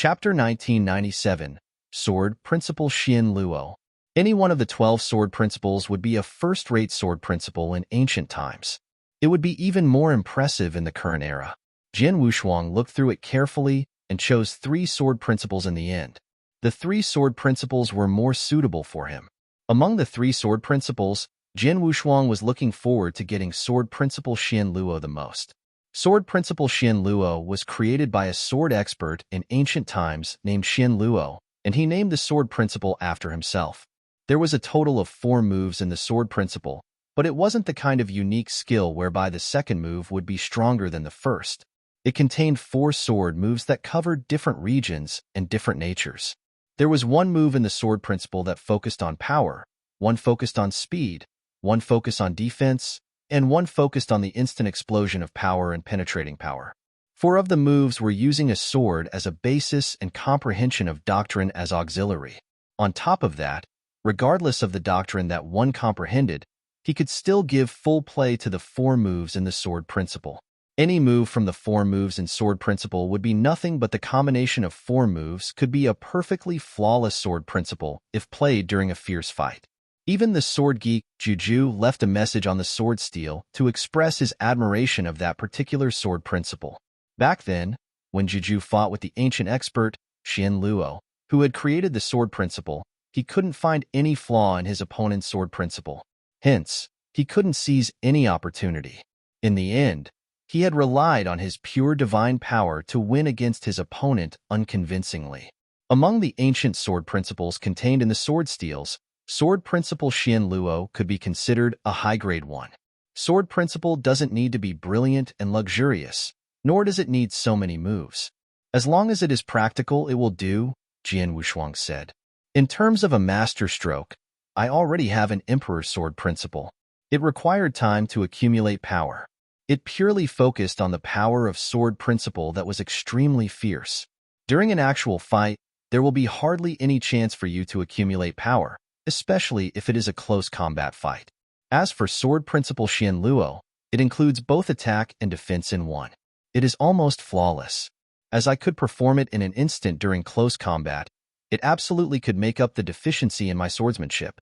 Chapter 1997, Sword Principle Xian Luo. Any one of the 12 sword principles would be a first-rate sword principle in ancient times. It would be even more impressive in the current era. Jian Wushuang looked through it carefully and chose 3 sword principles in the end. The 3 sword principles were more suitable for him. Among the 3 sword principles, Jian Wushuang was looking forward to getting Sword Principle Xian Luo the most. Sword Principle Xian Luo was created by a sword expert in ancient times named Xian Luo, and he named the sword principle after himself. There was a total of 4 moves in the sword principle, but it wasn't the kind of unique skill whereby the second move would be stronger than the first. It contained 4 sword moves that covered different regions and different natures. There was 1 move in the sword principle that focused on power, 1 focused on speed, 1 focused on defense, and 1 focused on the instant explosion of power and penetrating power. 4 of the moves were using a sword as a basis and comprehension of doctrine as auxiliary. On top of that, regardless of the doctrine that one comprehended, he could still give full play to the 4 moves in the sword principle. Any move from the 4 moves in sword principle would be nothing but the combination of 4 moves could be a perfectly flawless sword principle if played during a fierce fight. Even the sword geek, Juju, left a message on the sword steel to express his admiration of that particular sword principle. Back then, when Juju fought with the ancient expert, Xian Luo, who had created the sword principle, he couldn't find any flaw in his opponent's sword principle. Hence, he couldn't seize any opportunity. In the end, he had relied on his pure divine power to win against his opponent unconvincingly. Among the ancient sword principles contained in the sword steels, Sword Principle Xian Luo could be considered a high-grade one. Sword Principle doesn't need to be brilliant and luxurious, nor does it need so many moves. As long as it is practical, it will do, Jian Wushuang said. In terms of a master stroke, I already have an Emperor Sword Principle. It required time to accumulate power. It purely focused on the power of Sword Principle that was extremely fierce. During an actual fight, there will be hardly any chance for you to accumulate power, especially if it is a close combat fight. As for Sword Principle Xian Luo, it includes both attack and defense in one. It is almost flawless. As I could perform it in an instant during close combat, it absolutely could make up the deficiency in my swordsmanship.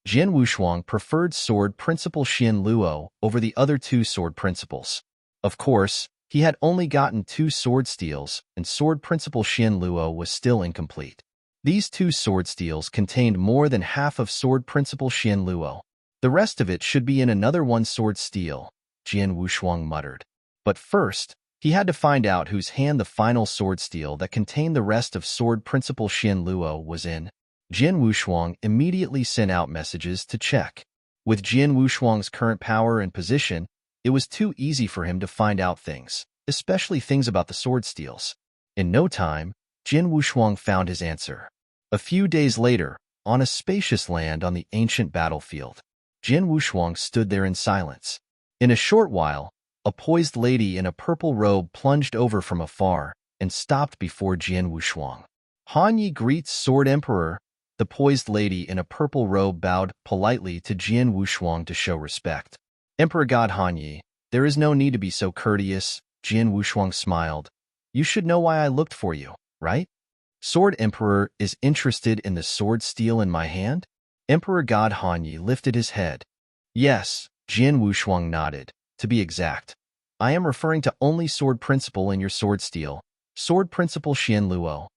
Jian Wushuang preferred Sword Principle Xian Luo over the other 2 sword principles. Of course, he had only gotten 2 sword steels, and Sword Principle Xian Luo was still incomplete. These 2 sword steels contained more than half of Sword Principle Xian Luo. The rest of it should be in another 1 sword steel, Jian Wushuang muttered. But first, he had to find out whose hand the final sword steel that contained the rest of Sword Principle Xian Luo was in. Jian Wushuang immediately sent out messages to check. With Jian Wushuang's current power and position, it was too easy for him to find out things, especially things about the sword steels. In no time, Jian Wushuang found his answer. A few days later, on a spacious land on the ancient battlefield, Jian Wushuang stood there in silence. In a short while, a poised lady in a purple robe plunged over from afar and stopped before Jian Wushuang. Han Yi greets Sword Emperor. The poised lady in a purple robe bowed politely to Jian Wushuang to show respect. Emperor God Han Yi, there is no need to be so courteous, Jian Wushuang smiled. You should know why I looked for you, right? Sword Emperor is interested in the sword steel in my hand? Emperor God Han Yi lifted his head. Yes, Jian Wushuang nodded. To be exact, I am referring to only sword principle in your sword steel, Sword Principle Xian Luo.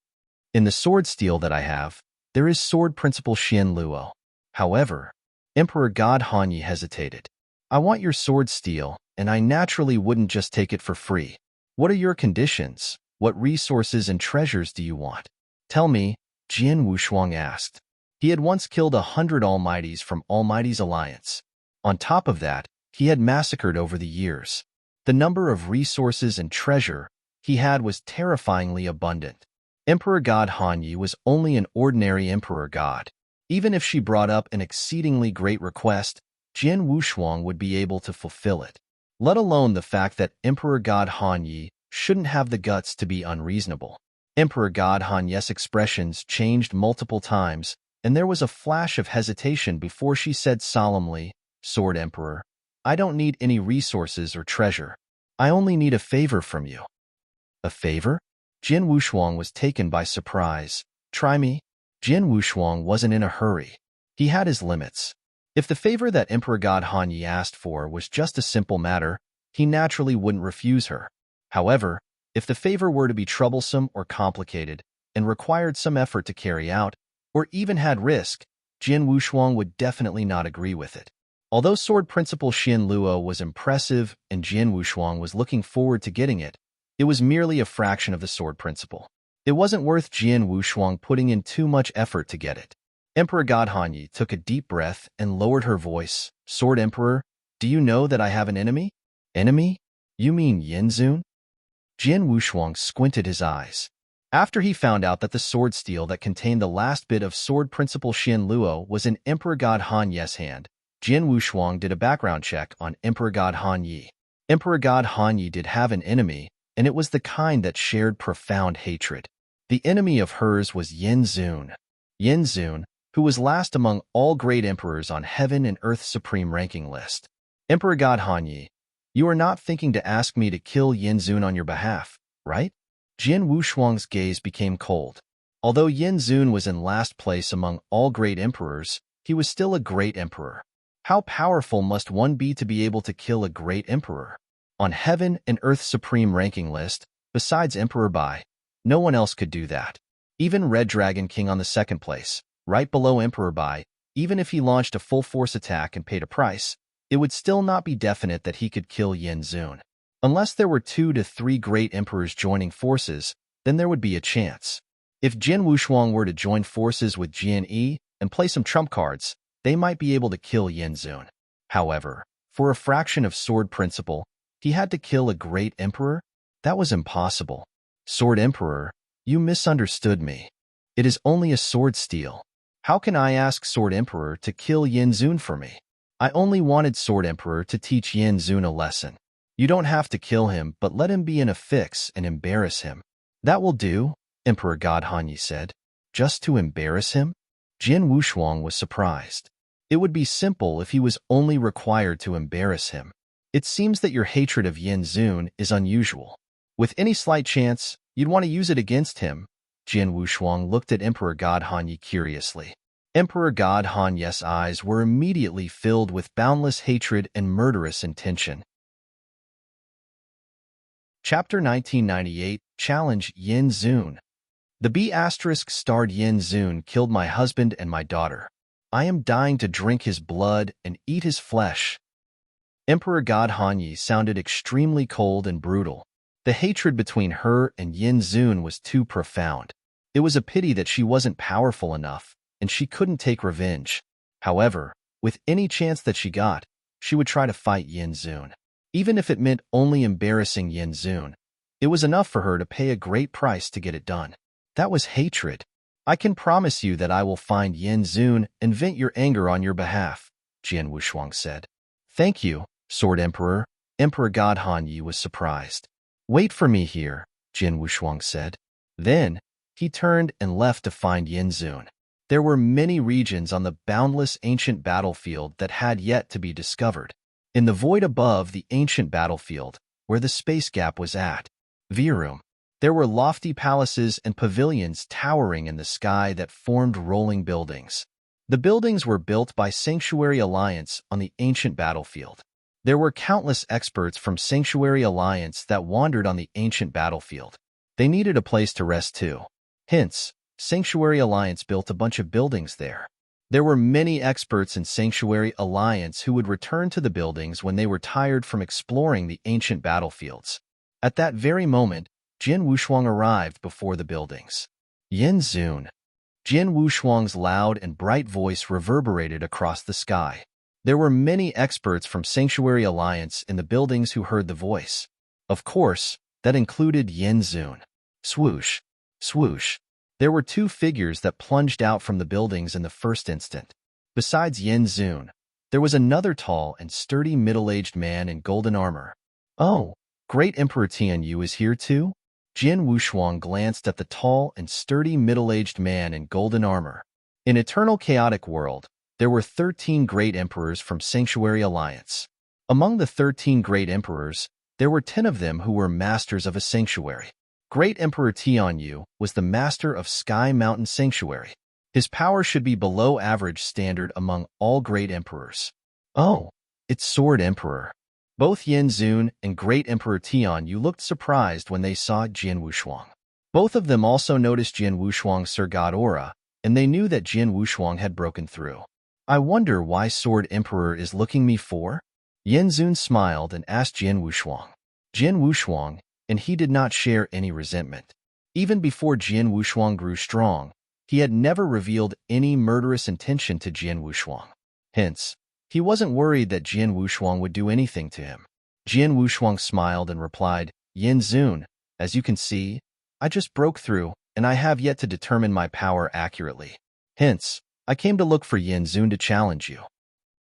In the sword steel that I have, there is Sword Principle Xian Luo. However, Emperor God Han Yi hesitated. I want your sword steel, and I naturally wouldn't just take it for free. What are your conditions? What resources and treasures do you want? Tell me, Jian Wushuang asked. He had once killed 100 Almighties from Almighty's alliance. On top of that, he had massacred over the years. The number of resources and treasure he had was terrifyingly abundant. Emperor God Han Yi was only an ordinary emperor god. Even if she brought up an exceedingly great request, Jian Wushuang would be able to fulfill it. Let alone the fact that Emperor God Han Yi shouldn't have the guts to be unreasonable. Emperor God Han Yi's expressions changed multiple times, and there was a flash of hesitation before she said solemnly, Sword Emperor, I don't need any resources or treasure. I only need a favor from you. A favor? Jin Wushuang was taken by surprise. Try me? Jin Wushuang wasn't in a hurry. He had his limits. If the favor that Emperor God Hanyi asked for was just a simple matter, he naturally wouldn't refuse her. However, if the favor were to be troublesome or complicated and required some effort to carry out, or even had risk, Jin Wushuang would definitely not agree with it. Although Sword Principal Xian Luo was impressive and Jin Wushuang was looking forward to getting it, it was merely a fraction of the Sword Principle. It wasn't worth Jin Wushuang putting in too much effort to get it. Emperor God Hanyi took a deep breath and lowered her voice. Sword Emperor, do you know that I have an enemy? Enemy? You mean Yinzun? Jin Wushuang squinted his eyes. After he found out that the sword steel that contained the last bit of Sword Principal Xian Luo was in Emperor God Hanyi's hand, Jin Wushuang did a background check on Emperor God Hanyi. Emperor God Hanyi did have an enemy, and it was the kind that shared profound hatred. The enemy of hers was Yinzun. Yinzun, who was last among all great emperors on Heaven and Earth's supreme ranking list. Emperor God Hanyi, you are not thinking to ask me to kill Yinzun on your behalf, right? Jin Wushuang's gaze became cold. Although Yinzun was in last place among all great emperors, he was still a great emperor. How powerful must one be to be able to kill a great emperor? On Heaven and Earth's supreme ranking list, besides Emperor Bai, no one else could do that. Even Red Dragon King on the second place, right below Emperor Bai, even if he launched a full force attack and paid a price, it would still not be definite that he could kill Yinzun. Unless there were 2 to 3 great emperors joining forces, then there would be a chance. If Jin Wushuang were to join forces with Jian Yi and play some trump cards, they might be able to kill Yinzun. However, for a fraction of Sword Principle, he had to kill a great emperor? That was impossible. Sword Emperor, you misunderstood me. It is only a sword steel. How can I ask Sword Emperor to kill Yinzun for me? I only wanted Sword Emperor to teach Yinzun a lesson. You don't have to kill him, but let him be in a fix and embarrass him. That will do, Emperor God Hanyi said. Just to embarrass him? Jin Wushuang was surprised. It would be simple if he was only required to embarrass him. It seems that your hatred of Yinzun is unusual. With any slight chance, you'd want to use it against him. Jin Wushuang looked at Emperor God Hanyi curiously. Emperor God Hanyi's eyes were immediately filled with boundless hatred and murderous intention. Chapter 1998, Challenge Yinzun. The B***starred Yinzun killed my husband and my daughter. I am dying to drink his blood and eat his flesh. Emperor God Hanyi sounded extremely cold and brutal. The hatred between her and Yinzun was too profound. It was a pity that she wasn't powerful enough, and she couldn't take revenge. However, with any chance that she got, she would try to fight Yinzun. Even if it meant only embarrassing Yinzun, it was enough for her to pay a great price to get it done. That was hatred. I can promise you that I will find Yinzun and vent your anger on your behalf, Jin Wushuang said. Thank you, Sword Emperor. Emperor God Hanyi was surprised. Wait for me here, Jin Wushuang said. Then, he turned and left to find Yinzun. There were many regions on the boundless ancient battlefield that had yet to be discovered. In the void above the ancient battlefield, where the space gap was at, Virum, there were lofty palaces and pavilions towering in the sky that formed rolling buildings. The buildings were built by Sanctuary Alliance on the ancient battlefield. There were countless experts from Sanctuary Alliance that wandered on the ancient battlefield. They needed a place to rest too. Hence, Sanctuary Alliance built a bunch of buildings there. There were many experts in Sanctuary Alliance who would return to the buildings when they were tired from exploring the ancient battlefields. At that very moment, Jin Wushuang arrived before the buildings. Yinzun. Jin Wushuang's loud and bright voice reverberated across the sky. There were many experts from Sanctuary Alliance in the buildings who heard the voice. Of course, that included Yinzun. Swoosh. Swoosh. There were 2 figures that plunged out from the buildings in the first instant. Besides Yinzun, there was another tall and sturdy middle-aged man in golden armor. Oh, Great Emperor Tianyu is here too? Jin Wushuang glanced at the tall and sturdy middle-aged man in golden armor. In Eternal Chaotic World, there were 13 great emperors from Sanctuary Alliance. Among the 13 great emperors, there were 10 of them who were masters of a sanctuary. Great Emperor Tianyu was the master of Sky Mountain Sanctuary. His power should be below average standard among all great emperors. Oh, it's Sword Emperor. Both Yin Zun and Great Emperor Tianyu looked surprised when they saw Jian Wushuang. Both of them also noticed Jian Wushuang's Sir God aura, and they knew that Jian Wushuang had broken through. I wonder why Sword Emperor is looking me for? Yin Zun smiled and asked Jian Wushuang. Jian Wushuang, and he did not share any resentment. Even before Jian Wushuang grew strong, he had never revealed any murderous intention to Jian Wushuang. Hence, he wasn't worried that Jian Wushuang would do anything to him. Jian Wushuang smiled and replied, Yin Zun, as you can see, I just broke through, and I have yet to determine my power accurately. Hence, I came to look for Yin Zun to challenge you.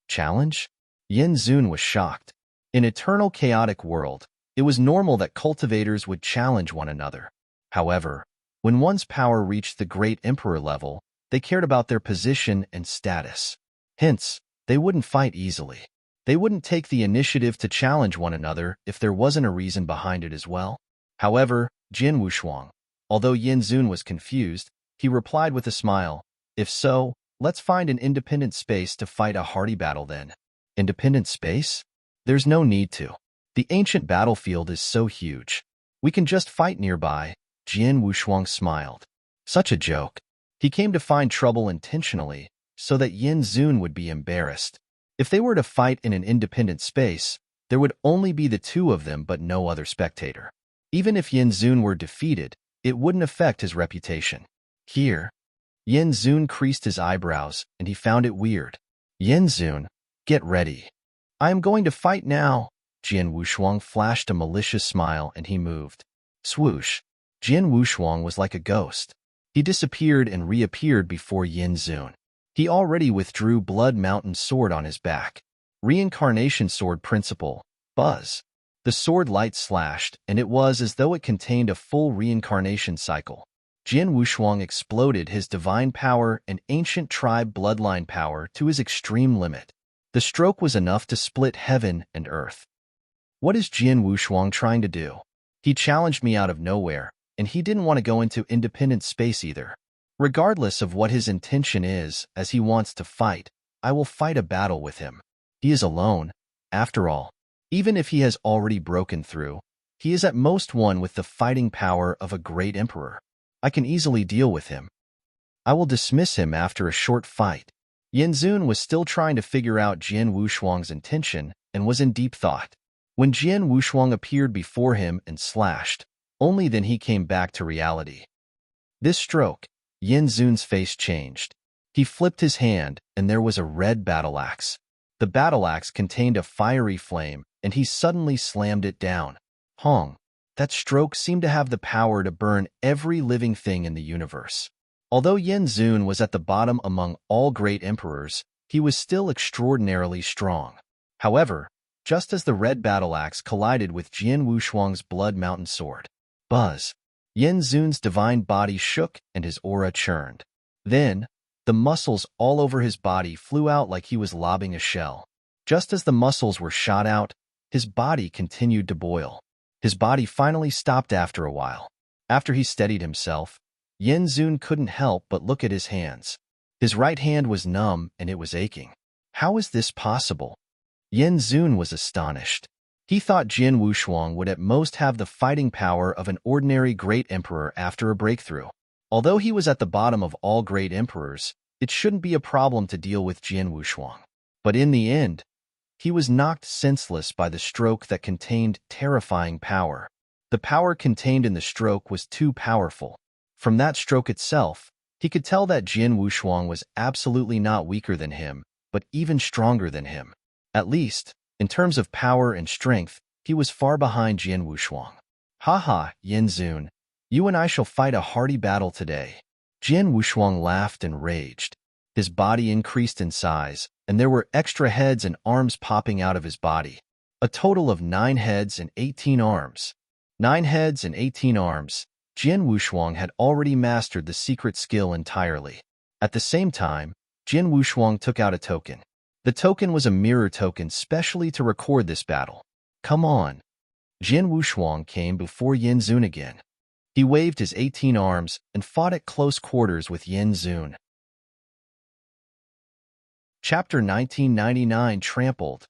Challenge? Yin Zun was shocked. In eternal chaotic world, it was normal that cultivators would challenge one another. However, when one's power reached the Great Emperor level, they cared about their position and status. Hence, they wouldn't fight easily. They wouldn't take the initiative to challenge one another if there wasn't a reason behind it as well. However, Jian Wushuang, although Yin Zun was confused, he replied with a smile, if so, let's find an independent space to fight a hearty battle then. Independent space? There's no need to. The ancient battlefield is so huge. We can just fight nearby. Jian Wushuang smiled. Such a joke. He came to find trouble intentionally, so that Yin Zun would be embarrassed. If they were to fight in an independent space, there would only be the two of them but no other spectator. Even if Yin Zun were defeated, it wouldn't affect his reputation. Here, Yin Zun creased his eyebrows, and he found it weird. Yin Zun, get ready. I am going to fight now. Jian Wushuang flashed a malicious smile and he moved. Swoosh. Jian Wushuang was like a ghost. He disappeared and reappeared before Yin Zun. He already withdrew Blood Mountain sword on his back. Reincarnation sword principle, buzz. The sword light slashed, and it was as though it contained a full reincarnation cycle. Jian Wushuang exploded his divine power and ancient tribe bloodline power to his extreme limit. The stroke was enough to split heaven and earth. What is Jian Wushuang trying to do? He challenged me out of nowhere, and he didn't want to go into independent space either. Regardless of what his intention is, as he wants to fight, I will fight a battle with him. He is alone. After all, even if he has already broken through, he is at most one with the fighting power of a great emperor. I can easily deal with him. I will dismiss him after a short fight. Yin Zun was still trying to figure out Jian Wushuang's intention and was in deep thought. When Jian Wushuang appeared before him and slashed, only then he came back to reality. This stroke, Yin Zun's face changed. He flipped his hand, and there was a red battle axe. The battle axe contained a fiery flame, and he suddenly slammed it down. Hong. That stroke seemed to have the power to burn every living thing in the universe. Although Yin Zun was at the bottom among all great emperors, he was still extraordinarily strong. However, just as the red battle axe collided with Jian Wushuang's Blood Mountain sword, buzz, Yin Zun's divine body shook and his aura churned. Then, the muscles all over his body flew out like he was lobbing a shell. Just as the muscles were shot out, his body continued to boil. His body finally stopped after a while. After he steadied himself, Yin Zun couldn't help but look at his hands. His right hand was numb and it was aching. How is this possible? Yin Zun was astonished. He thought Jian Wushuang would at most have the fighting power of an ordinary great emperor after a breakthrough. Although he was at the bottom of all great emperors, it shouldn't be a problem to deal with Jian Wushuang. But in the end, he was knocked senseless by the stroke that contained terrifying power. The power contained in the stroke was too powerful. From that stroke itself, he could tell that Jian Wushuang was absolutely not weaker than him, but even stronger than him. At least, in terms of power and strength, he was far behind Jian Wushuang. Haha, Yin Zun, you and I shall fight a hearty battle today. Jian Wushuang laughed and raged. His body increased in size, and there were extra heads and arms popping out of his body. A total of 9 heads and 18 arms. 9 heads and 18 arms. Jian Wushuang had already mastered the secret skill entirely. At the same time, Jian Wushuang took out a token. The token was a mirror token specially to record this battle. Come on. Jian Wushuang came before Yin Zun again. He He waved his 18 arms and fought at close quarters with Yin Zun. Chapter 1999 Trampled.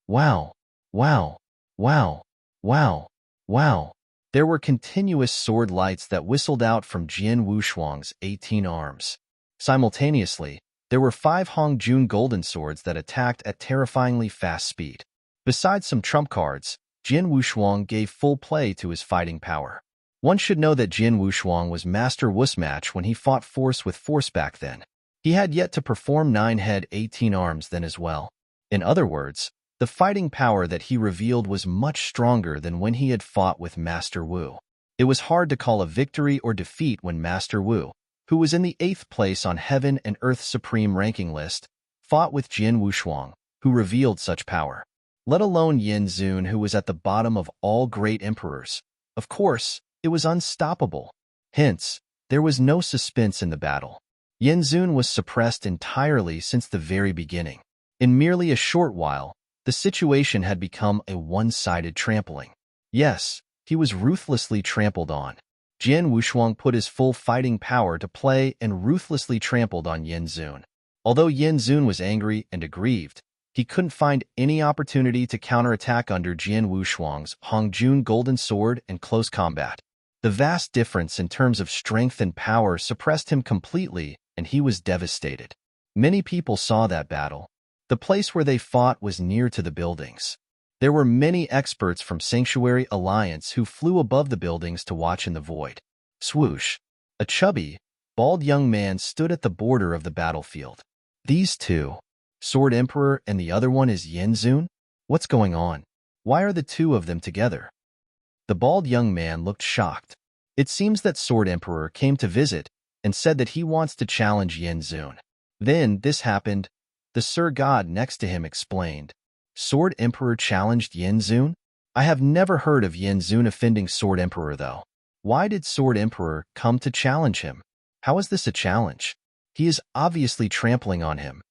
Wow, wow, wow, wow, wow. There were continuous sword lights that whistled out from Jian Wushuang's 18 arms. Simultaneously, there were 5 Hong Jun golden swords that attacked at terrifyingly fast speed. Besides some trump cards, Jian Wushuang gave full play to his fighting power. One should know that Jian Wushuang was Master Wussmatch when he fought force with force back then. He had yet to perform 9-head 18 arms then as well. In other words, the fighting power that he revealed was much stronger than when he had fought with Master Wu. It was hard to call a victory or defeat when Master Wu, who was in the 8th place on Heaven and Earth's Supreme ranking list, fought with Jian Wushuang, who revealed such power. Let alone Yin Zun, who was at the bottom of all great emperors. Of course, it was unstoppable. Hence, there was no suspense in the battle. Yin Zun was suppressed entirely since the very beginning. In merely a short while, the situation had become a one-sided trampling. Yes, he was ruthlessly trampled on. Jian Wushuang put his full fighting power to play and ruthlessly trampled on Yin Zun. Although Yin Zun was angry and aggrieved, he couldn't find any opportunity to counterattack under Jian Wushuang's Hong Jun golden sword and close combat. The vast difference in terms of strength and power suppressed him completely, and he was devastated. Many people saw that battle. The place where they fought was near to the buildings. There were many experts from Sanctuary Alliance who flew above the buildings to watch in the void. Swoosh! A chubby, bald young man stood at the border of the battlefield. These two, Sword Emperor and the other one is Yin Zun? What's going on? Why are the two of them together? The bald young man looked shocked. It seems that Sword Emperor came to visit and said that he wants to challenge Yin Zun. Then this happened. The Sir God next to him explained. Sword Emperor challenged Yin Zun? I have never heard of Yin Zun offending Sword Emperor though. Why did Sword Emperor come to challenge him? How is this a challenge? He is obviously trampling on him.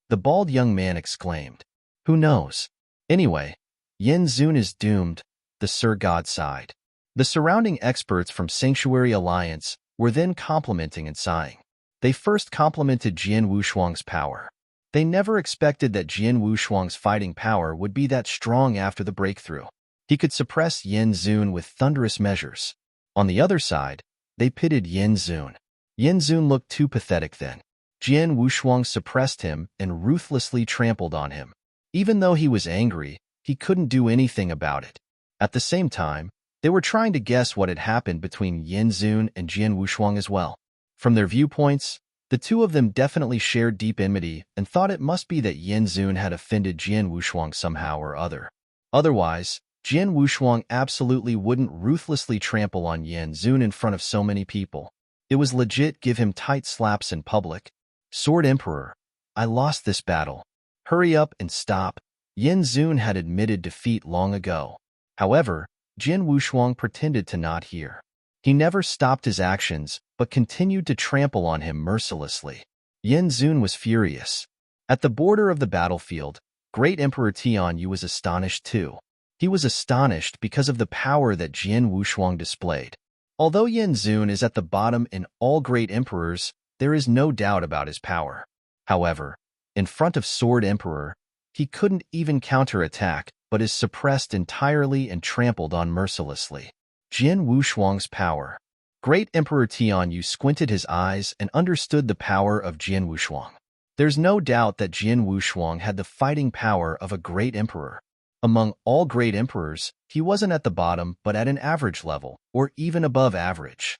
The bald young man exclaimed. Who knows? Anyway, Yin Zun is doomed, the Sir God sighed. The surrounding experts from Sanctuary Alliance were then complimenting and sighing. They first complimented Jian Wushuang's power. They never expected that Jian Wushuang's fighting power would be that strong after the breakthrough. He could suppress Yin Zun with thunderous measures. On the other side, they pitted Yin Zun. Yin Zun looked too pathetic then. Jian Wushuang suppressed him and ruthlessly trampled on him. Even though he was angry, he couldn't do anything about it. At the same time, they were trying to guess what had happened between Yin Zun and Jian Wushuang as well. From their viewpoints, the two of them definitely shared deep enmity and thought it must be that Yin Zun had offended Jian Wushuang somehow or other. Otherwise, Jian Wushuang absolutely wouldn't ruthlessly trample on Yin Zun in front of so many people. It was legit give him tight slaps in public. Sword Emperor, I lost this battle. Hurry up and stop. Yin Zun had admitted defeat long ago. However, Jian Wushuang pretended to not hear. He never stopped his actions, but continued to trample on him mercilessly. Yin Zun was furious. At the border of the battlefield, Great Emperor Tianyu was astonished too. He was astonished because of the power that Jian Wushuang displayed. Although Yin Zun is at the bottom in all great emperors, there is no doubt about his power. However, in front of Sword Emperor, he couldn't even counterattack, but is suppressed entirely and trampled on mercilessly. Jian Wushuang's power. Great Emperor Tianyu squinted his eyes and understood the power of Jian Wushuang. There's no doubt that Jian Wushuang had the fighting power of a great emperor. Among all great emperors, he wasn't at the bottom but at an average level, or even above average.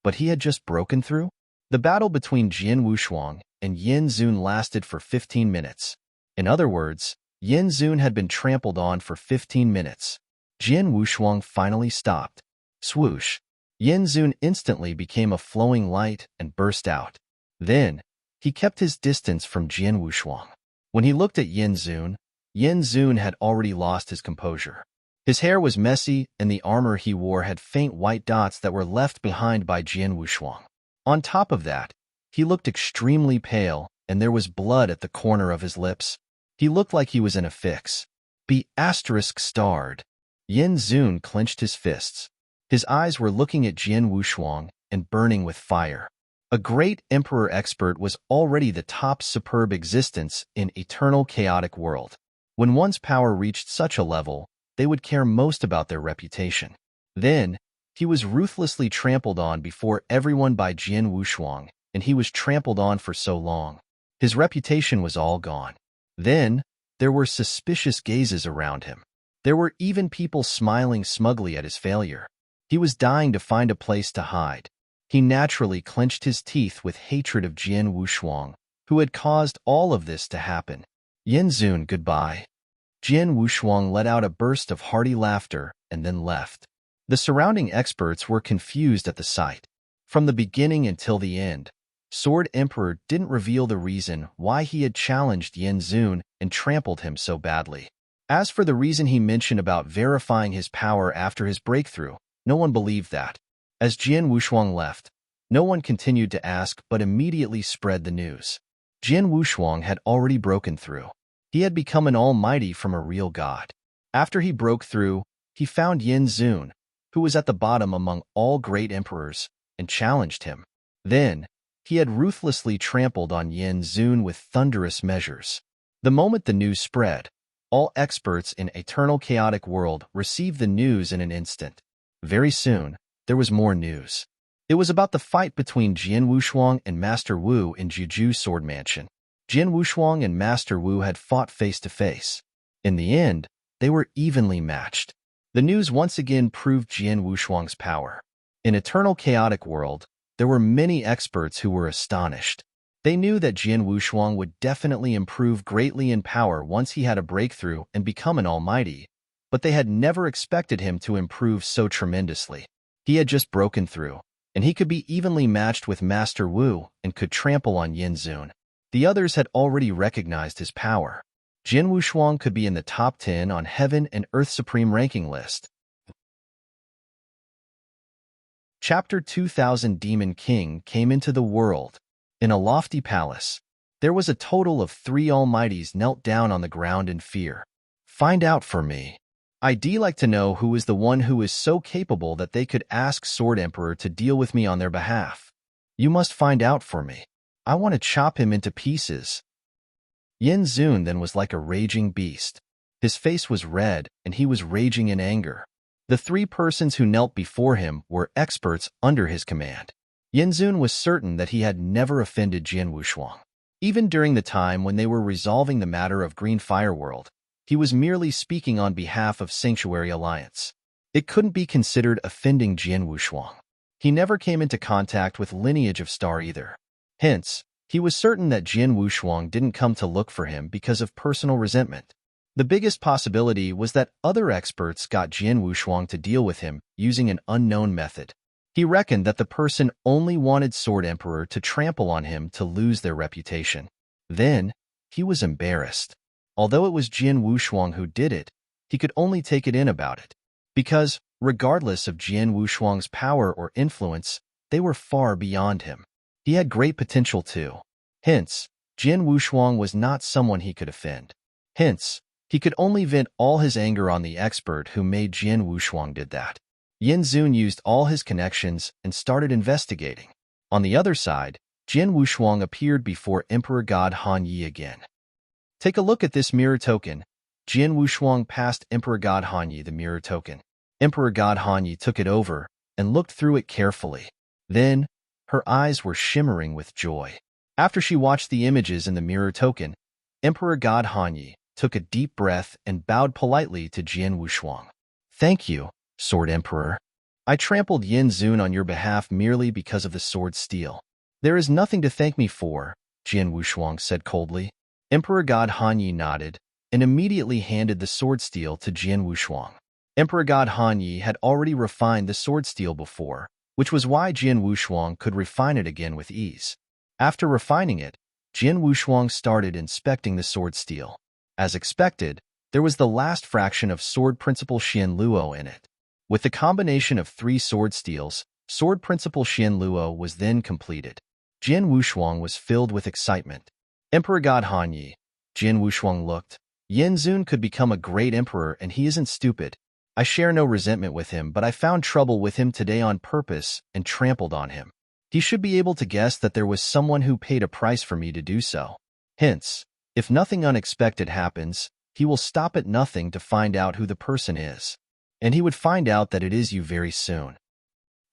But he had just broken through? The battle between Jian Wushuang and Yin Zun lasted for 15 minutes. In other words, Yin Zun had been trampled on for 15 minutes. Jian Wushuang finally stopped. Swoosh! Yin Zun instantly became a flowing light and burst out. Then, he kept his distance from Jian Wushuang. When he looked at Yin Zun had already lost his composure. His hair was messy and the armor he wore had faint white dots that were left behind by Jian Wushuang. On top of that, he looked extremely pale and there was blood at the corner of his lips. He looked like he was in a fix. Be******. Yin Zun clenched his fists. His eyes were looking at Jian Wushuang and burning with fire. A great emperor expert was already the top superb existence in eternal chaotic world. When one's power reached such a level, they would care most about their reputation. Then, he was ruthlessly trampled on before everyone by Jian Wushuang, and he was trampled on for so long. His reputation was all gone. Then, there were suspicious gazes around him. There were even people smiling smugly at his failure. He was dying to find a place to hide. He naturally clenched his teeth with hatred of Jian Wushuang, who had caused all of this to happen. Yanzun, goodbye. Jian Wushuang let out a burst of hearty laughter and then left. The surrounding experts were confused at the sight. From the beginning until the end, Sword Emperor didn't reveal the reason why he had challenged Yanzun and trampled him so badly. As for the reason he mentioned about verifying his power after his breakthrough, no one believed that. As Jian Wushuang left, no one continued to ask but immediately spread the news. Jian Wushuang had already broken through. He had become an almighty from a real god. After he broke through, he found Yanzun, who was at the bottom among all great emperors, and challenged him. Then, he had ruthlessly trampled on Yanzun with thunderous measures. The moment the news spread, all experts in Eternal Chaotic World received the news in an instant. Very soon, there was more news. It was about the fight between Jian Wushuang and Master Wu in Juju Sword Mansion. Jian Wushuang and Master Wu had fought face to face. In the end, they were evenly matched. The news once again proved Jian Wushuang's power. In Eternal Chaotic World, there were many experts who were astonished. They knew that Jian Wushuang would definitely improve greatly in power once he had a breakthrough and become an almighty, but they had never expected him to improve so tremendously. He had just broken through, and he could be evenly matched with Master Wu and could trample on Yanzun. The others had already recognized his power. Jian Wushuang could be in the top 10 on Heaven and Earth Supreme ranking list. Chapter 2000 Demon King came into the world. In a lofty palace, there was a total of 3 almighties knelt down on the ground in fear. Find out for me. I'd like to know who is the one who is so capable that they could ask Sword Emperor to deal with me on their behalf. You must find out for me. I want to chop him into pieces. Yanzun then was like a raging beast. His face was red, and he was raging in anger. The 3 persons who knelt before him were experts under his command. Yanzun was certain that he had never offended Jian Wushuang. Even during the time when they were resolving the matter of Green Fire World, he was merely speaking on behalf of Sanctuary Alliance. It couldn't be considered offending Jian Wushuang. He never came into contact with Lineage of Star either. Hence, he was certain that Jian Wushuang didn't come to look for him because of personal resentment. The biggest possibility was that other experts got Jian Wushuang to deal with him using an unknown method. He reckoned that the person only wanted Sword Emperor to trample on him to lose their reputation. Then, he was embarrassed. Although it was Jian Wushuang who did it, he could only take it in about it. Because, regardless of Jian Wushuang's power or influence, they were far beyond him. He had great potential too. Hence, Jian Wushuang was not someone he could offend. Hence, he could only vent all his anger on the expert who made Jian Wushuang did that. Yanzun used all his connections and started investigating. On the other side, Jian Wushuang appeared before Emperor God Han Yi again. Take a look at this mirror token. Jian Wushuang passed Emperor God Han Yi the mirror token. Emperor God Han Yi took it over and looked through it carefully. Then, her eyes were shimmering with joy. After she watched the images in the mirror token, Emperor God Han Yi took a deep breath and bowed politely to Jian Wushuang. Thank you, Sword Emperor. I trampled Yanzun on your behalf merely because of the sword steel. There is nothing to thank me for, Jian Wushuang said coldly. Emperor God Han Yi nodded and immediately handed the sword steel to Jian Wushuang. Emperor God Han Yi had already refined the sword steel before, which was why Jian Wushuang could refine it again with ease. After refining it, Jian Wushuang started inspecting the sword steel. As expected, there was the last fraction of Sword Principle Xian Luo in it. With the combination of 3 sword steels, Sword Principle Xian Luo was then completed. Jian Wushuang was filled with excitement. Emperor God Han Yi, Jian Wushuang looked. Yanzun could become a great emperor and he isn't stupid. I share no resentment with him, but I found trouble with him today on purpose and trampled on him. He should be able to guess that there was someone who paid a price for me to do so. Hence, if nothing unexpected happens, he will stop at nothing to find out who the person is. And he would find out that it is you very soon.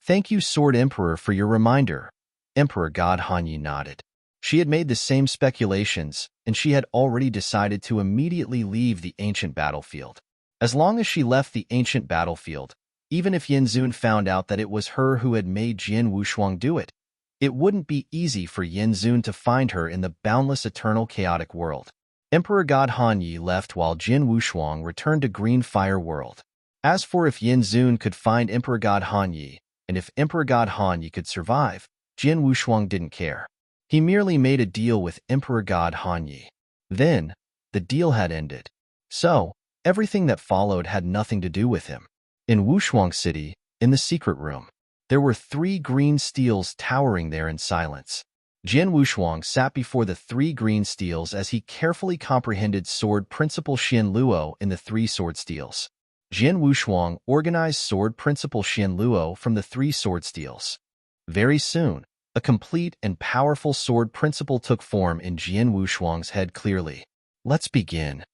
Thank you, Sword Emperor, for your reminder. Emperor God Hanyi nodded. She had made the same speculations, and she had already decided to immediately leave the ancient battlefield. As long as she left the ancient battlefield, even if Yanzun found out that it was her who had made Jin Wushuang do it, it wouldn't be easy for Yanzun to find her in the boundless eternal chaotic world. Emperor God Hanyi left while Jin Wushuang returned to Green Fire World. As for if Yanzun could find Emperor God Hanyi, and if Emperor God Hanyi could survive, Jin Wushuang didn't care. He merely made a deal with Emperor God Hanyi. Then, the deal had ended. So, everything that followed had nothing to do with him. In Wushuang City, in the secret room, there were 3 green steels towering there in silence. Jin Wushuang sat before the 3 green steels as he carefully comprehended Sword Principal Xian Luo in the 3 sword steels. Jin Wushuang organized Sword Principal Xian Luo from the 3 sword steels. Very soon, a complete and powerful sword principle took form in Jin Wushuang's head clearly. Let's begin.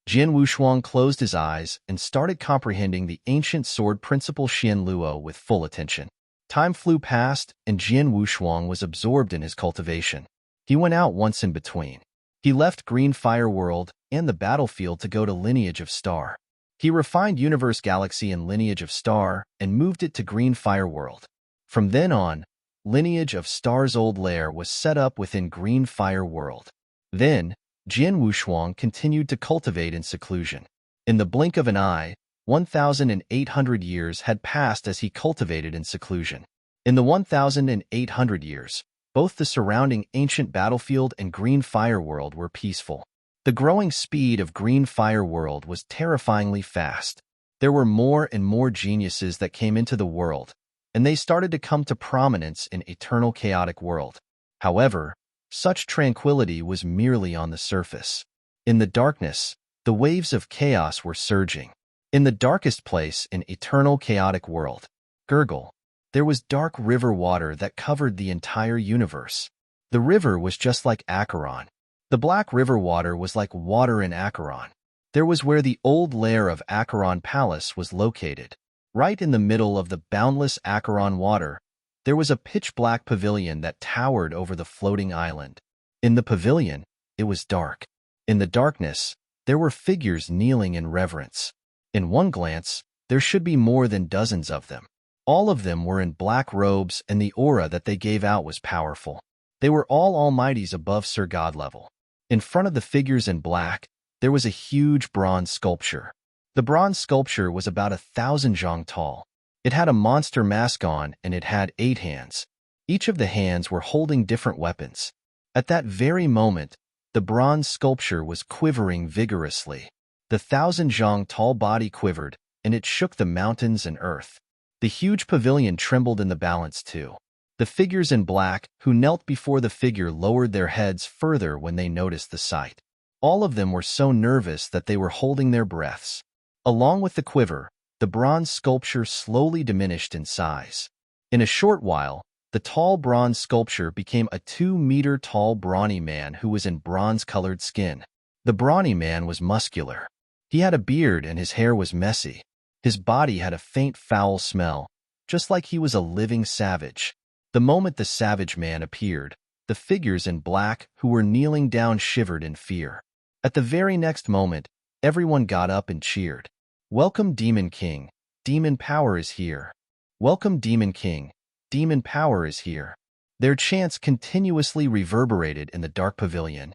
Jin Wushuang closed his eyes and started comprehending the ancient sword principle Xian Luo with full attention. Time flew past, and Jin Wushuang was absorbed in his cultivation. He went out once in between. He left Green Fire World and the battlefield to go to Lineage of Star. He refined Universe Galaxy and Lineage of Star and moved it to Green Fire World. From then on, Lineage of Star's old lair was set up within Green Fire World. Then, Jin Wushuang continued to cultivate in seclusion. In the blink of an eye, 1,800 years had passed as he cultivated in seclusion. In the 1,800 years, both the surrounding ancient battlefield and Green Fire World were peaceful. The growing speed of Green Fire World was terrifyingly fast. There were more and more geniuses that came into the world, and they started to come to prominence in Eternal Chaotic World. However, such tranquility was merely on the surface. In the darkness, the waves of chaos were surging. In the darkest place in Eternal Chaotic World, Gurgle, there was dark river water that covered the entire universe. The river was just like Acheron. The black river water was like water in Acheron. There was where the old lair of Acheron Palace was located. Right in the middle of the boundless Acheron water, there was a pitch-black pavilion that towered over the floating island. In the pavilion, it was dark. In the darkness, there were figures kneeling in reverence. In one glance, there should be more than dozens of them. All of them were in black robes, and the aura that they gave out was powerful. They were all almighties above Sir God level. In front of the figures in black, there was a huge bronze sculpture. The bronze sculpture was about 1,000 zhang tall. It had a monster mask on, and it had 8 hands. Each of the hands were holding different weapons. At that very moment, the bronze sculpture was quivering vigorously. The 1,000 zhang tall body quivered, and it shook the mountains and earth. The huge pavilion trembled in the balance too. The figures in black, who knelt before the figure, lowered their heads further when they noticed the sight. All of them were so nervous that they were holding their breaths. Along with the quiver, the bronze sculpture slowly diminished in size. In a short while, the tall bronze sculpture became a 2-meter-tall brawny man who was in bronze-colored skin. The brawny man was muscular. He had a beard and his hair was messy. His body had a faint foul smell, just like he was a living savage. The moment the savage man appeared, the figures in black who were kneeling down shivered in fear. At the very next moment, everyone got up and cheered. "Welcome, Demon King. Demon power is here. Welcome, Demon King. Demon power is here." Their chants continuously reverberated in the dark pavilion.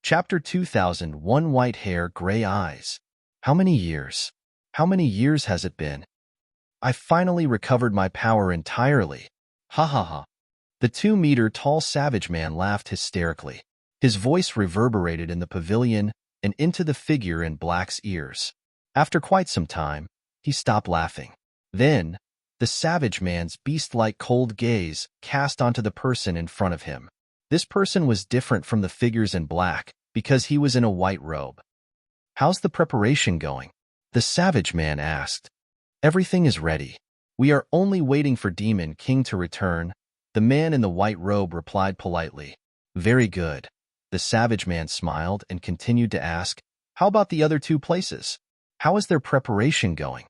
Chapter 2001 White Hair, Gray Eyes. How many years? How many years has it been? I finally recovered my power entirely. Ha ha ha. The 2-meter-tall savage man laughed hysterically. His voice reverberated in the pavilion and into the figure in black's ears. After quite some time, he stopped laughing. Then, the savage man's beast-like cold gaze cast onto the person in front of him. This person was different from the figures in black because he was in a white robe. How's the preparation going? The savage man asked. Everything is ready. We are only waiting for Demon King to return. The man in the white robe replied politely. Very good. The savage man smiled and continued to ask, how about the other two places? How is their preparation going?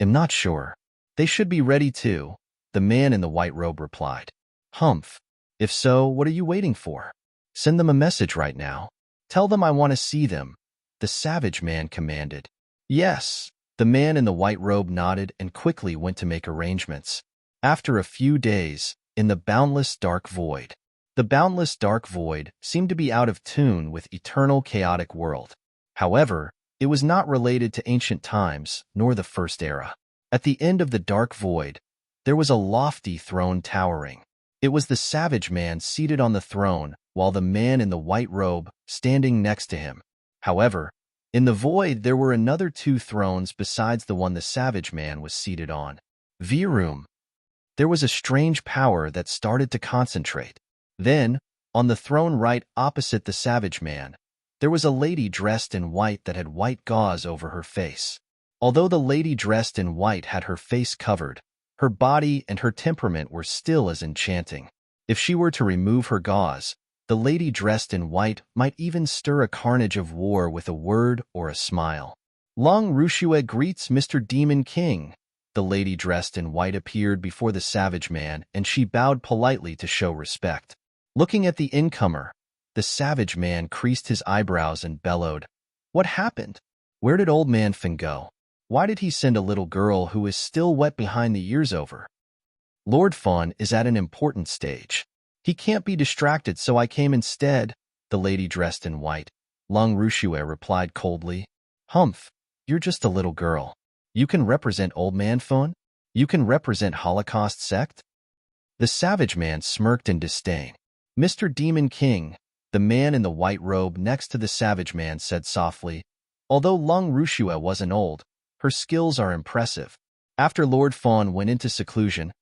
I'm not sure. They should be ready too, the man in the white robe replied. Humph. If so, what are you waiting for? Send them a message right now. Tell them I want to see them, the savage man commanded. Yes. The man in the white robe nodded and quickly went to make arrangements. After a few days, in the boundless dark void. The boundless dark void seemed to be out of tune with eternal chaotic world. However, it was not related to ancient times nor the first era. At the end of the dark void, there was a lofty throne towering. It was the savage man seated on the throne, while the man in the white robe standing next to him. However, in the void there were another two thrones besides the one the savage man was seated on. Virum. There was a strange power that started to concentrate. Then, on the throne right opposite the savage man, there was a lady dressed in white that had white gauze over her face. Although the lady dressed in white had her face covered, her body and her temperament were still as enchanting. If she were to remove her gauze, the lady dressed in white might even stir a carnage of war with a word or a smile. Long Rushue greets Mr. Demon King. The lady dressed in white appeared before the savage man, and she bowed politely to show respect. Looking at the incomer, the savage man creased his eyebrows and bellowed, What happened? Where did old man Finn go? Why did he send a little girl who is still wet behind the ears over? Lord Fawn is at an important stage. He can't be distracted, so I came instead, the lady dressed in white. Long Rushue replied coldly. Humph, you're just a little girl. You can represent Old Man Fawn? You can represent Holocaust sect? The savage man smirked in disdain. Mr. Demon King, the man in the white robe next to the savage man said softly, although Long Rushue wasn't old, her skills are impressive. After Lord Fawn went into seclusion,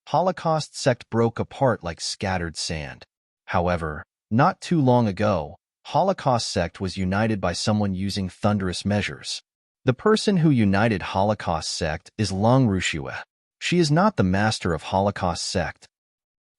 Holocaust sect broke apart like scattered sand. However, not too long ago, Holocaust sect was united by someone using thunderous measures. The person who united Holocaust sect is Long Rushue. She is not the master of Holocaust sect.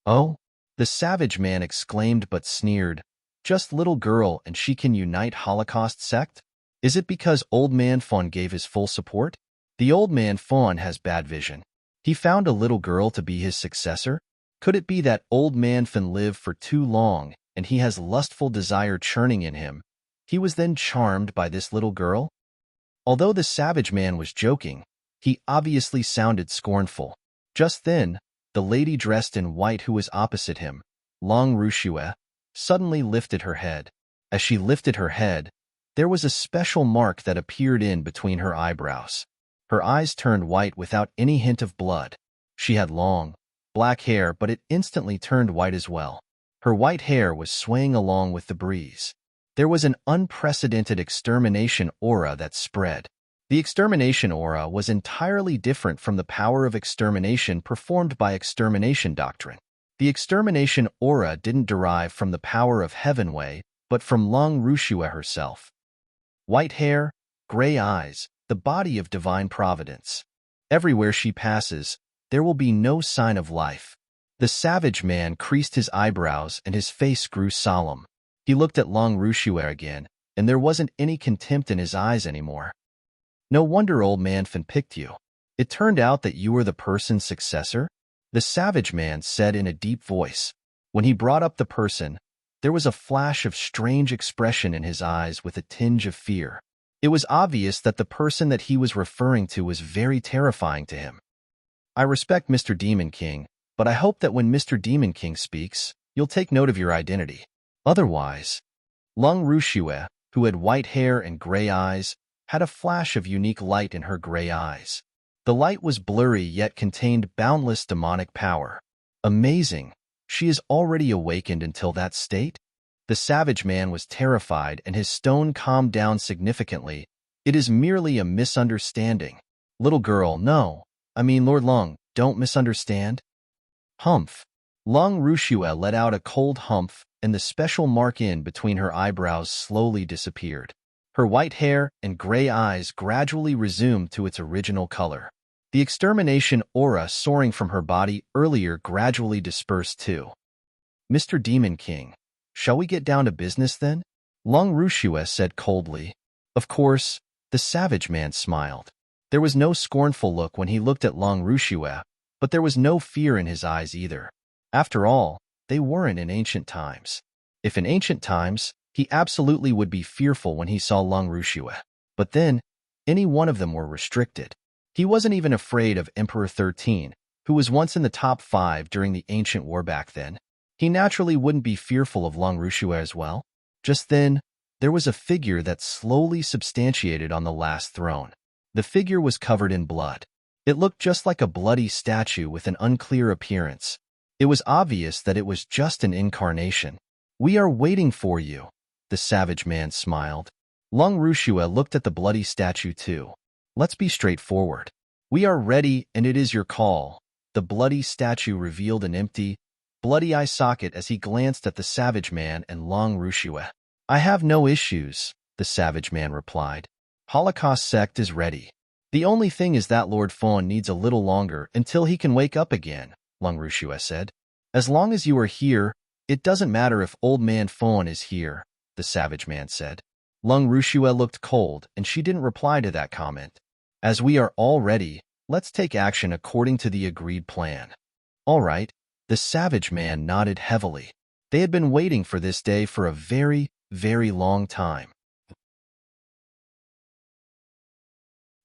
Oh? The savage man exclaimed but sneered. Just little girl and she can unite Holocaust sect? Is it because Old Man Fawn gave his full support? The Old Man Fawn has bad vision. He found a little girl to be his successor? Could it be that Old Man Fawn lived for too long and he has lustful desire churning in him? He was then charmed by this little girl? Although the savage man was joking, he obviously sounded scornful. Just then, the lady dressed in white who was opposite him, Long Rushue, suddenly lifted her head. As she lifted her head, there was a special mark that appeared in between her eyebrows. Her eyes turned white without any hint of blood. She had long, black hair, but it instantly turned white as well. Her white hair was swaying along with the breeze. There was an unprecedented extermination aura that spread. The extermination aura was entirely different from the power of extermination performed by extermination doctrine. The extermination aura didn't derive from the power of Heavenway, but from Long Rushue herself. White hair, gray eyes, the body of divine providence. Everywhere she passes, there will be no sign of life. The savage man creased his eyebrows and his face grew solemn. He looked at Long Rushue again, and there wasn't any contempt in his eyes anymore. No wonder Old Man Finn picked you. It turned out that you were the person's successor? The savage man said in a deep voice. When he brought up the person, there was a flash of strange expression in his eyes with a tinge of fear. It was obvious that the person that he was referring to was very terrifying to him. I respect Mr. Demon King, but I hope that when Mr. Demon King speaks, you'll take note of your identity. Otherwise, Long Rushue, who had white hair and gray eyes, had a flash of unique light in her gray eyes. The light was blurry yet contained boundless demonic power. Amazing. She is already awakened until that state? The savage man was terrified and his stone calmed down significantly. It is merely a misunderstanding. Little girl, no. I mean, Lord Long, don't misunderstand. Humph. Long Rushue let out a cold humph, and the special mark in between her eyebrows slowly disappeared. Her white hair and gray eyes gradually resumed to its original color. The extermination aura soaring from her body earlier gradually dispersed too. "Mr. Demon King, shall we get down to business then?" Long Rushue said coldly. Of course, the savage man smiled. There was no scornful look when he looked at Long Rushue, but there was no fear in his eyes either. After all, they weren't in ancient times. If in ancient times, he absolutely would be fearful when he saw Long Rushue. But then, any one of them were restricted. He wasn't even afraid of Emperor 13, who was once in the top 5 during the ancient war back then. He naturally wouldn't be fearful of Long Rushue as well. Just then, there was a figure that slowly substantiated on the last throne. The figure was covered in blood. It looked just like a bloody statue with an unclear appearance. It was obvious that it was just an incarnation. "We are waiting for you," the savage man smiled. Long Rushue looked at the bloody statue too. "Let's be straightforward. We are ready and it is your call." The bloody statue revealed an empty, bloody eye socket as he glanced at the savage man and Long Rushue. "I have no issues," the savage man replied. "Holocaust sect is ready. The only thing is that Lord Fawn needs a little longer until he can wake up again," Long Rushue said. "As long as you are here, it doesn't matter if Old Man Fawn is here," the savage man said. Long Rushue looked cold, and she didn't reply to that comment. "As we are all ready, let's take action according to the agreed plan." "All right," the savage man nodded heavily. They had been waiting for this day for a very, very long time.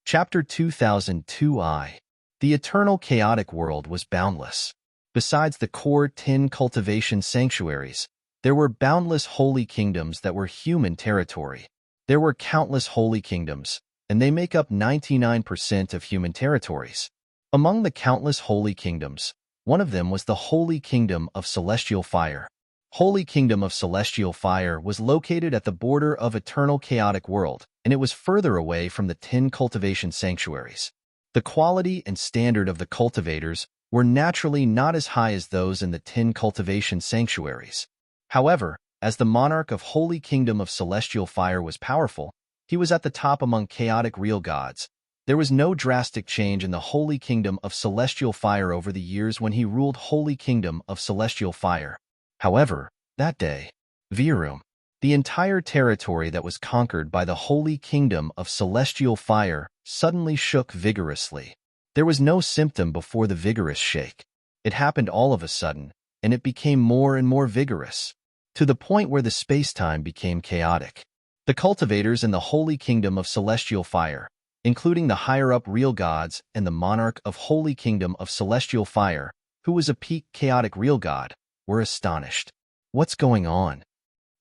Chapter 2002I. The eternal chaotic world was boundless. Besides the core 10 cultivation sanctuaries, there were boundless holy kingdoms that were human territory. There were countless holy kingdoms, and they make up 99% of human territories. Among the countless holy kingdoms, one of them was the Holy Kingdom of Celestial Fire. Holy Kingdom of Celestial Fire was located at the border of eternal chaotic world, and it was further away from the 10 cultivation sanctuaries. The quality and standard of the cultivators were naturally not as high as those in the 10 cultivation sanctuaries. However, as the monarch of Holy Kingdom of Celestial Fire was powerful, he was at the top among chaotic real gods. There was no drastic change in the Holy Kingdom of Celestial Fire over the years when he ruled Holy Kingdom of Celestial Fire. However, that day, Virum, the entire territory that was conquered by the Holy Kingdom of Celestial Fire, suddenly shook vigorously. There was no symptom before the vigorous shake. It happened all of a sudden, and it became more and more vigorous, to the point where the space-time became chaotic. The cultivators in the Holy Kingdom of Celestial Fire, including the higher-up real gods and the monarch of Holy Kingdom of Celestial Fire, who was a peak chaotic real god, were astonished. What's going on?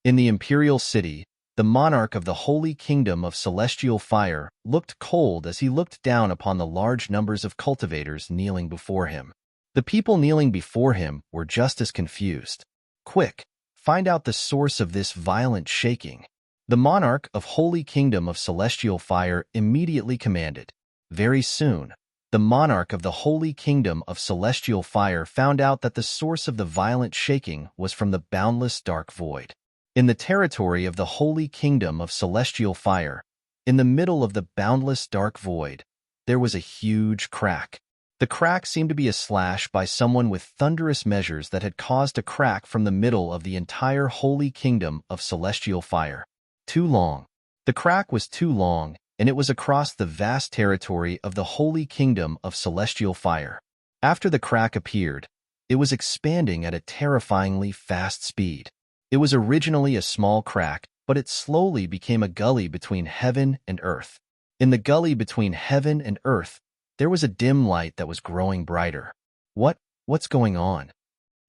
In the Imperial City, the monarch of the Holy Kingdom of Celestial Fire looked cold as he looked down upon the large numbers of cultivators kneeling before him. The people kneeling before him were just as confused. "Quick, find out the source of this violent shaking," the monarch of Holy Kingdom of Celestial Fire immediately commanded. Very soon, the monarch of the Holy Kingdom of Celestial Fire found out that the source of the violent shaking was from the boundless dark void. In the territory of the Holy Kingdom of Celestial Fire, in the middle of the boundless dark void, there was a huge crack. The crack seemed to be a slash by someone with thunderous measures that had caused a crack from the middle of the entire Holy Kingdom of Celestial Fire. Too long. The crack was too long, and it was across the vast territory of the Holy Kingdom of Celestial Fire. After the crack appeared, it was expanding at a terrifyingly fast speed. It was originally a small crack, but it slowly became a gully between heaven and earth. In the gully between heaven and earth, there was a dim light that was growing brighter. What's going on?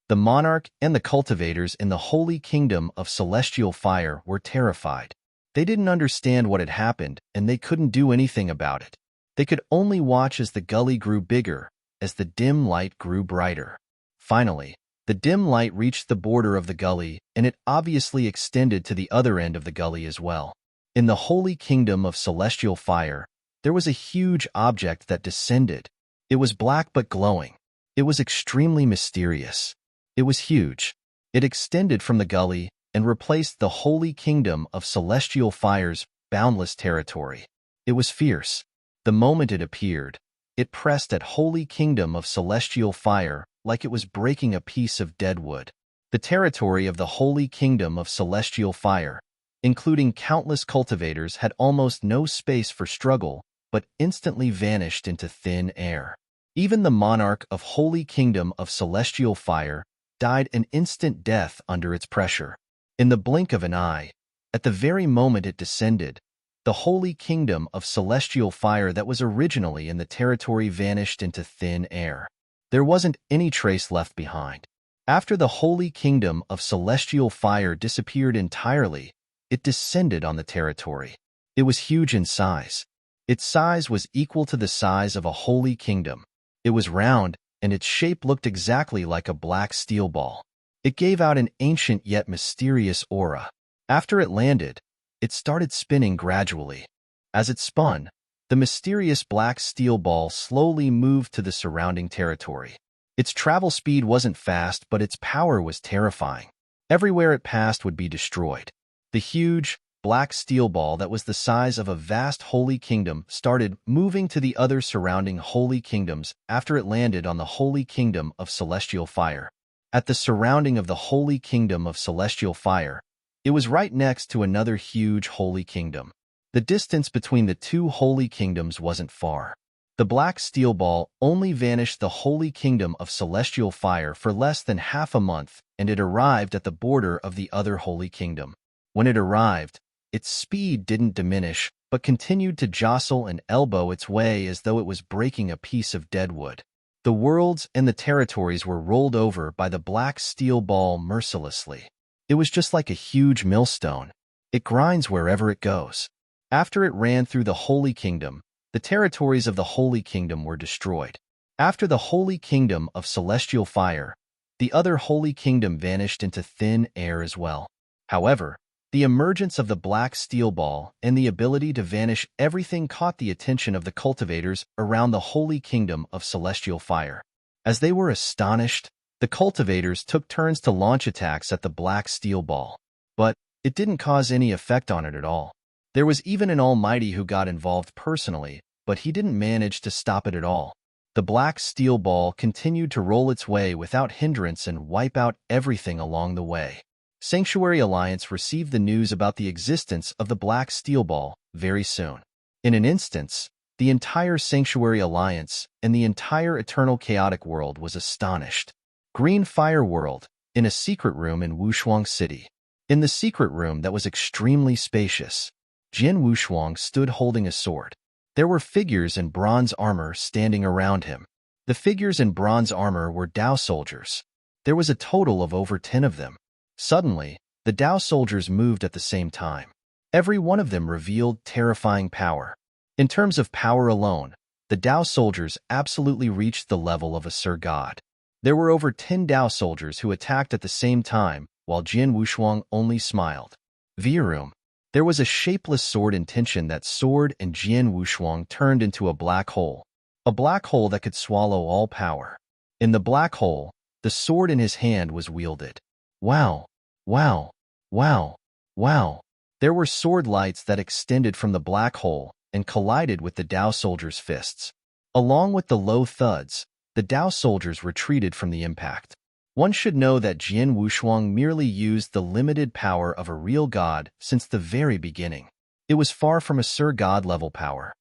The monarch and the cultivators in the Holy Kingdom of Celestial Fire were terrified. They didn't understand what had happened, and they couldn't do anything about it. They could only watch as the gully grew bigger, as the dim light grew brighter. Finally, the dim light reached the border of the gully, and it obviously extended to the other end of the gully as well. In the Holy Kingdom of Celestial Fire, there was a huge object that descended. It was black but glowing. It was extremely mysterious. It was huge. It extended from the gully and replaced the Holy Kingdom of Celestial Fire's boundless territory. It was fierce. The moment it appeared, it pressed at Holy Kingdom of Celestial Fire like it was breaking a piece of dead wood. The territory of the Holy Kingdom of Celestial Fire, including countless cultivators, had almost no space for struggle, but instantly vanished into thin air. Even the monarch of Holy Kingdom of Celestial Fire died an instant death under its pressure. In the blink of an eye, at the very moment it descended, the Holy Kingdom of Celestial Fire that was originally in the territory vanished into thin air. There wasn't any trace left behind. After the Holy Kingdom of Celestial Fire disappeared entirely, it descended on the territory. It was huge in size. Its size was equal to the size of a holy kingdom. It was round, and its shape looked exactly like a black steel ball. It gave out an ancient yet mysterious aura. After it landed, it started spinning gradually. As it spun, the mysterious black steel ball slowly moved to the surrounding territory. Its travel speed wasn't fast, but its power was terrifying. Everywhere it passed would be destroyed. The huge, black steel ball that was the size of a vast holy kingdom started moving to the other surrounding holy kingdoms after it landed on the Holy Kingdom of Celestial Fire. At the surrounding of the Holy Kingdom of Celestial Fire, it was right next to another huge holy kingdom. The distance between the two holy kingdoms wasn't far. The black steel ball only vanished the Holy Kingdom of Celestial Fire for less than half a month, and it arrived at the border of the other holy kingdom. When it arrived, its speed didn't diminish, but continued to jostle and elbow its way as though it was breaking a piece of dead wood. The worlds and the territories were rolled over by the black steel ball mercilessly. It was just like a huge millstone. It grinds wherever it goes. After it ran through the Holy Kingdom, the territories of the Holy Kingdom were destroyed. After the Holy Kingdom of Celestial Fire, the other Holy Kingdom vanished into thin air as well. However, the emergence of the black steel ball and the ability to vanish everything caught the attention of the cultivators around the Holy Kingdom of Celestial Fire. As they were astonished, the cultivators took turns to launch attacks at the black steel ball. But it didn't cause any effect on it at all. There was even an Almighty who got involved personally, but he didn't manage to stop it at all. The black steel ball continued to roll its way without hindrance and wipe out everything along the way. Sanctuary Alliance received the news about the existence of the black steel ball very soon. In an instance, the entire Sanctuary Alliance and the entire Eternal Chaotic World was astonished. Green Fire World, in a secret room in Wushuang City. In the secret room that was extremely spacious, Jin Wushuang stood holding a sword. There were figures in bronze armor standing around him. The figures in bronze armor were Dao soldiers. There was a total of over 10 of them. Suddenly, the Dao soldiers moved at the same time. Every one of them revealed terrifying power. In terms of power alone, the Dao soldiers absolutely reached the level of a Sir God. There were over 10 Dao soldiers who attacked at the same time, while Jin Wushuang only smiled. Vroom. There was a shapeless sword intention that sword and Jin Wushuang turned into a black hole. A black hole that could swallow all power. In the black hole, the sword in his hand was wielded. Wow, wow, wow, wow. There were sword lights that extended from the black hole and collided with the Dao soldiers' fists. Along with the low thuds, the Dao soldiers retreated from the impact. One should know that Jin Wushuang merely used the limited power of a real god since the very beginning. It was far from a Sir God level power.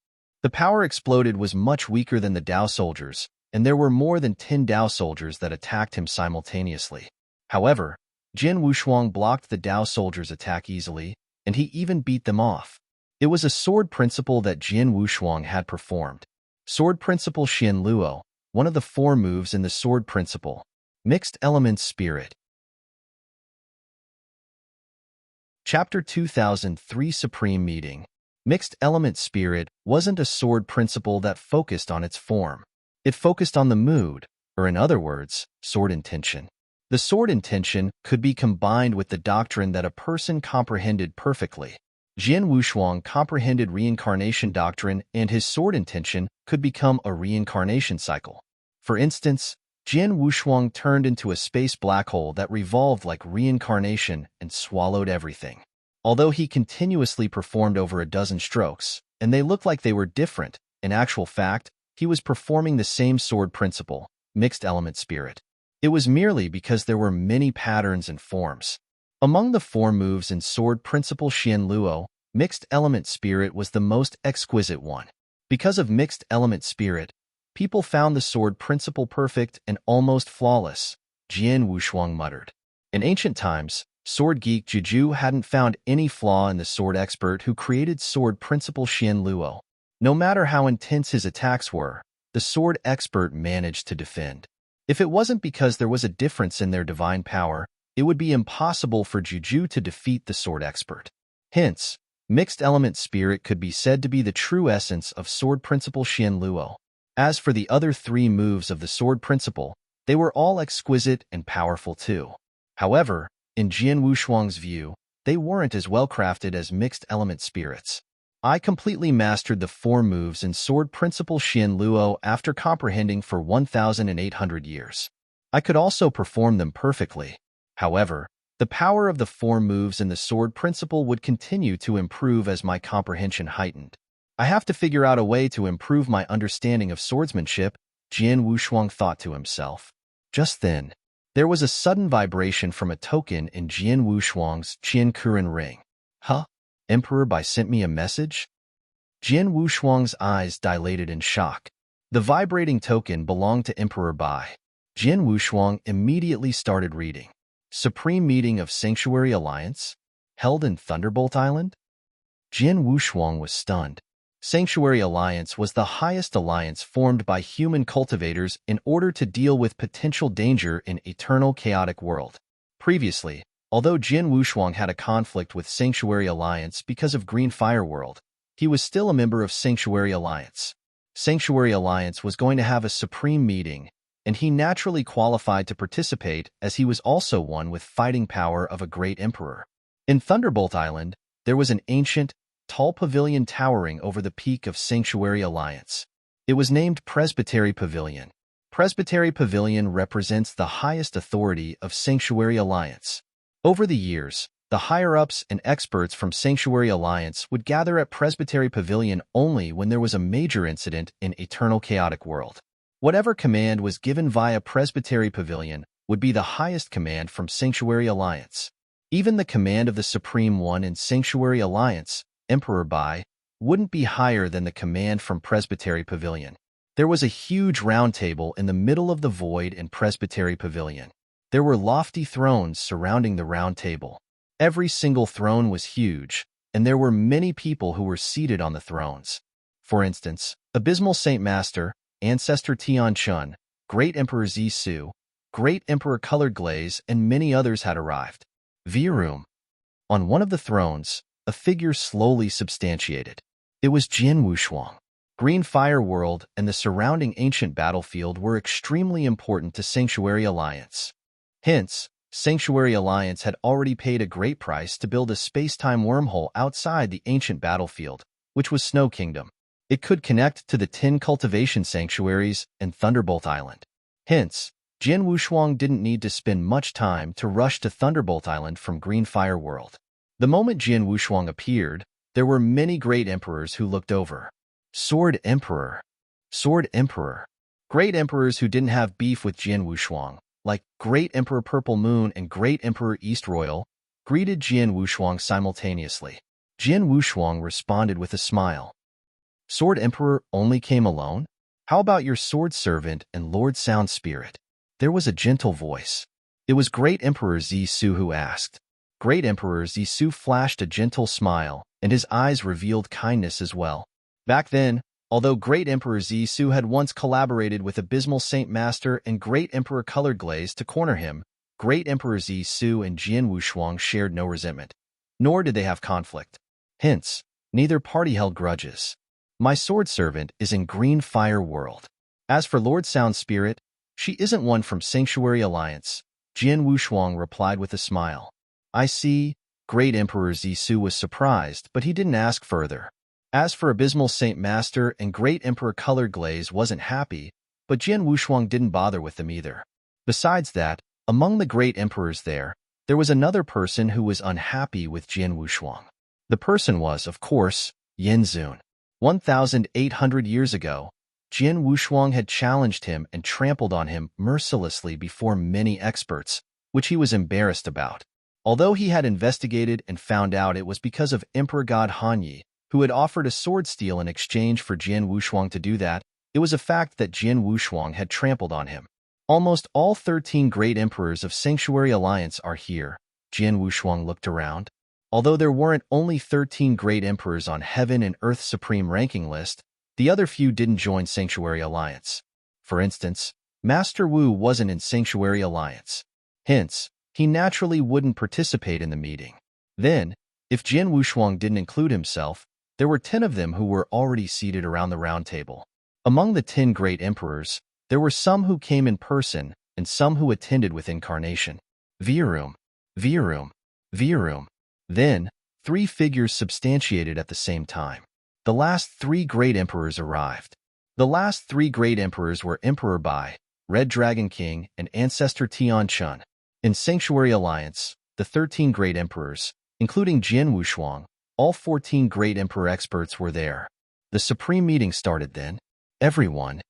The power exploded was much weaker than the Dao soldiers, and there were more than 10 Dao soldiers that attacked him simultaneously. However, Jin Wushuang blocked the Dao soldiers' attack easily, and he even beat them off. It was a sword principle that Jin Wushuang had performed. Sword Principle Xian Luo, one of the 4 moves in the sword principle. Mixed Element Spirit. Chapter 2003 Supreme Meeting. Mixed Element Spirit wasn't a sword principle that focused on its form. It focused on the mood, or in other words, sword intention. The sword intention could be combined with the doctrine that a person comprehended perfectly. Jin Wushuang comprehended reincarnation doctrine, and his sword intention could become a reincarnation cycle. For instance, Jin Wushuang turned into a space black hole that revolved like reincarnation and swallowed everything. Although he continuously performed over a dozen strokes, and they looked like they were different, in actual fact, he was performing the same sword principle, mixed element spirit. It was merely because there were many patterns and forms. Among the 4 moves in sword principle Xian Luo, mixed element spirit was the most exquisite one. Because of mixed element spirit, people found the sword principle perfect and almost flawless, Jian Wushuang muttered. In ancient times, sword geek Juju hadn't found any flaw in the sword expert who created sword principle Xian Luo. No matter how intense his attacks were, the sword expert managed to defend. If it wasn't because there was a difference in their divine power, it would be impossible for Juju to defeat the sword expert. Hence, mixed element spirit could be said to be the true essence of sword principle Xian Luo. As for the other 3 moves of the sword principle, they were all exquisite and powerful too. However, in Jian Wushuang's view, they weren't as well-crafted as mixed element spirits. I completely mastered the 4 moves in sword principle Xian Luo after comprehending for 1,800 years. I could also perform them perfectly. However, the power of the 4 moves in the sword principle would continue to improve as my comprehension heightened. I have to figure out a way to improve my understanding of swordsmanship, Jian Wushuang thought to himself. Just then, there was a sudden vibration from a token in Jian Wushuang's Qian Kuren ring. Huh? Emperor Bai sent me a message? Jian Wushuang's eyes dilated in shock. The vibrating token belonged to Emperor Bai. Jian Wushuang immediately started reading. Supreme Meeting of Sanctuary Alliance? Held in Thunderbolt Island? Jian Wushuang was stunned. Sanctuary Alliance was the highest alliance formed by human cultivators in order to deal with potential danger in eternal chaotic world. Previously, although Jian Wushuang had a conflict with Sanctuary Alliance because of Green Fire World, he was still a member of Sanctuary Alliance. Sanctuary Alliance was going to have a supreme meeting, and he naturally qualified to participate as he was also one with fighting power of a great emperor. In Thunderbolt Island, there was an ancient, tall pavilion towering over the peak of Sanctuary Alliance. It was named Presbytery Pavilion. Presbytery Pavilion represents the highest authority of Sanctuary Alliance. Over the years, the higher-ups and experts from Sanctuary Alliance would gather at Presbytery Pavilion only when there was a major incident in Eternal Chaotic World. Whatever command was given via Presbytery Pavilion would be the highest command from Sanctuary Alliance. Even the command of the Supreme One in Sanctuary Alliance, Emperor Bai, wouldn't be higher than the command from Presbytery Pavilion. There was a huge round table in the middle of the void in Presbytery Pavilion. There were lofty thrones surrounding the round table. Every single throne was huge, and there were many people who were seated on the thrones. For instance, Abysmal Saint Master, Ancestor Tian Chun, Great Emperor Zisu, Great Emperor Colored Glaze, and many others had arrived. Virum. On one of the thrones, a figure slowly substantiated. It was Jian Wushuang. Green Fire World and the surrounding ancient battlefield were extremely important to Sanctuary Alliance. Hence, Sanctuary Alliance had already paid a great price to build a space-time wormhole outside the ancient battlefield, which was Snow Kingdom. It could connect to the 10 cultivation sanctuaries and Thunderbolt Island. Hence, Jian Wushuang didn't need to spend much time to rush to Thunderbolt Island from Green Fire World. The moment Jian Wushuang appeared, there were many great emperors who looked over. Sword Emperor. Sword Emperor. Great emperors who didn't have beef with Jian Wushuang, like Great Emperor Purple Moon and Great Emperor East Royal, greeted Jian Wushuang simultaneously. Jian Wushuang responded with a smile. Sword Emperor only came alone? How about your sword servant and Lord Sound Spirit? There was a gentle voice. It was Great Emperor Zisu who asked. Great Emperor Zisu flashed a gentle smile, and his eyes revealed kindness as well. Back then, although Great Emperor Zisu had once collaborated with Abysmal Saint Master and Great Emperor Colored Glaze to corner him, Great Emperor Zisu and Jian Wushuang shared no resentment, nor did they have conflict. Hence, neither party held grudges. My sword servant is in Green Fire World. As for Lord Sound Spirit, she isn't one from Sanctuary Alliance, Jian Wushuang replied with a smile. I see. Great Emperor Zisu was surprised, but he didn't ask further. As for Abysmal Saint Master and Great Emperor Colored Glaze wasn't happy, but Jian Wushuang didn't bother with them either. Besides that, among the great emperors there There was another person who was unhappy with Jian Wushuang. The person was, of course, Yin Zun. 1,800 years ago, Jian Wushuang had challenged him and trampled on him mercilessly before many experts, which he was embarrassed about. Although he had investigated and found out it was because of Emperor God Hanyi, who had offered a sword steal in exchange for Jian Wushuang to do that, it was a fact that Jian Wushuang had trampled on him. Almost all 13 great emperors of Sanctuary Alliance are here. Jian Wushuang looked around. Although there weren't only 13 great emperors on Heaven and Earth's supreme ranking list, the other few didn't join Sanctuary Alliance. For instance, Master Wu wasn't in Sanctuary Alliance. Hence, he naturally wouldn't participate in the meeting. Then, if Jian Wushuang didn't include himself, there were 10 of them who were already seated around the round table. Among the 10 great emperors, there were some who came in person and some who attended with incarnation. Virum, Virum, Virum. Then, 3 figures substantiated at the same time. The last 3 great emperors arrived. The last 3 great emperors were Emperor Bai, Red Dragon King, and Ancestor Tian Chun. In Sanctuary Alliance, the 13 great emperors, including Jian Wushuang, all 14 great emperor experts were there. The supreme meeting started then. Everyone.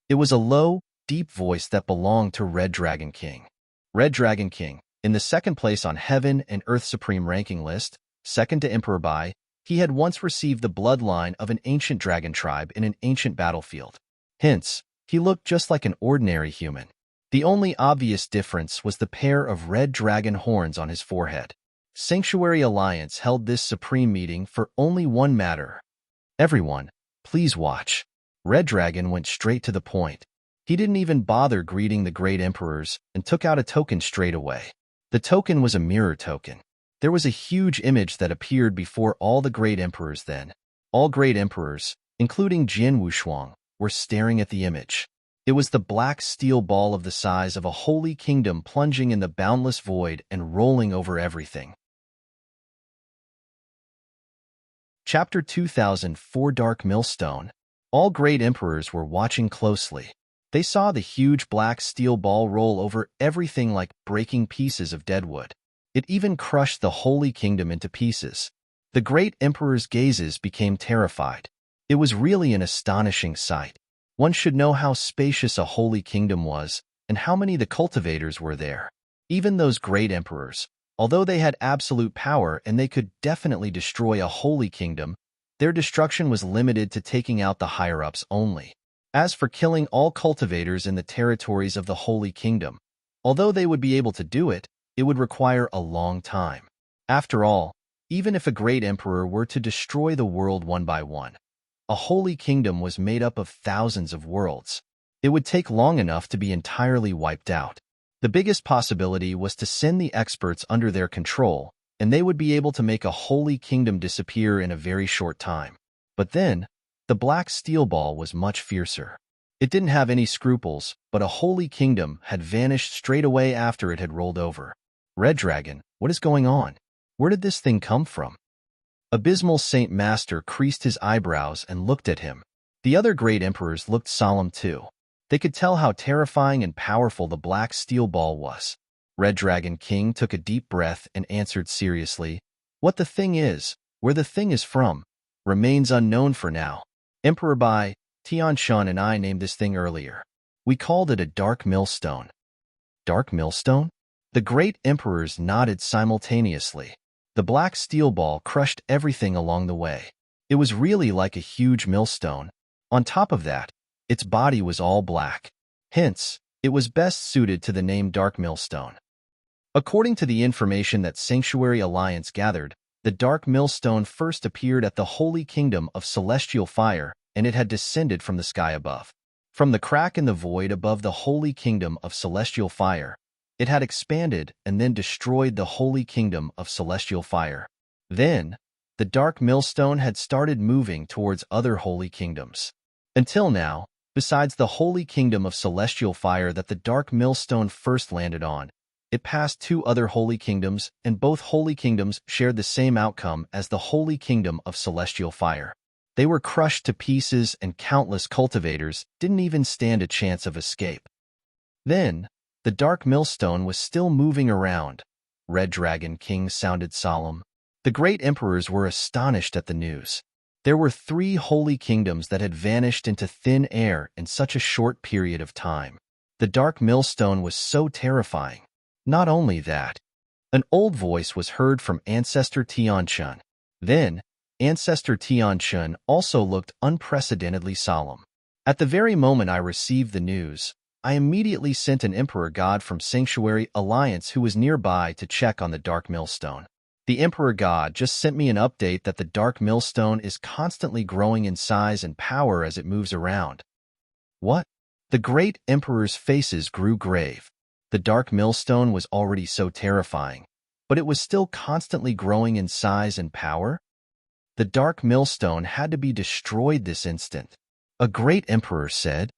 It was a low, deep voice that belonged to Red Dragon King. Red Dragon King, in the second place on Heaven and Earth Supreme Ranking list, second to Emperor Bai, he had once received the bloodline of an ancient dragon tribe in an ancient battlefield. Hence, he looked just like an ordinary human. The only obvious difference was the pair of red dragon horns on his forehead. Sanctuary Alliance held this supreme meeting for only one matter. Everyone, please watch. Red Dragon went straight to the point. He didn't even bother greeting the great emperors and took out a token straight away. The token was a mirror token. There was a huge image that appeared before all the great emperors then. All great emperors, including Jian Wushuang, were staring at the image. It was the black steel ball of the size of a holy kingdom plunging in the boundless void and rolling over everything. Chapter 2004 Dark Millstone. All great emperors were watching closely. They saw the huge black steel ball roll over everything like breaking pieces of deadwood. It even crushed the holy kingdom into pieces. The great emperor's gazes became terrified. It was really an astonishing sight. One should know how spacious a holy kingdom was and how many the cultivators were there. Even those great emperors, although they had absolute power and they could definitely destroy a holy kingdom, their destruction was limited to taking out the higher-ups only. As for killing all cultivators in the territories of the Holy Kingdom, although they would be able to do it, it would require a long time. After all, even if a great emperor were to destroy the world one by one, a holy kingdom was made up of thousands of worlds. It would take long enough to be entirely wiped out. The biggest possibility was to send the experts under their control, and they would be able to make a holy kingdom disappear in a very short time. But then, the black steel ball was much fiercer. It didn't have any scruples, but a holy kingdom had vanished straight away after it had rolled over. Red Dragon, what is going on? Where did this thing come from? Abysmal Saint Master creased his eyebrows and looked at him. The other great emperors looked solemn too. They could tell how terrifying and powerful the black steel ball was. Red Dragon King took a deep breath and answered seriously, "What the thing is, where the thing is from, remains unknown for now. Emperor Bai, Tian Shan and I named this thing earlier. We called it a dark millstone." Dark millstone? The great emperors nodded simultaneously. The black steel ball crushed everything along the way. It was really like a huge millstone. On top of that, its body was all black. Hence, it was best suited to the name Dark Millstone. According to the information that Sanctuary Alliance gathered, the Dark Millstone first appeared at the Holy Kingdom of Celestial Fire, and it had descended from the sky above. From the crack in the void above the Holy Kingdom of Celestial Fire, it had expanded and then destroyed the Holy Kingdom of Celestial Fire. Then, the Dark Millstone had started moving towards other holy kingdoms. Until now, besides the Holy Kingdom of Celestial Fire that the Dark Millstone first landed on, it passed 2 other holy kingdoms, and both holy kingdoms shared the same outcome as the Holy Kingdom of Celestial Fire. They were crushed to pieces and countless cultivators didn't even stand a chance of escape. Then, the Dark Millstone was still moving around, Red Dragon King sounded solemn. The great emperors were astonished at the news. There were 3 holy kingdoms that had vanished into thin air in such a short period of time. The dark millstone was so terrifying. Not only that, an old voice was heard from Ancestor Tianchun. Then, Ancestor Tianchun also looked unprecedentedly solemn. At the very moment I received the news, I immediately sent an Emperor God from Sanctuary Alliance who was nearby to check on the Dark Millstone. The Emperor God just sent me an update that the Dark Millstone is constantly growing in size and power as it moves around. What? The great Emperor's faces grew grave. The Dark Millstone was already so terrifying, but it was still constantly growing in size and power? The Dark Millstone had to be destroyed this instant. A great Emperor said,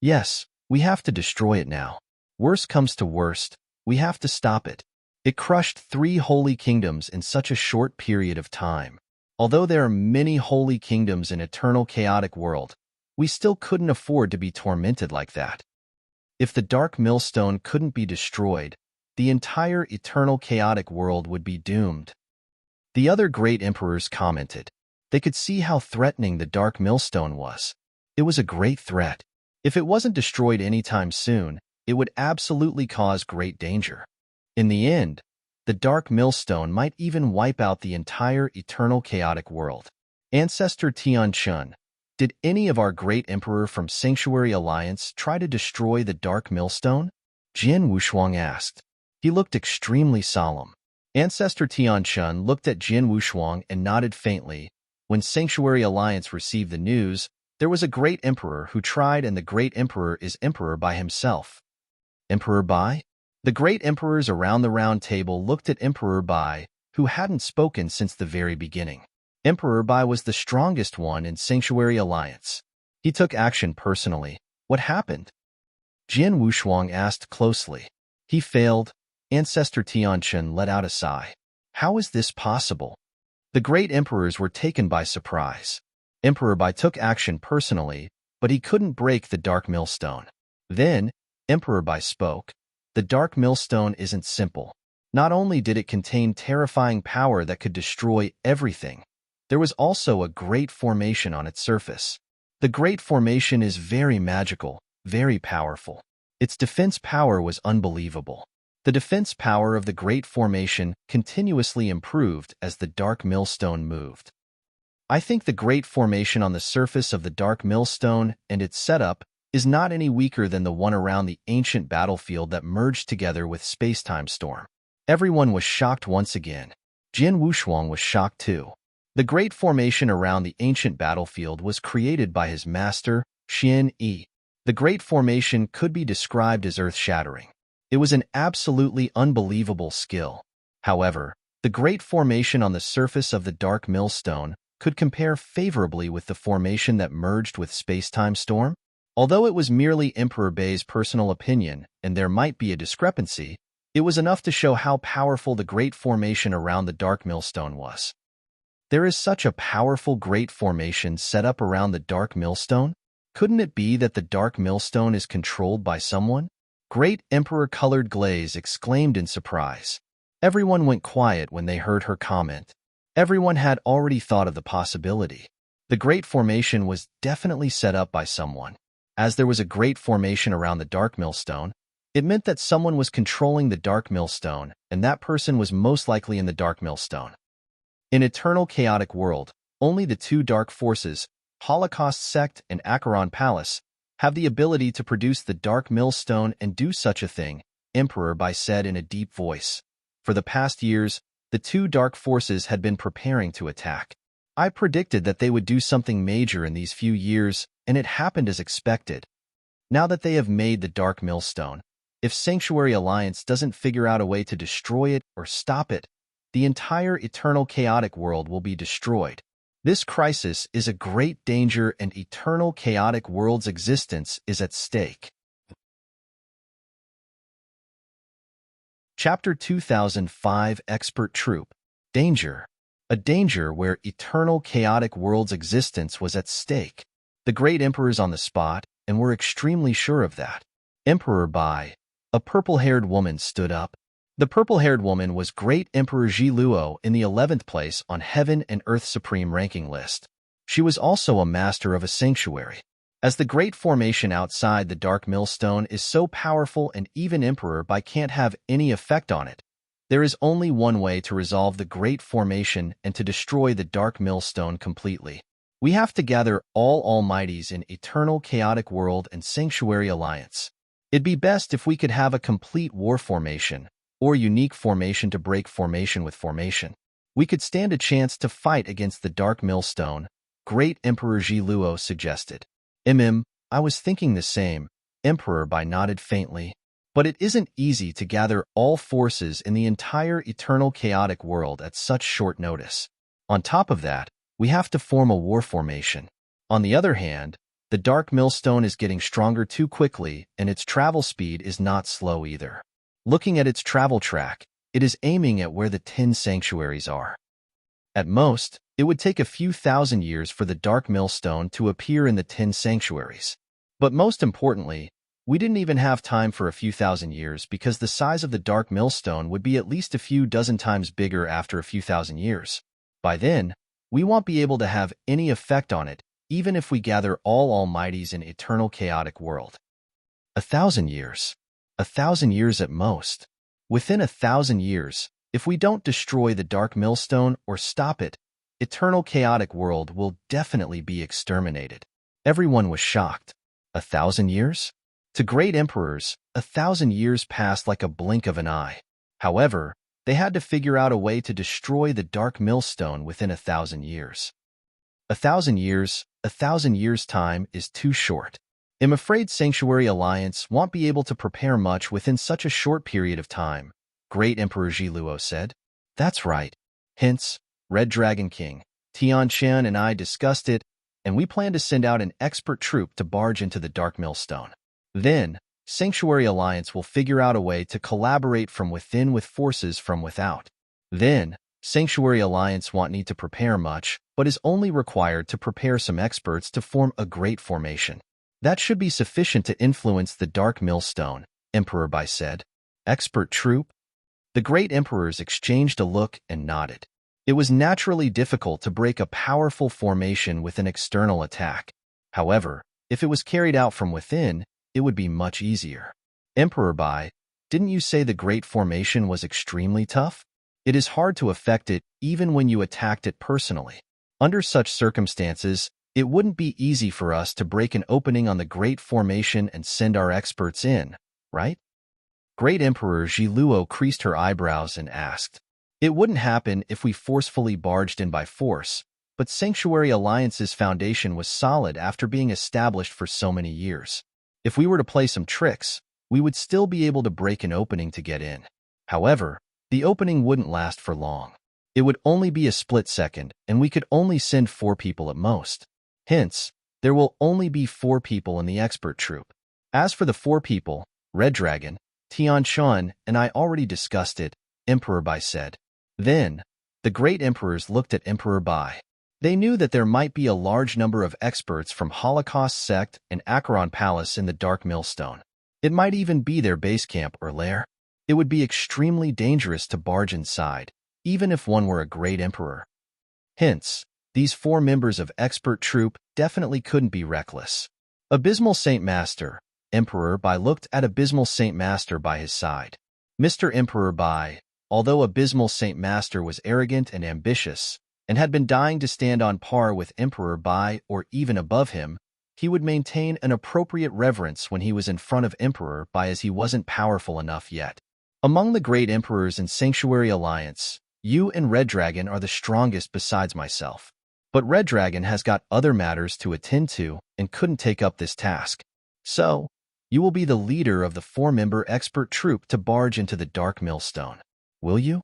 "Yes, we have to destroy it now. Worst comes to worst, we have to stop it." It crushed 3 holy kingdoms in such a short period of time. Although there are many holy kingdoms in eternal chaotic world, we still couldn't afford to be tormented like that. If the Dark Millstone couldn't be destroyed, the entire eternal chaotic world would be doomed. The other great emperors commented. They could see how threatening the Dark Millstone was. It was a great threat. If it wasn't destroyed anytime soon, it would absolutely cause great danger. In the end, the Dark Millstone might even wipe out the entire eternal chaotic world. Ancestor Tianchun, did any of our great emperor from Sanctuary Alliance try to destroy the Dark Millstone? Jin Wushuang asked. He looked extremely solemn. Ancestor Tianchun looked at Jin Wushuang and nodded faintly. When Sanctuary Alliance received the news, there was a great emperor who tried, and the great emperor is Emperor Bai himself. Emperor Bai? The great emperors around the round table looked at Emperor Bai, who hadn't spoken since the very beginning. Emperor Bai was the strongest one in Sanctuary Alliance. He took action personally. What happened? Jin Wushuang asked closely. He failed. Ancestor Tianchun let out a sigh. How is this possible? The great emperors were taken by surprise. Emperor Bai took action personally, but he couldn't break the Dark Millstone. Then, Emperor Bai spoke. The Dark Millstone isn't simple. Not only did it contain terrifying power that could destroy everything, there was also a great formation on its surface. The Great Formation is very magical, very powerful. Its defense power was unbelievable. The defense power of the Great Formation continuously improved as the Dark Millstone moved. I think the Great Formation on the surface of the Dark Millstone and its setup is not any weaker than the one around the ancient battlefield that merged together with Space-Time Storm. Everyone was shocked once again. Jin Wushuang was shocked too. The Great Formation around the ancient battlefield was created by his master, Xian Yi. The Great Formation could be described as earth-shattering. It was an absolutely unbelievable skill. However, the Great Formation on the surface of the Dark Millstone could compare favorably with the formation that merged with Space-Time Storm. Although it was merely Emperor Bai's personal opinion, and there might be a discrepancy, it was enough to show how powerful the Great Formation around the Dark Millstone was. There is such a powerful Great Formation set up around the Dark Millstone? Couldn't it be that the Dark Millstone is controlled by someone? Great Emperor-colored glaze exclaimed in surprise. Everyone went quiet when they heard her comment. Everyone had already thought of the possibility. The Great Formation was definitely set up by someone. As there was a Great Formation around the Dark Millstone, it meant that someone was controlling the Dark Millstone, and that person was most likely in the Dark Millstone. In Eternal Chaotic World, only the 2 dark forces, Holocaust Sect and Acheron Palace, have the ability to produce the Dark Millstone and do such a thing, Emperor Bai said in a deep voice. For the past years, the 2 dark forces had been preparing to attack. I predicted that they would do something major in these few years, and it happened as expected. Now that they have made the Dark Millstone, if Sanctuary Alliance doesn't figure out a way to destroy it or stop it, the entire eternal chaotic world will be destroyed. This crisis is a great danger, and eternal chaotic world's existence is at stake. Chapter 2005 Expert Troop. Danger. A danger where eternal chaotic world's existence was at stake. The great emperors on the spot, and were extremely sure of that. Emperor Bai, a purple-haired woman, stood up. The purple-haired woman was Great Emperor Ji Luo in the 11th place on Heaven and Earth Supreme ranking list. She was also a master of a sanctuary. As the great formation outside the Dark Millstone is so powerful and even Emperor Bai can't have any effect on it, there is only one way to resolve the great formation and to destroy the Dark Millstone completely. We have to gather all Almighties in Eternal Chaotic World and Sanctuary Alliance. It'd be best if we could have a complete war formation, or unique formation to break formation with formation. We could stand a chance to fight against the Dark Millstone, Great Emperor Ji Luo suggested. I was thinking the same, Emperor Bai nodded faintly. But it isn't easy to gather all forces in the entire Eternal Chaotic World at such short notice. On top of that, we have to form a war formation. On the other hand, the Dark Millstone is getting stronger too quickly, and its travel speed is not slow either. Looking at its travel track, it is aiming at where the 10 sanctuaries are. At most, it would take a few thousand years for the Dark Millstone to appear in the 10 sanctuaries. But most importantly, we didn't even have time for a few thousand years because the size of the Dark Millstone would be at least a few dozen times bigger after a few thousand years. By then, we won't be able to have any effect on it, even if we gather all Almighties in Eternal Chaotic World. 1,000 years. 1,000 years at most. Within 1,000 years, if we don't destroy the Dark Millstone or stop it, Eternal Chaotic World will definitely be exterminated. Everyone was shocked. 1,000 years? To great emperors, 1,000 years passed like a blink of an eye. However, they had to figure out a way to destroy the Dark Millstone within 1,000 years. 1,000 years, 1,000 years' time is too short. I'm afraid Sanctuary Alliance won't be able to prepare much within such a short period of time, Great Emperor Ji Luo said. That's right. Hence, Red Dragon King, Tian Chen and I discussed it, and we plan to send out an expert troop to barge into the Dark Millstone. Then, Sanctuary Alliance will figure out a way to collaborate from within with forces from without. Then, Sanctuary Alliance won't need to prepare much, but is only required to prepare some experts to form a great formation. That should be sufficient to influence the Dark Millstone, Emperor Bai said. Expert troop? The great emperors exchanged a look and nodded. It was naturally difficult to break a powerful formation with an external attack. However, if it was carried out from within, it would be much easier. Emperor Bai, didn't you say the great formation was extremely tough? It is hard to affect it even when you attacked it personally. Under such circumstances, it wouldn't be easy for us to break an opening on the great formation and send our experts in, right? Great Emperor Ji Luo creased her eyebrows and asked. It wouldn't happen if we forcefully barged in by force, but Sanctuary Alliance's foundation was solid after being established for so many years. If we were to play some tricks, we would still be able to break an opening to get in. However, the opening wouldn't last for long. It would only be a split second, and we could only send 4 people at most. Hence, there will only be 4 people in the expert troop. As for the 4 people, Red Dragon, Tian Chen and I already discussed it, Emperor Bai said. Then, the great emperors looked at Emperor Bai. They knew that there might be a large number of experts from Holocaust Sect and Acheron Palace in the Dark Millstone. It might even be their base camp or lair. It would be extremely dangerous to barge inside, even if one were a great emperor. Hence, these 4 members of expert troop definitely couldn't be reckless. Abysmal Saint Master, Emperor Bai looked at Abysmal Saint Master by his side. Mr. Emperor Bai, although Abysmal Saint Master was arrogant and ambitious, and had been dying to stand on par with Emperor Bai or even above him, he would maintain an appropriate reverence when he was in front of Emperor Bai as he wasn't powerful enough yet. Among the great emperors in Sanctuary Alliance, you and Red Dragon are the strongest besides myself. But Red Dragon has got other matters to attend to and couldn't take up this task. So, you will be the leader of the 4-member expert troop to barge into the Dark Millstone. Will you?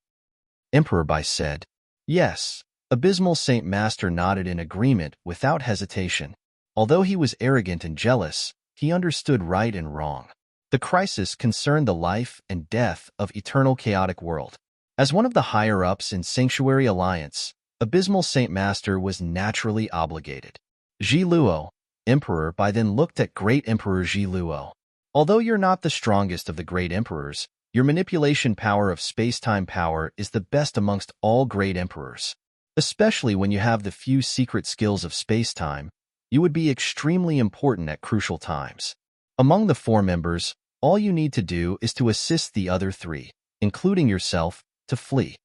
Emperor Bai said. Yes. Abysmal Saint Master nodded in agreement without hesitation. Although he was arrogant and jealous, he understood right and wrong. The crisis concerned the life and death of Eternal Chaotic World. As one of the higher-ups in Sanctuary Alliance, Abysmal Saint Master was naturally obligated. Ji Luo, Emperor Bai then looked at Great Emperor Ji Luo. Although you're not the strongest of the great emperors, Your manipulation power of space-time power is the best amongst all great emperors. Especially when you have the few secret skills of space-time, you would be extremely important at crucial times. Among the 4 members, all you need to do is to assist the other 3, including yourself, to flee.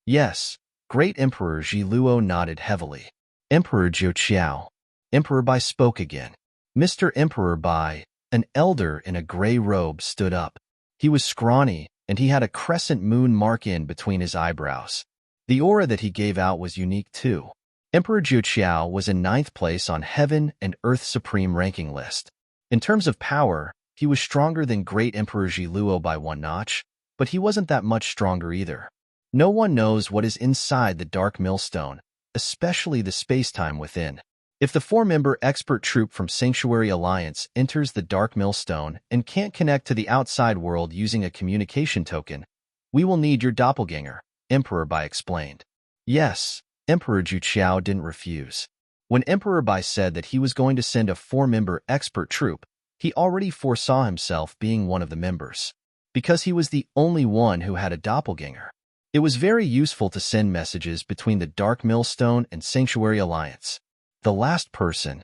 Yes, Great Emperor Ji Luo nodded heavily. Emperor Jiu Qiao. Emperor Bai spoke again. Mr. Emperor Bai, an elder in a gray robe, stood up. He was scrawny, and he had a crescent moon mark in between his eyebrows. The aura that he gave out was unique too. Emperor Jiu Qiao was in 9th place on Heaven and Earth's Supreme ranking list. In terms of power, he was stronger than Great Emperor Ji Luo by 1 notch, but he wasn't that much stronger either. No one knows what is inside the Dark Millstone, especially the space-time within. If the 4-member expert troop from Sanctuary Alliance enters the Dark Millstone and can't connect to the outside world using a communication token, we will need your doppelganger, Emperor Bai explained. Yes, Emperor Jiu Qiao didn't refuse. When Emperor Bai said that he was going to send a 4-member expert troop, he already foresaw himself being one of the members. Because he was the only one who had a doppelganger, it was very useful to send messages between the Dark Millstone and Sanctuary Alliance. The last person.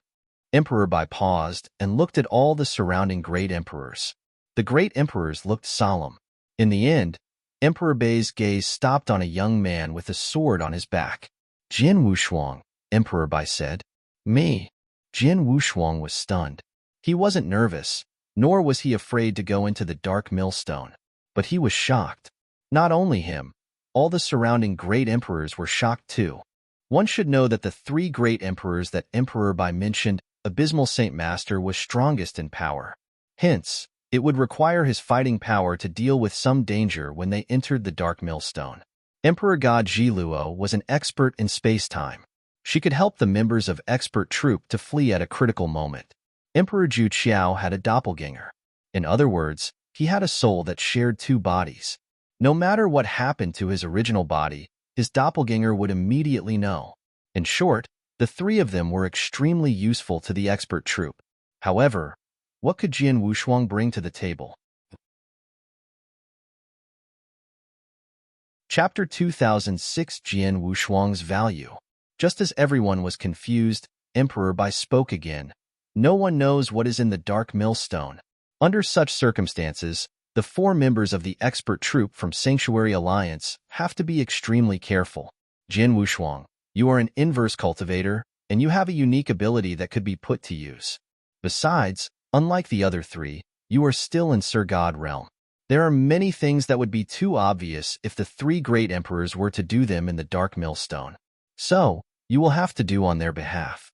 Emperor Bai paused and looked at all the surrounding great emperors. The great emperors looked solemn. In the end, Emperor Bai's gaze stopped on a young man with a sword on his back. Jin Wushuang, Emperor Bai said. Me. Jin Wushuang was stunned. He wasn't nervous, nor was he afraid to go into the Dark Millstone. But he was shocked. Not only him, all the surrounding great emperors were shocked too. One should know that the 3 great emperors that Emperor Bai mentioned, Abysmal Saint Master was strongest in power. Hence, it would require his fighting power to deal with some danger when they entered the Dark Millstone. Emperor God Ji Luo was an expert in space-time. She could help the members of expert troop to flee at a critical moment. Emperor Jiu Qiao had a doppelganger. In other words, he had a soul that shared 2 bodies. No matter what happened to his original body, his doppelganger would immediately know. In short, the 3 of them were extremely useful to the expert troop. However, what could Jin Wushuang bring to the table? Chapter 2006 Jin Wushuang's Value. Just as everyone was confused, Emperor Bai spoke again. No one knows what is in the Dark Millstone. Under such circumstances, the 4 members of the expert troop from Sanctuary Alliance have to be extremely careful. Jin Wushuang, you are an inverse cultivator, and you have a unique ability that could be put to use. Besides, unlike the other 3, you are still in Sir God realm. There are many things that would be too obvious if the 3 great emperors were to do them in the Dark Millstone. So, you will have to do on their behalf.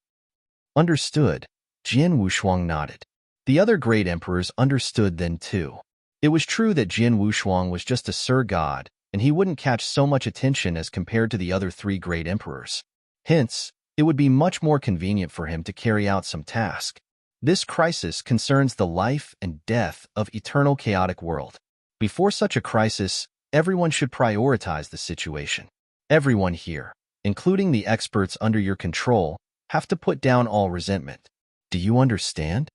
Understood. Jin Wushuang nodded. The other great emperors understood then too. It was true that Jin Wushuang was just a Sir God, and he wouldn't catch so much attention as compared to the other 3 great emperors. Hence, it would be much more convenient for him to carry out some task. This crisis concerns the life and death of eternal chaotic world. Before such a crisis, everyone should prioritize the situation. Everyone here, including the experts under your control, have to put down all resentment. Do you understand?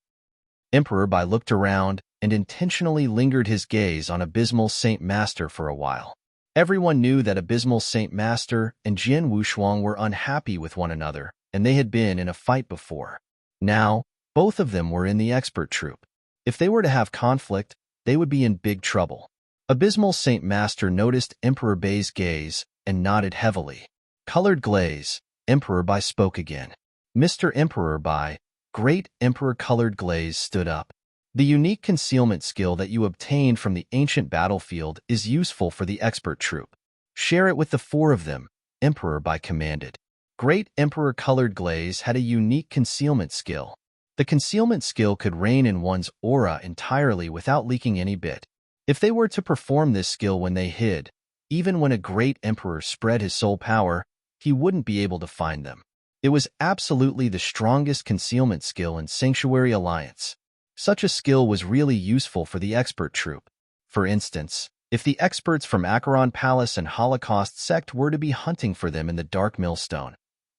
Emperor Bai looked around and intentionally lingered his gaze on Abysmal Saint Master for a while. Everyone knew that Abysmal Saint Master and Jin Wushuang were unhappy with one another, and they had been in a fight before. Now, both of them were in the expert troop. If they were to have conflict, they would be in big trouble. Abysmal Saint Master noticed Emperor Bai's gaze and nodded heavily. Colored glaze, Emperor Bai spoke again. Mr. Emperor Bai, Great Emperor Colored Glaze stood up. The unique concealment skill that you obtained from the ancient battlefield is useful for the expert troop. Share it with the 4 of them, Emperor Bai commanded. Great Emperor Colored Glaze had a unique concealment skill. The concealment skill could reign in one's aura entirely without leaking any bit. If they were to perform this skill when they hid, even when a great emperor spread his soul power, he wouldn't be able to find them. It was absolutely the strongest concealment skill in Sanctuary Alliance. Such a skill was really useful for the expert troop. For instance, if the experts from Acheron Palace and Holocaust Sect were to be hunting for them in the Dark Millstone,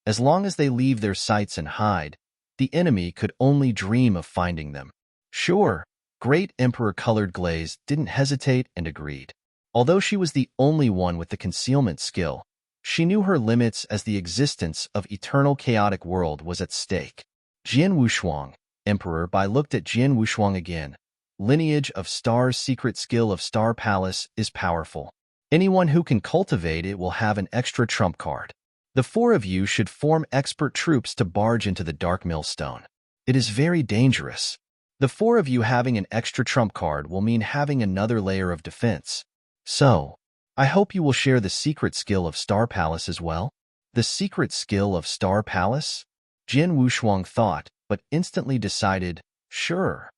as long as they leave their sights and hide, the enemy could only dream of finding them. Sure, Great Emperor Colored Glaze didn't hesitate and agreed. Although she was the only one with the concealment skill, she knew her limits as the existence of eternal chaotic world was at stake. Jian Wushuang, Emperor Bai looked at Jian Wushuang again. Lineage of Star's secret skill of Star Palace is powerful. Anyone who can cultivate it will have an extra trump card. The four of you should form expert troops to barge into the Dark Millstone. It is very dangerous. The four of you having an extra trump card will mean having another layer of defense. So, I hope you will share the secret skill of Star Palace as well. The secret skill of Star Palace? Jian Wushuang thought, but instantly decided, sure.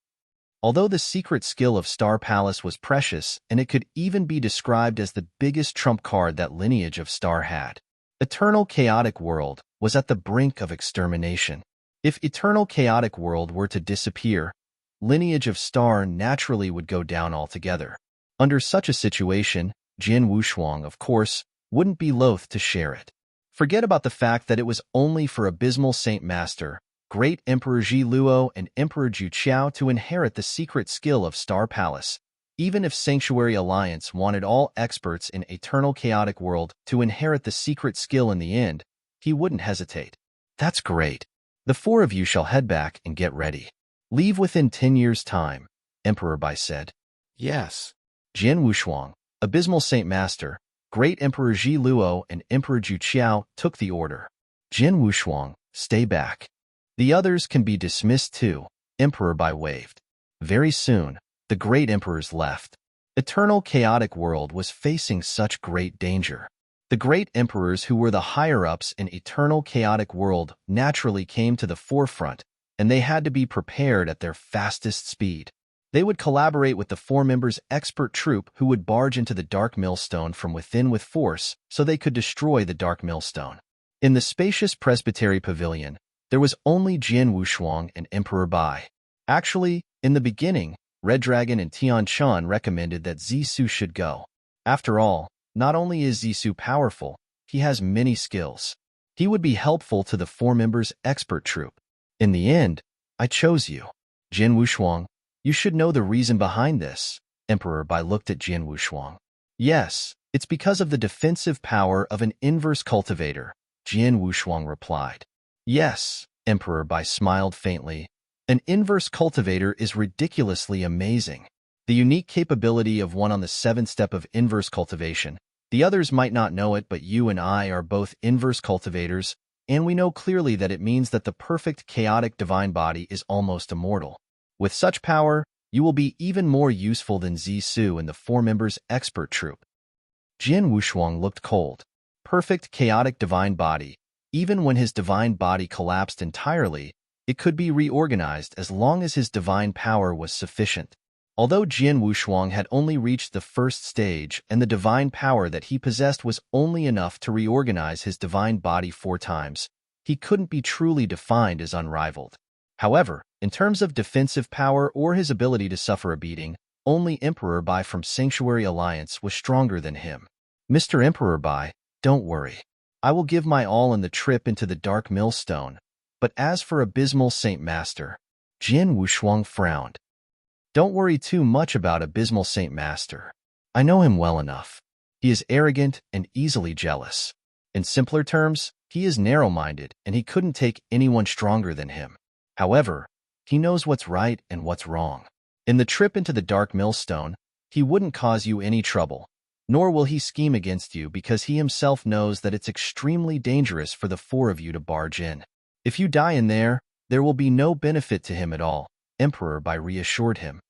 Although the secret skill of Star Palace was precious, and it could even be described as the biggest trump card that lineage of Star had, Eternal Chaotic World was at the brink of extermination. If Eternal Chaotic World were to disappear, lineage of Star naturally would go down altogether. Under such a situation, Jian Wushuang, of course, wouldn't be loath to share it. Forget about the fact that it was only for Abysmal Saint Master, Great Emperor Ji Luo and Emperor Ju Qiao to inherit the secret skill of Star Palace. Even if Sanctuary Alliance wanted all experts in Eternal Chaotic World to inherit the secret skill in the end, he wouldn't hesitate. That's great. The four of you shall head back and get ready. Leave within 10 years' time, Emperor Bai said. Yes. Jian Wushuang, Abysmal Saint Master, Great Emperor Ji Luo and Emperor Ju Qiao took the order. Jian Wushuang, stay back. The others can be dismissed too, Emperor Bai waved. Very soon, the great emperors left. Eternal Chaotic World was facing such great danger. The great emperors who were the higher-ups in Eternal Chaotic World naturally came to the forefront, and they had to be prepared at their fastest speed. They would collaborate with the four members' expert troop who would barge into the Dark Millstone from within with force so they could destroy the Dark Millstone. In the spacious Presbytery Pavilion, there was only Jian Wushuang and Emperor Bai. Actually, in the beginning, Red Dragon and Tian Chun recommended that Zisu should go. After all, not only is Zisu powerful, he has many skills. He would be helpful to the four members' expert troop. In the end, I chose you. Jian Wushuang, you should know the reason behind this. Emperor Bai looked at Jian Wushuang. Yes, it's because of the defensive power of an inverse cultivator, Jian Wushuang replied. Yes, Emperor Bai smiled faintly. An inverse cultivator is ridiculously amazing. The unique capability of one on the seventh step of inverse cultivation. The others might not know it, but you and I are both inverse cultivators, and we know clearly that it means that the perfect chaotic divine body is almost immortal. With such power, you will be even more useful than Zisu and the four members' expert troop. Jian Wushuang looked cold. Perfect chaotic divine body. Even when his divine body collapsed entirely, it could be reorganized as long as his divine power was sufficient. Although Jian Wushuang had only reached the first stage and the divine power that he possessed was only enough to reorganize his divine body 4 times, he couldn't be truly defined as unrivaled. However, in terms of defensive power or his ability to suffer a beating, only Emperor Bai from Sanctuary Alliance was stronger than him. Mr. Emperor Bai, don't worry. I will give my all in the trip into the Dark Millstone. But as for Abysmal Saint Master, Jian Wushuang frowned. Don't worry too much about Abysmal Saint Master. I know him well enough. He is arrogant and easily jealous. In simpler terms, he is narrow-minded and he couldn't take anyone stronger than him. However, he knows what's right and what's wrong. In the trip into the Dark Millstone, he wouldn't cause you any trouble, nor will he scheme against you because he himself knows that it's extremely dangerous for the 4 of you to barge in. If you die in there will be no benefit to him at all, Emperor Bai reassured him.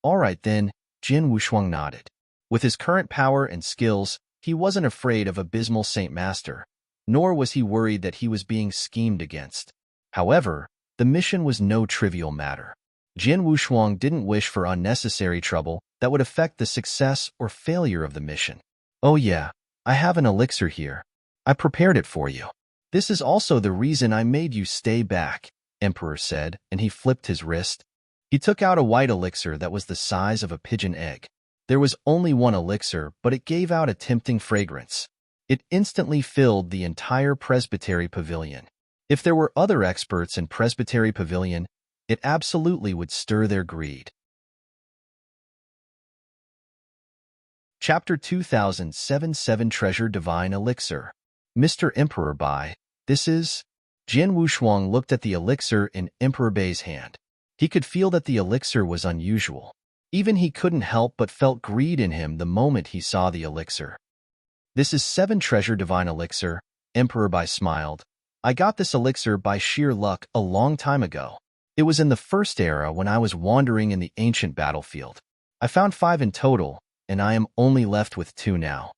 All right then, Jian Wushuang nodded. With his current power and skills, he wasn't afraid of Abysmal Saint Master, nor was he worried that he was being schemed against. However, the mission was no trivial matter. Jian Wushuang didn't wish for unnecessary trouble that would affect the success or failure of the mission. Oh yeah, I have an elixir here. I prepared it for you. This is also the reason I made you stay back, Emperor said, and he flipped his wrist. He took out a white elixir that was the size of a pigeon egg. There was only one elixir, but it gave out a tempting fragrance. It instantly filled the entire Presbytery Pavilion. If there were other experts in Presbytery Pavilion, it absolutely would stir their greed. Chapter 2077 Treasure Divine Elixir. Mr. Emperor Bai, this is... Jian Wushuang looked at the elixir in Emperor Bai's hand. He could feel that the elixir was unusual. Even he couldn't help but felt greed in him the moment he saw the elixir. This is 7 Treasure Divine Elixir, Emperor Bai smiled. I got this elixir by sheer luck a long time ago. It was in the first era when I was wandering in the ancient battlefield. I found 5 in total, and I am only left with 2 now.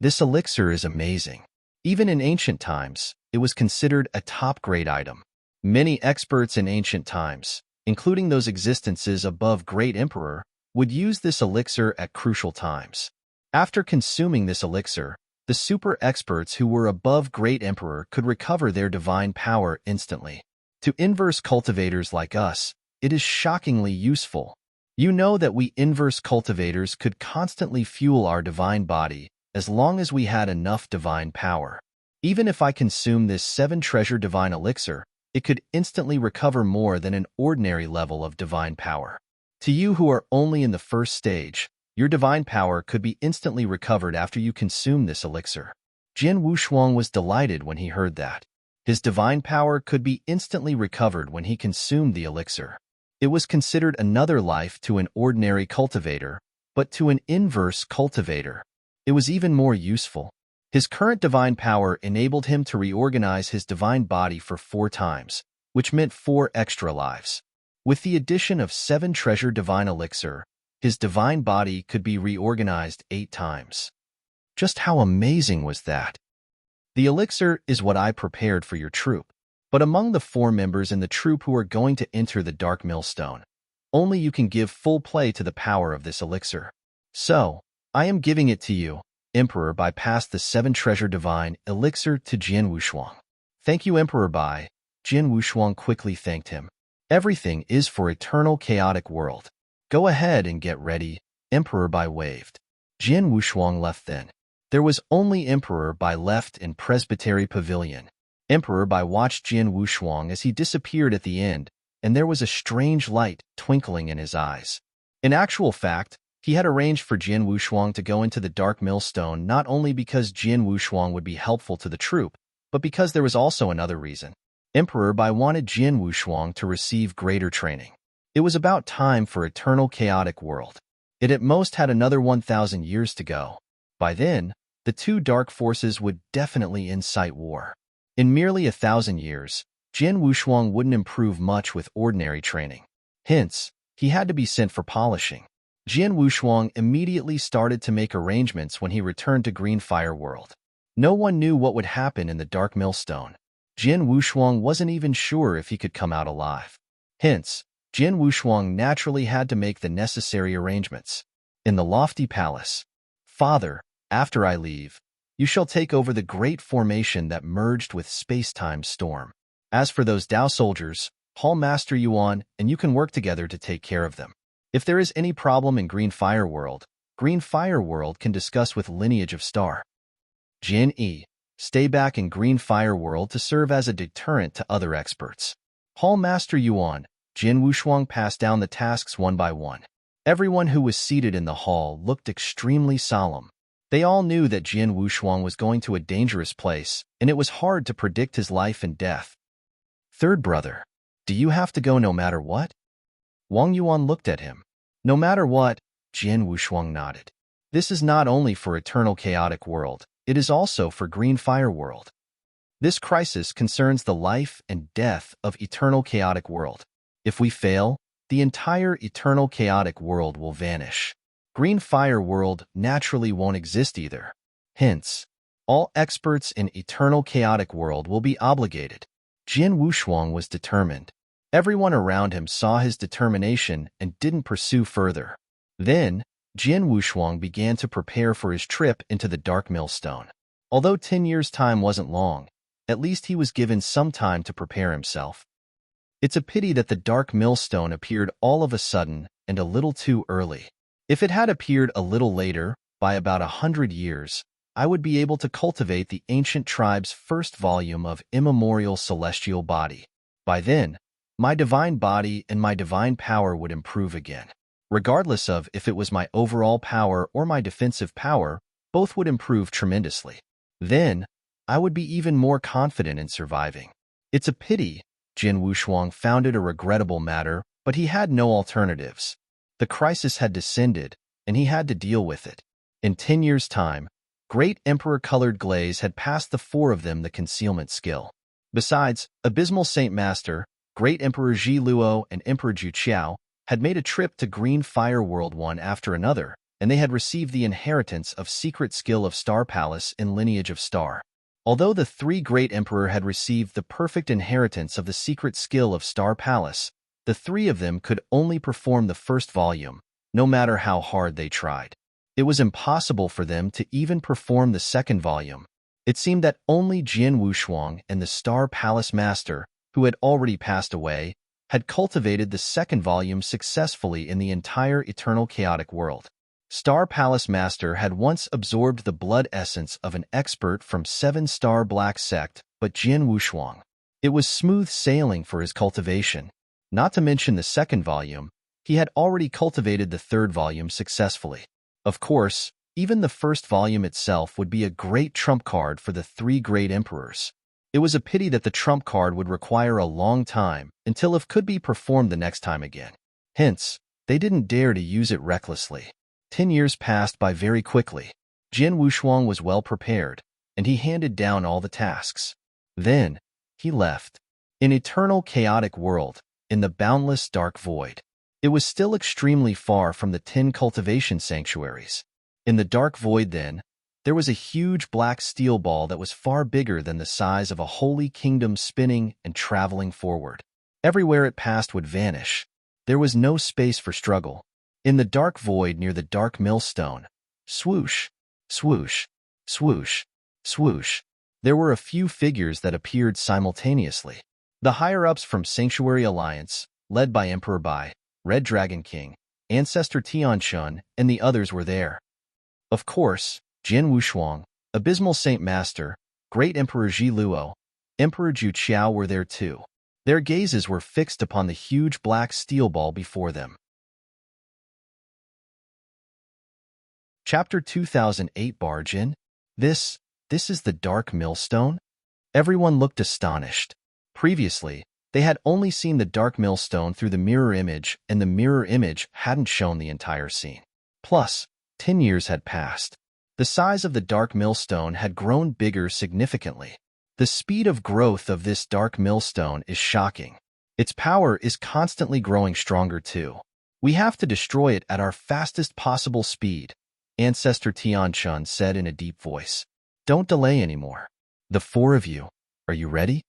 This elixir is amazing. Even in ancient times, it was considered a top-grade item. Many experts in ancient times, including those existences above Great Emperor, would use this elixir at crucial times. After consuming this elixir, the super experts who were above Great Emperor could recover their divine power instantly. To inverse cultivators like us, it is shockingly useful. You know that we inverse cultivators could constantly fuel our divine body as long as we had enough divine power. Even if I consume this 7 Treasure Divine Elixir, it could instantly recover more than an ordinary level of divine power. To you who are only in the first stage, your divine power could be instantly recovered after you consume this elixir. Jian Wushuang was delighted when he heard that. His divine power could be instantly recovered when he consumed the elixir. It was considered another life to an ordinary cultivator, but to an inverse cultivator, it was even more useful. His current divine power enabled him to reorganize his divine body for 4 times, which meant 4 extra lives. With the addition of 7 Treasure Divine Elixir, his divine body could be reorganized 8 times. Just how amazing was that? The elixir is what I prepared for your troop. But among the 4 members in the troop who are going to enter the Dark Millstone, only you can give full play to the power of this elixir. So, I am giving it to you, Emperor Bai passed the 7 Treasure Divine Elixir to Jian Wushuang. Thank you, Emperor Bai. Jian Wushuang quickly thanked him. Everything is for eternal chaotic world. Go ahead and get ready, Emperor Bai waved. Jian Wushuang left then. There was only Emperor Bai left in Presbytery Pavilion. Emperor Bai watched Jian Wushuang as he disappeared at the end, and there was a strange light twinkling in his eyes. In actual fact, he had arranged for Jian Wushuang to go into the Dark Millstone not only because Jian Wushuang would be helpful to the troop, but because there was also another reason. Emperor Bai wanted Jian Wushuang to receive greater training. It was about time for eternal chaotic world. It at most had another 1,000 years to go. By then, the 2 dark forces would definitely incite war. In merely 1,000 years, Jian Wushuang wouldn't improve much with ordinary training. Hence, he had to be sent for polishing. Jian Wushuang immediately started to make arrangements when he returned to Green Fire World. No one knew what would happen in the Dark Millstone. Jian Wushuang wasn't even sure if he could come out alive. Hence, Jian Wushuang naturally had to make the necessary arrangements. In the lofty palace, Father, after I leave, you shall take over the great formation that merged with space-time storm. As for those Dao soldiers, Hall Master Yuan and you can work together to take care of them. If there is any problem in Green Fire World can discuss with Lineage of Star. Jin E. Stay back in Green Fire World to serve as a deterrent to other experts. Hall Master Yuan, Jian Wushuang passed down the tasks one by one. Everyone who was seated in the hall looked extremely solemn. They all knew that Jian Wushuang was going to a dangerous place, and it was hard to predict his life and death. Third brother, do you have to go no matter what? Wang Yuan looked at him. No matter what, Jian Wushuang nodded. This is not only for eternal chaotic world, it is also for Green Fire World. This crisis concerns the life and death of eternal chaotic world. If we fail, the entire eternal chaotic world will vanish. Green Fire World naturally won't exist either. Hence, all experts in eternal chaotic world will be obligated. Jian Wushuang was determined. Everyone around him saw his determination and didn't pursue further. Then, Jian Wushuang began to prepare for his trip into the Dark Millstone. Although 10 years' time wasn't long, at least he was given some time to prepare himself. It's a pity that the Dark Millstone appeared all of a sudden and a little too early. If it had appeared a little later, by about 100 years, I would be able to cultivate the ancient tribe's first volume of immemorial celestial body. By then, my divine body and my divine power would improve again. Regardless of if it was my overall power or my defensive power, both would improve tremendously. Then, I would be even more confident in surviving. It's a pity Jin Wushuang found it a regrettable matter, but he had no alternatives. The crisis had descended, and he had to deal with it. In 10 years' time, Great Emperor-colored glaze had passed the four of them the concealment skill. Besides, Abysmal Saint Master, Great Emperor Ji Luo, and Emperor Ju Qiao had made a trip to Green Fire World one after another, and they had received the inheritance of secret skill of Star Palace in Lineage of Star. Although the three Great Emperor had received the perfect inheritance of the secret skill of Star Palace, the three of them could only perform the first volume, no matter how hard they tried. It was impossible for them to even perform the second volume. It seemed that only Jian Wushuang and the Star Palace Master, who had already passed away, had cultivated the second volume successfully in the entire Eternal Chaotic World. Star Palace Master had once absorbed the blood essence of an expert from 7-star Black Sect, but Jian Wushuang. It was smooth sailing for his cultivation. Not to mention the second volume, he had already cultivated the third volume successfully. Of course, even the first volume itself would be a great trump card for the three great emperors. It was a pity that the trump card would require a long time until it could be performed the next time again. Hence, they didn't dare to use it recklessly. 10 years passed by very quickly. Jian Wushuang was well prepared, and he handed down all the tasks. Then, he left. In Eternal Chaotic World, in the boundless dark void. It was still extremely far from the 10 cultivation sanctuaries. In the dark void then, there was a huge black steel ball that was far bigger than the size of a holy kingdom spinning and traveling forward. Everywhere it passed would vanish. There was no space for struggle. In the dark void near the dark millstone, swoosh, swoosh, swoosh, swoosh, there were a few figures that appeared simultaneously. The higher-ups from Sanctuary Alliance, led by Emperor Bai, Red Dragon King, Ancestor Tianshun, and the others were there. Of course, Jian Wushuang, Abysmal Saint Master, Great Emperor Ji Luo, Emperor Ju Qiao were there too. Their gazes were fixed upon the huge black steel ball before them. Chapter 2008 Bargain. This is the Dark Millstone? Everyone looked astonished. Previously, they had only seen the Dark Millstone through the mirror image, and the mirror image hadn't shown the entire scene. Plus, 10 years had passed. The size of the Dark Millstone had grown bigger significantly. The speed of growth of this Dark Millstone is shocking. Its power is constantly growing stronger too. We have to destroy it at our fastest possible speed, Ancestor Tianshun said in a deep voice. Don't delay anymore. The four of you, are you ready?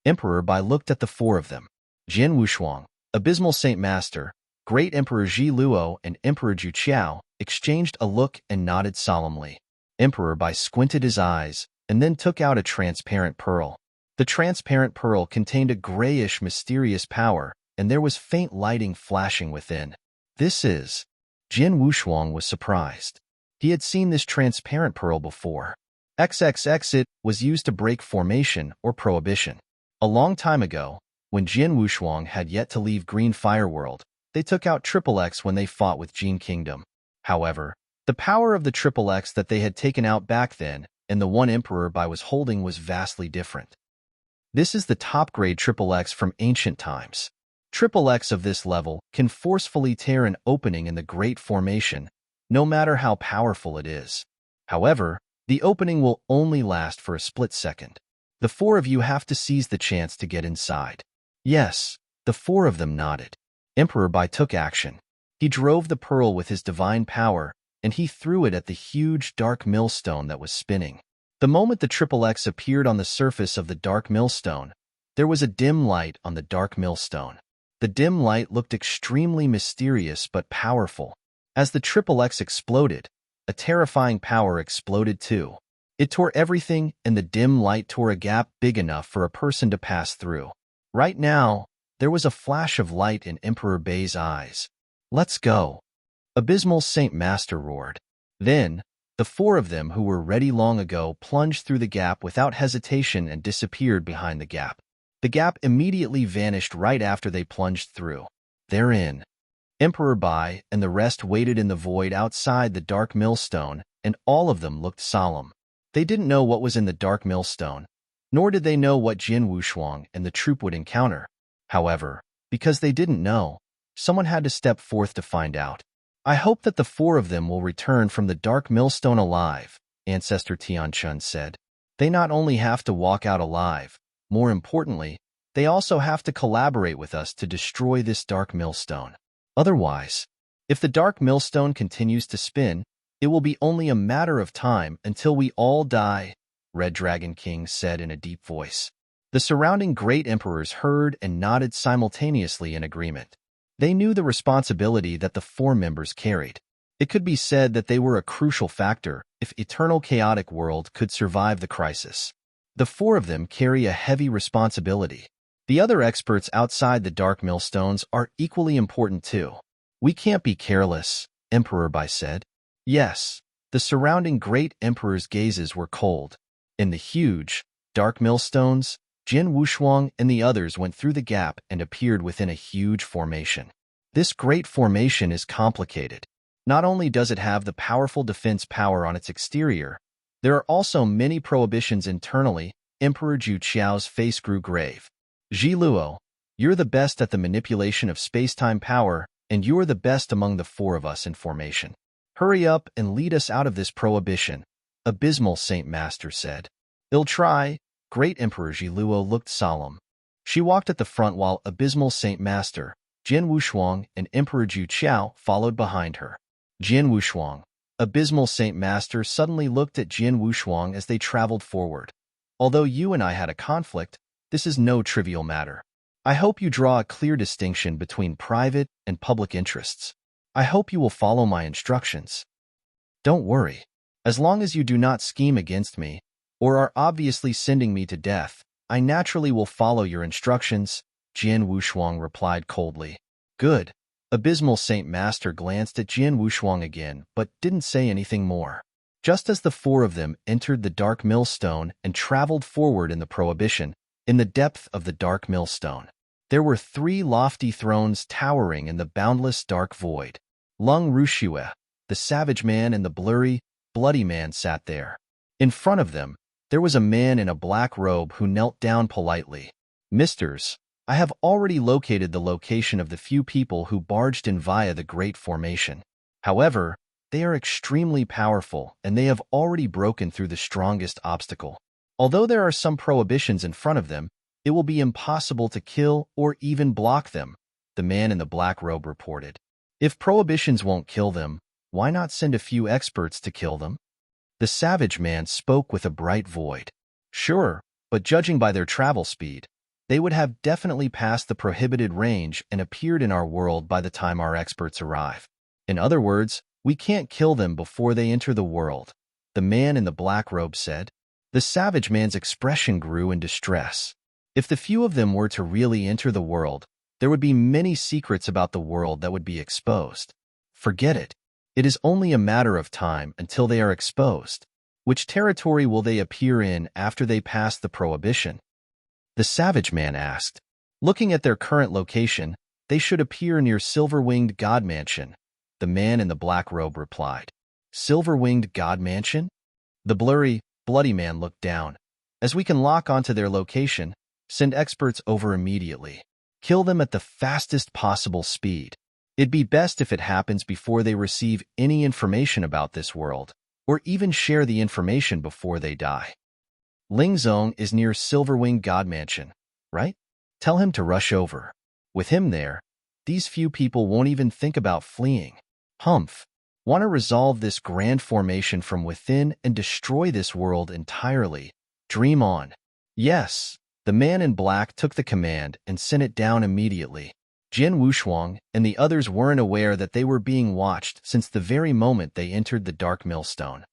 Emperor Bai looked at the four of them. Jian Wushuang, Abysmal Saint Master, Great Emperor Ji Luo, and Emperor Ju Qiao exchanged a look and nodded solemnly. Emperor Bai squinted his eyes and then took out a transparent pearl. The transparent pearl contained a grayish, mysterious power, and there was faint lighting flashing within. This is... Jian Wushuang was surprised. He had seen this transparent pearl before. XXX it was used to break formation or prohibition. A long time ago, when Jian Wushuang had yet to leave Green Fire World, they took out XXX when they fought with Jin Kingdom. However, the power of the XXX that they had taken out back then and the one Emperor Bai was holding was vastly different. This is the top-grade XXX from ancient times. XXX of this level can forcefully tear an opening in the Great Formation, no matter how powerful it is. However, the opening will only last for a split second. The four of you have to seize the chance to get inside. Yes, the four of them nodded. Emperor Bai took action. He drove the pearl with his divine power, and he threw it at the huge dark millstone that was spinning. The moment the XXX appeared on the surface of the dark millstone, there was a dim light on the dark millstone. The dim light looked extremely mysterious but powerful. As the XXX exploded, a terrifying power exploded too. It tore everything, and the dim light tore a gap big enough for a person to pass through. Right now, there was a flash of light in Emperor Bai's eyes. Let's go. Abysmal Saint Master roared. Then, the four of them who were ready long ago plunged through the gap without hesitation and disappeared behind the gap. The gap immediately vanished right after they plunged through. They're in. Emperor Bai and the rest waited in the void outside the dark millstone, and all of them looked solemn. They didn't know what was in the dark millstone, nor did they know what Jin Wushuang and the troop would encounter. However, because they didn't know, someone had to step forth to find out. I hope that the four of them will return from the dark millstone alive, Ancestor Tianchun said. They not only have to walk out alive, more importantly, they also have to collaborate with us to destroy this dark millstone. Otherwise, if the dark millstone continues to spin, it will be only a matter of time until we all die, Red Dragon King said in a deep voice. The surrounding great emperors heard and nodded simultaneously in agreement. They knew the responsibility that the four members carried. It could be said that they were a crucial factor if Eternal Chaotic World could survive the crisis. The four of them carry a heavy responsibility. The other experts outside the Dark Millstones are equally important too. We can't be careless, Emperor Bai said. Yes, the surrounding great emperors' gazes were cold. In the huge, dark millstones, Jin Wushuang and the others went through the gap and appeared within a huge formation. This great formation is complicated. Not only does it have the powerful defense power on its exterior, there are also many prohibitions internally. Emperor Zhu Qiao's face grew grave. Ji Luo, you're the best at the manipulation of space-time power, and you're the best among the four of us in formation. Hurry up and lead us out of this prohibition, Abysmal Saint Master said. I'll try. Great Emperor Ji Luo looked solemn. She walked at the front while Abysmal Saint Master, Jin Wushuang, and Emperor Zhu Qiao followed behind her. Jin Wushuang, Abysmal Saint Master suddenly looked at Jin Wushuang as they traveled forward. Although you and I had a conflict, this is no trivial matter. I hope you draw a clear distinction between private and public interests. I hope you will follow my instructions. Don't worry. As long as you do not scheme against me, or are obviously sending me to death, I naturally will follow your instructions, Jin Wushuang replied coldly. Good. Abysmal Saint Master glanced at Jin Wushuang again, but didn't say anything more. Just as the four of them entered the dark millstone and traveled forward in the prohibition, in the depth of the dark millstone, there were three lofty thrones towering in the boundless dark void. Lung Rushue, the savage man and the blurry, bloody man sat there. In front of them, there was a man in a black robe who knelt down politely. Misters, I have already located the location of the few people who barged in via the Great Formation. However, they are extremely powerful and they have already broken through the strongest obstacle. Although there are some prohibitions in front of them, it will be impossible to kill or even block them, the man in the black robe reported. If prohibitions won't kill them, why not send a few experts to kill them? The savage man spoke with a bright void. Sure, but judging by their travel speed, they would have definitely passed the prohibited range and appeared in our world by the time our experts arrive. In other words, we can't kill them before they enter the world, the man in the black robe said. The savage man's expression grew in distress. If the few of them were to really enter the world, there would be many secrets about the world that would be exposed. Forget it. It is only a matter of time until they are exposed. Which territory will they appear in after they pass the prohibition? The savage man asked. Looking at their current location, they should appear near Silver-Winged God Mansion, the man in the black robe replied. Silver-Winged God Mansion? The blurry, bloody man looked down. As we can lock onto their location, send experts over immediately. Kill them at the fastest possible speed. It'd be best if it happens before they receive any information about this world, or even share the information before they die. Lingzong is near Silver-Winged God Mansion, right? Tell him to rush over. With him there, these few people won't even think about fleeing. Humph. Want to resolve this grand formation from within and destroy this world entirely. Dream on. Yes, the man in black took the command and sent it down immediately. Jin Wushuang and the others weren't aware that they were being watched since the very moment they entered the dark millstone.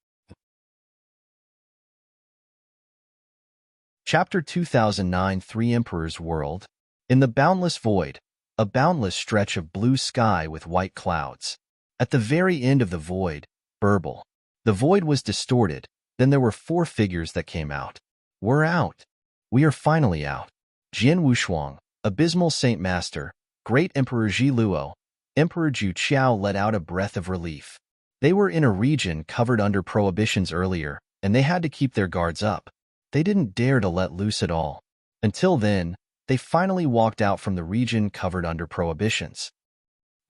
Chapter 2009 Three Emperors World. In the boundless void, a boundless stretch of blue sky with white clouds. At the very end of the void, burble. The void was distorted, then there were four figures that came out. We're out. We are finally out. Jin Wushuang, Abysmal Saint Master, Great Emperor Ji Luo, Emperor Ju Qiao let out a breath of relief. They were in a region covered under prohibitions earlier, and they had to keep their guards up. They didn't dare to let loose at all. Until then, they finally walked out from the region covered under prohibitions.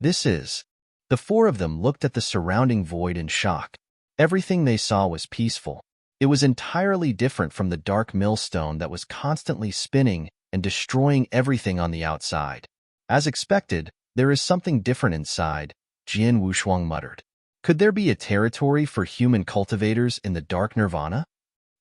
The four of them looked at the surrounding void in shock. Everything they saw was peaceful. It was entirely different from the dark millstone that was constantly spinning and destroying everything on the outside. As expected, there is something different inside, Jian Wushuang muttered. Could there be a territory for human cultivators in the dark nirvana?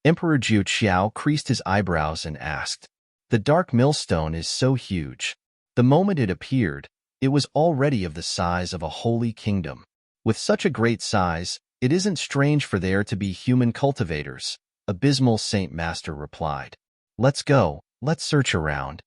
Emperor Jiu Qiao creased his eyebrows and asked. The dark millstone is so huge. The moment it appeared, it was already of the size of a holy kingdom. With such a great size, it isn't strange for there to be human cultivators, Abysmal Saint Master replied. Let's go, let's search around.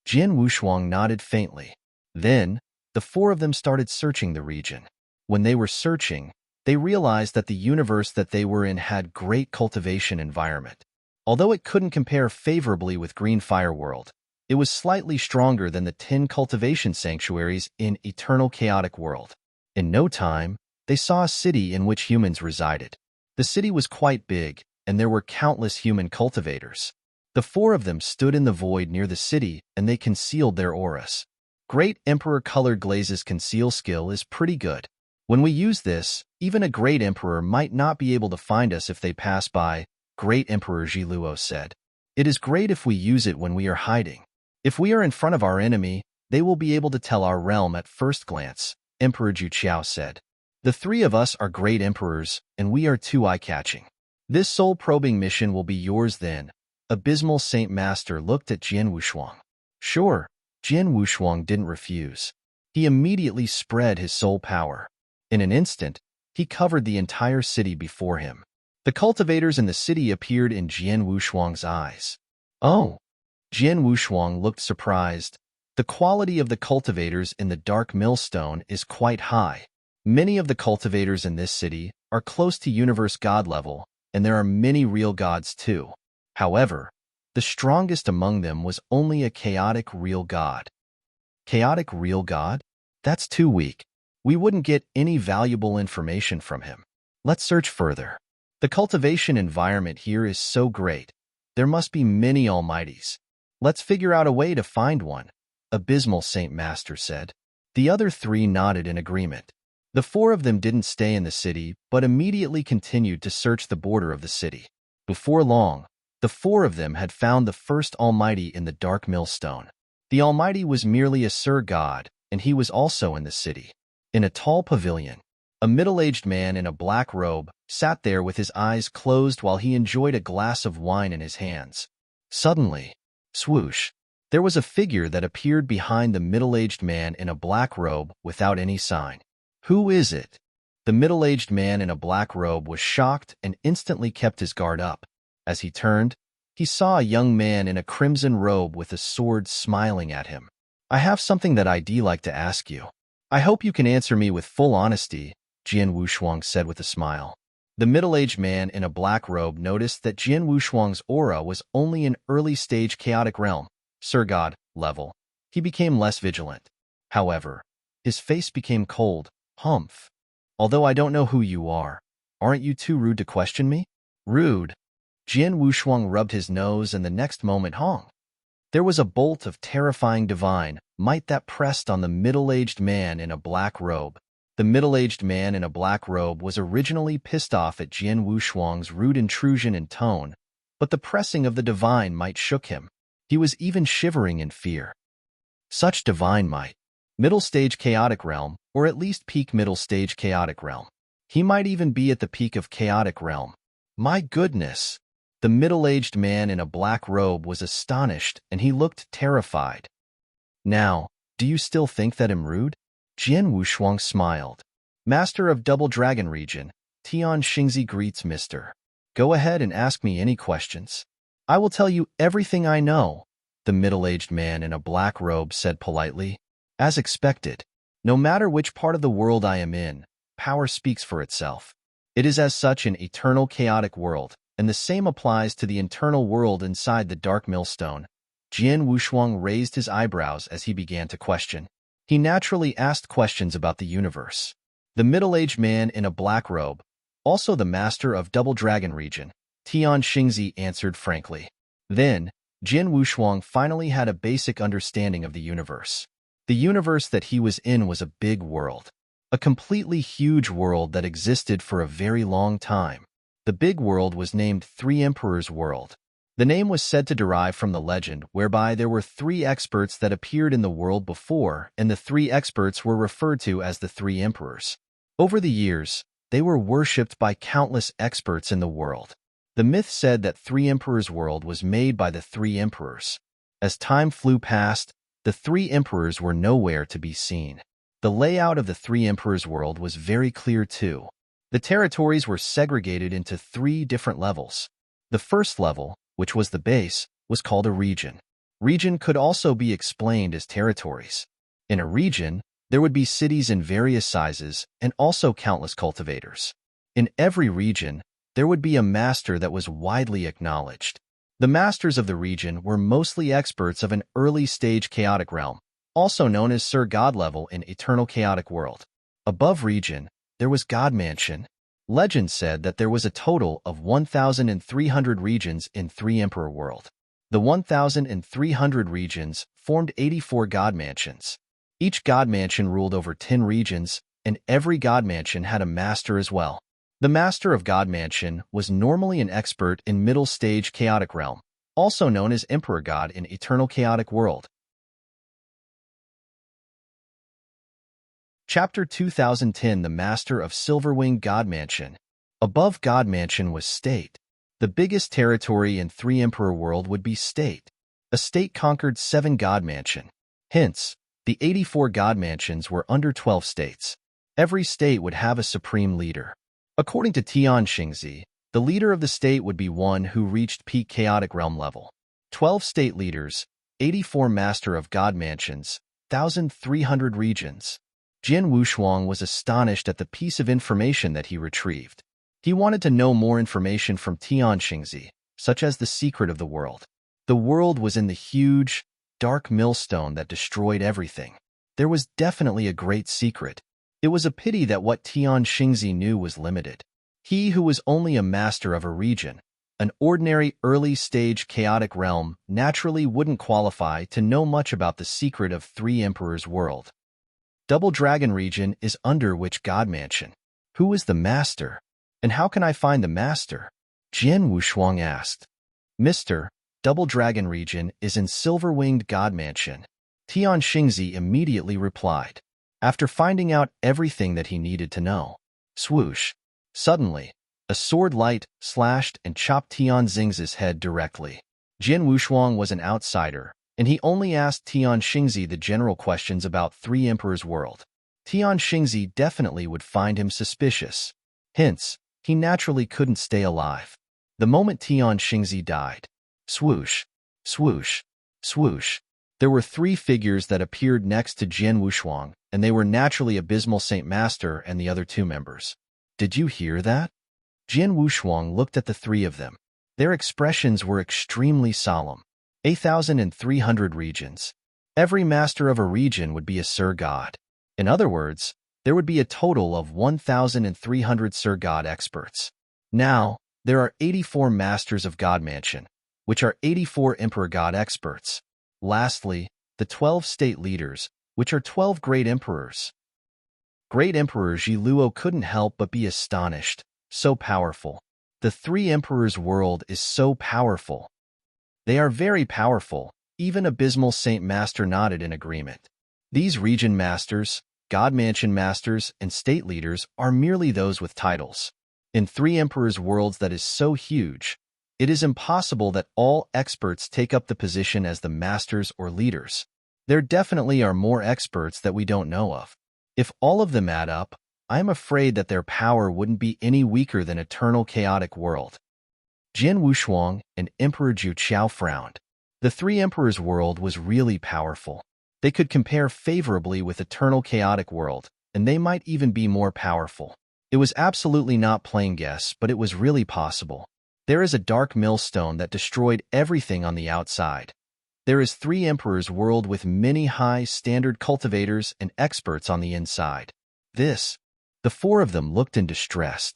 Jian Wushuang nodded faintly. Then, the four of them started searching the region. When they were searching, they realized that the universe that they were in had great cultivation environment. Although it couldn't compare favorably with Green Fire World, it was slightly stronger than the 10 cultivation sanctuaries in Eternal Chaotic World. In no time, they saw a city in which humans resided. The city was quite big, and there were countless human cultivators. The four of them stood in the void near the city, and they concealed their auras. Great Emperor Colored Glaze's conceal skill is pretty good. When we use this, even a Great Emperor might not be able to find us if they pass by, Great Emperor Jiluo said. It is great if we use it when we are hiding. If we are in front of our enemy, they will be able to tell our realm at first glance, Emperor Ju Qiao said. The three of us are Great Emperors, and we are too eye-catching. This soul-probing mission will be yours then. Abysmal Saint Master looked at Jian Wushuang. Sure, Jian Wushuang didn't refuse. He immediately spread his soul power. In an instant, he covered the entire city before him. The cultivators in the city appeared in Jian Wushuang's eyes. Oh! Jian Wushuang looked surprised. The quality of the cultivators in the Dark Millstone is quite high. Many of the cultivators in this city are close to universe god level, and there are many real gods too. However, the strongest among them was only a chaotic real god. Chaotic real god? That's too weak. We wouldn't get any valuable information from him. Let's search further. The cultivation environment here is so great. There must be many almighties. Let's figure out a way to find one, Abysmal Saint Master said. The other three nodded in agreement. The four of them didn't stay in the city, but immediately continued to search the border of the city. Before long, the four of them had found the first almighty in the Dark Millstone. The almighty was merely a Sir God, and he was also in the city. In a tall pavilion, a middle-aged man in a black robe sat there with his eyes closed while he enjoyed a glass of wine in his hands. Suddenly, swoosh, there was a figure that appeared behind the middle-aged man in a black robe without any sign. Who is it? The middle-aged man in a black robe was shocked and instantly kept his guard up. As he turned, he saw a young man in a crimson robe with a sword smiling at him. I have something that I'd like to ask you. I hope you can answer me with full honesty, Jian Wushuang said with a smile. The middle-aged man in a black robe noticed that Jian Wushuang's aura was only an early-stage chaotic realm, Sir God, level. He became less vigilant. However, his face became cold. Humph. Although I don't know who you are, aren't you too rude to question me? Rude. Jian Wushuang rubbed his nose and the next moment hung. There was a bolt of terrifying divine might that pressed on the middle-aged man in a black robe. The middle-aged man in a black robe was originally pissed off at Jian Wushuang's rude intrusion and tone, but the pressing of the divine might shook him. He was even shivering in fear. Such divine might. Middle-stage chaotic realm, or at least peak middle-stage chaotic realm. He might even be at the peak of chaotic realm. My goodness! The middle-aged man in a black robe was astonished, and he looked terrified. Now, do you still think that I'm rude? Jian Wushuang smiled. Master of Double Dragon Region, Tian Xingzi greets Mr. Go ahead and ask me any questions. I will tell you everything I know, the middle-aged man in a black robe said politely. As expected, no matter which part of the world I am in, power speaks for itself. It is as such an eternal chaotic world, and the same applies to the internal world inside the Dark Millstone. Jian Wushuang raised his eyebrows as he began to question. He naturally asked questions about the universe. The middle-aged man in a black robe, also the master of Double Dragon region, Tian Xingzi answered frankly. Then, Jin Wushuang finally had a basic understanding of the universe. The universe that he was in was a big world. A completely huge world that existed for a very long time. The big world was named Three Emperors' World. The name was said to derive from the legend whereby there were three experts that appeared in the world before, and the three experts were referred to as the Three Emperors. Over the years, they were worshipped by countless experts in the world. The myth said that Three Emperors' World was made by the Three Emperors. As time flew past, the Three Emperors were nowhere to be seen. The layout of the Three Emperors' World was very clear too. The territories were segregated into three different levels. The first level, which was the base, was called a region. Region could also be explained as territories. In a region, there would be cities in various sizes and also countless cultivators. In every region, there would be a master that was widely acknowledged. The masters of the region were mostly experts of an early-stage chaotic realm, also known as Sir God level in Eternal Chaotic World. Above region, there was God Mansion. Legend said that there was a total of 1,300 regions in Three Emperor World. The 1,300 regions formed 84 God Mansions. Each God Mansion ruled over 10 regions, and every God Mansion had a master as well. The master of God Mansion was normally an expert in middle-stage chaotic realm, also known as Emperor God in Eternal Chaotic World. Chapter 2010 The Master of Silverwing God Mansion. Above God Mansion was State. The biggest territory in Three Emperor World would be State. A state conquered 7 God Mansion. Hence, the 84 God Mansions were under 12 states. Every state would have a supreme leader. According to Tian Xingzi, the leader of the state would be one who reached peak chaotic realm level. 12 state leaders, 84 master of God Mansions, 1,300 regions. Jin Wushuang was astonished at the piece of information that he retrieved. He wanted to know more information from Tian Xingzi, such as the secret of the world. The world was in the huge, dark millstone that destroyed everything. There was definitely a great secret. It was a pity that what Tian Xingzi knew was limited. He who was only a master of a region, an ordinary early-stage chaotic realm, naturally wouldn't qualify to know much about the secret of Three Emperors' World. Double Dragon region is under which God Mansion? Who is the master? And how can I find the master? Jin Wushuang asked. Mr. Double Dragon region is in Silver-Winged God Mansion. Tian Xingzi immediately replied, after finding out everything that he needed to know. Swoosh. Suddenly, a sword light slashed and chopped Tian Xingzi's head directly. Jin Wushuang was an outsider, and he only asked Tian Xingzi the general questions about Three Emperors' World. Tian Xingzi definitely would find him suspicious. Hence, he naturally couldn't stay alive. The moment Tian Xingzi died, swoosh, swoosh, swoosh, there were 3 figures that appeared next to Jin Wushuang, and they were naturally Abysmal Saint Master and the other 2 members. Did you hear that? Jin Wushuang looked at the 3 of them. Their expressions were extremely solemn. 8,300 regions. Every master of a region would be a Sir God. In other words, there would be a total of 1,300 Sir God experts. Now, there are 84 masters of God Mansion, which are 84 Emperor God experts. Lastly, the 12 state leaders, which are 12 great emperors. Great Emperor Ji Luo couldn't help but be astonished. So powerful. The Three Emperors' World is so powerful. They are very powerful. Even Abysmal Saint Master nodded in agreement. These region masters, God Mansion masters, and state leaders are merely those with titles. In Three Emperors' Worlds that is so huge, it is impossible that all experts take up the position as the masters or leaders. There definitely are more experts that we don't know of. If all of them add up, I am afraid that their power wouldn't be any weaker than Eternal Chaotic World. Jin Wushuang and Emperor Ju Qiao frowned. The Three Emperors' World was really powerful. They could compare favorably with Eternal Chaotic World, and they might even be more powerful. It was absolutely not playing guess, but it was really possible. There is a dark millstone that destroyed everything on the outside. There is 3 Emperors world with many high-standard cultivators and experts on the inside. The 4 of them looked in distress.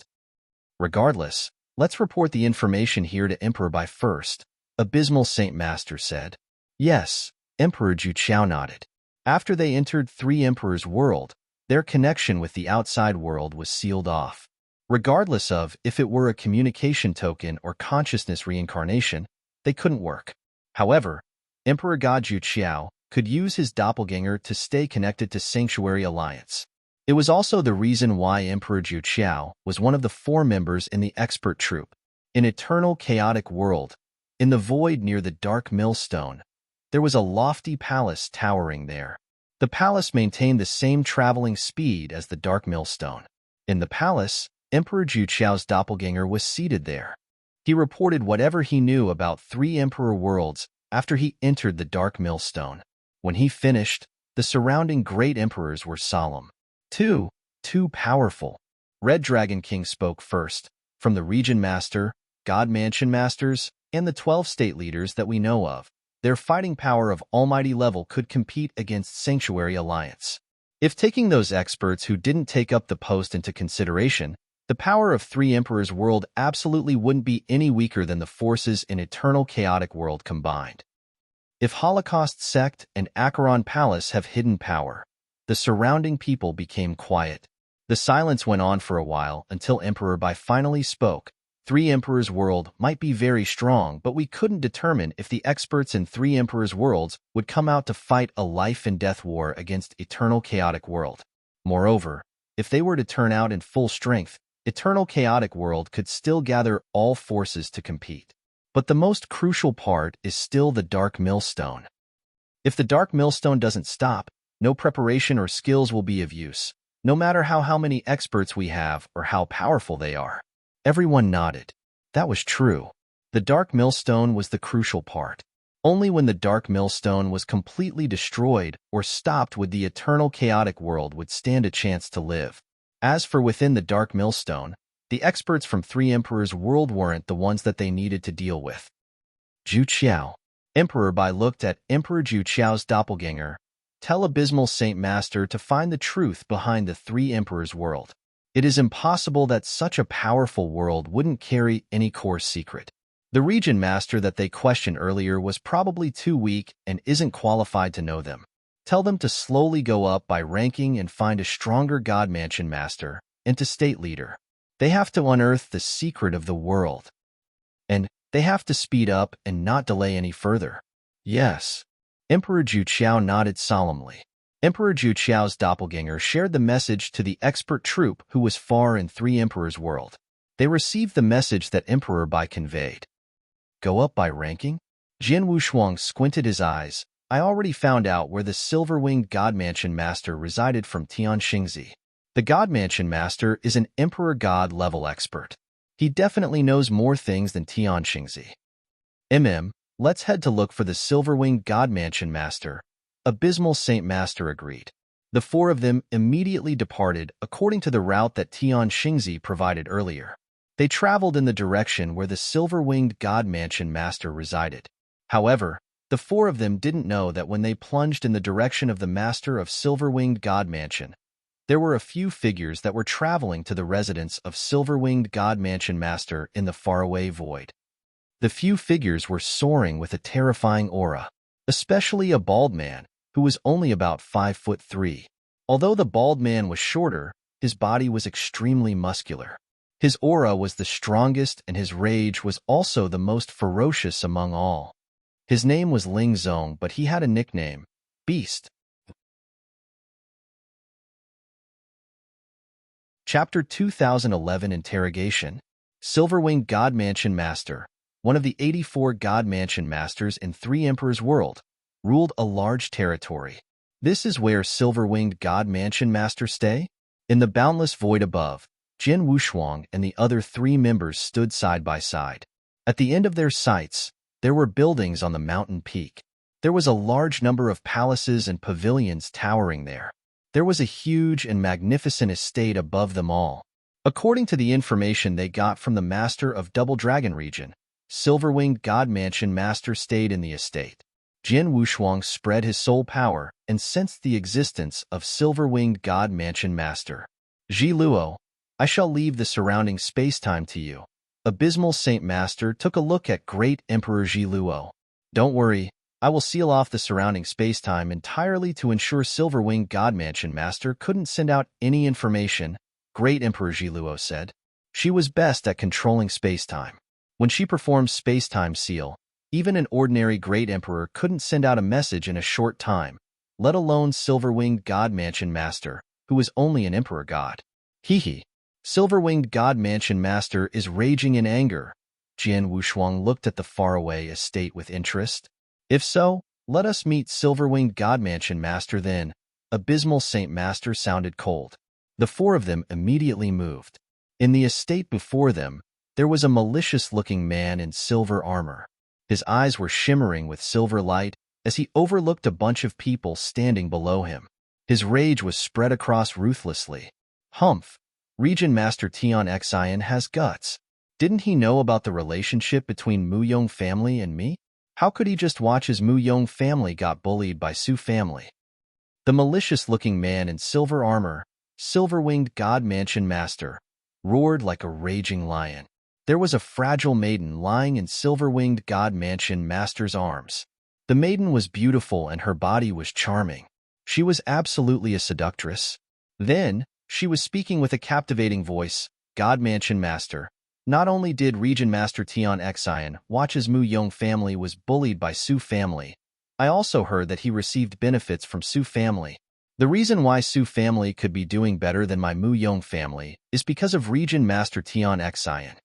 Regardless, let's report the information here to Emperor Bai first, Abysmal Saint Master said. Yes, Emperor Ju Chao nodded. After they entered 3 Emperors world, their connection with the outside world was sealed off. Regardless of if it were a communication token or consciousness reincarnation, they couldn't work. However, Emperor God Ju Chao could use his doppelganger to stay connected to Sanctuary Alliance. It was also the reason why Emperor Ju Chao was one of the 4 members in the expert troop. In Eternal Chaotic World, in the void near the Dark Millstone, there was a lofty palace towering there. The palace maintained the same traveling speed as the Dark Millstone. In the palace, Emperor Ju Chao's doppelganger was seated there. He reported whatever he knew about 3 Emperor worlds after he entered the Dark Millstone. When he finished, the surrounding great emperors were solemn. Too powerful. Red Dragon King spoke first, from the Region Master, God Mansion Masters, and the 12 state leaders that we know of. Their fighting power of almighty level could compete against Sanctuary Alliance. If taking those experts who didn't take up the post into consideration, the power of 3 Emperors world absolutely wouldn't be any weaker than the forces in Eternal Chaotic World combined. If Holocaust Sect and Acheron Palace have hidden power, the surrounding people became quiet. The silence went on for a while until Emperor Bai finally spoke. 3 Emperors world might be very strong, but we couldn't determine if the experts in 3 Emperors worlds would come out to fight a life-and-death war against Eternal Chaotic World. Moreover, if they were to turn out in full strength, Eternal Chaotic World could still gather all forces to compete. But the most crucial part is still the Dark Millstone. If the Dark Millstone doesn't stop, no preparation or skills will be of use, no matter how many experts we have or how powerful they are. Everyone nodded. That was true. The Dark Millstone was the crucial part. Only when the Dark Millstone was completely destroyed or stopped would the Eternal Chaotic World would stand a chance to live. As for within the Dark Millstone, the experts from 3 Emperors world weren't the ones that they needed to deal with. Ju Chao. Emperor Bai looked at Emperor Ju Chao's doppelganger. Tell Abysmal Saint Master to find the truth behind the 3 Emperors world. It is impossible that such a powerful world wouldn't carry any core secret. The Region Master that they questioned earlier was probably too weak and isn't qualified to know them. Tell them to slowly go up by ranking and find a stronger God Mansion Master and to State Leader. They have to unearth the secret of the world. And they have to speed up and not delay any further. Yes. Emperor Ju Chao nodded solemnly. Emperor Ju Chao's doppelganger shared the message to the expert troop who was far in 3 Emperors world. They received the message that Emperor Bai conveyed. Go up by ranking? Jian Wushuang squinted his eyes. I already found out where the Silver-Winged God Mansion Master resided from Tian Xingzi. The God Mansion Master is an Emperor God level expert. He definitely knows more things than Tian Xingzi. Let's head to look for the Silver-Winged God Mansion Master. Abysmal Saint Master agreed. The 4 of them immediately departed according to the route that Tian Xingzi provided earlier. They traveled in the direction where the Silver-Winged God Mansion Master resided. However, the 4 of them didn't know that when they plunged in the direction of the Master of Silver-Winged God Mansion, there were a few figures that were traveling to the residence of Silver-Winged God Mansion Master in the faraway void. The few figures were soaring with a terrifying aura, especially a bald man, who was only about 5'3". Although the bald man was shorter, his body was extremely muscular. His aura was the strongest and his rage was also the most ferocious among all. His name was Ling Zong, but he had a nickname, Beast. Chapter 2011 Interrogation. Silver-Winged God Mansion Master, one of the 84 God Mansion Masters in 3 Emperors world, ruled a large territory. This is where Silver-Winged God Mansion Master stay? In the boundless void above, Jian Wushuang and the other 3 members stood side by side. At the end of their sights, there were buildings on the mountain peak. There was a large number of palaces and pavilions towering there. There was a huge and magnificent estate above them all. According to the information they got from the Master of Double Dragon Region, Silver-Winged God Mansion Master stayed in the estate. Jian Wushuang spread his soul power and sensed the existence of Silver-Winged God Mansion Master. Ji Luo, I shall leave the surrounding space-time to you. Abysmal Saint Master took a look at Great Emperor Ji Luo. Don't worry, I will seal off the surrounding space-time entirely to ensure Silver-Winged God Mansion Master couldn't send out any information, Great Emperor Ji Luo said. She was best at controlling space-time. When she performed space-time seal, even an ordinary Great Emperor couldn't send out a message in a short time, let alone Silver-Winged God Mansion Master, who was only an Emperor God. Hee. Silver-Winged God Mansion Master is raging in anger. Jian Wushuang looked at the faraway estate with interest. If so, let us meet Silver-Winged God Mansion Master then. Abysmal Saint Master sounded cold. The four of them immediately moved. In the estate before them, there was a malicious-looking man in silver armor. His eyes were shimmering with silver light as he overlooked a bunch of people standing below him. His rage was spread across ruthlessly. Humph! Region Master Tian Xian has guts. Didn't he know about the relationship between Mu Yong family and me? How could he just watch as Mu Yong family got bullied by Su family? The malicious-looking man in silver armor, Silver-Winged God Mansion Master, roared like a raging lion. There was a fragile maiden lying in Silver-Winged God Mansion Master's arms. The maiden was beautiful and her body was charming. She was absolutely a seductress. Then, she was speaking with a captivating voice, God Mansion Master. Not only did Region Master Tian Xian watch as Mu Yong family was bullied by Su family, I also heard that he received benefits from Su family. The reason why Su family could be doing better than my Mu Yong family is because of Region Master Tian Xian.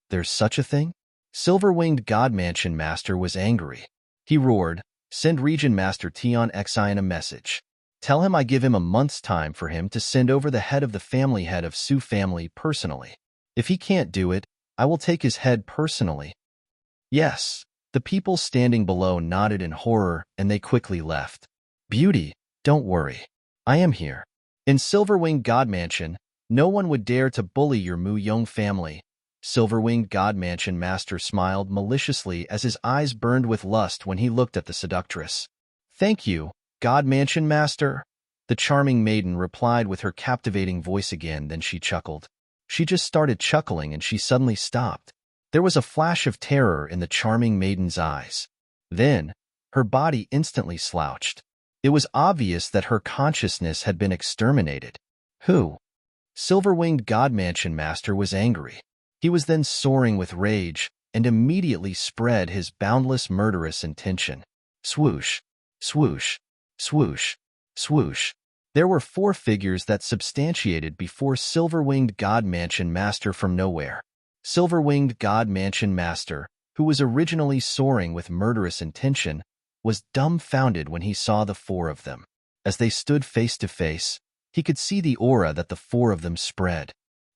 There's such a thing? Silver-Winged God Mansion Master was angry. He roared, send Region Master Tian Xian a message. Tell him I give him a month's time for him to send over the head of the family head of Su family personally. If he can't do it, I will take his head personally. Yes, the people standing below nodded in horror and they quickly left. Beauty, don't worry. I am here. In Silver-Winged God Mansion, no one would dare to bully your Mu Yong family. Silver-Winged God Mansion Master smiled maliciously as his eyes burned with lust when he looked at the seductress. Thank you, God Mansion Master. The charming maiden replied with her captivating voice again, then she chuckled. She just started chuckling and she suddenly stopped. There was a flash of terror in the charming maiden's eyes. Then, her body instantly slouched. It was obvious that her consciousness had been exterminated. Who? Silver-Winged God Mansion Master was angry. He was then soaring with rage and immediately spread his boundless murderous intention. Swoosh, swoosh, swoosh, swoosh. There were four figures that substantiated before Silver-Winged God Mansion Master from nowhere. Silver-Winged God Mansion Master, who was originally soaring with murderous intention, was dumbfounded when he saw the four of them. As they stood face to face, he could see the aura that the four of them spread.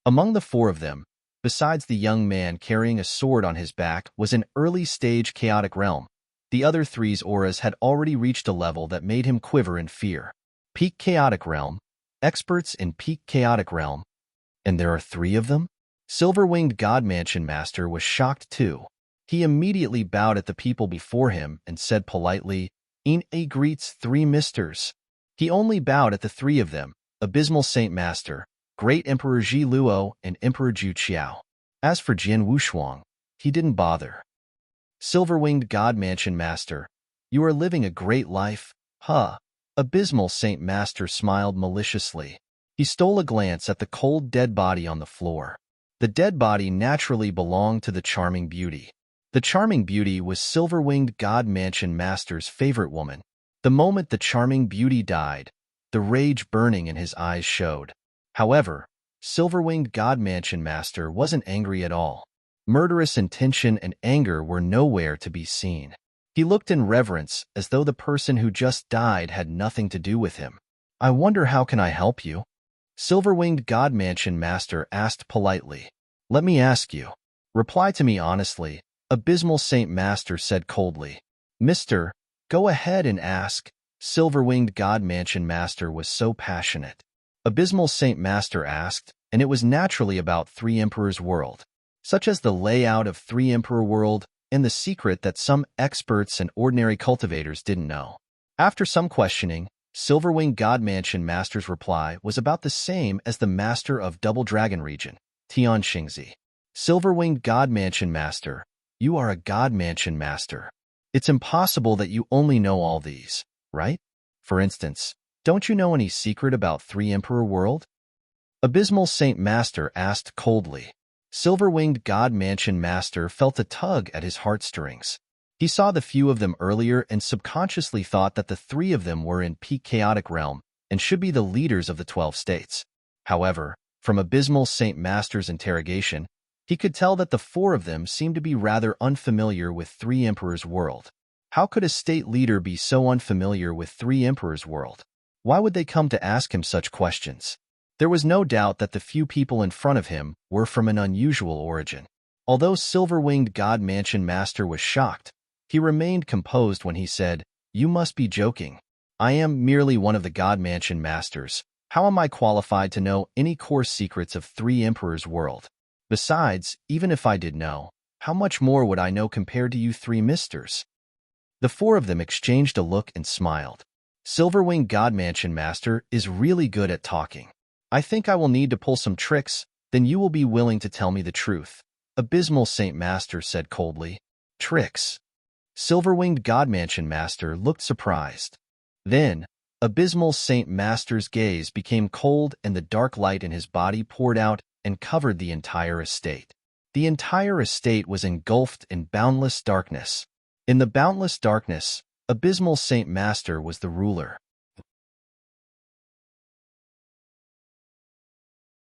Among the four of them, besides the young man carrying a sword on his back, was an early-stage chaotic realm. The other three's auras had already reached a level that made him quiver in fear. Peak Chaotic Realm, experts in Peak Chaotic Realm. And there are three of them? Silver-Winged God Mansion Master was shocked too. He immediately bowed at the people before him and said politely, "Ine greets three misters." He only bowed at the three of them, Abysmal Saint Master, Great Emperor Ji Luo, and Emperor Ju Qiao. As for Jian Wushuang, he didn't bother. Silver-Winged God Mansion Master, you are living a great life, huh? Abysmal Saint Master smiled maliciously. He stole a glance at the cold dead body on the floor. The dead body naturally belonged to the charming beauty. The charming beauty was Silver-Winged God Mansion Master's favorite woman. The moment the charming beauty died, the rage burning in his eyes showed. However, Silver-Winged God Mansion Master wasn't angry at all. Murderous intention and anger were nowhere to be seen. He looked in reverence as though the person who just died had nothing to do with him. I wonder how can I help you? Silver-Winged God Mansion Master asked politely. Let me ask you. Reply to me honestly, Abysmal Saint Master said coldly. Mister, go ahead and ask. Silver-Winged God Mansion Master was so passionate. Abysmal Saint Master asked, and it was naturally about Three Emperors World. Such as the layout of Three Emperor World, and the secret that some experts and ordinary cultivators didn't know. After some questioning, Silverwinged God Mansion Master's reply was about the same as the Master of Double Dragon Region, Tian Xingzi. Silverwinged God Mansion Master, you are a God Mansion Master. It's impossible that you only know all these, right? For instance, don't you know any secret about Three Emperor World? Abysmal Saint Master asked coldly. Silver-winged God Mansion Master felt a tug at his heartstrings. He saw the few of them earlier and subconsciously thought that the three of them were in peak chaotic realm and should be the leaders of the 12 states. However, from Abysmal Saint Master's interrogation, he could tell that the four of them seemed to be rather unfamiliar with Three Emperors World. How could a state leader be so unfamiliar with Three Emperors World? Why would they come to ask him such questions? There was no doubt that the few people in front of him were from an unusual origin. Although Silver-Winged God Mansion Master was shocked, he remained composed when he said, "You must be joking. I am merely one of the God Mansion Masters. How am I qualified to know any core secrets of Three Emperors World? Besides, even if I did know, how much more would I know compared to you three misters?" The four of them exchanged a look and smiled. Silver-Winged God Mansion Master is really good at talking. I think I will need to pull some tricks, then you will be willing to tell me the truth. Abysmal Saint Master said coldly. Tricks? Silver-Winged God Mansion Master looked surprised. Then, Abysmal Saint Master's gaze became cold and the dark light in his body poured out and covered the entire estate. The entire estate was engulfed in boundless darkness. In the boundless darkness, Abysmal Saint Master was the ruler.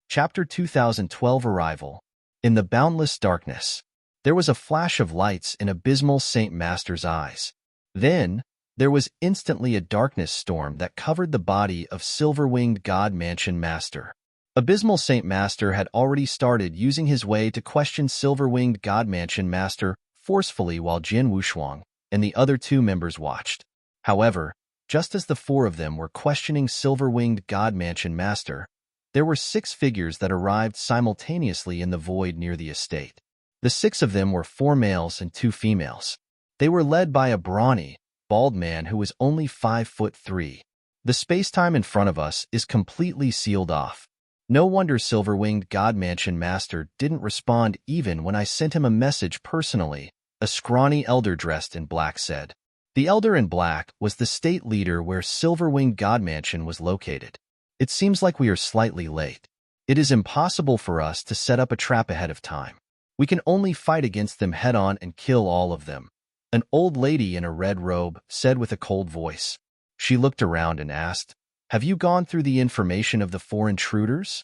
Chapter 2012 Arrival. In the boundless darkness, there was a flash of lights in Abysmal Saint Master's eyes. Then, there was instantly a darkness storm that covered the body of Silver-Winged God Mansion Master. Abysmal Saint Master had already started using his way to question Silver-Winged God Mansion Master forcefully while Jin Wushuang and the other two members watched. However, just as the four of them were questioning Silver-Winged God Mansion Master, there were 6 figures that arrived simultaneously in the void near the estate. The 6 of them were 4 males and 2 females. They were led by a brawny, bald man who was only 5'3". The space-time in front of us is completely sealed off. No wonder Silver-Winged God Mansion Master didn't respond even when I sent him a message personally, a scrawny elder dressed in black said. The elder in black was the state leader where Silver-Winged God Mansion was located. It seems like we are slightly late. It is impossible for us to set up a trap ahead of time. We can only fight against them head-on and kill all of them. An old lady in a red robe said with a cold voice. She looked around and asked, "Have you gone through the information of the 4 intruders?"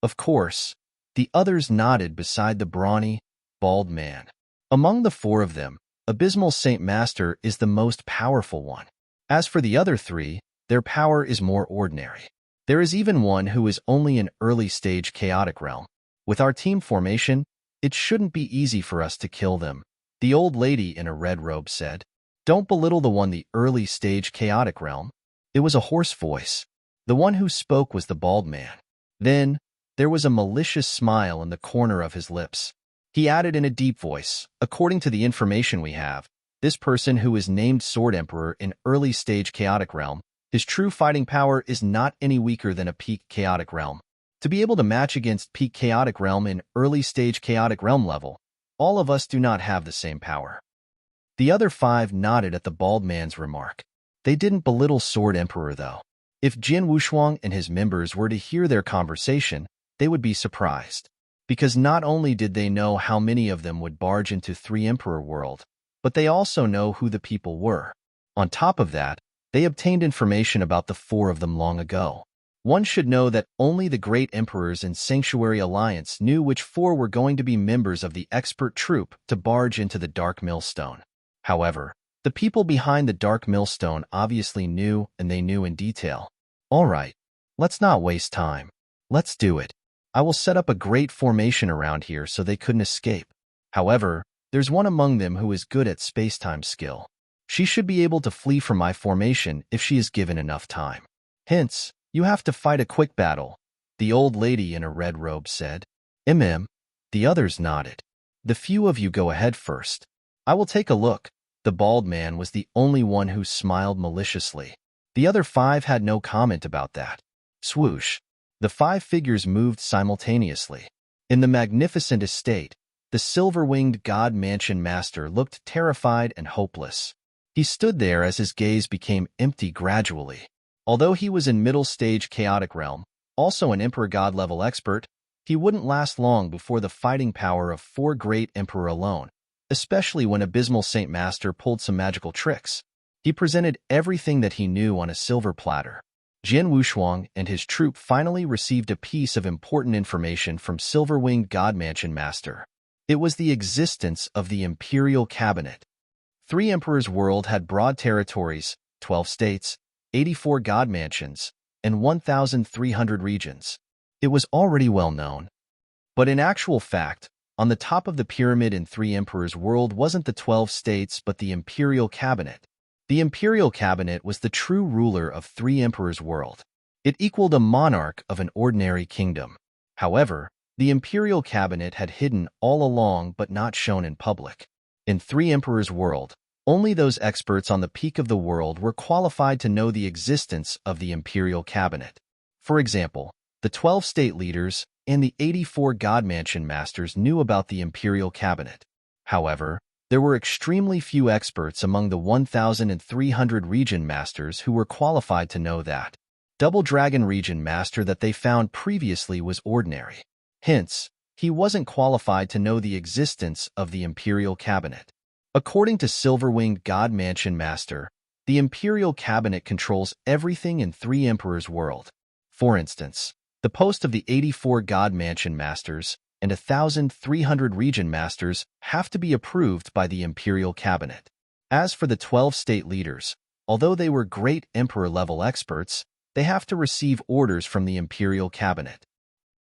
Of course. The others nodded beside the brawny, bald man. Among the 4 of them, Abysmal Saint Master is the most powerful one. As for the other 3, their power is more ordinary. There is even one who is only an early-stage chaotic realm. With our team formation, it shouldn't be easy for us to kill them, the old lady in a red robe said. Don't belittle the one the early-stage chaotic realm. It was a hoarse voice. The one who spoke was the bald man. Then, there was a malicious smile in the corner of his lips. He added in a deep voice, according to the information we have, this person who is named Sword Emperor in early-stage chaotic realm, his true fighting power is not any weaker than a peak chaotic realm. To be able to match against peak chaotic realm in early-stage chaotic realm level, all of us do not have the same power. The other 5 nodded at the bald man's remark. They didn't belittle Sword Emperor though. If Jin Wushuang and his members were to hear their conversation, they would be surprised. Because not only did they know how many of them would barge into Three Emperor World, but they also know who the people were. On top of that, they obtained information about the 4 of them long ago. One should know that only the great emperors in Sanctuary Alliance knew which 4 were going to be members of the expert troop to barge into the Dark Millstone. However, the people behind the Dark Millstone obviously knew, and they knew in detail. All right, let's not waste time. Let's do it. I will set up a great formation around here so they couldn't escape. However, there's one among them who is good at space-time skill. She should be able to flee from my formation if she is given enough time. Hence, you have to fight a quick battle, the old lady in a red robe said. The others nodded. The few of you go ahead first. I will take a look. The bald man was the only one who smiled maliciously. The other 5 had no comment about that. Swoosh. The 5 figures moved simultaneously. In the magnificent estate, the silver-winged god mansion master looked terrified and hopeless. He stood there as his gaze became empty gradually. Although he was in middle-stage chaotic realm, also an emperor god-level expert, he wouldn't last long before the fighting power of 4 great emperor alone, especially when Abysmal Saint Master pulled some magical tricks. He presented everything that he knew on a silver platter. Jian Wushuang and his troop finally received a piece of important information from Silver-Winged God Mansion Master. It was the existence of the Imperial Cabinet. 3 Emperors' World had broad territories, 12 states, 84 God Mansions, and 1,300 regions. It was already well known. But in actual fact, on the top of the pyramid in 3 Emperors' World wasn't the 12 states but the Imperial Cabinet. The Imperial Cabinet was the true ruler of 3 Emperors' World. It equaled a monarch of an ordinary kingdom. However, the Imperial Cabinet had hidden all along but not shown in public. In 3 Emperors' World, only those experts on the peak of the world were qualified to know the existence of the Imperial Cabinet. For example, the 12 state leaders and the 84 God Mansion Masters knew about the Imperial Cabinet. However, there were extremely few experts among the 1,300 region masters who were qualified to know that. Double Dragon region master that they found previously was ordinary. Hence, he wasn't qualified to know the existence of the Imperial Cabinet. According to Silver-Winged God Mansion Master, the Imperial Cabinet controls everything in 3 Emperors' World. For instance, the post of the 84 God Mansion Masters and 1,300 region masters have to be approved by the Imperial Cabinet. As for the 12 state leaders, although they were great emperor-level experts, they have to receive orders from the Imperial Cabinet.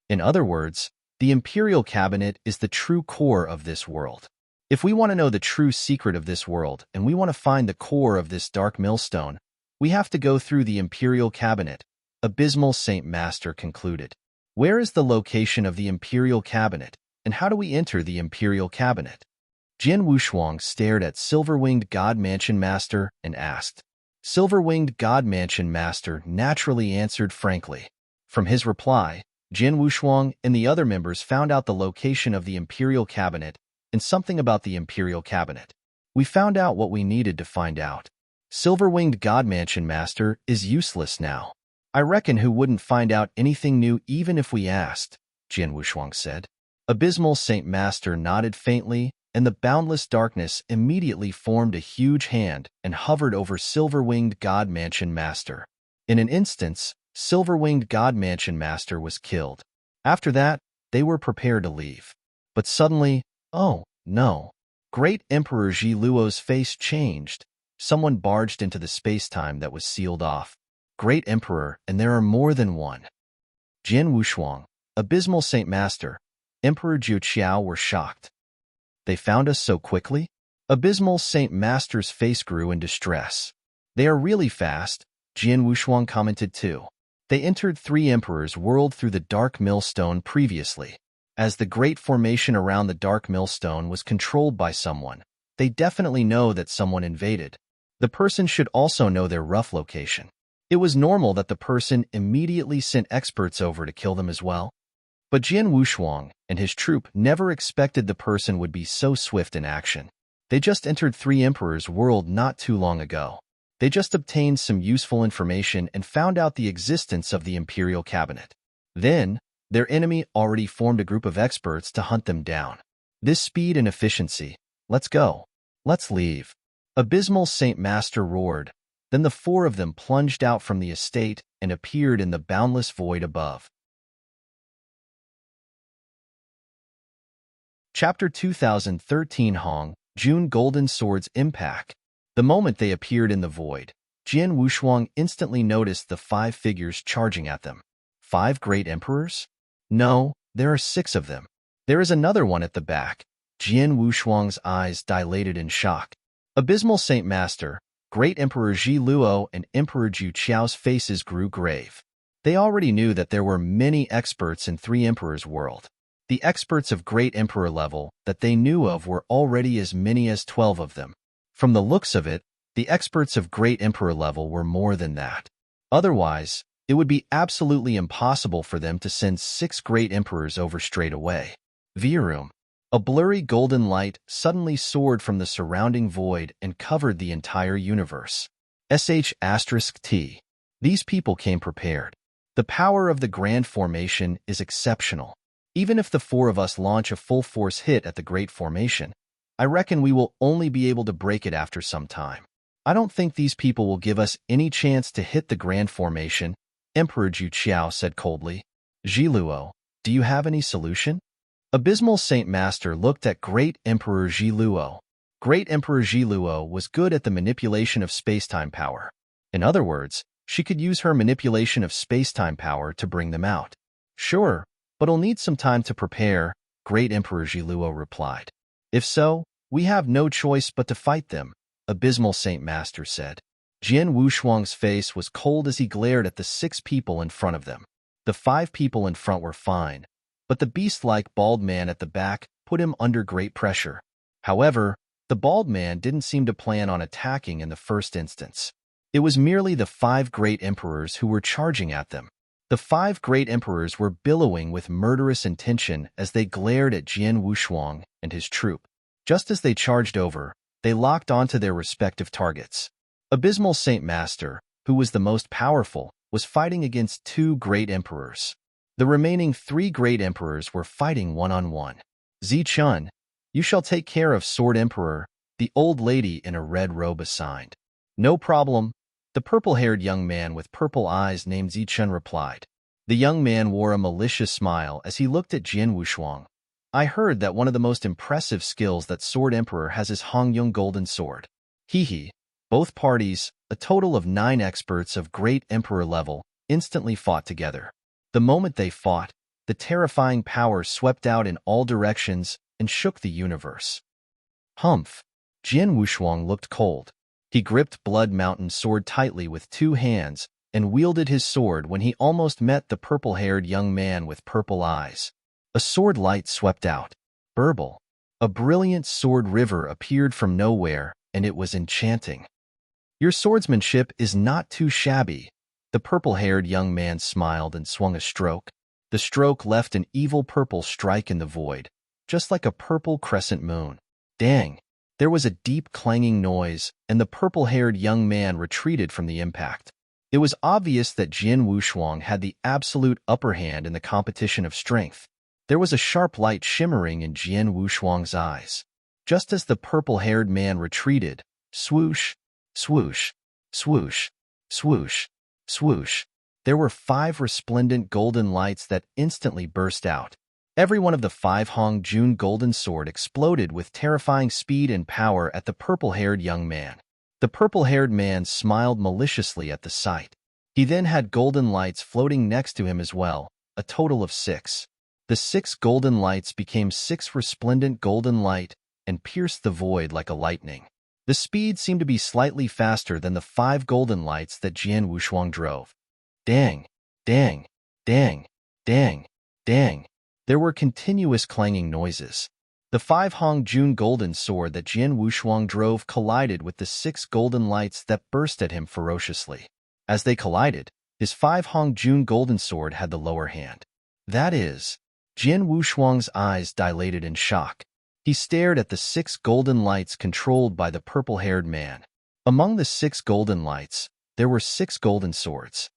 In other words, the Imperial Cabinet is the true core of this world. If we want to know the true secret of this world and we want to find the core of this dark millstone, we have to go through the Imperial Cabinet, Abysmal Saint Master concluded. Where is the location of the Imperial Cabinet, and how do we enter the Imperial Cabinet? Jian Wushuang stared at Silver-Winged God Mansion Master and asked. Silver-Winged God Mansion Master naturally answered frankly. From his reply, Jian Wushuang and the other members found out the location of the Imperial Cabinet and something about the Imperial Cabinet. We found out what we needed to find out. Silver-Winged God Mansion Master is useless now. I reckon who wouldn't find out anything new even if we asked, Jian Wushuang said. Abysmal Saint Master nodded faintly, and the boundless darkness immediately formed a huge hand and hovered over Silver-Winged God Mansion Master. In an instant, Silver-Winged God Mansion Master was killed. After that, they were prepared to leave. But suddenly, oh, no. Great Emperor Ji Luo's face changed. Someone barged into the space-time that was sealed off. Great Emperor, and there are more than one. Jian Wushuang, Abysmal Saint Master, Emperor Jiu Qiao were shocked. They found us so quickly? Abysmal Saint Master's face grew in distress. They are really fast, Jian Wushuang commented too. They entered 3 Emperors' World through the Dark Millstone previously. As the great formation around the Dark Millstone was controlled by someone, they definitely know that someone invaded. The person should also know their rough location. It was normal that the person immediately sent experts over to kill them as well. But Jian Wushuang and his troop never expected the person would be so swift in action. They just entered 3 Emperors' World not too long ago. They just obtained some useful information and found out the existence of the Imperial Cabinet. Then, their enemy already formed a group of experts to hunt them down. This speed and efficiency. Let's go. Let's leave. Abysmal Saint Master roared. Then the 4 of them plunged out from the estate and appeared in the boundless void above. Chapter 2013 Hong, June Golden Sword's Impact. The moment they appeared in the void, Jian Wushuang instantly noticed the 5 figures charging at them. 5 great emperors? No, there are 6 of them. There is another one at the back. Jian Wushuang's eyes dilated in shock. Abysmal Saint Master, Great Emperor Ji Luo and Emperor Jiu Qiao's faces grew grave. They already knew that there were many experts in 3 Emperors' World. The experts of Great Emperor level that they knew of were already as many as 12 of them. From the looks of it, the experts of Great Emperor level were more than that. Otherwise, it would be absolutely impossible for them to send 6 Great Emperors over straight away. Virum. A blurry golden light suddenly soared from the surrounding void and covered the entire universe. *T. These people came prepared. The power of the Grand Formation is exceptional. Even if the 4 of us launch a full-force hit at the Great Formation, I reckon we will only be able to break it after some time. I don't think these people will give us any chance to hit the Grand Formation, Emperor Zhu Qiao said coldly. Zhiluo, do you have any solution? Abysmal Saint Master looked at Great Emperor Zhiluo. Great Emperor Zhiluo was good at the manipulation of spacetime power. In other words, she could use her manipulation of spacetime power to bring them out. Sure, but I'll need some time to prepare, Great Emperor Zhiluo replied. If so, we have no choice but to fight them, Abysmal Saint Master said. Jian Wushuang's face was cold as he glared at the 6 people in front of them. The 5 people in front were fine, but the beast-like bald man at the back put him under great pressure. However, the bald man didn't seem to plan on attacking in the first instance. It was merely the 5 great emperors who were charging at them. The 5 great emperors were billowing with murderous intention as they glared at Jian Wushuang and his troop. Just as they charged over, they locked onto their respective targets. Abysmal Saint Master, who was the most powerful, was fighting against 2 great emperors. The remaining 3 great emperors were fighting one-on-one. Zichun, you shall take care of Sword Emperor, the old lady in a red robe assigned. No problem, the purple-haired young man with purple eyes named Zichun replied. The young man wore a malicious smile as he looked at Jian Wushuang. I heard that one of the most impressive skills that Sword Emperor has is Hongyung Golden Sword. Hee. Both parties, a total of 9 experts of Great Emperor level, instantly fought together. The moment they fought, the terrifying power swept out in all directions and shook the universe. Humph! Jian Wushuang looked cold. He gripped Blood Mountain sword tightly with 2 hands and wielded his sword when he almost met the purple-haired young man with purple eyes. A sword light swept out. Burble. A brilliant sword river appeared from nowhere, and it was enchanting. Your swordsmanship is not too shabby. The purple-haired young man smiled and swung a stroke. The stroke left an evil purple strike in the void, just like a purple crescent moon. Dang! There was a deep clanging noise, and the purple-haired young man retreated from the impact. It was obvious that Jian Wushuang had the absolute upper hand in the competition of strength. There was a sharp light shimmering in Jian Wushuang's eyes. Just as the purple-haired man retreated, swoosh, swoosh, swoosh, swoosh, swoosh, there were 5 resplendent golden lights that instantly burst out. Every one of the 5 Hong Jun golden sword exploded with terrifying speed and power at the purple-haired young man. The purple-haired man smiled maliciously at the sight. He then had golden lights floating next to him as well, a total of 6. The 6 golden lights became 6 resplendent golden light and pierced the void like a lightning. The speed seemed to be slightly faster than the 5 golden lights that Jian Wushuang drove. Dang, dang, dang, dang, dang. There were continuous clanging noises. The 5 Hong Jun golden sword that Jian Wushuang drove collided with the 6 golden lights that burst at him ferociously. As they collided, his 5 Hong Jun golden sword had the lower hand. That is, Jian Wushuang's eyes dilated in shock. He stared at the 6 golden lights controlled by the purple-haired man. Among the 6 golden lights, there were 6 golden swords.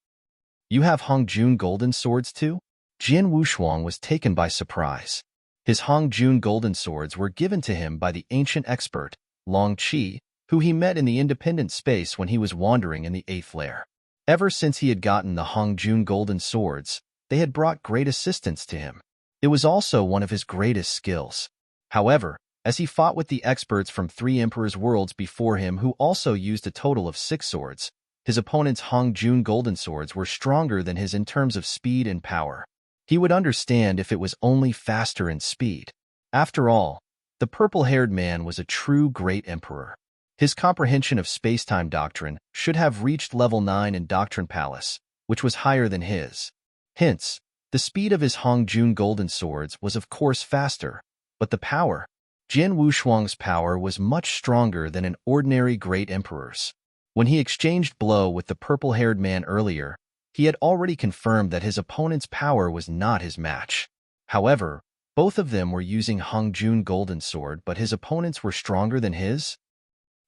You have Hong Jun golden swords too? Jian Wushuang was taken by surprise. His Hong Jun golden swords were given to him by the ancient expert, Long Qi, who he met in the independent space when he was wandering in the 8th lair. Ever since he had gotten the Hong Jun golden swords, they had brought great assistance to him. It was also one of his greatest skills. However, as he fought with the experts from 3 Emperor's worlds before him who also used a total of 6 swords, his opponent's Hong Jun golden swords were stronger than his in terms of speed and power. He would understand if it was only faster in speed. After all, the purple-haired man was a true great emperor. His comprehension of space-time doctrine should have reached level 9 in Doctrine Palace, which was higher than his. Hence, the The speed of his Hongjun golden swords was of course faster, but the power, Jian Wushuang's power was much stronger than an ordinary great emperor's. When he exchanged blow with the purple-haired man earlier, he had already confirmed that his opponent's power was not his match. However, both of them were using Hongjun golden sword, but his opponents were stronger than his?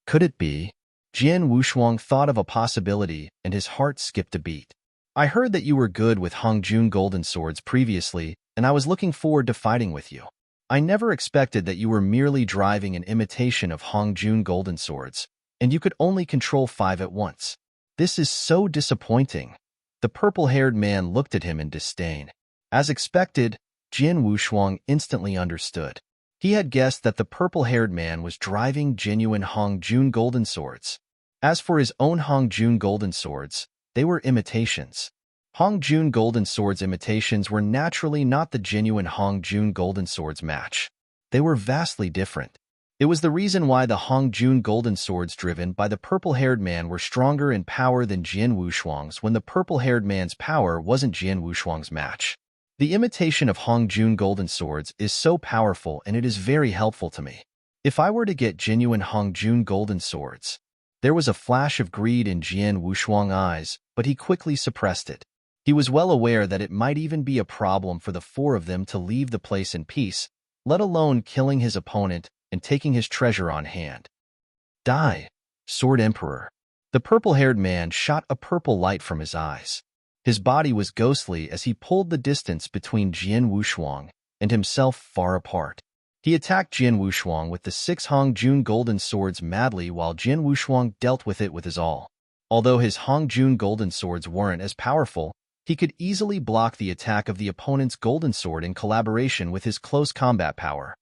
Could it be? Jian Wushuang thought of a possibility, and his heart skipped a beat. I heard that you were good with Hongjun golden swords previously, and I was looking forward to fighting with you. I never expected that you were merely driving an imitation of Hongjun golden swords, and you could only control 5 at once. This is so disappointing. The purple-haired man looked at him in disdain. As expected, Jian Wushuang instantly understood. He had guessed that the purple-haired man was driving genuine Hongjun golden swords. As for his own Hongjun golden swords, they were imitations. Hongjun golden swords imitations were naturally not the genuine Hongjun golden swords match. They were vastly different. It was the reason why the Hongjun golden swords driven by the purple-haired man were stronger in power than Jian Wushuang's when the purple-haired man's power wasn't Jian Wushuang's match. The imitation of Hongjun golden swords is so powerful and it is very helpful to me. If I were to get genuine Hongjun golden swords. There was a flash of greed in Jian Wushuang's eyes, but he quickly suppressed it. He was well aware that it might even be a problem for the 4 of them to leave the place in peace, let alone killing his opponent and taking his treasure on hand. Die, Sword Emperor. The purple-haired man shot a purple light from his eyes. His body was ghostly as he pulled the distance between Jian Wushuang and himself far apart. He attacked Jian Wushuang with the 6 Hongjun golden swords madly while Jian Wushuang dealt with it with his all. Although his Hongjun golden swords weren't as powerful, he could easily block the attack of the opponent's golden sword in collaboration with his close combat power.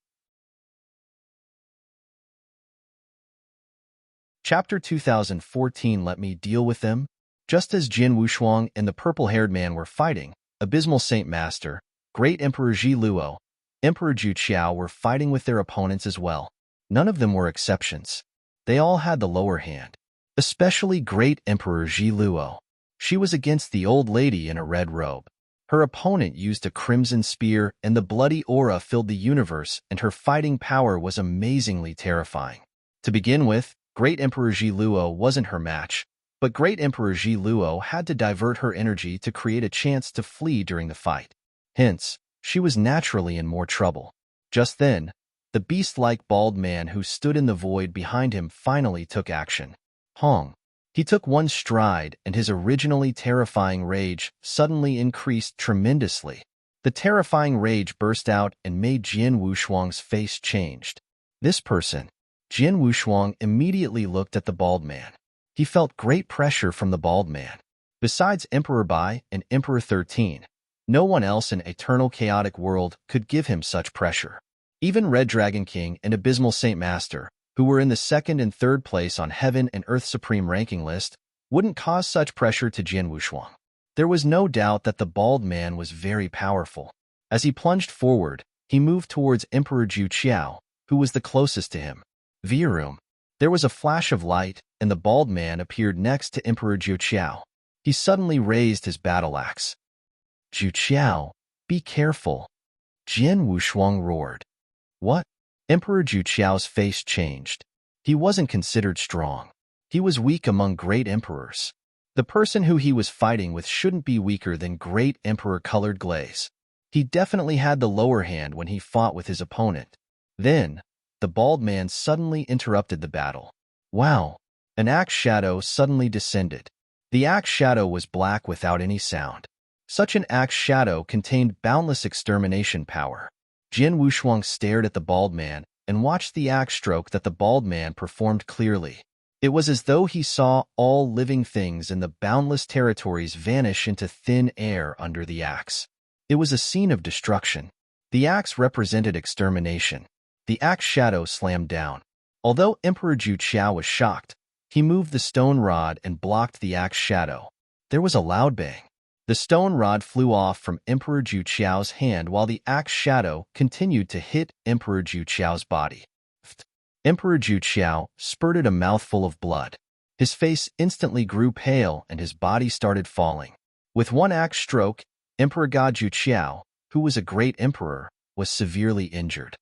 Chapter 2014. Let me deal with them. Just as Jian Wushuang and the purple-haired man were fighting, Abysmal Saint Master, Great Emperor Ji Luo, Emperor Zhu Qiao were fighting with their opponents as well. None of them were exceptions. They all had the lower hand. Especially Great Emperor Ji Luo. She was against the old lady in a red robe. Her opponent used a crimson spear and the bloody aura filled the universe, and her fighting power was amazingly terrifying. To begin with, Great Emperor Ji Luo wasn't her match, but Great Emperor Ji Luo had to divert her energy to create a chance to flee during the fight. Hence, she was naturally in more trouble. Just then, the beast-like bald man who stood in the void behind him finally took action. Hong. He took one stride, and his originally terrifying rage suddenly increased tremendously. The terrifying rage burst out and made Jian Wushuang's face changed. This person. Jian Wushuang immediately looked at the bald man. He felt great pressure from the bald man. Besides Emperor Bai and Emperor 13, no one else in Eternal Chaotic World could give him such pressure. Even Red Dragon King and Abysmal Saint Master, who were in the 2nd and 3rd place on Heaven and Earth Supreme ranking list, wouldn't cause such pressure to Jian Wushuang. There was no doubt that the bald man was very powerful. As he plunged forward, he moved towards Emperor Zhu Qiao, who was the closest to him. Virum. There was a flash of light, and the bald man appeared next to Emperor Zhu Qiao. He suddenly raised his battle axe. Zhu Qiao, be careful. Jian Wushuang roared. What? Emperor Zhu Qiao's face changed. He wasn't considered strong. He was weak among great emperors. The person who he was fighting with shouldn't be weaker than Great Emperor Colored Glaze. He definitely had the lower hand when he fought with his opponent. Then, the bald man suddenly interrupted the battle. Wow! An axe shadow suddenly descended. The axe shadow was black without any sound. Such an axe shadow contained boundless extermination power. Jian Wushuang stared at the bald man and watched the axe stroke that the bald man performed clearly. It was as though he saw all living things in the boundless territories vanish into thin air under the axe. It was a scene of destruction. The axe represented extermination. The axe shadow slammed down. Although Emperor Zhu Qiao was shocked, he moved the stone rod and blocked the axe shadow. There was a loud bang. The stone rod flew off from Emperor Zhu Qiao's hand while the axe shadow continued to hit Emperor Zhu Qiao's body. Emperor Zhu Qiao spurted a mouthful of blood. His face instantly grew pale and his body started falling. With one axe stroke, Emperor Gaju Qiao, who was a great emperor, was severely injured.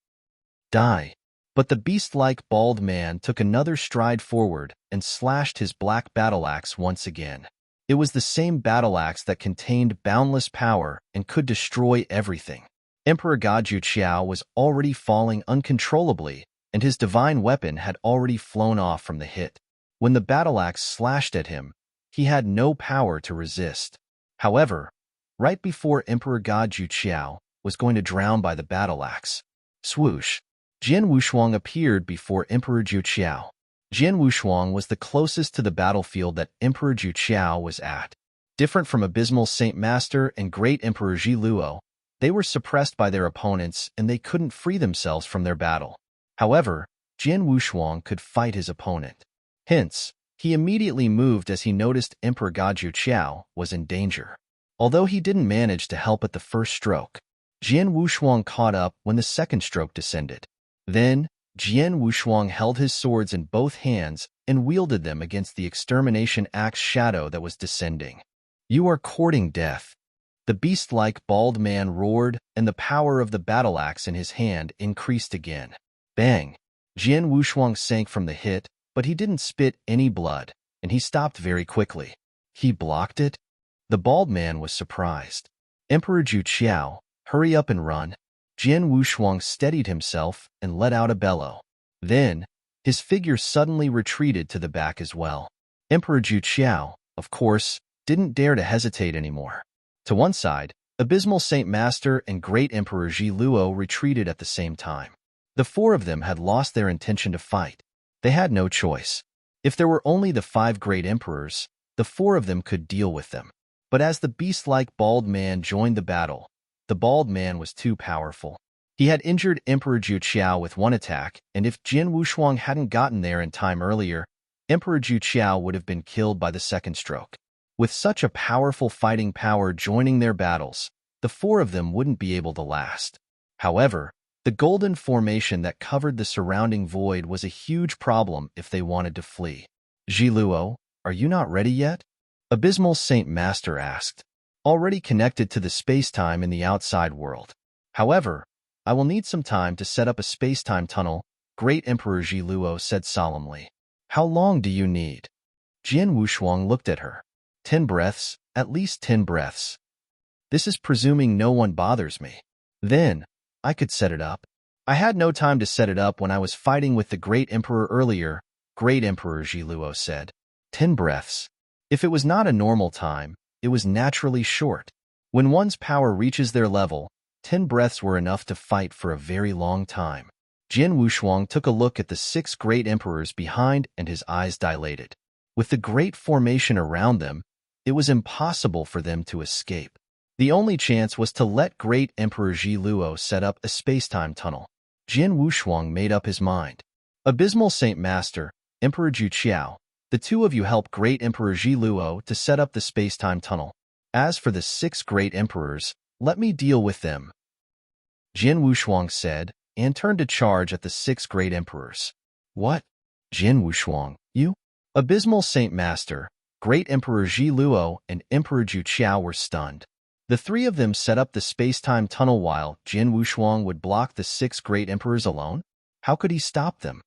Die. But the beast-like bald man took another stride forward and slashed his black battle-axe once again. It was the same battle-axe that contained boundless power and could destroy everything. Emperor Gaju Qiao was already falling uncontrollably, and his divine weapon had already flown off from the hit. When the battle-axe slashed at him, he had no power to resist. However, right before Emperor Gaju Qiao was going to drown by the battle-axe, swoosh, Jian Wushuang appeared before Emperor Zhu Qiao. Jian Wushuang was the closest to the battlefield that Emperor Zhu Qiao was at. Different from Abysmal Saint Master and Great Emperor Ji Luo, they were suppressed by their opponents and they couldn't free themselves from their battle. However, Jian Wushuang could fight his opponent. Hence, he immediately moved as he noticed Emperor Gaju Qiao was in danger. Although he didn't manage to help at the first stroke, Jian Wushuang caught up when the second stroke descended. Then, Jian Wushuang held his swords in both hands and wielded them against the extermination axe shadow that was descending. "You are courting death." The beast-like bald man roared, and the power of the battle-axe in his hand increased again. Bang! Jian Wushuang sank from the hit, but he didn't spit any blood, and he stopped very quickly. He blocked it? The bald man was surprised. Emperor Zhu Qiao, hurry up and run. Jian Wushuang steadied himself and let out a bellow. Then, his figure suddenly retreated to the back as well. Emperor Zhu Qiao, of course, didn't dare to hesitate anymore. To one side, Abysmal Saint Master and Great Emperor Ji Luo retreated at the same time. The four of them had lost their intention to fight. They had no choice. If there were only the 5 great emperors, the 4 of them could deal with them. But as the beast-like bald man joined the battle, the bald man was too powerful. He had injured Emperor Zhu Qiao with one attack, and if Jian Wushuang hadn't gotten there in time earlier, Emperor Zhu Qiao would have been killed by the second stroke. With such a powerful fighting power joining their battles, the 4 of them wouldn't be able to last. However, the golden formation that covered the surrounding void was a huge problem if they wanted to flee. "Ji Luo, are you not ready yet?" Abysmal Saint Master asked. "Already connected to the space-time in the outside world. However, I will need some time to set up a space-time tunnel," Great Emperor Ji Luo said solemnly. "How long do you need?" Jian Wushuang looked at her. 10 breaths, at least 10 breaths. This is presuming no one bothers me. Then, I could set it up. I had no time to set it up when I was fighting with the Great Emperor earlier, Great Emperor Ji Luo said. 10 breaths. If it was not a normal time, it was naturally short. When one's power reaches their level, 10 breaths were enough to fight for a very long time. Jian Wushuang took a look at the 6 great emperors behind and his eyes dilated. With the great formation around them, it was impossible for them to escape. The only chance was to let Great Emperor Ji Luo set up a space-time tunnel. Jian Wushuang made up his mind. "Abysmal Saint Master, Emperor Zhu Qiao, the 2 of you help Great Emperor Ji Luo to set up the space-time tunnel. As for the 6 great emperors, let me deal with them," Jian Wushuang said, and turned to charge at the 6 great emperors. "What? Jian Wushuang, you?" Abysmal Saint Master, Great Emperor Ji Luo, and Emperor Zhu Qiao were stunned. The 3 of them set up the space-time tunnel while Jian Wushuang would block the 6 great emperors alone? How could he stop them?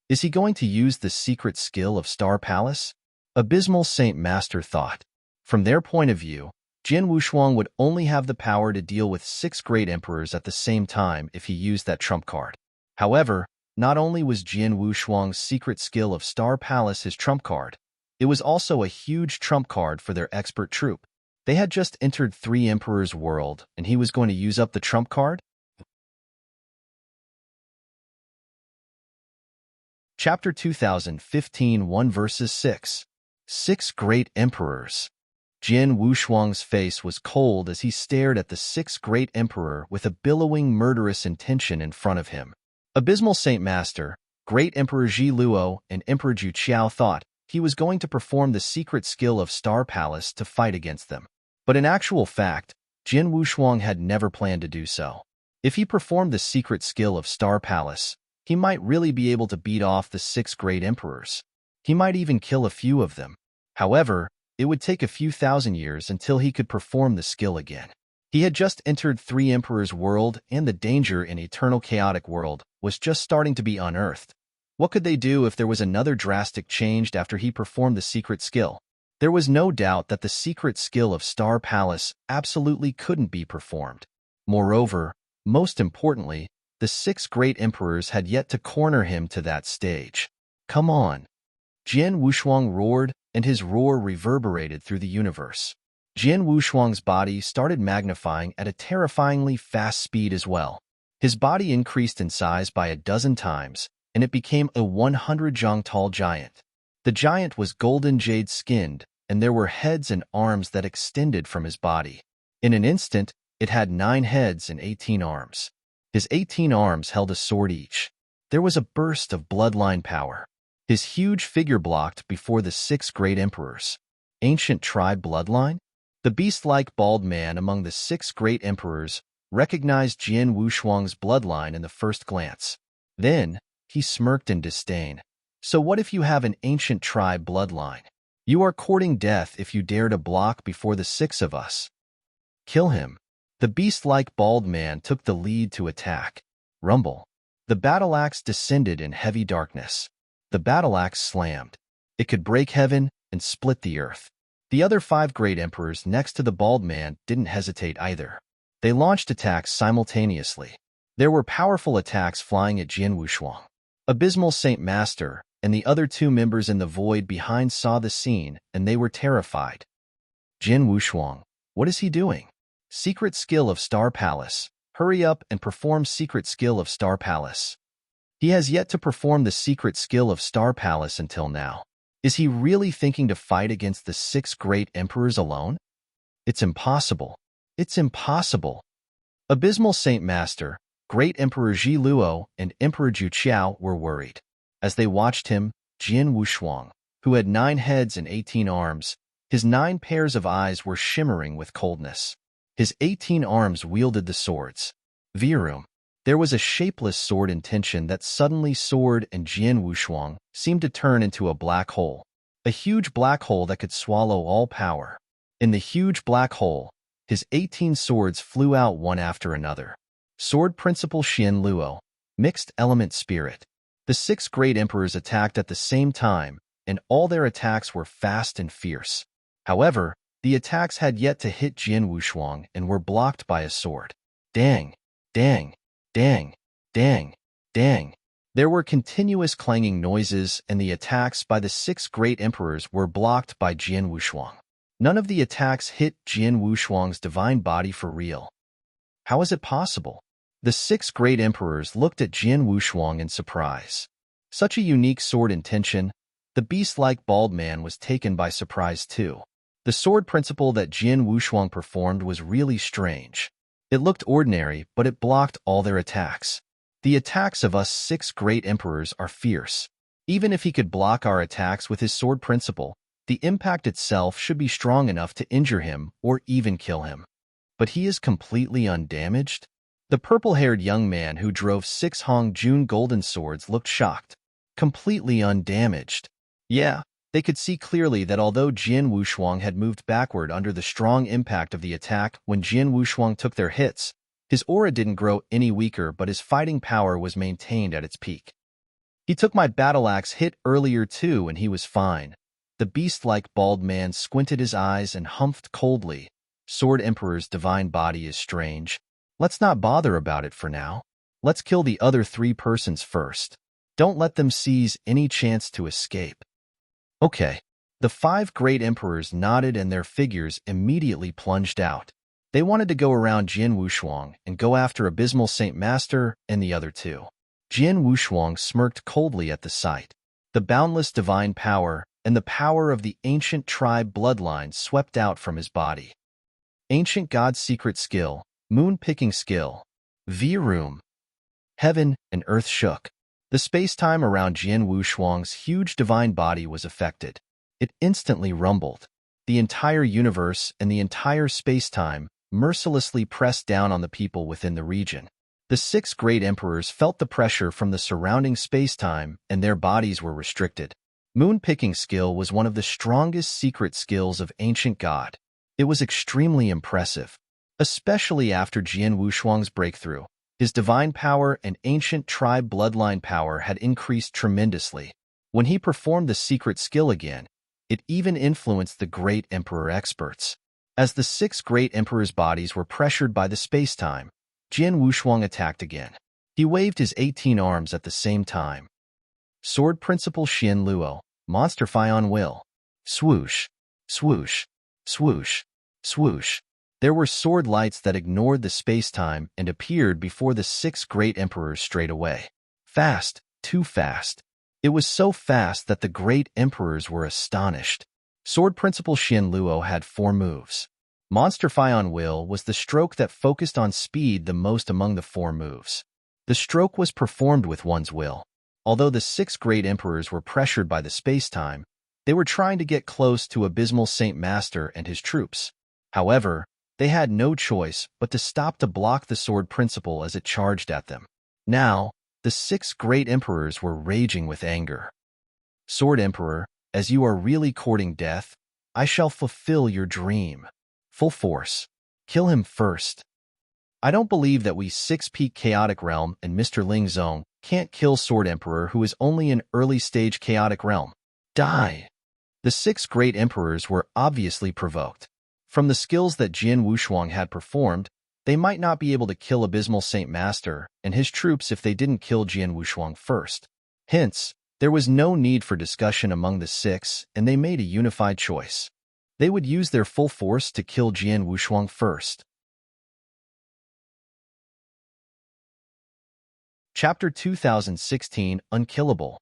Is he going to use the secret skill of Star Palace? Abysmal Saint Master thought. From their point of view, Jian Wushuang would only have the power to deal with 6 great emperors at the same time if he used that trump card. However, not only was Jian Wushuang's secret skill of Star Palace his trump card, it was also a huge trump card for their expert troop. They had just entered 3 Emperors' world, and he was going to use up the trump card? Chapter 2015 1 verses 6. 6 Great Emperors. Jian Wushuang's face was cold as he stared at the 6th Great Emperor with a billowing murderous intention in front of him. Abysmal Saint Master, Great Emperor Ji Luo, and Emperor Zhu Qiao thought he was going to perform the secret skill of Star Palace to fight against them. But in actual fact, Jian Wushuang had never planned to do so. If he performed the secret skill of Star Palace, he might really be able to beat off the 6 great emperors. He might even kill a few of them. However, it would take a few thousand years until he could perform the skill again. He had just entered Three Emperors' world, and the danger in Eternal Chaotic World was just starting to be unearthed. What could they do if there was another drastic change after he performed the secret skill? There was no doubt that the secret skill of Star Palace absolutely couldn't be performed. Moreover, most importantly, the six great emperors had yet to corner him to that stage. Come on! Jian Wushuang roared, and his roar reverberated through the universe. Jian Wushuang's body started magnifying at a terrifyingly fast speed as well. His body increased in size by 12 times, and it became a 100-jong tall giant. The giant was golden jade-skinned, and there were heads and arms that extended from his body. In an instant, it had 9 heads and 18 arms. His 18 arms held a sword each. There was a burst of bloodline power. His huge figure blocked before the 6 great emperors. Ancient tribe bloodline? The beast-like bald man among the 6 great emperors recognized Jian Wushuang's bloodline in the first glance. Then, he smirked in disdain. So what if you have an ancient tribe bloodline? You are courting death if you dare to block before the 6 of us. Kill him. The beast-like bald man took the lead to attack. Rumble. The battle axe descended in heavy darkness. The battle axe slammed. It could break heaven and split the earth. The other 5 great emperors next to the bald man didn't hesitate either. They launched attacks simultaneously. There were powerful attacks flying at Jian Wushuang. Abysmal Saint Master and the other 2 members in the void behind saw the scene, and they were terrified. Jian Wushuang, what is he doing? Secret skill of Star Palace. Hurry up and perform secret skill of Star Palace. He has yet to perform the secret skill of Star Palace until now. Is he really thinking to fight against the 6 great emperors alone? It's impossible. It's impossible. Abysmal Saint Master, Great Emperor Ji Luo, and Emperor Ju Qiao were worried. As they watched him, Jian Wushuang, who had 9 heads and 18 arms, his 9 pairs of eyes were shimmering with coldness. His 18 arms wielded the swords. Virum. There was a shapeless sword intention that suddenly soared, and Jian Wushuang seemed to turn into a black hole. A huge black hole that could swallow all power. In the huge black hole, his 18 swords flew out one after another. Sword Principle Xian Luo. Mixed Element Spirit. The 6 great emperors attacked at the same time, and all their attacks were fast and fierce. However, the attacks had yet to hit Jian Wushuang and were blocked by a sword. Dang! Dang! Dang! Dang! Dang! There were continuous clanging noises, and the attacks by the 6 great emperors were blocked by Jian Wushuang. None of the attacks hit Jian Wushuang's divine body for real. How is it possible? The 6 great emperors looked at Jian Wushuang in surprise. Such a unique sword intention, the beast-like bald man was taken by surprise too. The sword principle that Jian Wushuang performed was really strange. It looked ordinary, but it blocked all their attacks. The attacks of us 6 great emperors are fierce. Even if he could block our attacks with his sword principle, the impact itself should be strong enough to injure him or even kill him. But he is completely undamaged? The purple-haired young man who drove 6 Hong Jun golden swords looked shocked. Completely undamaged. Yeah, they could see clearly that although Jian Wushuang had moved backward under the strong impact of the attack when Jian Wushuang took their hits, his aura didn't grow any weaker, but his fighting power was maintained at its peak. He took my battle axe hit earlier too, and he was fine. The beast-like bald man squinted his eyes and humphed coldly. Sword Emperor's divine body is strange. Let's not bother about it for now. Let's kill the other 3 persons first. Don't let them seize any chance to escape. Okay. The 5 great emperors nodded, and their figures immediately plunged out. They wanted to go around Jian Wushuang and go after Abysmal Saint Master and the other 2. Jian Wushuang smirked coldly at the sight. The boundless divine power and the power of the ancient tribe bloodline swept out from his body. Ancient God's secret skill, moon-picking skill. V-Room. Heaven and earth shook. The space-time around Jian Wushuang's huge divine body was affected. It instantly rumbled. The entire universe and the entire space-time mercilessly pressed down on the people within the region. The 6 great emperors felt the pressure from the surrounding space-time, and their bodies were restricted. Moon-picking skill was one of the strongest secret skills of Ancient God. It was extremely impressive. especially after Jian Wushuang's breakthrough. His divine power and ancient tribe bloodline power had increased tremendously. When he performed the secret skill again, it even influenced the great emperor experts. As the 6 great emperors' bodies were pressured by the space-time, Jian Wushuang attacked again. He waved his 18 arms at the same time. Sword Principle Xian Luo, Monster Fi on Will. Swoosh, swoosh, swoosh, swoosh. There were sword lights that ignored the space-time and appeared before the 6 great emperors straight away. Fast, too fast. It was so fast that the great emperors were astonished. Sword Principle Xian Luo had 4 moves. Monster Fi on Will was the stroke that focused on speed the most among the 4 moves. The stroke was performed with one's will. Although the 6 great emperors were pressured by the space-time, they were trying to get close to Abysmal Saint Master and his troops. However, they had no choice but to stop to block the Sword Principle as it charged at them. Now, the 6 great emperors were raging with anger. Sword Emperor, as you are really courting death, I shall fulfill your dream. Full force. Kill him first. I don't believe that we 6-peak Chaotic Realm and Mr. Ling Zong can't kill Sword Emperor who is only an early-stage Chaotic Realm. Die. The 6 great emperors were obviously provoked. From the skills that Jian Wushuang had performed, they might not be able to kill Abysmal Saint Master and his troops if they didn't kill Jian Wushuang first. Hence, there was no need for discussion among the 6, and they made a unified choice. They would use their full force to kill Jian Wushuang first. Chapter 2016 Unkillable.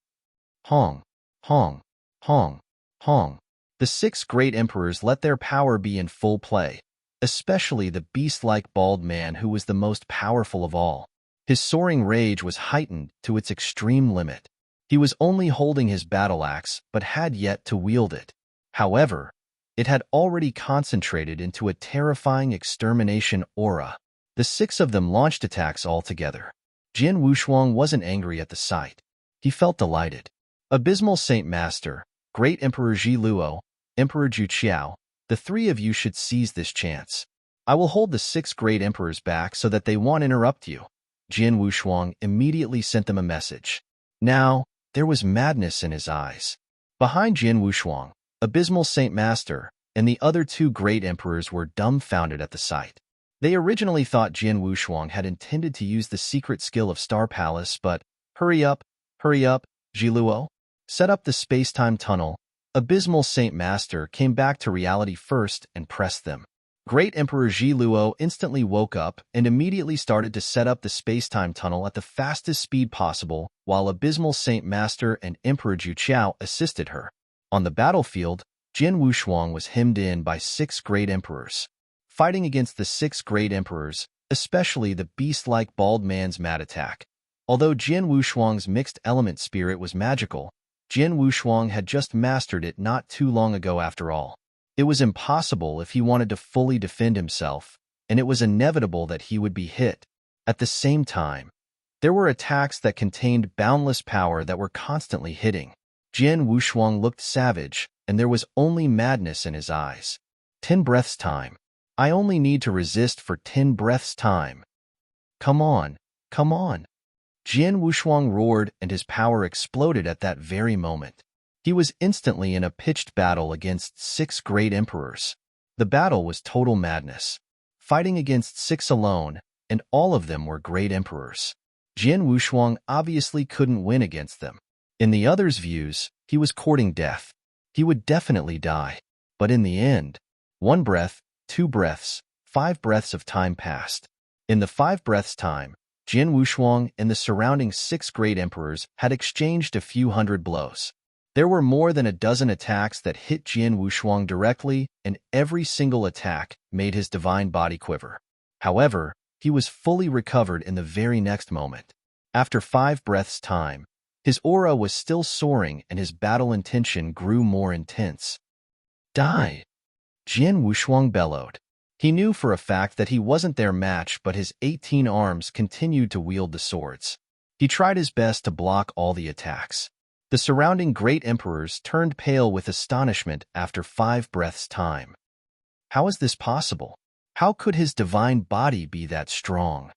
Hong, Hong, Hong, Hong. The 6 great emperors let their power be in full play, especially the beast-like bald man who was the most powerful of all. His soaring rage was heightened to its extreme limit. He was only holding his battle axe, but had yet to wield it. However, it had already concentrated into a terrifying extermination aura. The 6 of them launched attacks all together. Jian Wushuang wasn't angry at the sight. He felt delighted. Abysmal Saint Master, Great Emperor Ji Luo, Emperor Zhu Qiao, the 3 of you should seize this chance. I will hold the 6 great emperors back so that they won't interrupt you. Jian Wushuang immediately sent them a message. Now, there was madness in his eyes. Behind Jian Wushuang, Abysmal Saint Master and the other 2 great emperors were dumbfounded at the sight. They originally thought Jian Wushuang had intended to use the secret skill of Star Palace, but hurry up, Ji Luo. Set up the space-time tunnel. Abysmal Saint Master came back to reality first and pressed them. Great Emperor Ji Luo instantly woke up and immediately started to set up the space-time tunnel at the fastest speed possible, while Abysmal Saint Master and Emperor Zhu Qiao assisted her. On the battlefield, Jian Wushuang was hemmed in by 6 great emperors. Fighting against the 6 great emperors, especially the beast-like bald man's mad attack. Although Jian Wushuang's mixed element spirit was magical, Jian Wushuang had just mastered it not too long ago after all. It was impossible if he wanted to fully defend himself, and it was inevitable that he would be hit. At the same time, there were attacks that contained boundless power that were constantly hitting. Jian Wushuang looked savage, and there was only madness in his eyes. 10 breaths time. I only need to resist for 10 breaths time. Come on, come on. Jian Wushuang roared and his power exploded at that very moment. He was instantly in a pitched battle against 6 great emperors. The battle was total madness. Fighting against 6 alone, and all of them were great emperors. Jian Wushuang obviously couldn't win against them. In the others' views, he was courting death. He would definitely die. But in the end, 1 breath, 2 breaths, 5 breaths of time passed. In the 5 breaths' time, Jian Wushuang and the surrounding 6 great emperors had exchanged a few hundred blows. There were more than a dozen attacks that hit Jian Wushuang directly, and every single attack made his divine body quiver. However, he was fully recovered in the very next moment. After 5 breaths' time, his aura was still soaring and his battle intention grew more intense. Die! Jian Wushuang bellowed. He knew for a fact that he wasn't their match, but his 18 arms continued to wield the swords. He tried his best to block all the attacks. The surrounding great emperors turned pale with astonishment after 5 breaths' time. How is this possible? How could his divine body be that strong?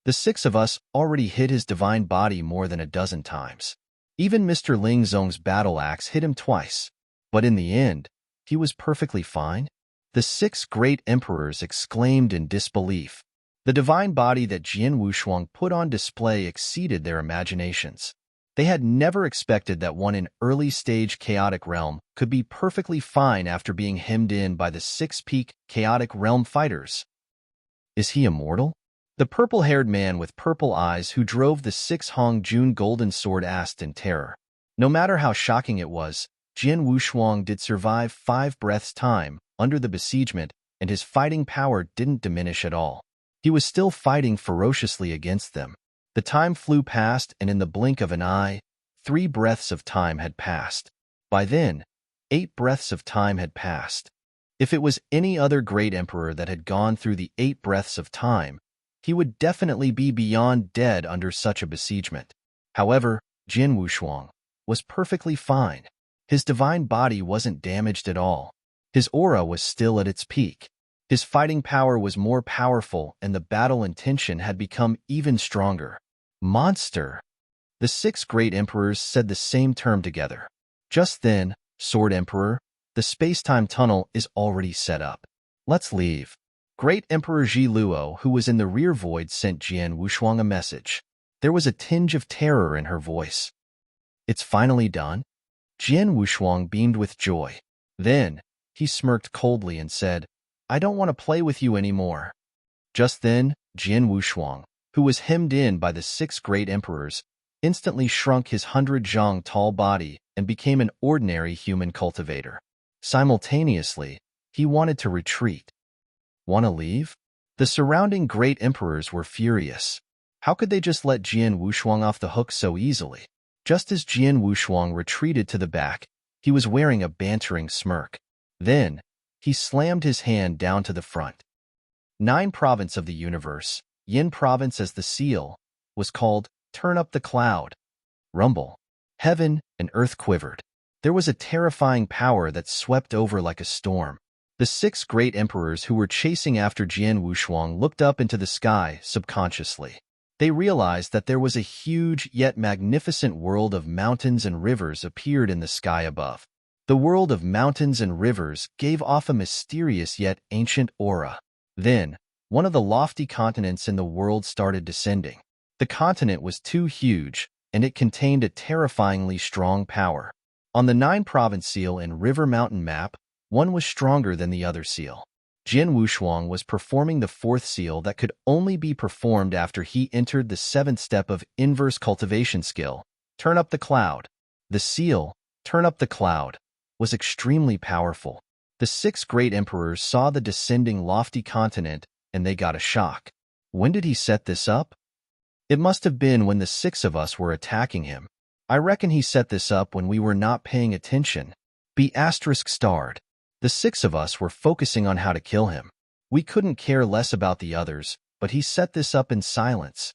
The six of us already hit his divine body more than a dozen times. Even Mr. Ling Zong's battle axe hit him twice. But in the end, he was perfectly fine. The six great emperors exclaimed in disbelief. The divine body that Jian Wushuang put on display exceeded their imaginations. They had never expected that one in early-stage chaotic realm could be perfectly fine after being hemmed in by the six-peak chaotic realm fighters. Is he immortal? The purple-haired man with purple eyes who drove the six Hong Jun golden sword asked in terror. No matter how shocking it was, Jian Wushuang did survive 5 breaths' time under the besiegement, and his fighting power didn't diminish at all. He was still fighting ferociously against them. The time flew past, and in the blink of an eye, 3 breaths of time had passed. By then, 8 breaths of time had passed. If it was any other great emperor that had gone through the 8 breaths of time, he would definitely be beyond dead under such a besiegement. However, Jian Wushuang was perfectly fine. His divine body wasn't damaged at all. His aura was still at its peak. His fighting power was more powerful, and the battle intention had become even stronger. Monster! The 6 great emperors said the same term together. Just then, Sword Emperor, the space-time tunnel is already set up. Let's leave. Great Emperor Ji Luo, who was in the rear void, sent Jian Wushuang a message. There was a tinge of terror in her voice. It's finally done? Jian Wushuang beamed with joy. Then, he smirked coldly and said, I don't want to play with you anymore. Just then, Jian Wushuang, who was hemmed in by the 6 great emperors, instantly shrunk his 100-zhang tall body and became an ordinary human cultivator. Simultaneously, he wanted to retreat. Want to leave? The surrounding great emperors were furious. How could they just let Jian Wushuang off the hook so easily? Just as Jian Wushuang retreated to the back, he was wearing a bantering smirk. Then, he slammed his hand down to the front. 9 province of the universe, Yin province as the seal, was called Turn Up the Cloud. Rumble. Heaven and earth quivered. There was a terrifying power that swept over like a storm. The 6 great emperors who were chasing after Jian Wushuang looked up into the sky subconsciously. They realized that there was a huge yet magnificent world of mountains and rivers appeared in the sky above. The world of mountains and rivers gave off a mysterious yet ancient aura. Then, one of the lofty continents in the world started descending. The continent was too huge, and it contained a terrifyingly strong power. On the 9-province seal and river mountain map, one was stronger than the other seal. Jian Wushuang was performing the 4th seal that could only be performed after he entered the 7th step of inverse cultivation skill, Turn Up the Cloud. The seal, Turn Up the Cloud, was extremely powerful. The 6 great emperors saw the descending lofty continent, and they got a shock. When did he set this up? It must have been when the 6 of us were attacking him. I reckon he set this up when we were not paying attention. Be *starred. The 6 of us were focusing on how to kill him. We couldn't care less about the others, but he set this up in silence.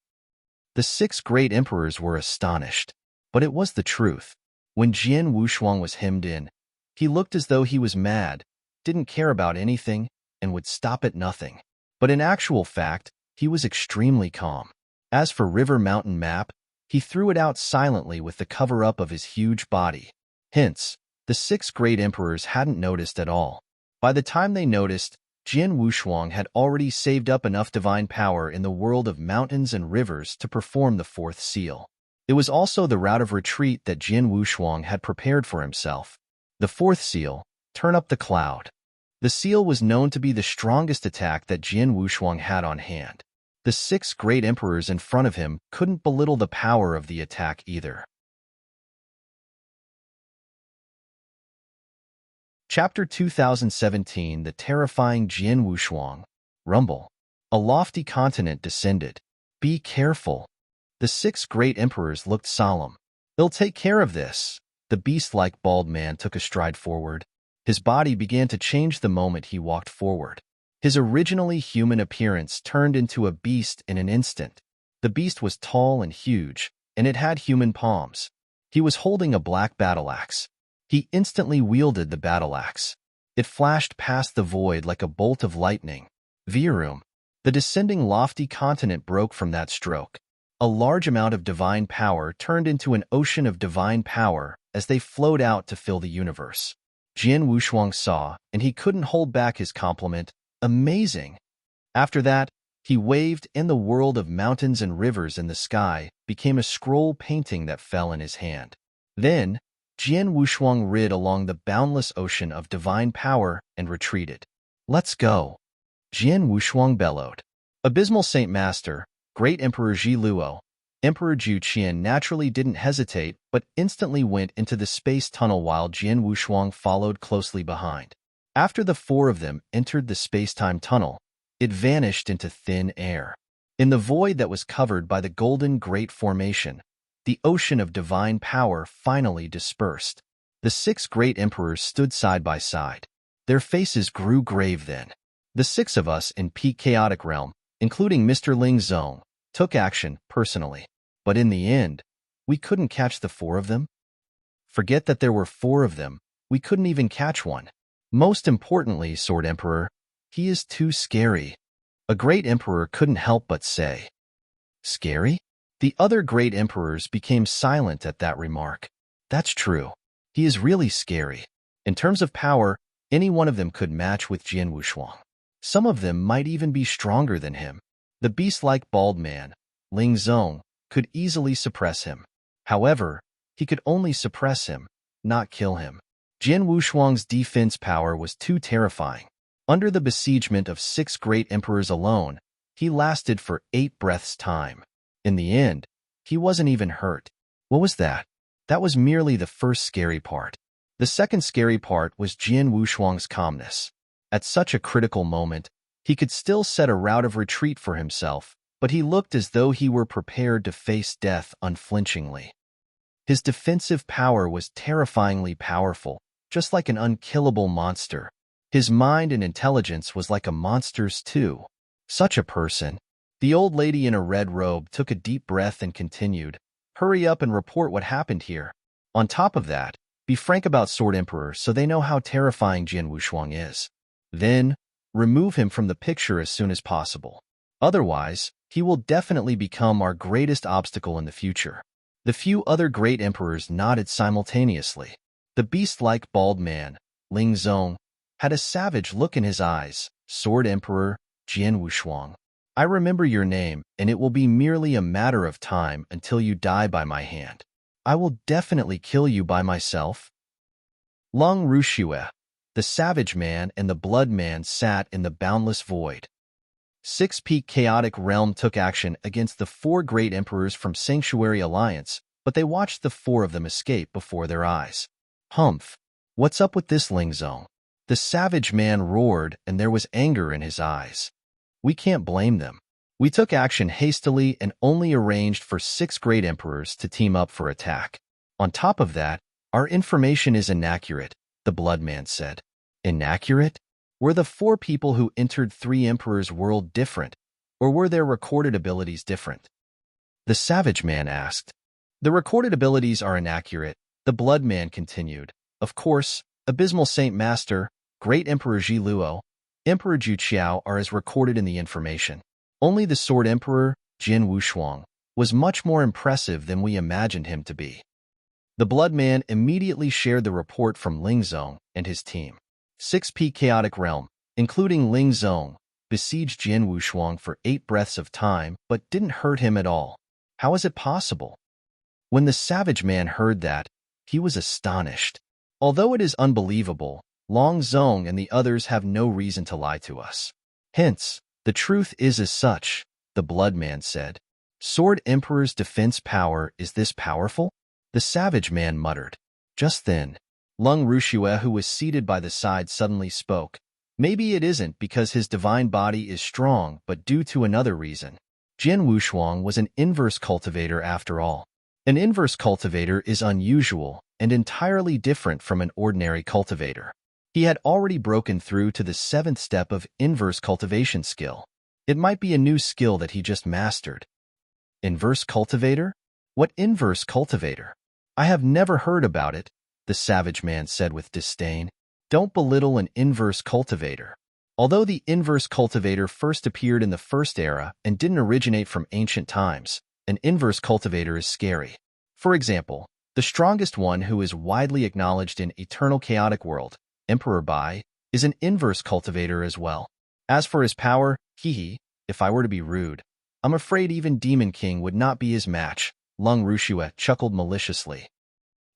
The 6 great emperors were astonished. But it was the truth. When Jian Wushuang was hemmed in, he looked as though he was mad, didn't care about anything, and would stop at nothing. But in actual fact, he was extremely calm. As for River Mountain Map, he threw it out silently with the cover-up of his huge body. Hence, the 6 great emperors hadn't noticed at all. By the time they noticed, Jian Wushuang had already saved up enough divine power in the world of mountains and rivers to perform the 4th seal. It was also the route of retreat that Jian Wushuang had prepared for himself. The 4th seal, Turn Up the Cloud. The seal was known to be the strongest attack that Jian Wushuang had on hand. The 6 great emperors in front of him couldn't belittle the power of the attack either. Chapter 2017 The Terrifying Jian Wushuang. Rumble. A lofty continent descended. Be careful. The 6 great emperors looked solemn. They'll take care of this. The beast-like bald man took a stride forward. His body began to change the moment he walked forward. His originally human appearance turned into a beast in an instant. The beast was tall and huge, and it had human palms. He was holding a black battle axe. He instantly wielded the battle axe. It flashed past the void like a bolt of lightning. Virum. The descending lofty continent broke from that stroke. A large amount of divine power turned into an ocean of divine power as they flowed out to fill the universe. Jian Wushuang saw, and he couldn't hold back his compliment. Amazing! After that, he waved, and the world of mountains and rivers in the sky became a scroll painting that fell in his hand. Then, Jian Wushuang rid along the boundless ocean of divine power and retreated. Let's go! Jian Wushuang bellowed. Abysmal Saint Master, Great Emperor Ji Luo, Emperor Ju Qian naturally didn't hesitate but instantly went into the space tunnel while Jian Wushuang followed closely behind. After the four of them entered the space-time tunnel, it vanished into thin air. In the void that was covered by the Golden Great Formation, the ocean of divine power finally dispersed. The six great emperors stood side by side. Their faces grew grave then. The six of us in Peak Chaotic Realm, including Mr. Ling Zong, took action personally. But in the end, we couldn't catch the four of them. Forget that there were four of them, we couldn't even catch one. Most importantly, Sword Emperor, he is too scary. A great emperor couldn't help but say. Scary? The other great emperors became silent at that remark. That's true. He is really scary. In terms of power, any one of them could match with Jian Wushuang. Some of them might even be stronger than him. The beast-like bald man, Ling Zong, could easily suppress him. However, he could only suppress him, not kill him. Jian Wushuang's defense power was too terrifying. Under the besiegement of six great emperors alone, he lasted for 8 breaths' time. In the end, he wasn't even hurt. What was that? That was merely the first scary part. The second scary part was Jian Wushuang's calmness. At such a critical moment, he could still set a route of retreat for himself, but he looked as though he were prepared to face death unflinchingly. His defensive power was terrifyingly powerful, just like an unkillable monster. His mind and intelligence was like a monster's too. Such a person. The old lady in a red robe took a deep breath and continued, "Hurry up and report what happened here. On top of that, be frank about Sword Emperor so they know how terrifying Jian Wushuang is. Then, remove him from the picture as soon as possible. Otherwise, he will definitely become our greatest obstacle in the future." The few other great emperors nodded simultaneously. The beast-like bald man, Ling Zong, had a savage look in his eyes. "Sword Emperor, Jian Wushuang, I remember your name, and it will be merely a matter of time until you die by my hand. I will definitely kill you by myself." Lung Rushue, the savage man and the blood man sat in the boundless void. Six-Peak Chaotic Realm took action against the four great emperors from Sanctuary Alliance, but they watched the four of them escape before their eyes. "Humph! What's up with this, Ling Zong?" The savage man roared, and there was anger in his eyes. "We can't blame them. We took action hastily and only arranged for 6 great emperors to team up for attack. On top of that, our information is inaccurate," the blood man said. "Inaccurate? Were the 4 people who entered 3 emperors' world different, or were their recorded abilities different?" the savage man asked. "The recorded abilities are inaccurate," the blood man continued. "Of course, Abysmal Saint Master, Great Emperor Ji Luo, Emperor Ju Qiao are as recorded in the information. Only the Sword Emperor, Jian Wushuang, was much more impressive than we imagined him to be." The blood man immediately shared the report from Ling Zong and his team. 6-Peak Chaotic Realm, including Ling Zong, besieged Jian Wushuang for 8 breaths of time but didn't hurt him at all. How is it possible? When the savage man heard that, he was astonished. Although it is unbelievable, Long Zong and the others have no reason to lie to us. Hence, the truth is as such, the blood man said. "Sword Emperor's defense power is this powerful?" the savage man muttered. Just then, Lung Rushue, who was seated by the side, suddenly spoke. "Maybe it isn't because his divine body is strong, but due to another reason. Jian Wushuang was an inverse cultivator after all. An inverse cultivator is unusual and entirely different from an ordinary cultivator. He had already broken through to the 7th step of inverse cultivation skill. It might be a new skill that he just mastered." "Inverse cultivator? What inverse cultivator? I have never heard about it," the savage man said with disdain. "Don't belittle an inverse cultivator. Although the inverse cultivator first appeared in the First Era and didn't originate from ancient times, an inverse cultivator is scary. For example, the strongest one who is widely acknowledged in Eternal Chaotic World, Emperor Bai, is an inverse cultivator as well. As for his power, if I were to be rude, I'm afraid even Demon King would not be his match, Lung Rushue chuckled maliciously.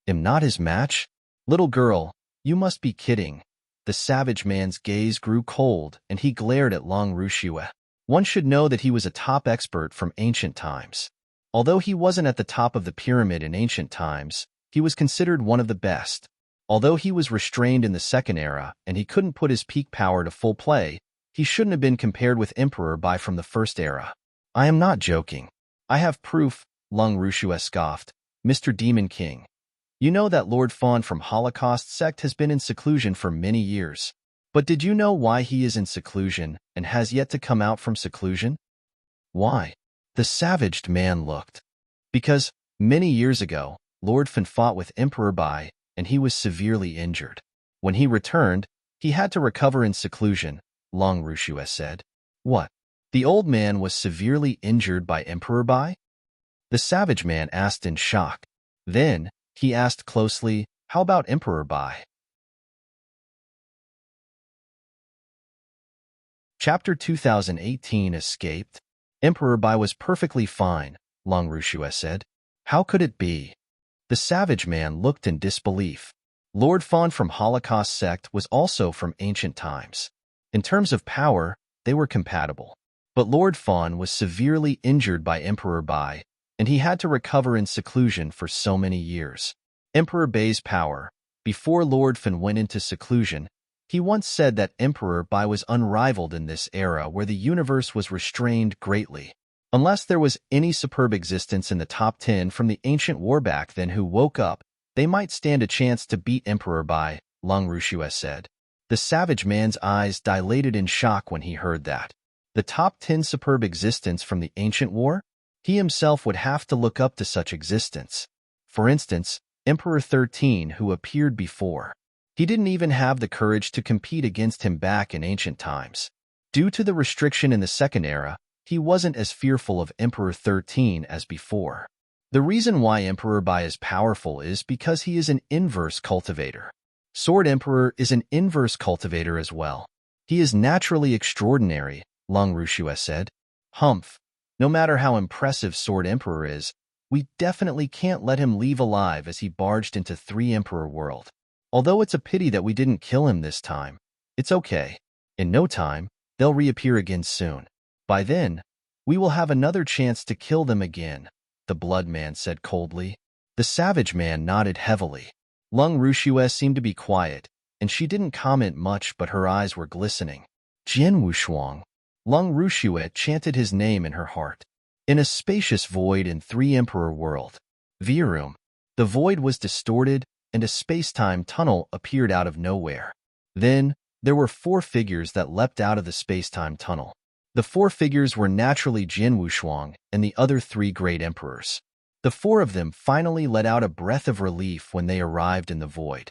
Am not his match? Little girl, you must be kidding. The savage man's gaze grew cold, and he glared at Lung Rushue. One should know that he was a top expert from ancient times. Although he wasn't at the top of the pyramid in ancient times, he was considered one of the best. Although he was restrained in the Second Era and he couldn't put his peak power to full play, he shouldn't have been compared with Emperor Bai from the First Era. I am not joking. I have proof, Lung Rushue scoffed. Mr. Demon King. You know that Lord Fawn from Holocaust sect has been in seclusion for many years. But did you know why he is in seclusion and has yet to come out from seclusion? Why? The savaged man looked. Because, many years ago, Lord Fan fought with Emperor Bai, and he was severely injured. When he returned, he had to recover in seclusion, Lung Rushue said. What? The old man was severely injured by Emperor Bai? The savage man asked in shock. Then, he asked closely, how about Emperor Bai? Chapter 2018 Escaped. Emperor Bai was perfectly fine, Lung Rushue said. How could it be? The savage man looked in disbelief. Lord Fawn from Holocaust sect was also from ancient times. In terms of power, they were compatible. But Lord Fawn was severely injured by Emperor Bai, and he had to recover in seclusion for so many years. Emperor Bai's power. Before Lord Fan went into seclusion, he once said that Emperor Bai was unrivaled in this era where the universe was restrained greatly. Unless there was any superb existence in the top 10 from the ancient war back then who woke up, they might stand a chance to beat Emperor Bai, Lung Rushue said. The savage man's eyes dilated in shock when he heard that. The top 10 superb existence from the ancient war? He himself would have to look up to such existence. For instance, Emperor 13 who appeared before. He didn't even have the courage to compete against him back in ancient times. Due to the restriction in the Second Era, he wasn't as fearful of Emperor 13 as before. The reason why Emperor Bai is powerful is because he is an inverse cultivator. Sword Emperor is an inverse cultivator as well. He is naturally extraordinary, Lung Rushue said. Humph. No matter how impressive Sword Emperor is, we definitely can't let him leave alive as he barged into 3 Emperor World. Although it's a pity that we didn't kill him this time, it's okay. In no time, they'll reappear again soon. By then, we will have another chance to kill them again, the Blood Man said coldly. The savage man nodded heavily. Lung Rushue seemed to be quiet, and she didn't comment much but her eyes were glistening. Jian Wushuang. Lung Rushue chanted his name in her heart. In a spacious void in 3 Emperor World, Virum, the void was distorted and a space-time tunnel appeared out of nowhere. Then, there were 4 figures that leapt out of the space-time tunnel. The 4 figures were naturally Jian Wushuang and the other 3 great emperors. The 4 of them finally let out a breath of relief when they arrived in the void.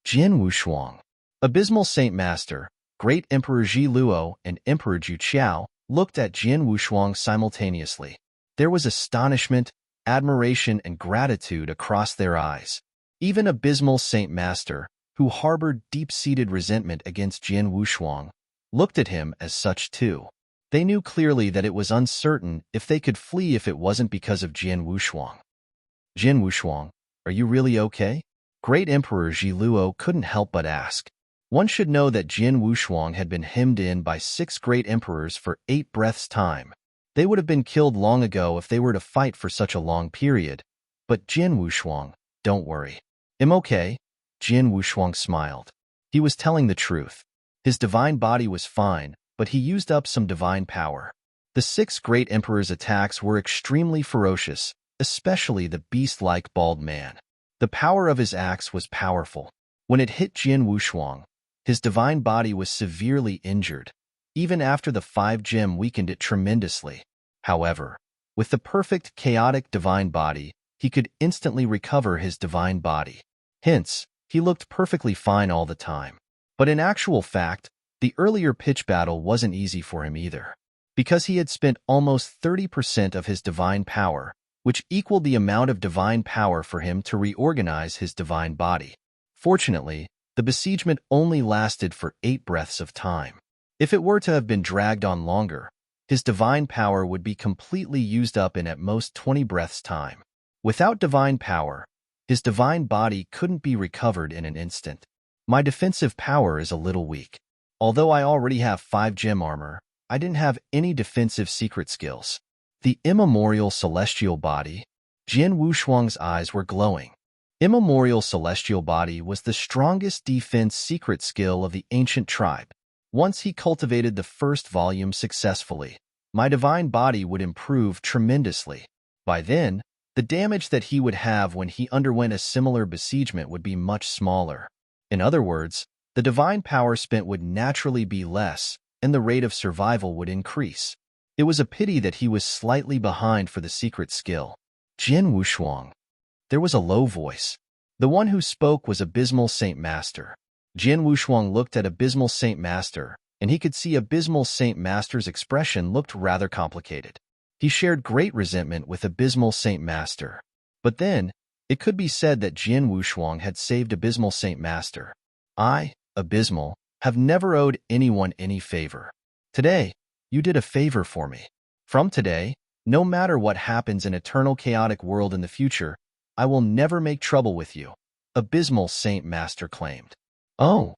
Jian Wushuang, Abysmal Saint Master, Great Emperor Ji Luo and Emperor Ju Qiao looked at Jian Wushuang simultaneously. There was astonishment, admiration, and gratitude across their eyes. Even Abysmal Saint Master, who harbored deep-seated resentment against Jian Wushuang, looked at him as such too. They knew clearly that it was uncertain if they could flee if it wasn't because of Jian Wushuang. Jian Wushuang, are you really okay? Great Emperor Ji Luo couldn't help but ask. One should know that Jian Wushuang had been hemmed in by 6 great emperors for 8 breaths' time. They would have been killed long ago if they were to fight for such a long period. But Jian Wushuang, don't worry. I'm okay. Jian Wushuang smiled. He was telling the truth. His divine body was fine, but he used up some divine power. The 6 great emperors' attacks were extremely ferocious, especially the beast-like bald man. The power of his axe was powerful. When it hit Jian Wushuang, his divine body was severely injured. Even after the 5 gem weakened it tremendously. However, with the perfect chaotic divine body, he could instantly recover his divine body. Hence, he looked perfectly fine all the time. But in actual fact, The earlier pitch battle wasn't easy for him either, because he had spent almost 30% of his divine power, which equaled the amount of divine power for him to reorganize his divine body. Fortunately, the besiegement only lasted for 8 breaths of time. If it were to have been dragged on longer, his divine power would be completely used up in at most 20 breaths' time. Without divine power, his divine body couldn't be recovered in an instant. My defensive power is a little weak. Although I already have 5 gem armor, I didn't have any defensive secret skills. The immemorial celestial body. Jian Wushuang's eyes were glowing. Immemorial celestial body was the strongest defense secret skill of the ancient tribe. Once he cultivated the first volume successfully, my divine body would improve tremendously. By then, the damage that he would have when he underwent a similar besiegement would be much smaller. In other words, the divine power spent would naturally be less, and the rate of survival would increase. It was a pity that he was slightly behind for the secret skill. Jian Wushuang. There was a low voice. The one who spoke was Abysmal Saint Master. Jian Wushuang looked at Abysmal Saint Master, and he could see Abysmal Saint Master's expression looked rather complicated. He shared great resentment with Abysmal Saint Master. But then, it could be said that Jian Wushuang had saved Abysmal Saint Master. I, Abysmal, have never owed anyone any favor. Today, you did a favor for me. From today, no matter what happens in eternal chaotic world in the future, I will never make trouble with you, Abysmal Saint Master claimed. Oh.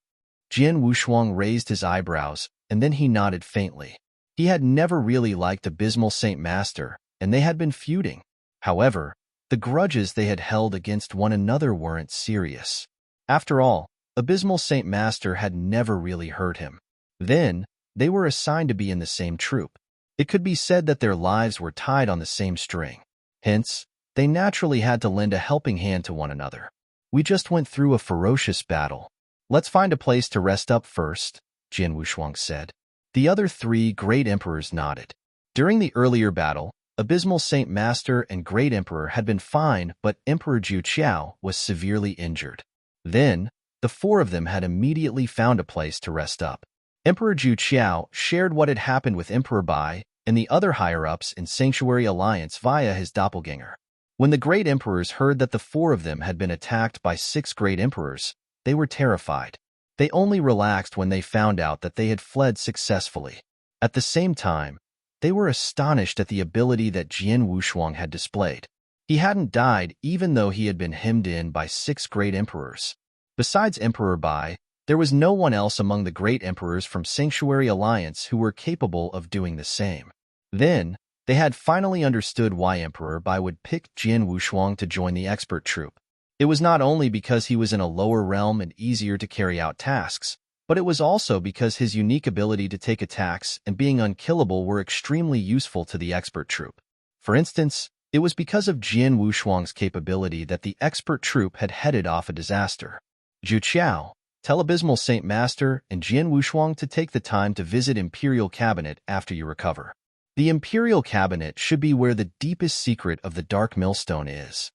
Jian Wushuang raised his eyebrows, and then he nodded faintly. He had never really liked Abysmal Saint Master, and they had been feuding. However, the grudges they had held against one another weren't serious. After all, Abysmal Saint Master had never really hurt him. Then, they were assigned to be in the same troop. It could be said that their lives were tied on the same string. Hence, they naturally had to lend a helping hand to one another. We just went through a ferocious battle. Let's find a place to rest up first, Jian Wushuang said. The other 3 great emperors nodded. During the earlier battle, Abysmal Saint Master and Great Emperor had been fine, but Emperor Zhu Qiao was severely injured. Then, the 4 of them had immediately found a place to rest up. Emperor Zhu Qiao shared what had happened with Emperor Bai and the other higher-ups in Sanctuary Alliance via his doppelganger. When the Great Emperors heard that the 4 of them had been attacked by 6 Great Emperors, they were terrified. They only relaxed when they found out that they had fled successfully. At the same time, they were astonished at the ability that Jian Wushuang had displayed. He hadn't died even though he had been hemmed in by 6 Great Emperors. Besides Emperor Bai, there was no one else among the Great Emperors from Sanctuary Alliance who were capable of doing the same. Then, they had finally understood why Emperor Bai would pick Jian Wushuang to join the expert troop. It was not only because he was in a lower realm and easier to carry out tasks, but it was also because his unique ability to take attacks and being unkillable were extremely useful to the expert troop. For instance, it was because of Jian Wushuang's capability that the expert troop had headed off a disaster. Zhu Qiao, tell Abysmal Saint Master and Jian Wushuang to take the time to visit Imperial Cabinet after you recover. The Imperial Cabinet should be where the deepest secret of the Dark Millstone is.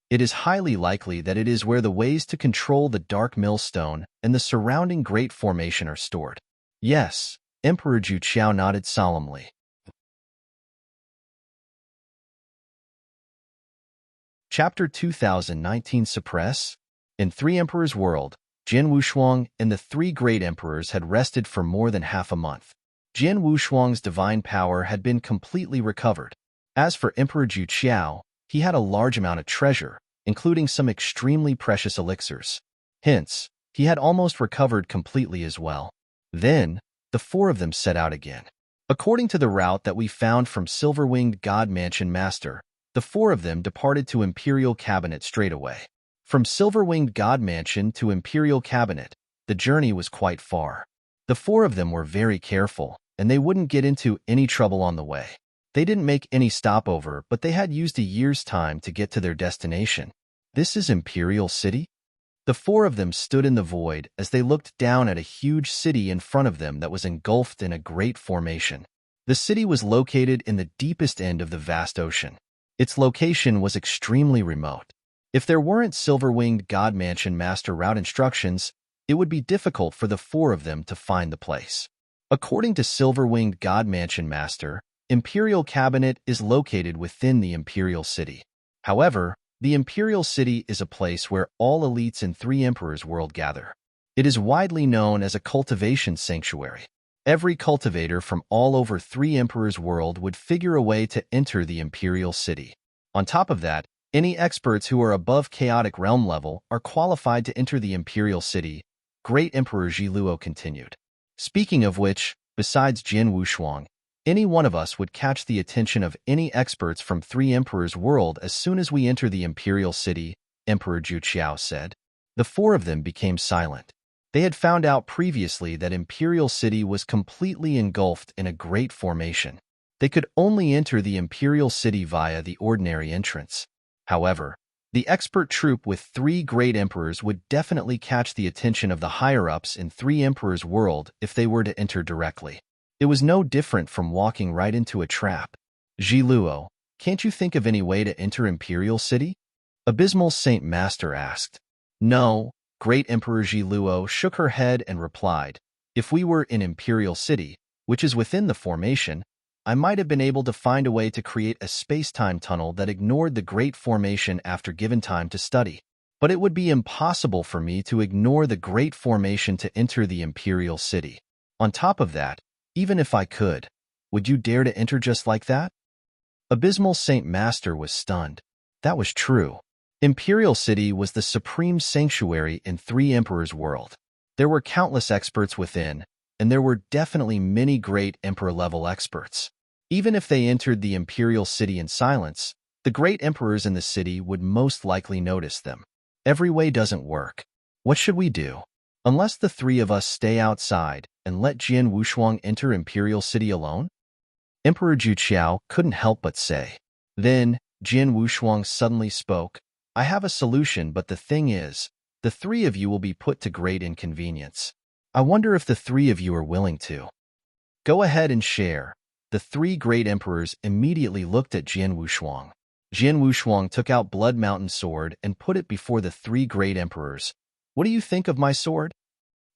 It is highly likely that it is where the ways to control the Dark Millstone and the surrounding Great Formation are stored. Yes, Emperor Zhu Qiao nodded solemnly. Chapter 2019 Suppress. In 3 Emperors' World, Jian Wushuang and the 3 Great Emperors had rested for more than half a month. Jian Wushuang's divine power had been completely recovered. As for Emperor Zhu Qiao, he had a large amount of treasure, including some extremely precious elixirs. Hence, he had almost recovered completely as well. Then, the 4 of them set out again. According to the route that we found from Silver-Winged God Mansion Master, the 4 of them departed to Imperial Cabinet straight away. From Silver-Winged God Mansion to Imperial Cabinet, the journey was quite far. The 4 of them were very careful, and they wouldn't get into any trouble on the way. They didn't make any stopover, but they had used a year's time to get to their destination. This is Imperial City? The 4 of them stood in the void as they looked down at a huge city in front of them that was engulfed in a great formation. The city was located in the deepest end of the vast ocean. Its location was extremely remote. If there weren't Silver-Winged God Mansion Master route instructions, it would be difficult for the four of them to find the place. According to Silver-Winged God Mansion Master, Imperial Cabinet is located within the Imperial City. However, the Imperial City is a place where all elites in Three Emperors World gather. It is widely known as a cultivation sanctuary. Every cultivator from all over Three Emperors World would figure a way to enter the Imperial City. On top of that, any experts who are above Chaotic Realm level are qualified to enter the Imperial City, Great Emperor Jiluo continued. Speaking of which, besides Jin Wushuang, any one of us would catch the attention of any experts from Three Emperors World as soon as we enter the Imperial City, Emperor Zhu Qiao said. The four of them became silent. They had found out previously that Imperial City was completely engulfed in a great formation. They could only enter the Imperial City via the ordinary entrance. However, the expert troop with three great emperors would definitely catch the attention of the higher-ups in Three Emperors World if they were to enter directly. It was no different from walking right into a trap. Jiluo, can't you think of any way to enter Imperial City? Abysmal Saint Master asked. No, Great Emperor Jiluo shook her head and replied, if we were in Imperial City, which is within the formation, I might have been able to find a way to create a space-time tunnel that ignored the Great Formation after given time to study. But it would be impossible for me to ignore the Great Formation to enter the Imperial City. On top of that, even if I could, would you dare to enter just like that? Abysmal Saint Master was stunned. That was true. Imperial City was the supreme sanctuary in Three Emperors World. There were countless experts within, and there were definitely many great Emperor-level experts. Even if they entered the Imperial City in silence, the great emperors in the city would most likely notice them. Every way doesn't work. What should we do? Unless the three of us stay outside and let Jian Wushuang enter Imperial City alone? Emperor Zhu Qiao couldn't help but say. Then, Jian Wushuang suddenly spoke. I have a solution, but the thing is, the three of you will be put to great inconvenience. I wonder if the three of you are willing to. Go ahead and share. The three great emperors immediately looked at Jian Wushuang. Jian Wushuang took out Blood Mountain Sword and put it before the three great emperors. What do you think of my sword?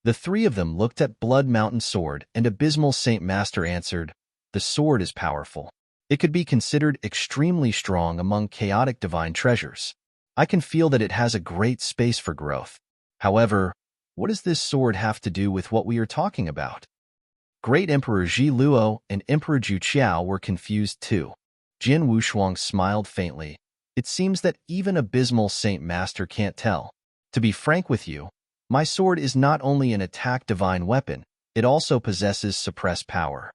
The three of them looked at Blood Mountain Sword, and Abysmal Saint Master answered, the sword is powerful. It could be considered extremely strong among chaotic divine treasures. I can feel that it has a great space for growth. However, what does this sword have to do with what we are talking about? Great Emperor Jiluo and Emperor Zhu Qiao were confused too. Jian Wushuang smiled faintly. It seems that even Abysmal Saint Master can't tell. To be frank with you, my sword is not only an attack divine weapon, it also possesses suppress power.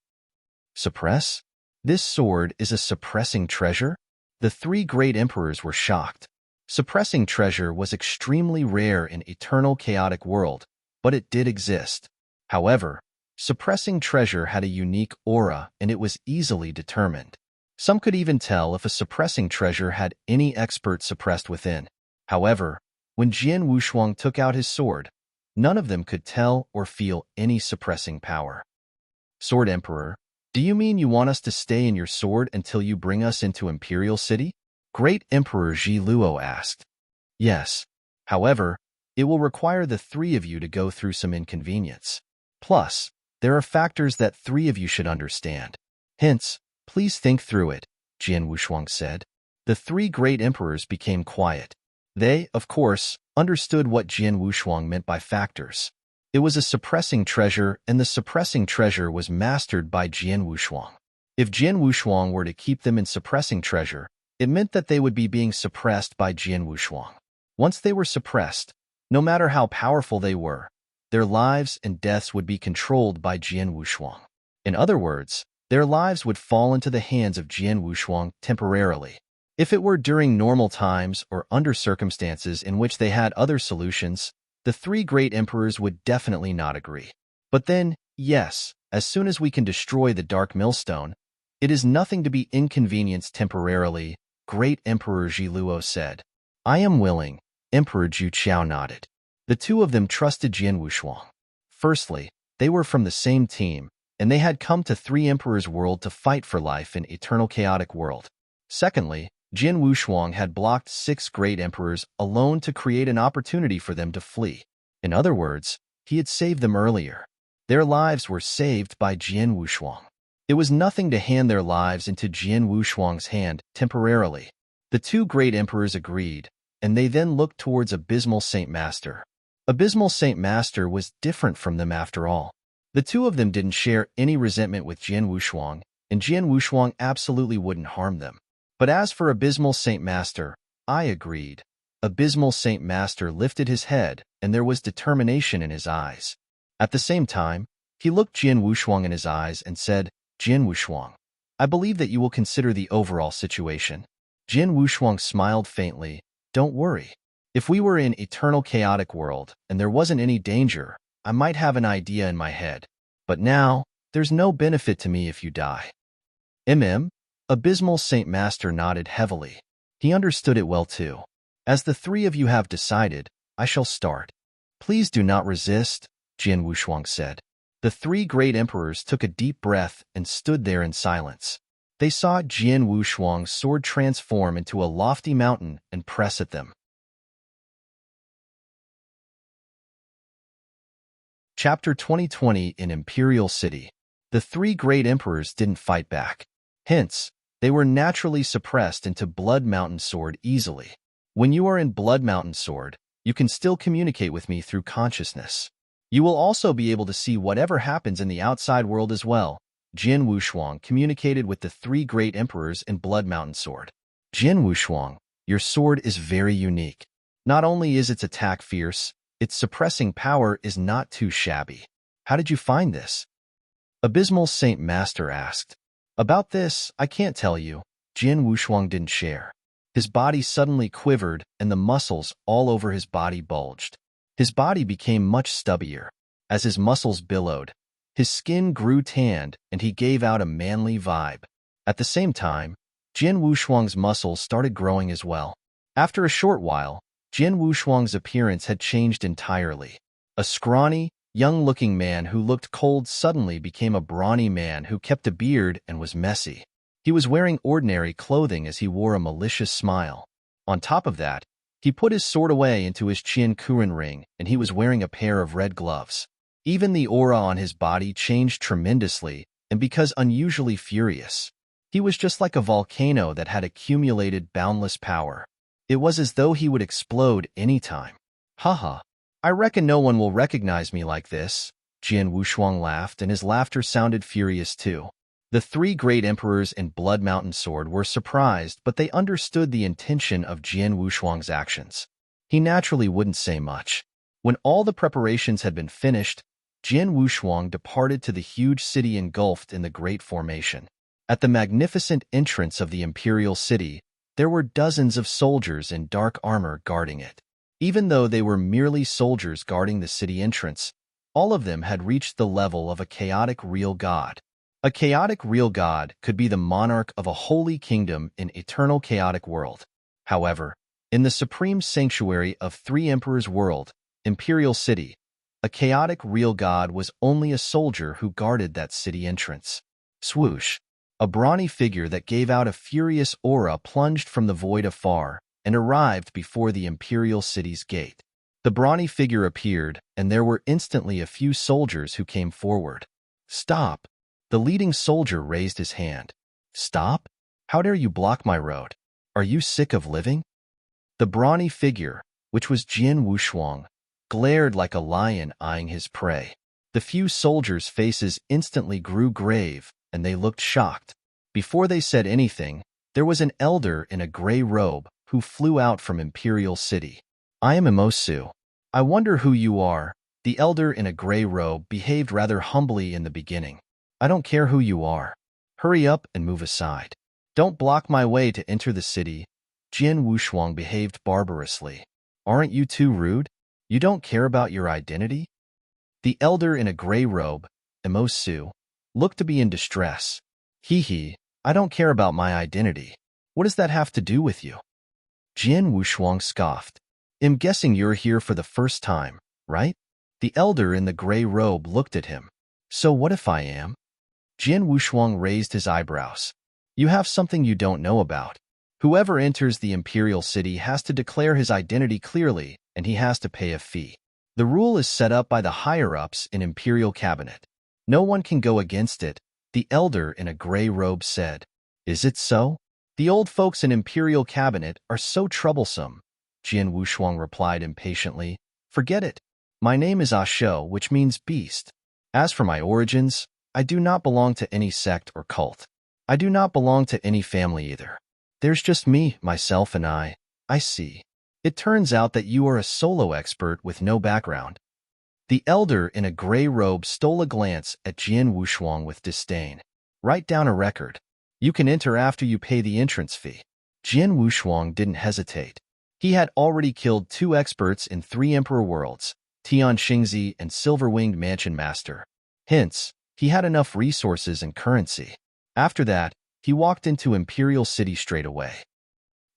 Suppress? This sword is a suppressing treasure? The three great emperors were shocked. Suppressing treasure was extremely rare in Eternal Chaotic World, but it did exist. However, suppressing treasure had a unique aura and it was easily determined. Some could even tell if a suppressing treasure had any expert suppressed within. However, when Jian Wushuang took out his sword, none of them could tell or feel any suppressing power. Sword Emperor, do you mean you want us to stay in your sword until you bring us into Imperial City? Great Emperor Jiluo asked. Yes. However, it will require the three of you to go through some inconvenience. Plus, there are factors that three of you should understand. Hence, please think through it, Jian Wushuang said. The three great emperors became quiet. They, of course, understood what Jian Wushuang meant by factors. It was a suppressing treasure, and the suppressing treasure was mastered by Jian Wushuang. If Jian Wushuang were to keep them in suppressing treasure, it meant that they would be being suppressed by Jian Wushuang. Once they were suppressed, no matter how powerful they were, their lives and deaths would be controlled by Jian Wushuang. In other words, their lives would fall into the hands of Jian Wushuang temporarily. If it were during normal times or under circumstances in which they had other solutions, the three great emperors would definitely not agree. But then, yes, as soon as we can destroy the Dark Millstone, it is nothing to be inconvenienced temporarily, Great Emperor Jiluo said. I am willing, Emperor Zhu Qiao nodded. The two of them trusted Jian Wushuang. Firstly, they were from the same team, and they had come to Three Emperors World to fight for life in Eternal Chaotic World. Secondly, Jian Wushuang had blocked 6 great emperors alone to create an opportunity for them to flee. In other words, He had saved them earlier. Their lives were saved by Jian Wushuang. It was nothing to hand their lives into Jian Wushuang's hand temporarily. The two great emperors agreed, and they then looked towards Abysmal Saint Master. Abysmal Saint Master was different from them after all. The two of them didn't share any resentment with Jian Wushuang, and Jian Wushuang absolutely wouldn't harm them. But as for Abysmal Saint Master, I agreed. Abysmal Saint Master lifted his head, and there was determination in his eyes. At the same time, he looked Jian Wushuang in his eyes and said, Jian Wushuang, I believe that you will consider the overall situation. Jian Wushuang smiled faintly. Don't worry. If we were in eternal chaotic world and there wasn't any danger, I might have an idea in my head. But now, there's no benefit to me if you die. Abysmal Saint Master nodded heavily. He understood it well too. As the three of you have decided, I shall start. Please do not resist, Jian Wushuang said. The three great emperors took a deep breath and stood there in silence. They saw Jian Wushuang's sword transform into a lofty mountain and press at them. Chapter 2020 in Imperial City. The three great emperors didn't fight back. Hence, they were naturally suppressed into Blood Mountain Sword easily. When you are in Blood Mountain Sword, you can still communicate with me through consciousness. You will also be able to see whatever happens in the outside world as well. Jian Wushuang communicated with the three great emperors in Blood Mountain Sword. Jian Wushuang, your sword is very unique. Not only is its attack fierce, its suppressing power is not too shabby. How did you find this? Abysmal Saint Master asked. About this, I can't tell you. Jian Wushuang didn't share. His body suddenly quivered and the muscles all over his body bulged. His body became much stubbier. As his muscles billowed, his skin grew tanned and he gave out a manly vibe. At the same time, Jian Wushuang's muscles started growing as well. After a short while, Jian Wushuang's appearance had changed entirely. A scrawny, young-looking man who looked cold suddenly became a brawny man who kept a beard and was messy. He was wearing ordinary clothing as he wore a malicious smile. On top of that, he put his sword away into his Qian Kuren ring and he was wearing a pair of red gloves. Even the aura on his body changed tremendously and because unusually furious. He was just like a volcano that had accumulated boundless power. It was as though he would explode any time. Haha, I reckon no one will recognize me like this. Jian Wushuang laughed and his laughter sounded furious too. The three great emperors in Blood Mountain Sword were surprised, but they understood the intention of Jian Wushuang's actions. He naturally wouldn't say much. When all the preparations had been finished, Jian Wushuang departed to the huge city engulfed in the Great Formation. At the magnificent entrance of the Imperial City, there were dozens of soldiers in dark armor guarding it. Even though they were merely soldiers guarding the city entrance, all of them had reached the level of a chaotic real god. A chaotic real god could be the monarch of a holy kingdom in eternal chaotic world. However, in the supreme sanctuary of Three Emperors World, Imperial City, a chaotic real god was only a soldier who guarded that city entrance. Swoosh! A brawny figure that gave out a furious aura plunged from the void afar and arrived before the Imperial City's gate. The brawny figure appeared, and there were instantly a few soldiers who came forward. Stop! The leading soldier raised his hand. Stop? How dare you block my road? Are you sick of living? The brawny figure, which was Jian Wushuang, glared like a lion eyeing his prey. The few soldiers' faces instantly grew grave, and they looked shocked. Before they said anything, there was an elder in a gray robe who flew out from Imperial City. I am Imosu. I wonder who you are. The elder in a gray robe behaved rather humbly in the beginning. I don't care who you are. Hurry up and move aside. Don't block my way to enter the city. Jian Wushuang behaved barbarously. Aren't you too rude? You don't care about your identity? The elder in a gray robe, Imosu, looked to be in distress. Hee, I don't care about my identity. What does that have to do with you? Jian Wushuang scoffed. I'm guessing you're here for the first time, right? The elder in the gray robe looked at him. So what if I am? Jian Wushuang raised his eyebrows. You have something you don't know about. Whoever enters the Imperial City has to declare his identity clearly, and he has to pay a fee. The rule is set up by the higher-ups in Imperial Cabinet. No one can go against it, the elder in a gray robe said. Is it so? The old folks in Imperial Cabinet are so troublesome, Jian Wushuang replied impatiently. Forget it. My name is Asho, which means beast. As for my origins, I do not belong to any sect or cult. I do not belong to any family either. There's just me, myself, and I see. It turns out that you are a solo expert with no background. The elder in a gray robe stole a glance at Jian Wushuang with disdain. Write down a record. You can enter after you pay the entrance fee. Jian Wushuang didn't hesitate. He had already killed 2 experts in 3 Emperor Worlds, Tian Xingzi and Silver-Winged Mansion Master. Hence, he had enough resources and currency. After that, he walked into Imperial City straight away.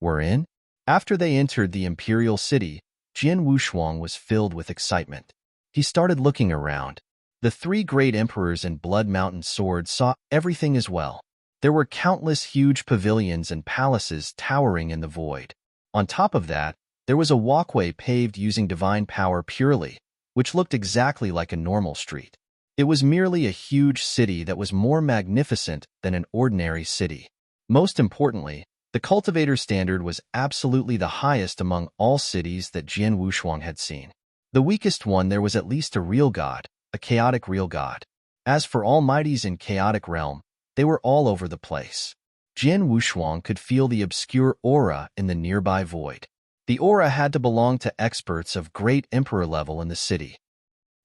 We're in? After they entered the Imperial City, Jian Wushuang was filled with excitement. He started looking around. The 3 great emperors in Blood Mountain Sword saw everything as well. There were countless huge pavilions and palaces towering in the void. On top of that, there was a walkway paved using divine power purely, which looked exactly like a normal street. It was merely a huge city that was more magnificent than an ordinary city. Most importantly, the cultivator standard was absolutely the highest among all cities that Jian Wushuang had seen. The weakest one there was at least a real god, a chaotic real god. As for almighties in chaotic realm, they were all over the place. Jian Wushuang could feel the obscure aura in the nearby void. The aura had to belong to experts of great emperor level in the city.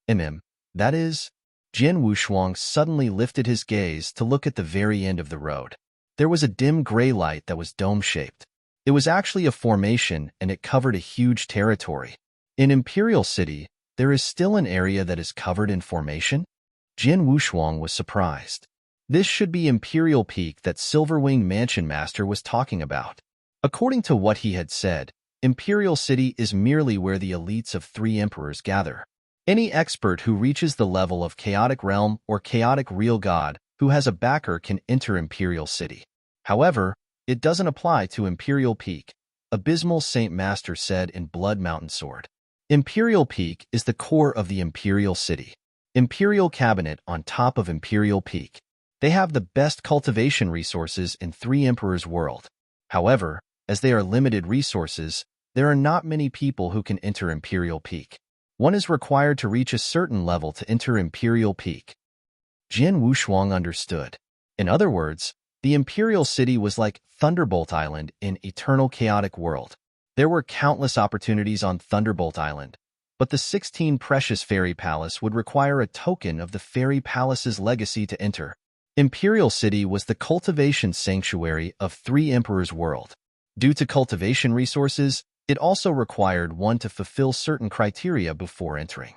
That is? Jian Wushuang suddenly lifted his gaze to look at the very end of the road. There was a dim gray light that was dome-shaped. It was actually a formation and it covered a huge territory. In Imperial City, there is still an area that is covered in formation? Jian Wushuang was surprised. This should be Imperial Peak that Silver-Winged Mansion Master was talking about. According to what he had said, Imperial City is merely where the elites of 3 emperors gather. Any expert who reaches the level of Chaotic Realm or Chaotic Real God who has a backer can enter Imperial City. However, it doesn't apply to Imperial Peak, Abysmal Saint Master said in Blood Mountain Sword. Imperial Peak is the core of the Imperial City. Imperial Cabinet on top of Imperial Peak. They have the best cultivation resources in 3 Emperors' world. However, as they are limited resources, there are not many people who can enter Imperial Peak. One is required to reach a certain level to enter Imperial Peak. Jian Wushuang understood. In other words, the Imperial City was like Thunderbolt Island in Eternal Chaotic World. There were countless opportunities on Thunderbolt Island, but the 16 Precious Fairy Palace would require a token of the Fairy Palace's legacy to enter. Imperial City was the cultivation sanctuary of 3 Emperors' world. Due to cultivation resources, it also required one to fulfill certain criteria before entering.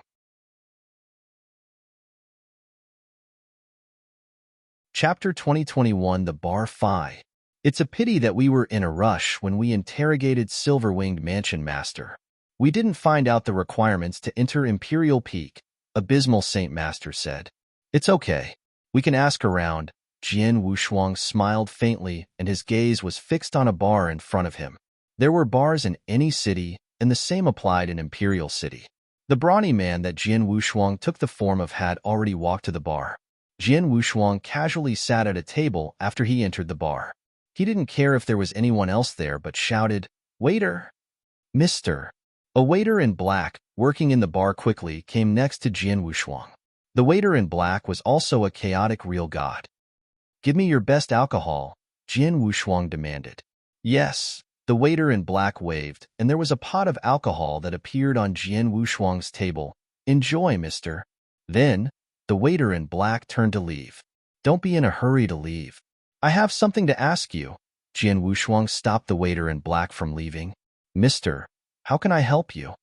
Chapter 2021 The Bar Phi. It's a pity that we were in a rush when we interrogated Silver-Winged Mansion Master. We didn't find out the requirements to enter Imperial Peak, Abysmal Saint Master said. It's okay. We can ask around. Jian Wushuang smiled faintly and his gaze was fixed on a bar in front of him. There were bars in any city, and the same applied in Imperial City. The brawny man that Jian Wushuang took the form of had already walked to the bar. Jian Wushuang casually sat at a table after he entered the bar. He didn't care if there was anyone else there but shouted, "Waiter!" "Mister!" A waiter in black, working in the bar quickly, came next to Jian Wushuang. The waiter in black was also a chaotic real god. "Give me your best alcohol," Jian Wushuang demanded. "Yes." The waiter in black waved, and there was a pot of alcohol that appeared on Jian Wushuang's table. "Enjoy, mister." Then, the waiter in black turned to leave. "Don't be in a hurry to leave. I have something to ask you." Jian Wushuang stopped the waiter in black from leaving. "Mister, how can I help you?"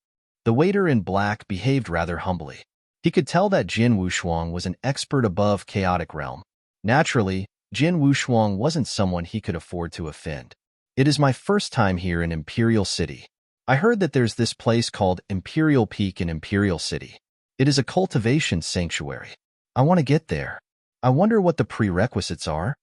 The waiter in black behaved rather humbly. He could tell that Jian Wushuang was an expert above Chaotic Realm. Naturally, Jian Wushuang wasn't someone he could afford to offend. "It is my first time here in Imperial City. I heard that there's this place called Imperial Peak in Imperial City. It is a cultivation sanctuary. I want to get there. I wonder what the prerequisites are?"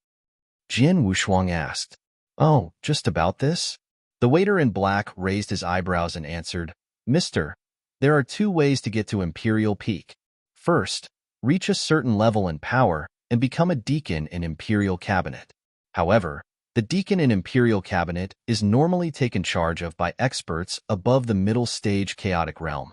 Jian Wushuang asked. "Oh, just about this?" The waiter in black raised his eyebrows and answered, "Mister, There are two ways to get to Imperial Peak. First, reach a certain level in power and become a deacon in Imperial Cabinet. However, the deacon in Imperial Cabinet is normally taken charge of by experts above the middle stage chaotic realm.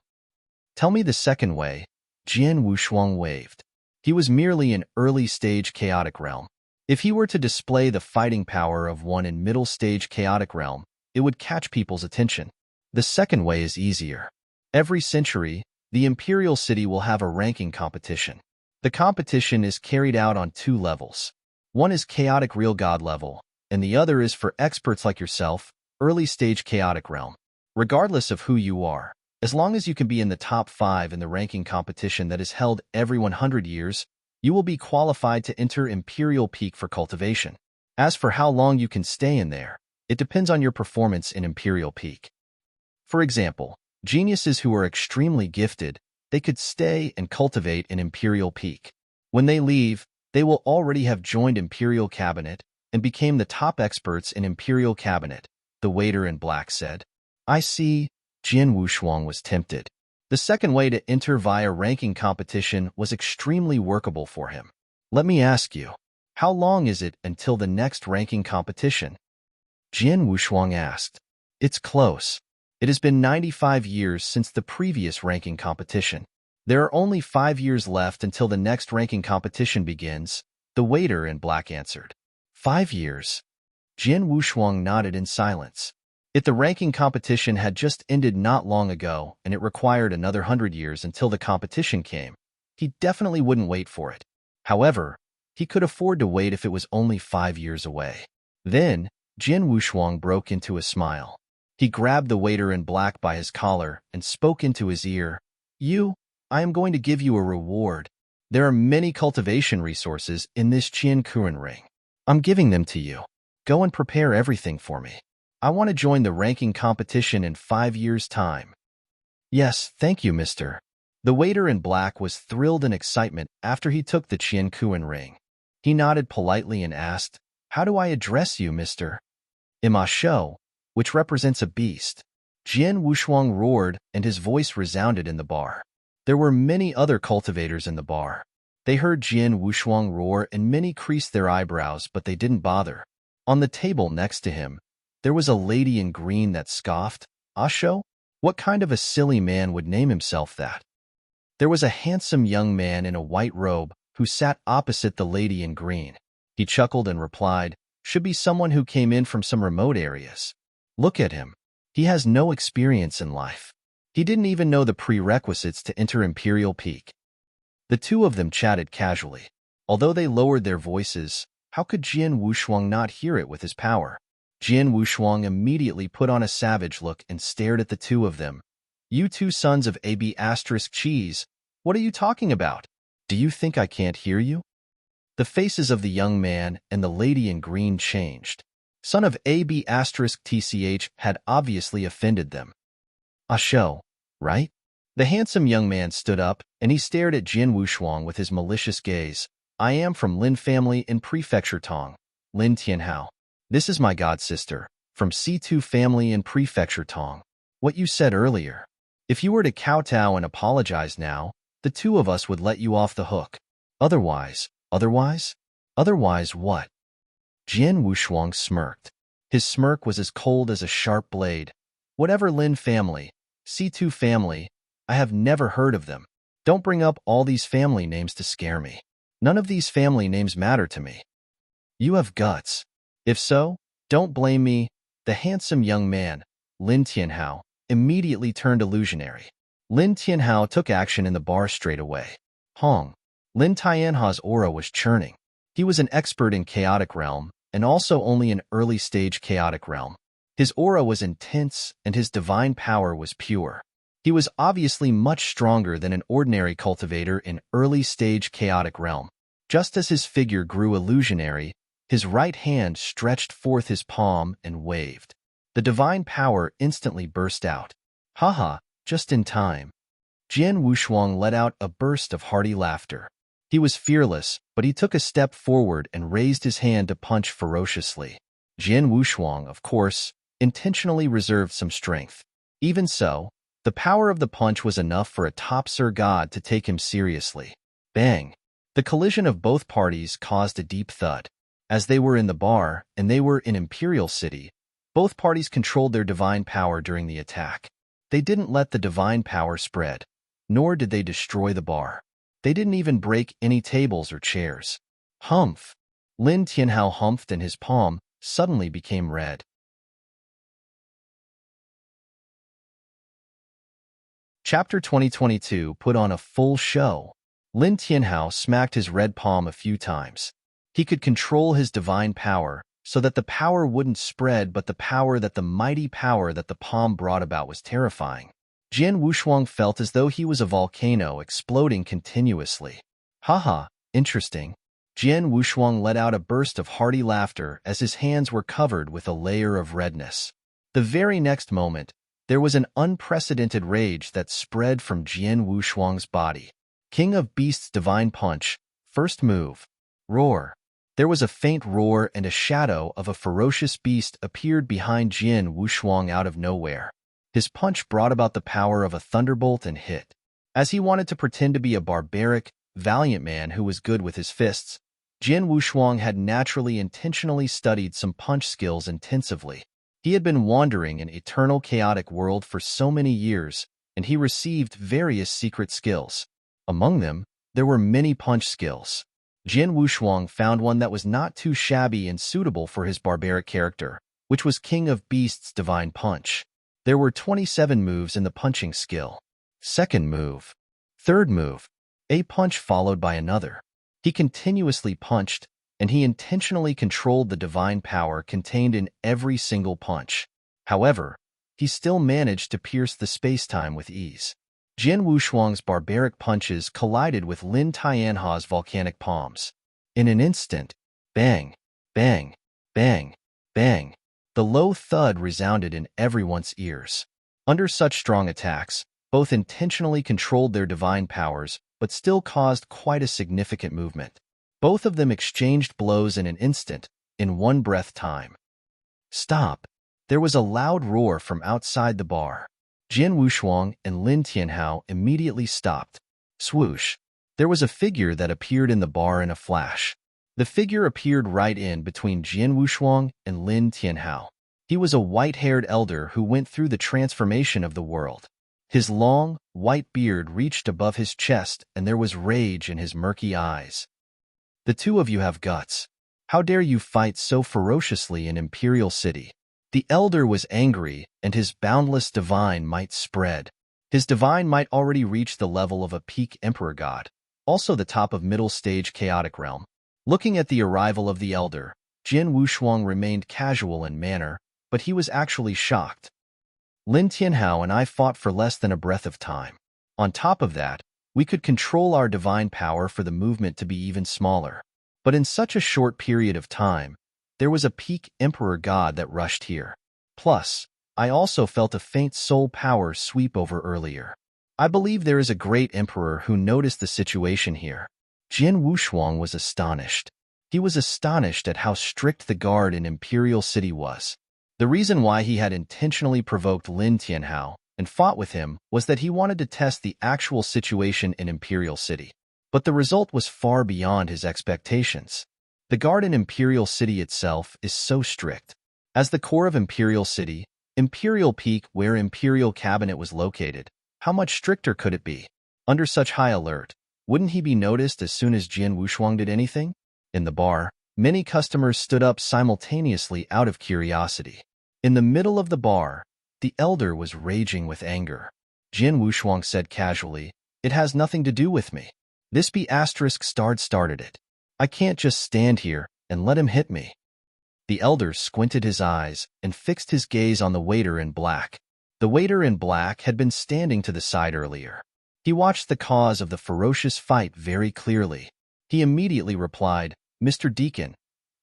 Tell me the second way. Jian Wushuang waved. He was merely an early stage chaotic realm. If he were to display the fighting power of one in middle stage chaotic realm, it would catch people's attention. The second way is easier. Every century, the Imperial City will have a ranking competition. The competition is carried out on two levels. One is chaotic real god level, and the other is for experts like yourself, early stage chaotic realm. Regardless of who you are, as long as you can be in the top 5 in the ranking competition that is held every 100 years, you will be qualified to enter Imperial Peak for cultivation. As for how long you can stay in there, it depends on your performance in Imperial Peak. For example, geniuses who are extremely gifted, they could stay and cultivate in Imperial Peak. When they leave, they will already have joined Imperial Cabinet and became the top experts in Imperial Cabinet, the waiter in black said. I see. Jian Wushuang was tempted. The second way to enter via ranking competition was extremely workable for him. Let me ask you, how long is it until the next ranking competition? Jian Wushuang asked. It's close. It has been 95 years since the previous ranking competition. There are only 5 years left until the next ranking competition begins, the waiter in black answered. 5 years? Jian Wushuang nodded in silence. If the ranking competition had just ended not long ago and it required another 100 years until the competition came, he definitely wouldn't wait for it. However, he could afford to wait if it was only 5 years away. Then, Jian Wushuang broke into a smile. He grabbed the waiter in black by his collar and spoke into his ear. I am going to give you a reward. There are many cultivation resources in this Qian Kuren ring. I'm giving them to you. Go and prepare everything for me. I want to join the ranking competition in 5 years' time. Yes, thank you, mister. The waiter in black was thrilled in excitement after he took the Qian Kuren ring. He nodded politely and asked, How do I address you, mister? Ima Shou, which represents a beast. Jian Wushuang roared and his voice resounded in the bar. There were many other cultivators in the bar. They heard Jian Wushuang roar and many creased their eyebrows, but they didn't bother. On the table next to him, there was a lady in green that scoffed. Asho? What kind of a silly man would name himself that? There was a handsome young man in a white robe who sat opposite the lady in green. He chuckled and replied, Should be someone who came in from some remote areas. Look at him. He has no experience in life. He didn't even know the prerequisites to enter Imperial Peak. The two of them chatted casually. Although they lowered their voices, how could Jian Wushuang not hear it with his power? Jian Wushuang immediately put on a savage look and stared at the two of them. You two sons of AB** cheese, what are you talking about? Do you think I can't hear you? The faces of the young man and the lady in green changed. Son of AB** TCH had obviously offended them. Asho, right? The handsome young man stood up, and he stared at Jian Wushuang with his malicious gaze. I am from Lin family in Prefecture Tong, Lin Tianhao. This is my god-sister, from C2 family in Prefecture Tong. What you said earlier. If you were to kowtow and apologize now, the two of us would let you off the hook. Otherwise what? Jian Wushuang smirked. His smirk was as cold as a sharp blade. Whatever Lin family, C2 family, I have never heard of them. Don't bring up all these family names to scare me. None of these family names matter to me. You have guts. If so, don't blame me. The handsome young man, Lin Tianhao, immediately turned illusionary. Lin Tianhao took action in the bar straight away. Hong. Lin Tianhao's aura was churning. He was an expert in chaotic realm, and also only in early stage chaotic realm. His aura was intense, and his divine power was pure. He was obviously much stronger than an ordinary cultivator in early stage chaotic realm. Just as his figure grew illusionary, his right hand stretched forth his palm and waved. The divine power instantly burst out. Haha, just in time. Jian Wushuang let out a burst of hearty laughter. He was fearless, but he took a step forward and raised his hand to punch ferociously. Jian Wushuang, of course, intentionally reserved some strength. Even so, The power of the punch was enough for a top-tier god to take him seriously. Bang! The collision of both parties caused a deep thud. As they were in the bar, and they were in Imperial City, both parties controlled their divine power during the attack. They didn't let the divine power spread, nor did they destroy the bar. They didn't even break any tables or chairs. Humph! Lin Tianhao humphed and his palm suddenly became red. Chapter 2022 put on a full show. Lin Tianhao smacked his red palm a few times. He could control his divine power so that the power wouldn't spread, but the mighty power that the palm brought about was terrifying. Jian Wushuang felt as though he was a volcano exploding continuously. Haha, interesting. Jian Wushuang let out a burst of hearty laughter as his hands were covered with a layer of redness. The very next moment, there was an unprecedented rage that spread from Jian Wushuang's body. King of Beasts' Divine Punch, first move. Roar. There was a faint roar and a shadow of a ferocious beast appeared behind Jian Wushuang out of nowhere. His punch brought about the power of a thunderbolt and hit. As he wanted to pretend to be a barbaric, valiant man who was good with his fists, Jian Wushuang had naturally intentionally studied some punch skills intensively. He had been wandering an eternal chaotic world for so many years, and he received various secret skills. Among them, there were many punch skills. Jian Wushuang found one that was not too shabby and suitable for his barbaric character, which was King of Beasts' Divine Punch. There were 27 moves in the punching skill. Second move. Third move. A punch followed by another. He continuously punched, and he intentionally controlled the divine power contained in every single punch. However, he still managed to pierce the space-time with ease. Jian Wushuang's barbaric punches collided with Lin Tianhao's volcanic palms. In an instant, bang, bang, bang, bang, the low thud resounded in everyone's ears. Under such strong attacks, both intentionally controlled their divine powers, but still caused quite a significant movement. Both of them exchanged blows in an instant, in one breath time. Stop! There was a loud roar from outside the bar. Jian Wushuang and Lin Tianhao immediately stopped. Swoosh! There was a figure that appeared in the bar in a flash. The figure appeared right in between Jian Wushuang and Lin Tianhao. He was a white-haired elder who went through the transformation of the world. His long, white beard reached above his chest, and there was rage in his murky eyes. The two of you have guts. How dare you fight so ferociously in Imperial City? The elder was angry, and his boundless divine might spread. His divine might already reach the level of a peak emperor god, also the top of middle-stage chaotic realm. Looking at the arrival of the elder, Jian Wushuang remained casual in manner, but he was actually shocked. Lin Tianhao and I fought for less than a breath of time. On top of that, we could control our divine power for the movement to be even smaller. But in such a short period of time, there was a peak emperor god that rushed here. Plus, I also felt a faint soul power sweep over earlier. I believe there is a great emperor who noticed the situation here. Jian Wushuang was astonished. He was astonished at how strict the guard in Imperial City was. The reason why he had intentionally provoked Lin Tianhao and fought with him was that he wanted to test the actual situation in Imperial City. But the result was far beyond his expectations. The guard in Imperial City itself is so strict. As the core of Imperial City, Imperial Peak, where Imperial Cabinet was located, how much stricter could it be? Under such high alert, wouldn't he be noticed as soon as Jian Wushuang did anything? In the bar, many customers stood up simultaneously out of curiosity. In the middle of the bar, the elder was raging with anger. Jian Wushuang said casually, "It has nothing to do with me. This be asterisk started it. I can't just stand here and let him hit me." The elder squinted his eyes and fixed his gaze on the waiter in black. The waiter in black had been standing to the side earlier. He watched the cause of the ferocious fight very clearly. He immediately replied, "Mr. Deacon,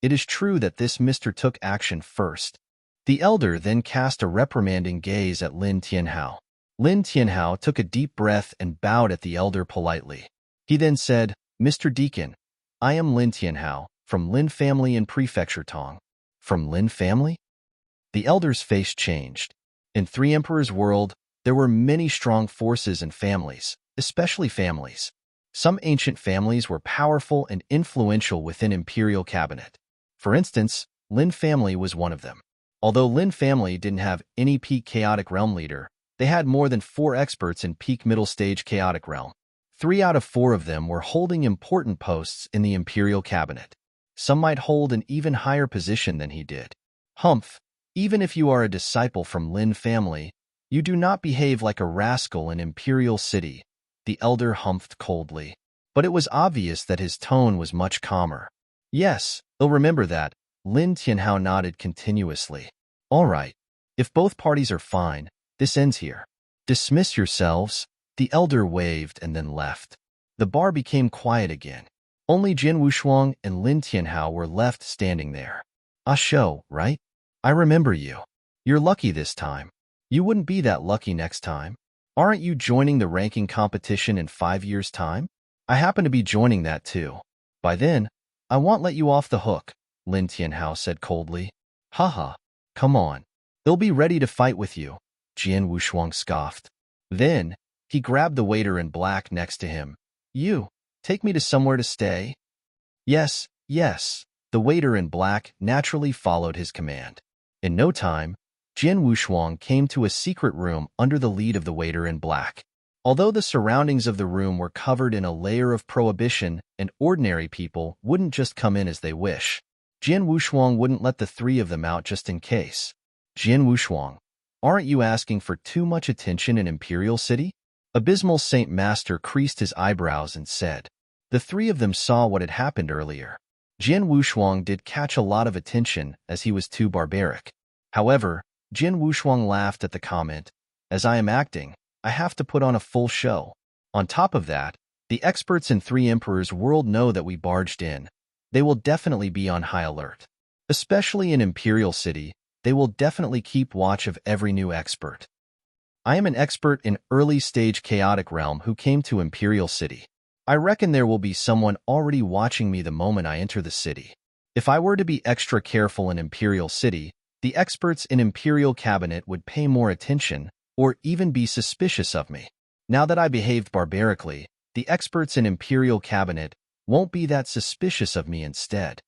it is true that this Mr. took action first." The elder then cast a reprimanding gaze at Lin Tianhao. Lin Tianhao took a deep breath and bowed at the elder politely. He then said, "Mr. Deacon, I am Lin Tianhao, from Lin family in Prefecture Tong." "From Lin family?" The elder's face changed. In Three Emperors' world, There were many strong forces and families, especially families. Some ancient families were powerful and influential within imperial cabinet. For instance, Lin family was one of them. Although Lin family didn't have any peak chaotic realm leader, they had more than 4 experts in peak middle stage chaotic realm. 3 out of 4 of them were holding important posts in the imperial cabinet. Some might hold an even higher position than he did. Humph, even if you are a disciple from Lin family, you do not behave like a rascal in Imperial City, the elder humphed coldly. But it was obvious that his tone was much calmer. Yes, they'll remember that. Lin Tianhao nodded continuously. All right, if both parties are fine, this ends here. Dismiss yourselves. The elder waved and then left. The bar became quiet again. Only Jin Wushuang and Lin Tianhao were left standing there. Ah Shou, right? I remember you. You're lucky this time. You wouldn't be that lucky next time. Aren't you joining the ranking competition in 5 years' time? I happen to be joining that too. By then, I won't let you off the hook, Lin Tianhao said coldly. Haha, come on. They'll be ready to fight with you, Jian Wushuang scoffed. Then, he grabbed the waiter in black next to him. You, take me to somewhere to stay? Yes, yes. The waiter in black naturally followed his command. In no time, Jian Wushuang came to a secret room under the lead of the waiter in black. Although the surroundings of the room were covered in a layer of prohibition and ordinary people wouldn't just come in as they wish, Jian Wushuang wouldn't let the 3 of them out just in case. Jian Wushuang, aren't you asking for too much attention in Imperial City? Abysmal Saint Master creased his eyebrows and said. The 3 of them saw what had happened earlier. Jian Wushuang did catch a lot of attention as he was too barbaric. However, Jian Wushuang laughed at the comment. As I am acting, I have to put on a full show. On top of that, the experts in 3 Emperors' world know that we barged in. They will definitely be on high alert. Especially in Imperial City, they will definitely keep watch of every new expert. I am an expert in early-stage chaotic realm who came to Imperial City. I reckon there will be someone already watching me the moment I enter the city. If I were to be extra careful in Imperial City, the experts in Imperial Cabinet would pay more attention or even be suspicious of me. Now that I behaved barbarically, the experts in Imperial Cabinet won't be that suspicious of me instead.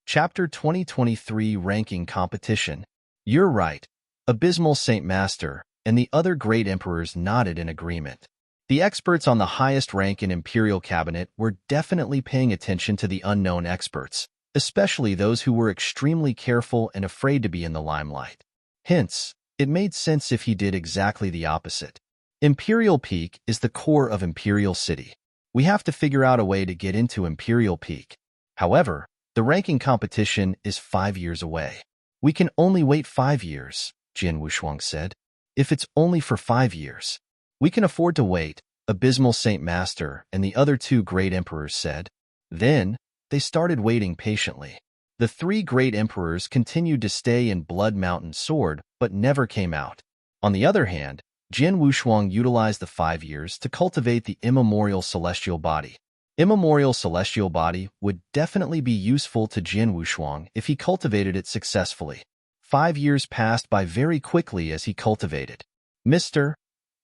Chapter 2023 Ranking Competition. You're right. Abysmal Saint Master and the other great emperors nodded in agreement. The experts on the highest rank in Imperial Cabinet were definitely paying attention to the unknown experts, especially those who were extremely careful and afraid to be in the limelight. Hence, it made sense if he did exactly the opposite. Imperial Peak is the core of Imperial City. We have to figure out a way to get into Imperial Peak. However, the ranking competition is 5 years away. We can only wait 5 years, Jian Wushuang said. If it's only for 5 years. We can afford to wait, Abysmal Saint Master and the other 2 great emperors said. Then, they started waiting patiently. The 3 great emperors continued to stay in Blood Mountain Sword, but never came out. On the other hand, Jian Wushuang utilized the 5 years to cultivate the immemorial celestial body. Immemorial celestial body would definitely be useful to Jian Wushuang if he cultivated it successfully. 5 years passed by very quickly as he cultivated. Mr.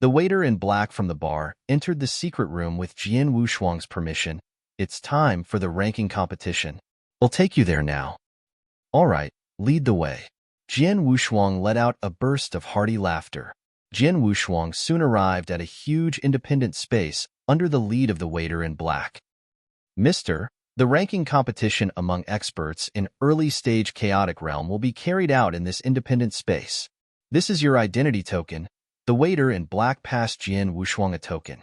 The waiter in black from the bar entered the secret room with Jian Wushuang's permission. It's time for the ranking competition. I'll take you there now. All right, lead the way. Jian Wushuang let out a burst of hearty laughter. Jian Wushuang soon arrived at a huge independent space under the lead of the waiter in black. Mr. The ranking competition among experts in early-stage chaotic realm will be carried out in this independent space. This is your identity token. The waiter in black passed Jian Wushuang a token.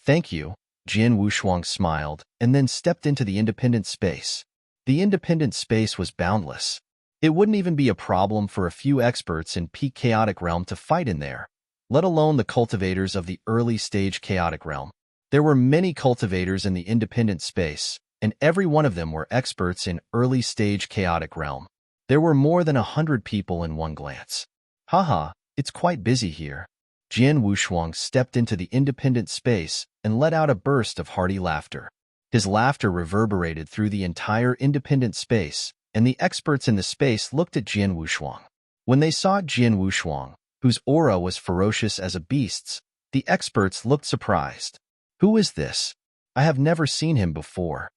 Thank you, Jian Wushuang smiled and then stepped into the independent space. The independent space was boundless. It wouldn't even be a problem for a few experts in peak chaotic realm to fight in there, let alone the cultivators of the early-stage chaotic realm. There were many cultivators in the independent space, and every one of them were experts in early-stage chaotic realm. There were more than 100 people in one glance. Haha, it's quite busy here. Jian Wushuang stepped into the independent space and let out a burst of hearty laughter. His laughter reverberated through the entire independent space, and the experts in the space looked at Jian Wushuang. When they saw Jian Wushuang, whose aura was ferocious as a beast's, the experts looked surprised. Who is this? I have never seen him before.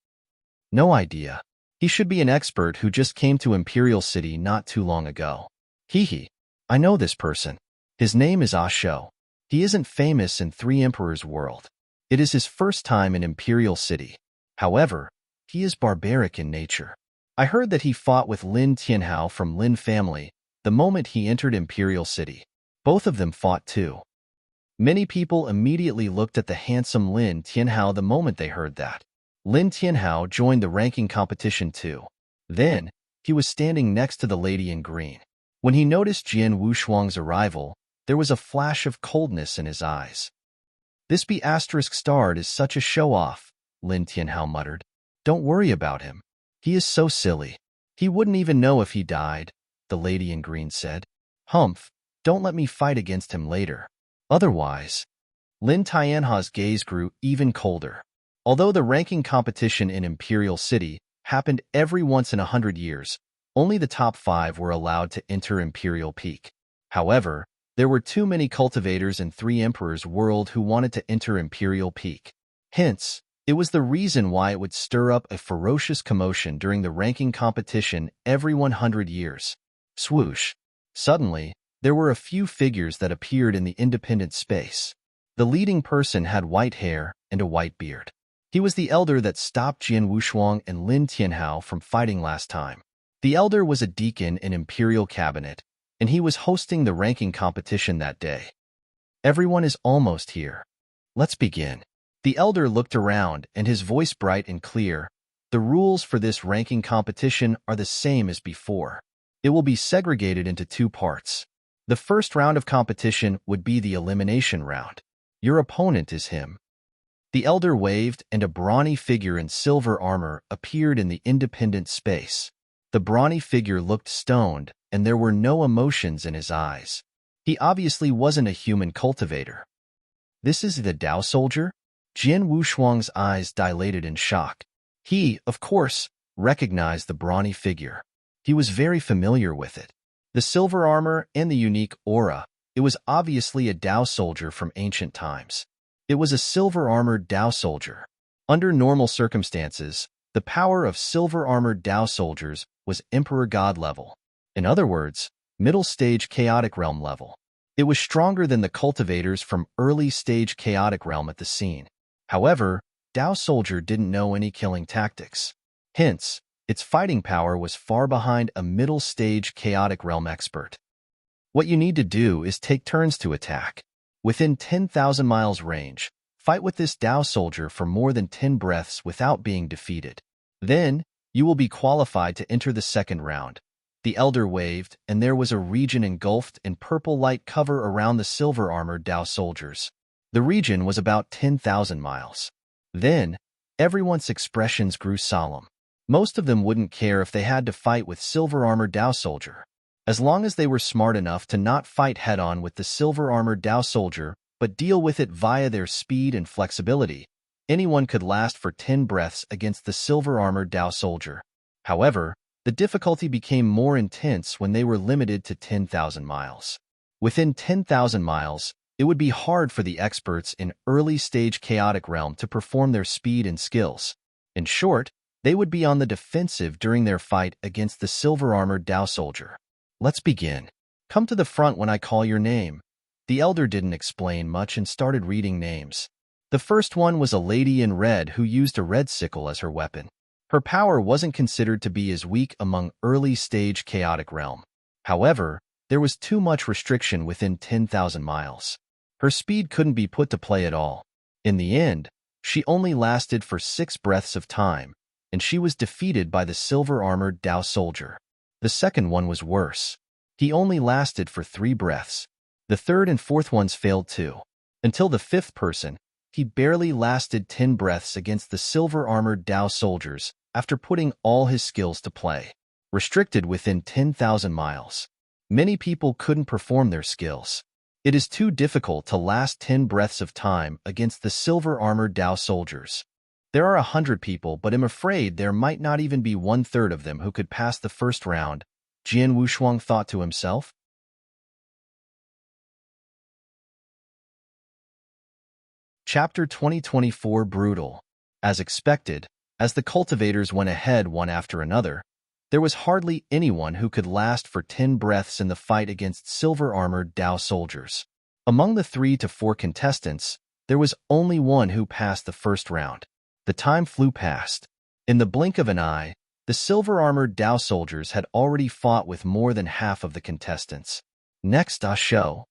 No idea. He should be an expert who just came to Imperial City not too long ago. Hee. I know this person. His name is Ah Shou. He isn't famous in Three Emperors' world. It is his first time in Imperial City. However, he is barbaric in nature. I heard that he fought with Lin Tianhao from Lin family the moment he entered Imperial City. Both of them fought too. Many people immediately looked at the handsome Lin Tianhao the moment they heard that. Lin Tianhao joined the ranking competition too. Then, he was standing next to the lady in green. When he noticed Jian Wushuang's arrival, there was a flash of coldness in his eyes. This B***** is such a show-off, Lin Tianhao muttered. Don't worry about him. He is so silly. He wouldn't even know if he died, the lady in green said. Humph, don't let me fight against him later. Otherwise, Lin Tianhao's gaze grew even colder. Although the ranking competition in Imperial City happened every once in 100 years, only the top 5 were allowed to enter Imperial Peak. However, there were too many cultivators in Three Emperors' world who wanted to enter Imperial Peak. Hence, it was the reason why it would stir up a ferocious commotion during the ranking competition every 100 years. Swoosh. Suddenly, there were a few figures that appeared in the independent space. The leading person had white hair and a white beard. He was the elder that stopped Jian Wushuang and Lin Tianhao from fighting last time. The elder was a deacon in Imperial Cabinet, and he was hosting the ranking competition that day. Everyone is almost here. Let's begin. The elder looked around, and his voice bright and clear. The rules for this ranking competition are the same as before. It will be segregated into 2 parts. The first round of competition would be the elimination round. Your opponent is him. The elder waved, and a brawny figure in silver armor appeared in the independent space. The brawny figure looked stoned, and there were no emotions in his eyes. He obviously wasn't a human cultivator. This is the Dao soldier? Jian Wushuang's eyes dilated in shock. He, of course, recognized the brawny figure. He was very familiar with it. The silver armor and the unique aura, it was obviously a Dao soldier from ancient times. It was a silver-armored Dao soldier. Under normal circumstances, the power of silver-armored Dao soldiers was Emperor God level. In other words, middle-stage Chaotic Realm level. It was stronger than the cultivators from early-stage Chaotic Realm at the scene. However, Dao soldier didn't know any killing tactics. Hence, its fighting power was far behind a middle-stage Chaotic Realm expert. What you need to do is take turns to attack. Within 10,000 miles range, fight with this Dao soldier for more than 10 breaths without being defeated. Then, you will be qualified to enter the second round. The elder waved, and there was a region engulfed in purple light cover around the silver-armored Dao soldiers. The region was about 10,000 miles. Then, everyone's expressions grew solemn. Most of them wouldn't care if they had to fight with silver-armored Dao soldier. As long as they were smart enough to not fight head-on with the silver-armored Dao soldier, but deal with it via their speed and flexibility, anyone could last for 10 breaths against the silver-armored Dao soldier. However, the difficulty became more intense when they were limited to 10,000 miles. Within 10,000 miles, it would be hard for the experts in early-stage Chaotic Realm to perform their speed and skills. In short, they would be on the defensive during their fight against the silver-armored Dao soldier. Let's begin. Come to the front when I call your name. The elder didn't explain much and started reading names. The first one was a lady in red who used a red sickle as her weapon. Her power wasn't considered to be as weak among early-stage Chaotic Realm. However, there was too much restriction within 10,000 miles. Her speed couldn't be put to play at all. In the end, she only lasted for 6 breaths of time, and she was defeated by the silver-armored Dao soldier. The second one was worse. He only lasted for 3 breaths. The third and fourth ones failed too. Until the fifth person, he barely lasted 10 breaths against the silver-armored Dao soldiers after putting all his skills to play. Restricted within 10,000 miles. Many people couldn't perform their skills. It is too difficult to last 10 breaths of time against the silver-armored Dao soldiers. There are 100 people, but I'm afraid there might not even be one-third of them who could pass the first round, Jian Wushuang thought to himself. Chapter 2024 Brutal. As expected, as the cultivators went ahead one after another, there was hardly anyone who could last for 10 breaths in the fight against silver-armored Dao soldiers. Among the 3 to 4 contestants, there was only one who passed the first round. The time flew past. In the blink of an eye, the silver-armored Dao soldiers had already fought with more than half of the contestants. Next, show,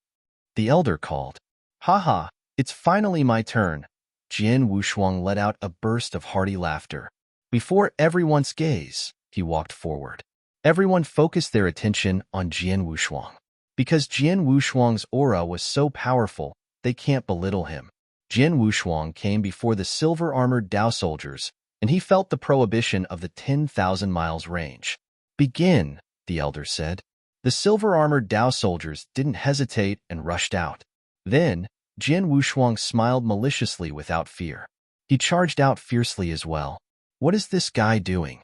the elder called. "Haha, it's finally my turn." Jian Wushuang let out a burst of hearty laughter. Before everyone's gaze, he walked forward. Everyone focused their attention on Jian Wushuang. Because Jian Wushuang's aura was so powerful, they can't belittle him. Jian Wushuang came before the silver-armored Dao soldiers, and he felt the prohibition of the 10,000 miles range. "Begin," the elder said. The silver-armored Dao soldiers didn't hesitate and rushed out. Then, Jian Wushuang smiled maliciously without fear. He charged out fiercely as well. What is this guy doing?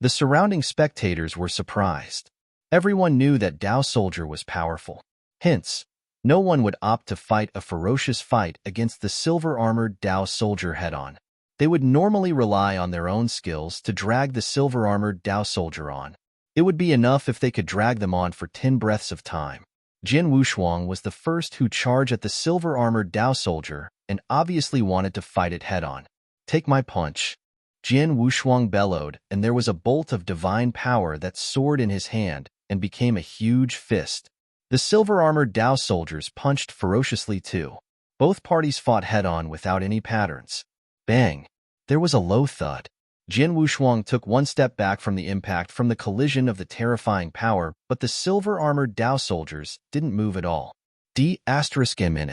The surrounding spectators were surprised. Everyone knew that Dao soldier was powerful. Hence, no one would opt to fight a ferocious fight against the silver-armored Dao soldier head-on. They would normally rely on their own skills to drag the silver-armored Dao soldier on. It would be enough if they could drag them on for 10 breaths of time. Jian Wushuang was the first who charged at the silver-armored Dao soldier and obviously wanted to fight it head-on. "Take my punch." Jian Wushuang bellowed, and there was a bolt of divine power that soared in his hand and became a huge fist. The silver-armored Dao soldiers punched ferociously too. Both parties fought head-on without any patterns. Bang! There was a low thud. Jian Wushuang took one step back from the impact from the collision of the terrifying power, but the silver-armored Dao soldiers didn't move at all. D***M.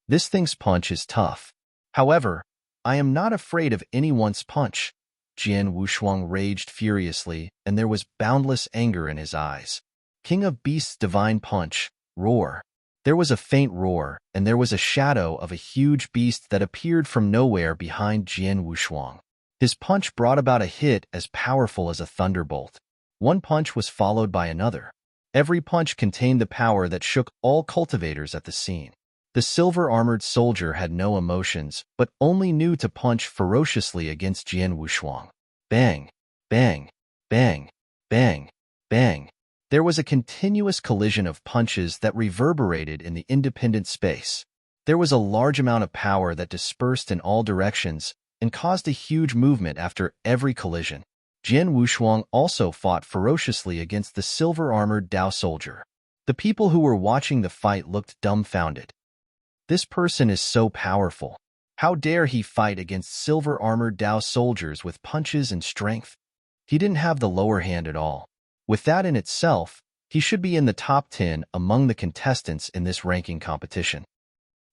This thing's punch is tough. However, I am not afraid of anyone's punch. Jian Wushuang raged furiously, and there was boundless anger in his eyes. King of Beasts' divine punch, roar. There was a faint roar, and there was a shadow of a huge beast that appeared from nowhere behind Jian Wushuang. His punch brought about a hit as powerful as a thunderbolt. One punch was followed by another. Every punch contained the power that shook all cultivators at the scene. The silver-armored soldier had no emotions, but only knew to punch ferociously against Jian Wushuang. Bang! Bang! Bang! Bang! Bang! There was a continuous collision of punches that reverberated in the independent space. There was a large amount of power that dispersed in all directions and caused a huge movement after every collision. Jian Wushuang also fought ferociously against the silver-armored Dao soldier. The people who were watching the fight looked dumbfounded. This person is so powerful. How dare he fight against silver-armored Dao soldiers with punches and strength? He didn't have the lower hand at all. With that in itself, he should be in the top 10 among the contestants in this ranking competition.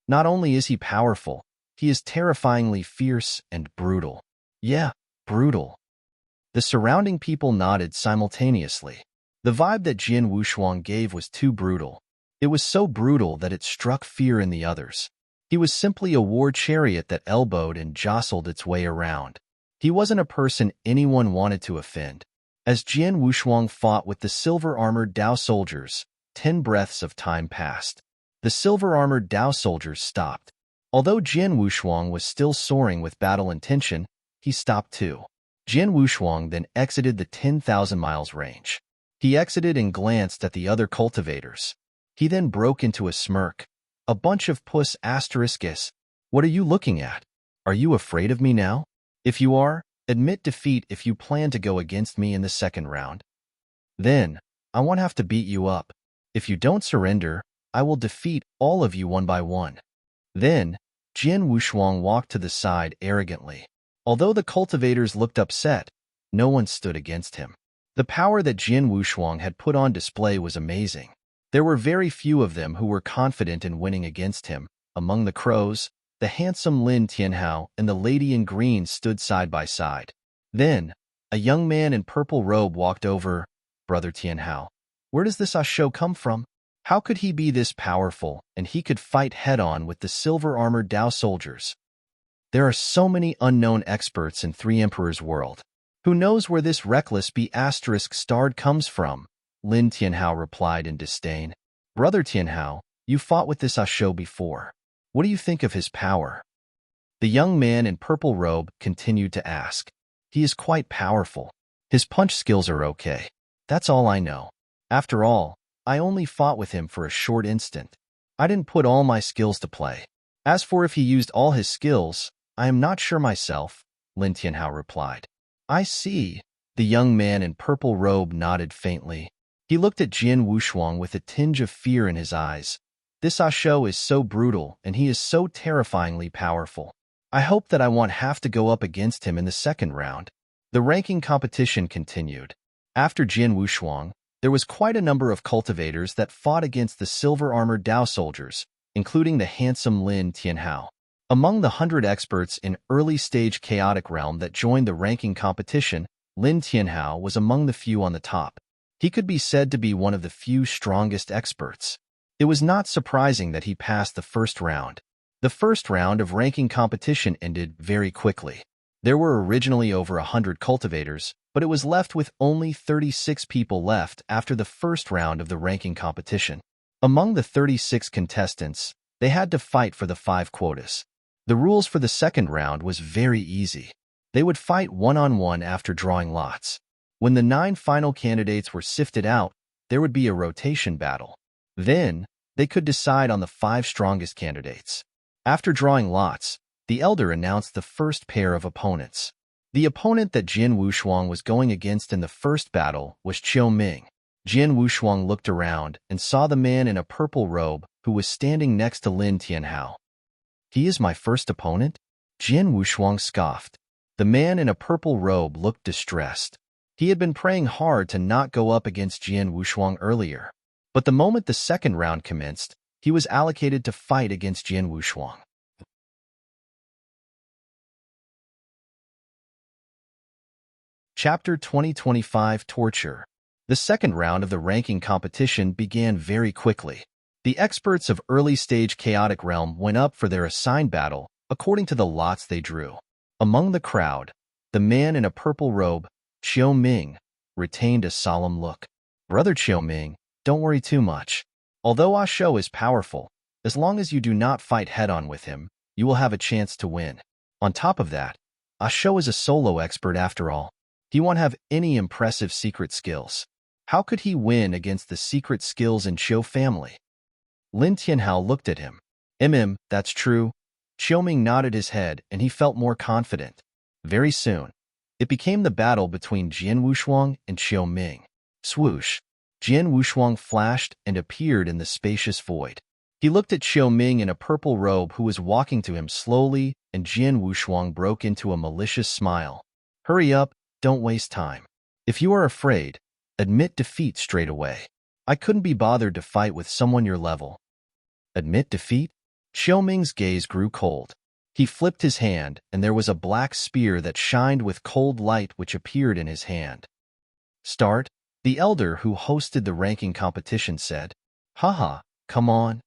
Not only is he powerful, he is terrifyingly fierce and brutal. Yeah, brutal. The surrounding people nodded simultaneously. The vibe that Jian Wushuang gave was too brutal. It was so brutal that it struck fear in the others. He was simply a war chariot that elbowed and jostled its way around. He wasn't a person anyone wanted to offend. As Jian Wushuang fought with the silver-armored Dao soldiers, 10 breaths of time passed. The silver-armored Dao soldiers stopped. Although Jian Wushuang was still soaring with battle intention, he stopped too. Jian Wushuang then exited the 10,000 miles range. He exited and glanced at the other cultivators. He then broke into a smirk. "A bunch of puss asterisks. What are you looking at? Are you afraid of me now? If you are, admit defeat if you plan to go against me in the second round. Then, I won't have to beat you up. If you don't surrender, I will defeat all of you one by one." Then, Jian Wushuang walked to the side arrogantly. Although the cultivators looked upset, no one stood against him. The power that Jian Wushuang had put on display was amazing. There were very few of them who were confident in winning against him. Among the crows, the handsome Lin Tianhao and the lady in green stood side by side. Then, a young man in purple robe walked over. "Brother Tianhao, where does this show come from? How could he be this powerful, and he could fight head-on with the silver-armored Dao soldiers?" There are so many unknown experts in Three Emperors' world. Who knows where this reckless B***starred comes from? Lin Tianhao replied in disdain. Brother Tianhao, you fought with this Asho before. What do you think of his power? The young man in purple robe continued to ask. He is quite powerful. His punch skills are okay. That's all I know. After all, I only fought with him for a short instant. I didn't put all my skills to play. As for if he used all his skills, I am not sure myself, Lin Tianhao replied. I see. The young man in purple robe nodded faintly. He looked at Jian Wushuang with a tinge of fear in his eyes. This Asho is so brutal, and he is so terrifyingly powerful. I hope that I won't have to go up against him in the second round. The ranking competition continued. After Jian Wushuang, there was quite a number of cultivators that fought against the silver-armored Dao soldiers, including the handsome Lin Tianhao. Among the 100 experts in early-stage chaotic realm that joined the ranking competition, Lin Tianhao was among the few on the top. He could be said to be one of the few strongest experts. It was not surprising that he passed the first round. The first round of ranking competition ended very quickly. There were originally over 100 cultivators, but it was left with only 36 people left after the first round of the ranking competition. Among the 36 contestants, they had to fight for the 5 quotas. The rules for the second round was very easy. They would fight one-on-one after drawing lots. When the 9 final candidates were sifted out, there would be a rotation battle. Then, they could decide on the 5 strongest candidates. After drawing lots, the elder announced the first pair of opponents. The opponent that Jian Wushuang was going against in the first battle was Qiu Ming. Jian Wushuang looked around and saw the man in a purple robe who was standing next to Lin Tianhao. He is my first opponent? Jian Wushuang scoffed. The man in a purple robe looked distressed. He had been praying hard to not go up against Jian Wushuang earlier. But the moment the second round commenced, he was allocated to fight against Jian Wushuang. Chapter 2025 Torture. The second round of the ranking competition began very quickly. The experts of early-stage chaotic realm went up for their assigned battle according to the lots they drew. Among the crowd, the man in a purple robe, Qiu Ming, retained a solemn look. Brother Qiu Ming, don't worry too much. Although Asho is powerful, as long as you do not fight head-on with him, you will have a chance to win. On top of that, Asho is a solo expert after all. He won't have any impressive secret skills. How could he win against the secret skills in Qiu family? Lin Tianhao looked at him. That's true. Qiu Ming nodded his head and he felt more confident. Very soon, it became the battle between Jian Wushuang and Qiu Ming. Swoosh! Jian Wushuang flashed and appeared in the spacious void. He looked at Qiu Ming in a purple robe who was walking to him slowly, and Jian Wushuang broke into a malicious smile. Hurry up, don't waste time. If you are afraid, admit defeat straight away. I couldn't be bothered to fight with someone your level. Admit defeat? Qiu Ming's gaze grew cold. He flipped his hand, and there was a black spear that shined with cold light which appeared in his hand. Start, the elder who hosted the ranking competition said. Haha, come on.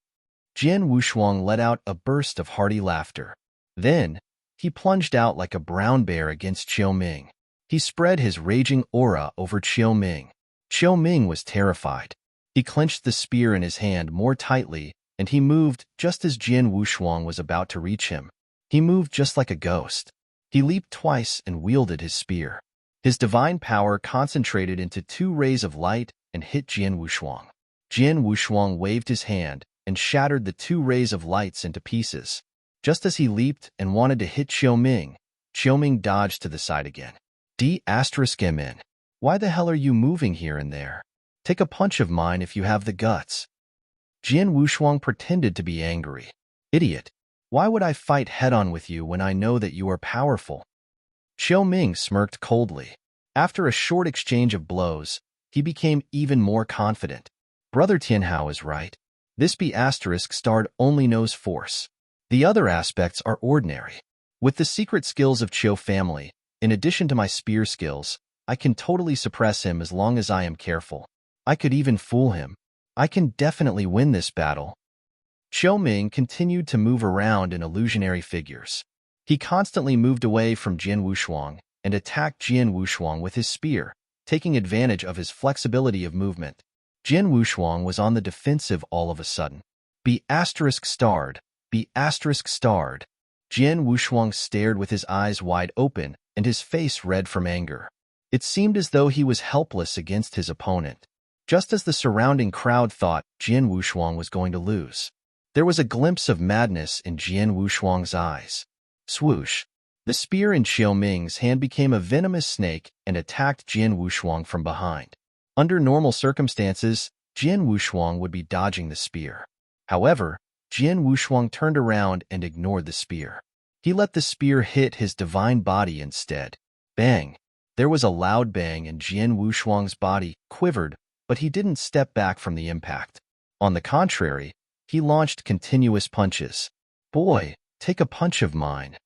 Jian Wushuang let out a burst of hearty laughter. Then, he plunged out like a brown bear against Qiu Ming. He spread his raging aura over Qiu Ming. Qiu Ming was terrified. He clenched the spear in his hand more tightly, and he moved just as Jian Wushuang was about to reach him. He moved just like a ghost. He leaped twice and wielded his spear. His divine power concentrated into 2 rays of light and hit Jian Wushuang. Jian Wushuang waved his hand and shattered the 2 rays of lights into pieces. Just as he leaped and wanted to hit Qiu Ming dodged to the side again. D***MN. Why the hell are you moving here and there? Take a punch of mine if you have the guts. Jian Wushuang pretended to be angry. Idiot. Why would I fight head-on with you when I know that you are powerful? Qiu Ming smirked coldly. After a short exchange of blows, he became even more confident. Brother Tianhao is right. This B***starred only knows force. The other aspects are ordinary. With the secret skills of Qiu family, in addition to my spear skills, I can totally suppress him as long as I am careful. I could even fool him. I can definitely win this battle. Qiu Ming continued to move around in illusionary figures. He constantly moved away from Jian Wushuang and attacked Jian Wushuang with his spear, taking advantage of his flexibility of movement. Jian Wushuang was on the defensive all of a sudden. Be asterisk starred. Be asterisk starred. Jian Wushuang stared with his eyes wide open and his face red from anger. It seemed as though he was helpless against his opponent. Just as the surrounding crowd thought Jian Wushuang was going to lose, there was a glimpse of madness in Jian Wushuang's eyes. Swoosh! The spear in Xiao Ming's hand became a venomous snake and attacked Jian Wushuang from behind. Under normal circumstances, Jian Wushuang would be dodging the spear. However, Jian Wushuang turned around and ignored the spear. He let the spear hit his divine body instead. Bang! There was a loud bang and Jian Wushuang's body quivered, but he didn't step back from the impact. On the contrary, he launched continuous punches. Boy, take a punch of mine.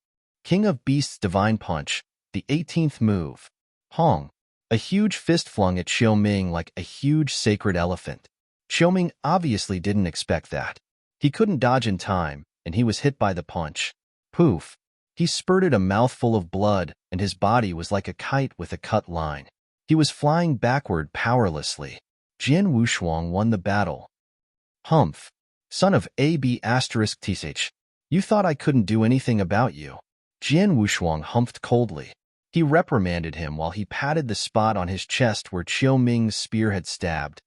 King of Beasts' Divine Punch, the 18th move. Hong. A huge fist flung at Xiao Ming like a huge sacred elephant. Xiao Ming obviously didn't expect that. He couldn't dodge in time, and he was hit by the punch. Poof! He spurted a mouthful of blood, and his body was like a kite with a cut line. He was flying backward powerlessly. Jian Wushuang won the battle. Humph! Son of A.B. *TH. You thought I couldn't do anything about you. Jian Wushuang humphed coldly. He reprimanded him while he patted the spot on his chest where Xiao Ming's spear had stabbed.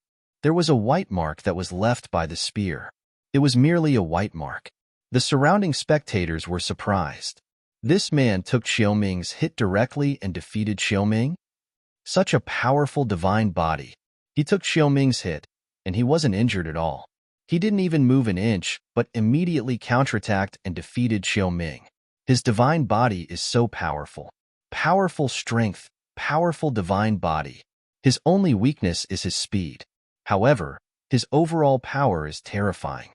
There was a white mark that was left by the spear. It was merely a white mark. The surrounding spectators were surprised. This man took Xiao Ming's hit directly and defeated Xiao Ming? Such a powerful divine body. He took Xiao Ming's hit, and he wasn't injured at all. He didn't even move an inch, but immediately counterattacked and defeated Xiao Ming. His divine body is so powerful. Powerful strength, powerful divine body. His only weakness is his speed. However, his overall power is terrifying.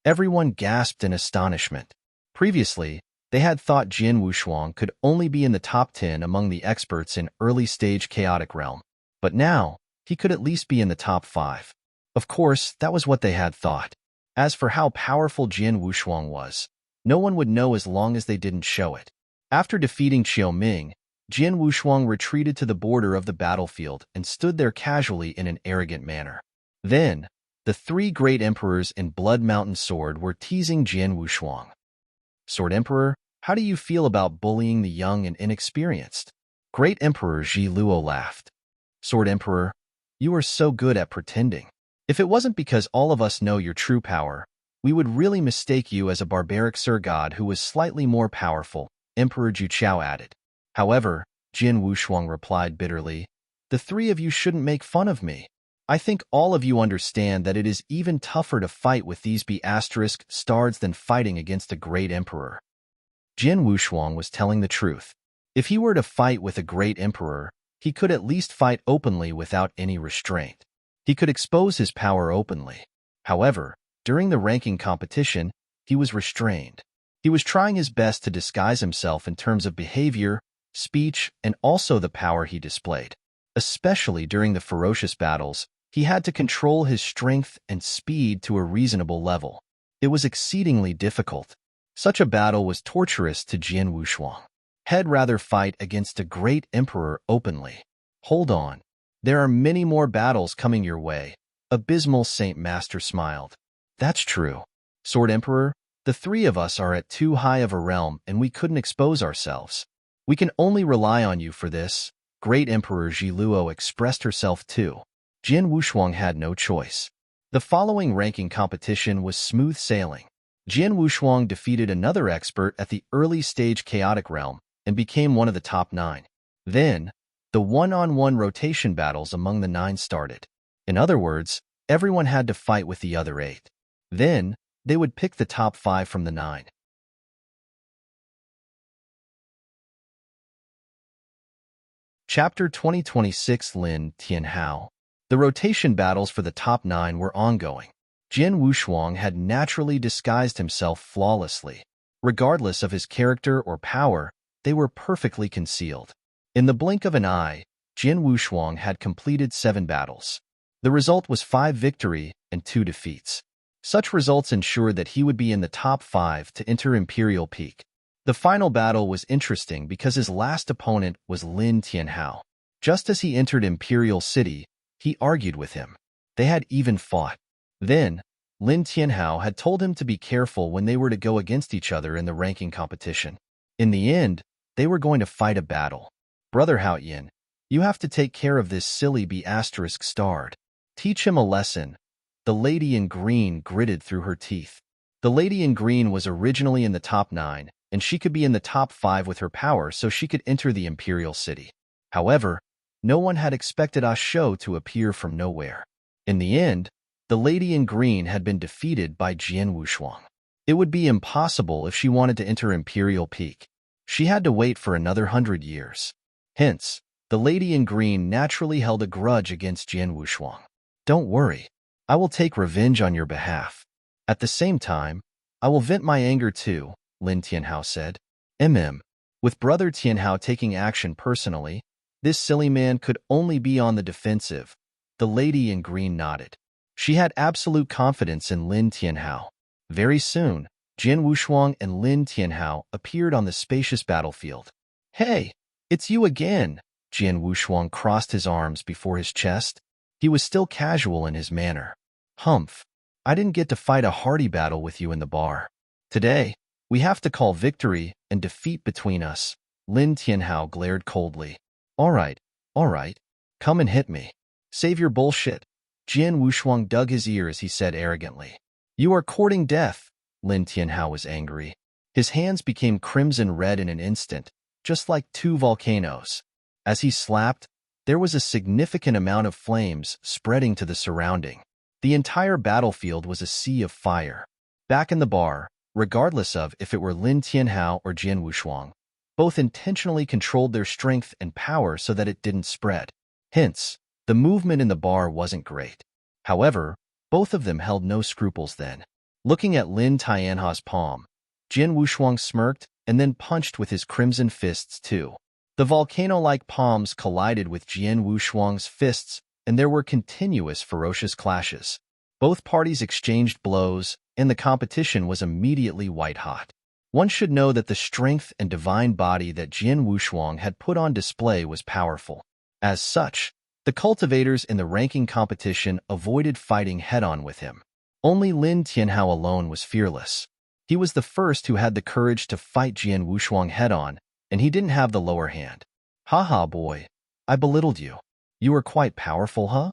Everyone gasped in astonishment. Previously, they had thought Jian Wushuang could only be in the top 10 among the experts in early-stage chaotic realm. But now, he could at least be in the top 5. Of course, that was what they had thought. As for how powerful Jian Wushuang was, no one would know as long as they didn't show it. After defeating Xiao Ming, Jian Wushuang retreated to the border of the battlefield and stood there casually in an arrogant manner. Then, the 3 great emperors in Blood Mountain Sword were teasing Jian Wushuang. Sword Emperor, how do you feel about bullying the young and inexperienced? Great Emperor Ji Luo laughed. Sword Emperor, you are so good at pretending. If it wasn't because all of us know your true power, we would really mistake you as a barbaric Sir God who was slightly more powerful, Emperor Ju Chao added. However, Jian Wushuang replied bitterly, the 3 of you shouldn't make fun of me. I think all of you understand that it is even tougher to fight with these **stards than fighting against a great emperor. Jian Wushuang was telling the truth. If he were to fight with a great emperor, he could at least fight openly without any restraint. He could expose his power openly. However, during the ranking competition, he was restrained. He was trying his best to disguise himself in terms of behavior, speech, and also the power he displayed. Especially during the ferocious battles, he had to control his strength and speed to a reasonable level. It was exceedingly difficult. Such a battle was torturous to Jian Wushuang. He'd rather fight against a great emperor openly. Hold on. There are many more battles coming your way. Abysmal Saint Master smiled. That's true. Sword Emperor, the 3 of us are at too high of a realm and we couldn't expose ourselves. We can only rely on you for this. Great Emperor Ji Luo expressed herself too. Jian Wushuang had no choice. The following ranking competition was smooth sailing. Jian Wushuang defeated another expert at the early stage chaotic realm and became one of the top 9. Then, the one-on-one rotation battles among the 9 started. In other words, everyone had to fight with the other 8. Then, they would pick the top 5 from the 9. Chapter 2026 Lin Tianhao. The rotation battles for the top 9 were ongoing. Jian Wushuang had naturally disguised himself flawlessly. Regardless of his character or power, they were perfectly concealed. In the blink of an eye, Jian Wushuang had completed 7 battles. The result was 5 victory and 2 defeats. Such results ensured that he would be in the top 5 to enter Imperial Peak. The final battle was interesting because his last opponent was Lin Tianhao. Just as he entered Imperial City, he argued with him. They had even fought. Then, Lin Tianhao had told him to be careful when they were to go against each other in the ranking competition. In the end, they were going to fight a battle. Brother Haoyin, you have to take care of this silly B*****. Teach him a lesson. The lady in green gritted through her teeth. The lady in green was originally in the top 9, and she could be in the top 5 with her power so she could enter the Imperial City. However, no one had expected Ah Shou to appear from nowhere. In the end, the lady in green had been defeated by Jian Wushuang. It would be impossible if she wanted to enter Imperial Peak. She had to wait for another 100 years. Hence, the lady in green naturally held a grudge against Jian Wushuang. Don't worry, I will take revenge on your behalf. At the same time, I will vent my anger too, Lin Tianhao said. With Brother Tianhao taking action personally, this silly man could only be on the defensive. The lady in green nodded. She had absolute confidence in Lin Tianhao. Very soon, Jian Wushuang and Lin Tianhao appeared on the spacious battlefield. Hey, it's you again! Jian Wushuang crossed his arms before his chest. He was still casual in his manner. Humph, I didn't get to fight a hearty battle with you in the bar. Today, we have to call victory and defeat between us. Lin Tianhao glared coldly. All right, come and hit me. Save your bullshit. Jian Wushuang dug his ear as he said arrogantly. You are courting death. Lin Tianhao was angry. His hands became crimson red in an instant, just like 2 volcanoes. As he slapped, there was a significant amount of flames spreading to the surrounding. The entire battlefield was a sea of fire. Back in the bar, regardless of if it were Lin Tianhao or Jian Wushuang, both intentionally controlled their strength and power so that it didn't spread. Hence, the movement in the bar wasn't great. However, both of them held no scruples then. Looking at Lin Tianhao's palm, Jian Wushuang smirked and then punched with his crimson fists too. The volcano-like palms collided with Jian Wushuang's fists, and there were continuous ferocious clashes. Both parties exchanged blows, and the competition was immediately white-hot. One should know that the strength and divine body that Jian Wushuang had put on display was powerful. As such, the cultivators in the ranking competition avoided fighting head-on with him. Only Lin Tianhao alone was fearless. He was the first who had the courage to fight Jian Wushuang head-on, and he didn't have the lower hand. Haha, boy, I belittled you. You are quite powerful, huh?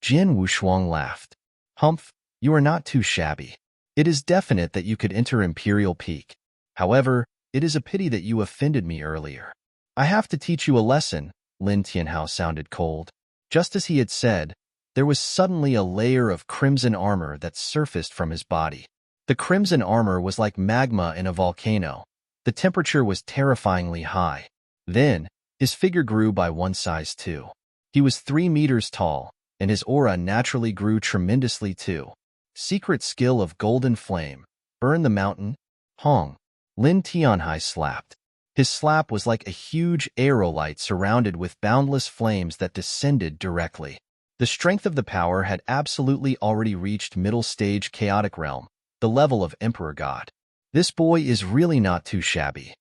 Jian Wushuang laughed. Humph, you are not too shabby. It is definite that you could enter Imperial Peak. However, it is a pity that you offended me earlier. I have to teach you a lesson. Lin Tianhao sounded cold. Just as he had said, there was suddenly a layer of crimson armor that surfaced from his body. The crimson armor was like magma in a volcano. The temperature was terrifyingly high. Then, his figure grew by 1 size too. He was 3 meters tall, and his aura naturally grew tremendously too. Secret skill of golden flame. Burn the mountain. Hong. Lin Tianhai slapped. His slap was like a huge aerolite surrounded with boundless flames that descended directly. The strength of the power had absolutely already reached middle stage chaotic realm, the level of Emperor God. This boy is really not too shabby.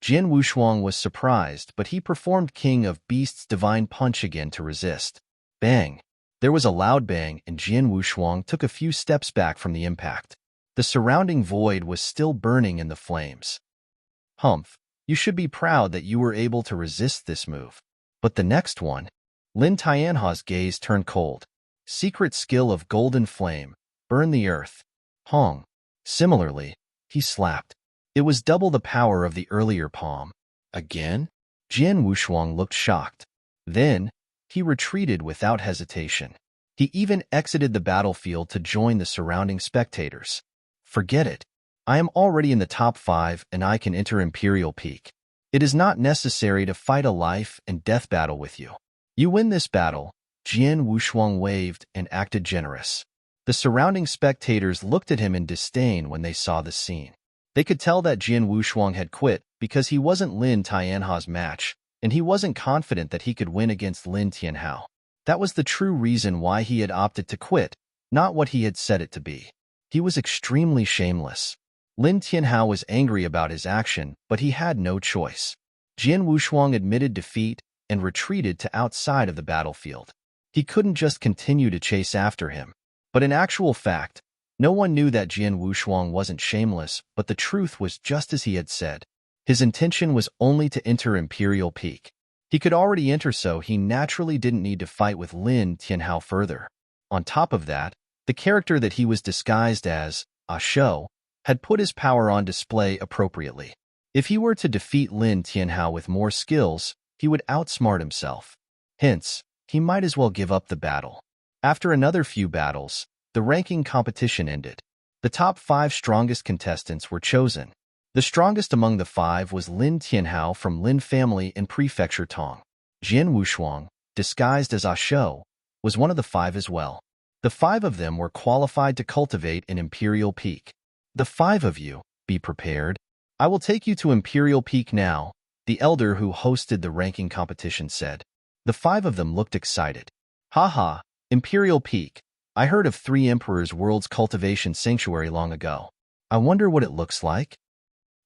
Jian Wushuang was surprised, but he performed King of Beasts' divine punch again to resist. Bang! There was a loud bang, and Jian Wushuang took a few steps back from the impact. The surrounding void was still burning in the flames. Humph, you should be proud that you were able to resist this move. But the next one, Lin Tianhao's gaze turned cold. Secret skill of golden flame. Burn the earth. Hong. Similarly, he slapped. It was double the power of the earlier palm. Again? Jian Wushuang looked shocked. Then, he retreated without hesitation. He even exited the battlefield to join the surrounding spectators. Forget it. I am already in the top 5 and I can enter Imperial Peak. It is not necessary to fight a life and death battle with you. You win this battle. Jian Wushuang waved and acted generous. The surrounding spectators looked at him in disdain when they saw the scene. They could tell that Jian Wushuang had quit because he wasn't Lin Tianhao's match, and he wasn't confident that he could win against Lin Tianhao. That was the true reason why he had opted to quit, not what he had said it to be. He was extremely shameless. Lin Tianhao was angry about his action, but he had no choice. Jian Wushuang admitted defeat and retreated to outside of the battlefield. He couldn't just continue to chase after him. But in actual fact, no one knew that Jian Wushuang wasn't shameless, but the truth was just as he had said. His intention was only to enter Imperial Peak. He could already enter, so he naturally didn't need to fight with Lin Tianhao further. On top of that, the character that he was disguised as, A Shou, had put his power on display appropriately. If he were to defeat Lin Tianhao with more skills, he would outsmart himself. Hence, he might as well give up the battle. After another few battles, the ranking competition ended. The top 5 strongest contestants were chosen. The strongest among the 5 was Lin Tianhao from Lin family in Prefecture Tong. Jian Wushuang, disguised as A Shou, was one of the 5 as well. The 5 of them were qualified to cultivate in Imperial Peak. The 5 of you, be prepared. I will take you to Imperial Peak now, the elder who hosted the ranking competition said. The 5 of them looked excited. Haha, Imperial Peak. I heard of 3 Emperors World's cultivation sanctuary long ago. I wonder what it looks like?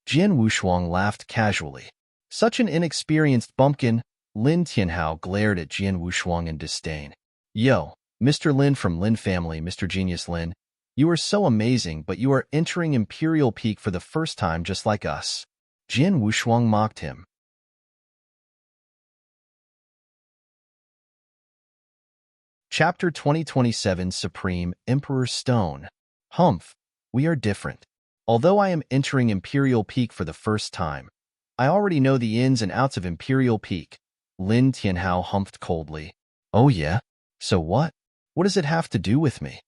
Jian Wushuang laughed casually. Such an inexperienced bumpkin. Lin Tianhao glared at Jian Wushuang in disdain. Yo, Mr. Lin from Lin family, Mr. Genius Lin. You are so amazing, but you are entering Imperial Peak for the first time just like us. Jian Wushuang mocked him. Chapter 2027 Supreme Emperor Stone. Humph, we are different. Although I am entering Imperial Peak for the first time, I already know the ins and outs of Imperial Peak. Lin Tianhao humphed coldly. Oh yeah? So what? What does it have to do with me?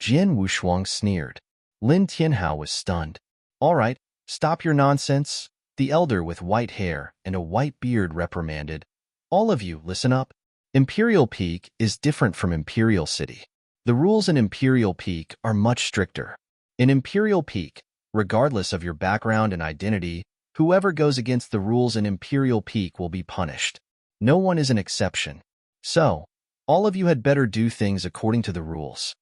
Jian Wushuang sneered. Lin Tianhao was stunned. All right, stop your nonsense, the elder with white hair and a white beard reprimanded. All of you, listen up. Imperial Peak is different from Imperial City. The rules in Imperial Peak are much stricter. In Imperial Peak, regardless of your background and identity, whoever goes against the rules in Imperial Peak will be punished. No one is an exception. So, all of you had better do things according to the rules.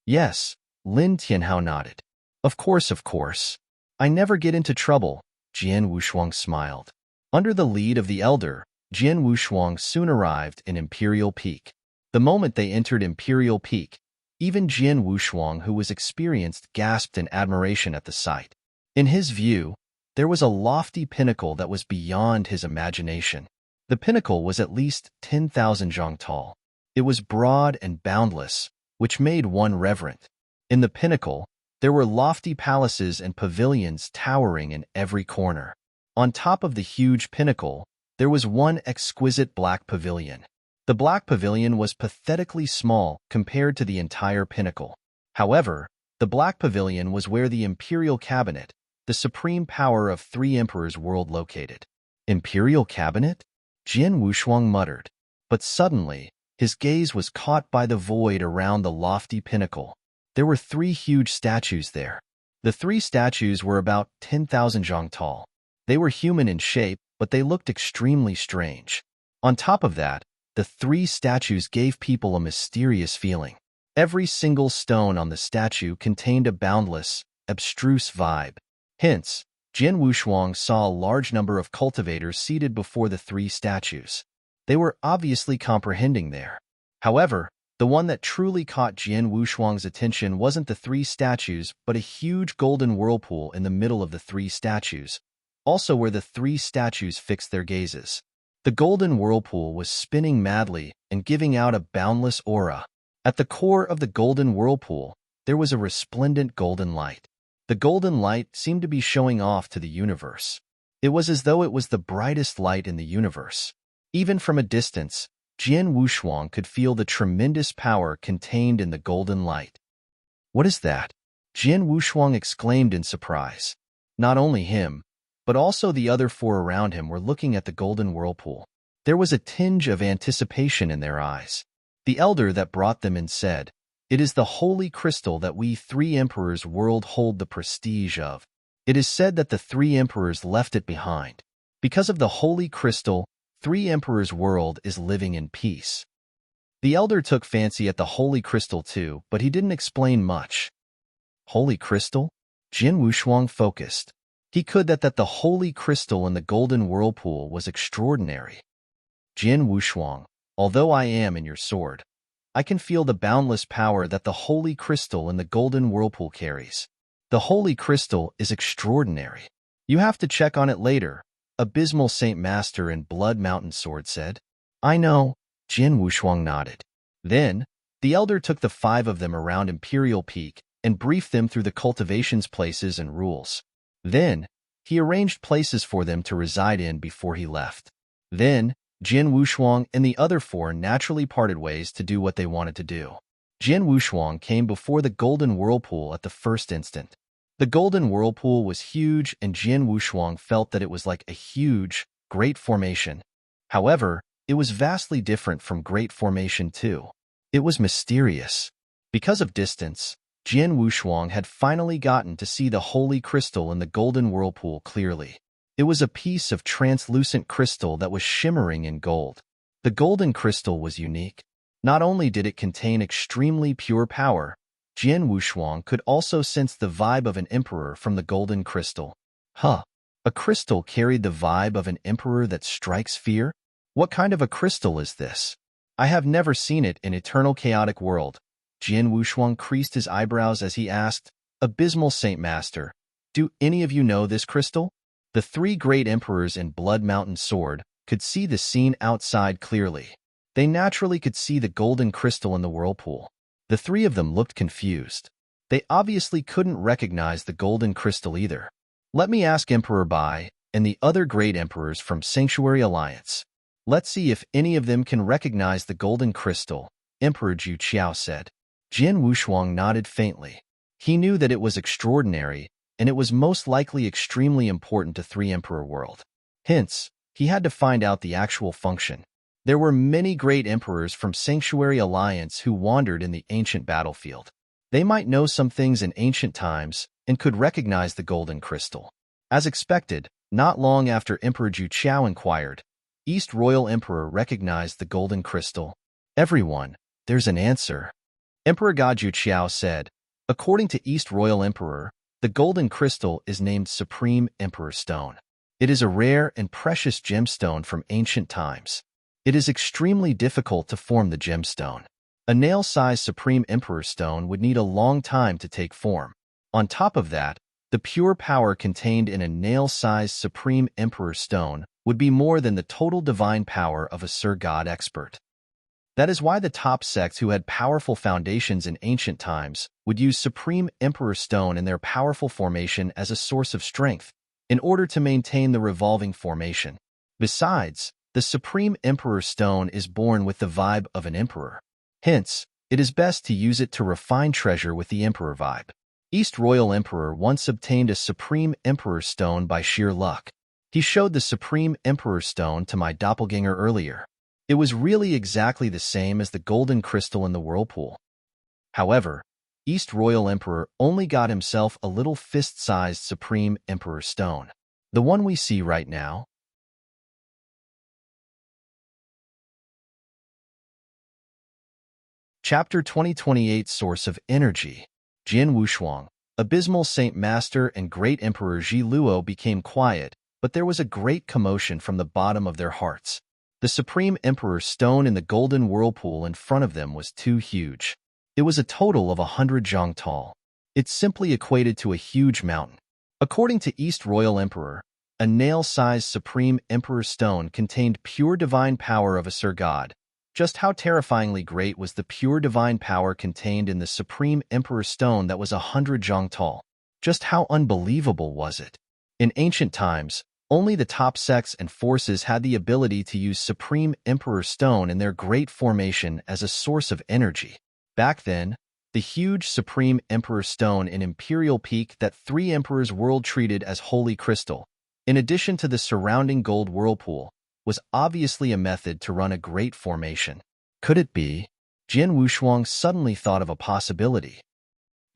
Yes, Lin Tianhao nodded. Of course, of course. I never get into trouble, Jian Wushuang smiled. Under the lead of the elder, Jian Wushuang soon arrived in Imperial Peak. The moment they entered Imperial Peak, even Jian Wushuang, who was experienced, gasped in admiration at the sight. In his view, there was a lofty pinnacle that was beyond his imagination. The pinnacle was at least 10,000 zhang tall. It was broad and boundless, which made one reverent. In the pinnacle, there were lofty palaces and pavilions towering in every corner. On top of the huge pinnacle, there was one exquisite black pavilion. The black pavilion was pathetically small compared to the entire pinnacle. However, the black pavilion was where the Imperial Cabinet, the supreme power of 3 emperors world located. Imperial Cabinet? Jian Wushuang muttered. But suddenly, his gaze was caught by the void around the lofty pinnacle. There were 3 huge statues there. The 3 statues were about 10,000 zhang tall. They were human in shape, but they looked extremely strange. On top of that, the 3 statues gave people a mysterious feeling. Every single stone on the statue contained a boundless, abstruse vibe. Hence, Jian Wushuang saw a large number of cultivators seated before the 3 statues. They were obviously comprehending there. However, the one that truly caught Jian Wushuang's attention wasn't the 3 statues, but a huge golden whirlpool in the middle of the 3 statues, also where the 3 statues fixed their gazes. The golden whirlpool was spinning madly and giving out a boundless aura. At the core of the golden whirlpool, there was a resplendent golden light. The golden light seemed to be showing off to the universe. It was as though it was the brightest light in the universe. Even from a distance, Jian Wushuang could feel the tremendous power contained in the golden light. What is that? Jian Wushuang exclaimed in surprise. Not only him, but also the other 4 around him were looking at the golden whirlpool. There was a tinge of anticipation in their eyes. The elder that brought them in said, "It is the holy crystal that we 3 emperors world hold the prestige of. It is said that the 3 emperors left it behind. Because of the holy crystal, 3 emperors world is living in peace." The elder took fancy at the holy crystal too, but he didn't explain much. Holy crystal? Jin Wushuang focused. He could that the holy crystal in the golden whirlpool was extraordinary. Jin Wushuang, although I am in your sword, I can feel the boundless power that the holy crystal in the golden whirlpool carries. The holy crystal is extraordinary. You have to check on it later, Abysmal Saint Master in Blood Mountain Sword said. I know, Jin Wushuang nodded. Then, the elder took the 5 of them around Imperial Peak and briefed them through the cultivation's places and rules. Then, he arranged places for them to reside in before he left. Then, Jin Wushuang and the other 4 naturally parted ways to do what they wanted to do. Jin Wushuang came before the Golden Whirlpool at the first instant. The Golden Whirlpool was huge, and Jin Wushuang felt that it was like a huge, great formation. However, it was vastly different from Great Formation 2. It was mysterious. Because of distance, Jin Wushuang had finally gotten to see the holy crystal in the Golden Whirlpool clearly. It was a piece of translucent crystal that was shimmering in gold. The golden crystal was unique. Not only did it contain extremely pure power, Jin Wushuang could also sense the vibe of an emperor from the golden crystal. A crystal carried the vibe of an emperor that strikes fear? What kind of a crystal is this? I have never seen it in Eternal Chaotic World. Jin Wushuang creased his eyebrows as he asked, Abysmal Saint Master, do any of you know this crystal? The 3 great emperors in Blood Mountain Sword could see the scene outside clearly. They naturally could see the golden crystal in the whirlpool. The 3 of them looked confused. They obviously couldn't recognize the golden crystal either. Let me ask Emperor Bai and the other great emperors from Sanctuary Alliance. Let's see if any of them can recognize the golden crystal, Emperor Zhu Qiao said. Jin Wushuang nodded faintly. He knew that it was extraordinary, and it was most likely extremely important to 3 Emperor World. Hence, he had to find out the actual function. There were many great emperors from Sanctuary Alliance who wandered in the ancient battlefield. They might know some things in ancient times and could recognize the golden crystal. As expected, not long after Emperor Zhu Qiao inquired, East Royal Emperor recognized the golden crystal. Everyone, there's an answer. Emperor Ga Zhu Qiao said, according to East Royal Emperor, the golden crystal is named Supreme Emperor Stone. It is a rare and precious gemstone from ancient times. It is extremely difficult to form the gemstone. A nail-sized Supreme Emperor Stone would need a long time to take form. On top of that, the pure power contained in a nail-sized Supreme Emperor Stone would be more than the total divine power of a Sir God expert. That is why the top sects who had powerful foundations in ancient times would use Supreme Emperor Stone in their powerful formation as a source of strength, in order to maintain the revolving formation. Besides, the Supreme Emperor Stone is born with the vibe of an emperor. Hence, it is best to use it to refine treasure with the emperor vibe. East Royal Emperor once obtained a Supreme Emperor Stone by sheer luck. He showed the Supreme Emperor Stone to my doppelganger earlier. It was really exactly the same as the golden crystal in the whirlpool. However, East Royal Emperor only got himself a little fist-sized Supreme Emperor Stone. The one we see right now. Chapter 2028 Source of Energy. Jin Wushuang, Abysmal Saint Master and Great Emperor Ji Luo became quiet, but there was a great commotion from the bottom of their hearts. The Supreme Emperor Stone in the golden whirlpool in front of them was too huge. It was a total of 100 zhang tall. It simply equated to a huge mountain. According to East Royal Emperor, a nail-sized Supreme Emperor Stone contained pure divine power of a Sir God. Just how terrifyingly great was the pure divine power contained in the Supreme Emperor Stone that was 100 zhang tall? Just how unbelievable was it? In ancient times, only the top sects and forces had the ability to use Supreme Emperor Stone in their great formation as a source of energy. Back then, the huge Supreme Emperor Stone in Imperial Peak that 3 emperors world treated as holy crystal, in addition to the surrounding gold whirlpool, was obviously a method to run a great formation. Could it be? Jin Wushuang suddenly thought of a possibility.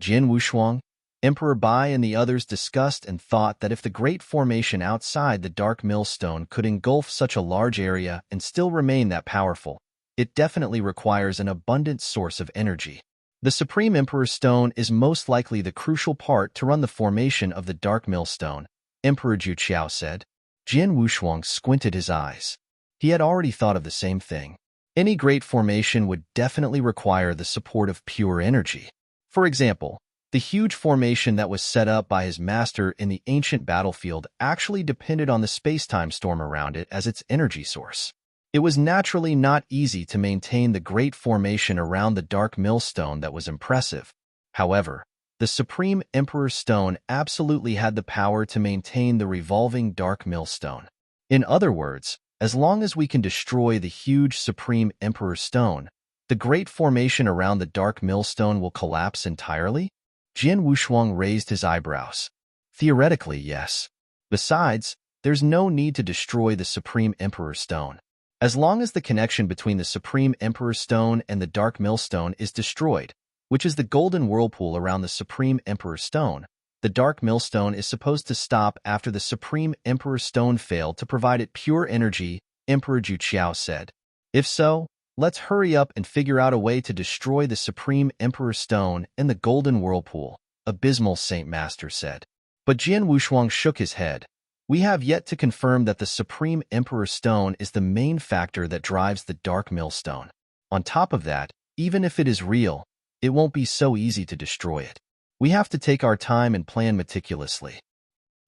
Jin Wushuang, Emperor Bai and the others discussed and thought that if the great formation outside the Dark Millstone could engulf such a large area and still remain that powerful, it definitely requires an abundant source of energy. The Supreme Emperor's Stone is most likely the crucial part to run the formation of the Dark Millstone, Emperor Ju Qiao said. Jian Wushuang squinted his eyes. He had already thought of the same thing. Any great formation would definitely require the support of pure energy. For example, the huge formation that was set up by his master in the ancient battlefield actually depended on the space-time storm around it as its energy source. It was naturally not easy to maintain the great formation around the Dark Millstone that was impressive. However, the Supreme Emperor's Stone absolutely had the power to maintain the revolving Dark Millstone. In other words, as long as we can destroy the huge Supreme Emperor's Stone, the great formation around the Dark Millstone will collapse entirely? Jian Wushuang raised his eyebrows. Theoretically, yes. Besides, there's no need to destroy the Supreme Emperor's Stone. As long as the connection between the Supreme Emperor's Stone and the Dark Millstone is destroyed, which is the golden whirlpool around the Supreme Emperor's Stone, the Dark Millstone is supposed to stop after the Supreme Emperor's Stone failed to provide it pure energy, Emperor Ju Qiao said. If so, let's hurry up and figure out a way to destroy the Supreme Emperor's Stone and the golden whirlpool, Abysmal Saint Master said. But Jian Wushuang shook his head. We have yet to confirm that the Supreme Emperor's Stone is the main factor that drives the Dark Millstone. On top of that, even if it is real, it won't be so easy to destroy it. We have to take our time and plan meticulously.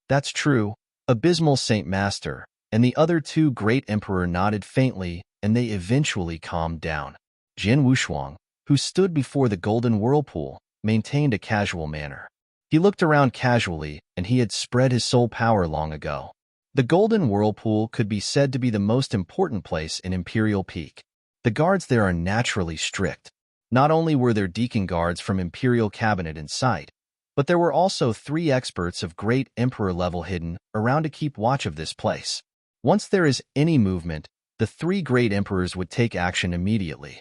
That's true, Abysmal Saint Master, and the other two great emperor nodded faintly, and they eventually calmed down. Jian Wushuang, who stood before the golden whirlpool, maintained a casual manner. He looked around casually, and he had spread his soul power long ago. The golden whirlpool could be said to be the most important place in Imperial Peak. The guards there are naturally strict. Not only were there deacon guards from Imperial Cabinet in sight, but there were also 3 experts of great emperor level hidden around to keep watch of this place. Once there is any movement, the 3 great emperors would take action immediately.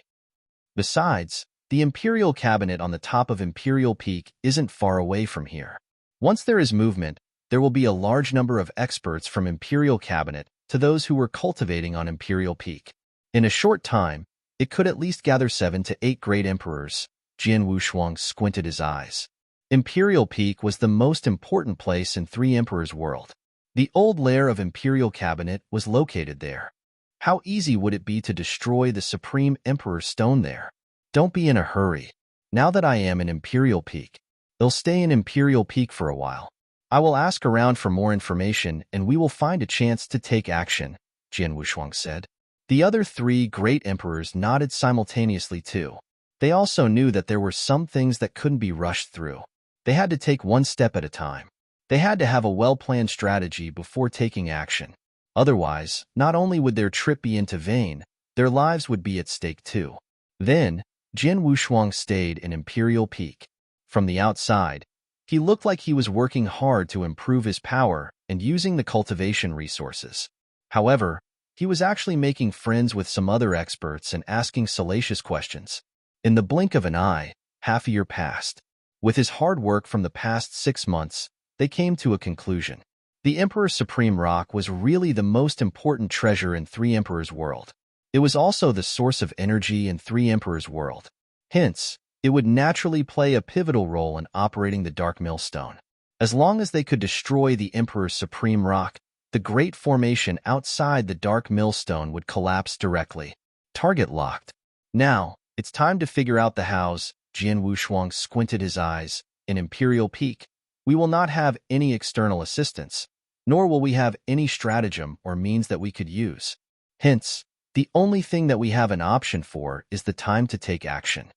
Besides, the Imperial Cabinet on the top of Imperial Peak isn't far away from here. Once there is movement, there will be a large number of experts from Imperial Cabinet to those who were cultivating on Imperial Peak. In a short time, it could at least gather 7 to 8 great emperors. Jian Wushuang squinted his eyes. Imperial Peak was the most important place in 3 Emperors' world. The old lair of Imperial Cabinet was located there. How easy would it be to destroy the Supreme Emperor's Stone there? Don't be in a hurry. Now that I am in Imperial Peak, they'll stay in Imperial Peak for a while. I will ask around for more information and we will find a chance to take action, Jian Wushuang said. The other 3 great emperors nodded simultaneously too. They also knew that there were some things that couldn't be rushed through. They had to take one step at a time. They had to have a well-planned strategy before taking action. Otherwise, not only would their trip be into vain, their lives would be at stake too. Then, Jian Wushuang stayed in Imperial Peak. From the outside, he looked like he was working hard to improve his power and using the cultivation resources. However, he was actually making friends with some other experts and asking salacious questions. In the blink of an eye, half a year passed. With his hard work from the past 6 months, they came to a conclusion. The Emperor Supreme Rock was really the most important treasure in 3 Emperors' world. It was also the source of energy in 3 Emperors' world. Hence, it would naturally play a pivotal role in operating the Dark Millstone. As long as they could destroy the Emperor Supreme Rock, the great formation outside the Dark Millstone would collapse directly. Target locked. Now, it's time to figure out the hows. Jian Wushuang squinted his eyes. In Imperial Peak, we will not have any external assistance, nor will we have any stratagem or means that we could use. Hence, the only thing that we have an option for is the time to take action.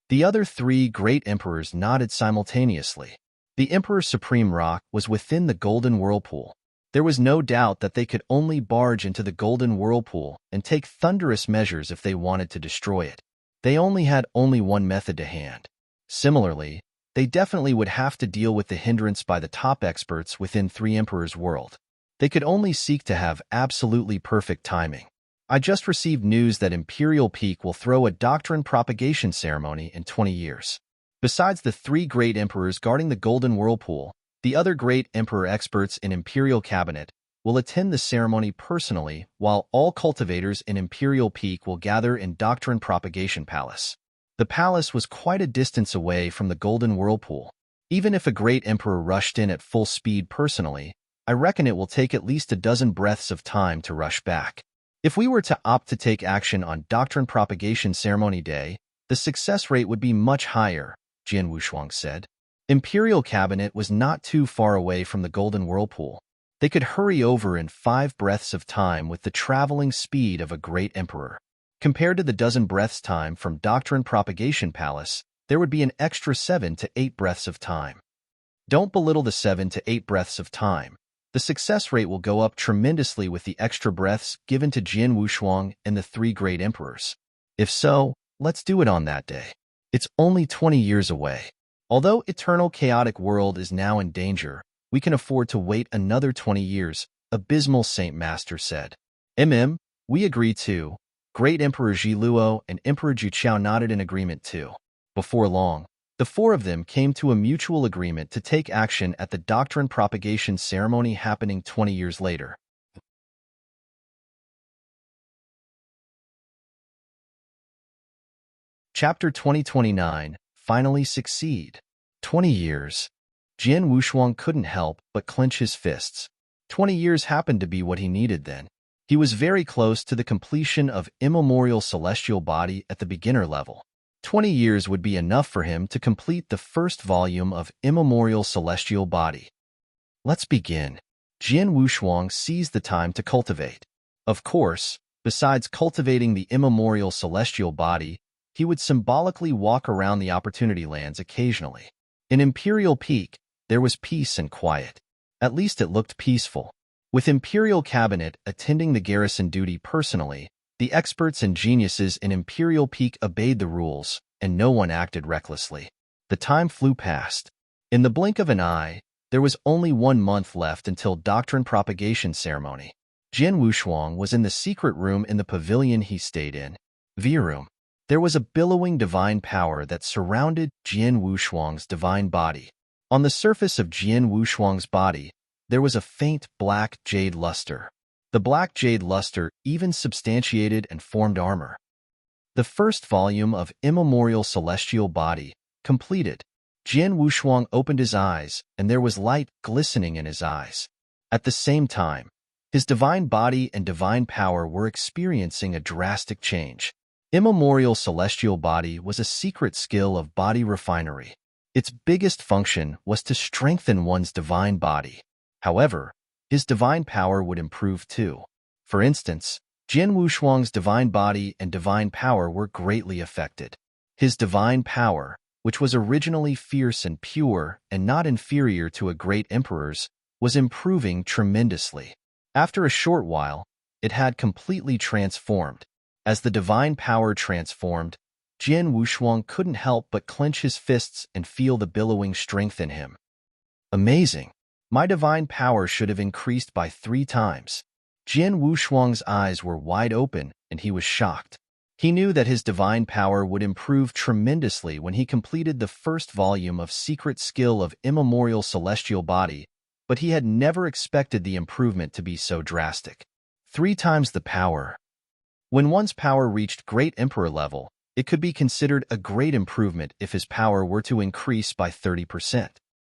The other 3 great emperors nodded simultaneously. The Emperor Supreme Rock was within the Golden Whirlpool. There was no doubt that they could only barge into the Golden Whirlpool and take thunderous measures if they wanted to destroy it. They had only one method to hand. Similarly, they definitely would have to deal with the hindrance by the top experts within 3 Emperors' world. They could only seek to have absolutely perfect timing. I just received news that Imperial Peak will throw a doctrine propagation ceremony in 20 years. Besides the 3 great emperors guarding the Golden Whirlpool, the other great emperor experts in Imperial Cabinet will attend the ceremony personally, while all cultivators in Imperial Peak will gather in Doctrine Propagation Palace. The palace was quite a distance away from the Golden Whirlpool. Even if a great emperor rushed in at full speed personally, I reckon it will take at least a dozen breaths of time to rush back. If we were to opt to take action on Doctrine Propagation Ceremony Day, the success rate would be much higher, Jian Wushuang said. Imperial Cabinet was not too far away from the Golden Whirlpool. They could hurry over in 5 breaths of time with the traveling speed of a great emperor. Compared to the dozen breaths time from Doctrine Propagation Palace, there would be an extra 7 to 8 breaths of time. Don't belittle the 7 to 8 breaths of time. The success rate will go up tremendously with the extra breaths given to Jian Wushuang and the 3 great emperors. If so, let's do it on that day. It's only 20 years away. Although eternal chaotic world is now in danger, we can afford to wait another 20 years, Abysmal Saint Master said. We agree too. Great Emperor Ji Luo and Emperor Ju Chao nodded in agreement too. Before long, the 4 of them came to a mutual agreement to take action at the Doctrine Propagation Ceremony happening 20 years later. Chapter 2029, Finally Succeed. 20 years. Jian Wushuang couldn't help but clench his fists. 20 years happened to be what he needed then. He was very close to the completion of Immemorial Celestial Body at the beginner level. 20 years would be enough for him to complete the first volume of Immemorial Celestial Body. Let's begin. Jian Wushuang seized the time to cultivate. Of course, besides cultivating the Immemorial Celestial Body, he would symbolically walk around the Opportunity Lands occasionally. In Imperial Peak, there was peace and quiet. At least it looked peaceful. With Imperial Cabinet attending the garrison duty personally, the experts and geniuses in Imperial Peak obeyed the rules, and no one acted recklessly. The time flew past. In the blink of an eye, there was only 1 month left until Doctrine Propagation Ceremony. Jian Wushuang was in the secret room in the pavilion he stayed in. V-Room. There was a billowing divine power that surrounded Jian Wushuang's divine body. On the surface of Jian Wushuang's body, there was a faint black jade luster. The black jade luster even substantiated and formed armor. The first volume of Immemorial Celestial Body, completed. Jian Wushuang opened his eyes, and there was light glistening in his eyes. At the same time, his divine body and divine power were experiencing a drastic change. Immemorial Celestial Body was a secret skill of body refinery. Its biggest function was to strengthen one's divine body. However, his divine power would improve too. For instance, Jian Wushuang's divine body and divine power were greatly affected. His divine power, which was originally fierce and pure and not inferior to a great emperor's, was improving tremendously. After a short while, it had completely transformed. As the divine power transformed, Jian Wushuang couldn't help but clench his fists and feel the billowing strength in him. Amazing! My divine power should have increased by 3 times. Jian Wushuang's eyes were wide open, and he was shocked. He knew that his divine power would improve tremendously when he completed the first volume of Secret Skill of Immemorial Celestial Body, but he had never expected the improvement to be so drastic. 3 times the power. When one's power reached Great Emperor level, it could be considered a great improvement if his power were to increase by 30%.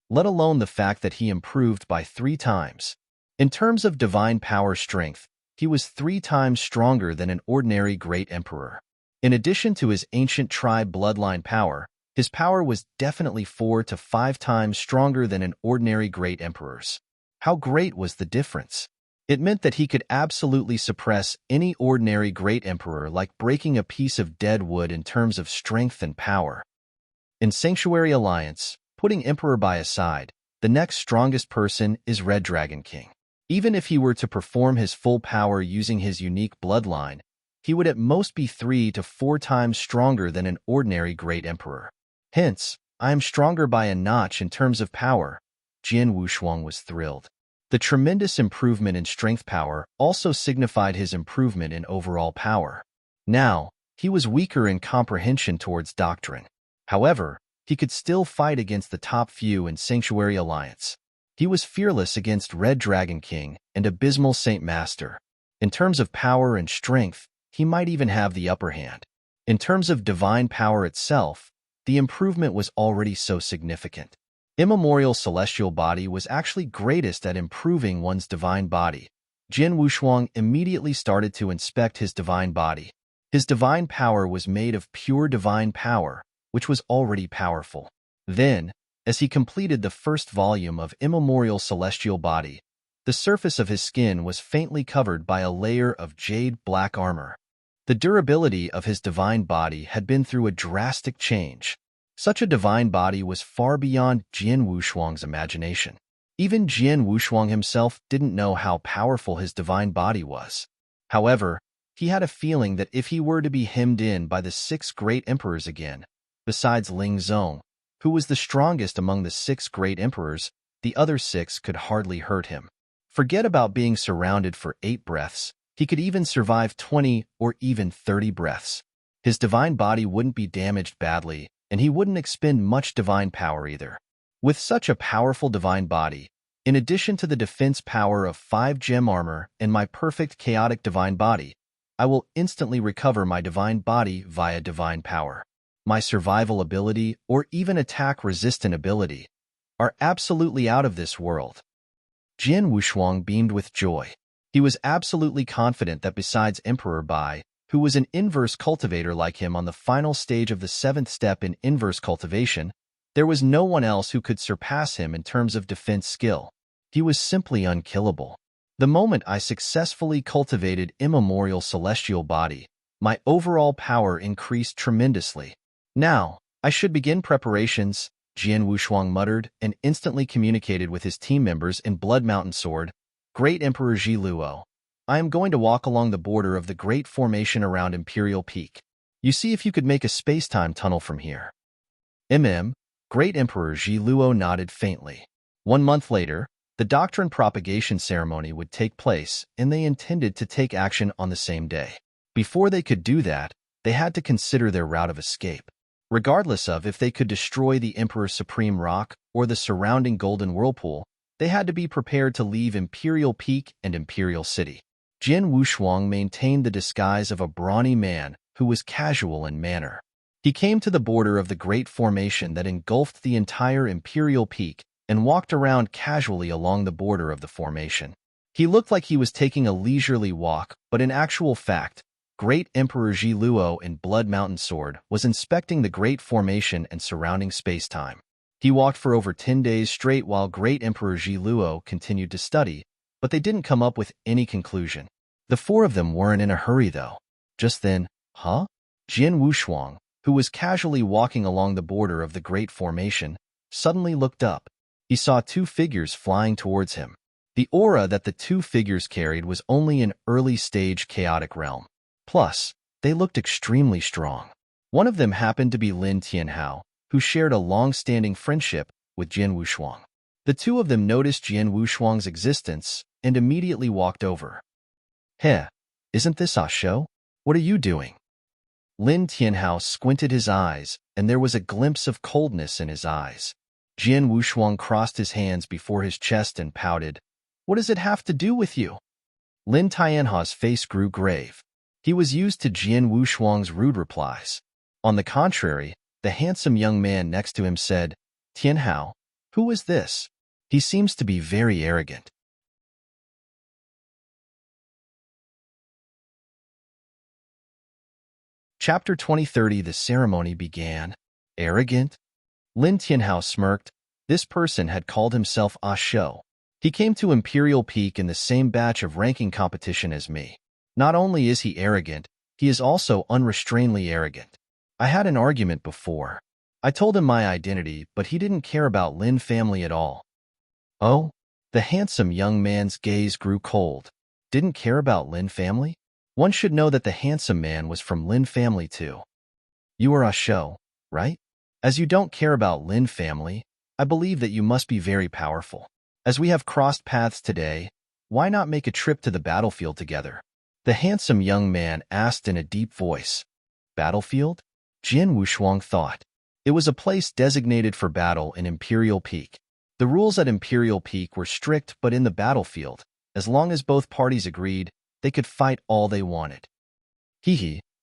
Let alone the fact that he improved by 3 times. In terms of divine power strength, he was 3 times stronger than an ordinary great emperor. In addition to his ancient tribe bloodline power, his power was definitely 4 to 5 times stronger than an ordinary great emperor's. How great was the difference? It meant that he could absolutely suppress any ordinary great emperor like breaking a piece of dead wood in terms of strength and power. In Sanctuary Alliance, putting Emperor by a side, the next strongest person is Red Dragon King. Even if he were to perform his full power using his unique bloodline, he would at most be 3 to 4 times stronger than an ordinary great emperor. Hence, I am stronger by a notch in terms of power. Jian Wushuang was thrilled. The tremendous improvement in strength power also signified his improvement in overall power. Now, he was weaker in comprehension towards doctrine. However, he could still fight against the top few in Sanctuary Alliance. He was fearless against Red Dragon King and Abysmal Saint Master. In terms of power and strength, he might even have the upper hand. In terms of divine power itself, the improvement was already so significant. Immemorial celestial body was actually greatest at improving one's divine body. Jin Wushuang immediately started to inspect his divine body. His divine power was made of pure divine power, which was already powerful. Then, as he completed the first volume of Immemorial Celestial Body, the surface of his skin was faintly covered by a layer of jade black armor. The durability of his divine body had been through a drastic change. Such a divine body was far beyond Jian Wushuang's imagination. Even Jian Wushuang himself didn't know how powerful his divine body was. However, he had a feeling that if he were to be hemmed in by the 6 great emperors again, besides Ling Zong, who was the strongest among the 6 great emperors, the other 6 could hardly hurt him. Forget about being surrounded for 8 breaths. He could even survive 20 or even 30 breaths. His divine body wouldn't be damaged badly, and he wouldn't expend much divine power either. With such a powerful divine body, in addition to the defense power of 5 gem armor and my perfect chaotic divine body, I will instantly recover my divine body via divine power. My survival ability or even attack-resistant ability are absolutely out of this world. Jian Wushuang beamed with joy. He was absolutely confident that besides Emperor Bai, who was an inverse cultivator like him on the final stage of the 7th step in inverse cultivation, there was no one else who could surpass him in terms of defense skill. He was simply unkillable. The moment I successfully cultivated Immemorial Celestial Body, my overall power increased tremendously. Now, I should begin preparations, Jian Wushuang muttered and instantly communicated with his team members in Blood Mountain Sword. Great Emperor Ji Luo, I am going to walk along the border of the Great Formation around Imperial Peak. You see if you could make a space-time tunnel from here. Great Emperor Ji Luo nodded faintly. 1 month later, the doctrine propagation ceremony would take place, and they intended to take action on the same day. Before they could do that, they had to consider their route of escape. Regardless of if they could destroy the Emperor's Supreme Rock or the surrounding Golden Whirlpool, they had to be prepared to leave Imperial Peak and Imperial City. Jian Wushuang maintained the disguise of a brawny man who was casual in manner. He came to the border of the Great Formation that engulfed the entire Imperial Peak and walked around casually along the border of the formation. He looked like he was taking a leisurely walk, but in actual fact, Great Emperor Ji Luo in Blood Mountain Sword was inspecting the Great Formation and surrounding space-time. He walked for over 10 days straight while Great Emperor Ji Luo continued to study, but they didn't come up with any conclusion. The 4 of them weren't in a hurry, though. Just then, Jian Wushuang, who was casually walking along the border of the Great Formation, suddenly looked up. He saw 2 figures flying towards him. The aura that the 2 figures carried was only an early-stage chaotic realm. Plus, they looked extremely strong. One of them happened to be Lin Tianhao, who shared a long-standing friendship with Jian Wushuang. The 2 of them noticed Jian Wushuang's existence and immediately walked over. Heh, isn't this a show? What are you doing? Lin Tianhao squinted his eyes, and there was a glimpse of coldness in his eyes. Jian Wushuang crossed his hands before his chest and pouted. What does it have to do with you? Lin Tianhao's face grew grave. He was used to Jian Wushuang's rude replies. On the contrary, the handsome young man next to him said, Tianhao, who is this? He seems to be very arrogant. Chapter 2030. The ceremony began. Arrogant? Lin Tianhao smirked. This person had called himself A Shou. He came to Imperial Peak in the same batch of ranking competition as me. Not only is he arrogant, he is also unrestrainedly arrogant. I had an argument before. I told him my identity, but he didn't care about Lin family at all. Oh? The handsome young man's gaze grew cold. Didn't care about Lin family? One should know that the handsome man was from Lin family too. You are A Shou, right? As you don't care about Lin family, I believe that you must be very powerful. As we have crossed paths today, why not make a trip to the battlefield together? The handsome young man asked in a deep voice. Battlefield? Jian Wushuang thought. It was a place designated for battle in Imperial Peak. The rules at Imperial Peak were strict, but in the battlefield, as long as both parties agreed, they could fight all they wanted.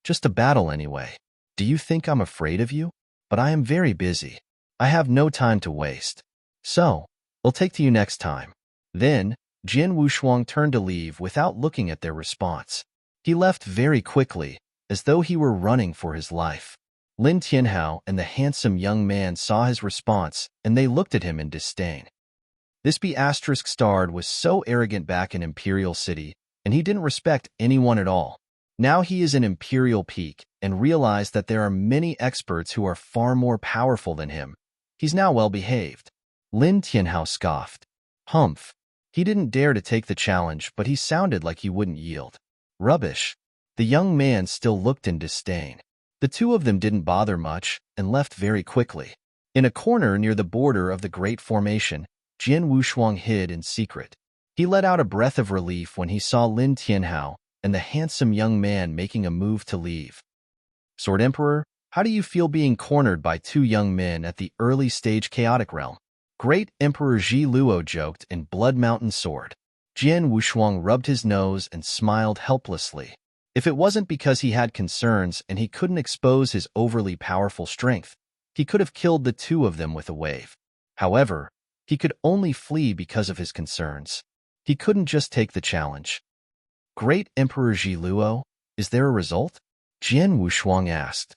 Just a battle anyway. Do you think I'm afraid of you? But I am very busy. I have no time to waste. So, I'll take to you next time. Then, Jin Wushuang turned to leave without looking at their response. He left very quickly, as though he were running for his life. Lin Tianhao and the handsome young man saw his response, and they looked at him in disdain. This B***starred was so arrogant back in Imperial City, and he didn't respect anyone at all. Now he is in Imperial Peak and realized that there are many experts who are far more powerful than him. He's now well behaved. Lin Tianhao scoffed. Humph. He didn't dare to take the challenge, but he sounded like he wouldn't yield. Rubbish. The young man still looked in disdain. The two of them didn't bother much and left very quickly. In a corner near the border of the Great Formation, Jin Wushuang hid in secret. He let out a breath of relief when he saw Lin Tianhao and the handsome young man making a move to leave. Sword Emperor, how do you feel being cornered by two young men at the early stage chaotic realm? Great Emperor Ji Luo joked in Blood Mountain Sword. Jin Wushuang rubbed his nose and smiled helplessly. If it wasn't because he had concerns and he couldn't expose his overly powerful strength, he could have killed the two of them with a wave. However, he could only flee because of his concerns. He couldn't just take the challenge. Great Emperor Ji Luo, is there a result? Jin Wushuang asked.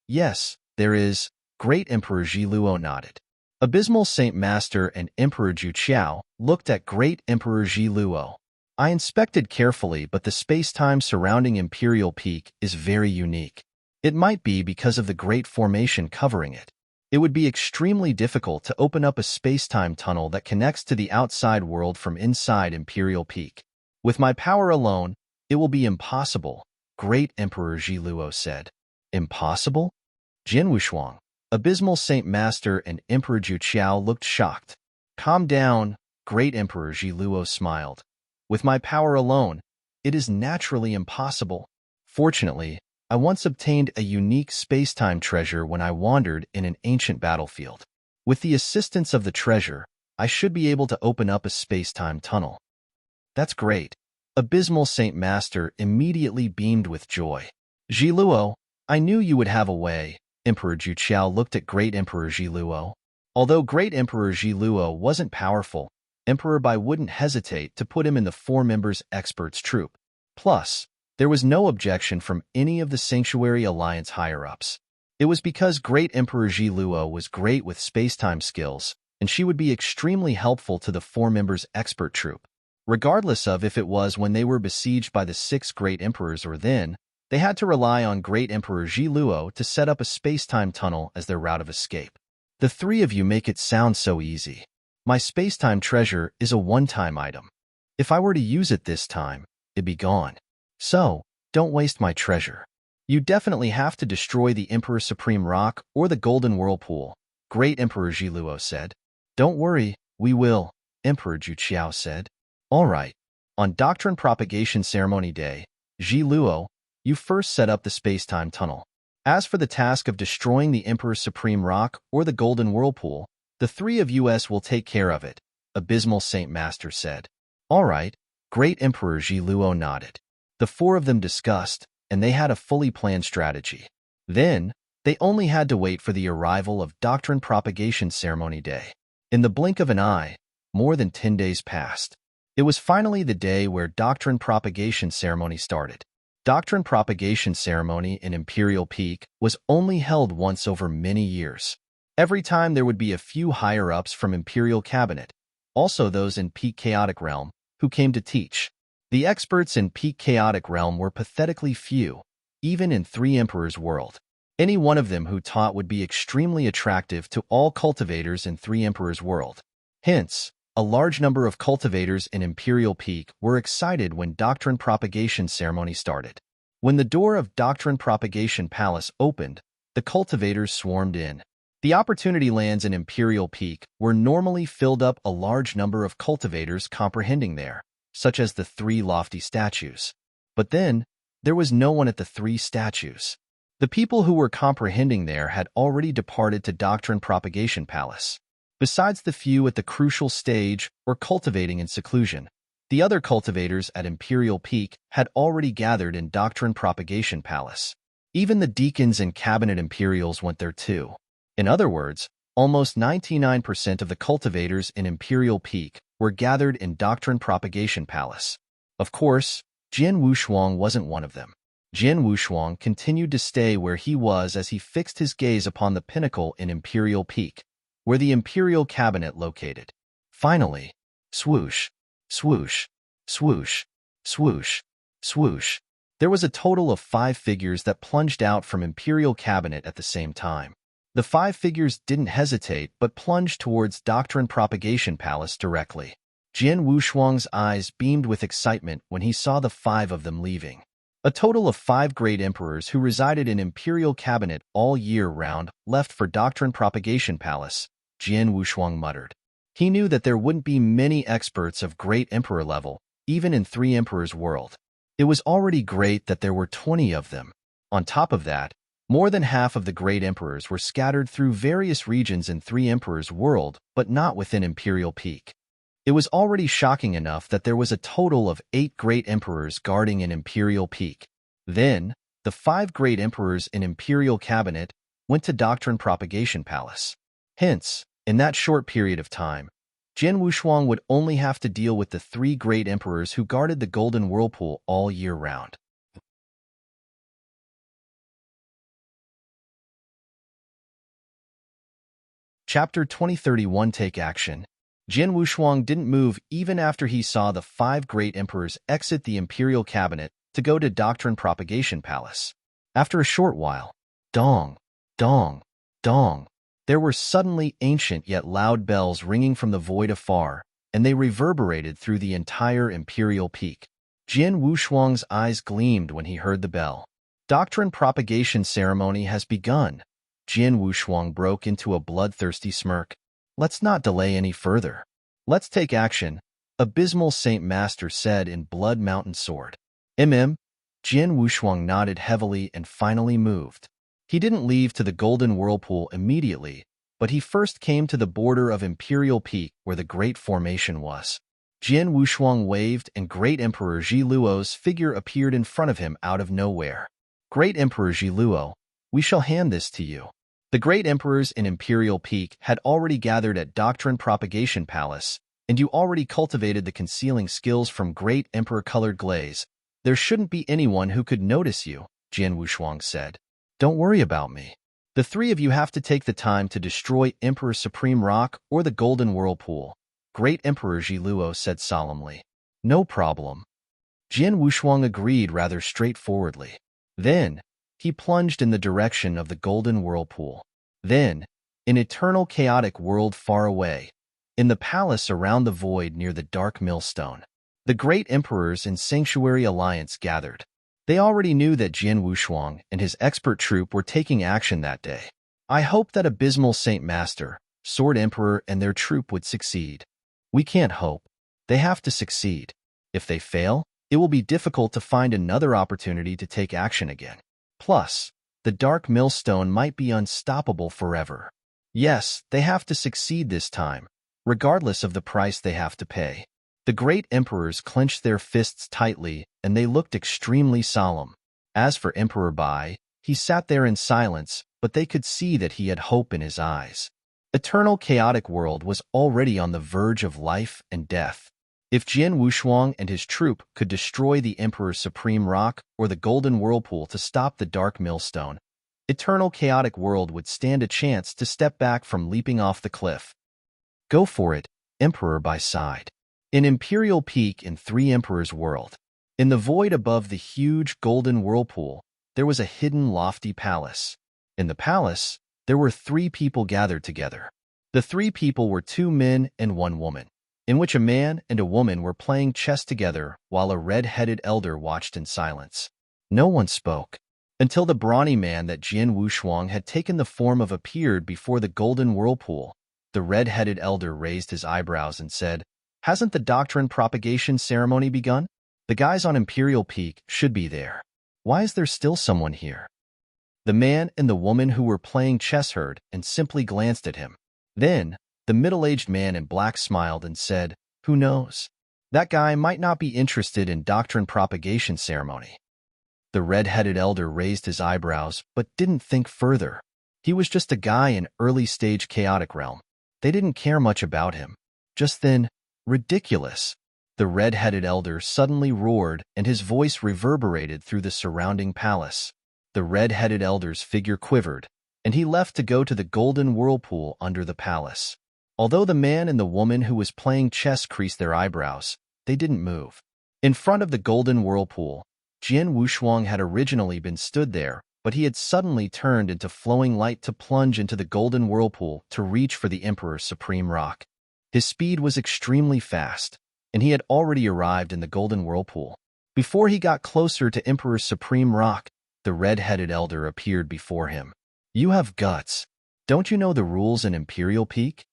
Yes, there is. Great Emperor Ji Luo nodded. Abysmal Saint Master and Emperor Ju Qiao looked at Great Emperor Ji Luo. I inspected carefully, but the space-time surrounding Imperial Peak is very unique. It might be because of the Great Formation covering it. It would be extremely difficult to open up a space-time tunnel that connects to the outside world from inside Imperial Peak. With my power alone, it will be impossible, Great Emperor Ji Luo said. Impossible? Jin Wushuang, Abysmal Saint Master and Emperor Ju Qiao looked shocked. Calm down, Great Emperor Ji Luo smiled. With my power alone, it is naturally impossible. Fortunately, I once obtained a unique space-time treasure when I wandered in an ancient battlefield. With the assistance of the treasure, I should be able to open up a space-time tunnel. That's great. Abysmal Saint Master immediately beamed with joy. Ji Luo, I knew you would have a way. Emperor Ju Qiao looked at Great Emperor Ji Luo. Although Great Emperor Ji Luo wasn't powerful, Emperor Bai wouldn't hesitate to put him in the 4 members experts troop. Plus, there was no objection from any of the Sanctuary Alliance higher-ups. It was because Great Emperor Ji Luo was great with space-time skills, and she would be extremely helpful to the 4 members expert troop. Regardless of if it was when they were besieged by the 6 Great Emperors or then, they had to rely on Great Emperor Ji Luo to set up a space-time tunnel as their route of escape. The 3 of you make it sound so easy. My space-time treasure is a one-time item. If I were to use it this time, it'd be gone. So, don't waste my treasure. You definitely have to destroy the Emperor Supreme Rock or the Golden Whirlpool, Great Emperor Ji Luo said. Don't worry, we will, Emperor Ju Qiao said. All right. On Doctrine Propagation Ceremony Day, Ji Luo, you first set up the space-time tunnel. As for the task of destroying the Emperor Supreme Rock or the Golden Whirlpool, the 3 of us will take care of it, Abysmal Saint Master said. All right, Great Emperor Ji Luo nodded. The 4 of them discussed, and they had a fully planned strategy. Then, they only had to wait for the arrival of Doctrine Propagation Ceremony Day. In the blink of an eye, more than 10 days passed. It was finally the day where Doctrine Propagation Ceremony started. Doctrine Propagation Ceremony in Imperial Peak was only held once over many years. Every time there would be a few higher-ups from Imperial Cabinet, also those in Peak Chaotic Realm, who came to teach. The experts in Peak Chaotic Realm were pathetically few, even in 3 Emperors' world. Any one of them who taught would be extremely attractive to all cultivators in 3 Emperors' world. Hence, a large number of cultivators in Imperial Peak were excited when Doctrine Propagation Ceremony started. When the door of Doctrine Propagation Palace opened, the cultivators swarmed in. The opportunity lands in Imperial Peak were normally filled up a large number of cultivators comprehending there, such as the 3 lofty statues. But then, there was no one at the 3 statues. The people who were comprehending there had already departed to Doctrine Propagation Palace. Besides the few at the crucial stage or cultivating in seclusion, the other cultivators at Imperial Peak had already gathered in Doctrine Propagation Palace. Even the deacons and cabinet imperials went there too. In other words, almost 99% of the cultivators in Imperial Peak were gathered in Doctrine Propagation Palace. Of course, Jian Wushuang wasn't one of them. Jian Wushuang continued to stay where he was as he fixed his gaze upon the pinnacle in Imperial Peak, where the Imperial Cabinet located. Finally, swoosh, swoosh, swoosh, swoosh, swoosh. There was a total of 5 figures that plunged out from Imperial Cabinet at the same time. The 5 figures didn't hesitate but plunged towards Doctrine Propagation Palace directly. Jian Wushuang's eyes beamed with excitement when he saw the 5 of them leaving. A total of 5 great emperors who resided in Imperial Cabinet all year round left for Doctrine Propagation Palace, Jian Wushuang muttered. He knew that there wouldn't be many experts of great emperor level, even in 3 Emperors' world. It was already great that there were 20 of them. On top of that, more than half of the great emperors were scattered through various regions in 3 Emperors' world, but not within Imperial Peak. It was already shocking enough that there was a total of 8 great emperors guarding in Imperial Peak. Then, the 5 great emperors in Imperial Cabinet went to Doctrine Propagation Palace. Hence, in that short period of time, Jian Wushuang would only have to deal with the 3 great emperors who guarded the Golden Whirlpool all year round. Chapter 2031 Take Action. Jian Wushuang didn't move even after he saw the 5 great emperors exit the Imperial Cabinet to go to Doctrine Propagation Palace. After a short while, dong, dong, dong, there were suddenly ancient yet loud bells ringing from the void afar, and they reverberated through the entire Imperial Peak. Jian Wushuang's eyes gleamed when he heard the bell. Doctrine Propagation Ceremony has begun. Jian Wushuang broke into a bloodthirsty smirk. Let's not delay any further. Let's take action, Abysmal Saint Master said in Blood Mountain Sword. Jian Wushuang nodded heavily and finally moved. He didn't leave to the Golden Whirlpool immediately, but he first came to the border of Imperial Peak where the Great Formation was. Jian Wushuang waved and Great Emperor Zhi Luo's figure appeared in front of him out of nowhere. Great Emperor Zhi Luo, we shall hand this to you. The great emperors in Imperial Peak had already gathered at Doctrine Propagation Palace, and you already cultivated the concealing skills from Great Emperor-colored glaze. There shouldn't be anyone who could notice you, Jian Wushuang said. Don't worry about me. The 3 of you have to take the time to destroy Emperor Supreme Rock or the Golden Whirlpool, Great Emperor Zhi Luo said solemnly. No problem. Jian Wushuang agreed rather straightforwardly. Then, he plunged in the direction of the Golden Whirlpool. Then, in eternal chaotic world far away, in the palace around the void near the dark millstone, the great emperors in Sanctuary Alliance gathered. They already knew that Jian Wushuang and his expert troop were taking action that day. I hope that Abysmal Saint Master, Sword Emperor and their troop would succeed. We can't hope. They have to succeed. If they fail, it will be difficult to find another opportunity to take action again. Plus, the Dark Millstone might be unstoppable forever. Yes, they have to succeed this time, regardless of the price they have to pay. The great emperors clenched their fists tightly, and they looked extremely solemn. As for Emperor Bai, he sat there in silence, but they could see that he had hope in his eyes. Eternal chaotic world was already on the verge of life and death. If Jian Wushuang and his troop could destroy the Emperor's Supreme Rock or the Golden Whirlpool to stop the Dark Millstone, Eternal Chaotic World would stand a chance to step back from leaping off the cliff. Go for it, Emperor Bai sighed. In Imperial Peak in 3 Emperors' world, in the void above the huge Golden Whirlpool, there was a hidden lofty palace. In the palace, there were 3 people gathered together. The 3 people were 2 men and 1 woman, in which a man and a woman were playing chess together while a red-headed elder watched in silence. No one spoke, until the brawny man that Jian Wushuang had taken the form of appeared before the Golden Whirlpool. The red-headed elder raised his eyebrows and said, "Hasn't the Doctrine Propagation Ceremony begun? The guys on Imperial Peak should be there. Why is there still someone here?" The man and the woman who were playing chess heard and simply glanced at him. Then, the middle-aged man in black smiled and said, "Who knows? That guy might not be interested in Doctrine Propagation Ceremony." The red-headed elder raised his eyebrows, but didn't think further. He was just a guy in early-stage chaotic realm. They didn't care much about him. Just then, ridiculous. The red-headed elder suddenly roared, and his voice reverberated through the surrounding palace. The red-headed elder's figure quivered, and he left to go to the golden whirlpool under the palace. Although the man and the woman who was playing chess creased their eyebrows, they didn't move. In front of the golden whirlpool, Jian Wushuang had originally been stood there, but he had suddenly turned into flowing light to plunge into the golden whirlpool to reach for the Emperor's supreme rock. His speed was extremely fast, and he had already arrived in the golden whirlpool. Before he got closer to Emperor's supreme rock, the red-headed elder appeared before him. "You have guts. Don't you know the rules in Imperial Peak?"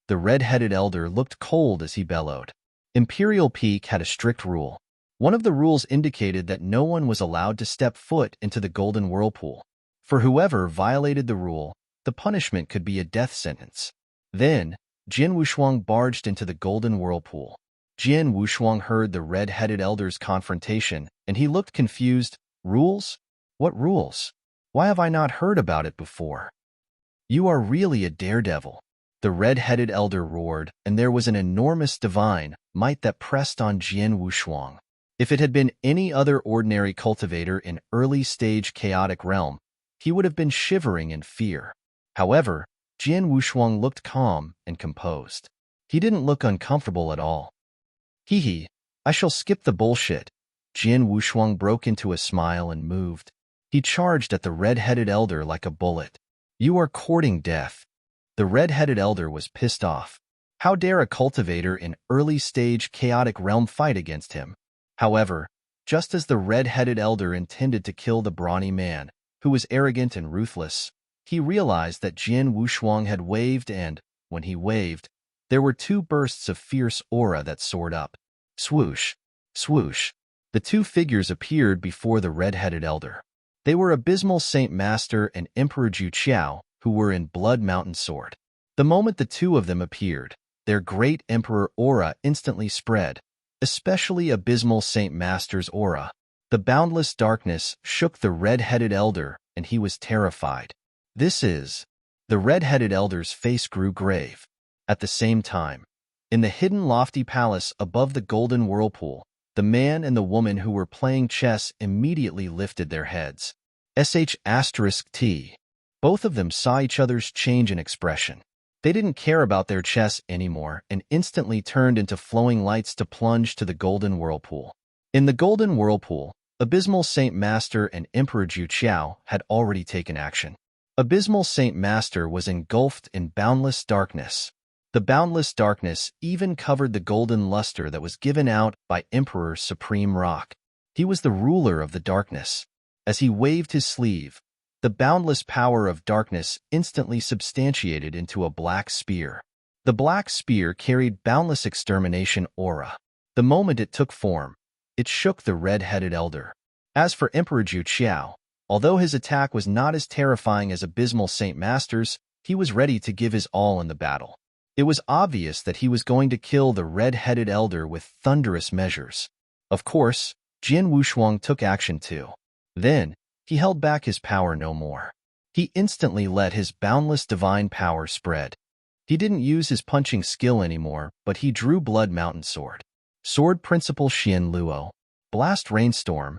The red-headed elder looked cold as he bellowed. Imperial Peak had a strict rule. One of the rules indicated that no one was allowed to step foot into the golden whirlpool. For whoever violated the rule, the punishment could be a death sentence. Then, Jian Wushuang barged into the golden whirlpool. Jian Wushuang heard the red-headed elder's confrontation, and he looked confused. "Rules? What rules? Why have I not heard about it before?" "You are really a daredevil," the red-headed elder roared, and there was an enormous divine might that pressed on Jian Wushuang. If it had been any other ordinary cultivator in early-stage chaotic realm, he would have been shivering in fear. However, Jian Wushuang looked calm and composed. He didn't look uncomfortable at all. "Hee, I shall skip the bullshit." Jian Wushuang broke into a smile and moved. He charged at the red-headed elder like a bullet. "You are courting death." The red-headed elder was pissed off. How dare a cultivator in early-stage chaotic realm fight against him? However, just as the red-headed elder intended to kill the brawny man, who was arrogant and ruthless, he realized that Jian Wushuang had waved and, when he waved, there were two bursts of fierce aura that soared up. Swoosh, swoosh. The two figures appeared before the red-headed elder. They were Abysmal Saint Master and Emperor Ju Qiao, who were in Blood Mountain Sword. The moment the two of them appeared, their great emperor aura instantly spread, especially Abysmal Saint Master's aura. The boundless darkness shook the red-headed elder, and he was terrified. "This is..." The red-headed elder's face grew grave. At the same time, in the hidden lofty palace above the golden whirlpool, the man and the woman who were playing chess immediately lifted their heads. *T. Both of them saw each other's change in expression. They didn't care about their chess anymore and instantly turned into flowing lights to plunge to the golden whirlpool. In the golden whirlpool, Abysmal Saint Master and Emperor Ju Qiao had already taken action. Abysmal Saint Master was engulfed in boundless darkness. The boundless darkness even covered the golden luster that was given out by Emperor's supreme rock. He was the ruler of the darkness. As he waved his sleeve, the boundless power of darkness instantly substantiated into a black spear. The black spear carried boundless extermination aura. The moment it took form, it shook the red-headed elder. As for Emperor Ju Qiao, although his attack was not as terrifying as Abysmal Saint Master's, he was ready to give his all in the battle. It was obvious that he was going to kill the red-headed elder with thunderous measures. Of course, Jian Wushuang took action too. Then, he held back his power no more. He instantly let his boundless divine power spread. He didn't use his punching skill anymore, but he drew Blood Mountain Sword. Sword Principal Xian Luo. Blast Rainstorm.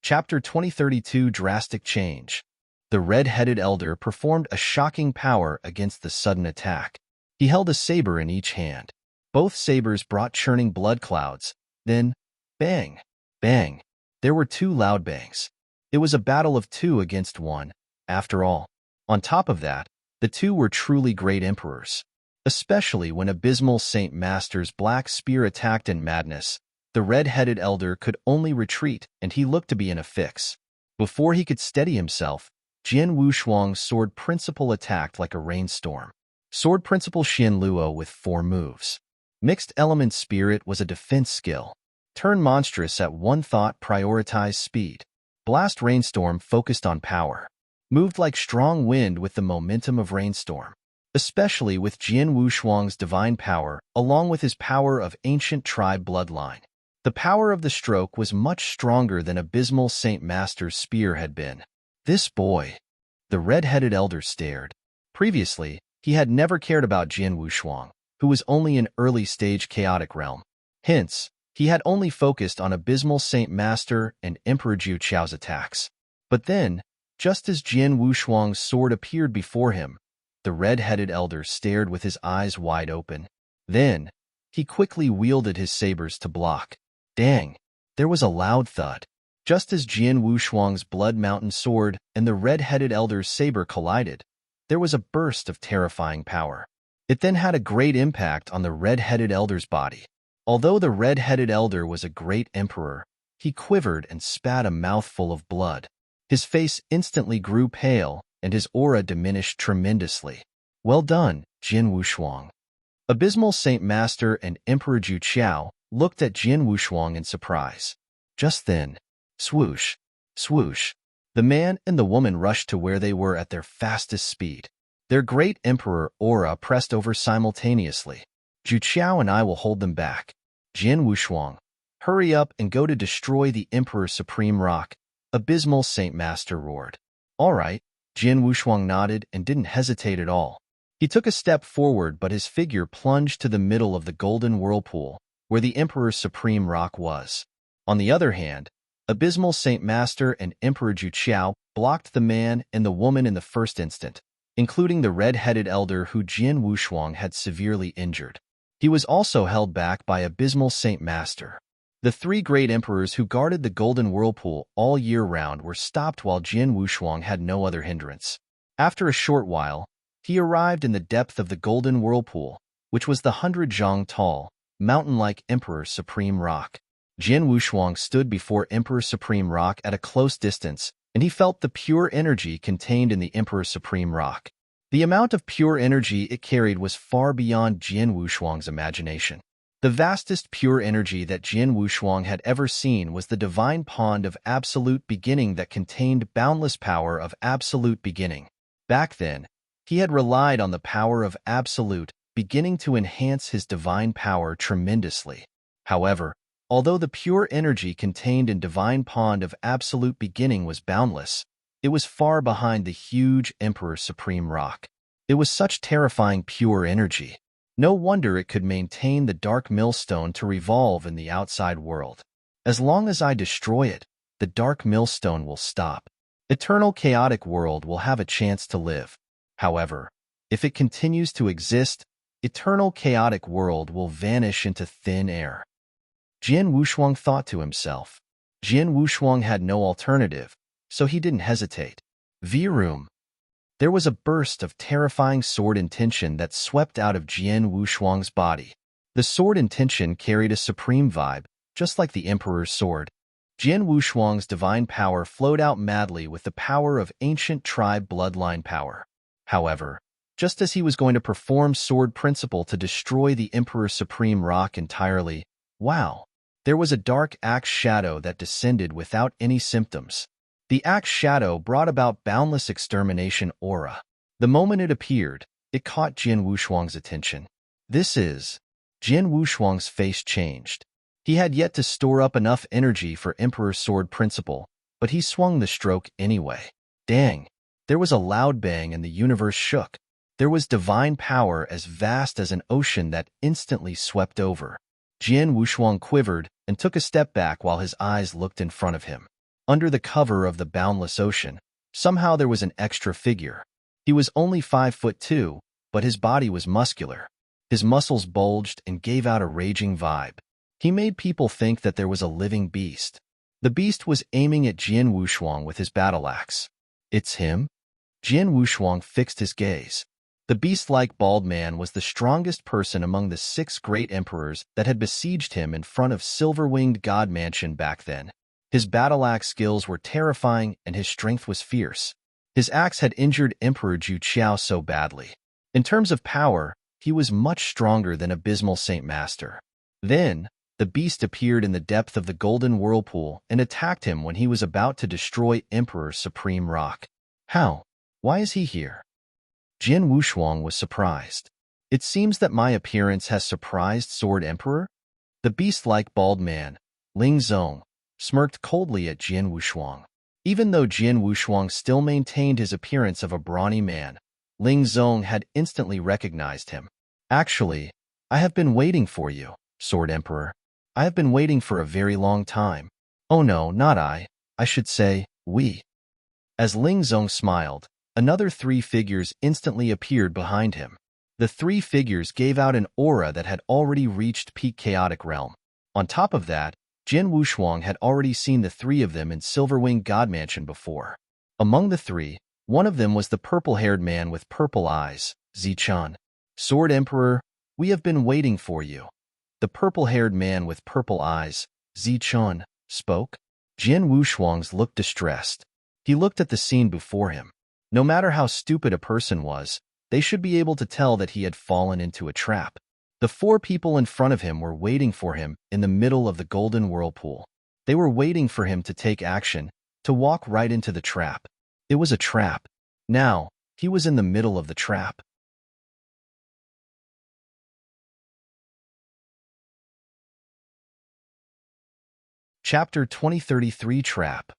Chapter 2032 Drastic Change. The red-headed elder performed a shocking power against the sudden attack. He held a saber in each hand. Both sabers brought churning blood clouds. Then, bang, bang. There were two loud bangs. It was a battle of 2 against 1, after all. On top of that, the two were truly great emperors. Especially when Abysmal Saint Master's black spear attacked in madness, the red-headed elder could only retreat, and he looked to be in a fix. Before he could steady himself, Jian Wushuang's Sword Principal attacked like a rainstorm. Sword Principal Xian Luo with 4 moves. Mixed Element Spirit was a defense skill. Turn Monstrous at one thought prioritized speed. Blast Rainstorm focused on power. Moved like strong wind with the momentum of rainstorm. especially with Jian Wushuang's divine power, along with his power of ancient tribe bloodline. The power of the stroke was much stronger than abysmal Saint Master's spear had been. This boy. The red-headed elder stared. Previously, he had never cared about Jian Wushuang, who was only an early-stage chaotic realm. Hence, he had only focused on abysmal Saint Master and Emperor Ju Chao's attacks. But then, just as Jian Wushuang's sword appeared before him, the red-headed elder stared with his eyes wide open. Then, he quickly wielded his sabers to block. Dang! There was a loud thud. Just as Jian Wushuang's Blood Mountain sword and the red-headed elder's saber collided, there was a burst of terrifying power. It then had a great impact on the red-headed elder's body. Although the red-headed elder was a great emperor, he quivered and spat a mouthful of blood. His face instantly grew pale, and his aura diminished tremendously. Well done, Jian Wushuang. Abysmal Saint Master and Emperor Ju Chao looked at Jian Wushuang in surprise. Just then, swoosh, swoosh, the man and the woman rushed to where they were at their fastest speed. Their great emperor aura pressed over simultaneously. Ju Chao and I will hold them back. Jian Wushuang, hurry up and go to destroy the Emperor's Supreme Rock, Abysmal Saint Master roared. All right, Jian Wushuang nodded and didn't hesitate at all. He took a step forward, but his figure plunged to the middle of the golden whirlpool, where the Emperor's Supreme Rock was. On the other hand, Abysmal Saint Master and Emperor Ju Chao blocked the man and the woman in the first instant, including the red-headed elder who Jian Wushuang had severely injured. He was also held back by Abysmal Saint Master. The three great emperors who guarded the golden whirlpool all year round were stopped while Jian Wushuang had no other hindrance. After a short while, he arrived in the depth of the golden whirlpool, which was the 100 zhang tall, mountain-like Emperor's Supreme Rock. Jian Wushuang stood before Emperor's Supreme Rock at a close distance, and he felt the pure energy contained in the Emperor's Supreme Rock. The amount of pure energy it carried was far beyond Jian Wushuang's imagination. The vastest pure energy that Jian Wushuang had ever seen was the divine pond of absolute beginning that contained boundless power of absolute beginning. Back then, he had relied on the power of absolute beginning to enhance his divine power tremendously. However, although the pure energy contained in divine pond of absolute beginning was boundless, it was far behind the huge Emperor's Supreme Rock. It was such terrifying pure energy. No wonder it could maintain the dark millstone to revolve in the outside world. As long as I destroy it, the dark millstone will stop. Eternal chaotic world will have a chance to live. However, if it continues to exist, eternal chaotic world will vanish into thin air. Jian Wushuang thought to himself. Jian Wushuang had no alternative, so he didn't hesitate. V-Room. There was a burst of terrifying sword intention that swept out of Jian Wushuang's body. The sword intention carried a supreme vibe, just like the Emperor's sword. Jian Wushuang's divine power flowed out madly with the power of ancient tribe bloodline power. However, just as he was going to perform sword principle to destroy the Emperor's Supreme Rock entirely, wow! There was a dark axe shadow that descended without any symptoms. The axe shadow brought about boundless extermination aura. The moment it appeared, it caught Jian Wushuang's attention. Jian Wushuang's face changed. He had yet to store up enough energy for Emperor's sword principle, but he swung the stroke anyway. Dang! There was a loud bang and the universe shook. There was divine power as vast as an ocean that instantly swept over. Jian Wushuang quivered and took a step back while his eyes looked in front of him. Under the cover of the boundless ocean, somehow there was an extra figure. He was only 5'2", but his body was muscular. His muscles bulged and gave out a raging vibe. He made people think that there was a living beast. The beast was aiming at Jian Wushuang with his battle axe. It's him? Jian Wushuang fixed his gaze. The beast-like bald man was the strongest person among the 6 great emperors that had besieged him in front of Silver-Winged God Mansion back then. His battle axe skills were terrifying and his strength was fierce. His axe had injured Emperor Ju Chao so badly. In terms of power, he was much stronger than Abysmal Saint Master. Then, the beast appeared in the depth of the golden whirlpool and attacked him when he was about to destroy Emperor's Supreme Rock. How? Why is he here? Jin Wushuang was surprised. It seems that my appearance has surprised Sword Emperor? The beast-like bald man, Ling Zong, smirked coldly at Jin Wushuang. Even though Jin Wushuang still maintained his appearance of a brawny man, Ling Zong had instantly recognized him. Actually, I have been waiting for you, Sword Emperor. I have been waiting for a very long time. Oh no, not I. I should say, we. As Ling Zong smiled, another three figures instantly appeared behind him. The three figures gave out an aura that had already reached peak chaotic realm. On top of that, Jin Wushuang had already seen the three of them in Silverwing God Mansion before. Among the three, one of them was the purple-haired man with purple eyes, Zichun. Sword Emperor, we have been waiting for you. The purple-haired man with purple eyes, Zichun, spoke. Jin Wushuang's looked distressed. He looked at the scene before him. No matter how stupid a person was, they should be able to tell that he had fallen into a trap. The four people in front of him were waiting for him in the middle of the golden whirlpool. They were waiting for him to take action, to walk right into the trap. It was a trap. Now, he was in the middle of the trap. Chapter 2033 Trap.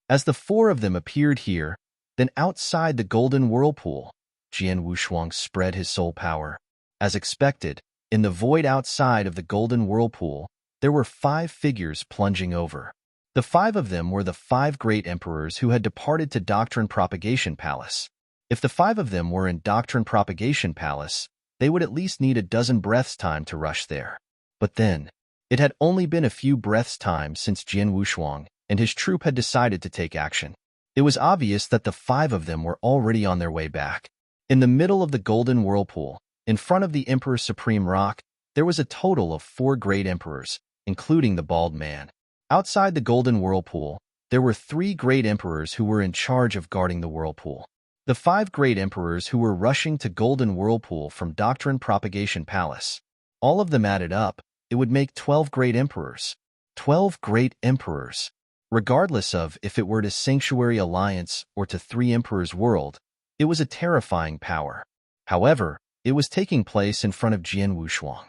As the four of them appeared here, then outside the golden whirlpool, Jin Wushuang spread his soul power. As expected, in the void outside of the golden whirlpool, there were 5 figures plunging over. The 5 of them were the 5 great emperors who had departed to Doctrine Propagation Palace. If the 5 of them were in Doctrine Propagation Palace, they would at least need a dozen breaths' time to rush there. But then, it had only been a few breaths' time since Jin Wushuang and his troop had decided to take action. It was obvious that the 5 of them were already on their way back. In the middle of the golden whirlpool, in front of the Emperor's Supreme Rock, there was a total of 4 great emperors, including the bald man. Outside the golden whirlpool, there were 3 great emperors who were in charge of guarding the whirlpool. The 5 great emperors who were rushing to golden whirlpool from Doctrine Propagation Palace. All of them added up, it would make 12 great emperors. 12 great emperors. Regardless of if it were to Sanctuary Alliance or to 3 Emperors' World, it was a terrifying power. However, it was taking place in front of Jin Wushuang.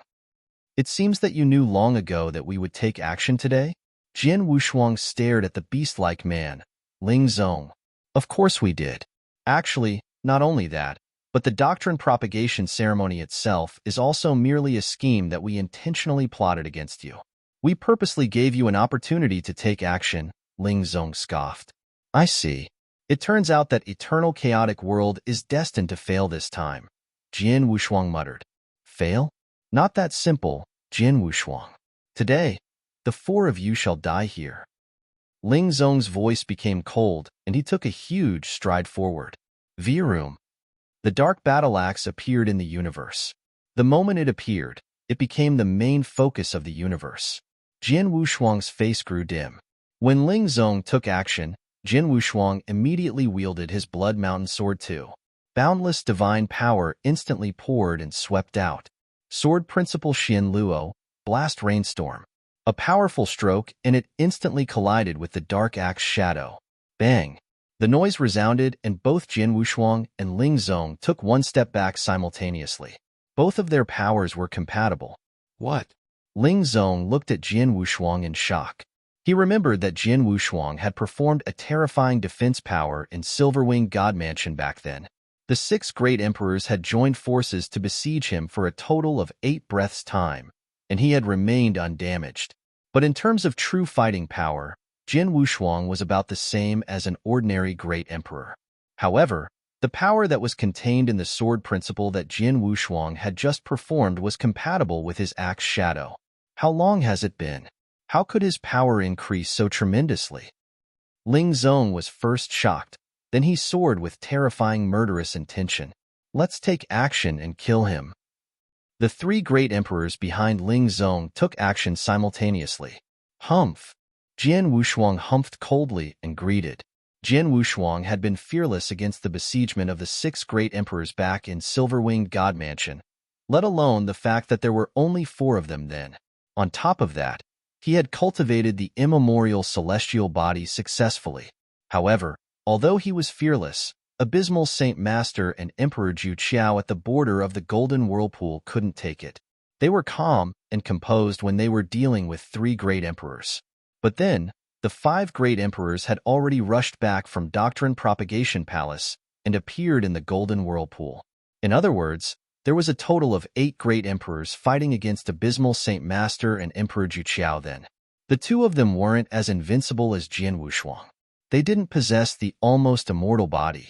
It seems that you knew long ago that we would take action today? Jin Wushuang stared at the beast-like man, Ling Zong. Of course we did. Actually, not only that, but the doctrine propagation ceremony itself is also merely a scheme that we intentionally plotted against you. We purposely gave you an opportunity to take action, Ling Zong scoffed. I see. It turns out that eternal chaotic world is destined to fail this time, Jin Wushuang muttered. Fail? Not that simple, Jin Wushuang. Today, the 4 of you shall die here. Ling Zong's voice became cold, and he took a huge stride forward. Virum. The dark battle axe appeared in the universe. The moment it appeared, it became the main focus of the universe. Jin Wushuang's face grew dim. When Ling Zong took action, Jin Wushuang immediately wielded his Blood Mountain Sword too. Boundless divine power instantly poured and swept out. Sword Principle Xian Luo, Blast Rainstorm. A powerful stroke, and it instantly collided with the dark axe shadow. Bang! The noise resounded, and both Jin Wushuang and Ling Zong took one step back simultaneously. Both of their powers were compatible. What? Ling Zong looked at Jin Wushuang in shock. He remembered that Jin Wushuang had performed a terrifying defense power in Silverwing God Mansion back then. The 6 great emperors had joined forces to besiege him for a total of 8 breaths' time, and he had remained undamaged. But in terms of true fighting power, Jin Wushuang was about the same as an ordinary great emperor. However, the power that was contained in the sword principle that Jin Wushuang had just performed was compatible with his axe shadow. How long has it been? How could his power increase so tremendously? Ling Zong was first shocked, then he soared with terrifying murderous intention. Let's take action and kill him. The 3 great emperors behind Ling Zong took action simultaneously. Humph! Jin Wushuang humphed coldly and greeted. Jin Wushuang had been fearless against the besiegement of the 6 great emperors back in Silverwinged God Mansion, let alone the fact that there were only 4 of them then. On top of that, he had cultivated the immemorial celestial body successfully. However, although he was fearless, Abysmal Saint Master and Emperor Ju Qiao at the border of the Golden Whirlpool couldn't take it. They were calm and composed when they were dealing with 3 great emperors. But then, the 5 great emperors had already rushed back from Doctrine Propagation Palace and appeared in the Golden Whirlpool. In other words, there was a total of 8 great emperors fighting against Abysmal Saint Master and Emperor Ju Qiao then. The 2 of them weren't as invincible as Jian Wushuang. They didn't possess the almost immortal body.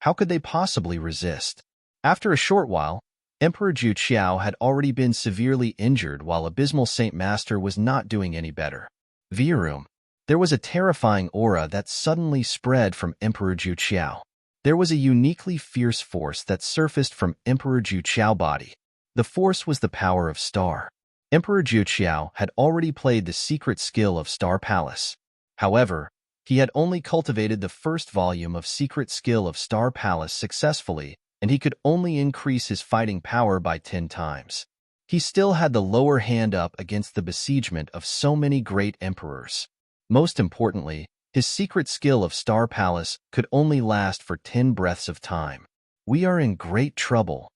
How could they possibly resist? After a short while, Emperor Ju Qiao had already been severely injured while Abysmal Saint Master was not doing any better. Vroom. There was a terrifying aura that suddenly spread from Emperor Ju Qiao. There was a uniquely fierce force that surfaced from Emperor Ju Qiao's body. The force was the power of Star. Emperor Ju Qiao had already played the secret skill of Star Palace. However, he had only cultivated the first volume of secret skill of Star Palace successfully, and he could only increase his fighting power by 10 times. He still had the lower hand up against the besiegement of so many great emperors. Most importantly, his secret skill of Star Palace could only last for 10 breaths of time. We are in great trouble.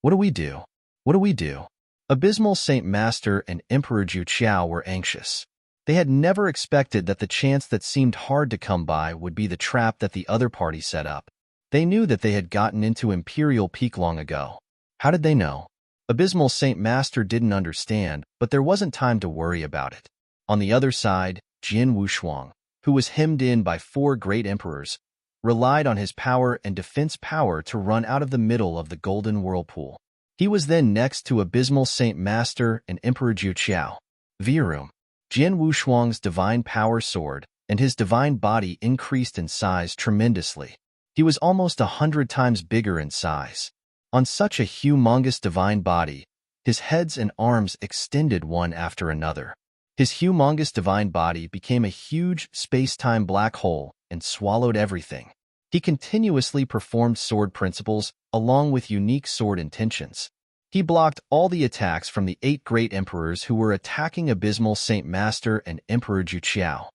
What do we do? What do we do? Abysmal Saint Master and Emperor Ju Qiao were anxious. They had never expected that the chance that seemed hard to come by would be the trap that the other party set up. They knew that they had gotten into Imperial Peak long ago. How did they know? Abysmal Saint Master didn't understand, but there wasn't time to worry about it. On the other side, Jian Wushuang, who was hemmed in by 4 great emperors, relied on his power and defense power to run out of the middle of the Golden Whirlpool. He was then next to Abysmal Saint Master and Emperor Ju Qiao. Vroom. Jian Wushuang's divine power soared, and his divine body increased in size tremendously. He was almost 100 times bigger in size. On such a humongous divine body, his heads and arms extended one after another. His humongous divine body became a huge space-time black hole and swallowed everything. He continuously performed sword principles along with unique sword intentions. He blocked all the attacks from the 8 great emperors who were attacking Abysmal Saint Master and Emperor Ju Qiao.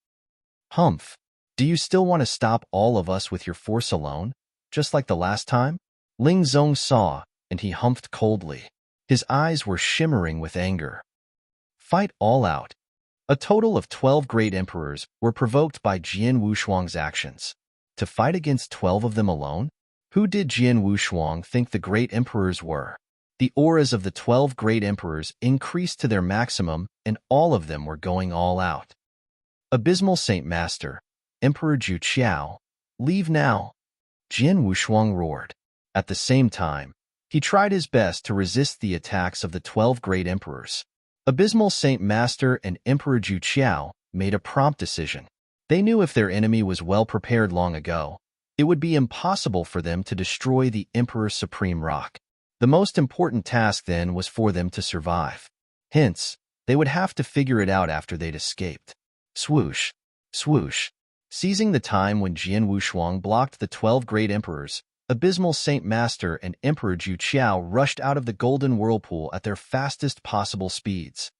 Humph. Do you still want to stop all of us with your force alone, just like the last time? Ling Zong saw, and he humphed coldly. His eyes were shimmering with anger. Fight all out. A total of 12 great emperors were provoked by Jian Wushuang's actions. To fight against 12 of them alone? Who did Jian Wushuang think the great emperors were? The auras of the 12 great emperors increased to their maximum, and all of them were going all out. Abysmal Saint Master, Emperor Ju Qiao, leave now! Jian Wushuang roared. At the same time, he tried his best to resist the attacks of the 12 great emperors. Abysmal Saint Master and Emperor Ju Qiao made a prompt decision. They knew if their enemy was well prepared long ago, it would be impossible for them to destroy the Emperor's supreme rock. The most important task then was for them to survive. Hence, they would have to figure it out after they'd escaped. Swoosh, swoosh. Seizing the time when Jian Wushuang blocked the 12 great emperors, Abysmal Saint Master and Emperor Ju Qiao rushed out of the Golden Whirlpool at their fastest possible speeds.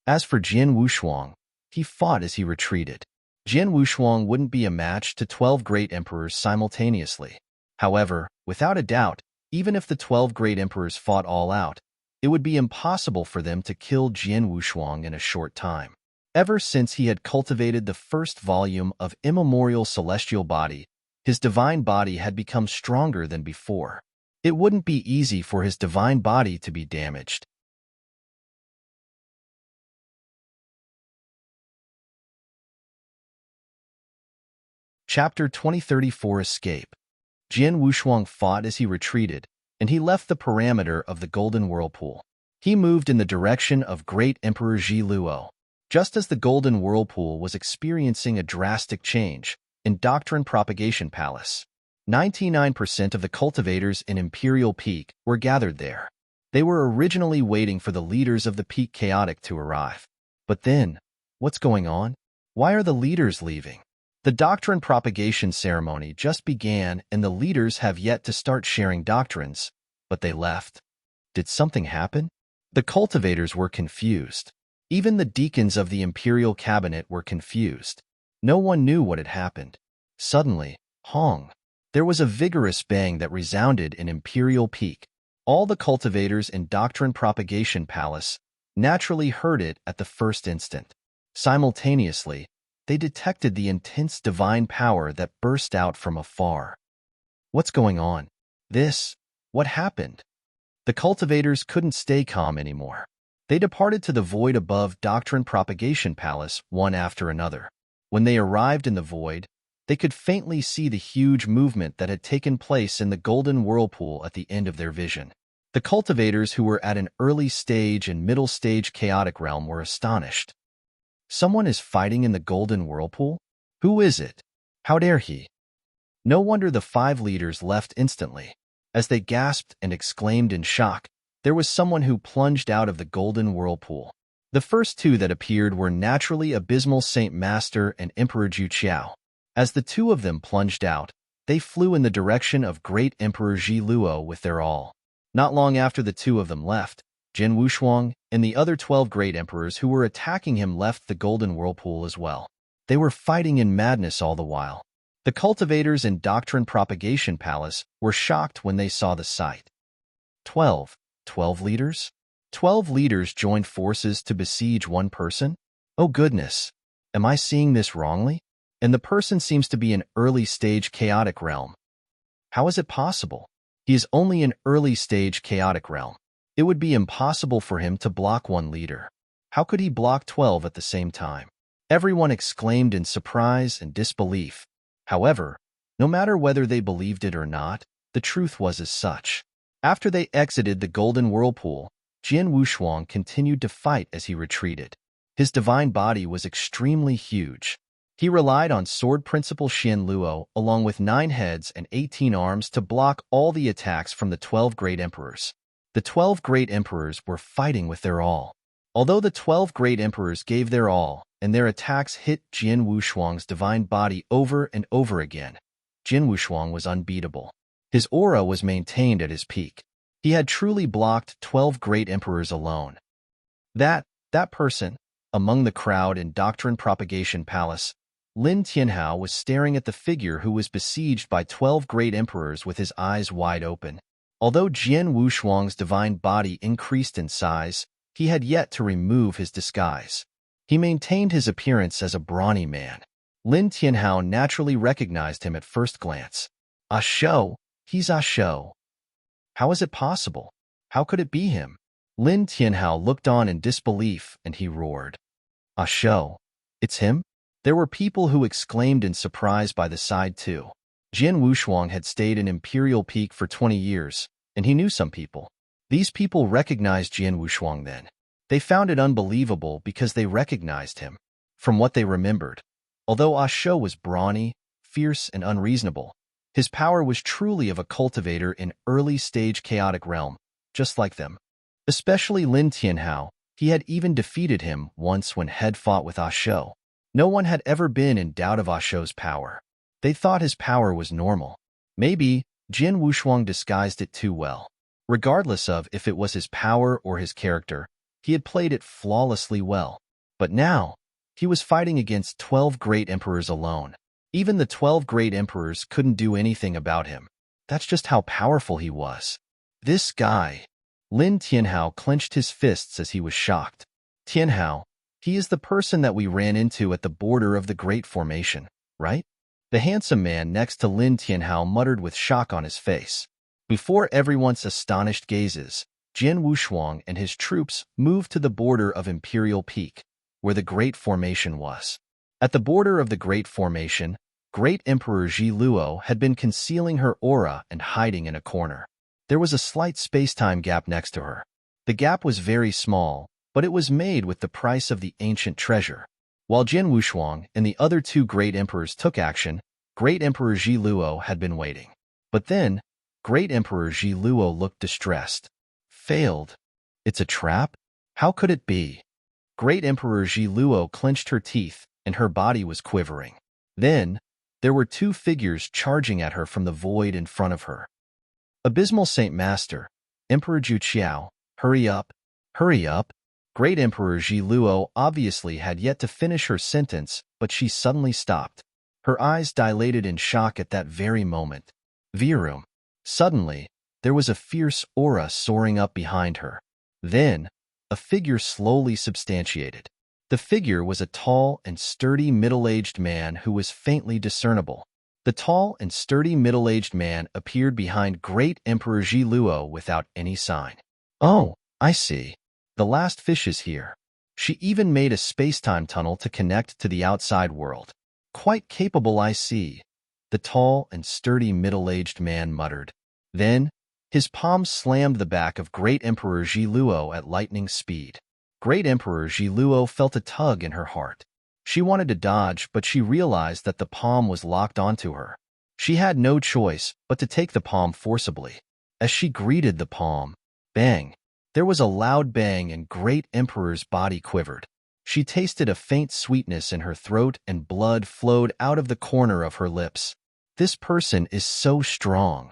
As for Jian Wushuang, he fought as he retreated. Jian Wushuang wouldn't be a match to 12 great emperors simultaneously. However, without a doubt, even if the 12 great emperors fought all out, it would be impossible for them to kill Jian Wushuang in a short time. Ever since he had cultivated the first volume of Immemorial Celestial Body, his divine body had become stronger than before. It wouldn't be easy for his divine body to be damaged. Chapter 2034 Escape. Jian Wushuang fought as he retreated, and he left the parameter of the Golden Whirlpool. He moved in the direction of Great Emperor Ji Luo. Just as the Golden Whirlpool was experiencing a drastic change, in Doctrine Propagation Palace, 99% of the cultivators in Imperial Peak were gathered there. They were originally waiting for the leaders of the Peak Chaotic to arrive. But then, what's going on? Why are the leaders leaving? The Doctrine Propagation ceremony just began and the leaders have yet to start sharing doctrines, but they left. Did something happen? The cultivators were confused. Even the deacons of the Imperial Cabinet were confused. No one knew what had happened. Suddenly, Hong, There was a vigorous bang that resounded in Imperial Peak. All the cultivators in Doctrine Propagation Palace naturally heard it at the first instant. Simultaneously, they detected the intense divine power that burst out from afar. What's going on? What happened? The cultivators couldn't stay calm anymore. They departed to the void above Doctrine Propagation Palace one after another. When they arrived in the void, they could faintly see the huge movement that had taken place in the golden whirlpool at the end of their vision. The cultivators who were at an early stage and middle stage chaotic realm were astonished. Someone is fighting in the golden whirlpool? Who is it? How dare he? No wonder the 5 leaders left instantly. As they gasped and exclaimed in shock, there was someone who plunged out of the golden whirlpool. The first 2 that appeared were naturally Abysmal Saint Master and Emperor Ju Qiao. As the 2 of them plunged out, they flew in the direction of Great Emperor Ji Luo with their all. Not long after the 2 of them left, Jin Wushuang and the other 12 great emperors who were attacking him left the golden whirlpool as well. They were fighting in madness all the while. The cultivators in Doctrine Propagation Palace were shocked when they saw the sight. 12 leaders? 12 leaders joined forces to besiege one person? Oh goodness, am I seeing this wrongly? And the person seems to be an early-stage chaotic realm. How is it possible? He is only an early-stage chaotic realm. It would be impossible for him to block one leader. How could he block 12 at the same time? Everyone exclaimed in surprise and disbelief. However, no matter whether they believed it or not, the truth was as such. After they exited the golden whirlpool, Jin Wushuang continued to fight as he retreated. His divine body was extremely huge. He relied on Sword Principal Xian Luo along with 9 heads and 18 arms to block all the attacks from the 12 great emperors. The 12 great emperors were fighting with their all. Although the 12 great emperors gave their all, and their attacks hit Jin Wushuang's divine body over and over again, Jin Wushuang was unbeatable. His aura was maintained at his peak. He had truly blocked 12 great emperors alone. That person, among the crowd in Doctrine Propagation Palace, Lin Tianhao was staring at the figure who was besieged by 12 great emperors with his eyes wide open. Although Jin Wushuang's divine body increased in size, he had yet to remove his disguise. He maintained his appearance as a brawny man. Lin Tianhao naturally recognized him at first glance. Ah Shou, he's Ah Shou. How is it possible? How could it be him? Lin Tianhao looked on in disbelief and he roared. Ah Shou, it's him? There were people who exclaimed in surprise by the side too. Jin Wushuang had stayed in Imperial Peak for 20 years, and he knew some people. These people recognized Jin Wushuang then. They found it unbelievable because they recognized him. From what they remembered, although Ah Shou was brawny, fierce, and unreasonable, his power was truly of a cultivator in early-stage chaotic realm, just like them. Especially Lin Tianhao, he had even defeated him once when Head fought with Ah Shou. No one had ever been in doubt of Ah Shou's power. They thought his power was normal. Maybe Jin Wushuang disguised it too well. Regardless of if it was his power or his character, he had played it flawlessly well. But now, he was fighting against 12 great emperors alone. Even the 12 great emperors couldn't do anything about him. That's just how powerful he was. This guy. Lin Tianhao clenched his fists as he was shocked. Tianhao, he is the person that we ran into at the border of the Great Formation, right? The handsome man next to Lin Tianhao muttered with shock on his face. Before everyone's astonished gazes, Jin Wushuang and his troops moved to the border of Imperial Peak, where the Great Formation was. At the border of the Great Formation, Great Emperor Ji Luo had been concealing her aura and hiding in a corner. There was a slight space-time gap next to her. The gap was very small, but it was made with the price of the ancient treasure. While Jin Wushuang and the other 2 great emperors took action, Great Emperor Ji Luo had been waiting. But then, Great Emperor Ji Luo looked distressed. Failed. It's a trap? How could it be? Great Emperor Ji Luo clenched her teeth and her body was quivering. Then, there were 2 figures charging at her from the void in front of her. Abysmal Saint Master, Emperor Ju Qiao, hurry up, hurry up. Great Emperor Ji Luo obviously had yet to finish her sentence, but she suddenly stopped. Her eyes dilated in shock at that very moment. Virum. Suddenly, there was a fierce aura soaring up behind her. Then, a figure slowly substantiated. The figure was a tall and sturdy middle-aged man who was faintly discernible. The tall and sturdy middle-aged man appeared behind Great Emperor Ji Luo without any sign. "Oh, I see. The last fish is here." She even made a space-time tunnel to connect to the outside world. "Quite capable, I see," the tall and sturdy middle-aged man muttered. Then, his palm slammed the back of Great Emperor Ji Luo at lightning speed. Great Emperor Ji Luo felt a tug in her heart. She wanted to dodge, but she realized that the palm was locked onto her. She had no choice but to take the palm forcibly. As she greeted the palm, bang! There was a loud bang and Great Emperor's body quivered. She tasted a faint sweetness in her throat and blood flowed out of the corner of her lips. "This person is so strong."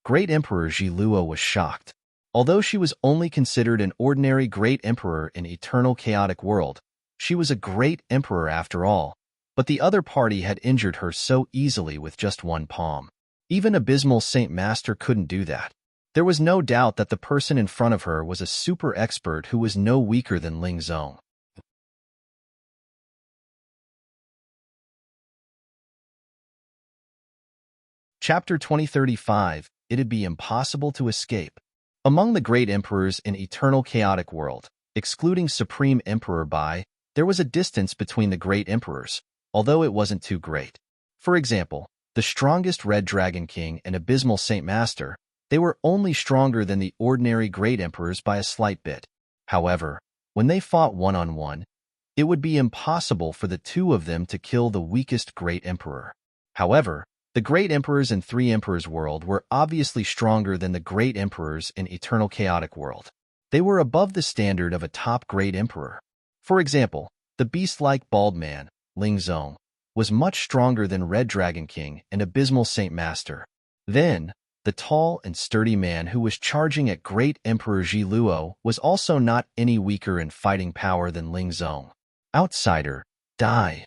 Great Emperor Ji Luo was shocked. Although she was only considered an ordinary Great Emperor in Eternal Chaotic World, she was a Great Emperor after all, but the other party had injured her so easily with just one palm. Even Abysmal Saint Master couldn't do that. There was no doubt that the person in front of her was a super expert who was no weaker than Ling Zong. Chapter 2035, It'd be impossible to escape. Among the great emperors in Eternal Chaotic World, excluding Supreme Emperor Bai, there was a distance between the great emperors, although it wasn't too great. For example, the strongest Red Dragon King and Abysmal Saint Master, they were only stronger than the ordinary great emperors by a slight bit. However, when they fought one-on-one, it would be impossible for the two of them to kill the weakest great emperor. However, the great emperors in Three Emperors World were obviously stronger than the great emperors in Eternal Chaotic World. They were above the standard of a top great emperor. For example, the beast-like bald man, Ling Zong, was much stronger than Red Dragon King and Abysmal Saint Master. Then, the tall and sturdy man who was charging at Great Emperor Ji Luo was also not any weaker in fighting power than Ling Zong. Outsider, die.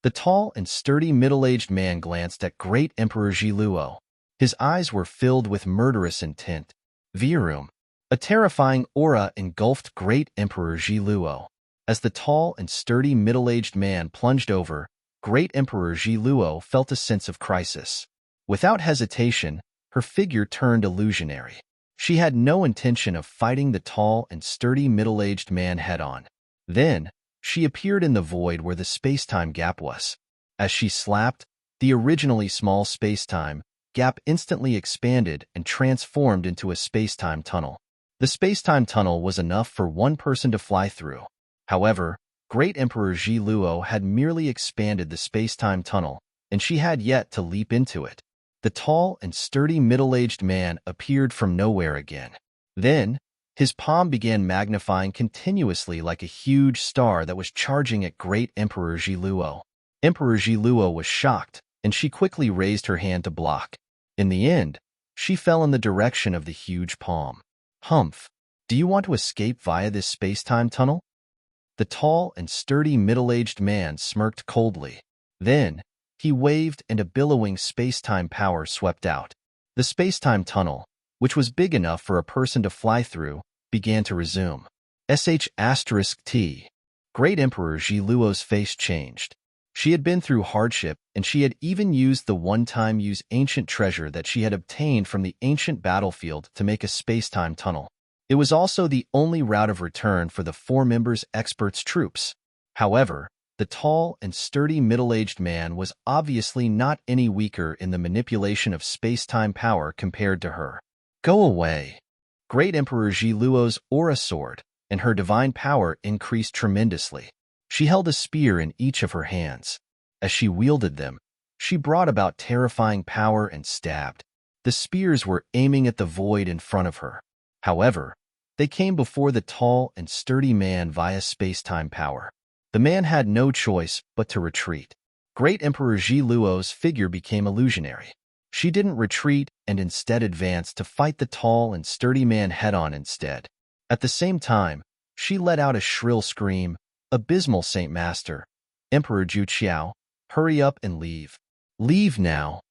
The tall and sturdy middle-aged man glanced at Great Emperor Ji Luo. His eyes were filled with murderous intent. Virum. A terrifying aura engulfed Great Emperor Ji Luo. As the tall and sturdy middle-aged man plunged over, Great Emperor Ji Luo felt a sense of crisis. Without hesitation, her figure turned illusionary. She had no intention of fighting the tall and sturdy middle-aged man head-on. Then, she appeared in the void where the space-time gap was. As she slapped, the originally small space-time gap instantly expanded and transformed into a space-time tunnel. The space-time tunnel was enough for one person to fly through. However, Great Emperor Ji Luo had merely expanded the space-time tunnel, and she had yet to leap into it. The tall and sturdy middle-aged man appeared from nowhere again. Then, his palm began magnifying continuously like a huge star that was charging at Great Emperor Ji Luo. Emperor Ji Luo was shocked, and she quickly raised her hand to block. In the end, she fell in the direction of the huge palm. "Humph, do you want to escape via this space-time tunnel?" The tall and sturdy middle-aged man smirked coldly. Then, he waved and a billowing space-time power swept out. The space-time tunnel, which was big enough for a person to fly through, began to resume. **T. Great Emperor Ji Luo's face changed. She had been through hardship, and she had even used the one-time use ancient treasure that she had obtained from the ancient battlefield to make a space-time tunnel. It was also the only route of return for the four members' experts' troops. However, the tall and sturdy middle-aged man was obviously not any weaker in the manipulation of space-time power compared to her. "Go away." Great Emperor Ji Luo's aura sword and her divine power increased tremendously. She held a spear in each of her hands. As she wielded them, she brought about terrifying power and stabbed. The spears were aiming at the void in front of her. However, they came before the tall and sturdy man via space-time power. The man had no choice but to retreat. Great Emperor Ji Luo's figure became illusionary. She didn't retreat and instead advanced to fight the tall and sturdy man head-on instead. At the same time, she let out a shrill scream, "Abysmal Saint Master, Emperor Ju Qiao, hurry up and leave. Leave now."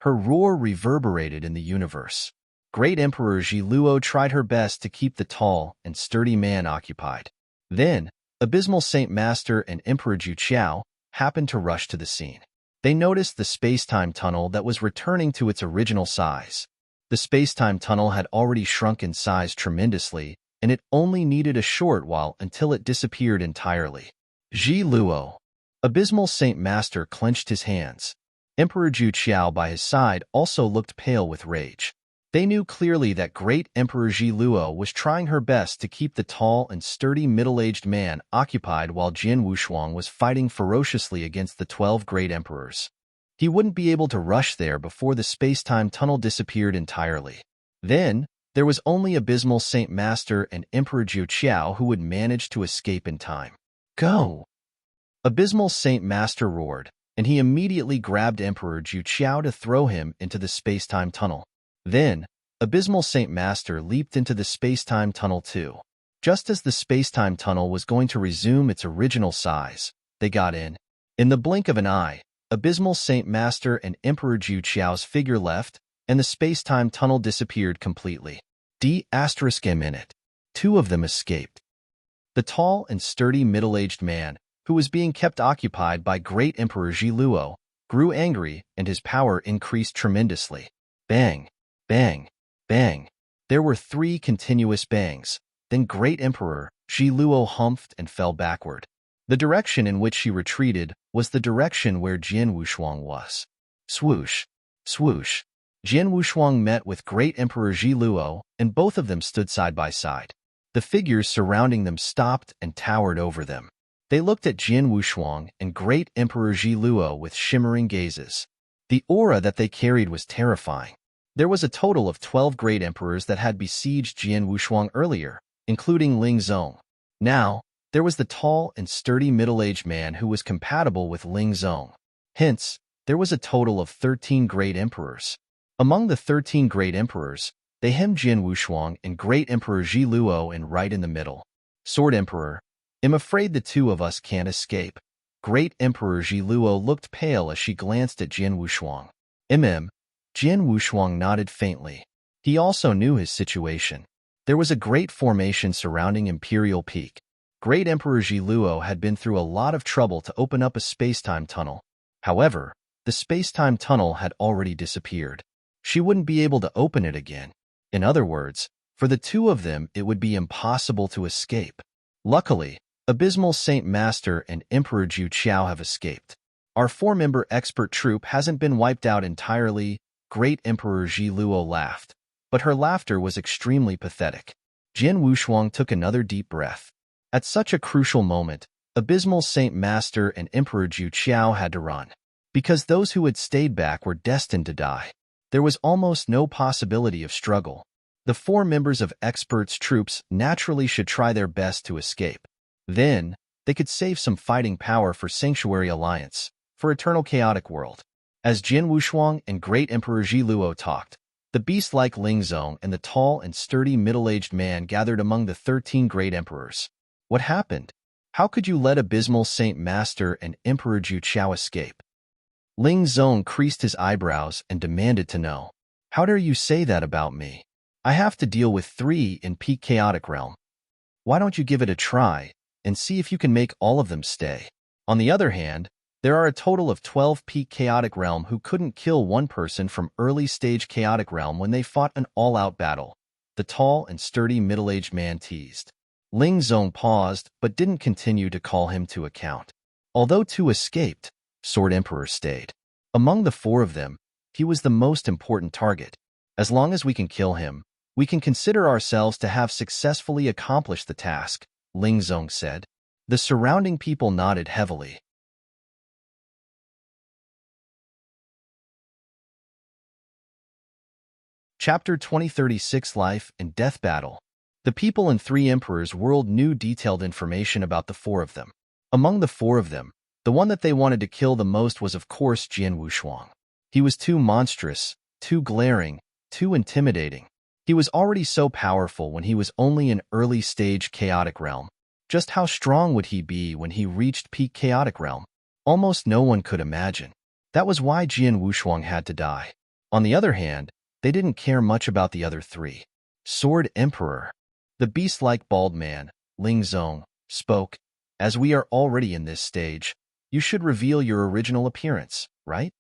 Her roar reverberated in the universe. Great Emperor Ji Luo tried her best to keep the tall and sturdy man occupied. Then, Abysmal Saint Master and Emperor Ju Qiao happened to rush to the scene. They noticed the space-time tunnel that was returning to its original size. The space-time tunnel had already shrunk in size tremendously, and it only needed a short while until it disappeared entirely. Ji Luo. Abysmal Saint Master clenched his hands. Emperor Ju Qiao by his side also looked pale with rage. They knew clearly that Great Emperor Ji Luo was trying her best to keep the tall and sturdy middle-aged man occupied while Jian Wushuang was fighting ferociously against the 12 Great Emperors. He wouldn't be able to rush there before the space-time tunnel disappeared entirely. Then, there was only Abysmal Saint Master and Emperor Ju Qiao who would manage to escape in time. Go! Abysmal Saint Master roared, and he immediately grabbed Emperor Ju Qiao to throw him into the space-time tunnel. Then, Abysmal Saint Master leaped into the space-time tunnel too. Just as the space-time tunnel was going to resume its original size, they got in. In the blink of an eye, Abysmal Saint Master and Emperor Ju Qiao's figure left, and the space-time tunnel disappeared completely. D***M in it. Two of them escaped. The tall and sturdy middle-aged man, who was being kept occupied by Great Emperor Ji Luo, grew angry and his power increased tremendously. Bang! Bang! Bang! There were 3 continuous bangs. Then Great Emperor Ji Luo humphed and fell backward. The direction in which she retreated was the direction where Jian Wushuang was. Swoosh! Swoosh! Jian Wushuang met with Great Emperor Ji Luo, and both of them stood side by side. The figures surrounding them stopped and towered over them. They looked at Jian Wushuang and Great Emperor Ji Luo with shimmering gazes. The aura that they carried was terrifying. There was a total of 12 great emperors that had besieged Jian Wushuang earlier, including Ling Zong. Now, there was the tall and sturdy middle-aged man who was compatible with Ling Zong. Hence, there was a total of 13 great emperors. Among the 13 great emperors, they hemmed Jian Wushuang and Great Emperor Ji Luo in right in the middle. Sword Emperor, I'm afraid the two of us can't escape. Great Emperor Ji Luo looked pale as she glanced at Jian Wushuang. Jian Wushuang nodded faintly. He also knew his situation. There was a great formation surrounding Imperial Peak. Great Emperor Ji Luo had been through a lot of trouble to open up a space-time tunnel. However, the space-time tunnel had already disappeared. She wouldn't be able to open it again. In other words, for the two of them it would be impossible to escape. Luckily, Abysmal Saint Master and Emperor Ju Qiao have escaped. Our 4-member expert troop hasn't been wiped out entirely. Great Emperor Ji Luo laughed, but her laughter was extremely pathetic. Jian Wushuang took another deep breath. At such a crucial moment, Abysmal Saint Master and Emperor Ju Qiao had to run. Because those who had stayed back were destined to die. There was almost no possibility of struggle. The 4 members of experts' troops naturally should try their best to escape. Then, they could save some fighting power for Sanctuary Alliance, for Eternal Chaotic World. As Jian Wushuang and Great Emperor Ji Luo talked, the beast-like Ling Zong and the tall and sturdy middle-aged man gathered among the 13 great emperors. What happened? How could you let Abysmal Saint Master and Emperor Ju Qiao escape? Ling Zong creased his eyebrows and demanded to know. How dare you say that about me? I have to deal with 3 in Peak Chaotic Realm. Why don't you give it a try and see if you can make all of them stay? On the other hand, there are a total of 12 Peak Chaotic Realm who couldn't kill one person from early-stage Chaotic Realm when they fought an all-out battle. The tall and sturdy middle-aged man teased. Ling Zong paused but didn't continue to call him to account. Although 2 escaped, Sword Emperor stayed. Among the 4 of them, he was the most important target. As long as we can kill him, we can consider ourselves to have successfully accomplished the task, Ling Zong said. The surrounding people nodded heavily. Chapter 2036 Life and Death Battle. The people in 3 Emperors' world knew detailed information about the 4 of them. Among the 4 of them, the one that they wanted to kill the most was of course Jian Wushuang. He was too monstrous, too glaring, too intimidating. He was already so powerful when he was only in early-stage Chaotic Realm. Just how strong would he be when he reached Peak Chaotic Realm? Almost no one could imagine. That was why Jian Wushuang had to die. On the other hand, they didn't care much about the other three. Sword Emperor. The beast-like bald man, Ling Zong, spoke. As we are already in this stage, you should reveal your original appearance, right?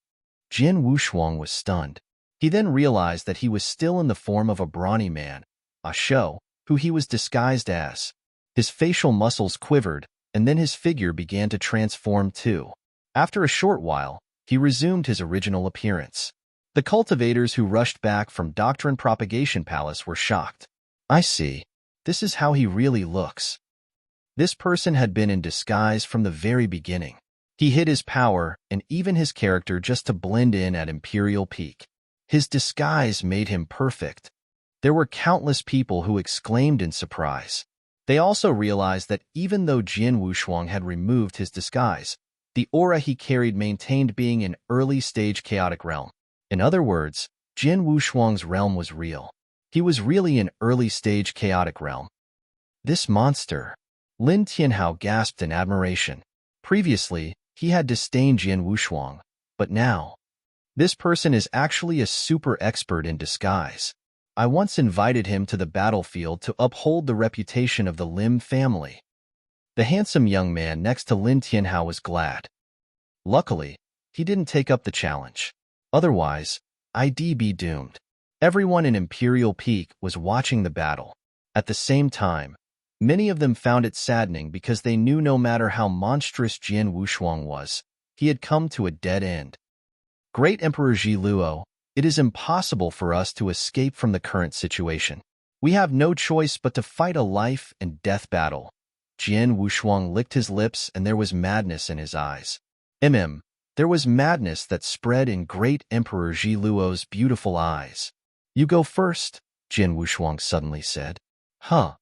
Jin Wushuang was stunned. He then realized that he was still in the form of a brawny man, a show, who he was disguised as. His facial muscles quivered, and then his figure began to transform too. After a short while, he resumed his original appearance. The cultivators who rushed back from Doctrine Propagation Palace were shocked. I see. This is how he really looks. This person had been in disguise from the very beginning. He hid his power and even his character just to blend in at Imperial Peak. His disguise made him perfect. There were countless people who exclaimed in surprise. They also realized that even though Jin Wushuang had removed his disguise, the aura he carried maintained being in early-stage chaotic realm. In other words, Jin Wushuang's realm was real. He was really in early-stage chaotic realm. This monster. Lin Tianhao gasped in admiration. Previously, he had disdained Jin Wushuang, but now, this person is actually a super expert in disguise. I once invited him to the battlefield to uphold the reputation of the Lim family. The handsome young man next to Lin Tianhao was glad. Luckily, he didn't take up the challenge. Otherwise, I'd be doomed. Everyone in Imperial Peak was watching the battle. At the same time, many of them found it saddening because they knew no matter how monstrous Jin Wushuang was, he had come to a dead end. Great Emperor Ji Luo, it is impossible for us to escape from the current situation. We have no choice but to fight a life and death battle. Jin Wushuang licked his lips and there was madness in his eyes. There was madness that spread in Great Emperor Ji Luo's beautiful eyes. You go first, Jin Wushuang suddenly said. Huh.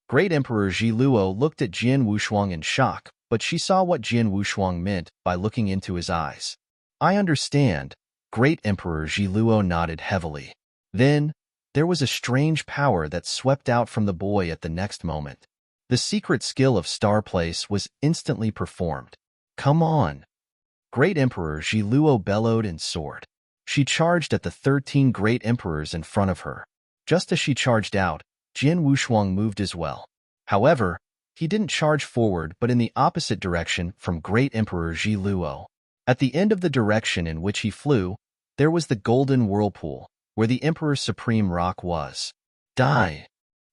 Great Emperor Ji Luo looked at Jin Wushuang in shock, but she saw what Jin Wushuang meant by looking into his eyes. I understand. Great Emperor Ji Luo nodded heavily. Then, there was a strange power that swept out from the boy at the next moment. The secret skill of Star Place was instantly performed. Come on. Great Emperor Ji Luo bellowed and soared. She charged at the 13 Great Emperors in front of her. Just as she charged out, Jin Wushuang moved as well. However, he didn't charge forward but in the opposite direction from Great Emperor Ji Luo. At the end of the direction in which he flew, there was the Golden Whirlpool, where the Emperor's supreme rock was. Die!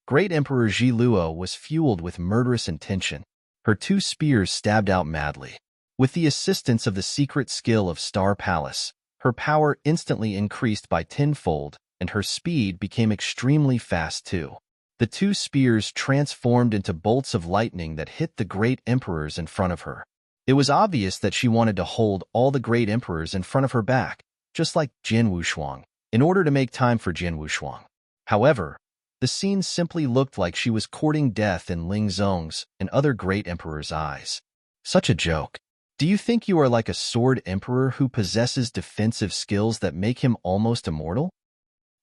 Great Emperor Ji Luo was fueled with murderous intention. Her 2 spears stabbed out madly. With the assistance of the secret skill of Star Palace, her power instantly increased by 10-fold, and her speed became extremely fast too. The 2 spears transformed into bolts of lightning that hit the Great Emperors in front of her. It was obvious that she wanted to hold all the Great Emperors in front of her back, just like Jin Wushuang, in order to make time for Jin Wushuang. However, the scene simply looked like she was courting death in Ling Zong's and other Great Emperors' eyes. Such a joke. Do you think you are like a Sword Emperor who possesses defensive skills that make him almost immortal?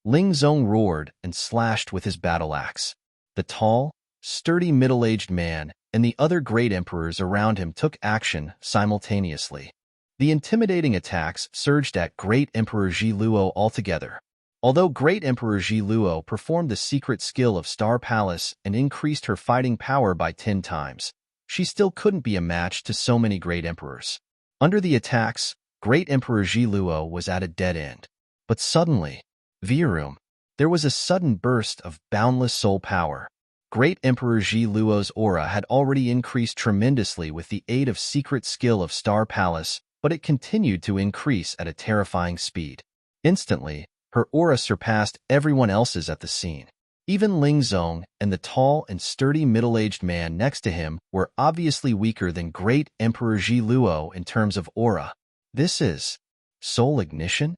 Ling Zong roared and slashed with his battle axe. The tall, sturdy middle-aged man and the other Great Emperors around him took action simultaneously. The intimidating attacks surged at Great Emperor Ji Luo altogether. Although Great Emperor Ji Luo performed the secret skill of Star Palace and increased her fighting power by 10 times, she still couldn't be a match to so many Great Emperors. Under the attacks, Great Emperor Ji Luo was at a dead end. But suddenly, Virum, there was a sudden burst of boundless soul power. Great Emperor Ji Luo's aura had already increased tremendously with the aid of secret skill of Star Palace, but it continued to increase at a terrifying speed. Instantly, her aura surpassed everyone else's at the scene. Even Ling Zong and the tall and sturdy middle-aged man next to him were obviously weaker than Great Emperor Ji Luo in terms of aura. This is soul ignition?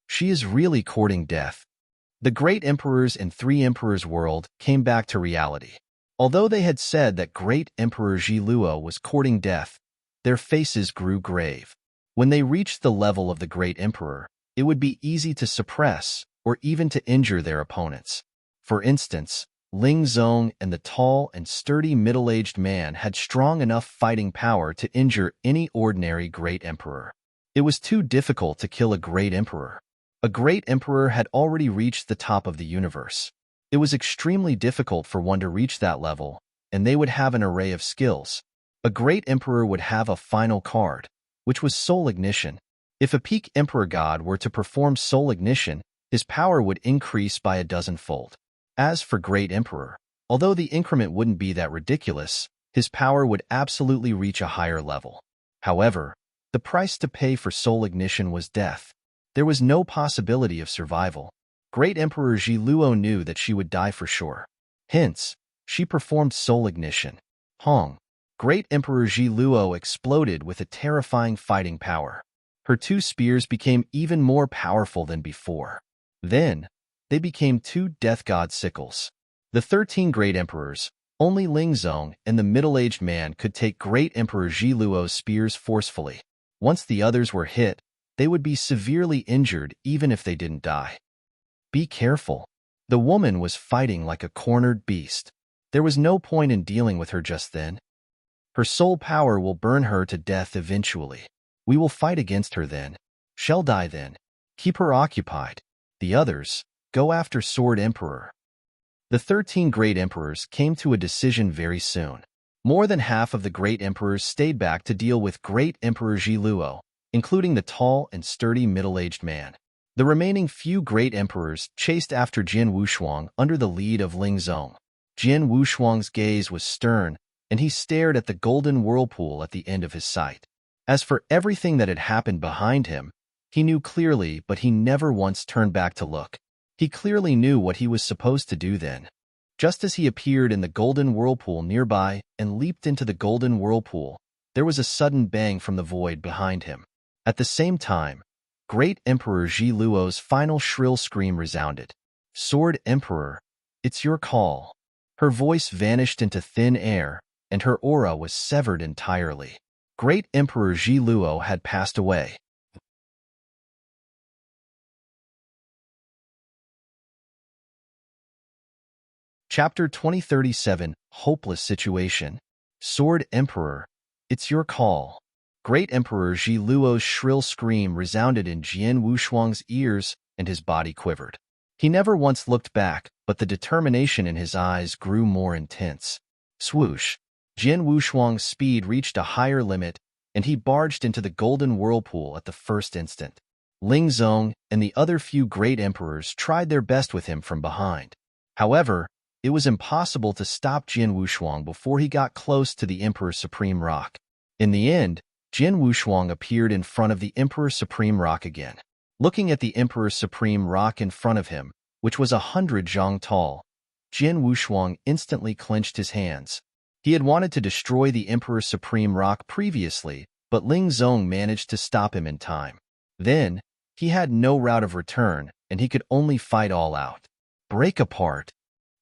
She is really courting death. The Great Emperors in 3 Emperors world came back to reality. Although they had said that Great Emperor Ji Luo was courting death, their faces grew grave. When they reached the level of the Great Emperor, it would be easy to suppress or even to injure their opponents. For instance, Ling Zong and the tall and sturdy middle-aged man had strong enough fighting power to injure any ordinary Great Emperor. It was too difficult to kill a Great Emperor. A great emperor had already reached the top of the universe. It was extremely difficult for one to reach that level, and they would have an array of skills. A great emperor would have a final card, which was soul ignition. If a peak emperor god were to perform soul ignition, his power would increase by a dozenfold. As for great emperor, although the increment wouldn't be that ridiculous, his power would absolutely reach a higher level. However, the price to pay for soul ignition was death. There was no possibility of survival. Great Emperor Ji Luo knew that she would die for sure. Hence, she performed soul ignition. Hong. Great Emperor Ji Luo exploded with a terrifying fighting power. Her two spears became even more powerful than before. Then, they became two death god sickles. The 13 great emperors, only Ling Zong and the middle-aged man could take Great Emperor Ji Luo's spears forcefully. Once the others were hit, they would be severely injured even if they didn't die. Be careful. The woman was fighting like a cornered beast. There was no point in dealing with her just then. Her soul power will burn her to death eventually. We will fight against her then. She'll die then. Keep her occupied. The others, go after Sword Emperor. The 13 great emperors came to a decision very soon. More than half of the great emperors stayed back to deal with Great Emperor Ji Luo, including the tall and sturdy middle-aged man. The remaining few great emperors chased after Jian Wushuang under the lead of Ling Zong. Jian Wushuang's gaze was stern, and he stared at the golden whirlpool at the end of his sight. As for everything that had happened behind him, he knew clearly, but he never once turned back to look. He clearly knew what he was supposed to do then. Just as he appeared in the golden whirlpool nearby and leaped into the golden whirlpool, there was a sudden bang from the void behind him. At the same time, Great Emperor Ji Luo's final shrill scream resounded. Sword Emperor, it's your call. Her voice vanished into thin air, and her aura was severed entirely. Great Emperor Ji Luo had passed away. Chapter 2037, Hopeless Situation. Sword Emperor, it's your call. Great Emperor Ji Luo's shrill scream resounded in Jian Wushuang's ears, and his body quivered. He never once looked back, but the determination in his eyes grew more intense. Swoosh! Jian Wushuang's speed reached a higher limit, and he barged into the golden whirlpool at the first instant. Ling Zong and the other few great emperors tried their best with him from behind. However, it was impossible to stop Jian Wushuang before he got close to the Emperor Supreme Rock. In the end, Jian Wushuang appeared in front of the Emperor Supreme Rock again. Looking at the Emperor Supreme Rock in front of him, which was 100 zhang tall, Jian Wushuang instantly clenched his hands. He had wanted to destroy the Emperor Supreme Rock previously, but Ling Zong managed to stop him in time. Then, he had no route of return, and he could only fight all out. Break apart.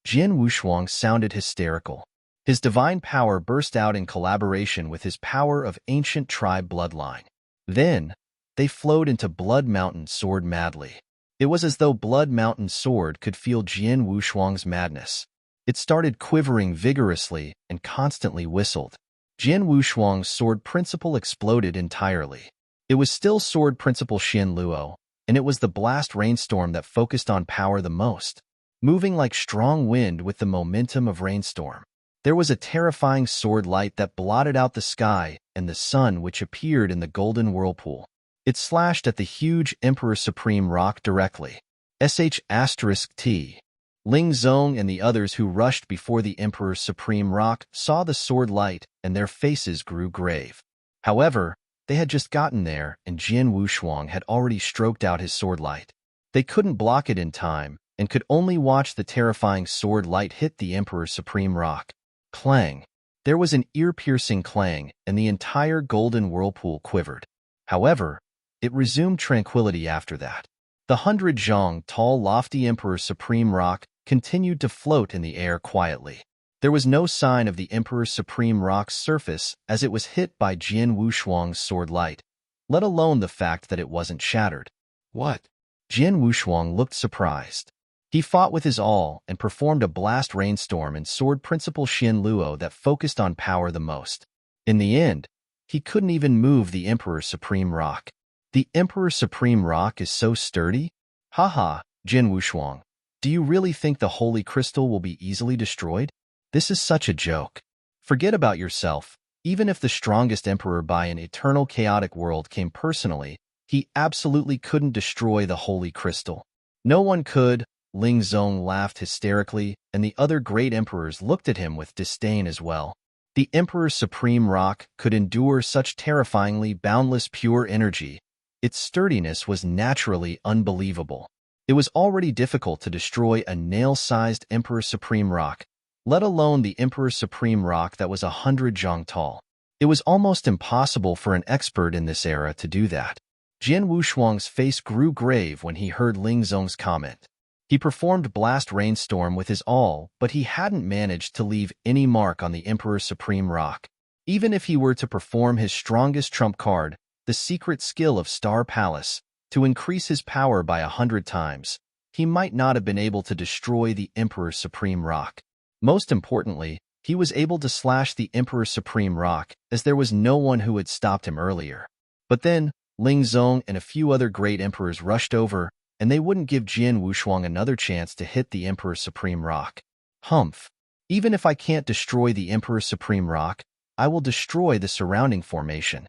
Jian Wushuang sounded hysterical. His divine power burst out in collaboration with his power of ancient tribe bloodline. Then, they flowed into Blood Mountain Sword madly. It was as though Blood Mountain Sword could feel Jian Wushuang's madness. It started quivering vigorously and constantly whistled. Jian Wushuang's sword principle exploded entirely. It was still sword principle Xian Luo, and it was the blast rainstorm that focused on power the most, moving like strong wind with the momentum of rainstorm. There was a terrifying sword light that blotted out the sky and the sun which appeared in the golden whirlpool. It slashed at the huge Emperor Supreme Rock directly. *T. Ling Zong and the others who rushed before the Emperor Supreme Rock saw the sword light and their faces grew grave. However, they had just gotten there and Jian Wushuang had already stroked out his sword light. They couldn't block it in time and could only watch the terrifying sword light hit the Emperor Supreme Rock. Clang! There was an ear-piercing clang, and the entire golden whirlpool quivered. However, it resumed tranquility after that. The 100 zhang tall lofty Emperor Supreme Rock continued to float in the air quietly. There was no sign of the Emperor Supreme Rock's surface as it was hit by Jian Wushuang's sword light, let alone the fact that it wasn't shattered. What? Jian Wushuang looked surprised. He fought with his all and performed a blast rainstorm in sword principle Xian Luo that focused on power the most. In the end, he couldn't even move the Emperor Supreme Rock. The Emperor Supreme Rock is so sturdy? Haha, Jin Wushuang. Do you really think the holy crystal will be easily destroyed? This is such a joke. Forget about yourself. Even if the strongest emperor by an eternal chaotic world came personally, he absolutely couldn't destroy the holy crystal. No one could. Ling Zong laughed hysterically, and the other great emperors looked at him with disdain as well. The Emperor's supreme rock could endure such terrifyingly boundless pure energy. Its sturdiness was naturally unbelievable. It was already difficult to destroy a nail-sized Emperor's supreme rock, let alone the Emperor's supreme rock that was 100 zhang tall. It was almost impossible for an expert in this era to do that. Jin Wushuang's face grew grave when he heard Ling Zong's comment. He performed Blast Rainstorm with his all, but he hadn't managed to leave any mark on the Emperor's supreme rock. Even if he were to perform his strongest trump card, the secret skill of Star Palace, to increase his power by 100 times, he might not have been able to destroy the Emperor's supreme rock. Most importantly, he was able to slash the Emperor's supreme rock, as there was no one who had stopped him earlier. But then, Ling Zong and a few other great emperors rushed over, and they wouldn't give Jin Wushuang another chance to hit the Emperor's supreme rock. Humph. Even if I can't destroy the Emperor's supreme rock, I will destroy the surrounding formation.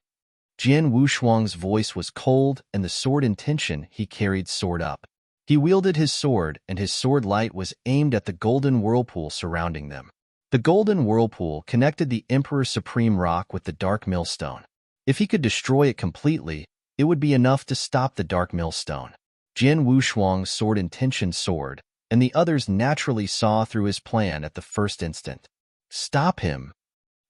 Jin Wushuang's voice was cold, and the sword in tension he carried soared up. He wielded his sword, and his sword light was aimed at the golden whirlpool surrounding them. The golden whirlpool connected the Emperor's supreme rock with the dark millstone. If he could destroy it completely, it would be enough to stop the dark millstone. Jin Wushuang's sword in tension soared, and the others naturally saw through his plan at the first instant. Stop him!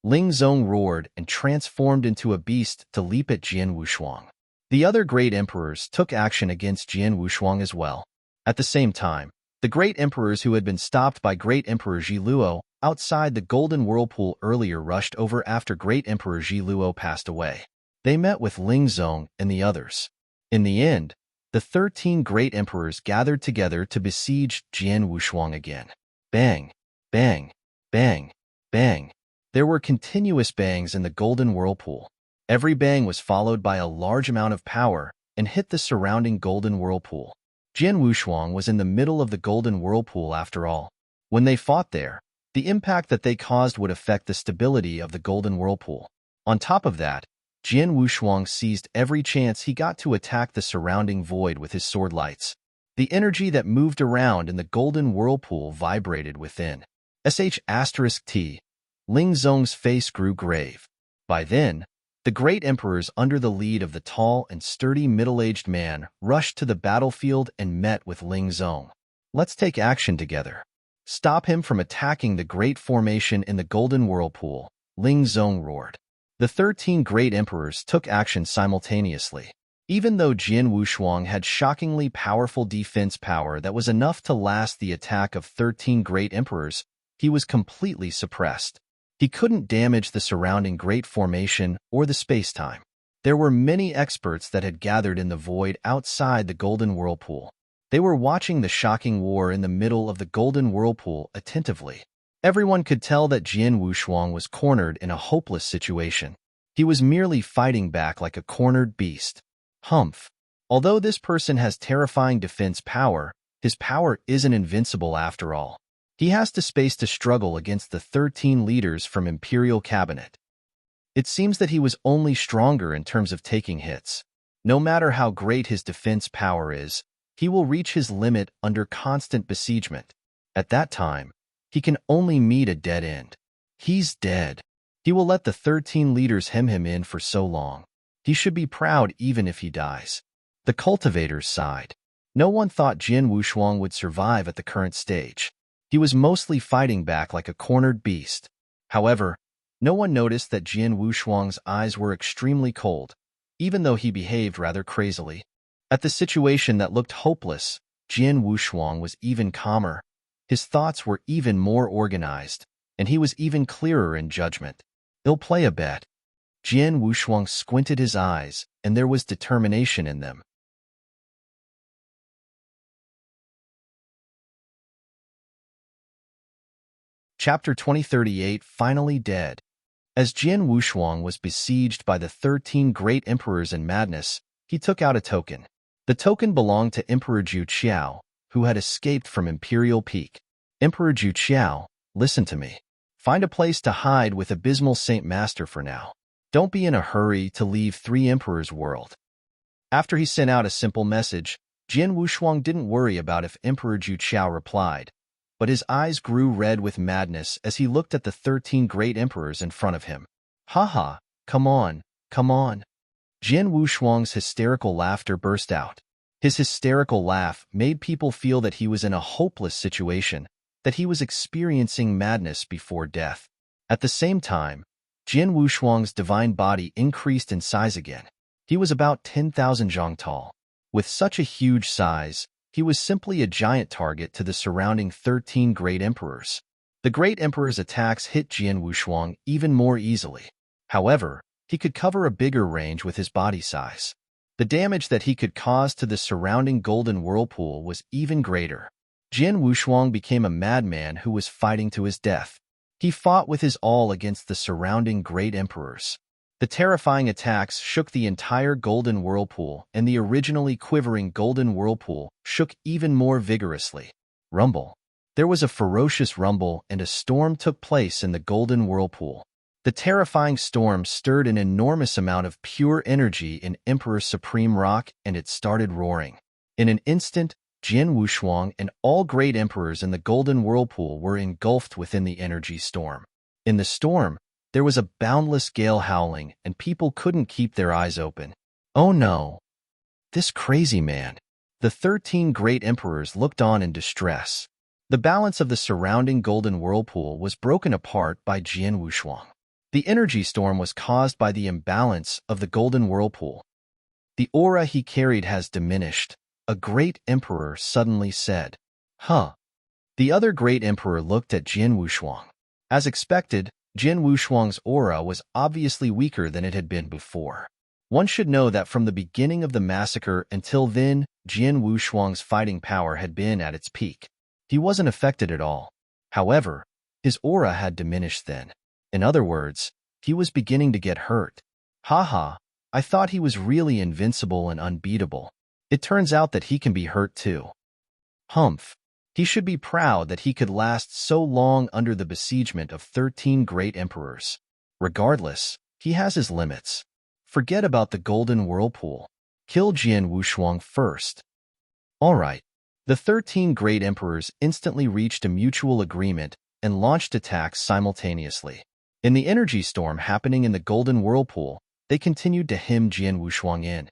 Ling Zong roared and transformed into a beast to leap at Jin Wushuang. The other great emperors took action against Jin Wushuang as well. At the same time, the great emperors who had been stopped by Great Emperor Ji Luo outside the Golden Whirlpool earlier rushed over after Great Emperor Ji Luo passed away. They met with Ling Zong and the others. In the end, the 13 great emperors gathered together to besiege Jin Wushuang again. Bang! Bang! Bang! Bang! There were continuous bangs in the Golden Whirlpool. Every bang was followed by a large amount of power and hit the surrounding Golden Whirlpool. Jin Wushuang was in the middle of the Golden Whirlpool after all. When they fought there, the impact that they caused would affect the stability of the Golden Whirlpool. On top of that, Jin Wushuang seized every chance he got to attack the surrounding void with his sword lights. The energy that moved around in the Golden Whirlpool vibrated within. T. Ling Zong's face grew grave. By then, the great emperors under the lead of the tall and sturdy middle-aged man rushed to the battlefield and met with Ling Zong. Let's take action together. Stop him from attacking the great formation in the Golden Whirlpool, Ling Zong roared. The 13 great emperors took action simultaneously. Even though Jin Wushuang had shockingly powerful defense power that was enough to last the attack of 13 great emperors, he was completely suppressed. He couldn't damage the surrounding great formation or the space-time. There were many experts that had gathered in the void outside the Golden Whirlpool. They were watching the shocking war in the middle of the Golden Whirlpool attentively. Everyone could tell that Jin Wushuang was cornered in a hopeless situation. He was merely fighting back like a cornered beast. Humph. Although this person has terrifying defense power, his power isn't invincible after all. He has to space to struggle against the 13 leaders from Imperial Cabinet. It seems that he was only stronger in terms of taking hits. No matter how great his defense power is, he will reach his limit under constant besiegement. At that time, he can only meet a dead end. He's dead. He will let the 13 leaders hem him in for so long. He should be proud even if he dies. The cultivators sighed. No one thought Jin Wushuang would survive at the current stage. He was mostly fighting back like a cornered beast. However, no one noticed that Jin Wushuang's eyes were extremely cold, even though he behaved rather crazily. At the situation that looked hopeless, Jin Wushuang was even calmer. His thoughts were even more organized, and he was even clearer in judgment. He'll play a bet. Jin Wushuang squinted his eyes, and there was determination in them. Chapter 2038 Finally Dead. As Jin Wushuang was besieged by the 13 great emperors in madness, he took out a token. The token belonged to Emperor Zhu Qiao, who had escaped from Imperial Peak. Emperor Zhu Qiao, listen to me. Find a place to hide with Abysmal Saint Master for now. Don't be in a hurry to leave Three Emperors' world. After he sent out a simple message, Jian Wushuang didn't worry about if Emperor Zhu Qiao replied, but his eyes grew red with madness as he looked at the 13 great emperors in front of him. Ha, come on, come on. Jian Wushuang's hysterical laughter burst out. His hysterical laugh made people feel that he was in a hopeless situation, that he was experiencing madness before death. At the same time, Jian Wushuang's divine body increased in size again. He was about 10,000 zhang tall. With such a huge size, he was simply a giant target to the surrounding 13 great emperors. The great emperor's attacks hit Jian Wushuang even more easily. However, he could cover a bigger range with his body size. The damage that he could cause to the surrounding golden whirlpool was even greater. Jian Wushuang became a madman who was fighting to his death. He fought with his all against the surrounding great emperors. The terrifying attacks shook the entire golden whirlpool, and the originally quivering golden whirlpool shook even more vigorously. Rumble. There was a ferocious rumble, and a storm took place in the golden whirlpool. The terrifying storm stirred an enormous amount of pure energy in Emperor Supreme Rock, and it started roaring. In an instant, Jian Wushuang and all great emperors in the golden whirlpool were engulfed within the energy storm. In the storm, there was a boundless gale howling, and people couldn't keep their eyes open. Oh no! This crazy man! The 13 great emperors looked on in distress. The balance of the surrounding golden whirlpool was broken apart by Jian Wushuang. The energy storm was caused by the imbalance of the golden whirlpool. The aura he carried has diminished, a great emperor suddenly said. The other great emperor looked at Jian Wushuang. As expected, Jian Wushuang's aura was obviously weaker than it had been before. One should know that from the beginning of the massacre until then, Jian Wushuang's fighting power had been at its peak. He wasn't affected at all. However, his aura had diminished then. In other words, he was beginning to get hurt. I thought he was really invincible and unbeatable. It turns out that he can be hurt too. Humph. He should be proud that he could last so long under the besiegement of 13 great emperors. Regardless, he has his limits. Forget about the golden whirlpool. Kill Jian Wushuang first. All right. The 13 great emperors instantly reached a mutual agreement and launched attacks simultaneously. In the energy storm happening in the golden whirlpool, they continued to hem Jian Wushuang in.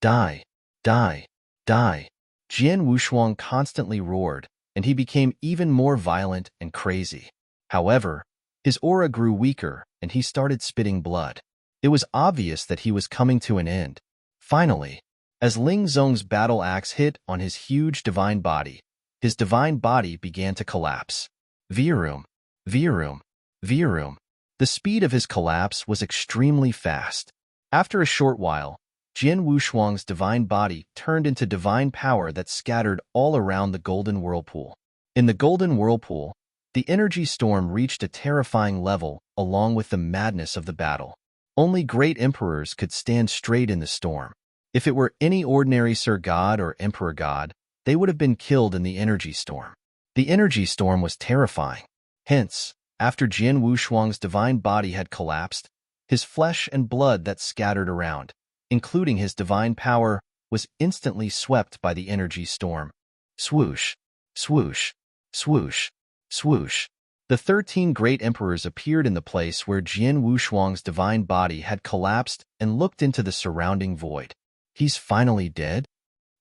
Die, die, die. Jian Wushuang constantly roared, and he became even more violent and crazy. However, his aura grew weaker, and he started spitting blood. It was obvious that he was coming to an end. Finally, as Ling Zong's battle axe hit on his huge divine body, his divine body began to collapse. Virum, virum, virum. The speed of his collapse was extremely fast. After a short while, Jian Wushuang's divine body turned into divine power that scattered all around the golden whirlpool. In the golden whirlpool, the energy storm reached a terrifying level along with the madness of the battle. Only great emperors could stand straight in the storm. If it were any ordinary Sir God or Emperor God, they would have been killed in the energy storm. The energy storm was terrifying. Hence, after Jian Wushuang's divine body had collapsed, his flesh and blood that scattered around, including his divine power, was instantly swept by the energy storm. Swoosh, swoosh, swoosh, swoosh. The 13 great emperors appeared in the place where Jian Wushuang's divine body had collapsed and looked into the surrounding void. He's finally dead?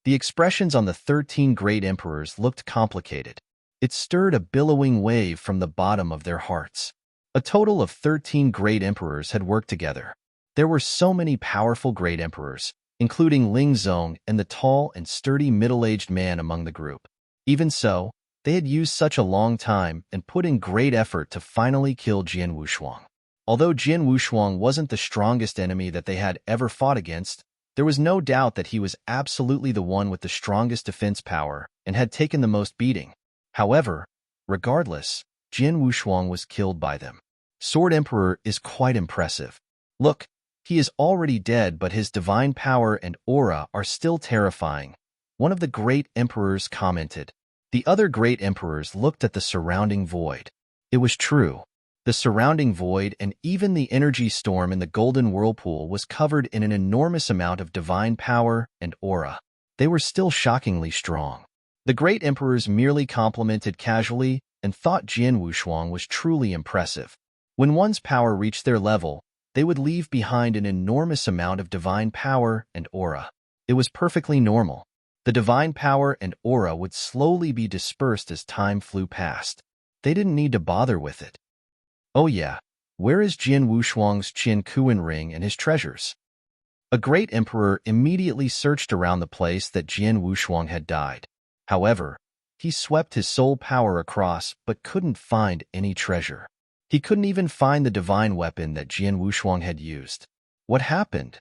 The expressions on the 13 great emperors looked complicated. It stirred a billowing wave from the bottom of their hearts. A total of 13 great emperors had worked together. There were so many powerful great emperors, including Ling Zong and the tall and sturdy middle-aged man among the group. Even so, they had used such a long time and put in great effort to finally kill Jian Wushuang. Although Jian Wushuang wasn't the strongest enemy that they had ever fought against, there was no doubt that he was absolutely the one with the strongest defense power and had taken the most beating. However, regardless, Jian Wushuang was killed by them. Sword Emperor is quite impressive. Look, He is already dead, but his divine power and aura are still terrifying, one of the great emperors commented. The other great emperors looked at the surrounding void. It was true. The surrounding void and even the energy storm in the golden whirlpool was covered in an enormous amount of divine power and aura. They were still shockingly strong. The great emperors merely complimented casually and thought Jian Wushuang was truly impressive. When one's power reached their level, they would leave behind an enormous amount of divine power and aura. It was perfectly normal. The divine power and aura would slowly be dispersed as time flew past. They didn't need to bother with it. Oh yeah, where is Jian Wushuang's Qin Kuan ring and his treasures? A great emperor immediately searched around the place that Jian Wushuang had died. However, he swept his soul power across but couldn't find any treasure. He couldn't even find the divine weapon that Jian Wushuang had used. What happened?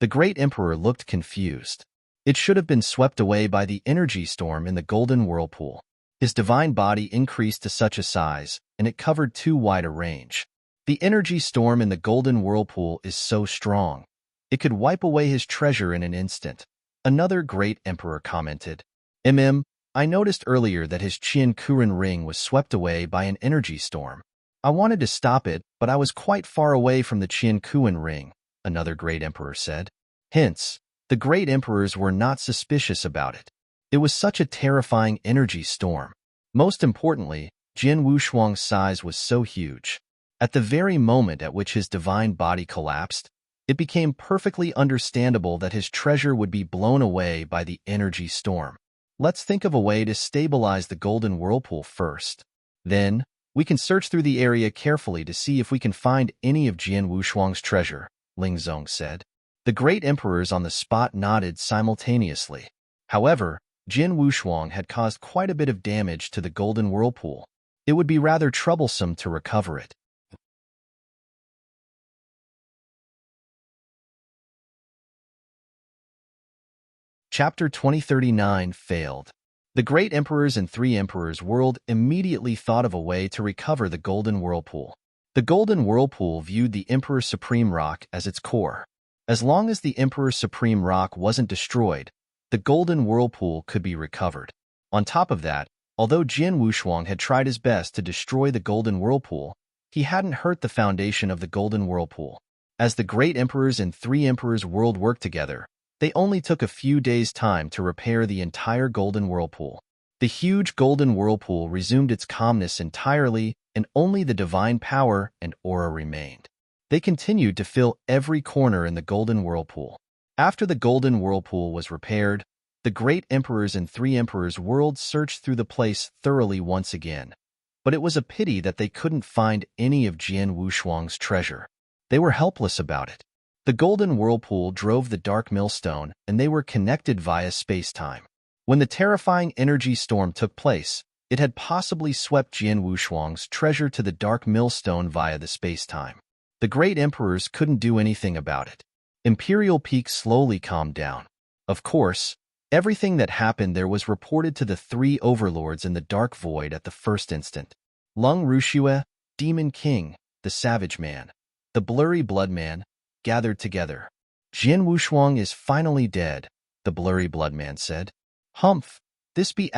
The great emperor looked confused. It should have been swept away by the energy storm in the golden whirlpool. His divine body increased to such a size, and it covered too wide a range. The energy storm in the golden whirlpool is so strong. It could wipe away his treasure in an instant. Another great emperor commented. I noticed earlier that his Qin Kuan ring was swept away by an energy storm. I wanted to stop it, but I was quite far away from the Qin Kuan ring, another great emperor said. Hence, the great emperors were not suspicious about it. It was such a terrifying energy storm. Most importantly, Jian Wushuang's size was so huge. At the very moment at which his divine body collapsed, it became perfectly understandable that his treasure would be blown away by the energy storm. Let's think of a way to stabilize the golden whirlpool first. Then, we can search through the area carefully to see if we can find any of Jian Wushuang's treasure, Ling Zong said. The great emperors on the spot nodded simultaneously. However, Jian Wushuang had caused quite a bit of damage to the golden whirlpool. It would be rather troublesome to recover it. Chapter 2039 failed. The great emperors and three emperors' world immediately thought of a way to recover the golden whirlpool. The golden whirlpool viewed the Emperor Supreme Rock as its core. As long as the Emperor Supreme Rock wasn't destroyed, the golden whirlpool could be recovered. On top of that, although Jian Wushuang had tried his best to destroy the golden whirlpool, he hadn't hurt the foundation of the golden whirlpool. As the great emperors and three emperors' world worked together, they only took a few days' time to repair the entire golden whirlpool. The huge golden whirlpool resumed its calmness entirely, and only the divine power and aura remained. They continued to fill every corner in the golden whirlpool. After the golden whirlpool was repaired, the great emperors and three emperors' world searched through the place thoroughly once again. But it was a pity that they couldn't find any of Jian Wushuang's treasure. They were helpless about it. The golden whirlpool drove the dark millstone, and they were connected via space-time. When the terrifying energy storm took place, it had possibly swept Jian Wushuang's treasure to the dark millstone via the space-time. The great emperors couldn't do anything about it. Imperial Peak slowly calmed down. Of course, everything that happened there was reported to the three overlords in the dark void at the first instant. Lung Rushue, Demon King, the Savage Man, the Blurry Blood Man, gathered together. Jian Wushuang is finally dead, the Blurry Blood Man said. Humph, this B*****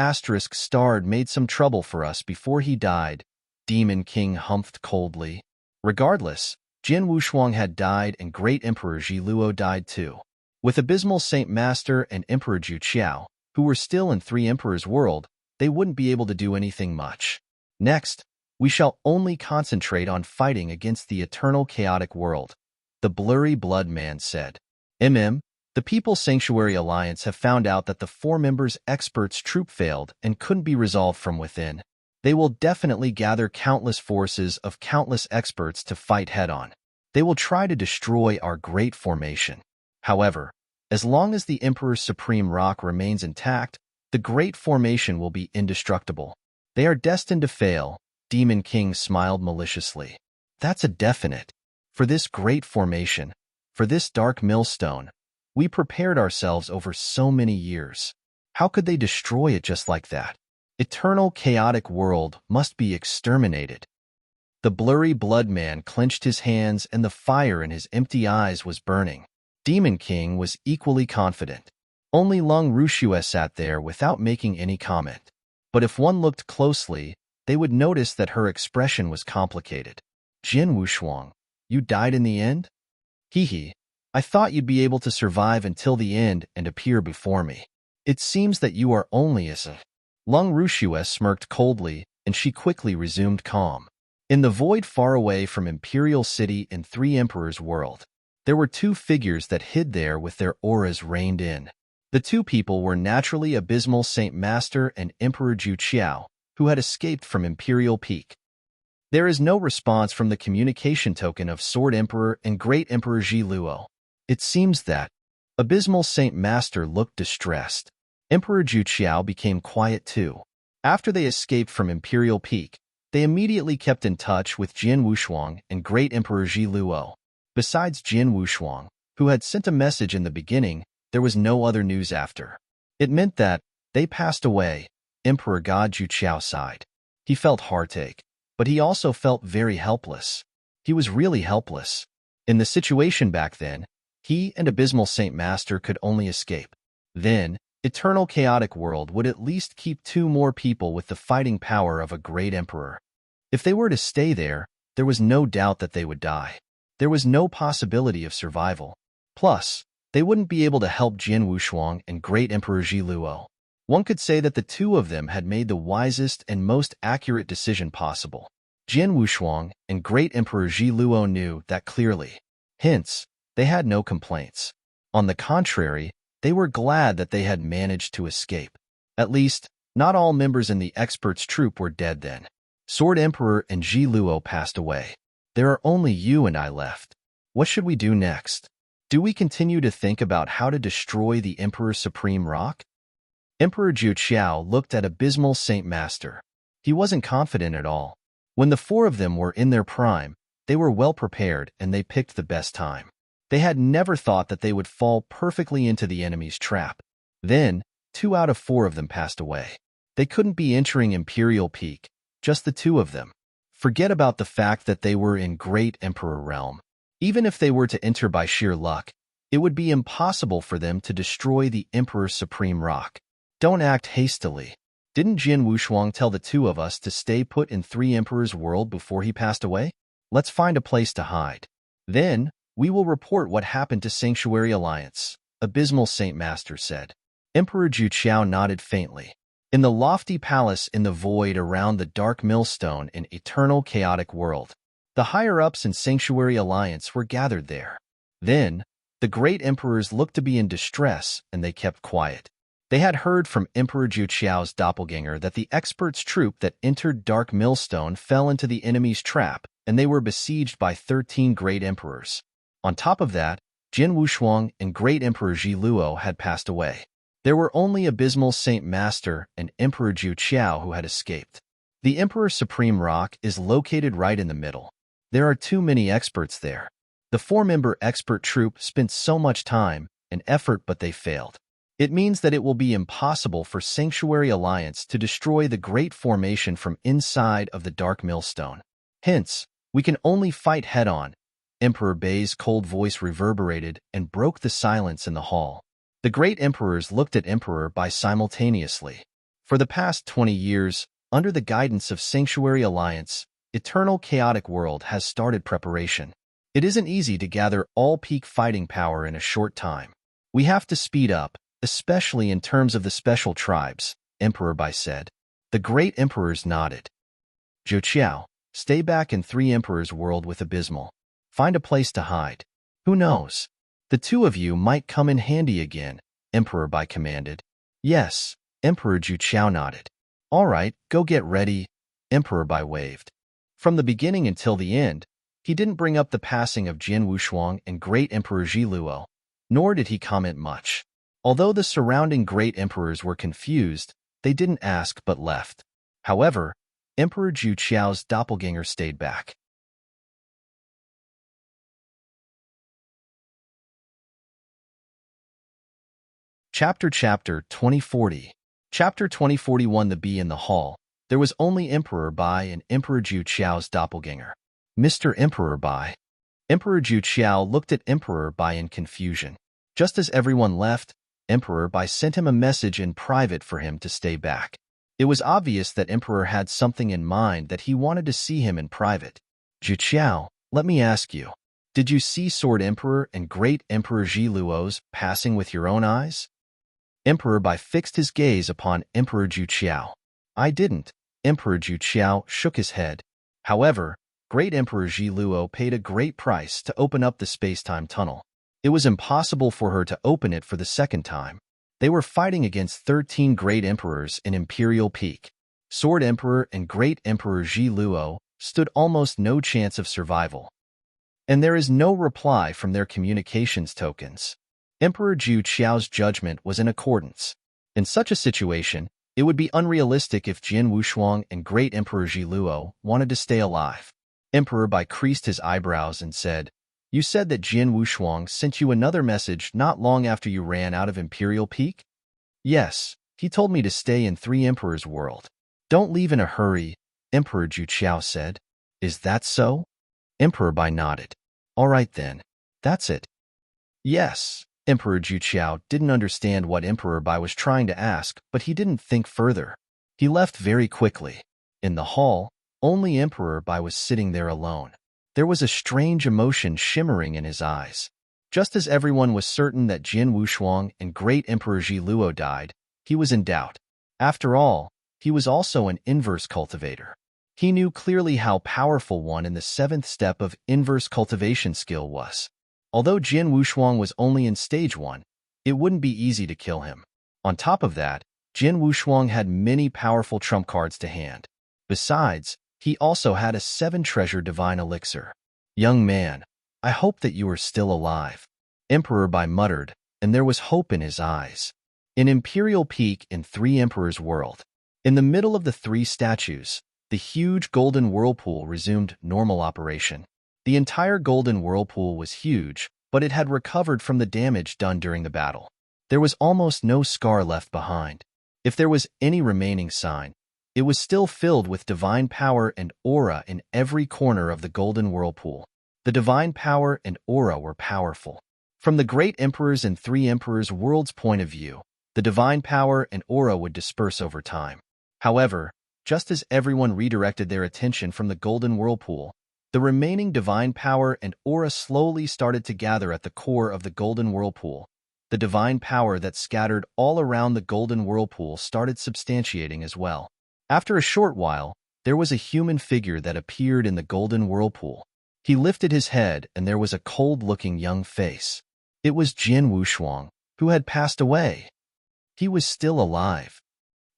made some trouble for us before he died, Demon King humphed coldly. Regardless, Jian Wushuang had died and Great Emperor Ji Luo died too. With Abysmal Saint Master and Emperor Ju Qiao, who were still in Three Emperors' world, they wouldn't be able to do anything much. Next, we shall only concentrate on fighting against the eternal chaotic world, the Blurry Blood Man said. The People's Sanctuary Alliance have found out that the 4 members' experts' troop failed and couldn't be resolved from within. They will definitely gather countless forces of countless experts to fight head-on. They will try to destroy our great formation. However, as long as the Emperor's Supreme Rock remains intact, the great formation will be indestructible. They are destined to fail, Demon King smiled maliciously. That's a definite. For this great formation, for this dark millstone, we prepared ourselves over so many years. How could they destroy it just like that? Eternal chaotic world must be exterminated. The blurry blood man clenched his hands and the fire in his empty eyes was burning. Demon King was equally confident. Only Lung Rushue sat there without making any comment. But if one looked closely, they would notice that her expression was complicated. Jin Wushuang, you died in the end? Hee. I thought you'd be able to survive until the end and appear before me. It seems that you are only a... Lung Rushue smirked coldly, and she quickly resumed calm. In the void far away from Imperial City and Three Emperors' world, there were two figures that hid there with their auras reined in. The two people were naturally Abysmal Saint Master and Emperor Ju Qiao, who had escaped from Imperial Peak. There is no response from the communication token of Sword Emperor and Great Emperor Ji Luo. It seems that Abysmal Saint Master looked distressed. Emperor Ju Qiao became quiet too. After they escaped from Imperial Peak, they immediately kept in touch with Jin Wushuang and Great Emperor Ji Luo. Besides Jin Wushuang, who had sent a message in the beginning, there was no other news after. It meant that they passed away. Emperor God Ju Qiao sighed. He felt heartache, but he also felt very helpless. He was really helpless. In the situation back then, he and Abysmal Saint Master could only escape. Then, Eternal Chaotic World would at least keep two more people with the fighting power of a great emperor. If they were to stay there, there was no doubt that they would die. There was no possibility of survival. Plus, they wouldn't be able to help Jin Wushuang and Great Emperor Ji Luo. One could say that the two of them had made the wisest and most accurate decision possible. Jin Wushuang and Great Emperor Ji Luo knew that clearly. Hence, they had no complaints. On the contrary, they were glad that they had managed to escape. At least, not all members in the experts' troop were dead then. Sword Emperor and Ji Luo passed away. There are only you and I left. What should we do next? Do we continue to think about how to destroy the Emperor's Supreme Rock? Emperor Ju Qiao looked at Abysmal Saint Master. He wasn't confident at all. When the four of them were in their prime, they were well prepared and they picked the best time. They had never thought that they would fall perfectly into the enemy's trap. Then, 2 out of 4 of them passed away. They couldn't be entering Imperial Peak, just the 2 of them. Forget about the fact that they were in Great Emperor Realm. Even if they were to enter by sheer luck, it would be impossible for them to destroy the Emperor's Supreme Rock. Don't act hastily. Didn't Jin Wushuang tell the 2 of us to stay put in Three Emperors' world before he passed away? Let's find a place to hide. Then, we will report what happened to Sanctuary Alliance, Abysmal Saint Master said. Emperor Ju Qiao nodded faintly. In the lofty palace in the void around the dark millstone in Eternal Chaotic World, the higher-ups in Sanctuary Alliance were gathered there. Then, the great emperors looked to be in distress, and they kept quiet. They had heard from Emperor Ju Qiao's doppelganger that the experts' troop that entered Dark Millstone fell into the enemy's trap, and they were besieged by 13 great emperors. On top of that, Jin Wushuang and Great Emperor Ji Luo had passed away. There were only Abysmal Saint Master and Emperor Ju Qiao who had escaped. The Emperor's Supreme Rock is located right in the middle. There are too many experts there. The 4-member expert troop spent so much time and effort, but they failed. It means that it will be impossible for Sanctuary Alliance to destroy the Great Formation from inside of the Dark Millstone. Hence, we can only fight head-on. Emperor Bei's cold voice reverberated and broke the silence in the hall. The great emperors looked at Emperor Bei simultaneously. For the past 20 years, under the guidance of Sanctuary Alliance, Eternal Chaotic World has started preparation. It isn't easy to gather all peak fighting power in a short time. We have to speed up, especially in terms of the special tribes, Emperor Bei said. The great emperors nodded. Zhou Qiao, stay back in Three Emperors' world with Abysmal. Find a place to hide. Who knows? The 2 of you might come in handy again, Emperor Bei commanded. Yes, Emperor Ju Qiao nodded. All right, go get ready, Emperor Bei waved. From the beginning until the end, he didn't bring up the passing of Jin Wushuang and Great Emperor Ji Luo, nor did he comment much. Although the surrounding great emperors were confused, they didn't ask but left. However, Emperor Ju Qiao's doppelganger stayed back. Chapter 2040. Chapter 2041. The Bee in the Hall. There was only Emperor Bai and Emperor Ju Qiao's doppelganger. Mr. Emperor Bai. Emperor Ju Qiao looked at Emperor Bai in confusion. Just as everyone left, Emperor Bai sent him a message in private for him to stay back. It was obvious that Emperor had something in mind, that he wanted to see him in private. Ju Qiao, let me ask you. Did you see Sword Emperor and Great Emperor Ji Luo's passing with your own eyes? Emperor Bai fixed his gaze upon Emperor Ju Qiao. I didn't. Emperor Ju Qiao shook his head. However, Great Emperor Ji Luo paid a great price to open up the space-time tunnel. It was impossible for her to open it for the second time. They were fighting against 13 great emperors in Imperial Peak. Sword Emperor and Great Emperor Ji Luo stood almost no chance of survival. And there is no reply from their communications tokens. Emperor Ju Qiao's judgment was in accordance. In such a situation, it would be unrealistic if Jian Wushuang and Great Emperor Ji Luo wanted to stay alive. Emperor Bai creased his eyebrows and said, You said that Jian Wushuang sent you another message not long after you ran out of Imperial Peak? Yes, he told me to stay in Three Emperors' world. Don't leave in a hurry, Emperor Ju Qiao said. Is that so? Emperor Bai nodded. All right then, that's it. Yes, Emperor Ju Qiao didn't understand what Emperor Bai was trying to ask, but he didn't think further. He left very quickly. In the hall, only Emperor Bai was sitting there alone. There was a strange emotion shimmering in his eyes. Just as everyone was certain that Jian Wushuang and Great Emperor Ji Luo died, he was in doubt. After all, he was also an inverse cultivator. He knew clearly how powerful one in the 7th step of inverse cultivation skill was. Although Jian Wushuang was only in stage 1, it wouldn't be easy to kill him. On top of that, Jian Wushuang had many powerful trump cards to hand. Besides, he also had a 7-treasure divine elixir. Young man, I hope that you are still alive. Emperor Bai muttered, and there was hope in his eyes. In Imperial Peak in Three Emperors' world, in the middle of the 3 statues, the huge golden whirlpool resumed normal operation. The entire golden whirlpool was huge, but it had recovered from the damage done during the battle. There was almost no scar left behind. If there was any remaining sign, it was still filled with divine power and aura in every corner of the golden whirlpool. The divine power and aura were powerful. From the great emperors and Three Emperors' world's point of view, the divine power and aura would disperse over time. However, just as everyone redirected their attention from the golden whirlpool, the remaining divine power and aura slowly started to gather at the core of the golden whirlpool. The divine power that scattered all around the golden whirlpool started substantiating as well. After a short while, there was a human figure that appeared in the golden whirlpool. He lifted his head and there was a cold-looking young face. It was Jian Wushuang, who had passed away. He was still alive.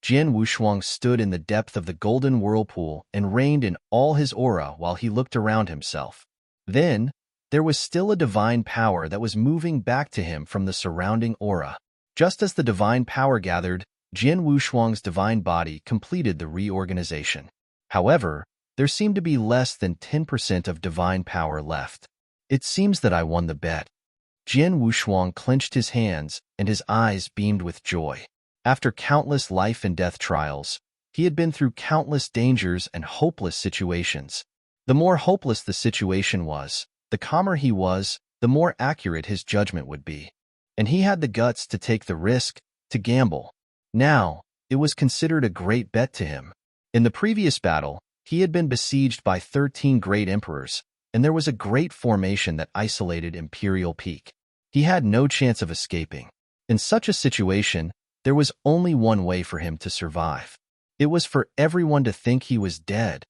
Jian Wushuang stood in the depth of the golden whirlpool and reigned in all his aura while he looked around himself. Then, there was still a divine power that was moving back to him from the surrounding aura. Just as the divine power gathered, Jian Wushuang's divine body completed the reorganization. However, there seemed to be less than 10% of divine power left. It seems that I won the bet. Jian Wushuang clenched his hands and his eyes beamed with joy. After countless life and death trials, he had been through countless dangers and hopeless situations. The more hopeless the situation was, the calmer he was, the more accurate his judgment would be. And he had the guts to take the risk, to gamble. Now, it was considered a great bet to him. In the previous battle, he had been besieged by 13 great emperors, and there was a great formation that isolated Imperial Peak. He had no chance of escaping. In such a situation, there was only one way for him to survive. It was for everyone to think he was dead.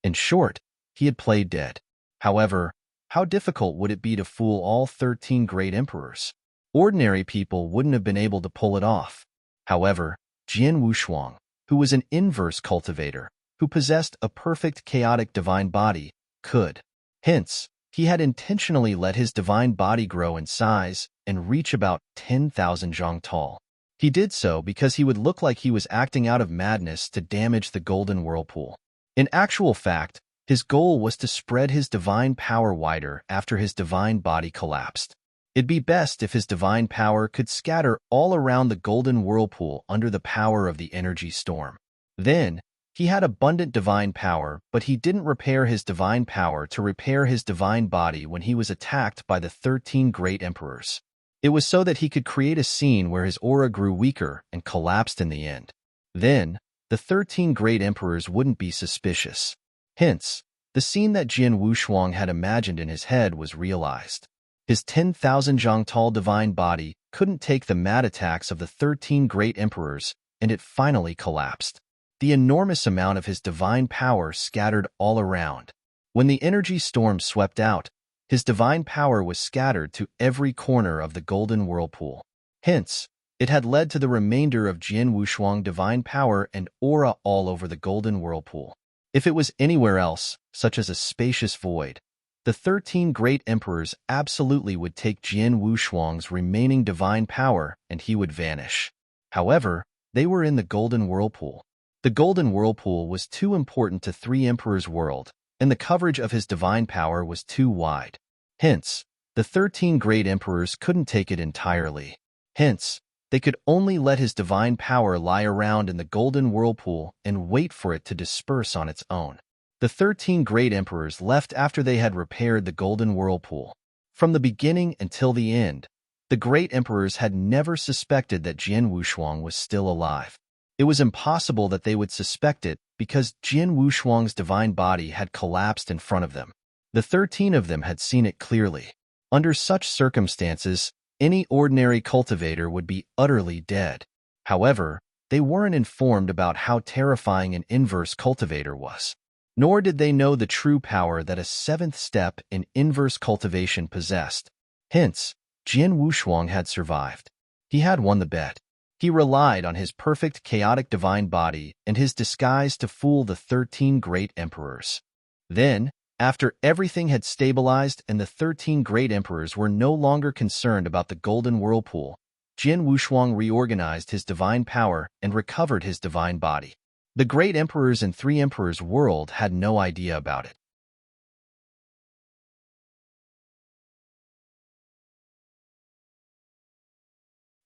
In short, he had played dead. However, how difficult would it be to fool all 13 great emperors? Ordinary people wouldn't have been able to pull it off. However, Jian Wushuang, who was an inverse cultivator, who possessed a perfect chaotic divine body, could. Hence, he had intentionally let his divine body grow in size and reach about 10,000 zhang tall. He did so because he would look like he was acting out of madness to damage the golden whirlpool. In actual fact, his goal was to spread his divine power wider after his divine body collapsed. It'd be best if his divine power could scatter all around the golden whirlpool under the power of the energy storm. Then, He had abundant divine power, but he didn't repair his divine power to repair his divine body when he was attacked by the 13 great emperors. It was so that he could create a scene where his aura grew weaker and collapsed in the end. Then, the 13 great emperors wouldn't be suspicious. Hence, the scene that Jian Wushuang had imagined in his head was realized. His 10,000 zhang tall divine body couldn't take the mad attacks of the 13 great emperors, and it finally collapsed. The enormous amount of his divine power scattered all around. When the energy storm swept out, his divine power was scattered to every corner of the golden whirlpool. Hence, it had led to the remainder of Jian Wushuang divine power and aura all over the golden whirlpool. If it was anywhere else, such as a spacious void, the 13 great emperors absolutely would take Jian Wushuang's remaining divine power and he would vanish. However, they were in the golden whirlpool. The golden whirlpool was too important to 3 emperors' world, and the coverage of his divine power was too wide. Hence, the 13 great emperors couldn't take it entirely. Hence, they could only let his divine power lie around in the golden whirlpool and wait for it to disperse on its own. The 13 great emperors left after they had repaired the golden whirlpool. From the beginning until the end, the great emperors had never suspected that Jian Wushuang was still alive. It was impossible that they would suspect it because Jian Wushuang's divine body had collapsed in front of them. The 13 of them had seen it clearly. Under such circumstances, any ordinary cultivator would be utterly dead. However, they weren't informed about how terrifying an inverse cultivator was. Nor did they know the true power that a 7th step in inverse cultivation possessed. Hence, Jian Wushuang had survived. He had won the bet. He relied on his perfect chaotic divine body and his disguise to fool the 13 great emperors. Then, after everything had stabilized and the 13 great emperors were no longer concerned about the golden whirlpool, Jian Wushuang reorganized his divine power and recovered his divine body. The great emperors and 3 emperors' world had no idea about it.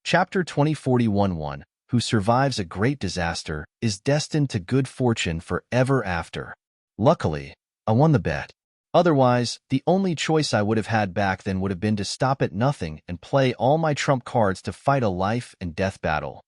Chapter 2041 Who survives a great disaster is destined to good fortune forever after. Luckily, I won the bet. Otherwise, the only choice I would have had back then would have been to stop at nothing and play all my trump cards to fight a life and death battle.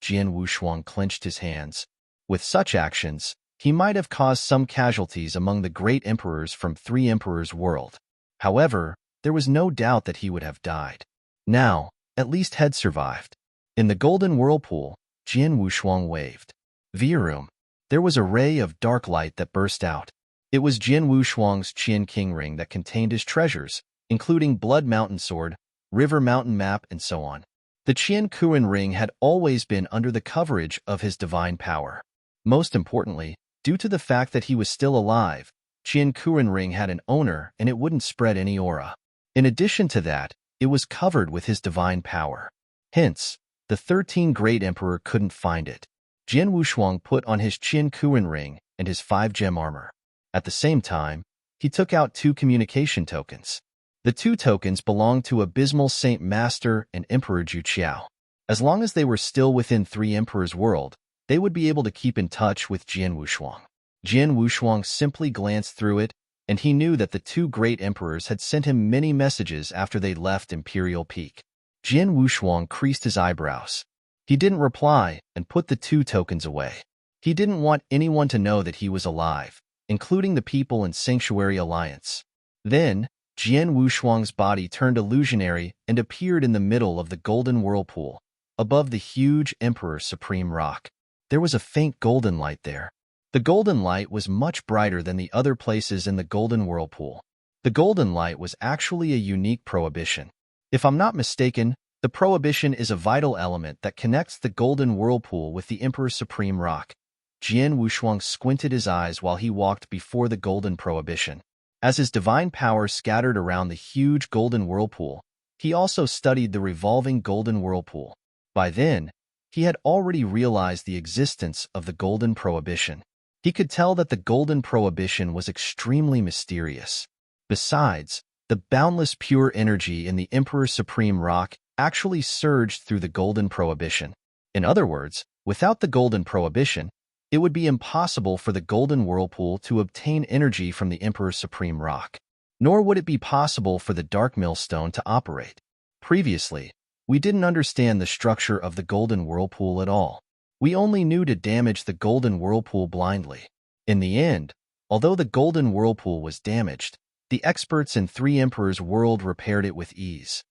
Jian Wushuang clenched his hands. With such actions, he might have caused some casualties among the great emperors from 3 emperors' world. However, there was no doubt that he would have died. Now, at least had survived. In the golden whirlpool, Jian Wushuang waved. Vroom. There was a ray of dark light that burst out. It was Jian Wushuang's Qian King ring that contained his treasures, including Blood Mountain Sword, River Mountain Map, and so on. The Qian Kuan ring had always been under the coverage of his divine power. Most importantly, due to the fact that he was still alive, Qian Kuan ring had an owner and it wouldn't spread any aura. In addition to that, it was covered with his divine power. Hence, the 13 great emperor couldn't find it. Jian Wushuang put on his Qian Kuan ring and his 5-gem armor. At the same time, he took out 2 communication tokens. The 2 tokens belonged to Abysmal Saint Master and Emperor Zhu Qiao. As long as they were still within 3 emperors' world, they would be able to keep in touch with Jian Wushuang. Jian Wushuang simply glanced through it, and he knew that the 2 great emperors had sent him many messages after they left Imperial Peak. Jian Wushuang creased his eyebrows. He didn't reply and put the 2 tokens away. He didn't want anyone to know that he was alive, including the people in Sanctuary Alliance. Then, Jian Wushuang's body turned illusionary and appeared in the middle of the golden whirlpool, above the huge Emperor Supreme Rock. There was a faint golden light there. The golden light was much brighter than the other places in the golden whirlpool. The golden light was actually a unique prohibition. If I'm not mistaken, the prohibition is a vital element that connects the golden whirlpool with the Emperor Supreme Rock. Jian Wushuang squinted his eyes while he walked before the golden prohibition. As his divine power scattered around the huge golden whirlpool, he also studied the revolving golden whirlpool. By then, he had already realized the existence of the golden prohibition. He could tell that the golden prohibition was extremely mysterious. Besides, the boundless pure energy in the Emperor Supreme Rock actually surged through the golden prohibition. In other words, without the golden prohibition, It would be impossible for the Golden Whirlpool to obtain energy from the Emperor's Supreme Rock, nor would it be possible for the Dark Millstone to operate. Previously, we didn't understand the structure of the Golden Whirlpool at all. We only knew to damage the Golden Whirlpool blindly. In the end, although the Golden Whirlpool was damaged, the experts in Three Emperors World repaired it with ease.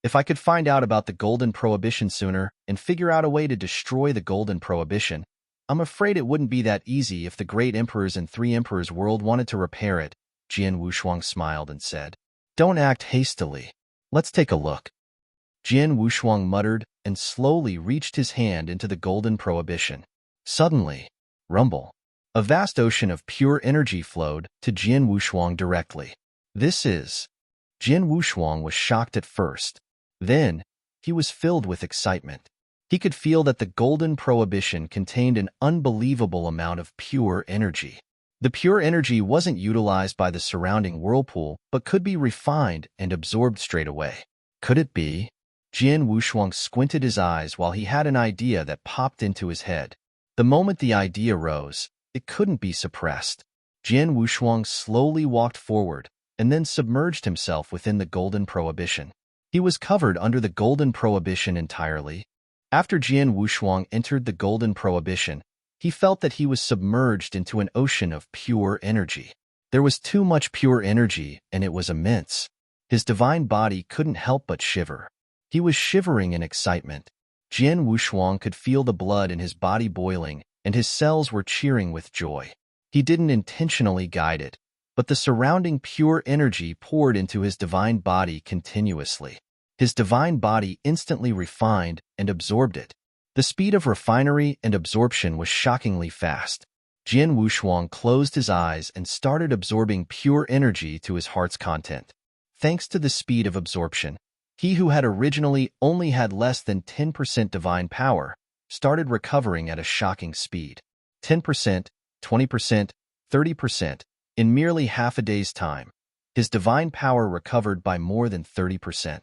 If I could find out about the Golden Prohibition sooner and figure out a way to destroy the Golden Prohibition, I'm afraid it wouldn't be that easy if the great emperors in Three Emperors World wanted to repair it. Jian Wushuang smiled and said, "Don't act hastily. Let's take a look." Jian Wushuang muttered and slowly reached his hand into the Golden Prohibition. Suddenly, rumble. A vast ocean of pure energy flowed to Jian Wushuang directly. Jian Wushuang was shocked at first. Then, he was filled with excitement. He could feel that the Golden Prohibition contained an unbelievable amount of pure energy. The pure energy wasn't utilized by the surrounding whirlpool, but could be refined and absorbed straight away. Could it be? Jian Wushuang squinted his eyes while he had an idea that popped into his head. The moment the idea rose, it couldn't be suppressed. Jian Wushuang slowly walked forward and then submerged himself within the Golden Prohibition. He was covered under the Golden Prohibition entirely. After Jian Wushuang entered the Golden Prohibition, he felt that he was submerged into an ocean of pure energy. There was too much pure energy, and it was immense. His divine body couldn't help but shiver. He was shivering in excitement. Jian Wushuang could feel the blood in his body boiling, and his cells were cheering with joy. He didn't intentionally guide it, but the surrounding pure energy poured into his divine body continuously. His divine body instantly refined and absorbed it. The speed of refinery and absorption was shockingly fast. Jian Wushuang closed his eyes and started absorbing pure energy to his heart's content. Thanks to the speed of absorption, he who had originally only had less than 10% divine power started recovering at a shocking speed. 10%, 20%, 30%. In merely half a day's time, his divine power recovered by more than 30%.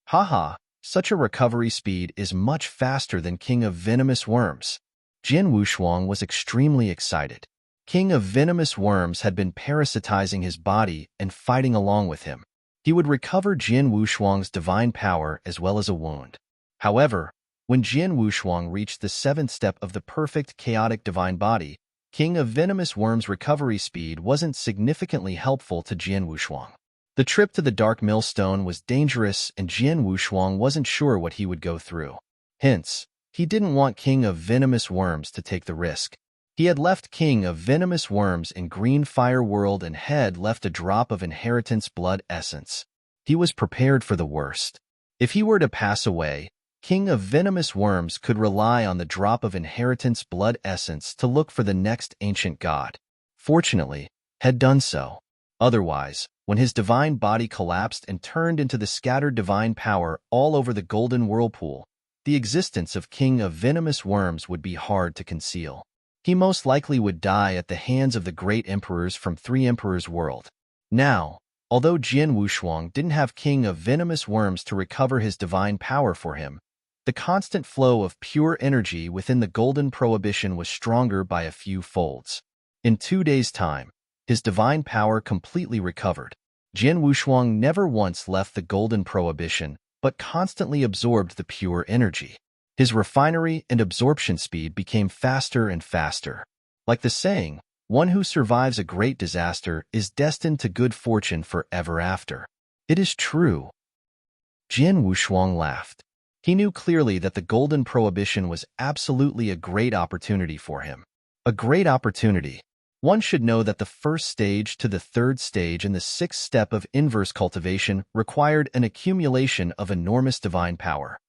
Haha, such a recovery speed is much faster than King of Venomous Worms. Jian Wushuang was extremely excited. King of Venomous Worms had been parasitizing his body and fighting along with him. He would recover Jian Wushuang's divine power as well as a wound. However, when Jian Wushuang reached the 7th step of the perfect chaotic divine body, King of Venomous Worms' recovery speed wasn't significantly helpful to Jian Wushuang. The trip to the Dark Millstone was dangerous and Jian Wushuang wasn't sure what he would go through. Hence, he didn't want King of Venomous Worms to take the risk. He had left King of Venomous Worms in Green Fire World and had left a drop of Inheritance Blood Essence. He was prepared for the worst. If he were to pass away, King of Venomous Worms could rely on the drop of Inheritance Blood Essence to look for the next ancient god. Fortunately, had done so. Otherwise, when his divine body collapsed and turned into the scattered divine power all over the Golden Whirlpool, the existence of King of Venomous Worms would be hard to conceal. He most likely would die at the hands of the great emperors from Three Emperors World. Now, although Jian Wushuang didn't have King of Venomous Worms to recover his divine power for him, the constant flow of pure energy within the Golden Prohibition was stronger by a few folds. In 2 days' time, his divine power completely recovered. Jian Wushuang never once left the Golden Prohibition, but constantly absorbed the pure energy. His refinery and absorption speed became faster and faster. Like the saying, one who survives a great disaster is destined to good fortune forever after. It is true. Jian Wushuang laughed. He knew clearly that the Golden Prohibition was absolutely a great opportunity for him. A great opportunity. One should know that the 1st stage to the 3rd stage and the 6th step of inverse cultivation required an accumulation of enormous divine power.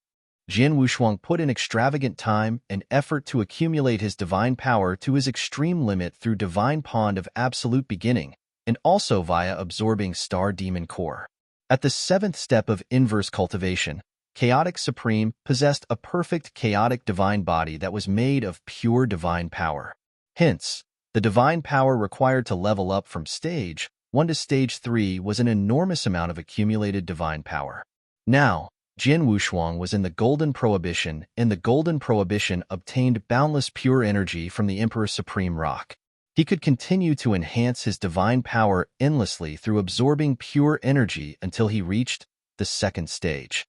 Jian Wushuang put in extravagant time and effort to accumulate his divine power to his extreme limit through Divine Pond of Absolute Beginning, and also via absorbing Star Demon Core. At the 7th step of inverse cultivation, Chaotic Supreme possessed a perfect chaotic divine body that was made of pure divine power. Hence, the divine power required to level up from stage 1 to stage 3 was an enormous amount of accumulated divine power. Now, Jin Wushuang was in the Golden Prohibition, and the Golden Prohibition obtained boundless pure energy from the Emperor's Supreme Rock. He could continue to enhance his divine power endlessly through absorbing pure energy until he reached the second stage.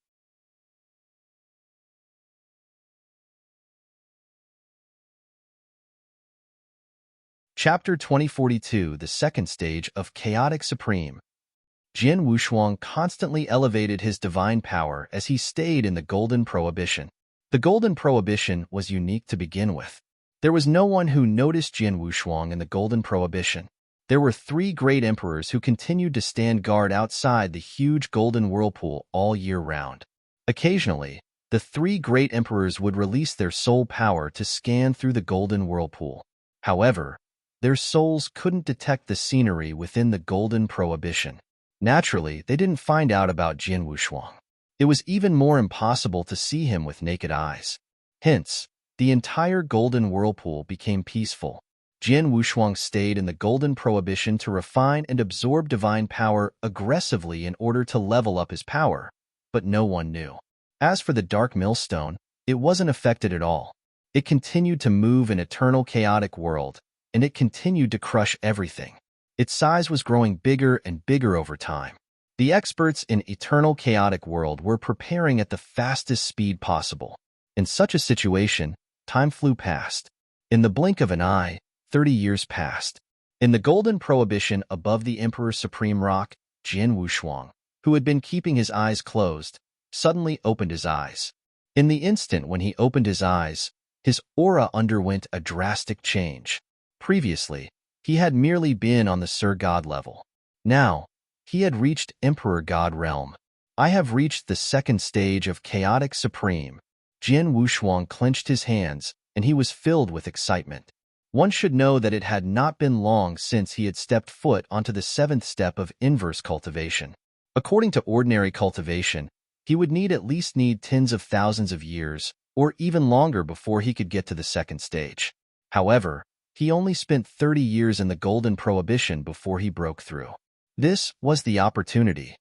Chapter 2042, The Second Stage of Chaotic Supreme. Jin Wushuang constantly elevated his divine power as he stayed in the Golden Prohibition. The Golden Prohibition was unique to begin with. There was no one who noticed Jin Wushuang in the Golden Prohibition. There were 3 great emperors who continued to stand guard outside the huge golden whirlpool all year round. Occasionally, the 3 great emperors would release their soul power to scan through the golden whirlpool. However, their souls couldn't detect the scenery within the Golden Prohibition. Naturally, they didn't find out about Jin Wushuang. It was even more impossible to see him with naked eyes. Hence, the entire golden whirlpool became peaceful. Jin Wushuang stayed in the Golden Prohibition to refine and absorb divine power aggressively in order to level up his power, but no one knew. As for the Dark Millstone, it wasn't affected at all. It continued to move in eternal chaotic world, and it continued to crush everything. Its size was growing bigger and bigger over time. The experts in eternal chaotic world were preparing at the fastest speed possible. In such a situation, time flew past. In the blink of an eye, 30 years passed. In the Golden Prohibition above the Emperor's Supreme Rock, Jin Wushuang, who had been keeping his eyes closed, suddenly opened his eyes. In the instant when he opened his eyes, his aura underwent a drastic change. Previously, he had merely been on the Sir God level. Now, he had reached Emperor God realm. I have reached the second stage of Chaotic Supreme. Jin Wushuang clenched his hands, and he was filled with excitement. One should know that it had not been long since he had stepped foot onto the 7th step of inverse cultivation. According to ordinary cultivation, he would at least need tens of thousands of years, or even longer before he could get to the second stage. However, he only spent 30 years in the Golden Prohibition before he broke through. This was the opportunity.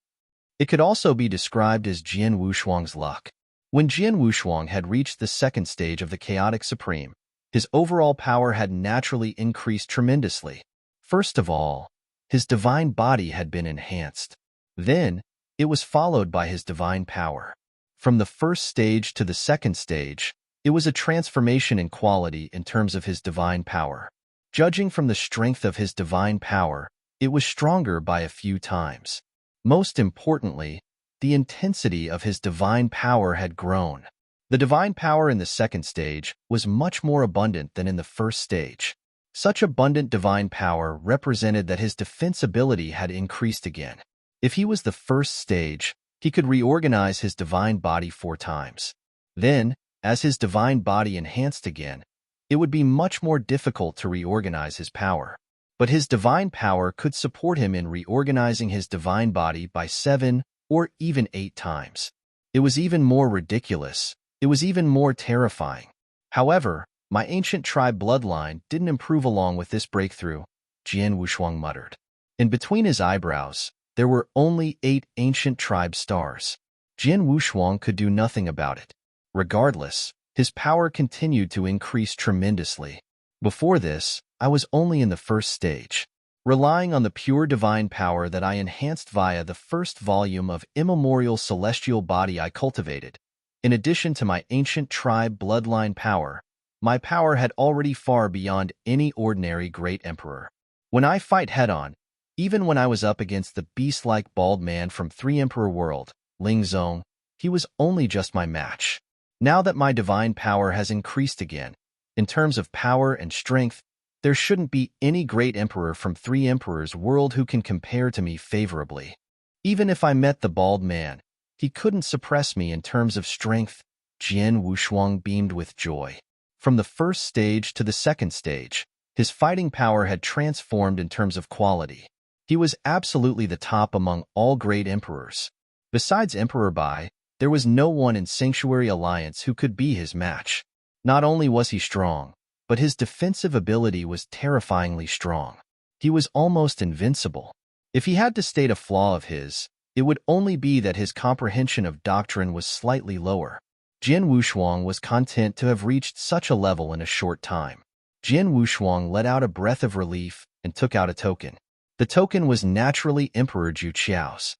It could also be described as Jin Wushuang's luck. When Jin Wushuang had reached the second stage of the Chaotic Supreme, his overall power had naturally increased tremendously. First of all, his divine body had been enhanced. Then, it was followed by his divine power. From the first stage to the second stage, it was a transformation in quality in terms of his divine power. Judging from the strength of his divine power, it was stronger by a few times. Most importantly, the intensity of his divine power had grown. The divine power in the second stage was much more abundant than in the first stage. Such abundant divine power represented that his defense ability had increased again. If he was the first stage, he could reorganize his divine body 4 times. Then, as his divine body enhanced again, it would be much more difficult to reorganize his power. But his divine power could support him in reorganizing his divine body by 7 or even 8 times. It was even more ridiculous. It was even more terrifying. However, my ancient tribe bloodline didn't improve along with this breakthrough, Jin Wushuang muttered. In between his eyebrows, there were only 8 ancient tribe stars. Jin Wushuang could do nothing about it. Regardless, his power continued to increase tremendously. Before this, I was only in the first stage, relying on the pure divine power that I enhanced via the first volume of immemorial celestial body I cultivated. In addition to my ancient tribe bloodline power, my power had already far beyond any ordinary great emperor. When I fight head-on, even when I was up against the beast-like bald man from 3 Emperor World, Ling Zong, he was only just my match. Now that my divine power has increased again, in terms of power and strength, there shouldn't be any great emperor from 3 Emperors World who can compare to me favorably. Even if I met the bald man, he couldn't suppress me in terms of strength. Jin Wushuang beamed with joy. From the first stage to the second stage, his fighting power had transformed in terms of quality. He was absolutely the top among all great emperors. Besides Emperor Bai, there was no one in Sanctuary Alliance who could be his match. Not only was he strong, but his defensive ability was terrifyingly strong. He was almost invincible. If he had to state a flaw of his, It would only be that his comprehension of doctrine was slightly lower. Jian Wushuang was content to have reached such a level in a short time. Jian Wushuang let out a breath of relief and took out a token. The token was naturally Emperor Zhu Qiao's.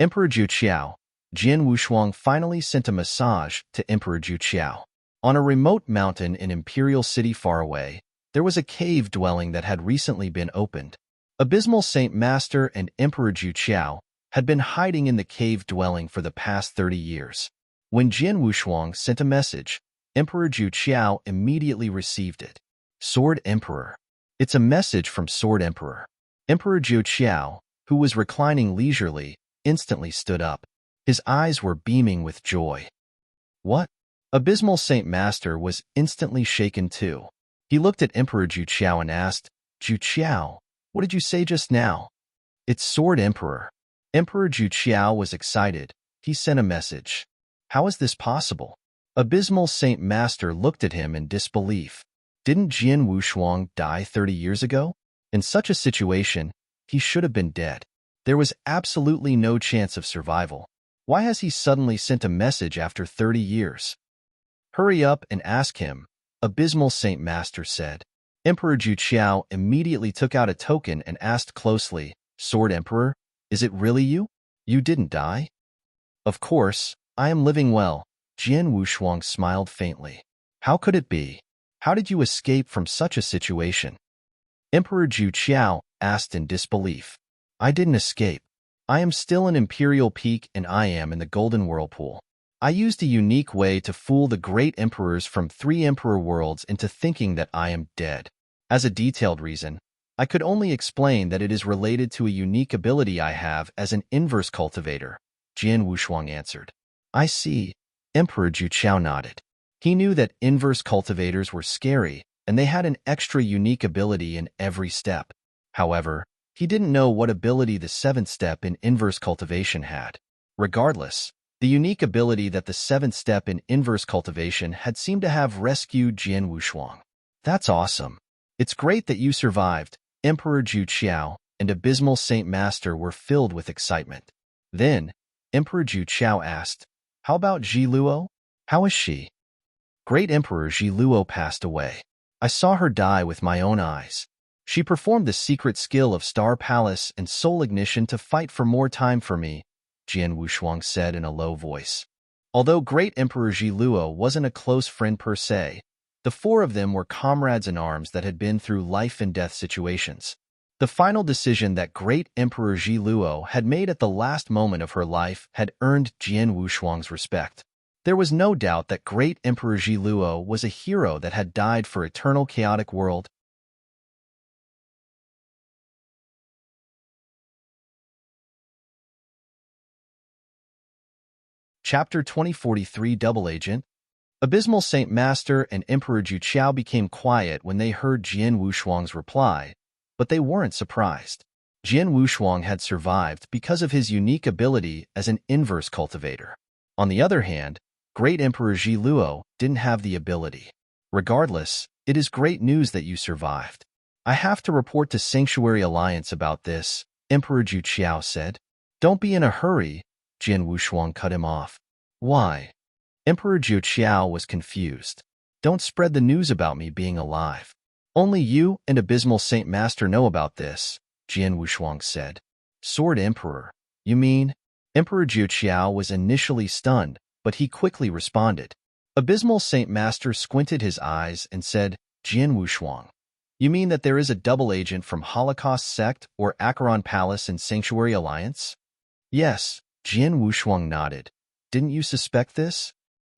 Emperor Zhu Qiao, Jian Wushuang finally sent a message to Emperor Zhu Qiao. On a remote mountain in Imperial City far away, there was a cave dwelling that had recently been opened. Abysmal Saint Master and Emperor Zhu Qiao had been hiding in the cave dwelling for the past 30 years. When Jian Wushuang sent a message, Emperor Zhu Qiao immediately received it. Sword Emperor. It's a message from Sword Emperor. Emperor Zhu Qiao, who was reclining leisurely, instantly stood up. His eyes were beaming with joy. What? Abysmal Saint Master was instantly shaken too. He looked at Emperor Zhu Qiao and asked, Zhu Qiao, what did you say just now? It's Sword Emperor. Emperor Zhu Qiao was excited. He sent a message. How is this possible? Abysmal Saint Master looked at him in disbelief. Didn't Jian Wushuang die 30 years ago? In such a situation, he should have been dead. There was absolutely no chance of survival. Why has he suddenly sent a message after 30 years? Hurry up and ask him, Abysmal Saint Master said. Emperor Zhu Qiao immediately took out a token and asked closely, Sword Emperor, is it really you? You didn't die? Of course, I am living well. Jian Wushuang smiled faintly. How could it be? How did you escape from such a situation? Emperor Zhu Qiao asked in disbelief. I didn't escape. I am still in Imperial Peak and I am in the Golden Whirlpool. I used a unique way to fool the great emperors from 3 emperor worlds into thinking that I am dead. As a detailed reason, I could only explain that it is related to a unique ability I have as an inverse cultivator, Jian Wushuang answered. I see. Emperor Zhu Qiao nodded. He knew that inverse cultivators were scary, and they had an extra unique ability in every step. However, he didn't know what ability the 7th step in inverse cultivation had. Regardless, the unique ability that the 7th step in inverse cultivation had seemed to have rescued Jian Wushuang. That's awesome. It's great that you survived. Emperor Zhu Qiao and Abysmal Saint Master were filled with excitement. Then, Emperor Zhu Qiao asked, How about Ji Luo? How is she? Great Emperor Ji Luo passed away. I saw her die with my own eyes. She performed the secret skill of Star Palace and Soul Ignition to fight for more time for me, Jian Wushuang said in a low voice. Although Great Emperor Ji Luo wasn't a close friend per se, the 4 of them were comrades in arms that had been through life and death situations. The final decision that Great Emperor Ji Luo had made at the last moment of her life had earned Jian Wushuang's respect. There was no doubt that Great Emperor Ji Luo was a hero that had died for eternal chaotic world. Chapter 2043 Double Agent. Abysmal Saint Master and Emperor Zhu Qiao became quiet when they heard Jian Wushuang's reply, but they weren't surprised. Jian Wushuang had survived because of his unique ability as an inverse cultivator. On the other hand, Great Emperor Ji Luo didn't have the ability. Regardless, it is great news that you survived. I have to report to Sanctuary Alliance about this, Emperor Zhu Qiao said. Don't be in a hurry, Jian Wushuang cut him off. Why? Emperor Zhu Qiao was confused. Don't spread the news about me being alive. Only you and Abysmal Saint Master know about this, Jian Wushuang said. Sword Emperor, you mean? Emperor Zhu Qiao was initially stunned, but he quickly responded. Abysmal Saint Master squinted his eyes and said, Jian Wushuang, you mean that there is a double agent from Holocaust Sect or Acheron Palace in Sanctuary Alliance? Yes, Jian Wushuang nodded. Didn't you suspect this?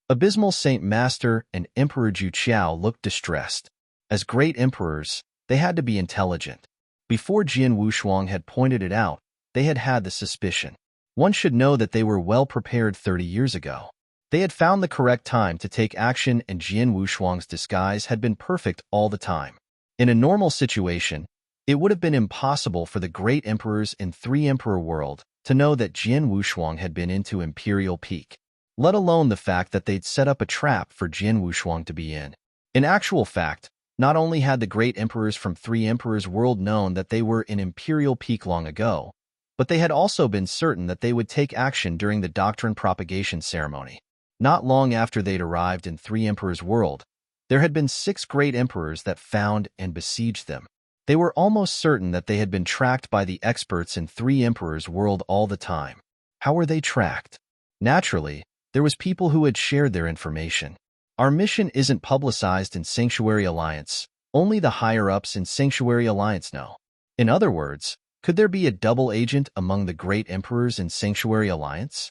Abysmal Saint Master and Emperor Zhu Qiao looked distressed. As great emperors, they had to be intelligent. Before Jian Wushuang had pointed it out, they had had the suspicion. One should know that they were well prepared 30 years ago. They had found the correct time to take action and Jian Wushuang's disguise had been perfect all the time. In a normal situation, it would have been impossible for the great emperors in 3 emperor world to know that Jian Wushuang had been into Imperial Peak, let alone the fact that they'd set up a trap for Jian Wushuang to be in. In actual fact, not only had the great emperors from 3 emperors world known that they were in Imperial Peak long ago, But they had also been certain that they would take action during the doctrine propagation ceremony. Not long after they'd arrived in Three Emperors' world, there had been 6 great emperors that found and besieged them. They were almost certain that they had been tracked by the experts in Three Emperors' world all the time. How were they tracked? Naturally, there was people who had shared their information. Our mission isn't publicized in Sanctuary Alliance. Only the higher-ups in Sanctuary Alliance know. In other words, could there be a double agent among the great emperors in Sanctuary Alliance?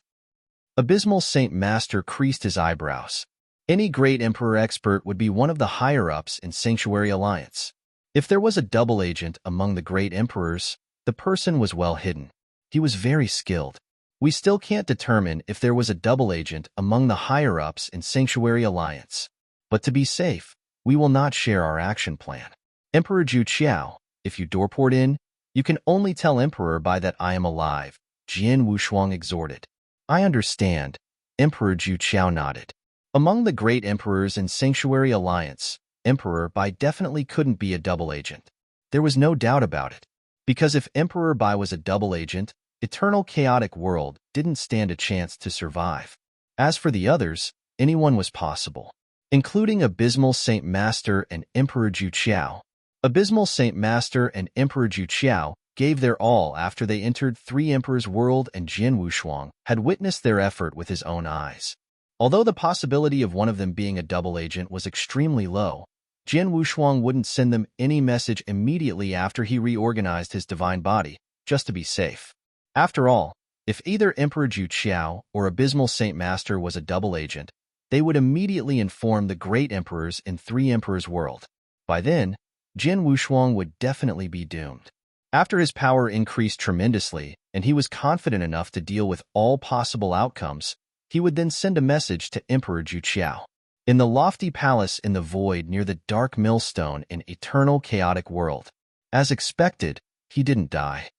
Abysmal Saint Master creased his eyebrows. Any great emperor expert would be one of the higher-ups in Sanctuary Alliance. If there was a double agent among the great emperors, the person was well hidden. He was very skilled. We still can't determine if there was a double agent among the higher-ups in Sanctuary Alliance. But to be safe, we will not share our action plan. Emperor Zhu Qiao, if you doorport in, you can only tell Emperor Bai that I am alive, Jian Wushuang exhorted. I understand, Emperor Zhu Qiao nodded. Among the great emperors in Sanctuary Alliance, Emperor Bai definitely couldn't be a double agent. There was no doubt about it. Because if Emperor Bai was a double agent, Eternal Chaotic World didn't stand a chance to survive. As for the others, anyone was possible, including Abysmal Saint Master and Emperor Zhu Qiao. Abysmal Saint Master and Emperor Zhu Qiao gave their all after they entered Three Emperors' world, and Jian Wushuang had witnessed their effort with his own eyes. Although the possibility of one of them being a double agent was extremely low, Jian Wushuang wouldn't send them any message immediately after he reorganized his divine body, just to be safe. After all, if either Emperor Zhu Qiao or Abysmal Saint Master was a double agent, they would immediately inform the great emperors in Three Emperors' world. By then, Jian Wushuang would definitely be doomed. After his power increased tremendously and he was confident enough to deal with all possible outcomes, he would then send a message to Emperor Zhu Qiao. In the lofty palace in the void near the dark millstone in Eternal Chaotic World. As expected, he didn't die.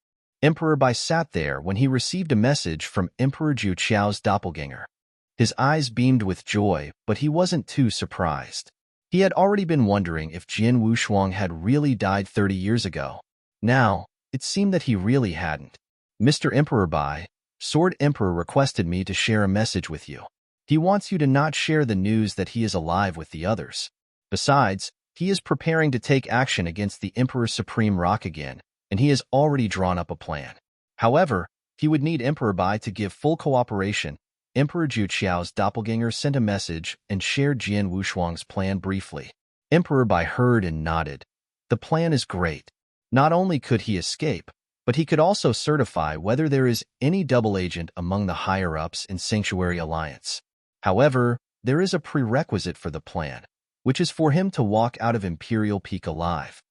Emperor Bai sat there when he received a message from Emperor Zhu Qiao's doppelganger. His eyes beamed with joy, but he wasn't too surprised. He had already been wondering if Jian Wushuang had really died 30 years ago. Now, it seemed that he really hadn't. Mr. Emperor Bai, Sword Emperor requested me to share a message with you. He wants you to not share the news that he is alive with the others. Besides, he is preparing to take action against the Emperor Supreme Rock again, and he has already drawn up a plan. However, he would need Emperor Bai to give full cooperation. Emperor Zhu Qiao's doppelganger sent a message and shared Jian Wushuang's plan briefly. Emperor Bai heard and nodded. The plan is great. Not only could he escape, but he could also certify whether there is any double agent among the higher-ups in Sanctuary Alliance. However, there is a prerequisite for the plan, which is for him to walk out of Imperial Peak alive.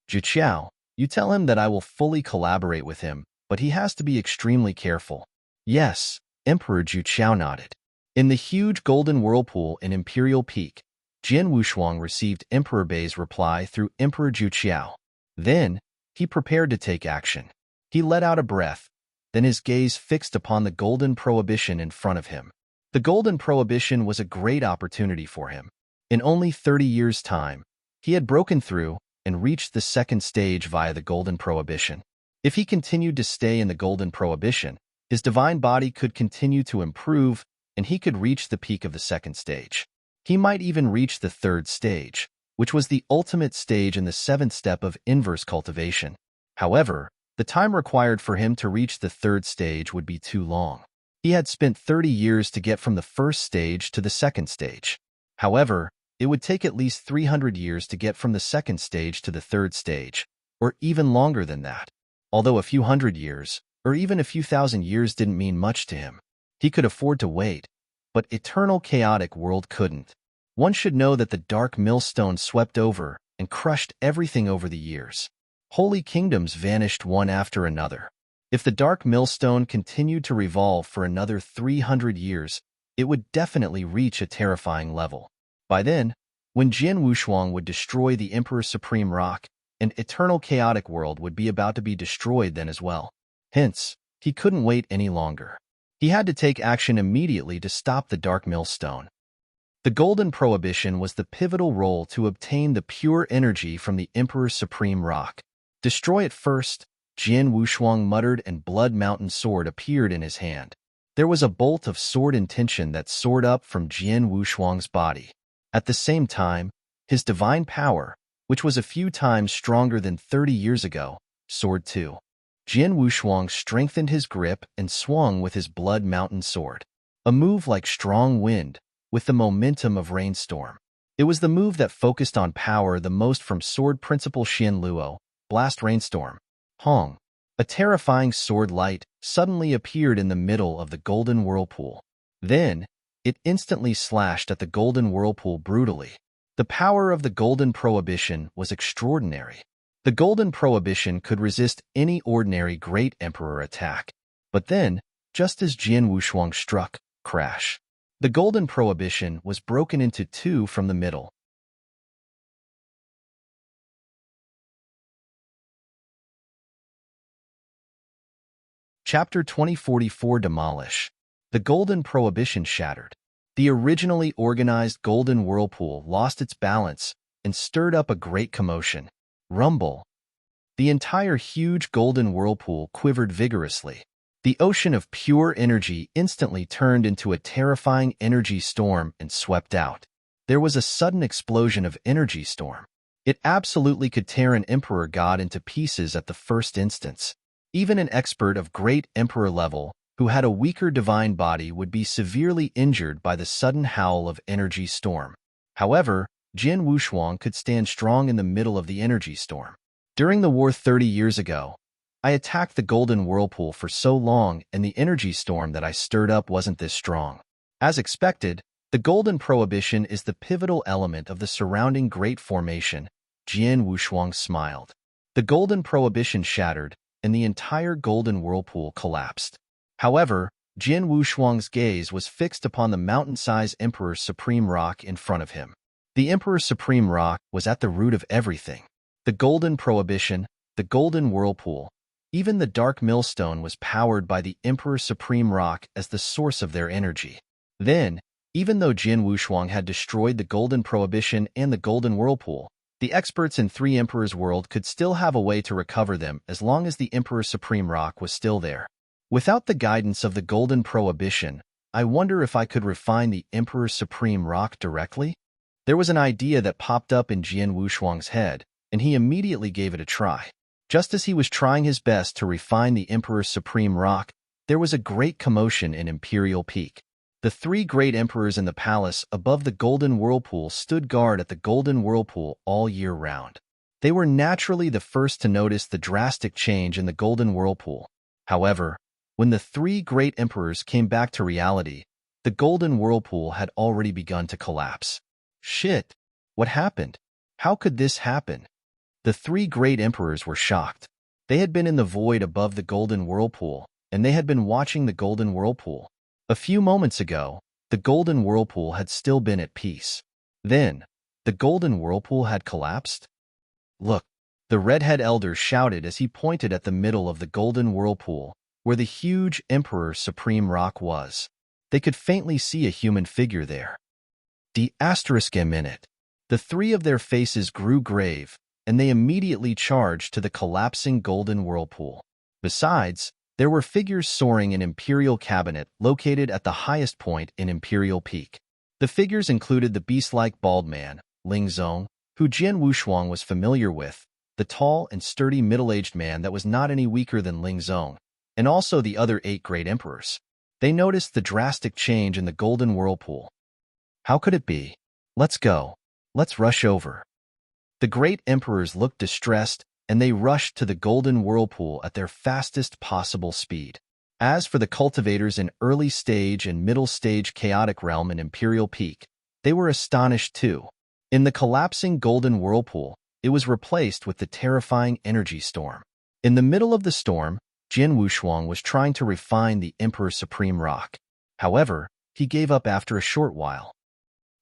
Zhu Qiao, you tell him that I will fully collaborate with him, but he has to be extremely careful. Yes, Emperor Zhu Qiao nodded. In the huge golden whirlpool in Imperial Peak, Jian Wushuang received Emperor Bai's reply through Emperor Zhu Qiao. Then, he prepared to take action. He let out a breath, then his gaze fixed upon the golden prohibition in front of him. The golden prohibition was a great opportunity for him. In only 30 years' time, he had broken through and reached the second stage via the golden prohibition. If he continued to stay in the golden prohibition, his divine body could continue to improve and he could reach the peak of the second stage. He might even reach the third stage, which was the ultimate stage in the 7th step of inverse cultivation. However, the time required for him to reach the third stage would be too long. He had spent 30 years to get from the first stage to the second stage. However, it would take at least 300 years to get from the second stage to the third stage, or even longer than that. Although a few hundred years, or even a few thousand years didn't mean much to him. He could afford to wait, but Eternal Chaotic World couldn't. One should know that the dark millstone swept over and crushed everything over the years. Holy kingdoms vanished one after another. If the dark millstone continued to revolve for another 300 years, it would definitely reach a terrifying level. By then, when Jian Wushuang would destroy the Emperor Supreme Rock, an Eternal Chaotic World would be about to be destroyed then as well. Hence, he couldn't wait any longer. He had to take action immediately to stop the dark millstone. The Golden Prohibition was the pivotal role to obtain the pure energy from the Emperor Supreme Rock. Destroy it first, Jian Wushuang muttered and Blood Mountain Sword appeared in his hand. There was a bolt of sword intention that soared up from Jian Wushuang's body. At the same time, his divine power, which was a few times stronger than 30 years ago, soared too. Jian Wushuang strengthened his grip and swung with his Blood Mountain Sword. A move like strong wind, with the momentum of rainstorm. It was the move that focused on power the most from Sword Principal Xian Luo, Blast Rainstorm. Hong. A terrifying sword light suddenly appeared in the middle of the golden whirlpool. Then, it instantly slashed at the golden whirlpool brutally. The power of the golden prohibition was extraordinary. The golden prohibition could resist any ordinary great emperor attack. But then, just as Jian Wushuang struck, crash. The golden prohibition was broken into two from the middle. Chapter 2044 Demolish. The golden prohibition shattered. The originally organized golden whirlpool lost its balance and stirred up a great commotion. Rumble. The entire huge golden whirlpool quivered vigorously. The ocean of pure energy instantly turned into a terrifying energy storm and swept out. There was a sudden explosion of energy storm. It absolutely could tear an emperor god into pieces at the first instance. Even an expert of great emperor level, who had a weaker divine body, would be severely injured by the sudden howl of energy storm. However, Jian Wushuang could stand strong in the middle of the energy storm. During the war 30 years ago, I attacked the golden whirlpool for so long and the energy storm that I stirred up wasn't this strong. As expected, the golden prohibition is the pivotal element of the surrounding great formation. Jian Wushuang smiled. The golden prohibition shattered, and the entire golden whirlpool collapsed. However, Jian Wushuang's gaze was fixed upon the mountain-sized Emperor's Supreme Rock in front of him. The Emperor's Supreme Rock was at the root of everything. The golden prohibition, the golden whirlpool, even the dark millstone was powered by the Emperor's Supreme Rock as the source of their energy. Then, even though Jian Wushuang had destroyed the golden prohibition and the golden whirlpool, the experts in Three Emperors' world could still have a way to recover them as long as the Emperor's Supreme Rock was still there. Without the guidance of the golden prohibition, I wonder if I could refine the Emperor's Supreme Rock directly? There was an idea that popped up in Jian Wushuang's head, and he immediately gave it a try. Just as he was trying his best to refine the Emperor's Supreme Rock, there was a great commotion in Imperial Peak. The three great emperors in the palace above the golden whirlpool stood guard at the golden whirlpool all year round. They were naturally the first to notice the drastic change in the golden whirlpool. However, when the three great emperors came back to reality, the golden whirlpool had already begun to collapse. Shit! What happened? How could this happen? The three great emperors were shocked. They had been in the void above the golden whirlpool, and they had been watching the golden whirlpool. A few moments ago, the golden whirlpool had still been at peace. Then, the golden whirlpool had collapsed? Look, the redhead elder shouted as he pointed at the middle of the golden whirlpool, where the huge Emperor's Supreme Rock was. They could faintly see a human figure there. The***. The three of their faces grew grave, and they immediately charged to the collapsing golden whirlpool. Besides, there were figures soaring in Imperial Cabinet located at the highest point in Imperial Peak. The figures included the beast-like bald man, Ling Zong, who Jian Wushuang was familiar with, the tall and sturdy middle-aged man that was not any weaker than Ling Zong, and also the other 8 great emperors. They noticed the drastic change in the golden whirlpool. How could it be? Let's go. Let's rush over. The great emperors looked distressed, and they rushed to the golden whirlpool at their fastest possible speed. As for the cultivators in early stage and middle stage chaotic realm in Imperial Peak, they were astonished too. In the collapsing golden whirlpool, it was replaced with the terrifying energy storm. In the middle of the storm, Jian Wushuang was trying to refine the Emperor's Supreme Rock. However, he gave up after a short while.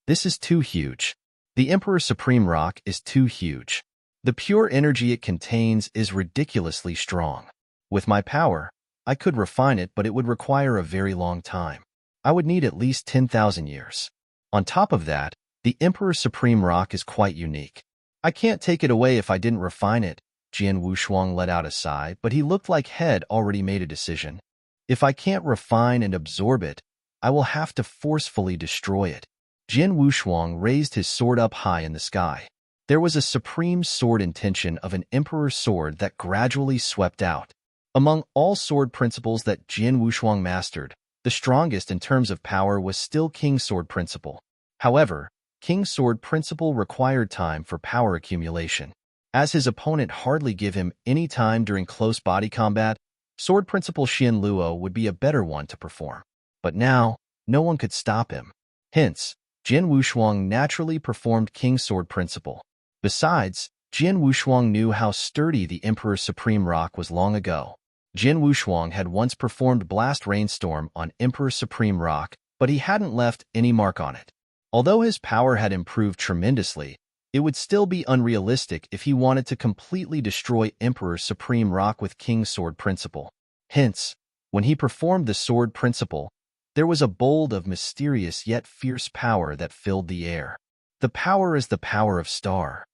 This is too huge. The Emperor's Supreme Rock is too huge. The pure energy it contains is ridiculously strong. With my power, I could refine it, but it would require a very long time. I would need at least 10,000 years. On top of that, the Emperor's Supreme Rock is quite unique. I can't take it away if I didn't refine it, Jian Wushuang let out a sigh, but he looked like he'd already made a decision. If I can't refine and absorb it, I will have to forcefully destroy it. Jian Wushuang raised his sword up high in the sky. There was a supreme sword intention of an emperor's sword that gradually swept out. Among all sword principles that Jian Wushuang mastered, the strongest in terms of power was still King's Sword Principle. However, King's Sword Principle required time for power accumulation. As his opponent hardly gave him any time during close body combat, Sword Principle Xian Luo would be a better one to perform. But now, no one could stop him. Hence, Jian Wushuang naturally performed King's Sword Principle. Besides, Jian Wushuang knew how sturdy the Emperor's Supreme Rock was long ago. Jian Wushuang had once performed Blast Rainstorm on Emperor's Supreme Rock, but he hadn't left any mark on it. Although his power had improved tremendously, it would still be unrealistic if he wanted to completely destroy Emperor's Supreme Rock with King's Sword Principle. Hence, when he performed the Sword Principle, there was a bolt of mysterious yet fierce power that filled the air. The power is the power of Star.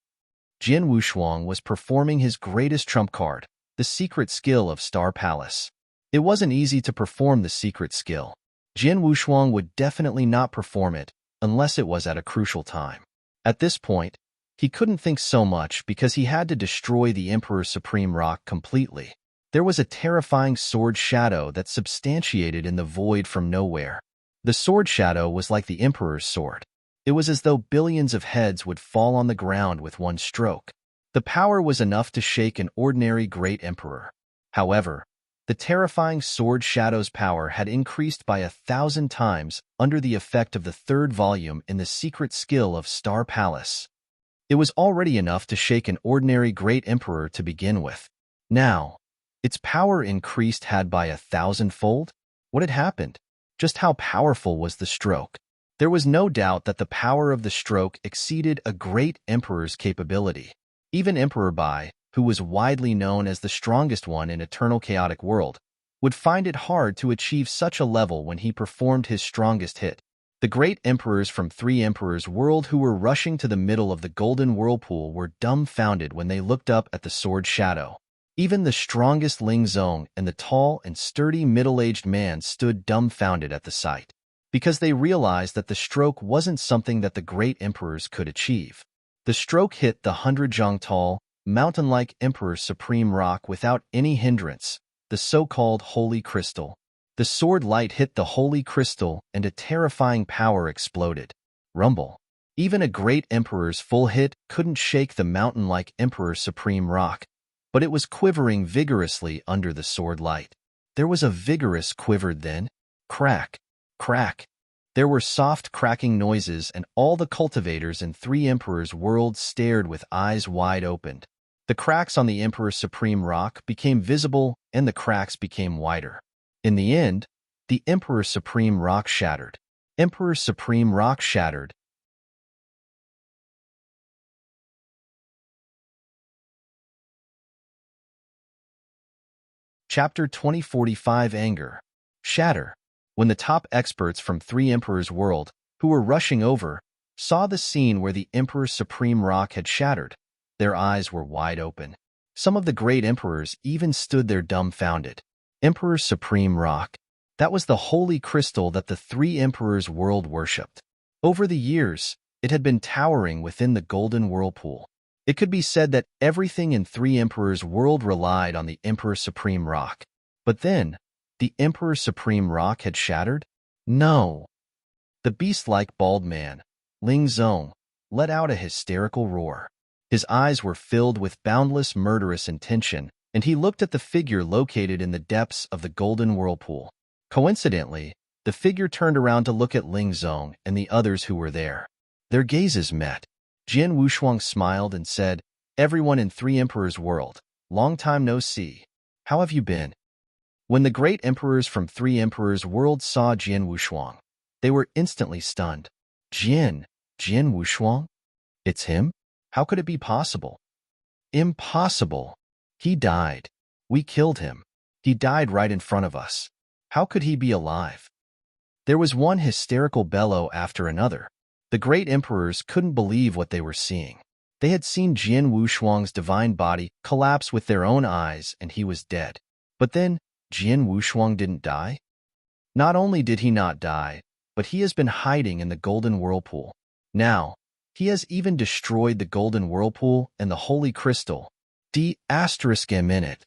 Jian Wushuang was performing his greatest trump card, the secret skill of Star Palace. It wasn't easy to perform the secret skill. Jian Wushuang would definitely not perform it unless it was at a crucial time. At this point, he couldn't think so much because he had to destroy the Emperor's Supreme Rock completely. There was a terrifying sword shadow that substantiated in the void from nowhere. The sword shadow was like the Emperor's sword. It was as though billions of heads would fall on the ground with one stroke. The power was enough to shake an ordinary great emperor. However, the terrifying sword shadow's power had increased by 1,000 times under the effect of the third volume in the secret skill of Star Palace. It was already enough to shake an ordinary great emperor to begin with. Now, its power increased had by 1,000-fold? What had happened? Just how powerful was the stroke? There was no doubt that the power of the stroke exceeded a great emperor's capability. Even Emperor Bai, who was widely known as the strongest one in Eternal Chaotic World, would find it hard to achieve such a level when he performed his strongest hit. The great emperors from Three Emperors World who were rushing to the middle of the Golden Whirlpool were dumbfounded when they looked up at the sword shadow. Even the strongest Ling Zong and the tall and sturdy middle-aged man stood dumbfounded at the sight, because they realized that the stroke wasn't something that the great emperors could achieve. The stroke hit the 100-zhang-tall, mountain-like Emperor's Supreme Rock without any hindrance, the so-called Holy Crystal. The sword light hit the Holy Crystal and a terrifying power exploded. Rumble. Even a great emperor's full hit couldn't shake the mountain-like Emperor's Supreme Rock, but it was quivering vigorously under the sword light. There was a vigorous quiver then. Crack. Crack. There were soft cracking noises and all the cultivators in Three Emperors World stared with eyes wide opened. The cracks on the Emperor's Supreme Rock became visible and the cracks became wider. In the end, the Emperor's Supreme Rock shattered. Emperor's Supreme Rock shattered. Chapter 2045 Anger. Shatter. When the top experts from Three Emperors World, who were rushing over, saw the scene where the Emperor's Supreme Rock had shattered, their eyes were wide open. Some of the great emperors even stood there dumbfounded. Emperor's Supreme Rock. That was the holy crystal that the Three Emperors World worshipped. Over the years, it had been towering within the Golden Whirlpool. It could be said that everything in Three Emperors World relied on the Emperor's Supreme Rock. But then, the Emperor's Supreme Rock had shattered? No. The beast-like bald man, Ling Zong, let out a hysterical roar. His eyes were filled with boundless murderous intention, and he looked at the figure located in the depths of the Golden Whirlpool. Coincidentally, the figure turned around to look at Ling Zong and the others who were there. Their gazes met. Jian Wushuang smiled and said, "Everyone in Three Emperors World, long time no see. How have you been?" When the great emperors from Three Emperors World saw Jian Wushuang, they were instantly stunned. Jian Wushuang? It's him? How could it be possible? Impossible. He died. We killed him. He died right in front of us. How could he be alive? There was one hysterical bellow after another. The great emperors couldn't believe what they were seeing. They had seen Jian Wushuang's divine body collapse with their own eyes, and he was dead. But then, Jian Wushuang didn't die? Not only did he not die, but he has been hiding in the Golden Whirlpool. Now, he has even destroyed the Golden Whirlpool and the Holy Crystal. D***M in it.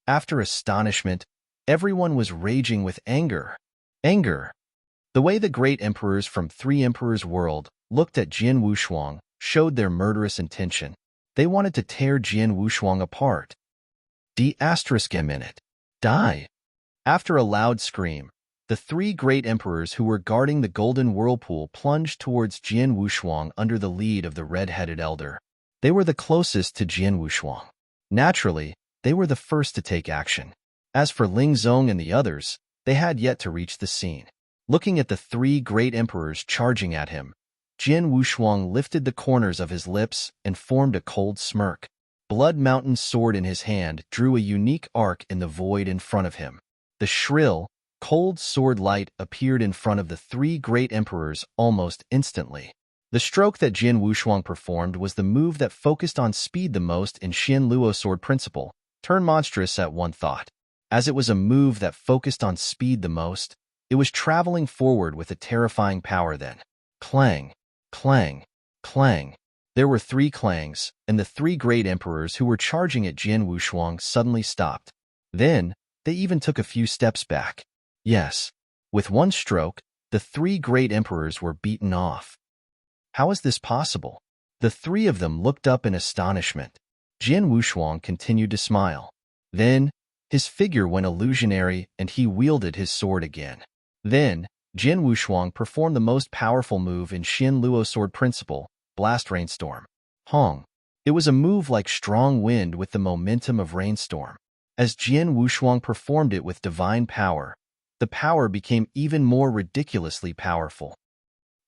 After astonishment, everyone was raging with anger. Anger. The way the great emperors from Three Emperors' World looked at Jian Wushuang showed their murderous intention. They wanted to tear Jian Wushuang apart. D***M in it. Die. After a loud scream, the three great emperors who were guarding the Golden Whirlpool plunged towards Jian Wushuang under the lead of the red-headed elder. They were the closest to Jian Wushuang. Naturally, they were the first to take action. As for Ling Zong and the others, they had yet to reach the scene. Looking at the three great emperors charging at him, Jian Wushuang lifted the corners of his lips and formed a cold smirk. Blood Mountain's sword in his hand drew a unique arc in the void in front of him. The shrill, cold sword light appeared in front of the three great emperors almost instantly. The stroke that Jian Wushuang performed was the move that focused on speed the most in Xian Luo sword principle. Turn monstrous at one thought. As it was a move that focused on speed the most, it was traveling forward with a terrifying power then. Clang, clang, clang. There were three clangs, and the three great emperors who were charging at Jian Wushuang suddenly stopped. Then, they even took a few steps back. Yes, with one stroke, the three great emperors were beaten off. How is this possible? The three of them looked up in astonishment. Jian Wushuang continued to smile. Then, his figure went illusionary and he wielded his sword again. Then, Jian Wushuang performed the most powerful move in Xian Luo sword principle, Blast Rainstorm. Hong. It was a move like strong wind with the momentum of rainstorm. As Jian Wushuang performed it with divine power, the power became even more ridiculously powerful.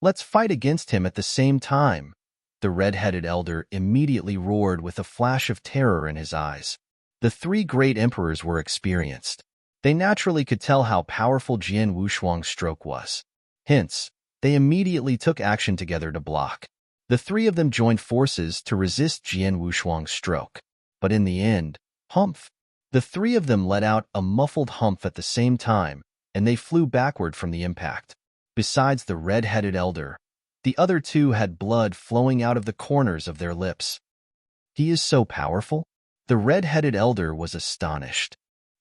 Let's fight against him at the same time, the red-headed elder immediately roared with a flash of terror in his eyes. The three great emperors were experienced. They naturally could tell how powerful Jian Wushuang's stroke was. Hence, they immediately took action together to block. The three of them joined forces to resist Jian Wushuang's stroke. But in the end, humph! The three of them let out a muffled humph at the same time, and they flew backward from the impact. Besides the red-headed elder, the other two had blood flowing out of the corners of their lips. He is so powerful? The red-headed elder was astonished.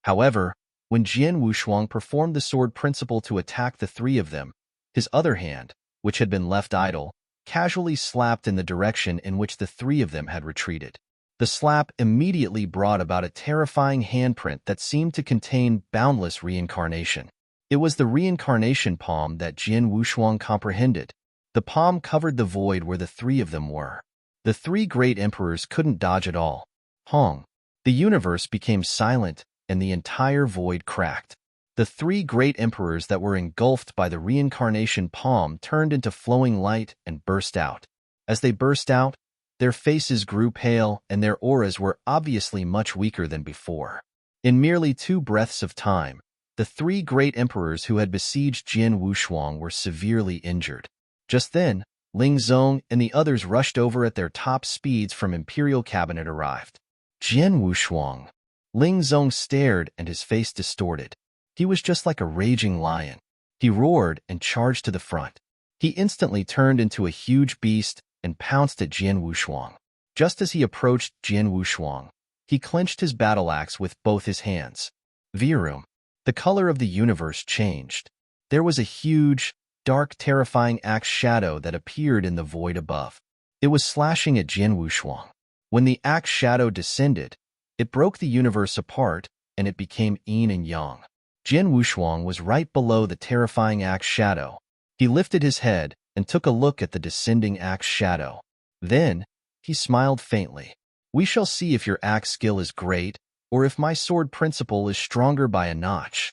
However, when Jian Wushuang performed the sword principle to attack the three of them, his other hand, which had been left idle, casually slapped in the direction in which the three of them had retreated. The slap immediately brought about a terrifying handprint that seemed to contain boundless reincarnation. It was the reincarnation palm that Jian Wushuang comprehended. The palm covered the void where the three of them were. The three great emperors couldn't dodge at all. Hong. The universe became silent, and the entire void cracked. The three great emperors that were engulfed by the reincarnation palm turned into flowing light and burst out. As they burst out, their faces grew pale and their auras were obviously much weaker than before. In merely 2 breaths of time, the three great emperors who had besieged Jian Wushuang were severely injured. Just then, Ling Zong and the others rushed over at their top speeds from Imperial Cabinet arrived. Jian Wushuang. Ling Zong stared and his face distorted. He was just like a raging lion. He roared and charged to the front. He instantly turned into a huge beast and pounced at Jian Wushuang. Just as he approached Jian Wushuang, he clenched his battle axe with both his hands. Virum. The color of the universe changed. There was a huge, dark, terrifying axe shadow that appeared in the void above. It was slashing at Jian Wushuang. When the axe shadow descended, it broke the universe apart, and it became yin and yang. Jian Wushuang was right below the terrifying axe shadow. He lifted his head and took a look at the descending axe shadow. Then, he smiled faintly. We shall see if your axe skill is great, or if my sword principle is stronger by a notch.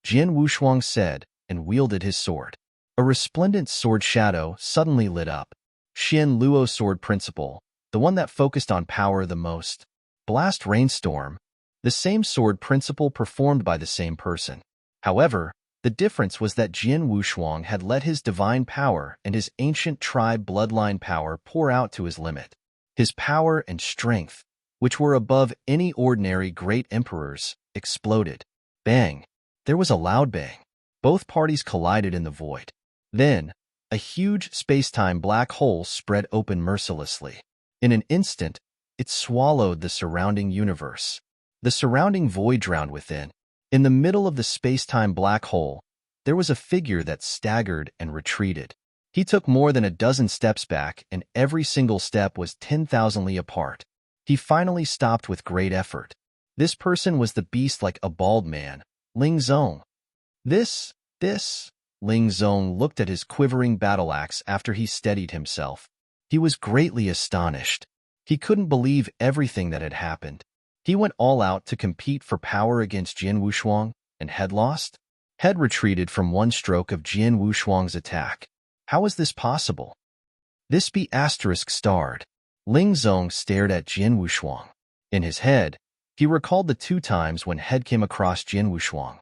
Jian Wushuang said, and wielded his sword. A resplendent sword shadow suddenly lit up. Xian Luo sword principle, the one that focused on power the most. Blast Rainstorm, the same sword principle performed by the same person. However, the difference was that Jian Wushuang had let his divine power and his ancient tribe bloodline power pour out to his limit. His power and strength, which were above any ordinary great emperor's, exploded. Bang! There was a loud bang. Both parties collided in the void. Then, a huge space-time black hole spread open mercilessly. In an instant, it swallowed the surrounding universe. The surrounding void drowned within. In the middle of the space-time black hole, there was a figure that staggered and retreated. He took more than a dozen steps back, and every single step was 10,000 li apart. He finally stopped with great effort. This person was the beast like a bald man, Ling Zong. This, Ling Zong looked at his quivering battle axe after he steadied himself. He was greatly astonished. He couldn't believe everything that had happened. He went all out to compete for power against Jian Wushuang and had lost. Had retreated from one stroke of Jian Wushuang's attack. How is this possible? This be asterisk starred. Ling Zong stared at Jian Wushuang. In his head, he recalled the 2 times when Head came across Jian Wushuang.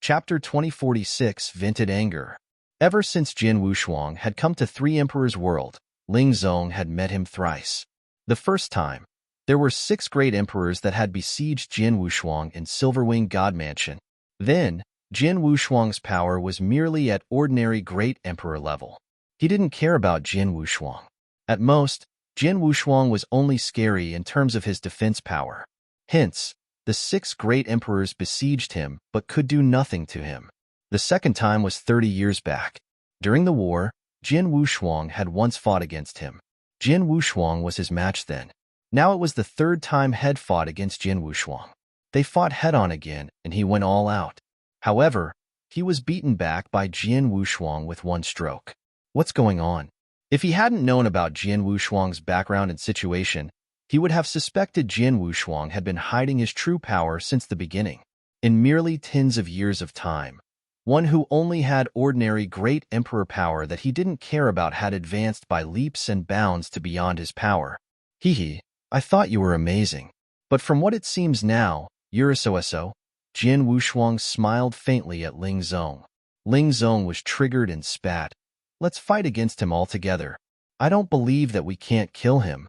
Chapter 2046 Vented Anger. Ever since Jian Wushuang had come to Three Emperors' World, Ling Zong had met him thrice. The first time, there were 6 great emperors that had besieged Jian Wushuang in Silverwing God Mansion. Then, Jian Wushuang's power was merely at ordinary great emperor level. He didn't care about Jian Wushuang. At most, Jian Wushuang was only scary in terms of his defense power. Hence, the 6 great emperors besieged him but could do nothing to him. The second time was 30 years back. During the war, Jian Wushuang had once fought against him. Jian Wushuang was his match then. Now it was the 3rd time Head fought against Jian Wushuang. They fought head-on again, and he went all out. However, he was beaten back by Jian Wushuang with 1 stroke. What's going on? If he hadn't known about Jian Wushuang's background and situation, he would have suspected Jian Wushuang had been hiding his true power since the beginning. In merely tens of years of time, one who only had ordinary great emperor power that he didn't care about had advanced by leaps and bounds to beyond his power. Hee, I thought you were amazing. But from what it seems now, you're so. Jian Wushuang smiled faintly at Ling Zong. Ling Zong was triggered and spat. Let's fight against him altogether. I don't believe that we can't kill him.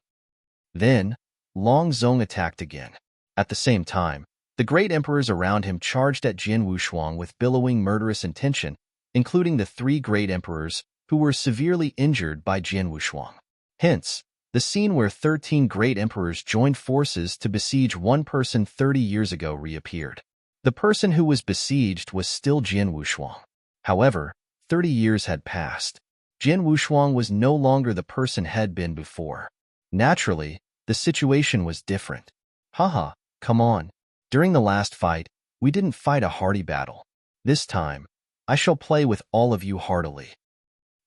Then, Long Zong attacked again. At the same time, the great emperors around him charged at Jian Wushuang with billowing murderous intention, including the 3 great emperors who were severely injured by Jian Wushuang. Hence, the scene where 13 great emperors joined forces to besiege one person 30 years ago reappeared. The person who was besieged was still Jian Wushuang. However, 30 years had passed. Jian Wushuang was no longer the person had been before. Naturally, the situation was different. Haha, come on. During the last fight, we didn't fight a hearty battle. This time, I shall play with all of you heartily.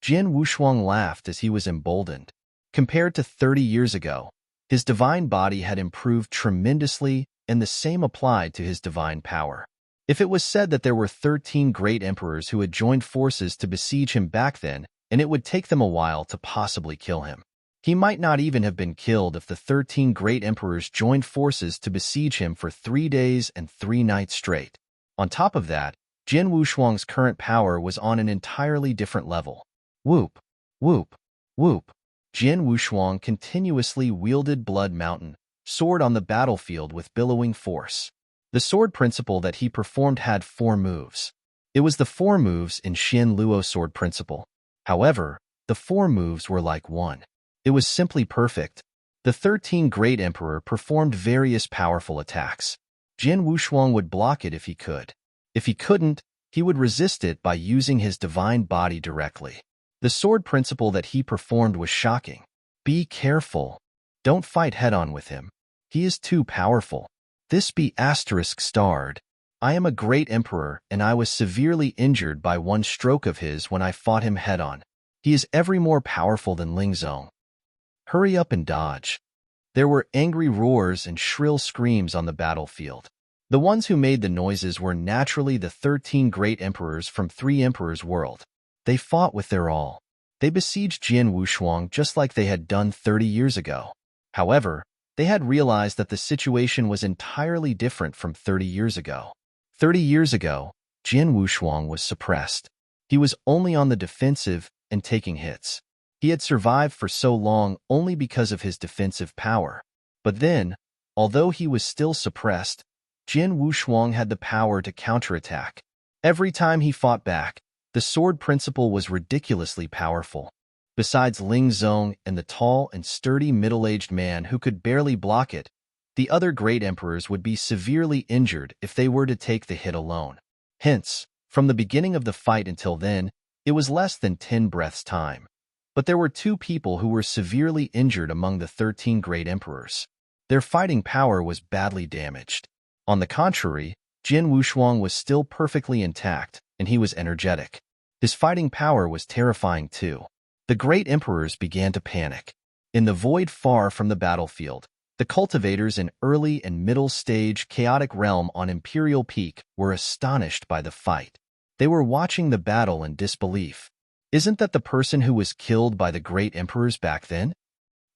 Jian Wushuang laughed as he was emboldened. Compared to 30 years ago, his divine body had improved tremendously, and the same applied to his divine power. If it was said that there were 13 great emperors who had joined forces to besiege him back then, and it would take them a while to possibly kill him. He might not even have been killed if the 13 great emperors joined forces to besiege him for 3 days and 3 nights straight. On top of that, Jian Wushuang's current power was on an entirely different level. Whoop, whoop, whoop. Jian Wushuang continuously wielded Blood Mountain sword on the battlefield with billowing force. The sword principle that he performed had 4 moves. It was the 4 moves in Xian Luo sword principle. However, the 4 moves were like one. It was simply perfect. The 13 great emperor performed various powerful attacks. Jian Wushuang would block it if he could. If he couldn't, he would resist it by using his divine body directly. The sword principle that he performed was shocking. Be careful. Don't fight head-on with him. He is too powerful. This be asterisk starred. I am a great emperor, and I was severely injured by 1 stroke of his when I fought him head-on. He is every more powerful than Ling Zong. Hurry up and dodge. There were angry roars and shrill screams on the battlefield. The ones who made the noises were naturally the 13 great emperors from Three Emperors' World. They fought with their all. They besieged Jian Wushuang just like they had done 30 years ago. However, they had realized that the situation was entirely different from 30 years ago. 30 years ago, Jian Wushuang was suppressed. He was only on the defensive and taking hits. He had survived for so long only because of his defensive power. But then, although he was still suppressed, Jian Wushuang had the power to counterattack. Every time he fought back, the sword principle was ridiculously powerful. Besides Ling Zong and the tall and sturdy middle-aged man who could barely block it, the other great emperors would be severely injured if they were to take the hit alone. Hence, from the beginning of the fight until then, it was less than 10 breaths' time. But there were 2 people who were severely injured among the 13 great emperors. Their fighting power was badly damaged. On the contrary, Jian Wushuang was still perfectly intact, and he was energetic. His fighting power was terrifying too. The great emperors began to panic. In the void far from the battlefield, the cultivators in early and middle stage chaotic realm on Imperial Peak were astonished by the fight. They were watching the battle in disbelief. Isn't that the person who was killed by the great emperors back then?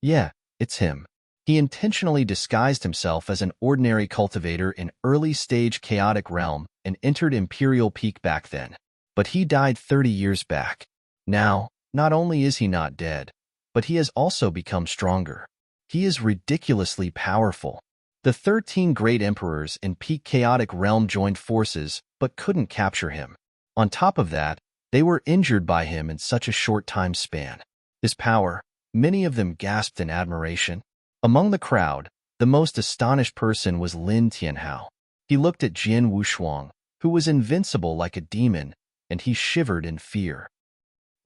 Yeah, it's him. He intentionally disguised himself as an ordinary cultivator in early stage chaotic realm and entered Imperial Peak back then. But he died 30 years back. Now, not only is he not dead, but he has also become stronger. He is ridiculously powerful. The 13 great emperors in peak chaotic realm joined forces but couldn't capture him. On top of that, they were injured by him in such a short time span. His power, many of them gasped in admiration. Among the crowd, the most astonished person was Lin Tianhao. He looked at Jian Wushuang, who was invincible like a demon, and he shivered in fear.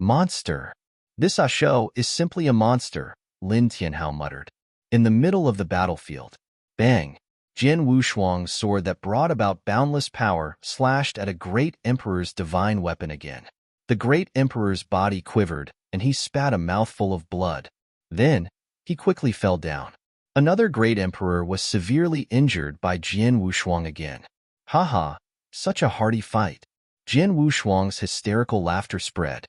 Monster! This Ashou is simply a monster, Lin Tianhao muttered. In the middle of the battlefield, bang! Jian Wushuang's sword that brought about boundless power slashed at a great emperor's divine weapon again. The great emperor's body quivered, and he spat a mouthful of blood. Then, he quickly fell down. Another great emperor was severely injured by Jian Wushuang again. Haha, such a hearty fight. Jian Wushuang's hysterical laughter spread.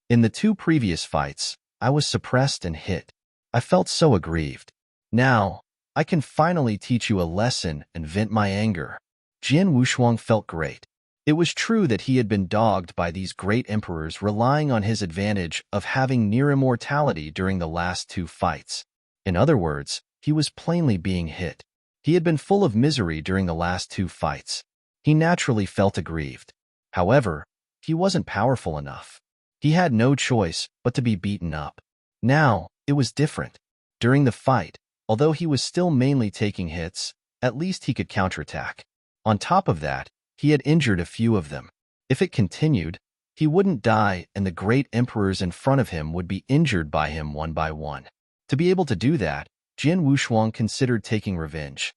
In the 2 previous fights, I was suppressed and hit. I felt so aggrieved. Now, I can finally teach you a lesson and vent my anger. Jian Wushuang felt great. It was true that he had been dogged by these great emperors relying on his advantage of having near immortality during the last 2 fights. In other words, he was plainly being hit. He had been full of misery during the last 2 fights. He naturally felt aggrieved. However, he wasn't powerful enough. He had no choice but to be beaten up. Now, it was different. During the fight, although he was still mainly taking hits, at least he could counterattack. On top of that, he had injured a few of them. If it continued, he wouldn't die and the great emperors in front of him would be injured by him one by one. To be able to do that, Jian Wushuang considered taking revenge.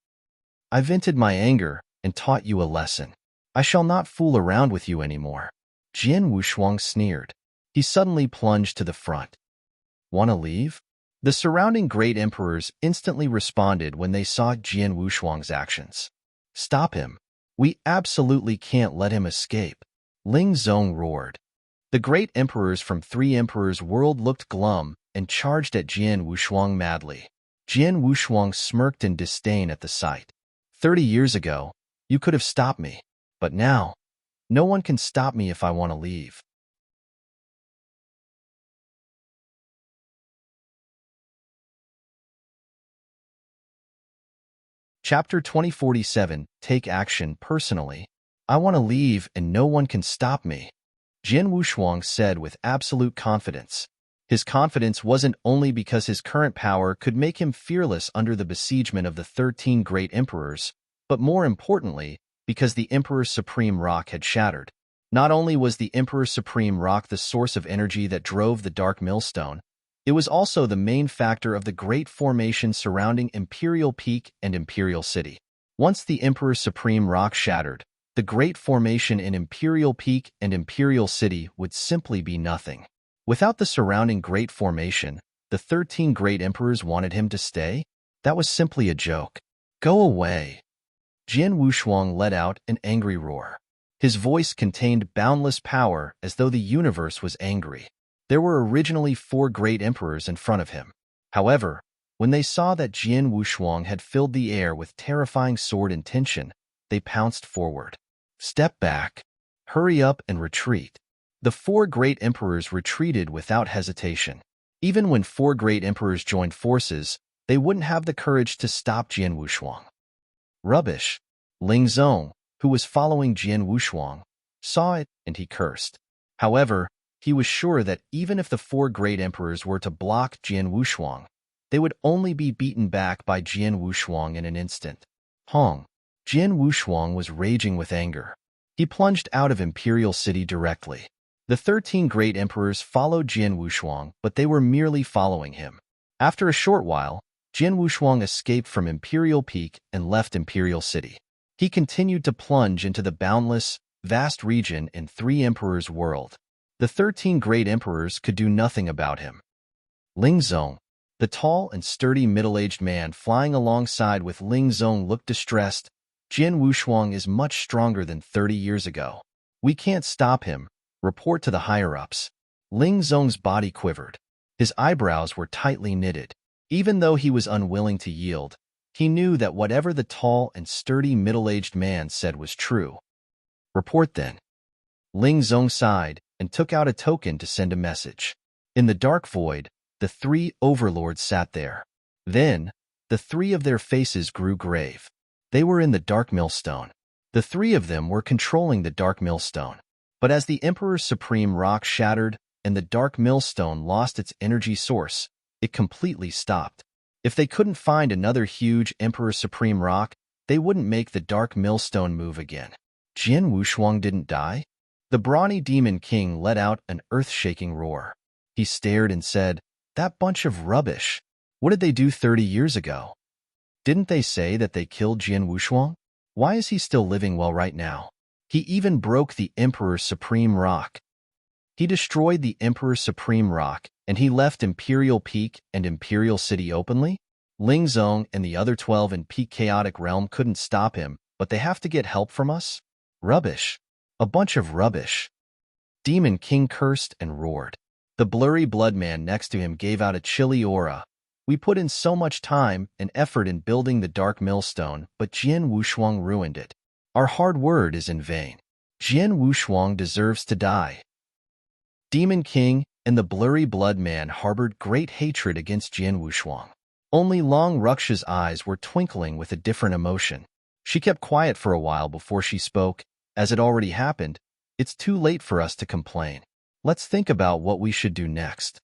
I vented my anger and taught you a lesson. I shall not fool around with you anymore. Jian Wushuang sneered. He suddenly plunged to the front. Wanna leave? The surrounding great emperors instantly responded when they saw Jian Wushuang's actions. Stop him. We absolutely can't let him escape. Ling Zong roared. The great emperors from 3 emperors' world looked glum and charged at Jian Wushuang madly. Jian Wushuang smirked in disdain at the sight. 30 years ago, you could have stopped me, but now, no one can stop me if I want to leave. Chapter 2047, Take Action Personally. I want to leave and no one can stop me, Jian Wushuang said with absolute confidence. His confidence wasn't only because his current power could make him fearless under the besiegement of the 13 great emperors, but more importantly, because the Emperor's Supreme Rock had shattered. Not only was the Emperor's Supreme Rock the source of energy that drove the Dark Millstone, it was also the main factor of the great formation surrounding Imperial Peak and Imperial City. Once the Emperor's Supreme Rock shattered, the great formation in Imperial Peak and Imperial City would simply be nothing. Without the surrounding great formation, the 13 great emperors wanted him to stay? That was simply a joke. Go away. Jian Wushuang let out an angry roar. His voice contained boundless power as though the universe was angry. There were originally 4 great emperors in front of him. However, when they saw that Jian Wushuang had filled the air with terrifying sword intention, they pounced forward. Step back. Hurry up and retreat. The four great emperors retreated without hesitation. Even when four great emperors joined forces, they wouldn't have the courage to stop Jian Wushuang. Rubbish. Ling Zong, who was following Jian Wushuang, saw it and he cursed. However, he was sure that even if the four great emperors were to block Jian Wushuang, they would only be beaten back by Jian Wushuang in an instant. Hong. Jian Wushuang was raging with anger. He plunged out of Imperial City directly. The 13 great emperors followed Jian Wushuang, but they were merely following him. After a short while, Jian Wushuang escaped from Imperial Peak and left Imperial City. He continued to plunge into the boundless, vast region in Three Emperors' world. The 13 great emperors could do nothing about him. Ling Zong. The tall and sturdy middle-aged man flying alongside with Ling Zong looked distressed. Jian Wushuang is much stronger than 30 years ago. We can't stop him. Report to the higher-ups. Ling Zong's body quivered. His eyebrows were tightly knitted. Even though he was unwilling to yield, he knew that whatever the tall and sturdy middle-aged man said was true. Report then. Ling Zong sighed and took out a token to send a message. In the dark void, the three overlords sat there. Then, the three of their faces grew grave. They were in the dark millstone. The three of them were controlling the dark millstone. But as the Emperor's supreme rock shattered and the dark millstone lost its energy source, it completely stopped. If they couldn't find another huge Emperor's supreme rock, they wouldn't make the dark millstone move again. Jian Wushuang didn't die? The brawny Demon King let out an earth-shaking roar. He stared and said, "That bunch of rubbish. What did they do 30 years ago? Didn't they say that they killed Jian Wushuang? Why is he still living well right now? He even broke the Emperor's supreme rock. He destroyed the Emperor's supreme rock, and he left Imperial Peak and Imperial City openly? Ling Zong and the other 12 in Peak Chaotic Realm couldn't stop him, but they have to get help from us? Rubbish. A bunch of rubbish." Demon King cursed and roared. The blurry blood man next to him gave out a chilly aura. "We put in so much time and effort in building the Dark Millstone, but Jian Wushuang ruined it. Our hard word is in vain. Jian Wushuang deserves to die." Demon King and the blurry blood man harbored great hatred against Jian Wushuang. Only Long Ruxa's eyes were twinkling with a different emotion. She kept quiet for a while before she spoke. "As it already happened, it's too late for us to complain. Let's think about what we should do next."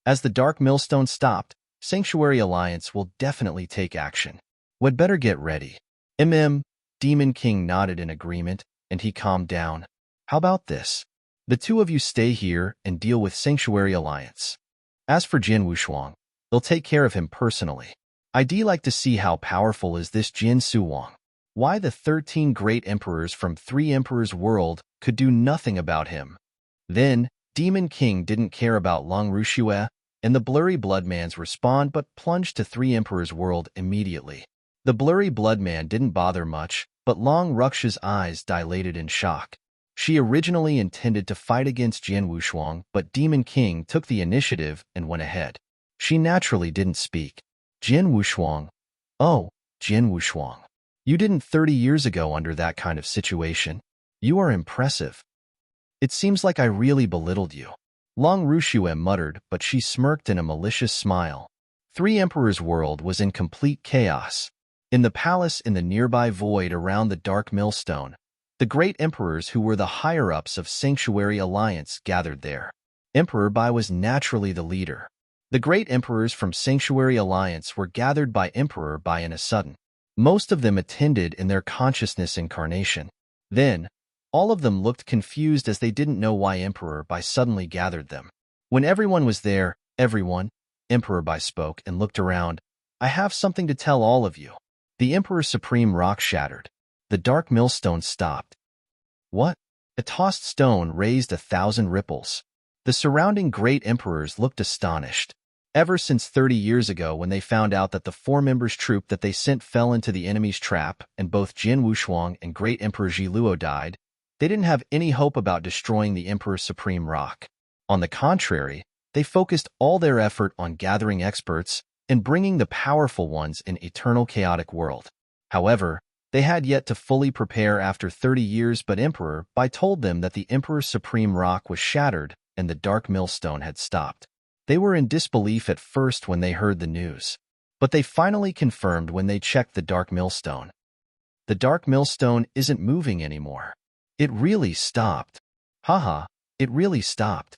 As the Dark Millstone stopped, Sanctuary Alliance will definitely take action. We'd better get ready. Demon King nodded in agreement, and he calmed down. "How about this? The two of you stay here and deal with Sanctuary Alliance. As for Jian Wushuang, they'll take care of him personally. I'd like to see how powerful is this Jian Suwang. Why the 13 great emperors from Three Emperors' world could do nothing about him." Then, Demon King didn't care about Long Ruxue and the blurry bloodman's response but plunged to Three Emperors' world immediately. The blurry bloodman didn't bother much, but Long Ruxa's eyes dilated in shock. She originally intended to fight against Jian Wushuang, but Demon King took the initiative and went ahead. She naturally didn't speak. "Jian Wushuang. Oh, Jian Wushuang. You didn't 30 years ago under that kind of situation. You are impressive. It seems like I really belittled you." Long Ruxue muttered, but she smirked in a malicious smile. Three Emperors' world was in complete chaos. In the palace in the nearby void around the Dark Millstone, the great emperors who were the higher-ups of Sanctuary Alliance gathered there. Emperor Bai was naturally the leader. The great emperors from Sanctuary Alliance were gathered by Emperor Bai in a sudden. Most of them attended in their consciousness incarnation. Then, all of them looked confused as they didn't know why Emperor Bai suddenly gathered them. When everyone was there, Emperor Bai spoke and looked around. "I have something to tell all of you." The Emperor's supreme rock shattered. The Dark Millstone stopped. What? A tossed stone raised 1,000 ripples. The surrounding great emperors looked astonished. Ever since 30 years ago when they found out that the 4 members troop that they sent fell into the enemy's trap and both Jian Wushuang and Great Emperor Jiluo died, they didn't have any hope about destroying the Emperor's supreme rock. On the contrary, they focused all their effort on gathering experts and bringing the powerful ones in Eternal Chaotic World. However, They had yet to fully prepare after 30 years, but Emperor Bai told them that the Emperor's supreme rock was shattered and the dark millstone had stopped. They were in disbelief at first when they heard the news, but they finally confirmed when they checked the dark millstone. The dark millstone isn't moving anymore. It really stopped. Haha, it really stopped.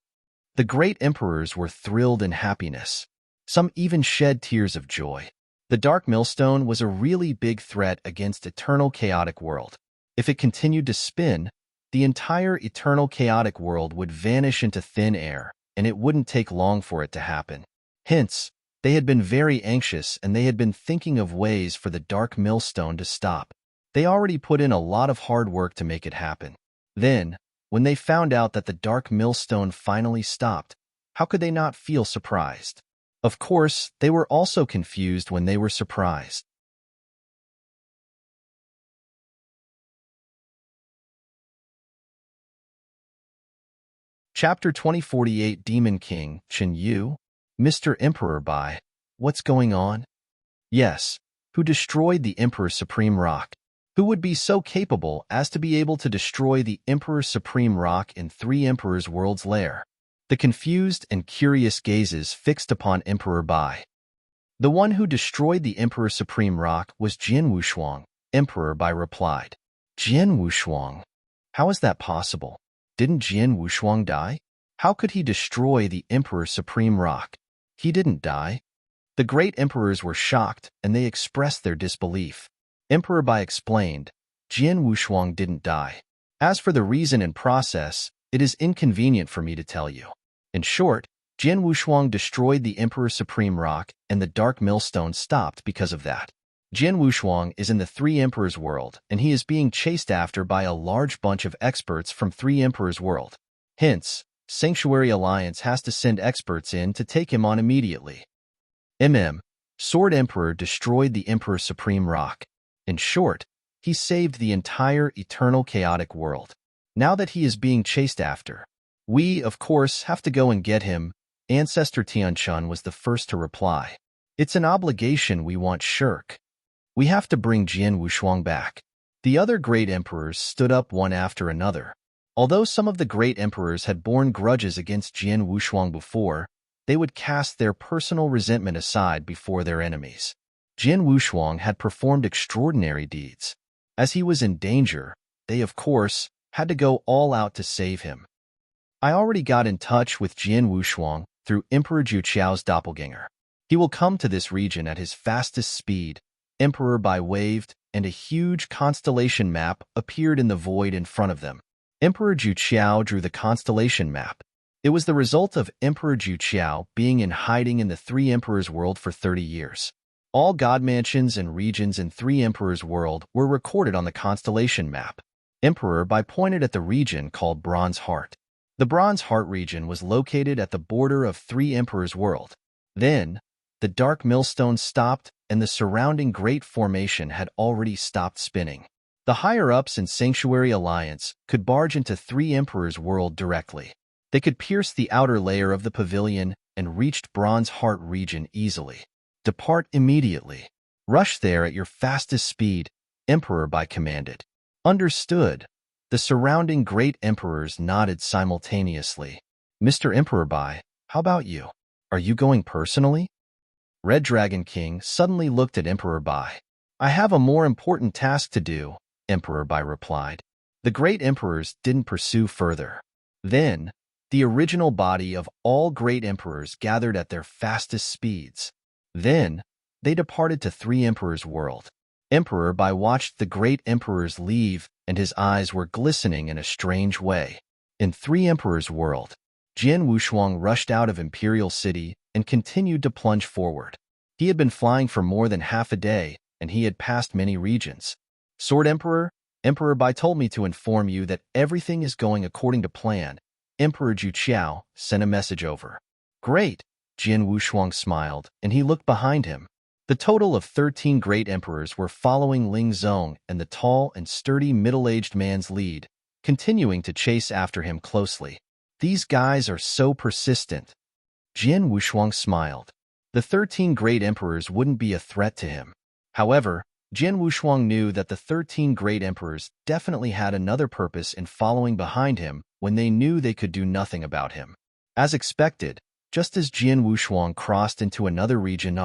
The great emperors were thrilled in happiness. Some even shed tears of joy. The dark millstone was a really big threat against eternal chaotic world. If it continued to spin, the entire eternal chaotic world would vanish into thin air, and it wouldn't take long for it to happen. Hence, they had been very anxious and they had been thinking of ways for the dark millstone to stop. They already put in a lot of hard work to make it happen. Then, when they found out that the dark millstone finally stopped, how could they not feel surprised? Of course, they were also confused when they were surprised. Chapter 2048 Demon King, Chen Yu? Mr. Emperor Bai, what's going on? Yes, who destroyed the Emperor's Supreme Rock? Who would be so capable as to be able to destroy the Emperor's Supreme Rock in 3 Emperors' World's lair? The confused and curious gazes fixed upon Emperor Bai. The one who destroyed the Emperor's Supreme Rock was Jian Wushuang, Emperor Bai replied. Jian Wushuang? How is that possible? Didn't Jian Wushuang die? How could he destroy the Emperor's Supreme Rock? He didn't die. The great emperors were shocked, and they expressed their disbelief. Emperor Bai explained, Jian Wushuang didn't die. As for the reason and process, it is inconvenient for me to tell you. In short, Jian Wushuang destroyed the Emperor's Supreme Rock, and the Dark Millstone stopped because of that. Jian Wushuang is in the 3 Emperors' World, and he is being chased after by a large bunch of experts from 3 Emperors' World. Hence, Sanctuary Alliance has to send experts in to take him on immediately. Sword Emperor destroyed the Emperor's Supreme Rock. In short, he saved the entire eternal chaotic world. Now that he is being chased after, we, of course, have to go and get him. Ancestor Tianchun was the first to reply. It's an obligation we won't shirk. We have to bring Jian Wushuang back. The other great emperors stood up one after another. Although some of the great emperors had borne grudges against Jian Wushuang before, they would cast their personal resentment aside before their enemies. Jian Wushuang had performed extraordinary deeds. As he was in danger, they, of course, had to go all out to save him. I already got in touch with Jian Wushuang through Emperor Zhu Qiao's doppelganger. He will come to this region at his fastest speed. Emperor Bai waved, and a huge constellation map appeared in the void in front of them. Emperor Zhu Qiao drew the constellation map. It was the result of Emperor Zhu Qiao being in hiding in the 3 Emperors' World for 30 years. All god mansions and regions in 3 Emperors' World were recorded on the constellation map. Emperor Bai pointed at the region called Bronze Heart. The Bronze Heart region was located at the border of 3 Emperors' World. Then, the Dark Millstone stopped, and the surrounding Great Formation had already stopped spinning. The higher-ups in Sanctuary Alliance could barge into 3 Emperors' World directly. They could pierce the outer layer of the pavilion and reached Bronze Heart region easily. Depart immediately. Rush there at your fastest speed, Emperor Bai commanded. Understood. The surrounding great emperors nodded simultaneously. Mr. Emperor Bai, how about you? Are you going personally? Red Dragon King suddenly looked at Emperor Bai. I have a more important task to do, Emperor Bai replied. The great emperors didn't pursue further. Then, the original body of all great emperors gathered at their fastest speeds. Then, they departed to 3 Emperors' World. Emperor Bai watched the great emperors leave, and his eyes were glistening in a strange way. In 3 Emperors' World, Jian Wushuang rushed out of Imperial City and continued to plunge forward. He had been flying for more than half a day, and he had passed many regions. Sword Emperor, Emperor Bai told me to inform you that everything is going according to plan. Emperor Zhu Qiao sent a message over. Great, Jian Wushuang smiled, and he looked behind him. The total of 13 great emperors were following Ling Zong and the tall and sturdy middle-aged man's lead, continuing to chase after him closely. These guys are so persistent. Jian Wushuang smiled. The 13 great emperors wouldn't be a threat to him. However, Jian Wushuang knew that the 13 great emperors definitely had another purpose in following behind him when they knew they could do nothing about him. As expected, just as Jian Wushuang crossed into another region,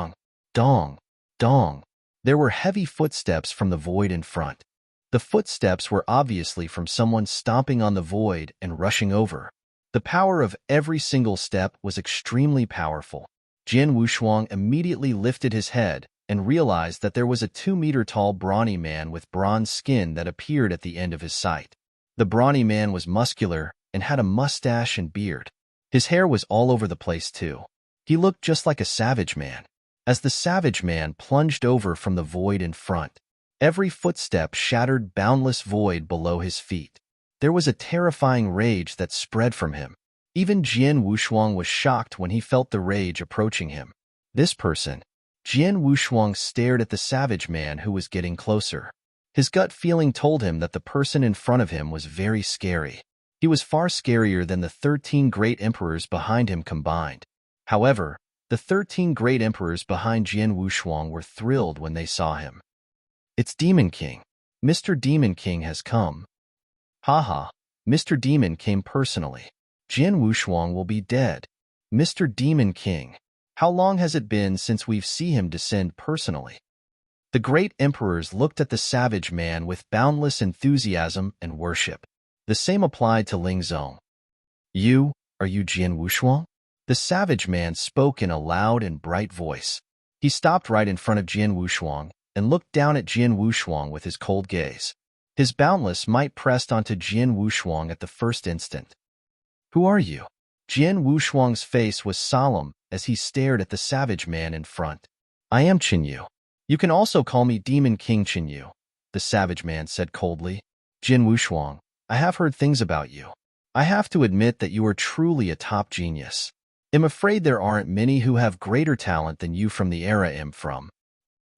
dong, dong, there were heavy footsteps from the void in front. The footsteps were obviously from someone stomping on the void and rushing over. The power of every single step was extremely powerful. Jian Wushuang immediately lifted his head and realized that there was a 2-meter-tall brawny man with bronze skin that appeared at the end of his sight. The brawny man was muscular and had a mustache and beard. His hair was all over the place too. He looked just like a savage man. As the savage man plunged over from the void in front, every footstep shattered boundless void below his feet. There was a terrifying rage that spread from him. Even Jian Wushuang was shocked when he felt the rage approaching him. This person, Jian Wushuang stared at the savage man who was getting closer. His gut feeling told him that the person in front of him was very scary. He was far scarier than the 13 great emperors behind him combined. However, the 13 great emperors behind Jian Wushuang were thrilled when they saw him. "It's Demon King. Mr. Demon King has come." "Haha, Mr. Demon came personally. Jian Wushuang will be dead. Mr. Demon King. How long has it been since we've seen him descend personally?" The great emperors looked at the savage man with boundless enthusiasm and worship. The same applied to Ling Zong. Are you Jian Wushuang?" The savage man spoke in a loud and bright voice. He stopped right in front of Jian Wushuang and looked down at Jian Wushuang with his cold gaze. His boundless might pressed onto Jian Wushuang at the first instant. "Who are you?" Jian Wushuang's face was solemn as he stared at the savage man in front. "I am Qin Yu. You can also call me Demon King Qin Yu," the savage man said coldly. "Jian Wushuang, I have heard things about you. I have to admit that you are truly a top genius. I'm afraid there aren't many who have greater talent than you from the era I'm from.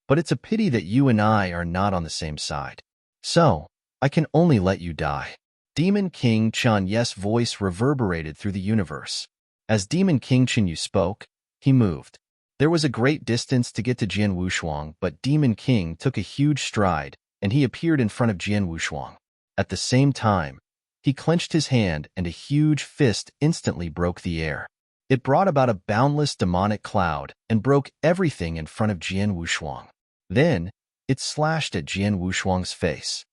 But it's a pity that you and I are not on the same side. So, I can only let you die." Demon King Chen Yu's voice reverberated through the universe. As Demon King Qin Yu spoke, he moved. There was a great distance to get to Jian Wushuang, but Demon King took a huge stride, and he appeared in front of Jian Wushuang. At the same time, he clenched his hand and a huge fist instantly broke the air. It brought about a boundless demonic cloud and broke everything in front of Jian Wushuang. Then, it slashed at Jian Wushuang's face.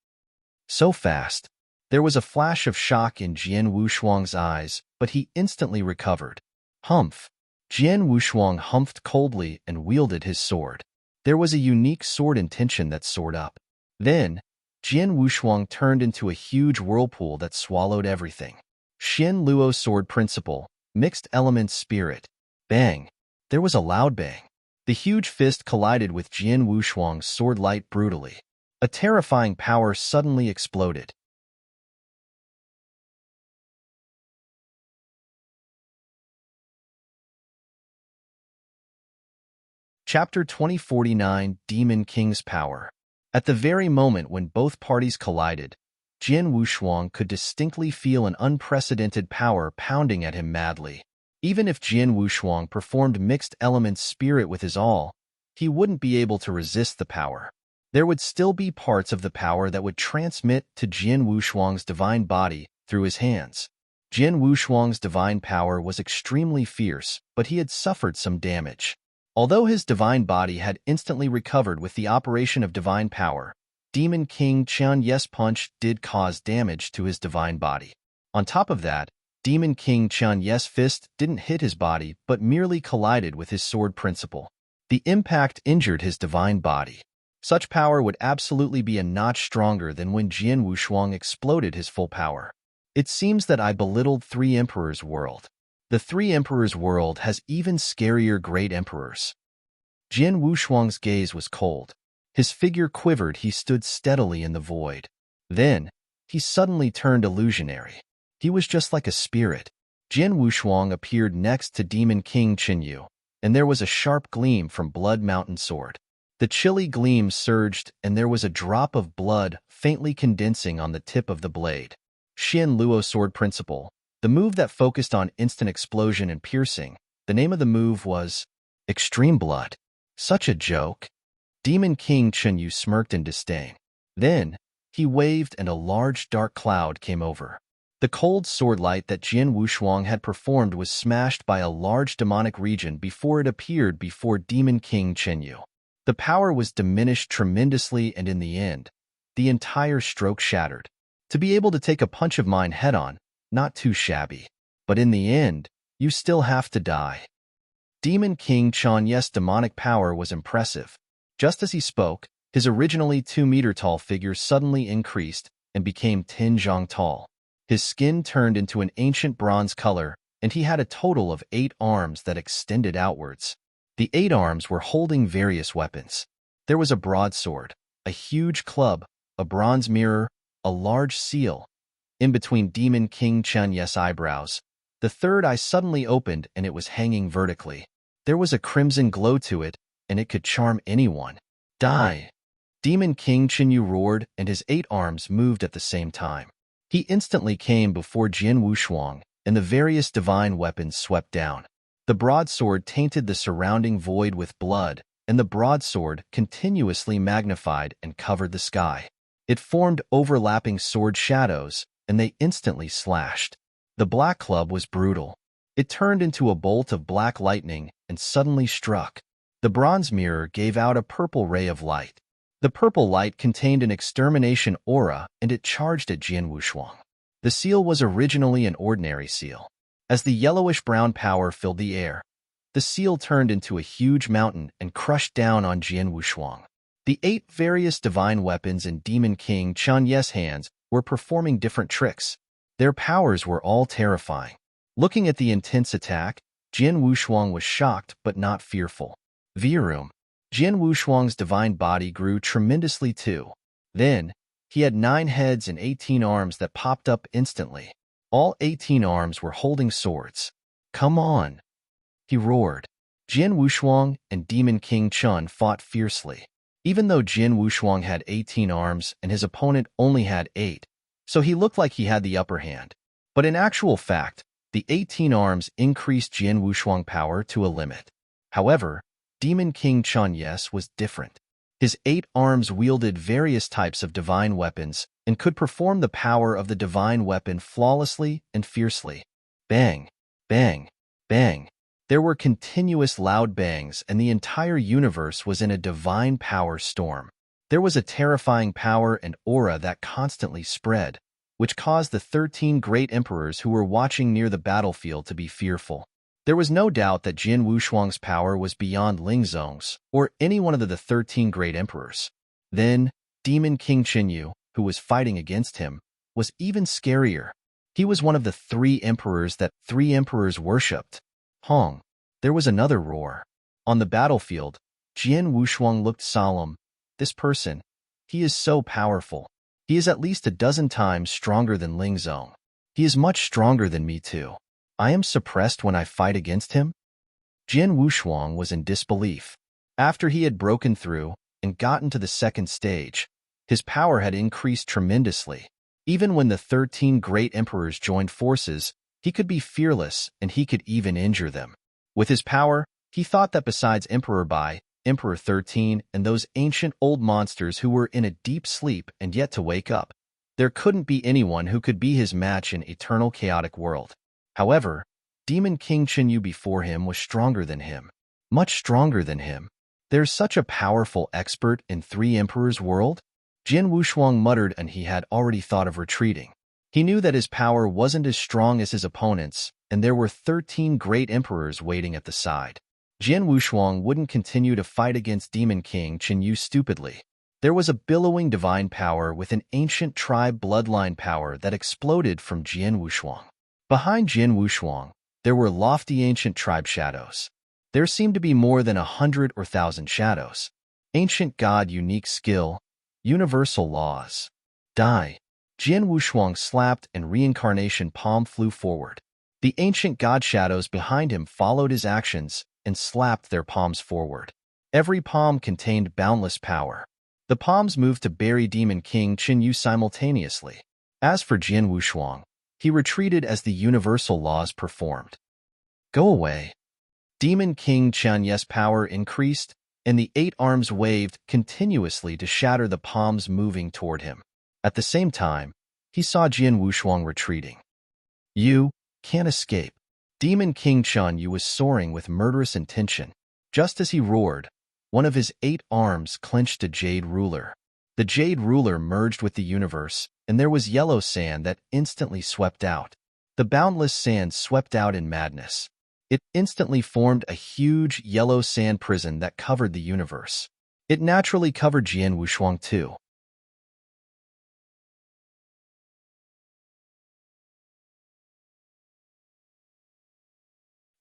So fast, there was a flash of shock in Jian Wushuang's eyes, but he instantly recovered. Humph! Jian Wushuang humphed coldly and wielded his sword. There was a unique sword intention that soared up. Then, Jian Wushuang turned into a huge whirlpool that swallowed everything. Xin Luo Sword Principle, Mixed Elements Spirit. Bang! There was a loud bang. The huge fist collided with Jian Wushuang's sword light brutally. A terrifying power suddenly exploded. Chapter 2049 Demon King's Power. At the very moment when both parties collided, Jian Wushuang could distinctly feel an unprecedented power pounding at him madly. Even if Jian Wushuang performed mixed elements spirit with his all, he wouldn't be able to resist the power. There would still be parts of the power that would transmit to Jian Wushuang's divine body through his hands. Jian Wushuang's divine power was extremely fierce, but he had suffered some damage. Although his divine body had instantly recovered with the operation of divine power, Demon King Chen Yu's punch did cause damage to his divine body. On top of that, Demon King Chen Yu's fist didn't hit his body but merely collided with his sword principle. The impact injured his divine body. Such power would absolutely be a notch stronger than when Jian Wushuang exploded his full power. It seems that I belittled Three Emperors' world. The Three Emperors' world has even scarier great emperors. Jian Wushuang's gaze was cold. His figure quivered. He stood steadily in the void. Then, he suddenly turned illusionary. He was just like a spirit. Jian Wushuang appeared next to Demon King Qin Yu, and there was a sharp gleam from Blood Mountain Sword. The chilly gleam surged, and there was a drop of blood faintly condensing on the tip of the blade. Xin Luo Sword Principle. The move that focused on instant explosion and piercing. The name of the move was Extreme Blood. Such a joke. Demon King Chen Yu smirked in disdain. Then, he waved and a large dark cloud came over. The cold sword light that Jian Wushuang had performed was smashed by a large demonic region before it appeared before Demon King Chen Yu. The power was diminished tremendously, and in the end, the entire stroke shattered. To be able to take a punch of mine head-on, not too shabby. But in the end, you still have to die. Demon King Chen Yu's demonic power was impressive. Just as he spoke, his originally 2-meter-tall figure suddenly increased and became 10 zhang tall. His skin turned into an ancient bronze color, and he had a total of 8 arms that extended outwards. The 8 arms were holding various weapons. There was a broadsword, a huge club, a bronze mirror, a large seal. In between Demon King Chen Yu's eyebrows, the third eye suddenly opened and it was hanging vertically. There was a crimson glow to it, and it could charm anyone. Die! Demon King Chen Yu roared, and his 8 arms moved at the same time. He instantly came before Jian Wushuang, and the various divine weapons swept down. The broadsword tainted the surrounding void with blood, and the broadsword continuously magnified and covered the sky. It formed overlapping sword shadows, and they instantly slashed. The black club was brutal. It turned into a bolt of black lightning and suddenly struck. The bronze mirror gave out a purple ray of light. The purple light contained an extermination aura, and it charged at Jian Wushuang. The seal was originally an ordinary seal. As the yellowish-brown power filled the air, the seal turned into a huge mountain and crushed down on Jian Wushuang. The 8 various divine weapons in Demon King Chen Yu's hands were performing different tricks. Their powers were all terrifying. Looking at the intense attack, Jian Wushuang was shocked but not fearful. Virum. Jian Wushuang's divine body grew tremendously too. Then, he had 9 heads and 18 arms that popped up instantly. All 18 arms were holding swords. Come on! He roared. Jian Wushuang and Demon King Chen fought fiercely. Even though Jian Wushuang had 18 arms and his opponent only had 8, so he looked like he had the upper hand. But in actual fact, the 18 arms increased Jian Wushuang's power to a limit. However, Demon King Chen Yu's was different. His 8 arms wielded various types of divine weapons and could perform the power of the divine weapon flawlessly and fiercely. Bang, bang, bang. There were continuous loud bangs, and the entire universe was in a divine power storm. There was a terrifying power and aura that constantly spread, which caused the 13 great emperors who were watching near the battlefield to be fearful. There was no doubt that Jian Wushuang's power was beyond Ling Zong's or any one of the 13 great emperors. Then, Demon King Chen Yu, who was fighting against him, was even scarier. He was one of the 3 emperors that 3 emperors worshipped. Hong. There was another roar. On the battlefield, Jian Wushuang looked solemn. This person, he is so powerful. He is at least a dozen times stronger than Ling Zong. He is much stronger than me too. I am suppressed when I fight against him? Jian Wushuang was in disbelief. After he had broken through and gotten to the second stage, his power had increased tremendously. Even when the 13 great emperors joined forces, he could be fearless and he could even injure them. With his power, he thought that besides Emperor Bai, Emperor 13, and those ancient old monsters who were in a deep sleep and yet to wake up, there couldn't be anyone who could be his match in eternal chaotic world. However, Demon King Chen Yu before him was stronger than him. Much stronger than him. There's such a powerful expert in 3 emperors' world? Jian Wushuang muttered, and he had already thought of retreating. He knew that his power wasn't as strong as his opponents, and there were 13 great emperors waiting at the side. Jian Wushuang wouldn't continue to fight against Demon King Chen Yu stupidly. There was a billowing divine power with an ancient tribe bloodline power that exploded from Jian Wushuang. Behind Jian Wushuang, there were lofty ancient tribe shadows. There seemed to be more than 100 or 1,000 shadows. Ancient god unique skill, universal laws. Die. Jian Wushuang slapped and reincarnation palm flew forward. The ancient god shadows behind him followed his actions and slapped their palms forward. Every palm contained boundless power. The palms moved to bury Demon King Chen Yu simultaneously. As for Jian Wushuang, he retreated as the universal laws performed. Go away. Demon King Chen Yu's power increased, and the 8 arms waved continuously to shatter the palms moving toward him. At the same time, he saw Jian Wushuang retreating. "You can't escape." Demon King Chun Yu was soaring with murderous intention. Just as he roared, one of his 8 arms clenched a jade ruler. The jade ruler merged with the universe, and there was yellow sand that instantly swept out. The boundless sand swept out in madness. It instantly formed a huge yellow sand prison that covered the universe. It naturally covered Jian Wushuang too.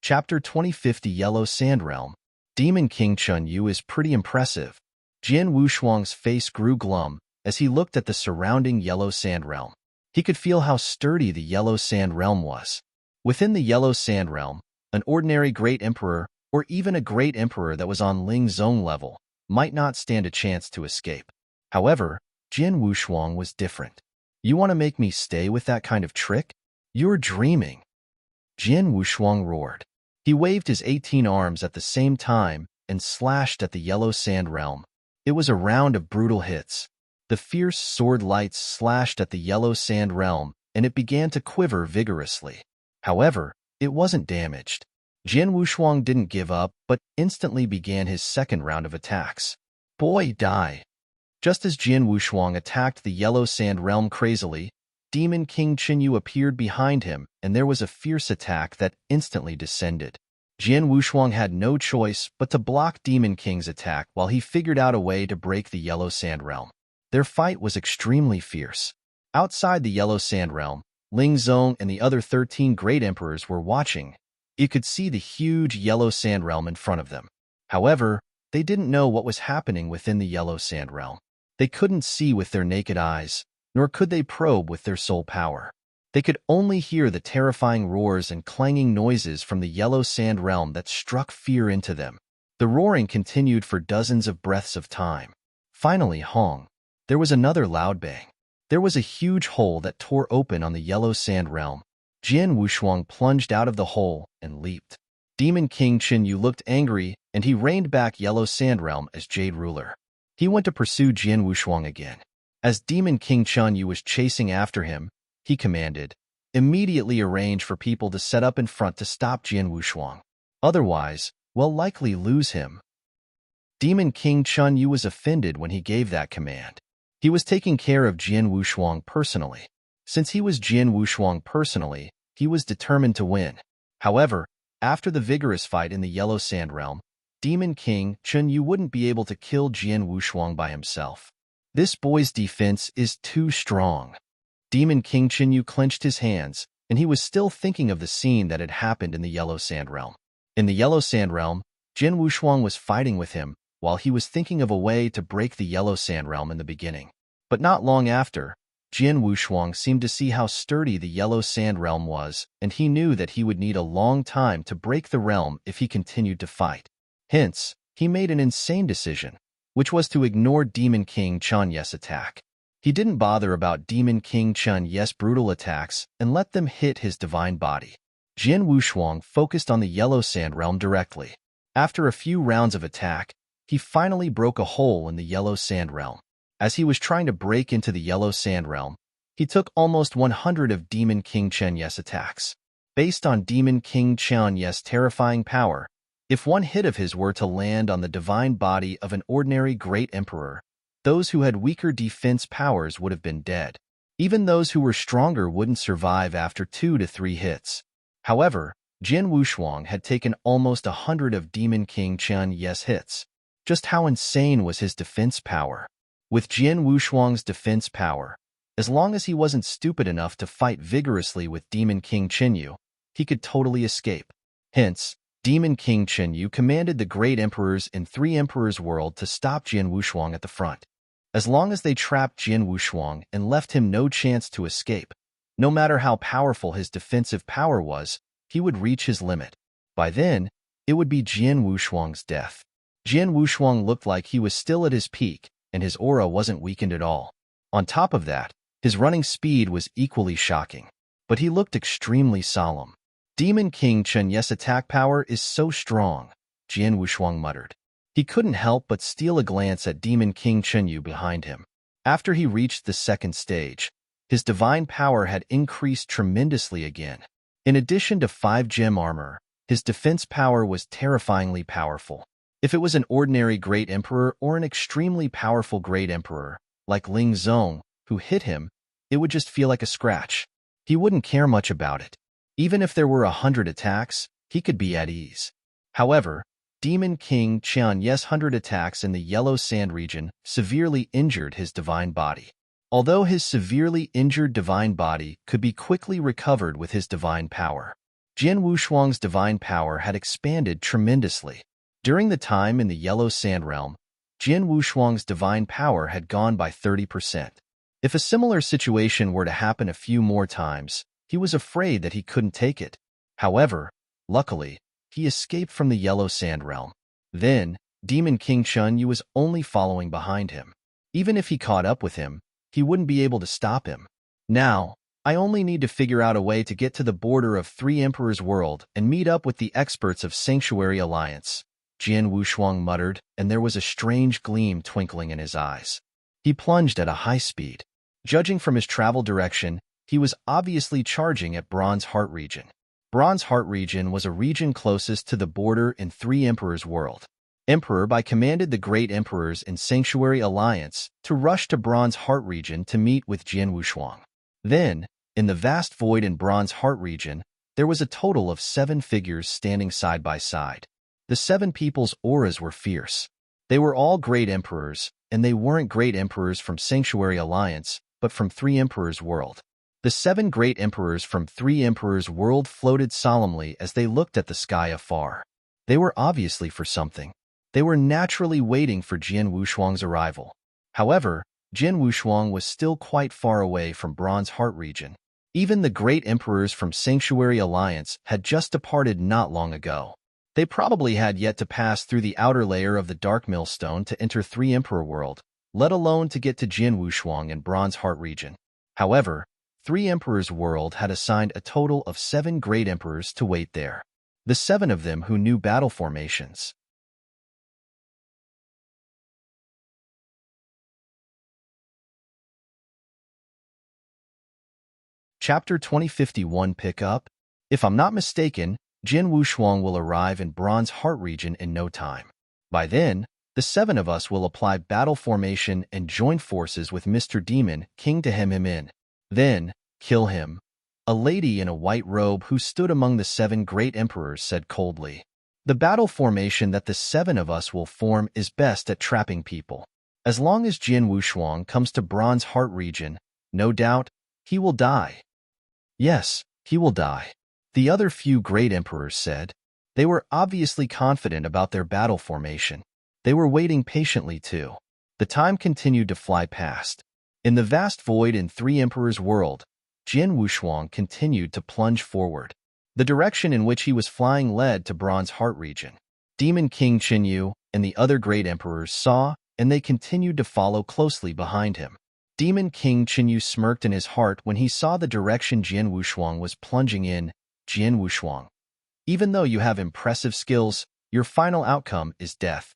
Chapter 2050 Yellow Sand Realm. Demon King Chun Yu is pretty impressive. Jian Wushuang's face grew glum as he looked at the surrounding Yellow Sand Realm. He could feel how sturdy the Yellow Sand Realm was. Within the Yellow Sand Realm, an ordinary Great Emperor, or even a Great Emperor that was on Ling Zong level, might not stand a chance to escape. However, Jian Wushuang was different. "You want to make me stay with that kind of trick? You're dreaming." Jian Wushuang roared. He waved his 18 arms at the same time and slashed at the Yellow Sand Realm. It was a round of brutal hits. The fierce sword lights slashed at the Yellow Sand Realm, and it began to quiver vigorously. However, it wasn't damaged. Jian Wushuang didn't give up, but instantly began his second round of attacks. Boy, die! Just as Jian Wushuang attacked the Yellow Sand Realm crazily, Demon King Chun Yu appeared behind him, and there was a fierce attack that instantly descended. Jian Wushuang had no choice but to block Demon King's attack while he figured out a way to break the Yellow Sand Realm. Their fight was extremely fierce. Outside the Yellow Sand Realm, Ling Zong and the other 13 Great Emperors were watching. You could see the huge Yellow Sand Realm in front of them. However, they didn't know what was happening within the Yellow Sand Realm. They couldn't see with their naked eyes, nor could they probe with their soul power. They could only hear the terrifying roars and clanging noises from the Yellow Sand Realm that struck fear into them. The roaring continued for dozens of breaths of time. Finally, Hong. There was another loud bang. There was a huge hole that tore open on the Yellow Sand Realm. Jian Wushuang plunged out of the hole and leaped. Demon King Chun Yu looked angry, and he reined back Yellow Sand Realm as Jade Ruler. He went to pursue Jian Wushuang again. As Demon King Chun Yu was chasing after him, he commanded, "Immediately arrange for people to set up in front to stop Jian Wushuang. Otherwise, we'll likely lose him." Demon King Chun Yu was offended when he gave that command. He was taking care of Jian Wushuang personally. Since he was Jian Wushuang personally, he was determined to win. However, after the vigorous fight in the Yellow Sand Realm, Demon King Chun Yu wouldn't be able to kill Jian Wushuang by himself. This boy's defense is too strong. Demon King Chun Yu clenched his hands, and he was still thinking of the scene that had happened in the Yellow Sand Realm. In the Yellow Sand Realm, Jian Wushuang was fighting with him while he was thinking of a way to break the Yellow Sand Realm in the beginning. But not long after, Jian Wushuang seemed to see how sturdy the Yellow Sand Realm was, and he knew that he would need a long time to break the realm if he continued to fight. Hence, he made an insane decision, which was to ignore Demon King Chun Yu's attack. He didn't bother about Demon King Chun Yu's brutal attacks and let them hit his divine body. Jian Wushuang focused on the Yellow Sand Realm directly. After a few rounds of attack, he finally broke a hole in the Yellow Sand Realm. As he was trying to break into the Yellow Sand Realm, he took almost 100 of Demon King Chun Yu's attacks. Based on Demon King Chun Yu's terrifying power, if one hit of his were to land on the divine body of an ordinary Great Emperor, those who had weaker defense powers would have been dead. Even those who were stronger wouldn't survive after 2 to 3 hits. However, Jian Wushuang had taken almost 100 of Demon King Chun Yu's hits. Just how insane was his defense power? With Jian Wushuang's defense power, as long as he wasn't stupid enough to fight vigorously with Demon King Chun Yu, he could totally escape. Hence, Demon King Chun Yu commanded the Great Emperors in 3 Emperors' World to stop Jian Wushuang at the front. As long as they trapped Jian Wushuang and left him no chance to escape, no matter how powerful his defensive power was, he would reach his limit. By then, it would be Jian Wushuang's death. Jian Wushuang looked like he was still at his peak, and his aura wasn't weakened at all. On top of that, his running speed was equally shocking, but he looked extremely solemn. Demon King Chun Yu's attack power is so strong, Jian Wushuang muttered. He couldn't help but steal a glance at Demon King Chenyu behind him. After he reached the second stage, his divine power had increased tremendously again. In addition to 5 gem armor, his defense power was terrifyingly powerful. If it was an ordinary Great Emperor or an extremely powerful Great Emperor, like Ling Zong, who hit him, it would just feel like a scratch. He wouldn't care much about it. Even if there were 100 attacks, he could be at ease. However, Demon King Qianyu's 100 attacks in the Yellow Sand region severely injured his divine body. Although his severely injured divine body could be quickly recovered with his divine power, Jian Wushuang's divine power had expanded tremendously. During the time in the Yellow Sand realm, Jian Wushuang's divine power had gone by 30%. If a similar situation were to happen a few more times, he was afraid that he couldn't take it. However, luckily, he escaped from the Yellow Sand realm. Then, Demon King Chenyu was only following behind him. Even if he caught up with him, he wouldn't be able to stop him. Now, I only need to figure out a way to get to the border of 3 Emperors' world and meet up with the experts of Sanctuary Alliance, Jian Wushuang muttered, and there was a strange gleam twinkling in his eyes. He plunged at a high speed. Judging from his travel direction, he was obviously charging at Bronze Heart region. Bronze Heart region was a region closest to the border in 3 Emperors' world. Emperor Bai commanded the great emperors in Sanctuary Alliance to rush to Bronze Heart region to meet with Jian Wushuang. Then, in the vast void in Bronze Heart region, there was a total of 7 figures standing side by side. The 7 people's auras were fierce. They were all great emperors, and they weren't great emperors from Sanctuary Alliance, but from 3 Emperors' world. The 7 great emperors from 3 Emperors' world floated solemnly as they looked at the sky afar. They were obviously for something. They were naturally waiting for Jian Wushuang's arrival. However, Jian Wushuang was still quite far away from Bronze Heart region. Even the great emperors from Sanctuary Alliance had just departed not long ago. They probably had yet to pass through the outer layer of the Dark Millstone to enter 3 Emperor world, let alone to get to Jian Wushuang in Bronze Heart region. However, 3 Emperors' world had assigned a total of 7 great emperors to wait there. The 7 of them who knew battle formations. Chapter 2051 Pickup. If I'm not mistaken, Jian Wushuang will arrive in Bronze Heart region in no time. By then, the 7 of us will apply battle formation and join forces with Mr. Demon King to hem him in. Then, kill him. A lady in a white robe who stood among the 7 great emperors said coldly. The battle formation that the 7 of us will form is best at trapping people. As long as Jian Wushuang comes to Bronze Heart region, no doubt, he will die. Yes, he will die. The other few great emperors said. They were obviously confident about their battle formation. They were waiting patiently too. The time continued to fly past. In the vast void in 3 Emperors' world, Jian Wushuang continued to plunge forward. The direction in which he was flying led to Bronze Heart region. Demon King Chenyu and the other great emperors saw, and they continued to follow closely behind him. Demon King Chenyu smirked in his heart when he saw the direction Jian Wushuang was plunging in. Jian Wushuang, even though you have impressive skills, your final outcome is death.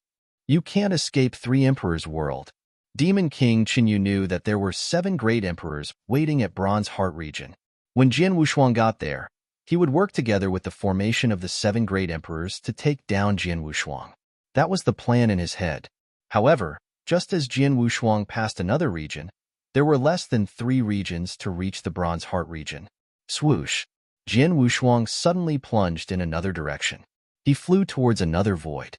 You can't escape 3 Emperors' world. Demon King Chenyu knew that there were 7 great emperors waiting at Bronze Heart region. When Jian Wushuang got there, he would work together with the formation of the 7 great emperors to take down Jian Wushuang. That was the plan in his head. However, just as Jian Wushuang passed another region, there were less than 3 regions to reach the Bronze Heart region. Swoosh! Jian Wushuang suddenly plunged in another direction. He flew towards another void.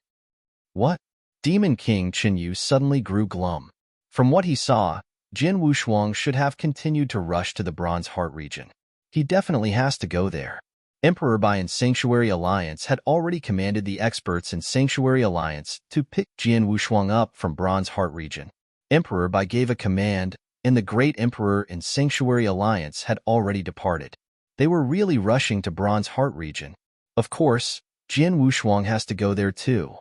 What? Demon King Chenyu suddenly grew glum. From what he saw, Jian Wushuang should have continued to rush to the Bronze Heart region. He definitely has to go there. Emperor Bai in Sanctuary Alliance had already commanded the experts in Sanctuary Alliance to pick Jian Wushuang up from Bronze Heart region. Emperor Bai gave a command, and the great emperor in Sanctuary Alliance had already departed. They were really rushing to Bronze Heart region. Of course, Jian Wushuang has to go there too.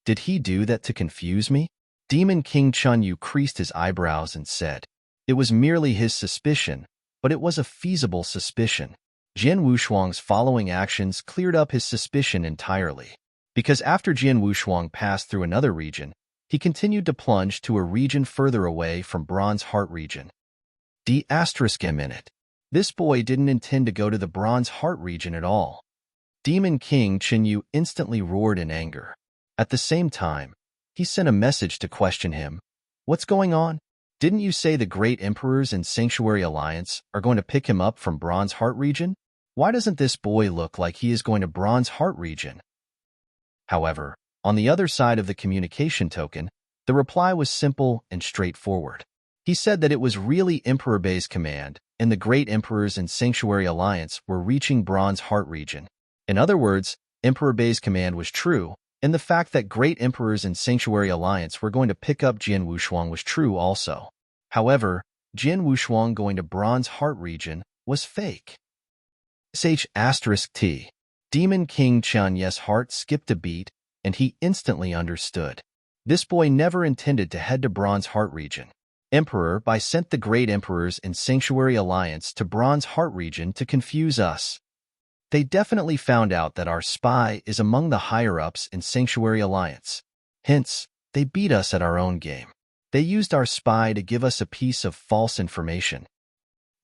Did he do that to confuse me? Demon King Chenyu creased his eyebrows and said. It was merely his suspicion, but it was a feasible suspicion. Jian Wushuang's following actions cleared up his suspicion entirely. Because after Jian Wushuang passed through another region, he continued to plunge to a region further away from Bronze Heart region. This boy didn't intend to go to the Bronze Heart region at all. Demon King Qinyu instantly roared in anger. At the same time, he sent a message to question him. What's going on? Didn't you say the Great Emperors and Sanctuary Alliance are going to pick him up from Bronze Heart region? Why doesn't this boy look like he is going to Bronze Heart region? However, on the other side of the communication token, the reply was simple and straightforward. He said that it was really Emperor Bei's command, and the Great Emperors and Sanctuary Alliance were reaching Bronze Heart region. In other words, Emperor Bei's command was true, and the fact that Great Emperors and Sanctuary Alliance were going to pick up Jian Wushuang was true also. However, Jian Wushuang going to Bronze Heart region was fake. *T. Demon King Qianyu's heart skipped a beat, and he instantly understood. This boy never intended to head to Bronze Heart region. Emperor Bai sent the Great Emperors and Sanctuary Alliance to Bronze Heart region to confuse us. They definitely found out that our spy is among the higher-ups in Sanctuary Alliance. Hence, they beat us at our own game. They used our spy to give us a piece of false information.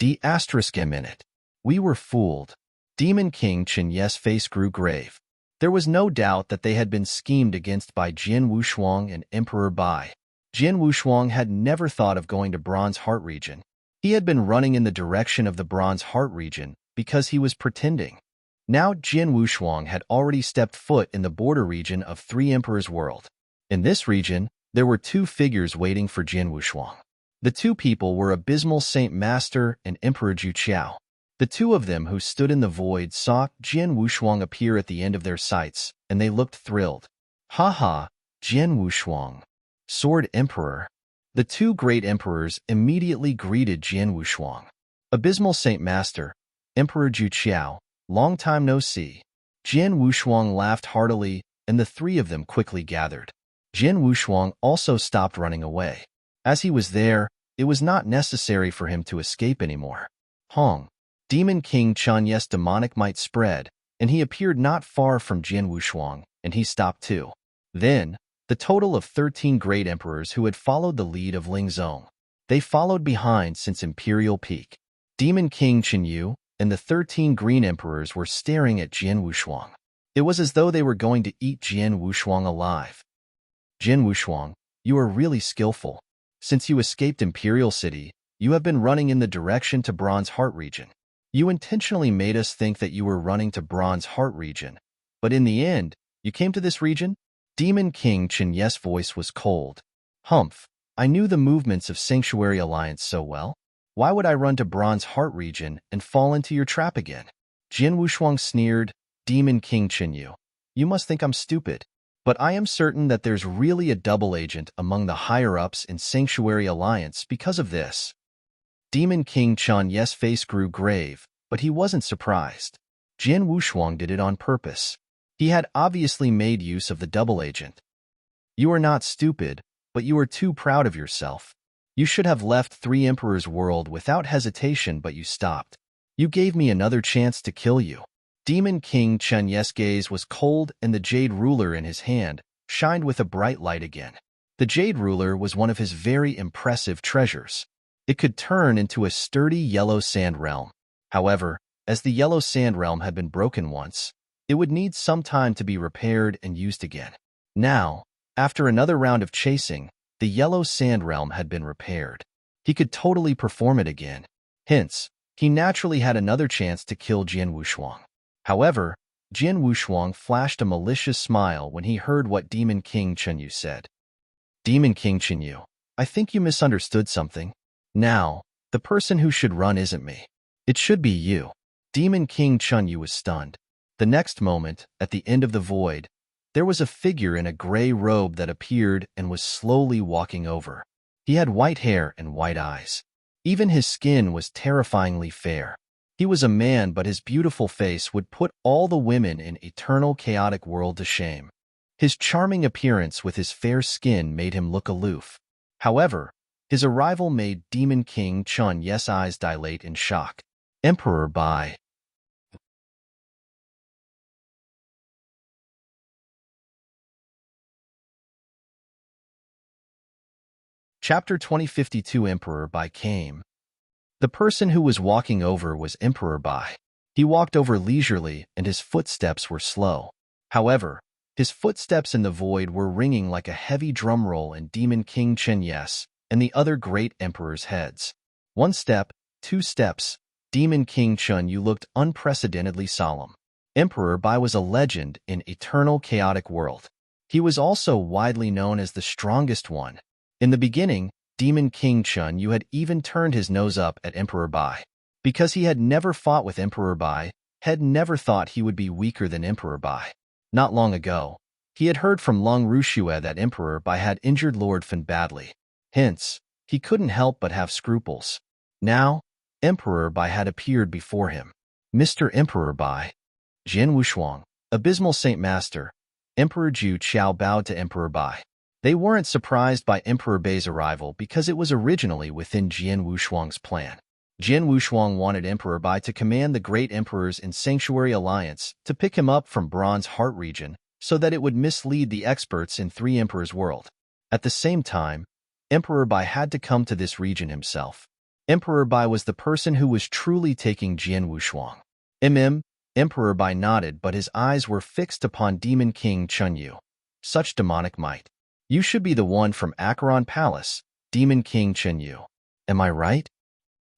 We were fooled. Demon King Qianyu's face grew grave. There was no doubt that they had been schemed against by Jian Wushuang and Emperor Bai. Jian Wushuang had never thought of going to Bronze Heart region. He had been running in the direction of the Bronze Heart region because he was pretending. Now Jian Wushuang had already stepped foot in the border region of Three Emperors' world. In this region, there were two figures waiting for Jian Wushuang. The two people were Abysmal Saint Master and Emperor Ju Qiao. The two of them who stood in the void saw Jian Wushuang appear at the end of their sights, and they looked thrilled. Ha, Jian Wushuang, Sword Emperor. The two great emperors immediately greeted Jian Wushuang. Abysmal Saint Master, Emperor Ju Qiao, long time no see. Jian Wushuang laughed heartily, and the three of them quickly gathered. Jian Wushuang also stopped running away. As he was there, it was not necessary for him to escape anymore. Demon King Qianyu's demonic might spread, and he appeared not far from Jian Wushuang, and he stopped too. Then, the total of 13 great emperors who had followed the lead of Ling Zong. They followed behind since Imperial Peak. Demon King Qinyu and the 13 green emperors were staring at Jian Wushuang. It was as though they were going to eat Jian Wushuang alive. Jian Wushuang, you are really skillful. Since you escaped Imperial City, you have been running in the direction to Bronze Heart region. You intentionally made us think that you were running to Bronze Heart region, but in the end, you came to this region? Demon King Qianyu's voice was cold. I knew the movements of Sanctuary Alliance so well. Why would I run to Bronze Heart region and fall into your trap again? Jian Wushuang sneered. Demon King Qinyu, you must think I'm stupid, but I am certain that there's really a double agent among the higher-ups in Sanctuary Alliance because of this. Demon King Qianyu's face grew grave, but he wasn't surprised. Jian Wushuang did it on purpose. He had obviously made use of the double agent. You are not stupid, but you are too proud of yourself. You should have left Three Emperors' world without hesitation, but you stopped. You gave me another chance to kill you. Demon King Qianyu's gaze was cold, and the jade ruler in his hand shined with a bright light again. The jade ruler was one of his very impressive treasures. It could turn into a sturdy yellow sand realm. However, as the yellow sand realm had been broken once, it would need some time to be repaired and used again. Now, after another round of chasing, the yellow sand realm had been repaired. He could totally perform it again. Hence, he naturally had another chance to kill Jian Wushuang. However, Jian Wushuang flashed a malicious smile when he heard what Demon King Qinyu said. Demon King Qinyu, I think you misunderstood something. Now, the person who should run isn't me. It should be you. Demon King Qinyu was stunned. The next moment, at the end of the void, there was a figure in a gray robe that appeared and was slowly walking over. He had white hair and white eyes. Even his skin was terrifyingly fair. He was a man, but his beautiful face would put all the women in eternal chaotic world to shame. His charming appearance with his fair skin made him look aloof. However, his arrival made Demon King Qianyu's eyes dilate in shock. Emperor Bai. Chapter 2052 Emperor Bai came. The person who was walking over was Emperor Bai. He walked over leisurely, and his footsteps were slow. However, his footsteps in the void were ringing like a heavy drum roll in Demon King Chen Yes and the other great emperors' heads. One step, two steps, Demon King Chun Yu looked unprecedentedly solemn. Emperor Bai was a legend in eternal chaotic world. He was also widely known as the strongest one. In the beginning, Demon King Chun Yu had even turned his nose up at Emperor Bai. Because he had never fought with Emperor Bai, had never thought he would be weaker than Emperor Bai. Not long ago, he had heard from Long Rushue that Emperor Bai had injured Lord Fan badly. Hence, he couldn't help but have scruples. Now, Emperor Bai had appeared before him. Mr. Emperor Bai. Jian Wushuang, Abysmal Saint Master, Emperor Ju Qiao bowed to Emperor Bai. They weren't surprised by Emperor Bai's arrival because it was originally within Jian Wushuang's plan. Jian Wushuang wanted Emperor Bai to command the great emperors in Sanctuary Alliance to pick him up from Bronze Heart region so that it would mislead the experts in Three Emperors world. At the same time, Emperor Bai had to come to this region himself. Emperor Bai was the person who was truly taking Jian Wushuang. Emperor Bai nodded, but his eyes were fixed upon Demon King Chun Yu. Such demonic might. You should be the one from Acheron Palace, Demon King Chun Yu. Am I right?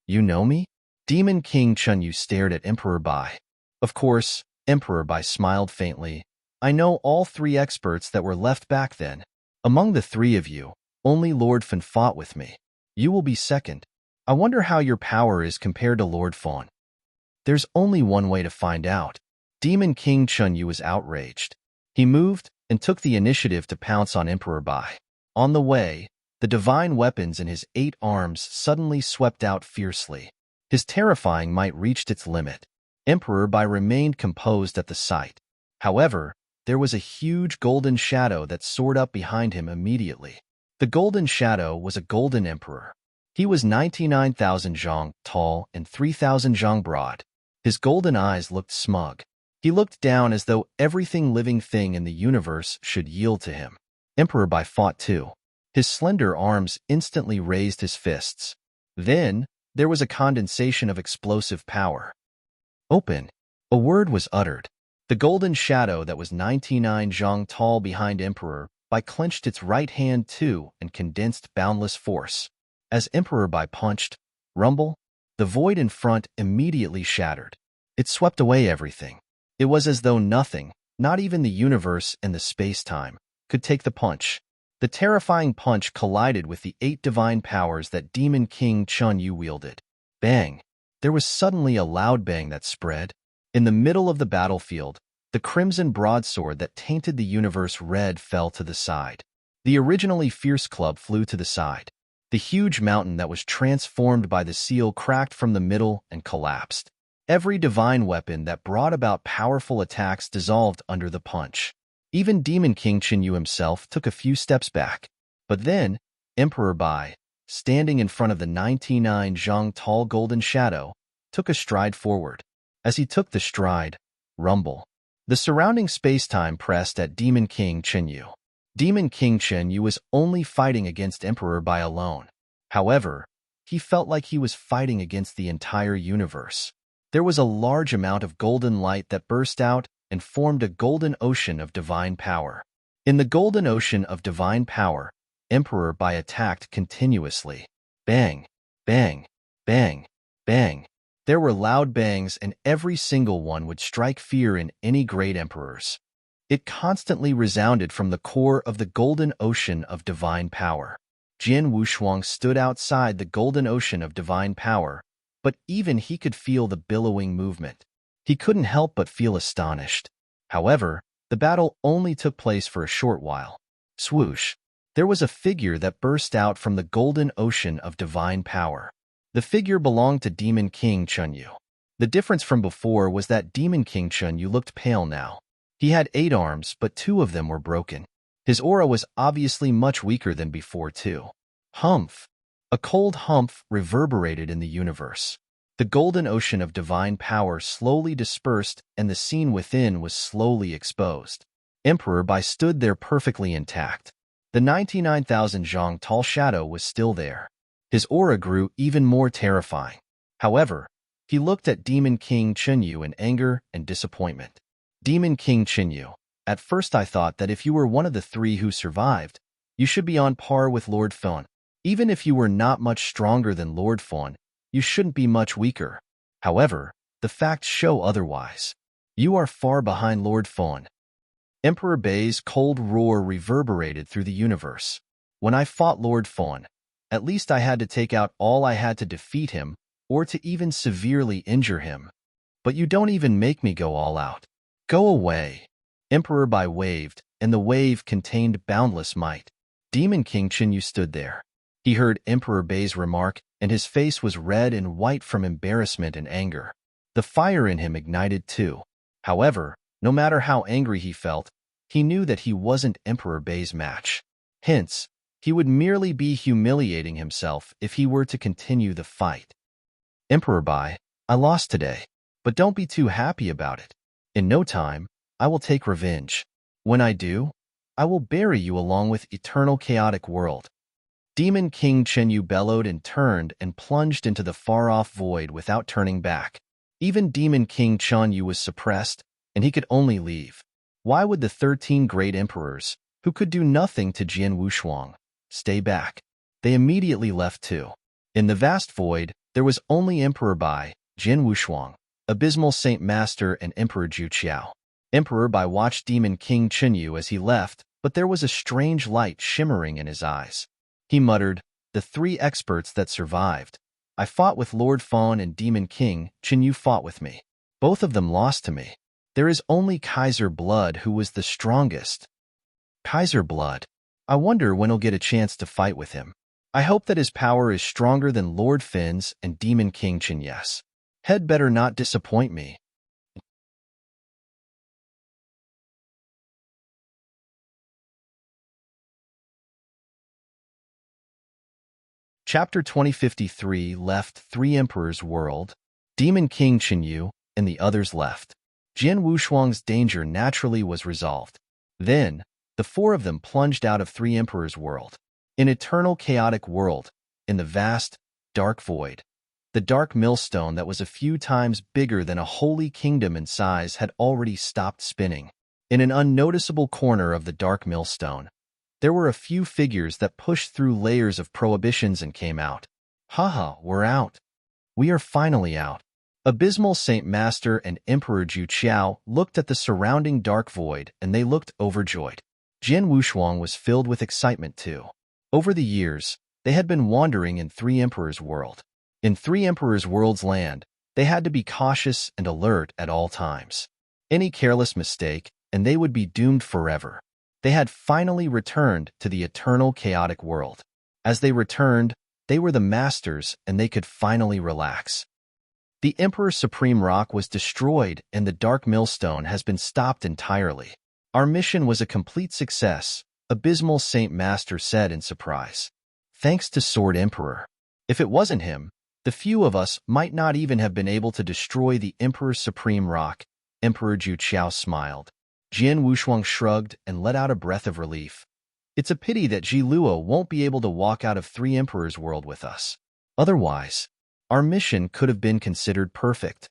You know me? Demon King Chun Yu stared at Emperor Bai. Of course, Emperor Bai smiled faintly. I know all three experts that were left back then. Among the three of you, only Lord Fan fought with me. You will be second. I wonder how your power is compared to Lord Fan. There's only one way to find out. Demon King Chun Yu was outraged. He moved and took the initiative to pounce on Emperor Bai. On the way, the divine weapons in his 8 arms suddenly swept out fiercely. His terrifying might reached its limit. Emperor Bai remained composed at the sight. However, there was a huge golden shadow that soared up behind him immediately. The golden shadow was a golden emperor. He was 99,000 zhang tall and 3,000 zhang broad. His golden eyes looked smug. He looked down as though everything living thing in the universe should yield to him. Emperor Bai fought too. His slender arms instantly raised his fists. Then, there was a condensation of explosive power. Open. A word was uttered. The golden shadow that was 99 zhang tall behind Emperor Bai clenched its right hand too and condensed boundless force. As Emperor Bai punched, rumble, the void in front immediately shattered. It swept away everything. It was as though nothing, not even the universe and the space-time, could take the punch. The terrifying punch collided with the 8 divine powers that Demon King Chun Yu wielded. Bang! There was suddenly a loud bang that spread. In the middle of the battlefield, the crimson broadsword that tainted the universe red fell to the side. The originally fierce club flew to the side. The huge mountain that was transformed by the seal cracked from the middle and collapsed. Every divine weapon that brought about powerful attacks dissolved under the punch. Even Demon King Chun Yu himself took a few steps back. But then, Emperor Bai, standing in front of the 99 zhang tall golden shadow, took a stride forward. As he took the stride, rumble. The surrounding space-time pressed at Demon King Chun Yu. Demon King Chun Yu was only fighting against Emperor Bai alone. However, he felt like he was fighting against the entire universe. There was a large amount of golden light that burst out and formed a golden ocean of divine power. In the golden ocean of divine power, Emperor Bai attacked continuously. Bang, bang, bang, bang. There were loud bangs, and every single one would strike fear in any great emperors. It constantly resounded from the core of the golden ocean of divine power. Jian Wushuang stood outside the golden ocean of divine power, but even he could feel the billowing movement. He couldn't help but feel astonished. However, the battle only took place for a short while. Swoosh! There was a figure that burst out from the golden ocean of divine power. The figure belonged to Demon King Chun Yu. The difference from before was that Demon King Chun Yu looked pale now. He had 8 arms, but 2 of them were broken. His aura was obviously much weaker than before too. Humph! A cold humph reverberated in the universe. The golden ocean of divine power slowly dispersed, and the scene within was slowly exposed. Emperor Bai stood there perfectly intact. The 99,000 zhang tall shadow was still there. His aura grew even more terrifying. However, he looked at Demon King Chenyu in anger and disappointment. Demon King Chenyu, at first I thought that if you were one of the three who survived, you should be on par with Lord Fon. Even if you were not much stronger than Lord Fon, you shouldn't be much weaker. However, the facts show otherwise. You are far behind Lord Fon. Emperor Bai's cold roar reverberated through the universe. When I fought Lord Fon, at least I had to take out all I had to defeat him, or to even severely injure him. But you don't even make me go all out. Go away. Emperor Bai waved, and the wave contained boundless might. Demon King Chenyu stood there. He heard Emperor Bai's remark, and his face was red and white from embarrassment and anger. The fire in him ignited too. However, no matter how angry he felt, he knew that he wasn't Emperor Bai's match. Hence, he would merely be humiliating himself if he were to continue the fight. Emperor Bai, I lost today, but don't be too happy about it. In no time, I will take revenge. When I do, I will bury you along with eternal chaotic world. Demon King Chenyu bellowed and turned and plunged into the far-off void without turning back. Even Demon King Chenyu was suppressed, and he could only leave. Why would the 13 great emperors, who could do nothing to Jian Wushuang, stay back? They immediately left too. In the vast void, there was only Emperor Bai, Jian Wushuang, Abysmal Saint Master, and Emperor Zhu Qiao. Emperor Bai watched Demon King Chenyu as he left, but there was a strange light shimmering in his eyes. He muttered, "The three experts that survived. I fought with Lord Fon and Demon King Chenyu fought with me. Both of them lost to me. There is only Kaiser Blood who was the strongest." Kaiser Blood. I wonder when he'll get a chance to fight with him. I hope that his power is stronger than Lord Fin's and Demon King Chenyes. Head better not disappoint me. Chapter 2053 left three emperors' world. Demon King Chenyu and the others left. Jian Wushuang's danger naturally was resolved. Then, the four of them plunged out of three emperors' world. In eternal chaotic world, in the vast, dark void. The dark millstone that was a few times bigger than a holy kingdom in size had already stopped spinning. In an unnoticeable corner of the dark millstone, there were a few figures that pushed through layers of prohibitions and came out. Haha, we're out. We are finally out. Abysmal Saint Master and Emperor Zhu Qiao looked at the surrounding dark void and they looked overjoyed. Jian Wushuang was filled with excitement too. Over the years, they had been wandering in three emperors' world. In three emperors' world's land, they had to be cautious and alert at all times. Any careless mistake, and they would be doomed forever. They had finally returned to the eternal chaotic world. As they returned, they were the masters and they could finally relax. The Emperor's Supreme Rock was destroyed and the Dark Millstone has been stopped entirely. Our mission was a complete success, Abysmal Saint Master said in surprise. Thanks to Sword Emperor. If it wasn't him, the few of us might not even have been able to destroy the Emperor's Supreme Rock. Emperor Zhu Qiao smiled. Jian Wushuang shrugged and let out a breath of relief. It's a pity that Ji Luo won't be able to walk out of three emperors' world with us. Otherwise, our mission could have been considered perfect.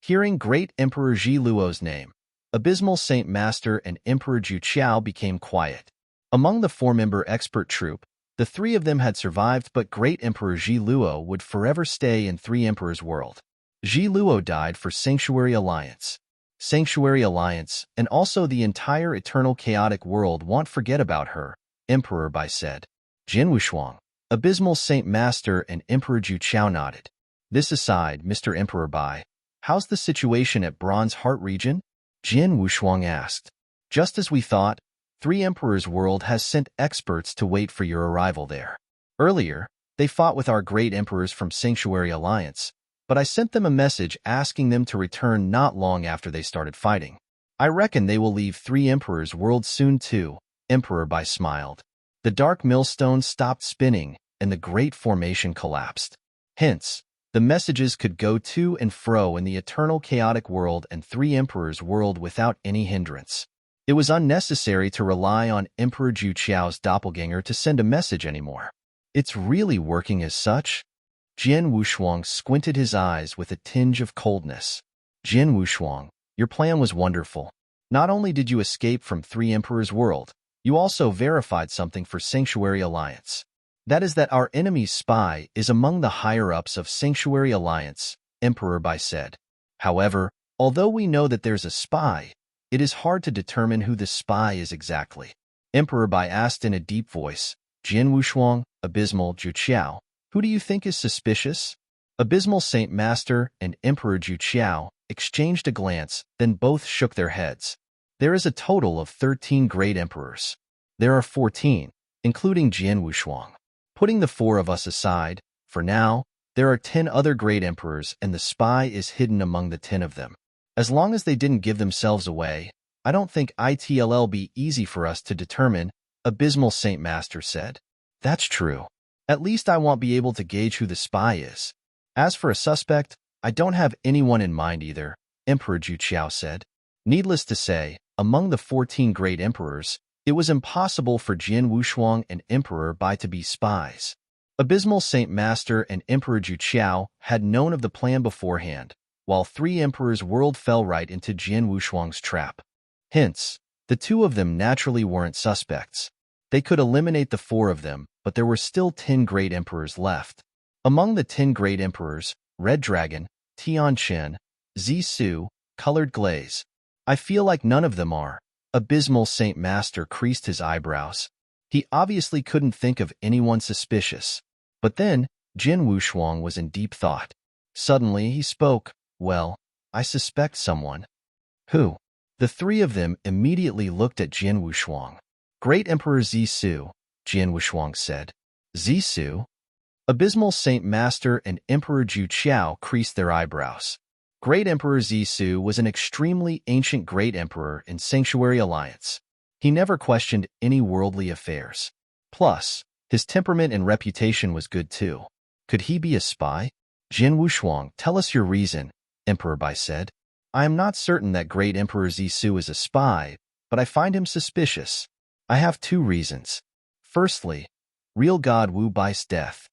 Hearing Great Emperor Ji Luo's name, Abysmal Saint Master and Emperor Zhu Qiao became quiet. Among the four-member expert troupe, the three of them had survived, but Great Emperor Ji Luo would forever stay in three emperors' world. Ji Luo died for Sanctuary Alliance. Sanctuary Alliance, and also the entire eternal chaotic world won't forget about her, Emperor Bai said. Jian Wushuang, Abysmal Saint Master and Emperor Zhu Qiao nodded. This aside, Mr. Emperor Bai, how's the situation at Bronze Heart region? Jian Wushuang asked. Just as we thought, Three Emperors World has sent experts to wait for your arrival there. Earlier, they fought with our great emperors from Sanctuary Alliance, but I sent them a message asking them to return not long after they started fighting. I reckon they will leave Three Emperors World soon too, Emperor Bai smiled. The dark millstone stopped spinning, and the great formation collapsed. Hence, the messages could go to and fro in the eternal chaotic world and Three Emperors World without any hindrance. It was unnecessary to rely on Emperor Ju Qiao's doppelganger to send a message anymore. It's really working as such? Jian Wushuang squinted his eyes with a tinge of coldness. Jian Wushuang, your plan was wonderful. Not only did you escape from 3 Emperors' world, you also verified something for Sanctuary Alliance. That is that our enemy's spy is among the higher-ups of Sanctuary Alliance, Emperor Bai said. However, although we know that there's a spy, it is hard to determine who the spy is exactly. Emperor Bai asked in a deep voice, Jian Wushuang, Abysmal Ju Qiao, who do you think is suspicious? Abysmal Saint Master and Emperor Ju Qiao exchanged a glance, then both shook their heads. There is a total of 13 great emperors. There are 14, including Jian Wushuang. Putting the 4 of us aside, for now, there are 10 other great emperors and the spy is hidden among the 10 of them. As long as they didn't give themselves away, I don't think it'll be easy for us to determine, Abysmal Saint Master said. That's true. At least I won't be able to gauge who the spy is. As for a suspect, I don't have anyone in mind either, Emperor Ju Qiao said. Needless to say, among the 14 great emperors, it was impossible for Jian Wushuang and Emperor Bai to be spies. Abysmal Saint Master and Emperor Ju Qiao had known of the plan beforehand, while 3 emperors' world fell right into Jian Wushuang's trap. Hence, the 2 of them naturally weren't suspects. They could eliminate the 4 of them, but there were still 10 great emperors left. Among the 10 great emperors, Red Dragon, Tian Chen, Zisu, Colored Glaze. I feel like none of them are. Abysmal Saint Master creased his eyebrows. He obviously couldn't think of anyone suspicious. But then, Jian Wushuang was in deep thought. Suddenly he spoke, well, I suspect someone. Who? The 3 of them immediately looked at Jian Wushuang. Great Emperor Zisu, Jian Wushuang said. Zisu? Abysmal Saint Master and Emperor Ju Qiao creased their eyebrows. Great Emperor Zisu was an extremely ancient great emperor in Sanctuary Alliance. He never questioned any worldly affairs. Plus, his temperament and reputation was good too. Could he be a spy? Jian Wushuang, tell us your reason, Emperor Bai said. I am not certain that Great Emperor Zisu is a spy, but I find him suspicious. I have 2 reasons. Firstly, real god Wu Bai's death.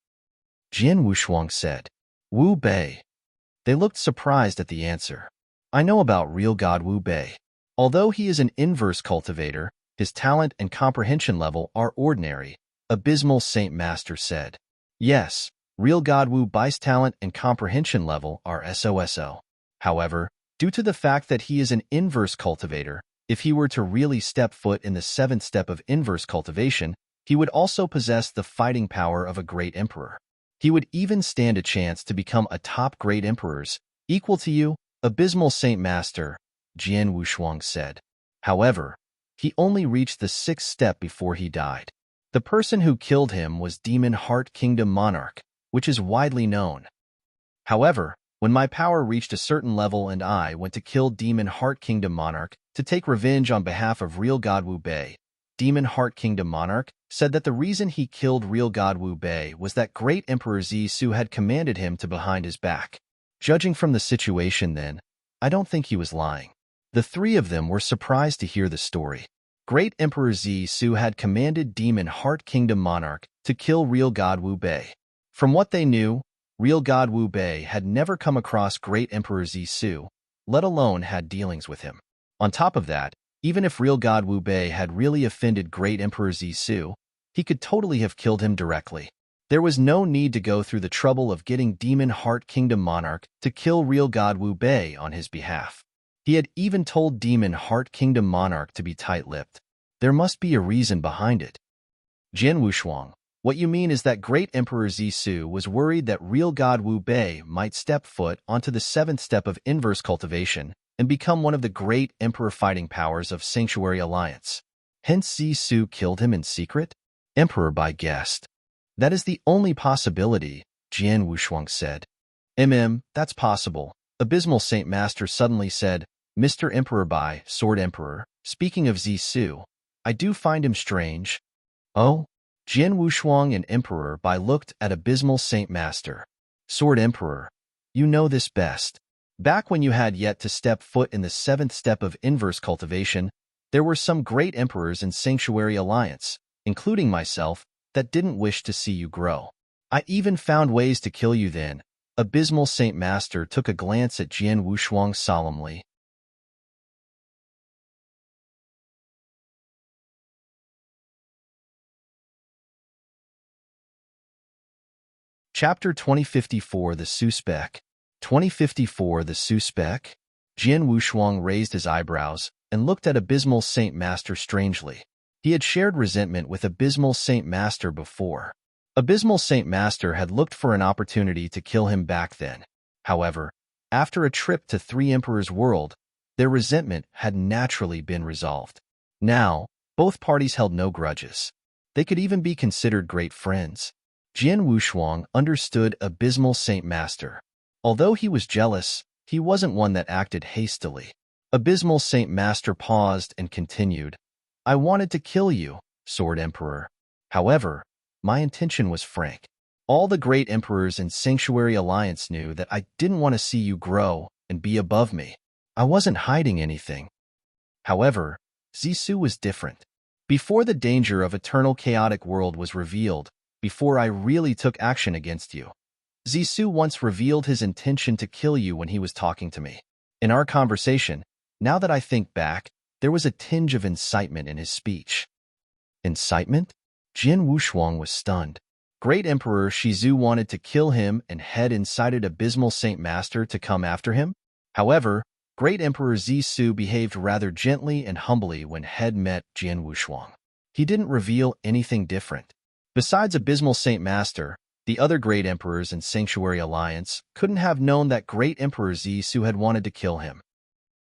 Jian Wushuang said. Wu Bai. They looked surprised at the answer. I know about real god Wu Bai. Although he is an inverse cultivator, his talent and comprehension level are ordinary, Abysmal Saint Master said. Yes, real god Wu Bai's talent and comprehension level are SOSO. However, due to the fact that he is an inverse cultivator, if he were to really step foot in the 7th step of inverse cultivation, he would also possess the fighting power of a great emperor. He would even stand a chance to become a top great emperors, equal to you, Abysmal Saint Master, Jian Wushuang said. However, he only reached the 6th step before he died. The person who killed him was Demon Heart Kingdom Monarch, which is widely known. However, when my power reached a certain level and I went to kill Demon Heart Kingdom Monarch to take revenge on behalf of real god Wu Bai, Demon Heart Kingdom Monarch said that the reason he killed real god Wu Bai was that Great Emperor Zisu had commanded him to behind his back. Judging from the situation then, I don't think he was lying. The 3 of them were surprised to hear the story. Great Emperor Zisu had commanded Demon Heart Kingdom Monarch to kill real god Wu Bai. From what they knew, real god Wu Bai had never come across Great Emperor Zisu, let alone had dealings with him. On top of that, even if real god Wu Bai had really offended Great Emperor Zisu, he could totally have killed him directly. There was no need to go through the trouble of getting Demon Heart Kingdom Monarch to kill real god Wu Bai on his behalf. He had even told Demon Heart Kingdom Monarch to be tight-lipped. There must be a reason behind it. Jian Wushuang, what you mean is that Great Emperor Zisu was worried that real god Wu Bai might step foot onto the 7th step of inverse cultivation and become one of the great emperor fighting powers of Sanctuary Alliance. Hence Zisu killed him in secret? Emperor Bai guessed. That is the only possibility, Jian Wushuang said. That's possible. Abysmal Saint Master suddenly said, Mr. Emperor Bai, Sword Emperor, speaking of Zisu, I do find him strange. Oh? Jian Wushuang and Emperor Bai looked at Abysmal Saint Master. Sword Emperor, you know this best. Back when you had yet to step foot in the 7th step of inverse cultivation, There were some great emperors in Sanctuary Alliance, including myself, that didn't wish to see you grow. I even found ways to kill you then. Abysmal Saint Master took a glance at Jian Wushuang solemnly. Chapter 2054 The Suspect 2054 The Suspect? Jian Wushuang raised his eyebrows and looked at Abysmal Saint Master strangely. He had shared resentment with Abysmal Saint Master before. Abysmal Saint Master had looked for an opportunity to kill him back then. However, after a trip to Three Emperors' World, their resentment had naturally been resolved. Now, both parties held no grudges. They could even be considered great friends. Jian Wushuang understood Abysmal Saint Master. Although he was jealous, he wasn't one that acted hastily. Abysmal Saint Master paused and continued, I wanted to kill you, Sword Emperor. However, my intention was frank. All the great emperors in Sanctuary Alliance knew that I didn't want to see you grow and be above me. I wasn't hiding anything. However, Zissou was different. Before the danger of Eternal Chaotic World was revealed, before I really took action against you, Zissou once revealed his intention to kill you when he was talking to me. In our conversation, now that I think back, there was a tinge of incitement in his speech. Incitement? Jian Wushuang was stunned. Great Emperor Shizu wanted to kill him and had incited Abysmal Saint Master to come after him? However, Great Emperor Zissou behaved rather gently and humbly when Head met Jian Wushuang. He didn't reveal anything different. Besides Abysmal Saint Master, the other great emperors in Sanctuary Alliance couldn't have known that Great Emperor Zissou had wanted to kill him.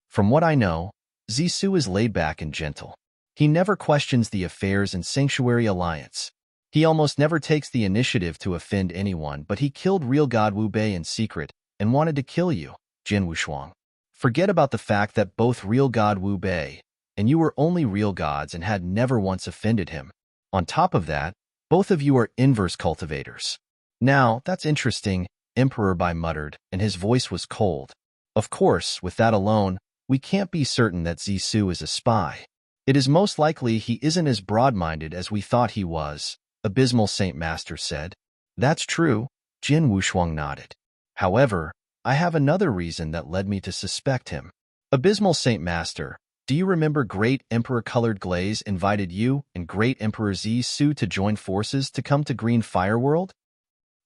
From what I know, Zissou is laid back and gentle. He never questions the affairs in Sanctuary Alliance. He almost never takes the initiative to offend anyone, but he killed real God Wu Bei in secret and wanted to kill you, Jian Wushuang. Forget about the fact that both real God Wu Bei and you were only real gods and had never once offended him. On top of that, both of you are inverse cultivators. Now, that's interesting, Emperor Bai muttered, and his voice was cold. Of course, with that alone, we can't be certain that Zissou is a spy. It is most likely he isn't as broad-minded as we thought he was, Abysmal Saint Master said. That's true, Jian Wushuang nodded. However, I have another reason that led me to suspect him. Abysmal Saint Master, do you remember Great Emperor Colored Glaze invited you and Great Emperor Zissou to join forces to come to Green Fire World?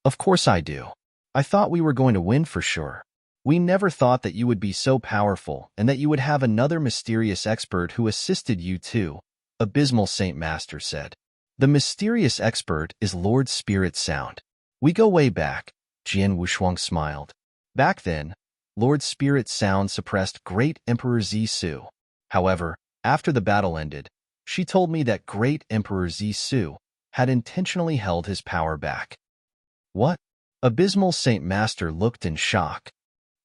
Of course I do. I thought we were going to win for sure. We never thought that you would be so powerful and that you would have another mysterious expert who assisted you too, Abysmal Saint Master said. The mysterious expert is Lord Spirit Sound. We go way back, Jian Wushuang smiled. Back then, Lord Spirit Sound suppressed Great Emperor Zissou. However, after the battle ended, she told me that Great Emperor Zissou had intentionally held his power back. What? Abysmal Saint Master looked in shock.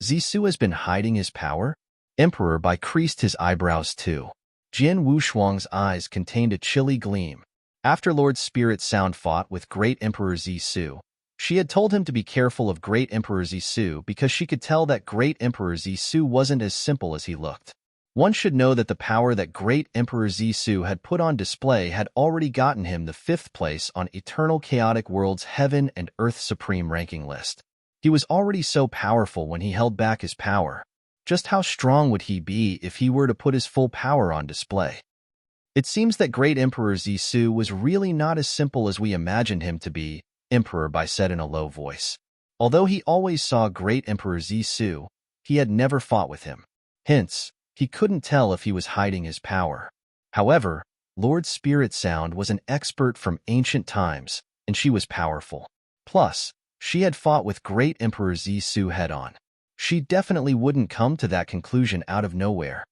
Zissou has been hiding his power? Emperor Bai creased his eyebrows too. Jian Wushuang's eyes contained a chilly gleam. After Lord Spirit Sound fought with Great Emperor Zissou, she had told him to be careful of Great Emperor Zissou because she could tell that Great Emperor Zissou wasn't as simple as he looked. One should know that the power that Great Emperor Zissou had put on display had already gotten him the 5th place on Eternal Chaotic World's Heaven and Earth Supreme ranking list. He was already so powerful when he held back his power. Just how strong would he be if he were to put his full power on display? It seems that Great Emperor Zissou was really not as simple as we imagined him to be, Emperor Bai said in a low voice. Although he always saw Great Emperor Zissou, he had never fought with him. Hence, he couldn't tell if he was hiding his power. However, Lord Spirit Sound was an expert from ancient times, and she was powerful. Plus, she had fought with Great Emperor Zissou head-on. She definitely wouldn't come to that conclusion out of nowhere.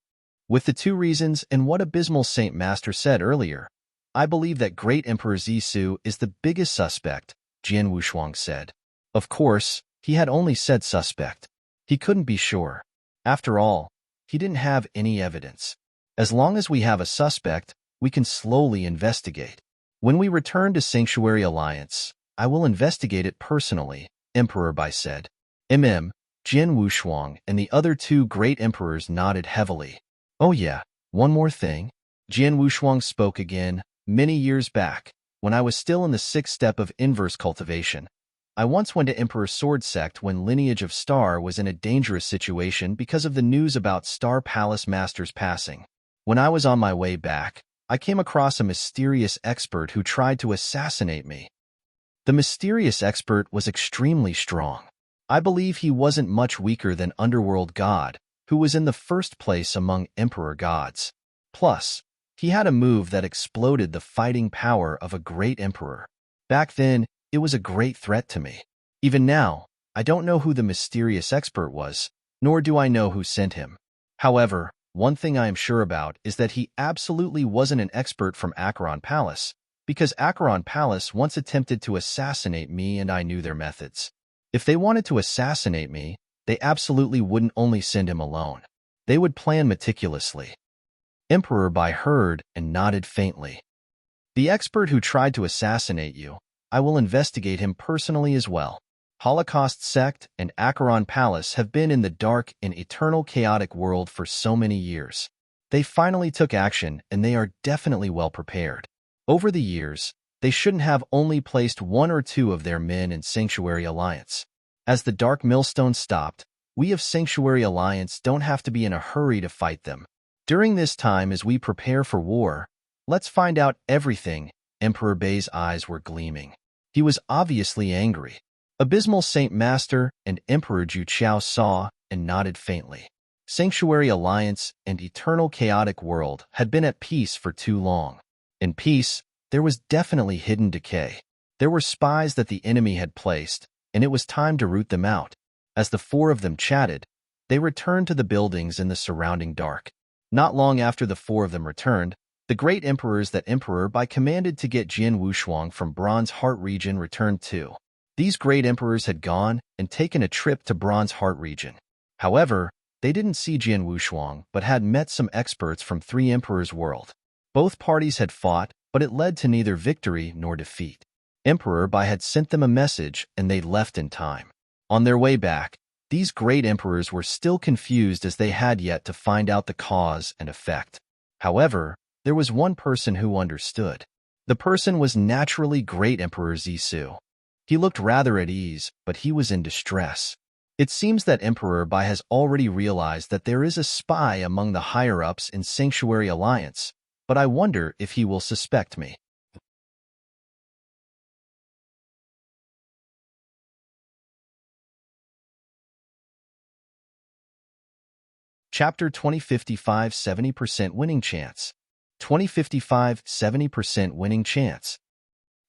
With the 2 reasons and what Abysmal Saint Master said earlier, I believe that Great Emperor Zissou is the biggest suspect, Jian Wushuang said. Of course, he had only said suspect. He couldn't be sure. After all, he didn't have any evidence. As long as we have a suspect, we can slowly investigate. When we return to Sanctuary Alliance, I will investigate it personally, Emperor Bai said. Jian Wushuang and the other 2 great emperors nodded heavily. Oh yeah, one more thing. Jian Wushuang spoke again. Many years back, when I was still in the sixth step of inverse cultivation, I once went to Emperor Sword Sect when Lineage of Star was in a dangerous situation because of the news about Star Palace Master's passing. When I was on my way back, I came across a mysterious expert who tried to assassinate me. The mysterious expert was extremely strong. I believe he wasn't much weaker than Underworld God, who was in the first place among Emperor Gods. Plus, he had a move that exploded the fighting power of a great emperor. Back then, it was a great threat to me. Even now, I don't know who the mysterious expert was, nor do I know who sent him. However, one thing I am sure about is that he absolutely wasn't an expert from Acheron Palace, because Acheron Palace once attempted to assassinate me and I knew their methods. If they wanted to assassinate me, they absolutely wouldn't only send him alone. They would plan meticulously. Emperor Bai heard and nodded faintly. The expert who tried to assassinate you, I will investigate him personally as well. Holocaust Sect and Acheron Palace have been in the dark and eternal chaotic world for so many years. They finally took action and they are definitely well prepared. Over the years, they shouldn't have only placed one or two of their men in Sanctuary Alliance. As the Dark Millstone stopped, we of Sanctuary Alliance don't have to be in a hurry to fight them. During this time as we prepare for war, let's find out everything. Emperor Bai's eyes were gleaming. He was obviously angry. Abysmal Saint Master and Emperor Ju Chao saw and nodded faintly. Sanctuary Alliance and Eternal Chaotic World had been at peace for too long. In peace, there was definitely hidden decay. There were spies that the enemy had placed, and it was time to root them out. As the four of them chatted, they returned to the buildings in the surrounding dark. Not long after the four of them returned, the great emperors that Emperor Bai commanded to get Jian Wushuang from Bronze Heart region returned too. These great emperors had gone and taken a trip to Bronze Heart region. However, they didn't see Jian Wushuang but had met some experts from Three Emperors' World. Both parties had fought, but it led to neither victory nor defeat. Emperor Bai had sent them a message and they left in time. On their way back, these great emperors were still confused as they had yet to find out the cause and effect. However, there was one person who understood. The person was naturally Great Emperor Zissou. He looked rather at ease, but he was in distress. It seems that Emperor Bai has already realized that there is a spy among the higher-ups in Sanctuary Alliance, but I wonder if he will suspect me. Chapter 2055 70% winning chance. 2055 70% winning chance.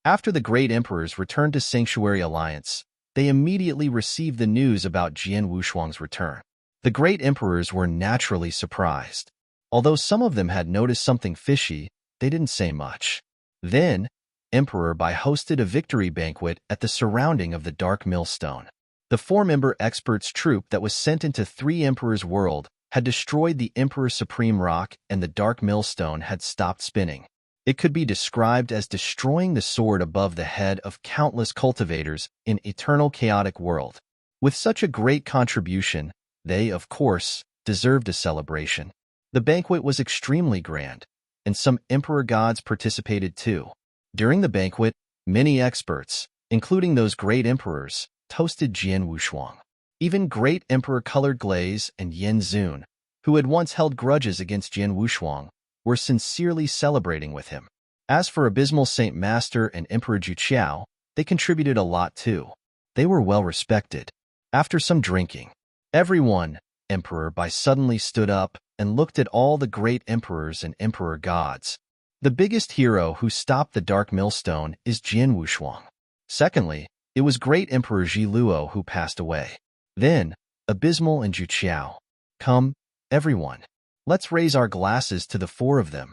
After the great emperors returned to Sanctuary Alliance, they immediately received the news about Jian Wushuang's return. The great emperors were naturally surprised. Although some of them had noticed something fishy, they didn't say much. Then, Emperor Bai hosted a victory banquet at the surrounding of the Dark Millstone. The four-member experts troupe that was sent into Three Emperors' World had destroyed the Emperor Supreme Rock and the Dark Millstone had stopped spinning. It could be described as destroying the sword above the head of countless cultivators in Eternal Chaotic World. With such a great contribution, they, of course, deserved a celebration. The banquet was extremely grand, and some Emperor gods participated too. During the banquet, many experts, including those great emperors, toasted Jian Wushuang. Even Great Emperor Colored Glaze and Yen Zun, who had once held grudges against Jian Wushuang, were sincerely celebrating with him. As for Abysmal Saint Master and Emperor Ju Chao, they contributed a lot too. They were well respected. After some drinking, everyone, Emperor Bai suddenly stood up and looked at all the great emperors and emperor gods. The biggest hero who stopped the Dark Millstone is Jian Wushuang. Secondly, it was Great Emperor Ji Luo who passed away. Then, Abysmal and Ju Chao. Come, everyone. Let's raise our glasses to the four of them.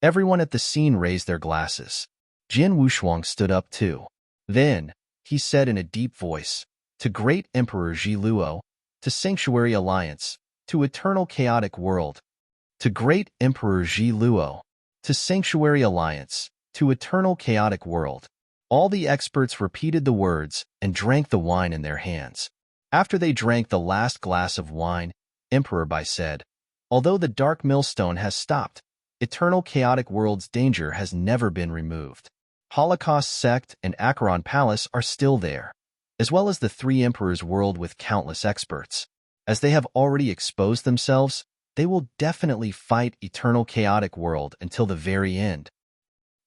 Everyone at the scene raised their glasses. Jian Wushuang stood up too. Then, he said in a deep voice, to Great Emperor Ji Luo, to Sanctuary Alliance, to Eternal Chaotic World, to Great Emperor Ji Luo, to Sanctuary Alliance, to Eternal Chaotic World. All the experts repeated the words and drank the wine in their hands. After they drank the last glass of wine, Emperor Bai said, although the Dark Millstone has stopped, Eternal Chaotic World's danger has never been removed. Holocaust Sect and Acheron Palace are still there, as well as the Three Emperors World with countless experts. As they have already exposed themselves, they will definitely fight Eternal Chaotic World until the very end.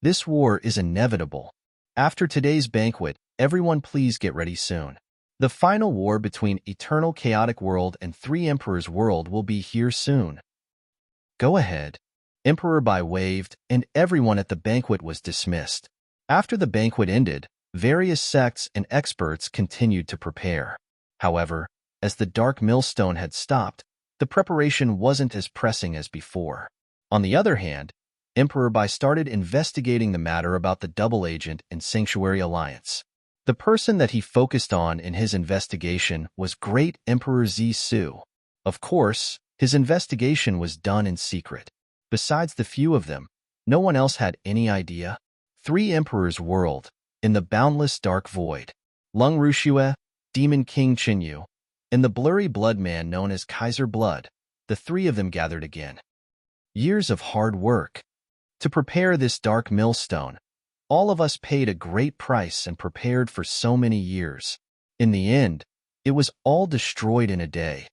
This war is inevitable. After today's banquet, everyone please get ready soon. The final war between Eternal Chaotic World and Three Emperors World will be here soon. Go ahead. Emperor Bai waved, and everyone at the banquet was dismissed. After the banquet ended, various sects and experts continued to prepare. However, as the Dark Millstone had stopped, the preparation wasn't as pressing as before. On the other hand, Emperor Bai started investigating the matter about the double agent and Sanctuary Alliance. The person that he focused on in his investigation was Great Emperor Zisu. Of course, his investigation was done in secret. Besides the few of them, no one else had any idea. Three Emperors World, in the boundless dark void. Lung Rushue, Demon King Chinyu, and the blurry blood man known as Kaiser Blood, the three of them gathered again. Years of hard work. To prepare this dark millstone, all of us paid a great price and prepared for so many years. In the end, it was all destroyed in a day.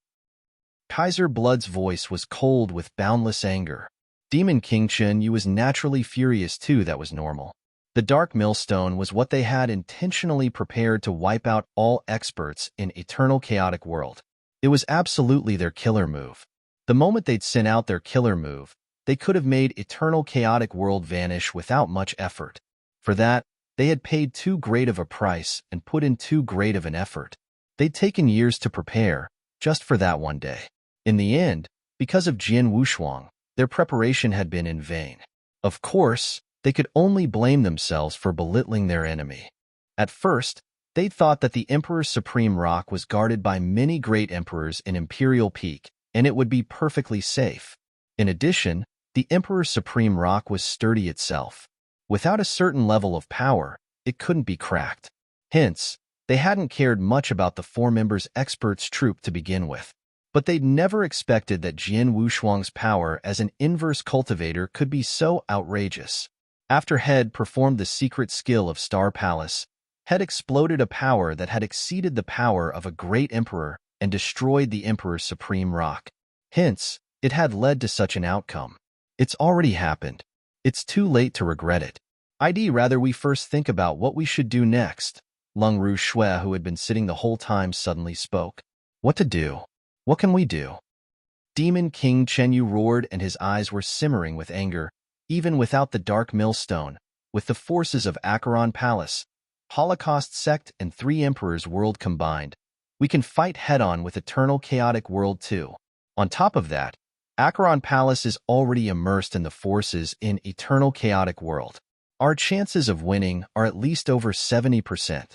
Kaiser Blood's voice was cold with boundless anger. Demon King Chinyu was naturally furious too. That was normal. The Dark Millstone was what they had intentionally prepared to wipe out all experts in Eternal Chaotic World. It was absolutely their killer move. The moment they'd sent out their killer move, they could have made Eternal Chaotic World vanish without much effort. For that, they had paid too great of a price and put in too great of an effort. They'd taken years to prepare, just for that one day. In the end, because of Jian Wushuang, their preparation had been in vain. Of course, they could only blame themselves for belittling their enemy. At first, they thought that the Emperor's Supreme Rock was guarded by many great emperors in Imperial Peak, and it would be perfectly safe. In addition, the Emperor's Supreme Rock was sturdy itself. Without a certain level of power, it couldn't be cracked. Hence, they hadn't cared much about the four members' experts troop to begin with. But they'd never expected that Jian Wushuang's power as an inverse cultivator could be so outrageous. After Head performed the secret skill of Star Palace, Head exploded a power that had exceeded the power of a great emperor and destroyed the Emperor's Supreme Rock. Hence, it had led to such an outcome. It's already happened. It's too late to regret it. I'd rather we first think about what we should do next. Lung Ru Shui, who had been sitting the whole time, suddenly spoke. What to do? What can we do? Demon King Chenyu roared, and his eyes were simmering with anger. Even without the Dark Millstone, with the forces of Acheron Palace, Holocaust Sect, and Three Emperors World combined, we can fight head-on with Eternal Chaotic World too. On top of that, Acheron Palace is already immersed in the forces in Eternal Chaotic World. Our chances of winning are at least over 70%.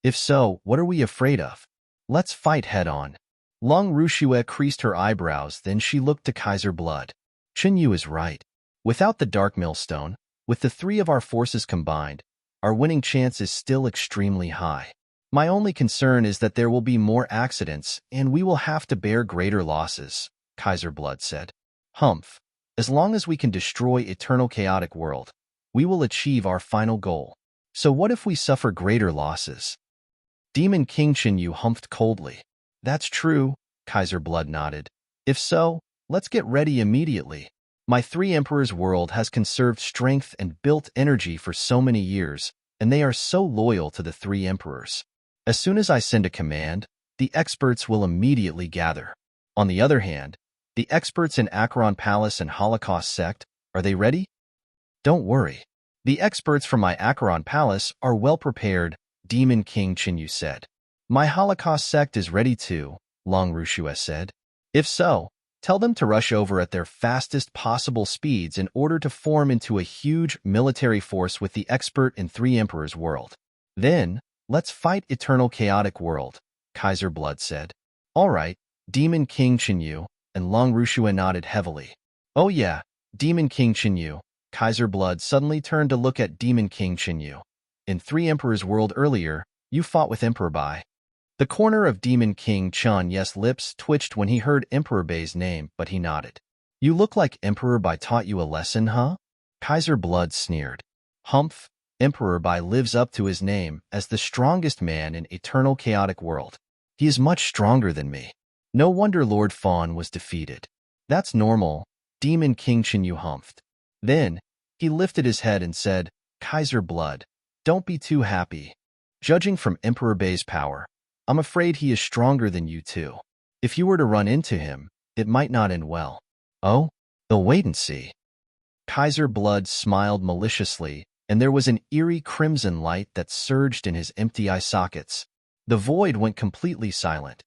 If so, what are we afraid of? Let's fight head-on. Lung Rushue creased her eyebrows, then she looked to Kaiser Blood. Chinyu is right. Without the Dark Millstone, with the three of our forces combined, our winning chance is still extremely high. My only concern is that there will be more accidents, and we will have to bear greater losses, Kaiser Blood said. Humph. As long as we can destroy Eternal Chaotic World, we will achieve our final goal. So what if we suffer greater losses? Demon King Chinyu humphed coldly. That's true, Kaiser Blood nodded. If so, let's get ready immediately. My Three Emperors World has conserved strength and built energy for so many years, and they are so loyal to the Three Emperors. As soon as I send a command, the experts will immediately gather. On the other hand, the experts in Acheron Palace and Holocaust Sect, are they ready? Don't worry. The experts from my Acheron Palace are well prepared, Demon King Chinyu said. My Holocaust Sect is ready too, Long Rushue said. If so, tell them to rush over at their fastest possible speeds in order to form into a huge military force with the expert in Three Emperors World. Then, let's fight Eternal Chaotic World, Kaiser Blood said. All right, Demon King Chinyu, and Long Rushue nodded heavily. Oh yeah, Demon King Chinyu. Kaiser Blood suddenly turned to look at Demon King Chinyu. In Three Emperors World earlier, you fought with Emperor Bai. The corner of Demon King Chun Yes lips twitched when he heard Emperor Bai's name, but he nodded. You look like Emperor Bai taught you a lesson, huh? Kaiser Blood sneered. Humph, Emperor Bai lives up to his name as the strongest man in eternal chaotic world. He is much stronger than me. No wonder Lord Fawn was defeated. That's normal, Demon King Chen Yu humphed. Then, he lifted his head and said, Kaiser Blood, don't be too happy. Judging from Emperor Bai's power, I'm afraid he is stronger than you too. If you were to run into him, it might not end well. Oh, they'll wait and see. Kaiser Blood smiled maliciously, and there was an eerie crimson light that surged in his empty eye sockets. The void went completely silent.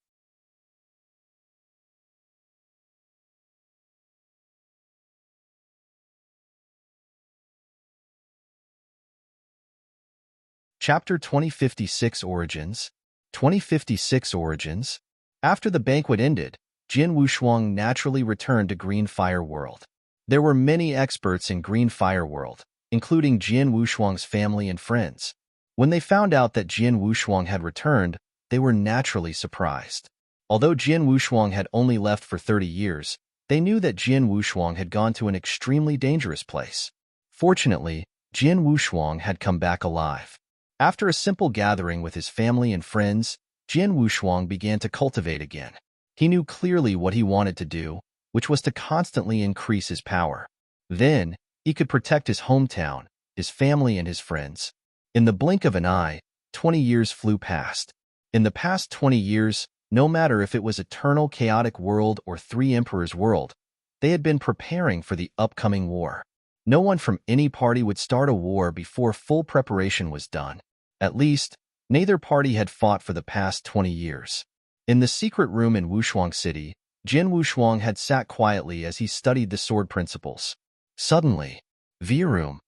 Chapter 2056 Origins 2056 Origins. After the banquet ended, Jin Wushuang naturally returned to Green Fire World. There were many experts in Green Fire World, including Jin Wushuang's family and friends. When they found out that Jin Wushuang had returned, they were naturally surprised. Although Jin Wushuang had only left for 30 years, they knew that Jin Wushuang had gone to an extremely dangerous place. Fortunately, Jin Wushuang had come back alive. After a simple gathering with his family and friends, Jin Wushuang began to cultivate again. He knew clearly what he wanted to do, which was to constantly increase his power. Then, he could protect his hometown, his family, and his friends. In the blink of an eye, 20 years flew past. In the past 20 years, no matter if it was Eternal Chaotic World or Three Emperors World, they had been preparing for the upcoming war. No one from any party would start a war before full preparation was done. At least, neither party had fought for the past 20 years. In the secret room in Wushuang City, Jin Wushuang had sat quietly as he studied the sword principles. Suddenly, Vroom!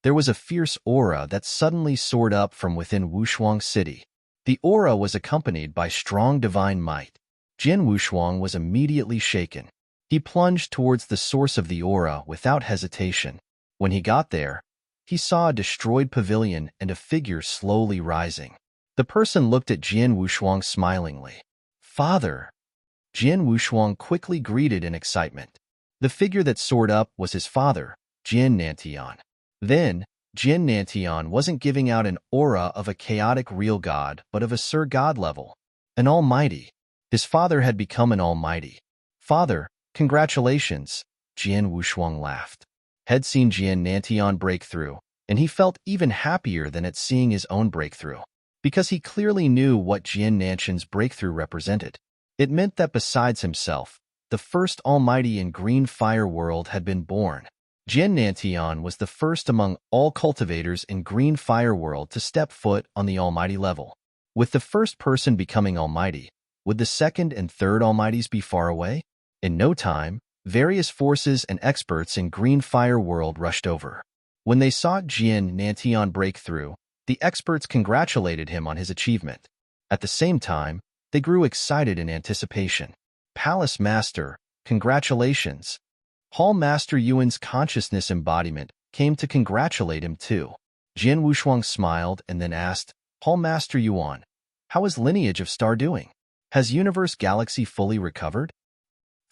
There was a fierce aura that suddenly soared up from within Wushuang City. The aura was accompanied by strong divine might. Jin Wushuang was immediately shaken. He plunged towards the source of the aura without hesitation. When he got there, he saw a destroyed pavilion and a figure slowly rising. The person looked at Jin Wushuang smilingly. Father! Jin Wushuang quickly greeted in excitement. The figure that soared up was his father, Jin Nantian. Then, Jin Nantian wasn't giving out an aura of a chaotic real god, but of a Sir God level. An almighty. His father had become an almighty. Father, congratulations, Jin Wushuang laughed. Had seen Jin Nantian break through, and he felt even happier than at seeing his own breakthrough. Because he clearly knew what Jin Nantian's breakthrough represented. It meant that besides himself, the first almighty in Green Fire World had been born. Jin Nantian was the first among all cultivators in Green Fire World to step foot on the almighty level. With the first person becoming almighty, would the second and third almighties be far away? In no time, various forces and experts in Green Fire World rushed over. When they saw Jin Nantian break through, the experts congratulated him on his achievement. At the same time, they grew excited in anticipation. Palace Master, congratulations. Hall Master Yuan's consciousness embodiment came to congratulate him too. Jin Wushuang smiled and then asked, Hall Master Yuan, how is Lineage of Star doing? Has Universe Galaxy fully recovered?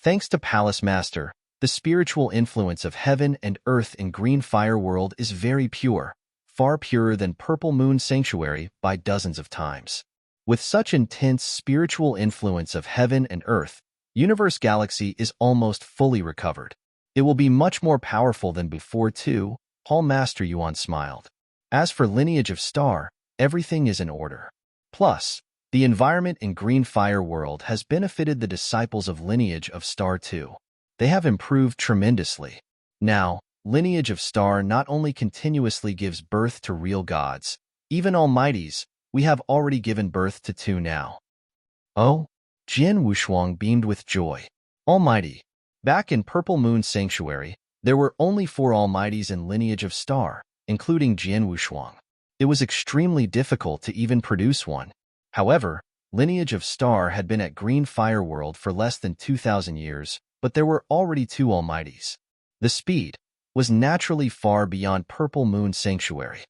Thanks to Palace Master, the spiritual influence of heaven and earth in Green Fire World is very pure, far purer than Purple Moon Sanctuary by dozens of times. With such intense spiritual influence of heaven and earth, Universe Galaxy is almost fully recovered. It will be much more powerful than before too, Hall Master Yuan smiled. As for Lineage of Star, everything is in order. Plus, the environment in Green Fire World has benefited the disciples of Lineage of Star too. They have improved tremendously. Now, Lineage of Star not only continuously gives birth to real gods, even almighties, we have already given birth to 2 now. Oh, Jin Wushuang beamed with joy. Almighty. Back in Purple Moon Sanctuary, there were only 4 almighties in Lineage of Star, including Jin Wushuang. It was extremely difficult to even produce one. However, Lineage of Star had been at Green Fire World for less than 2,000 years, but there were already 2 almighties. The speed was naturally far beyond Purple Moon Sanctuary.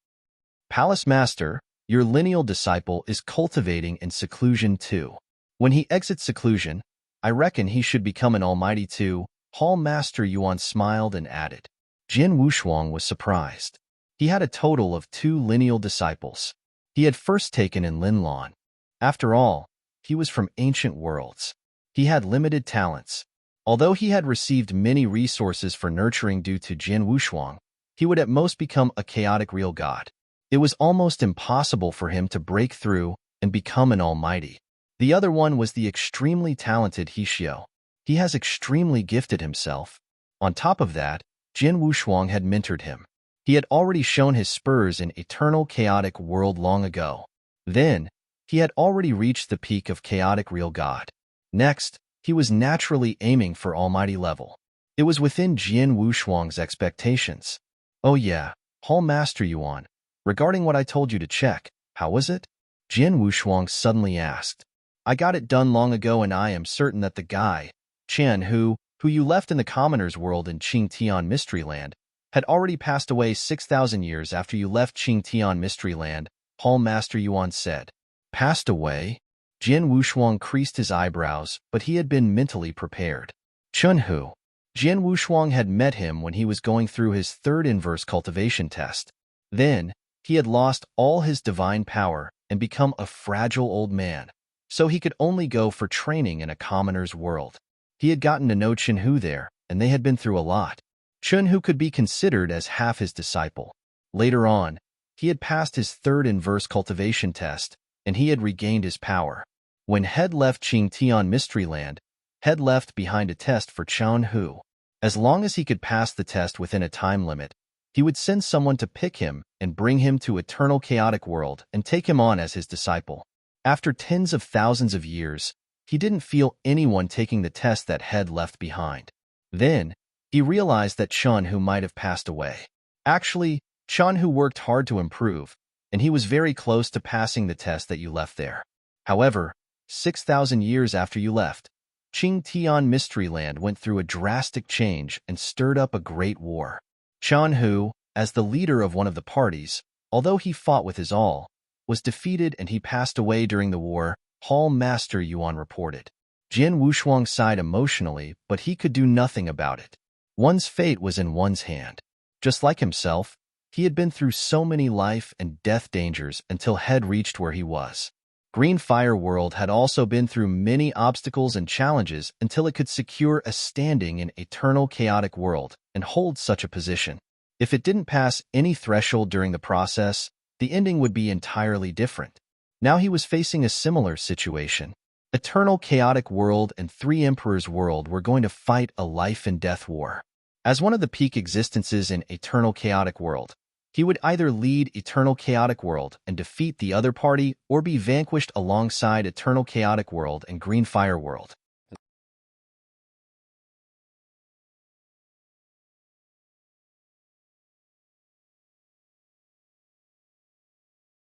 Palace Master, your lineal disciple is cultivating in seclusion too. When he exits seclusion, I reckon he should become an almighty too, Hall Master Yuan smiled and added. Jin Wushuang was surprised. He had a total of 2 lineal disciples. He had first taken in Linlan. After all, he was from ancient worlds. He had limited talents. Although he had received many resources for nurturing due to Jin Wushuang, he would at most become a chaotic real god. It was almost impossible for him to break through and become an almighty. The other one was the extremely talented Hixio. He has extremely gifted himself. On top of that, Jin Wushuang had mentored him. He had already shown his spurs in eternal chaotic world long ago. Then, he had already reached the peak of chaotic real god. Next, he was naturally aiming for almighty level. It was within Jin Wushuang's expectations. Oh yeah, Hall Master Yuan, regarding what I told you to check, how was it? Jin Wushuang suddenly asked. I got it done long ago and I am certain that the guy, Chen, who you left in the commoner's world in Qingtian Mystery Land, had already passed away 6,000 years after you left Qingtian Mystery Land, Hall Master Yuan said. Passed away? Jin Wushuang creased his eyebrows, but he had been mentally prepared. Chunhu. Jin Wushuang had met him when he was going through his 3rd inverse cultivation test. Then, he had lost all his divine power and become a fragile old man, so he could only go for training in a commoner's world. He had gotten to know Chunhu there, and they had been through a lot. Chunhu could be considered as half his disciple. Later on, he had passed his 3rd inverse cultivation test, and he had regained his power. When Head left Qingtian Mystery Land, Head left behind a test for Chunhu. As long as he could pass the test within a time limit, he would send someone to pick him and bring him to Eternal Chaotic World and take him on as his disciple. After tens of thousands of years, he didn't feel anyone taking the test that Head left behind. Then, he realized that Chunhu might have passed away. Actually, Chunhu worked hard to improve, and he was very close to passing the test that you left there. However, 6,000 years after you left, Qingtian Mystery Land went through a drastic change and stirred up a great war. Chunhu, as the leader of one of the parties, although he fought with his all, was defeated and he passed away during the war, Hall Master Yuan reported. Jin Wushuang sighed emotionally, but he could do nothing about it. One's fate was in one's hand. Just like himself, he had been through so many life and death dangers until Head reached where he was. Green Fire World had also been through many obstacles and challenges until it could secure a standing in Eternal Chaotic World and hold such a position. If it didn't pass any threshold during the process, the ending would be entirely different. Now he was facing a similar situation. Eternal Chaotic World and 3 Emperors World were going to fight a life and death war. As one of the peak existences in Eternal Chaotic World, he would either lead Eternal Chaotic World and defeat the other party or be vanquished alongside Eternal Chaotic World and Green Fire World.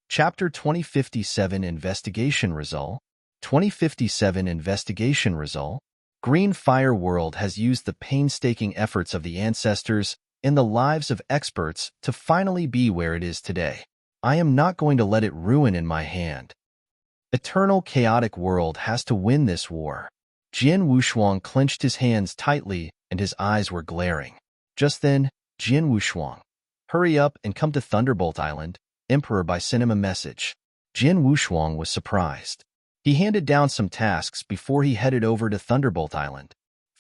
Chapter 2057 Investigation Result 2057 Investigation Result Green Fire World has used the painstaking efforts of the ancestors and the lives of experts to finally be where it is today. I am not going to let it ruin in my hand. Eternal Chaotic World has to win this war. Jin Wushuang clenched his hands tightly and his eyes were glaring. Just then, Jin Wushuang, hurry up and come to Thunderbolt Island, Emperor by sent him a message. Jin Wushuang was surprised. He handed down some tasks before he headed over to Thunderbolt Island.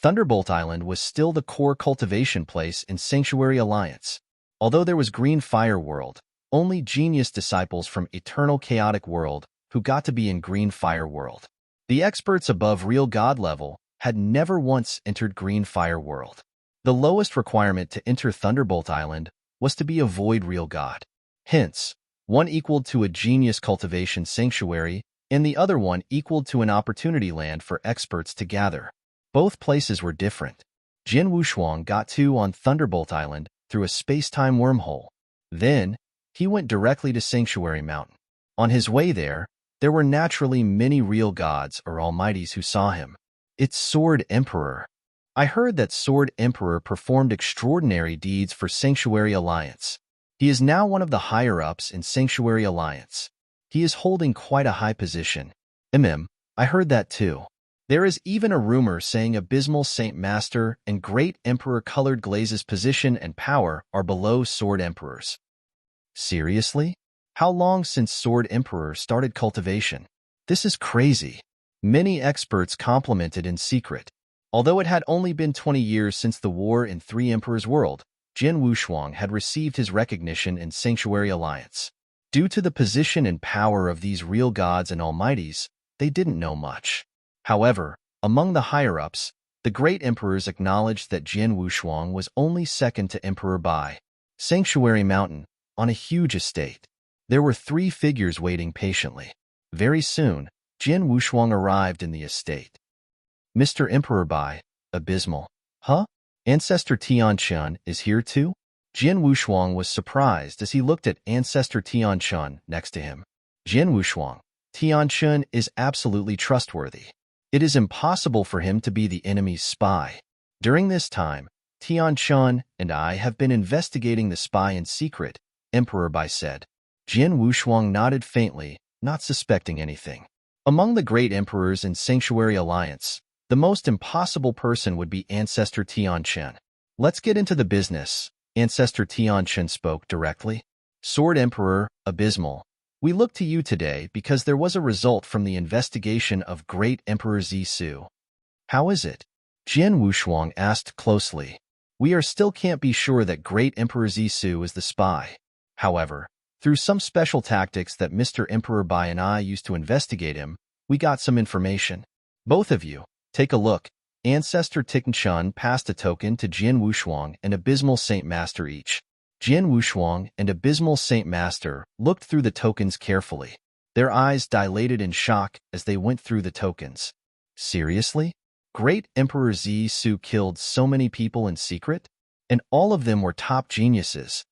Thunderbolt Island was still the core cultivation place in Sanctuary Alliance. Although there was Green Fire World, only genius disciples from Eternal Chaotic World who got to be in Green Fire World. The experts above real god level had never once entered Green Fire World. The lowest requirement to enter Thunderbolt Island was to be a void real god. Hence, one equaled to a genius cultivation sanctuary and the other one equaled to an opportunity land for experts to gather. Both places were different. Jin Wushuang got to on Thunderbolt Island through a space-time wormhole. Then, he went directly to Sanctuary Mountain. On his way there were naturally many real gods or almighties who saw him. It's Sword Emperor. I heard that Sword Emperor performed extraordinary deeds for Sanctuary Alliance. He is now one of the higher-ups in Sanctuary Alliance. He is holding quite a high position. I heard that too. There is even a rumor saying Abysmal Saint Master and Great Emperor Colored Glaze's position and power are below Sword Emperors. Seriously? How long since Sword Emperor started cultivation? This is crazy. Many experts complimented in secret. Although it had only been 20 years since the war in Three Emperors' World, Jin Wushuang had received his recognition in Sanctuary Alliance. Due to the position and power of these real gods and almighties, they didn't know much. However, among the higher-ups, the great emperors acknowledged that Jin Wushuang was only second to Emperor Bai. Sanctuary Mountain, on a huge estate. There were 3 figures waiting patiently. Very soon, Jin Wushuang arrived in the estate. Mr. Emperor Bai, Abysmal. Huh? Ancestor Tianchun is here too? Jin Wushuang was surprised as he looked at Ancestor Tianchun next to him. Jin Wushuang, Tianchun is absolutely trustworthy. It is impossible for him to be the enemy's spy. During this time, Tianchun and I have been investigating the spy in secret, Emperor Bai said. Jin Wushuang nodded faintly, not suspecting anything. Among the great emperors in Sanctuary Alliance, the most impossible person would be Ancestor Tianchun. Let's get into the business, Ancestor Tianchun spoke directly. Sword Emperor, Abysmal, we look to you today because there was a result from the investigation of Great Emperor Zisu. How is it? Jin Wushuang asked closely. We still can't be sure that Great Emperor Zisu is the spy. However, through some special tactics that Mr. Emperor Bai and I used to investigate him, we got some information. Both of you, take a look. Ancestor Tianchun passed a token to Jin Wushuang and Abysmal Saint Master each. Jin Wushuang and Abysmal Saint Master looked through the tokens carefully. Their eyes dilated in shock as they went through the tokens. Seriously? Great Emperor Zisu killed so many people in secret? And all of them were top geniuses.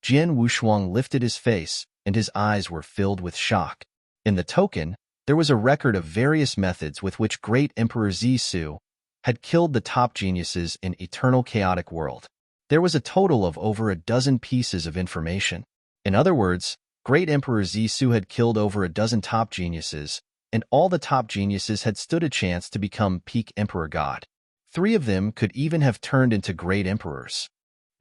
Jin Wushuang lifted his face, and his eyes were filled with shock. In the token, there was a record of various methods with which Great Emperor Zisu had killed the top geniuses in Eternal Chaotic World. There was a total of over a dozen pieces of information. In other words, Great Emperor Zisu had killed over a dozen top geniuses, and all the top geniuses had stood a chance to become peak Emperor God. 3 of them could even have turned into great emperors.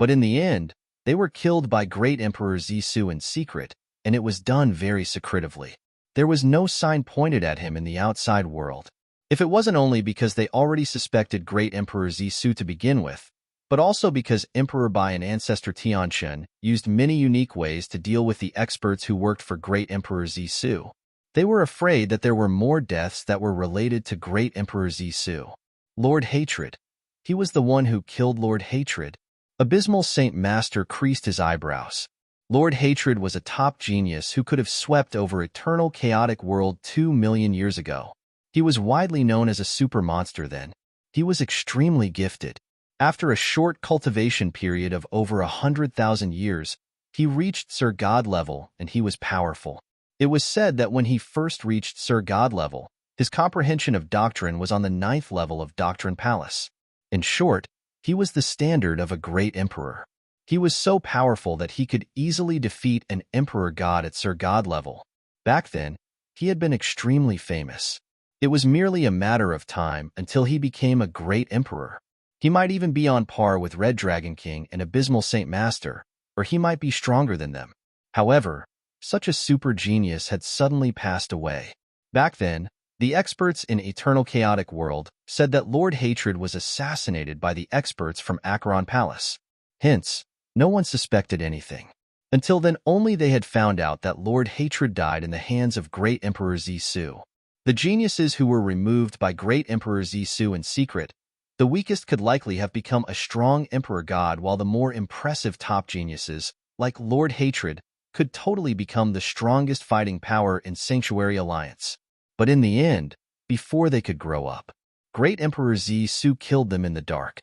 But in the end, they were killed by Great Emperor Zisu in secret, and it was done very secretively. There was no sign pointed at him in the outside world. If it wasn't only because they already suspected Great Emperor Zisu to begin with, but also because Emperor Bai and Ancestor Tianchun used many unique ways to deal with the experts who worked for Great Emperor Zisu. They were afraid that there were more deaths that were related to Great Emperor Zisu. Lord Hatred. He was the one who killed Lord Hatred. Abysmal Saint Master creased his eyebrows. Lord Hatred was a top genius who could have swept over Eternal Chaotic World 2 million years ago. He was widely known as a super monster then. He was extremely gifted. After a short cultivation period of over 100,000 years, he reached Sir God level, and he was powerful. It was said that when he first reached Sir God level, his comprehension of doctrine was on the 9th level of Doctrine Palace. In short, he was the standard of a great emperor. He was so powerful that he could easily defeat an emperor god at Sir God level. Back then, he had been extremely famous. It was merely a matter of time until he became a great emperor. He might even be on par with Red Dragon King and Abysmal Saint Master, or he might be stronger than them. However, such a super genius had suddenly passed away. Back then, the experts in Eternal Chaotic World said that Lord Hatred was assassinated by the experts from Acheron Palace. Hence, no one suspected anything. Until then, only they had found out that Lord Hatred died in the hands of Great Emperor Zisu. The geniuses who were removed by Great Emperor Zisu in secret, the weakest could likely have become a strong emperor god, while the more impressive top geniuses, like Lord Hatred, could totally become the strongest fighting power in Sanctuary Alliance. But in the end, before they could grow up, Great Emperor Zisu killed them in the dark.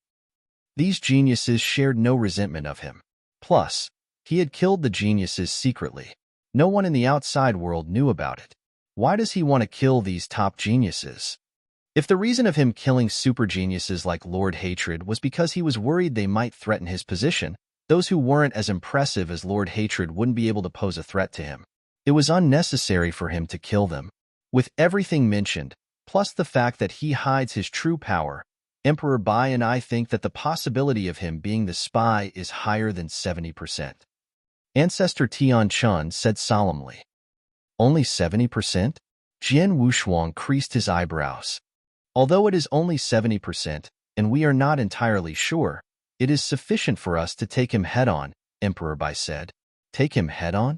These geniuses shared no resentment of him. Plus, he had killed the geniuses secretly. No one in the outside world knew about it. Why does he want to kill these top geniuses? If the reason of him killing super geniuses like Lord Hatred was because he was worried they might threaten his position, those who weren't as impressive as Lord Hatred wouldn't be able to pose a threat to him. It was unnecessary for him to kill them. With everything mentioned, plus the fact that he hides his true power, Emperor Bai and I think that the possibility of him being the spy is higher than 70%. Ancestor Tian Chun said solemnly. Only 70%? Jian Wushuang creased his eyebrows. Although it is only 70%, and we are not entirely sure, it is sufficient for us to take him head-on, Emperor Bai said. Take him head-on?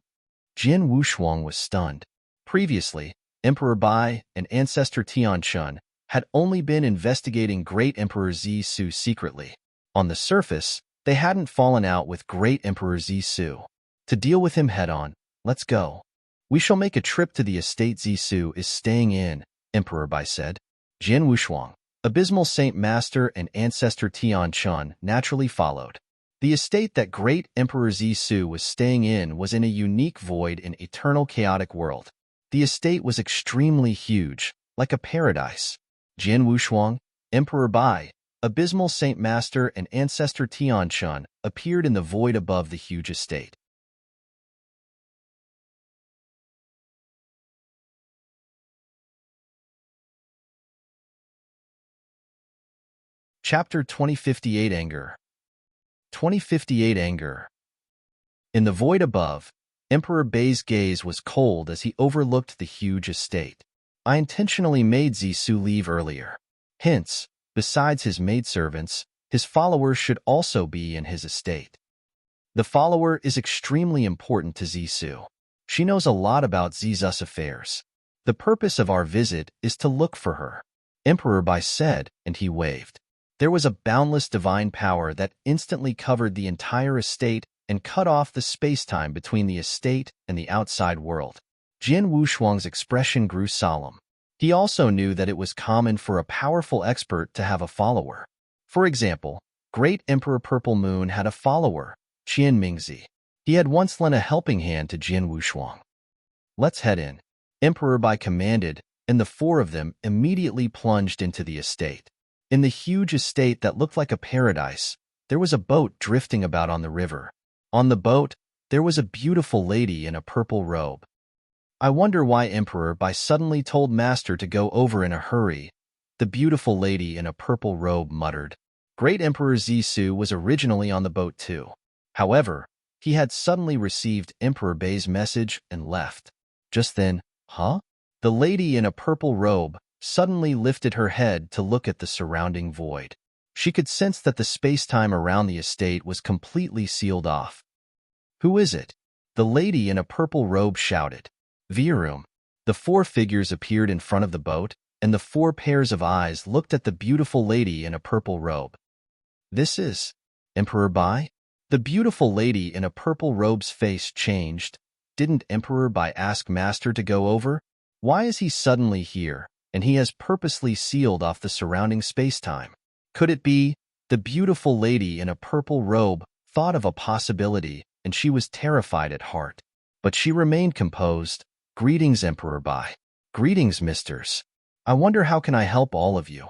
Jian Wushuang was stunned. Previously, Emperor Bai and Ancestor Tian Chun had only been investigating Great Emperor Zisu secretly. On the surface, they hadn't fallen out with Great Emperor Zisu. To deal with him head-on, let's go. We shall make a trip to the estate Zisu is staying in, Emperor Bai said. Jian Wushuang, Abysmal Saint Master and Ancestor Tian Chun naturally followed. The estate that Great Emperor Zisu was staying in was in a unique void in eternal chaotic world. The estate was extremely huge, like a paradise. Jian Wushuang, Emperor Bai, Abysmal Saint Master and Ancestor Tian Chun appeared in the void above the huge estate. Chapter 2058 Anger 2058 Anger. In the void above, Emperor Bai's gaze was cold as he overlooked the huge estate. I intentionally made Zisu leave earlier. Hence, besides his maidservants, his followers should also be in his estate. The follower is extremely important to Zisu. She knows a lot about Zizus affairs. The purpose of our visit is to look for her, Emperor Bai said, and he waved. There was a boundless divine power that instantly covered the entire estate and cut off the space-time between the estate and the outside world. Jian Wushuang's expression grew solemn. He also knew that it was common for a powerful expert to have a follower. For example, Great Emperor Purple Moon had a follower, Qian Mingzi. He had once lent a helping hand to Jian Wushuang. Let's head in, Emperor Bai commanded, and the four of them immediately plunged into the estate. In the huge estate that looked like a paradise, there was a boat drifting about on the river. On the boat, there was a beautiful lady in a purple robe. I wonder why Emperor Bai suddenly told Master to go over in a hurry, the beautiful lady in a purple robe muttered. Great Emperor Zisu was originally on the boat too. However, he had suddenly received Emperor Bai's message and left. Just then, huh? The lady in a purple robe suddenly lifted her head to look at the surrounding void. She could sense that the space-time around the estate was completely sealed off. Who is it? The lady in a purple robe shouted. Virum. The four figures appeared in front of the boat, and the four pairs of eyes looked at the beautiful lady in a purple robe. This is Emperor Bai? The beautiful lady in a purple robe's face changed. Didn't Emperor Bai ask Master to go over? Why is he suddenly here, and he has purposely sealed off the surrounding space-time? Could it be the beautiful lady in a purple robe thought of a possibility, and she was terrified at heart? But she remained composed. Greetings, Emperor Bai. Greetings, misters. I wonder how can I help all of you?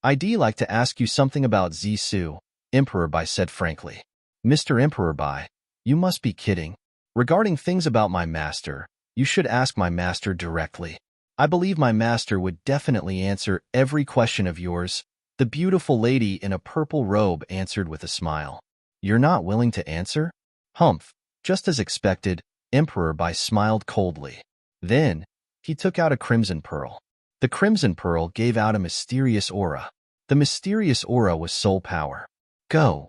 I'd like to ask you something about Zisu, Emperor Bai said frankly. Mr. Emperor Bai, you must be kidding. Regarding things about my master, you should ask my master directly. I believe my master would definitely answer every question of yours. The beautiful lady in a purple robe answered with a smile. You're not willing to answer? Humph. Just as expected, Emperor Bai smiled coldly. Then, he took out a crimson pearl. The crimson pearl gave out a mysterious aura. The mysterious aura was soul power. Go.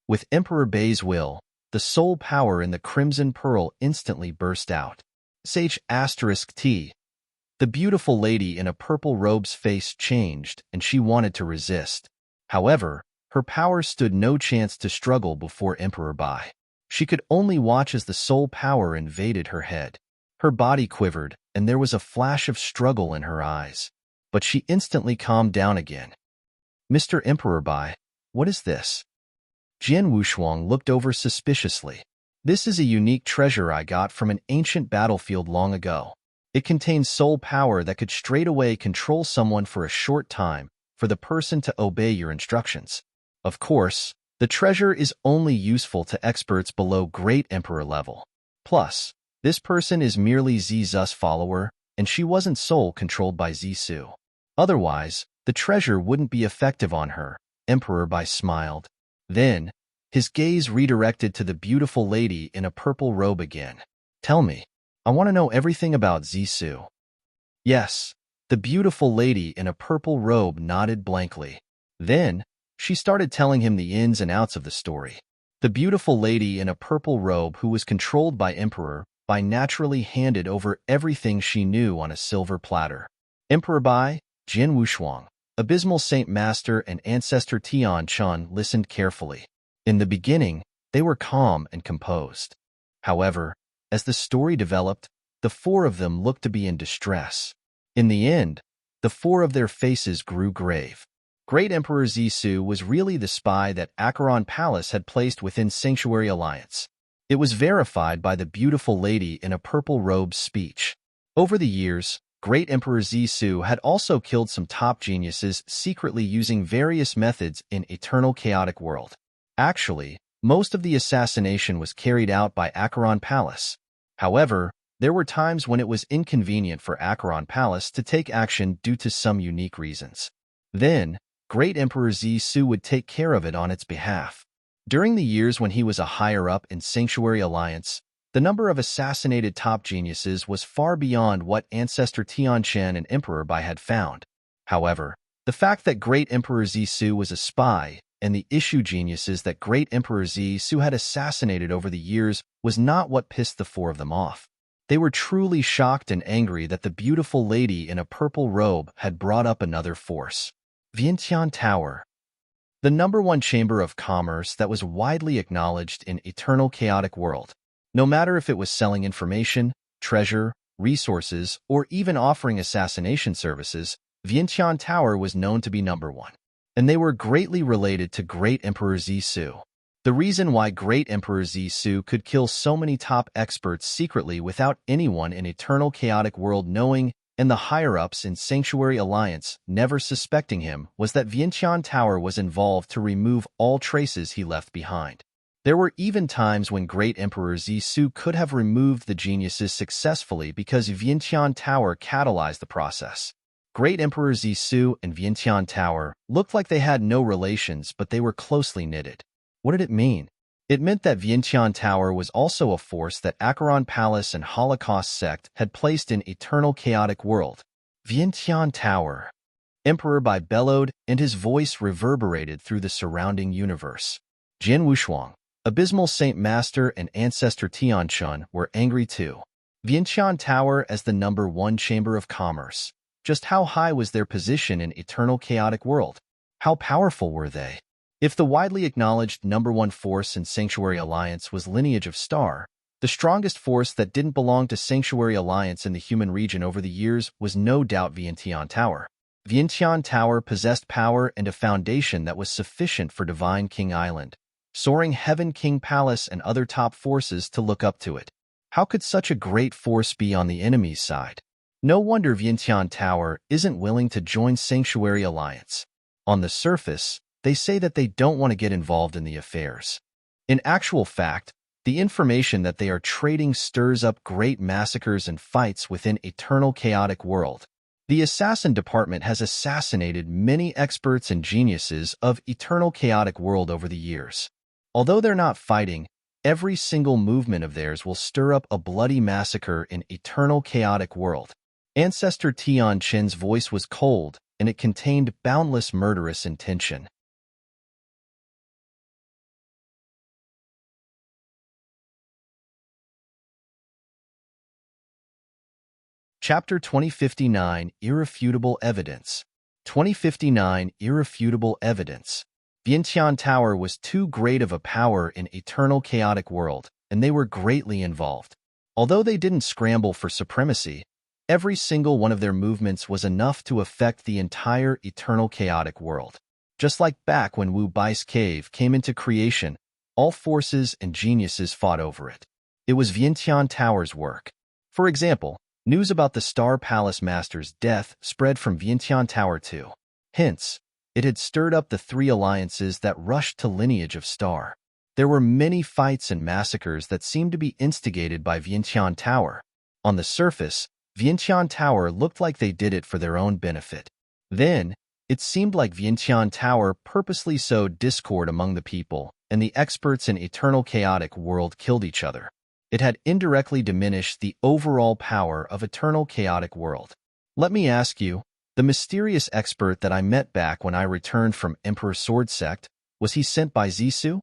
With Emperor Bai's will, the soul power in the crimson pearl instantly burst out. T. The beautiful lady in a purple robe's face changed, and she wanted to resist. However, her power stood no chance to struggle before Emperor Bai. She could only watch as the soul power invaded her head. Her body quivered, and there was a flash of struggle in her eyes. But she instantly calmed down again. Mr. Emperor Bai, what is this? Jian Wushuang looked over suspiciously. This is a unique treasure I got from an ancient battlefield long ago. It contains soul power that could straightaway control someone for a short time, for the person to obey your instructions. Of course, the treasure is only useful to experts below Great Emperor level. Plus, this person is merely Zizus follower, and she wasn't soul controlled by Zisu. Otherwise, the treasure wouldn't be effective on her. Emperor Bai smiled. Then, his gaze redirected to the beautiful lady in a purple robe again. Tell me, I want to know everything about Zissou. Yes, the beautiful lady in a purple robe nodded blankly. Then, she started telling him the ins and outs of the story. The beautiful lady in a purple robe who was controlled by Emperor Bai naturally handed over everything she knew on a silver platter. Emperor Bai, Jin Wushuang, Abysmal Saint Master and Ancestor Tian Chun listened carefully. In the beginning, they were calm and composed. However, as the story developed, the four of them looked to be in distress. In the end, the four of their faces grew grave. Great Emperor Zissou was really the spy that Acheron Palace had placed within Sanctuary Alliance. It was verified by the beautiful lady in a purple robe's speech. Over the years, Great Emperor Zissou had also killed some top geniuses secretly using various methods in Eternal Chaotic World. Actually, most of the assassination was carried out by Acheron Palace. However, there were times when it was inconvenient for Acheron Palace to take action due to some unique reasons. Then, Great Emperor Zissou would take care of it on its behalf. During the years when he was a higher-up in Sanctuary Alliance, the number of assassinated top geniuses was far beyond what Ancestor Tianchen and Emperor Bai had found. However, the fact that Great Emperor Zissou was a spy and the issue geniuses that Great Emperor Zissou had assassinated over the years was not what pissed the four of them off. They were truly shocked and angry that the beautiful lady in a purple robe had brought up another force. Vientiane Tower, the #1 chamber of commerce that was widely acknowledged in Eternal Chaotic World. No matter if it was selling information, treasure, resources, or even offering assassination services, Vientiane Tower was known to be #1. And they were greatly related to Great Emperor Zissou. The reason why Great Emperor Zissou could kill so many top experts secretly without anyone in Eternal Chaotic World knowing and the higher-ups in Sanctuary Alliance never suspecting him was that Vientiane Tower was involved to remove all traces he left behind. There were even times when Great Emperor Zissou could have removed the geniuses successfully because Vientiane Tower catalyzed the process. Great Emperor Zissou and Vientiane Tower looked like they had no relations, but they were closely knitted. What did it mean? It meant that Vientiane Tower was also a force that Acheron Palace and Holocaust Sect had placed in Eternal Chaotic World. Vientiane Tower. Emperor Bai bellowed, and his voice reverberated through the surrounding universe. Jin Wushuang, Abysmal Saint Master and Ancestor Tianchun were angry too. Vientiane Tower as the #1 chamber of commerce. Just how high was their position in Eternal Chaotic World? How powerful were they? If the widely acknowledged #1 force in Sanctuary Alliance was Lineage of Star, the strongest force that didn't belong to Sanctuary Alliance in the human region over the years was no doubt Vientiane Tower. Vientiane Tower possessed power and a foundation that was sufficient for Divine King Island, Soaring Heaven King Palace and other top forces to look up to it. How could such a great force be on the enemy's side? No wonder Vientiane Tower isn't willing to join Sanctuary Alliance. On the surface, they say that they don't want to get involved in the affairs. In actual fact, the information that they are trading stirs up great massacres and fights within Eternal Chaotic World. The Assassin Department has assassinated many experts and geniuses of Eternal Chaotic World over the years. Although they're not fighting, every single movement of theirs will stir up a bloody massacre in Eternal Chaotic World. Ancestor Tian Chen's voice was cold, and it contained boundless murderous intention. Chapter 2059 Irrefutable Evidence 2059 Irrefutable Evidence. Vientiane Tower was too great of a power in Eternal Chaotic World, and they were greatly involved. Although they didn't scramble for supremacy, every single one of their movements was enough to affect the entire Eternal Chaotic World. Just like back when Wu Bai's cave came into creation, all forces and geniuses fought over it. It was Vientiane Tower's work. For example, news about the Star Palace Master's death spread from Vientiane Tower too. Hence, it had stirred up the three alliances that rushed to Lineage of Star. There were many fights and massacres that seemed to be instigated by Vientiane Tower. On the surface, Vientiane Tower looked like they did it for their own benefit. Then, it seemed like Vientiane Tower purposely sowed discord among the people, and the experts in Eternal Chaotic World killed each other. It had indirectly diminished the overall power of Eternal Chaotic World. Let me ask you, the mysterious expert that I met back when I returned from Emperor Sword Sect, was he sent by Zissou?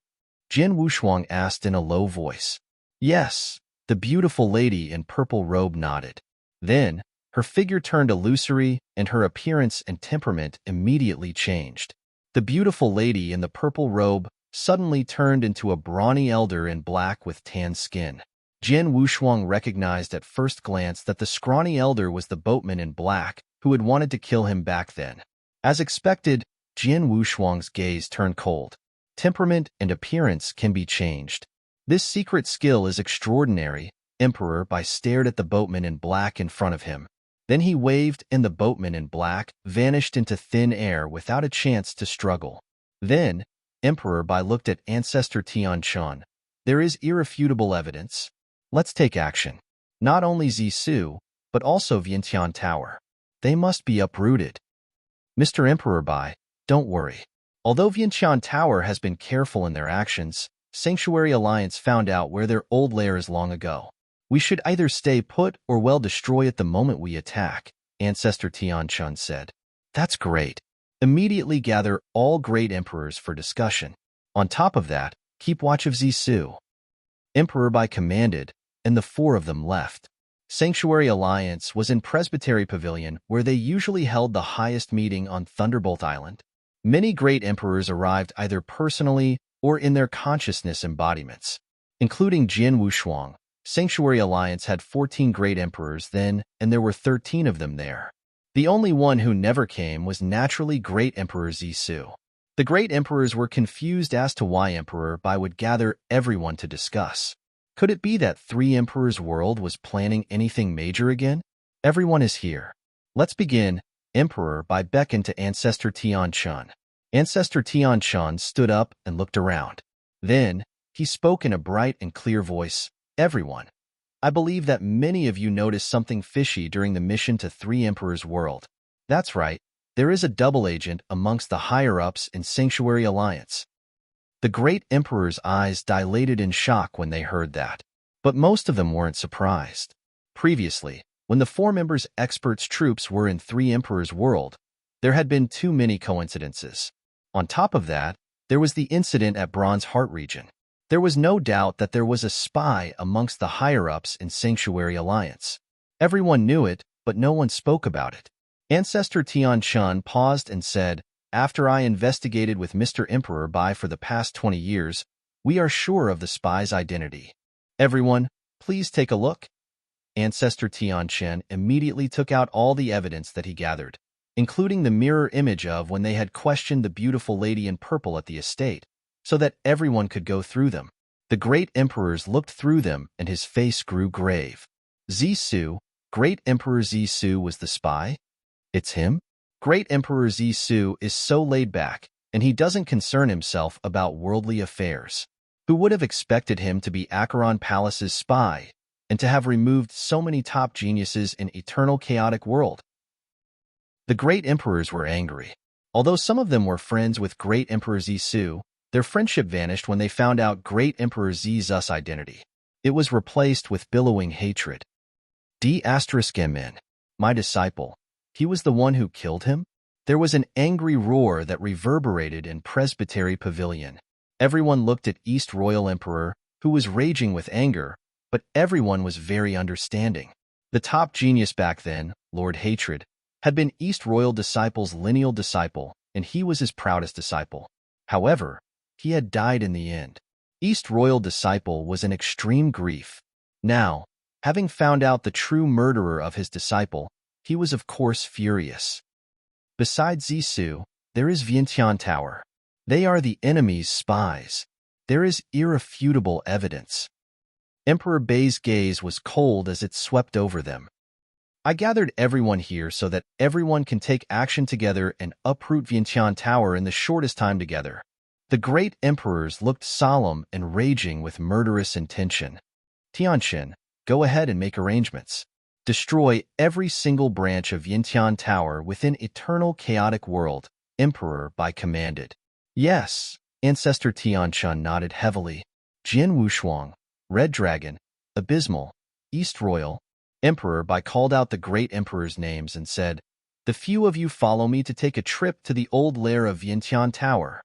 Jin Wushuang asked in a low voice. Yes, the beautiful lady in purple robe nodded. Then, her figure turned illusory, and her appearance and temperament immediately changed. The beautiful lady in the purple robe suddenly turned into a brawny elder in black with tan skin. Jin Wushuang recognized at first glance that the scrawny elder was the boatman in black who had wanted to kill him back then. As expected, Jin Wushuang's gaze turned cold. Temperament and appearance can be changed. This secret skill is extraordinary. Emperor Bai stared at the boatman in black in front of him. Then he waved, and the boatman in black vanished into thin air without a chance to struggle. Then, Emperor Bai looked at Ancestor Tianquan. There is irrefutable evidence. Let's take action. Not only Zissou, but also Vientiane Tower. They must be uprooted. Mr. Emperor Bai, don't worry. Although Vientiane Tower has been careful in their actions, Sanctuary Alliance found out where their old lair is long ago. We should either stay put or well destroy it the moment we attack, Ancestor Tianquan said. That's great. Immediately gather all great emperors for discussion. On top of that, keep watch of Zissou. Emperor Bai commanded, and the four of them left. Sanctuary Alliance was in Presbytery Pavilion, where they usually held the highest meeting on Thunderbolt Island. Many great emperors arrived either personally or in their consciousness embodiments, including Jin Wushuang. Sanctuary Alliance had 14 great emperors then, and there were 13 of them there. The only one who never came was naturally Great Emperor Zissou. The great emperors were confused as to why Emperor Bai would gather everyone to discuss. Could it be that Three Emperors World was planning anything major again? Everyone is here. Let's begin. Emperor Bai beckoned to Ancestor Tianquan. Ancestor Tianquan stood up and looked around. Then, he spoke in a bright and clear voice. Everyone, I believe that many of you noticed something fishy during the mission to Three Emperors World. That's right, there is a double agent amongst the higher-ups in Sanctuary Alliance. The great emperor's eyes dilated in shock when they heard that, but most of them weren't surprised. Previously, when the four members' experts' troops were in Three Emperors World, there had been too many coincidences. On top of that, there was the incident at Bronze Heart region. There was no doubt that there was a spy amongst the higher-ups in Sanctuary Alliance. Everyone knew it, but no one spoke about it. Ancestor Tianquan paused and said, After I investigated with Mr. Emperor Bai for the past 20 years, we are sure of the spy's identity. Everyone, please take a look. Ancestor Tianquan immediately took out all the evidence that he gathered, including the mirror image of when they had questioned the beautiful lady in purple at the estate, so that everyone could go through them. The great emperors looked through them, and his face grew grave. Zissou, Great Emperor Zissou was the spy? It's him? Great Emperor Zissou is so laid back, and he doesn't concern himself about worldly affairs. Who would have expected him to be Acheron Palace's spy, and to have removed so many top geniuses in Eternal Chaotic World? The great emperors were angry. Although some of them were friends with Great Emperor Zissou, their friendship vanished when they found out Great Emperor Zissou's identity. It was replaced with billowing hatred. D***MN, my disciple. He was the one who killed him? There was an angry roar that reverberated in Presbytery Pavilion. Everyone looked at East Royal Emperor, who was raging with anger, but everyone was very understanding. The top genius back then, Lord Hatred, had been East Royal Disciple's lineal disciple, and he was his proudest disciple. However, he had died in the end. East Royal Disciple was in extreme grief. Now, having found out the true murderer of his disciple, he was of course furious. Besides Zissou, there is Vientiane Tower. They are the enemy's spies. There is irrefutable evidence. Emperor Bai's gaze was cold as it swept over them. I gathered everyone here so that everyone can take action together and uproot Vientiane Tower in the shortest time together. The great emperors looked solemn and raging with murderous intention. Tianquan, go ahead and make arrangements. Destroy every single branch of Yintian Tower within Eternal Chaotic World, Emperor Bai commanded. Yes, Ancestor Tianchun nodded heavily. Jian Wushuang, Red Dragon, Abysmal, East Royal, Emperor Bai called out the great emperor's names and said, "The few of you follow me to take a trip to the old lair of Yintian Tower."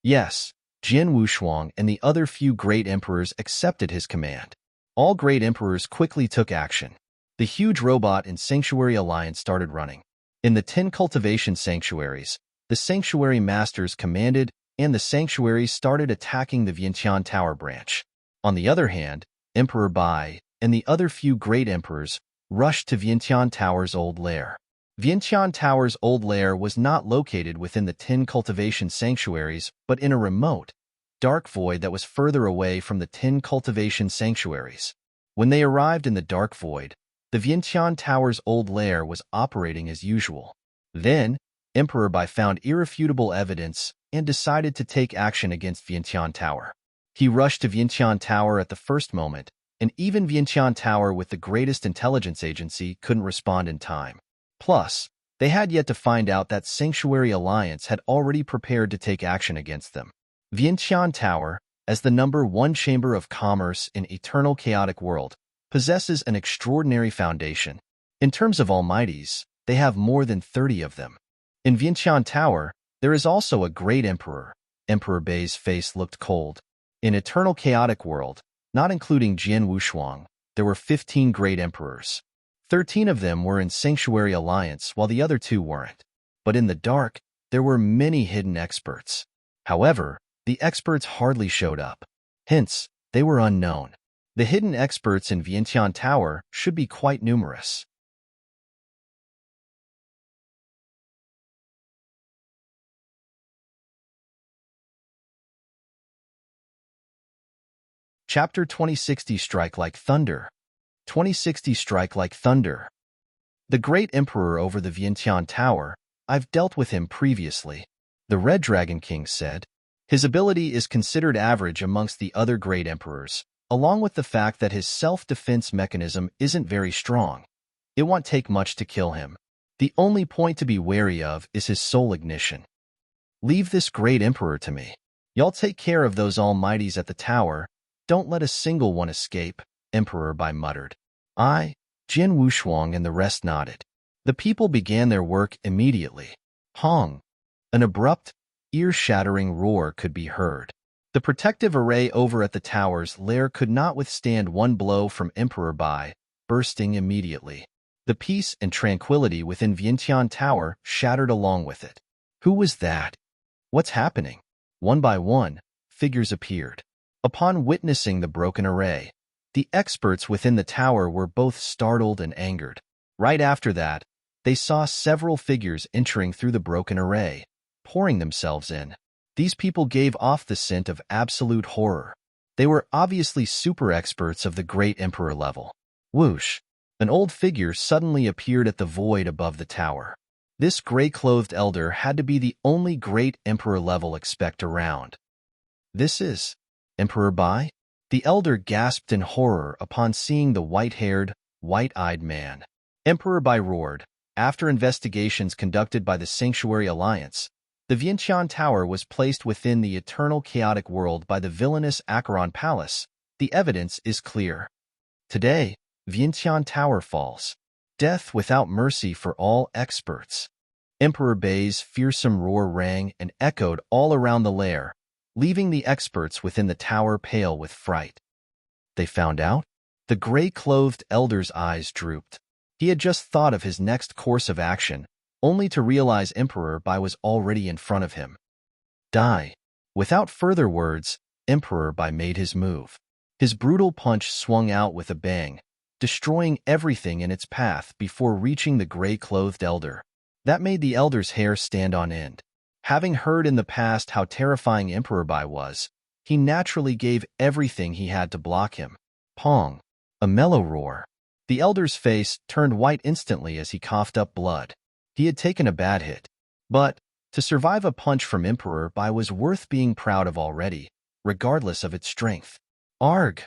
Yes, Jian Wushuang and the other few great emperors accepted his command. All great emperors quickly took action. The huge robot and Sanctuary Alliance started running. In the 10 cultivation sanctuaries, the Sanctuary Masters commanded and the sanctuaries started attacking the Vientiane Tower branch. On the other hand, Emperor Bai and the other few great emperors rushed to Vientiane Tower's old lair. Vientiane Tower's old lair was not located within the 10 cultivation sanctuaries, but in a remote, dark void that was further away from the 10 cultivation sanctuaries. When they arrived in the dark void, the Vientiane Tower's old lair was operating as usual. Then, Emperor Bai found irrefutable evidence and decided to take action against Vientiane Tower. He rushed to Vientiane Tower at the first moment, and even Vientiane Tower with the greatest intelligence agency couldn't respond in time. Plus, they had yet to find out that Sanctuary Alliance had already prepared to take action against them. Vientiane Tower, as the #1 chamber of commerce in Eternal Chaotic World, possesses an extraordinary foundation. In terms of almighties, they have more than 30 of them. In Vientiane Tower, there is also a great emperor. Emperor Bai's face looked cold. In Eternal Chaotic World, not including Jian Wushuang, there were 15 great emperors. 13 of them were in Sanctuary Alliance, while the other 2 weren't. But in the dark, there were many hidden experts. However, the experts hardly showed up. Hence, they were unknown. The hidden experts in Vientiane Tower should be quite numerous. Chapter 2060 Strike Like Thunder. 2060 Strike Like Thunder. The great emperor over the Vientiane Tower, I've dealt with him previously. The Red Dragon King said. His ability is considered average amongst the other great emperors, along with the fact that his self-defense mechanism isn't very strong. It won't take much to kill him. The only point to be wary of is his soul ignition. Leave this great emperor to me. Y'all take care of those almighties at the tower. Don't let a single one escape, Emperor Bai muttered. I, Jian Wushuang and the rest nodded. The people began their work immediately. Hong! An abrupt, ear-shattering roar could be heard. The protective array over at the tower's lair could not withstand one blow from Emperor Bai, bursting immediately. The peace and tranquility within Vientiane Tower shattered along with it. Who was that? What's happening? One by one, figures appeared. Upon witnessing the broken array, the experts within the tower were both startled and angered. Right after that, they saw several figures entering through the broken array, pouring themselves in. These people gave off the scent of absolute horror. They were obviously super experts of the great emperor level. Whoosh! An old figure suddenly appeared at the void above the tower. This gray-clothed elder had to be the only great emperor level expect around. This is Emperor Bai? The elder gasped in horror upon seeing the white-haired, white-eyed man. Emperor Bai roared. After investigations conducted by the Sanctuary Alliance, the Vientiane Tower was placed within the Eternal Chaotic World by the villainous Acheron Palace. The evidence is clear. Today, Vientiane Tower falls. Death without mercy for all experts. Emperor Bai's fearsome roar rang and echoed all around the lair, leaving the experts within the tower pale with fright. They found out? The gray-clothed elder's eyes drooped. He had just thought of his next course of action, only to realize Emperor Bai was already in front of him. Die. Without further words, Emperor Bai made his move. His brutal punch swung out with a bang, destroying everything in its path before reaching the gray-clothed elder. That made the elder's hair stand on end. Having heard in the past how terrifying Emperor Bai was, he naturally gave everything he had to block him. Pong! A mellow roar. The elder's face turned white instantly as he coughed up blood. He had taken a bad hit. But, to survive a punch from Emperor Bai was worth being proud of already, regardless of its strength. Arg!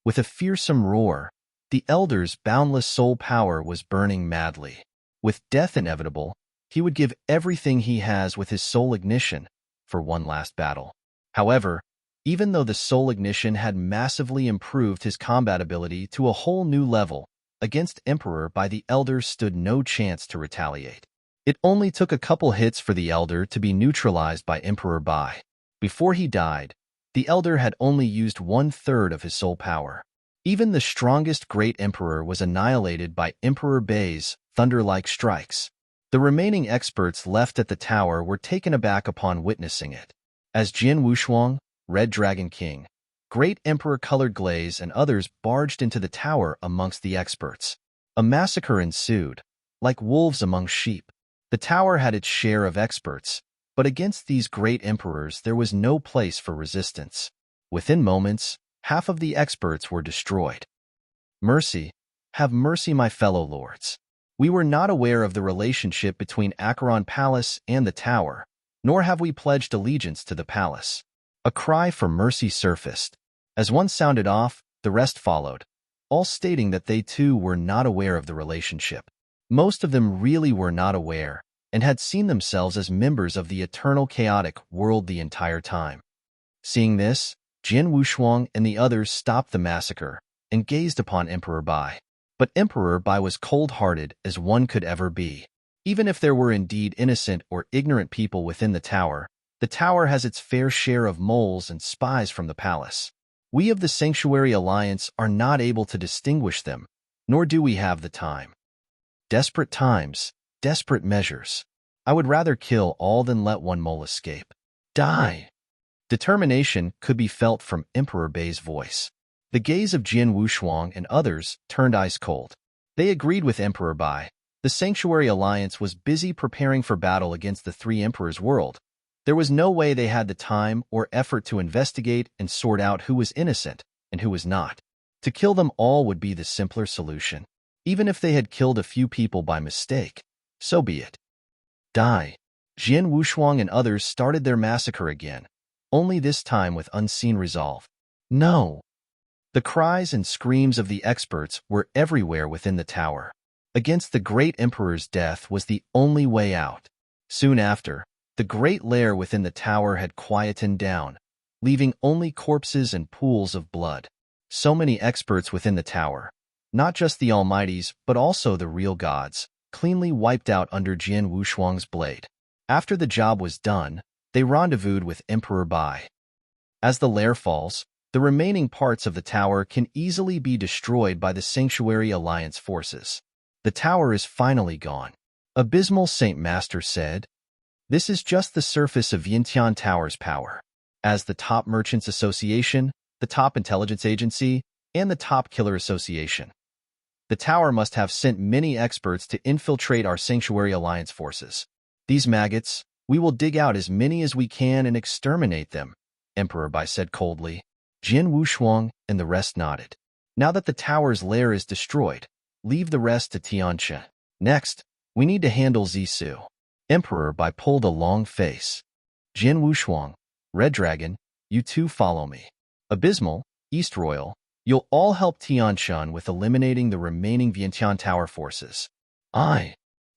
With a fearsome roar, The Elder's boundless soul power was burning madly. With death inevitable, he would give everything he has with his soul ignition for one last battle. However, even though the soul ignition had massively improved his combat ability to a whole new level, against Emperor Bai the Elder stood no chance to retaliate. It only took a couple hits for the Elder to be neutralized by Emperor Bai. Before he died, the Elder had only used 1/3 of his soul power. Even the strongest Great Emperor was annihilated by Emperor Bai's thunder-like strikes. The remaining experts left at the tower were taken aback upon witnessing it. As Jian Wushuang, Red Dragon King, Great Emperor Colored Glaze, and others barged into the tower amongst the experts, a massacre ensued, like wolves among sheep. The tower had its share of experts, but against these great emperors there was no place for resistance. Within moments, half of the experts were destroyed. Mercy, have mercy, my fellow lords. We were not aware of the relationship between Acheron Palace and the tower, nor have we pledged allegiance to the palace. A cry for mercy surfaced. As one sounded off, the rest followed, all stating that they too were not aware of the relationship. Most of them really were not aware, and had seen themselves as members of the eternal chaotic world the entire time. Seeing this, Jian Wushuang and the others stopped the massacre and gazed upon Emperor Bai. But Emperor Bai was cold-hearted as one could ever be. Even if there were indeed innocent or ignorant people within the tower has its fair share of moles and spies from the palace. We of the Sanctuary Alliance are not able to distinguish them, nor do we have the time. Desperate times, desperate measures. I would rather kill all than let one mole escape. Die! Determination could be felt from Emperor Bai's voice. The gaze of Jian Wushuang and others turned ice cold. They agreed with Emperor Bai. The Sanctuary Alliance was busy preparing for battle against the Three Emperors' world. There was no way they had the time or effort to investigate and sort out who was innocent and who was not. To kill them all would be the simpler solution. Even if they had killed a few people by mistake, so be it. Die. Jian Wushuang and others started their massacre again, only this time with unseen resolve. No. The cries and screams of the experts were everywhere within the tower. Against the great emperor's death was the only way out. Soon after, the great lair within the tower had quietened down, leaving only corpses and pools of blood. So many experts within the tower, not just the almighties but also the real gods, cleanly wiped out under Jian Wushuang's blade. After the job was done, they rendezvoused with Emperor Bai. As the lair falls, the remaining parts of the tower can easily be destroyed by the Sanctuary Alliance forces. The tower is finally gone. Abysmal Saint Master said, "This is just the surface of Yintian Tower's power. As the top Merchants Association, the top intelligence agency, and the top killer association, the tower must have sent many experts to infiltrate our Sanctuary Alliance forces. These maggots, we will dig out as many as we can and exterminate them," Emperor Bai said coldly. Jian Wushuang and the rest nodded. Now that the tower's lair is destroyed, leave the rest to Tianxia. Next, we need to handle Zisu. Emperor Bai pulled a long face. Jian Wushuang, Red Dragon, you two follow me. Abysmal, East Royal, you'll all help Tianxia with eliminating the remaining Vientiane Tower forces. Aye.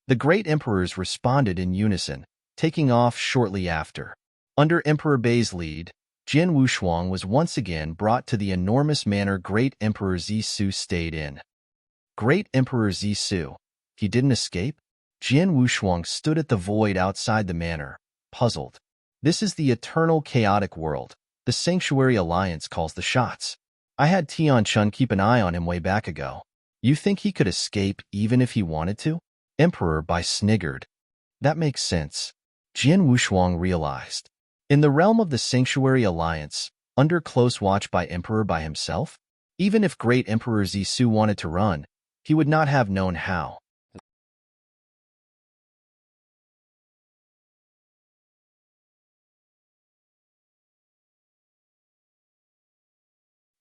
The great emperors responded in unison, taking off shortly after. Under Emperor Bai's lead, Jian Wushuang was once again brought to the enormous manor Great Emperor Zisu stayed in. Great Emperor Zisu, he didn't escape? Jian Wushuang stood at the void outside the manor, puzzled. This is the eternal chaotic world. The Sanctuary Alliance calls the shots. I had Tianxia keep an eye on him way back ago. You think he could escape even if he wanted to? Emperor Bai sniggered. That makes sense. Jian Wushuang realized. In the realm of the Sanctuary Alliance, under close watch by Emperor Bai himself, even if Great Emperor Zisu wanted to run, he would not have known how.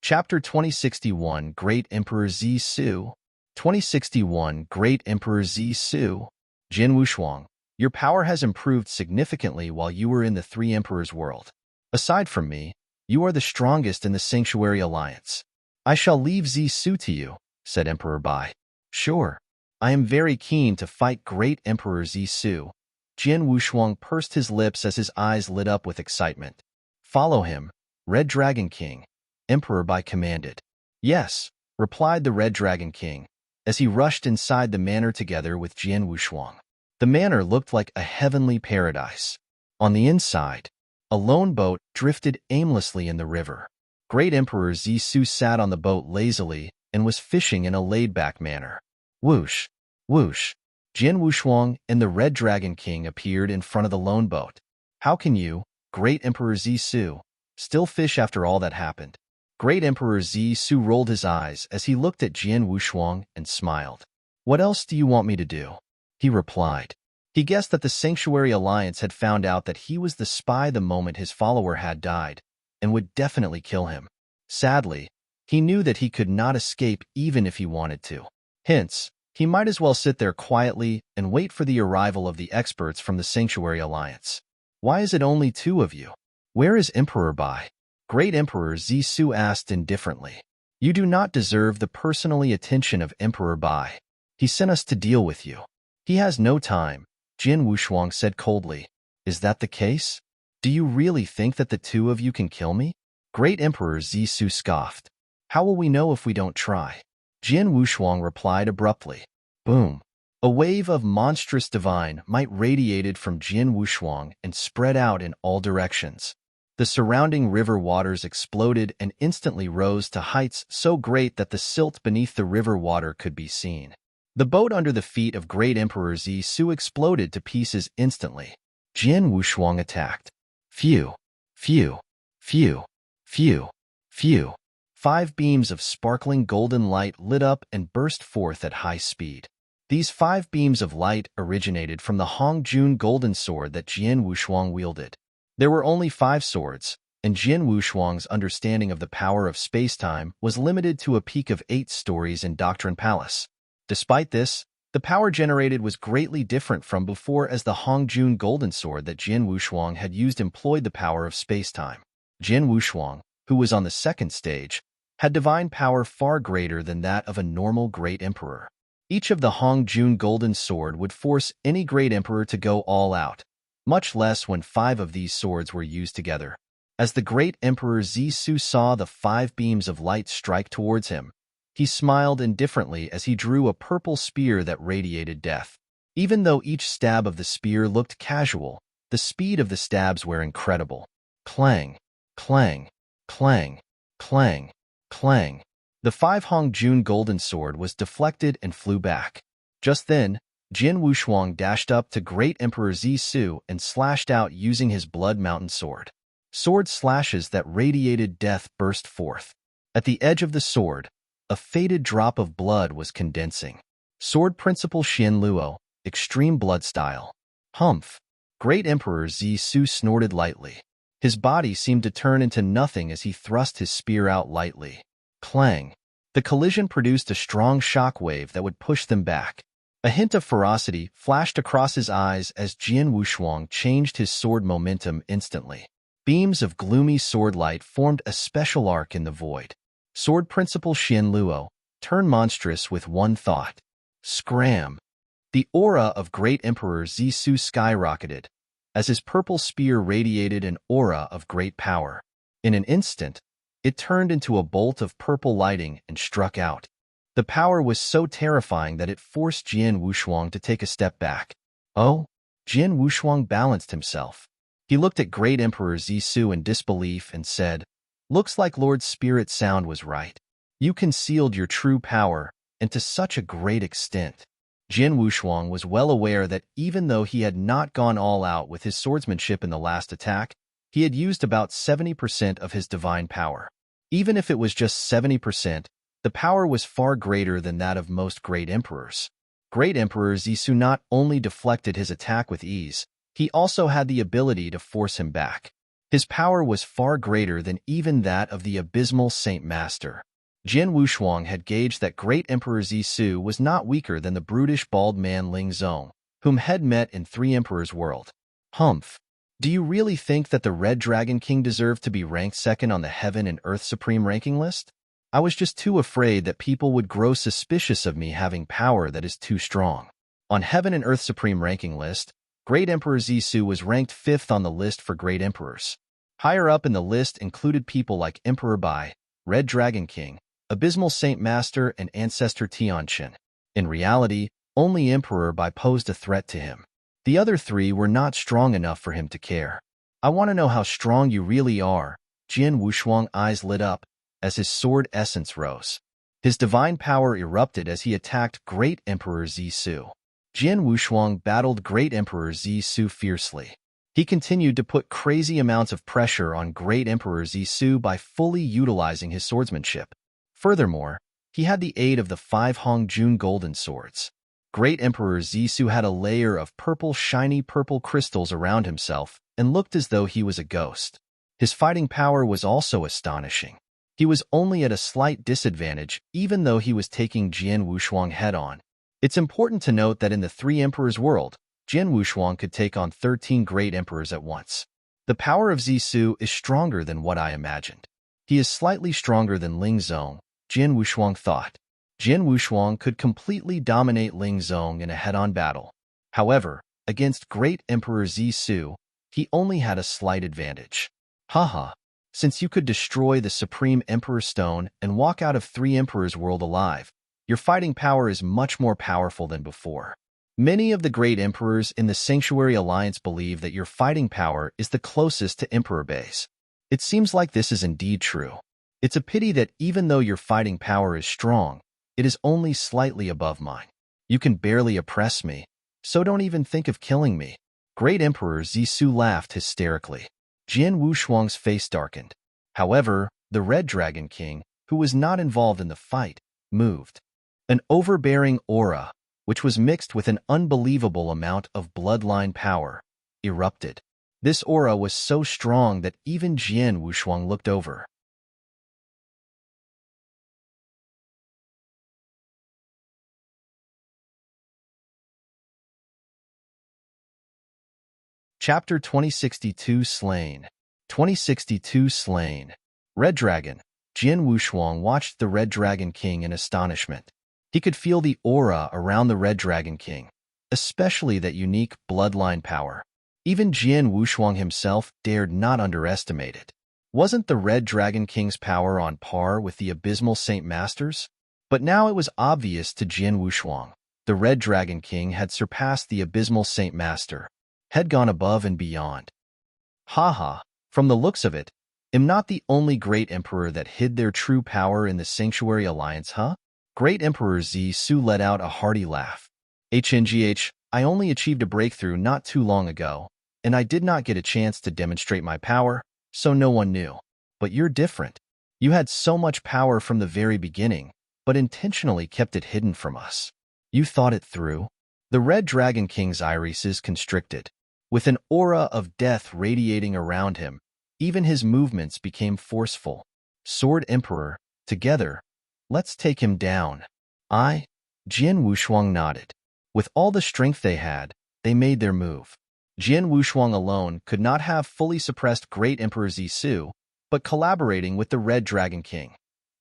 Chapter 2061 Great Emperor Zisu 2061 Great Emperor Zisu Jian Wushuang, your power has improved significantly while you were in the Three Emperors world. Aside from me, you are the strongest in the Sanctuary Alliance. I shall leave Zisu to you. said Emperor Bai. Sure. I am very keen to fight Great Emperor Zisu. Jian Wushuang pursed his lips as his eyes lit up with excitement. Follow him, Red Dragon King, Emperor Bai commanded. Yes, replied the Red Dragon King, as he rushed inside the manor together with Jian Wushuang. The manor looked like a heavenly paradise. On the inside, a lone boat drifted aimlessly in the river. Great Emperor Zisu sat on the boat lazily and was fishing in a laid-back manner. Whoosh, whoosh. Jian Wushuang and the Red Dragon King appeared in front of the lone boat. How can you, Great Emperor Zisu, still fish after all that happened? Great Emperor Zisu rolled his eyes as he looked at Jian Wushuang and smiled. What else do you want me to do? He replied. He guessed that the Sanctuary Alliance had found out that he was the spy the moment his follower had died, and would definitely kill him. Sadly, he knew that he could not escape even if he wanted to. Hence, he might as well sit there quietly and wait for the arrival of the experts from the Sanctuary Alliance. Why is it only 2 of you? Where is Emperor Bai? Great Emperor Zisu asked indifferently. You do not deserve the personal attention of Emperor Bai. He sent us to deal with you. He has no time, Jian Wushuang said coldly. Is that the case? Do you really think that the 2 of you can kill me? Great Emperor Zisu scoffed. How will we know if we don't try? Jian Wushuang replied abruptly. Boom. A wave of monstrous divine might radiated from Jian Wushuang and spread out in all directions. The surrounding river waters exploded and instantly rose to heights so great that the silt beneath the river water could be seen. The boat under the feet of Great Emperor Zisu exploded to pieces instantly. Jian Wushuang attacked. Phew, phew, phew, phew, phew. 5 beams of sparkling golden light lit up and burst forth at high speed. These 5 beams of light originated from the Hongjun golden sword that Jian Wushuang wielded. There were only 5 swords, and Jian Wushuang's understanding of the power of spacetime was limited to a peak of 8 stories in Doctrine Palace. Despite this, the power generated was greatly different from before, as the Hongjun golden sword that Jian Wushuang had used employed the power of spacetime. Jian Wushuang, who was on the 2nd stage, had divine power far greater than that of a normal great emperor. Each of the Hongjun golden sword would force any great emperor to go all out, much less when 5 of these swords were used together. As the great emperor Zisu saw the 5 beams of light strike towards him, he smiled indifferently as he drew a purple spear that radiated death. Even though each stab of the spear looked casual, the speed of the stabs were incredible. Clang, clang, clang, clang, clang. The 5 Hongjun golden sword was deflected and flew back. Just then, Jian Wushuang dashed up to Great Emperor Zisu and slashed out using his Blood Mountain sword. Sword slashes that radiated death burst forth. At the edge of the sword, a faded drop of blood was condensing. Sword Principal Xian Luo, Extreme Blood Style. Humph. Great Emperor Zisu snorted lightly. His body seemed to turn into nothing as he thrust his spear out lightly. Clang. The collision produced a strong shock wave that would push them back. A hint of ferocity flashed across his eyes as Jian Wushuang changed his sword momentum instantly. Beams of gloomy sword light formed a special arc in the void. Sword Principal Xian Luo, turn monstrous with one thought. Scram! The aura of Great Emperor Zisu skyrocketed, as his purple spear radiated an aura of great power. In an instant, it turned into a bolt of purple lighting and struck out. The power was so terrifying that it forced Jian Wushuang to take a step back. Oh? Jian Wushuang balanced himself. He looked at Great Emperor Zisu in disbelief and said, Looks like Lord Spirit Sound was right. You concealed your true power, and to such a great extent. Jian Wushuang was well aware that even though he had not gone all out with his swordsmanship in the last attack, he had used about 70% of his divine power. Even if it was just 70%, the power was far greater than that of most great emperors. Great Emperor Zisu not only deflected his attack with ease, he also had the ability to force him back. His power was far greater than even that of the abysmal Saint Master. Jian Wushuang had gauged that Great Emperor Zisu was not weaker than the brutish bald man Ling Zong, whom had met in 3 Emperors' World. Humph. Do you really think that the Red Dragon King deserved to be ranked 2nd on the Heaven and Earth Supreme ranking list? I was just too afraid that people would grow suspicious of me having power that is too strong. On Heaven and Earth Supreme ranking list, Great Emperor Zissou was ranked 5th on the list for great emperors. Higher up in the list included people like Emperor Bai, Red Dragon King, Abysmal Saint Master, and Ancestor Tianqin. In reality, only Emperor Bai posed a threat to him. The other three were not strong enough for him to care. I want to know how strong you really are. Jian Wushuang's eyes lit up as his sword essence rose. His divine power erupted as he attacked Great Emperor Zissou. Jian Wushuang battled Great Emperor Zissou fiercely. He continued to put crazy amounts of pressure on Great Emperor Zissou by fully utilizing his swordsmanship. Furthermore, he had the aid of the 5 Hongjun golden swords. Great Emperor Zissou had a layer of shiny purple crystals around himself and looked as though he was a ghost. His fighting power was also astonishing. He was only at a slight disadvantage, even though he was taking Jian Wushuang head-on. It's important to note that in the Three Emperors world, Jian Wushuang could take on 13 great emperors at once. The power of Zissou is stronger than what I imagined. He is slightly stronger than Ling Zong, Jian Wushuang thought. Jian Wushuang could completely dominate Ling Zong in a head-on battle. However, against Great Emperor Zissou, he only had a slight advantage. Haha. Since you could destroy the Supreme Emperor Stone and walk out of Three Emperors world alive, your fighting power is much more powerful than before. Many of the great emperors in the Sanctuary Alliance believe that your fighting power is the closest to Emperor Bai's. It seems like this is indeed true. It's a pity that even though your fighting power is strong, it is only slightly above mine. You can barely oppress me, so don't even think of killing me. Great Emperor Zissou laughed hysterically. Jian Wushuang's face darkened. However, the Red Dragon King, who was not involved in the fight, moved. An overbearing aura, which was mixed with an unbelievable amount of bloodline power, erupted. This aura was so strong that even Jian Wushuang looked over. Chapter 2062 Slain. 2062 Slain. Red Dragon. Jian Wushuang watched the Red Dragon King in astonishment. He could feel the aura around the Red Dragon King, especially that unique bloodline power. Even Jian Wushuang himself dared not underestimate it. Wasn't the Red Dragon King's power on par with the Abysmal Saint Master's? But now it was obvious to Jian Wushuang. The Red Dragon King had surpassed the Abysmal Saint Master, had gone above and beyond. Haha, from the looks of it, am not the only great emperor that hid their true power in the Sanctuary Alliance, huh? Great Emperor Zissou let out a hearty laugh. HNGH, I only achieved a breakthrough not too long ago, and I did not get a chance to demonstrate my power, so no one knew. But you're different. You had so much power from the very beginning, but intentionally kept it hidden from us. You thought it through. The Red Dragon King's irises constricted. With an aura of death radiating around him, even his movements became forceful. Sword Emperor, together, let's take him down. Jian Wushuang nodded. With all the strength they had, they made their move. Jian Wushuang alone could not have fully suppressed Great Emperor Zissou, but collaborating with the Red Dragon King.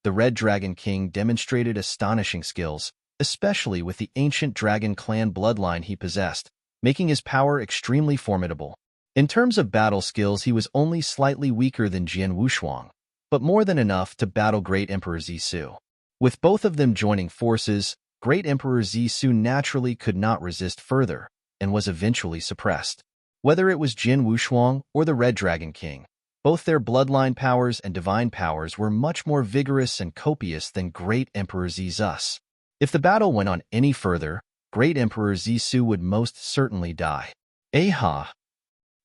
The Red Dragon King demonstrated astonishing skills, especially with the ancient dragon clan bloodline he possessed, making his power extremely formidable. In terms of battle skills, he was only slightly weaker than Jian Wushuang, but more than enough to battle Great Emperor Zissou. With both of them joining forces, Great Emperor Zissou naturally could not resist further, and was eventually suppressed. Whether it was Jian Wushuang or the Red Dragon King, both their bloodline powers and divine powers were much more vigorous and copious than Great Emperor Zissou's. If the battle went on any further, Great Emperor Zissou would most certainly die. Aha!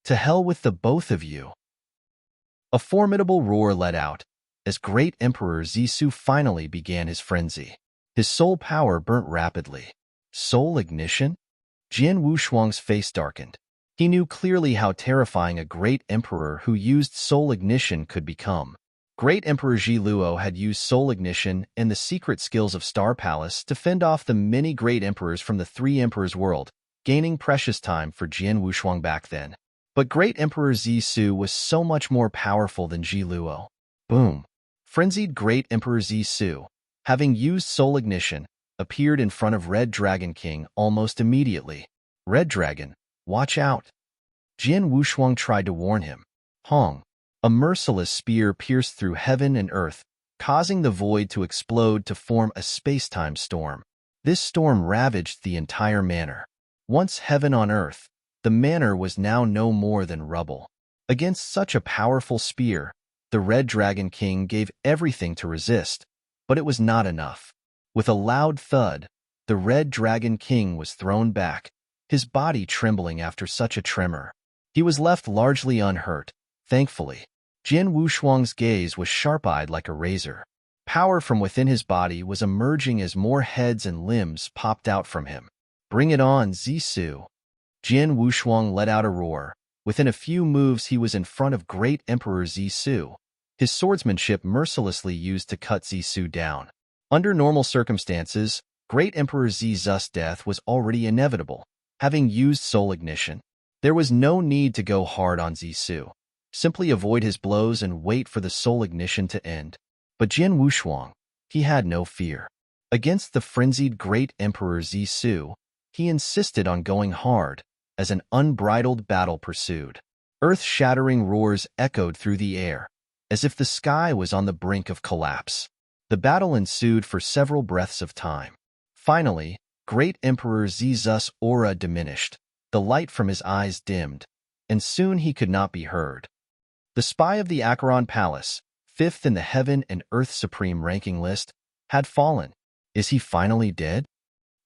To hell with the both of you! A formidable roar let out, as Great Emperor Zissou finally began his frenzy. His soul power burnt rapidly. Soul ignition? Jian Wushuang's face darkened. He knew clearly how terrifying a great emperor who used soul ignition could become. Great Emperor Ji Luo had used soul ignition and the secret skills of Star Palace to fend off the many great emperors from the Three Emperors world, gaining precious time for Jian Wushuang back then. But Great Emperor Zissou was so much more powerful than Ji Luo. Boom! Frenzied Great Emperor Zisu, having used Soul Ignition, appeared in front of Red Dragon King almost immediately. Red Dragon, watch out. Jian Wushuang tried to warn him. Hong. A merciless spear pierced through heaven and earth, causing the void to explode to form a space-time storm. This storm ravaged the entire manor. Once heaven on earth, the manor was now no more than rubble. Against such a powerful spear, the Red Dragon King gave everything to resist, but it was not enough. With a loud thud, the Red Dragon King was thrown back, his body trembling after such a tremor. He was left largely unhurt, thankfully. Jian Wushuang's gaze was sharp-eyed like a razor. Power from within his body was emerging as more heads and limbs popped out from him. Bring it on, Zisu. Jian Wushuang let out a roar. Within a few moves he was in front of Great Emperor Zisu, his swordsmanship mercilessly used to cut Zisu down. Under normal circumstances, Great Emperor Zisu's death was already inevitable, having used Soul Ignition. There was no need to go hard on Zisu. Simply avoid his blows and wait for the Soul Ignition to end. But Jian Wushuang, he had no fear. Against the frenzied Great Emperor Zisu, he insisted on going hard, as an unbridled battle pursued. Earth-shattering roars echoed through the air, as if the sky was on the brink of collapse. The battle ensued for several breaths of time. Finally, Great Emperor Zisu's aura diminished, the light from his eyes dimmed, and soon he could not be heard. The spy of the Acheron Palace, fifth in the Heaven and Earth Supreme ranking list, had fallen. Is he finally dead?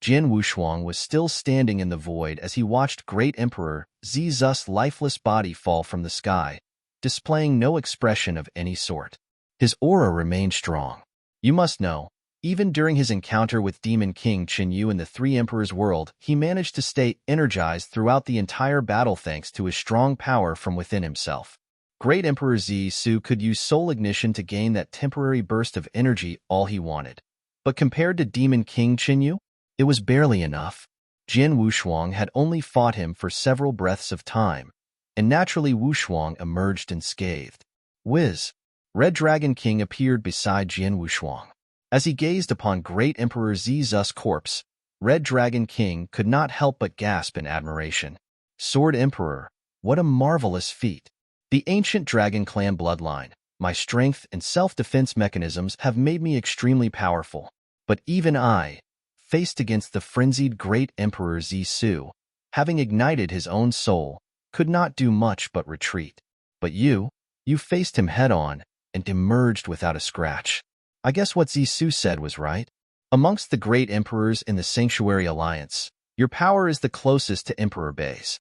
Jian Wushuang was still standing in the void as he watched Great Emperor Zisu's lifeless body fall from the sky, displaying no expression of any sort. His aura remained strong. You must know, even during his encounter with Demon King Qinyu in the Three Emperors world, he managed to stay energized throughout the entire battle thanks to his strong power from within himself. Great Emperor Zisu could use Soul Ignition to gain that temporary burst of energy all he wanted. But compared to Demon King Qinyu, it was barely enough. Jian Wushuang had only fought him for several breaths of time, and naturally Wushuang emerged unscathed. Whiz! Red Dragon King appeared beside Jian Wushuang. As he gazed upon Great Emperor Zisu's corpse, Red Dragon King could not help but gasp in admiration. Sword Emperor, what a marvelous feat! The ancient Dragon Clan bloodline, my strength and self-defense mechanisms have made me extremely powerful. But even I, faced against the frenzied Great Emperor Zisu, having ignited his own soul, could not do much but retreat. But you faced him head-on and emerged without a scratch. I guess what Zisu said was right. Amongst the great emperors in the Sanctuary Alliance, your power is the closest to Emperor Bai's.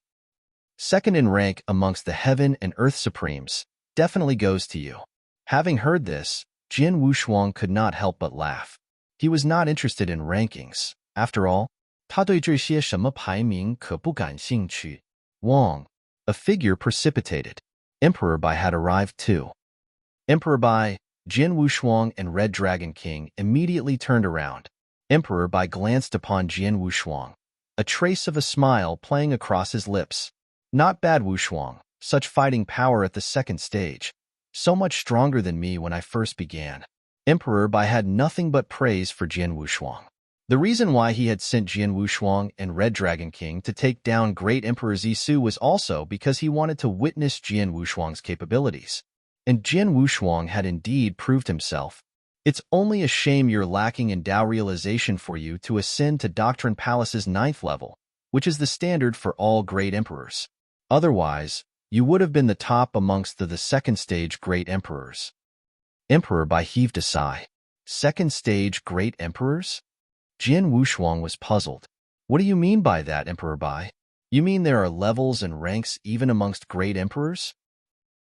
Second in rank amongst the Heaven and Earth Supremes definitely goes to you. Having heard this, Jian Wushuang could not help but laugh. He was not interested in rankings. After all, 他对这些什么排名可不感兴趣. Wang, a figure precipitated. Emperor Bai had arrived too. Emperor Bai, Jian Wushuang and Red Dragon King immediately turned around. Emperor Bai glanced upon Jian Wushuang, a trace of a smile playing across his lips. Not bad, Wushuang, such fighting power at the second stage. So much stronger than me when I first began. Emperor Bai had nothing but praise for Jian Wushuang. The reason why he had sent Jian Wushuang and Red Dragon King to take down Great Emperor Zisu was also because he wanted to witness Jian Wushuang's capabilities. And Jian Wushuang had indeed proved himself. It's only a shame you're lacking in Tao realization for you to ascend to Doctrine Palace's 9th level, which is the standard for all great emperors. Otherwise, you would have been the top amongst the second stage great emperors. Emperor Bai heaved a sigh. Second stage great emperors? Jian Wushuang was puzzled. What do you mean by that, Emperor Bai? You mean there are levels and ranks even amongst great emperors?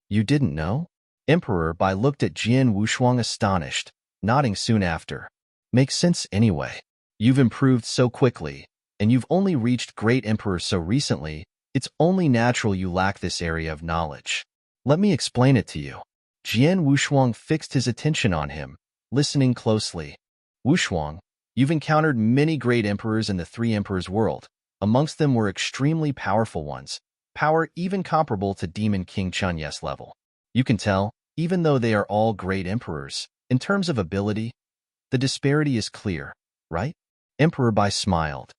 You didn't know? Emperor Bai looked at Jian Wushuang astonished, nodding soon after. Makes sense anyway. You've improved so quickly, and you've only reached great emperor so recently, it's only natural you lack this area of knowledge. Let me explain it to you. Jian Wushuang fixed his attention on him, listening closely. Wushuang, you've encountered many great emperors in the Three Emperors world. Amongst them were extremely powerful ones, power even comparable to Demon King Chunyes level. You can tell, even though they are all great emperors, In terms of ability, the disparity is clear, right? Emperor Bai smiled.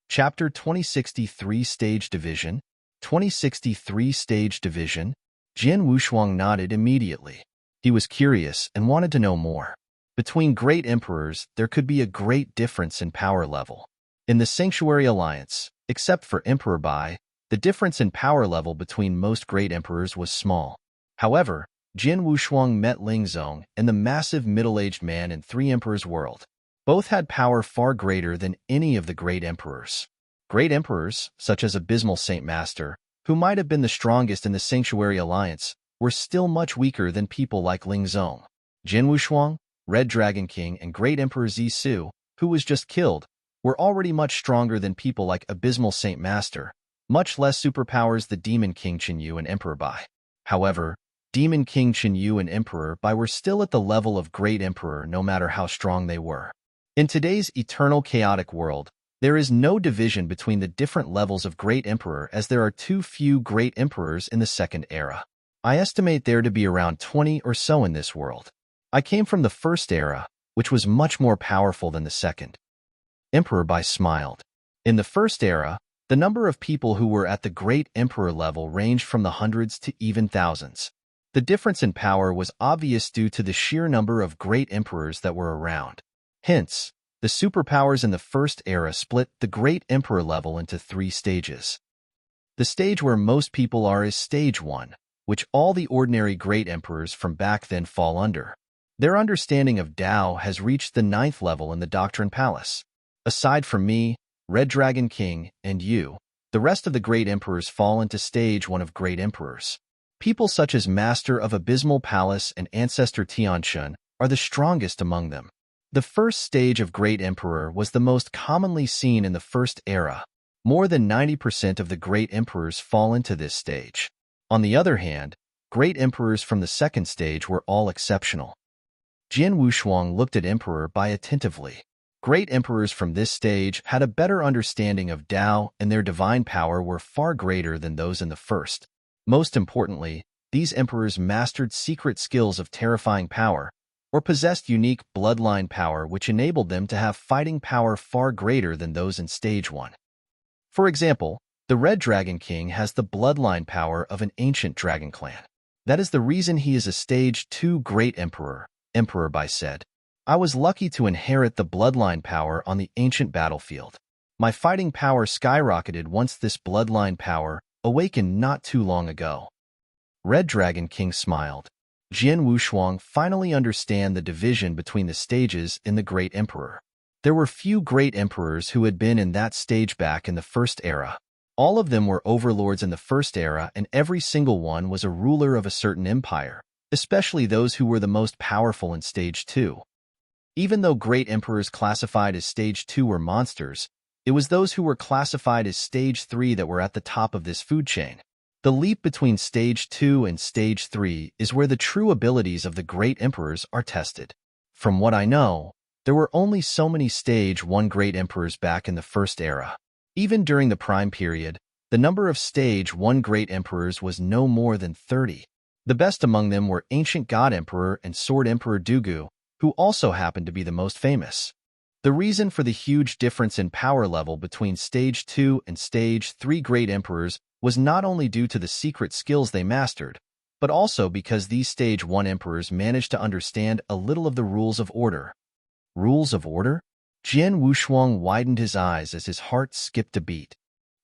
Chapter 2063 Stage Division 2063 Stage Division. Jin Wushuang nodded immediately. He was curious and wanted to know more. Between great emperors, there could be a great difference in power level. In the Sanctuary Alliance, except for Emperor Bai, the difference in power level between most great emperors was small. However, Jin Wushuang met Ling Zong and the massive middle-aged man in Three Emperors' world. Both had power far greater than any of the great emperors. Great emperors, such as Abysmal Saint Master, who might have been the strongest in the Sanctuary Alliance, were still much weaker than people like Ling Zong. Jin Wushuang, Red Dragon King, and Great Emperor Zisu, who was just killed, were already much stronger than people like Abysmal Saint Master, much less superpowers the Demon King Qinyu and Emperor Bai. However, Demon King Qinyu and Emperor Bai were still at the level of Great Emperor no matter how strong they were. In today's eternal chaotic world, there is no division between the different levels of Great Emperor as there are too few Great Emperors in the Second Era. I estimate there to be around 20 or so in this world. I came from the First Era, which was much more powerful than the Second. Emperor Bai smiled. In the First Era, the number of people who were at the Great Emperor level ranged from the hundreds to even thousands. The difference in power was obvious due to the sheer number of Great Emperors that were around. Hence, the superpowers in the First Era split the Great Emperor level into 3 stages. The stage where most people are is Stage 1, which all the ordinary Great Emperors from back then fall under. Their understanding of Tao has reached the 9th level in the Doctrine Palace. Aside from me, Red Dragon King, and you, the rest of the Great Emperors fall into Stage 1 of Great Emperors. People such as Master of Abysmal Palace and Ancestor Tianshun are the strongest among them. The first stage of Great Emperor was the most commonly seen in the First Era. More than 90% of the Great Emperors fall into this stage. On the other hand, Great Emperors from the second stage were all exceptional. Jin Wushuang looked at Emperor Bai attentively. Great Emperors from this stage had a better understanding of Tao and their divine power were far greater than those in the first. Most importantly, these emperors mastered secret skills of terrifying power, or possessed unique bloodline power which enabled them to have fighting power far greater than those in Stage 1. For example, the Red Dragon King has the bloodline power of an ancient dragon clan. That is the reason he is a Stage 2 Great Emperor, Emperor Bai said. I was lucky to inherit the bloodline power on the ancient battlefield. My fighting power skyrocketed once this bloodline power awakened not too long ago. Red Dragon King smiled. Jin Wushuang finally understand the division between the stages in the Great Emperor. There were few Great Emperors who had been in that stage back in the First Era. All of them were overlords in the First Era and every single one was a ruler of a certain empire, especially those who were the most powerful in Stage 2. Even though Great Emperors classified as Stage 2 were monsters, it was those who were classified as Stage 3 that were at the top of this food chain. The leap between Stage 2 and Stage 3 is where the true abilities of the Great Emperors are tested. From what I know, there were only so many Stage 1 Great Emperors back in the First Era. Even during the Prime period, the number of Stage 1 Great Emperors was no more than 30. The best among them were Ancient God Emperor and Sword Emperor Dugu, who also happened to be the most famous. The reason for the huge difference in power level between Stage 2 and Stage 3 Great Emperors was not only due to the secret skills they mastered, but also because these Stage 1 Emperors managed to understand a little of the rules of order. Rules of order? Jin Wushuang widened his eyes as his heart skipped a beat.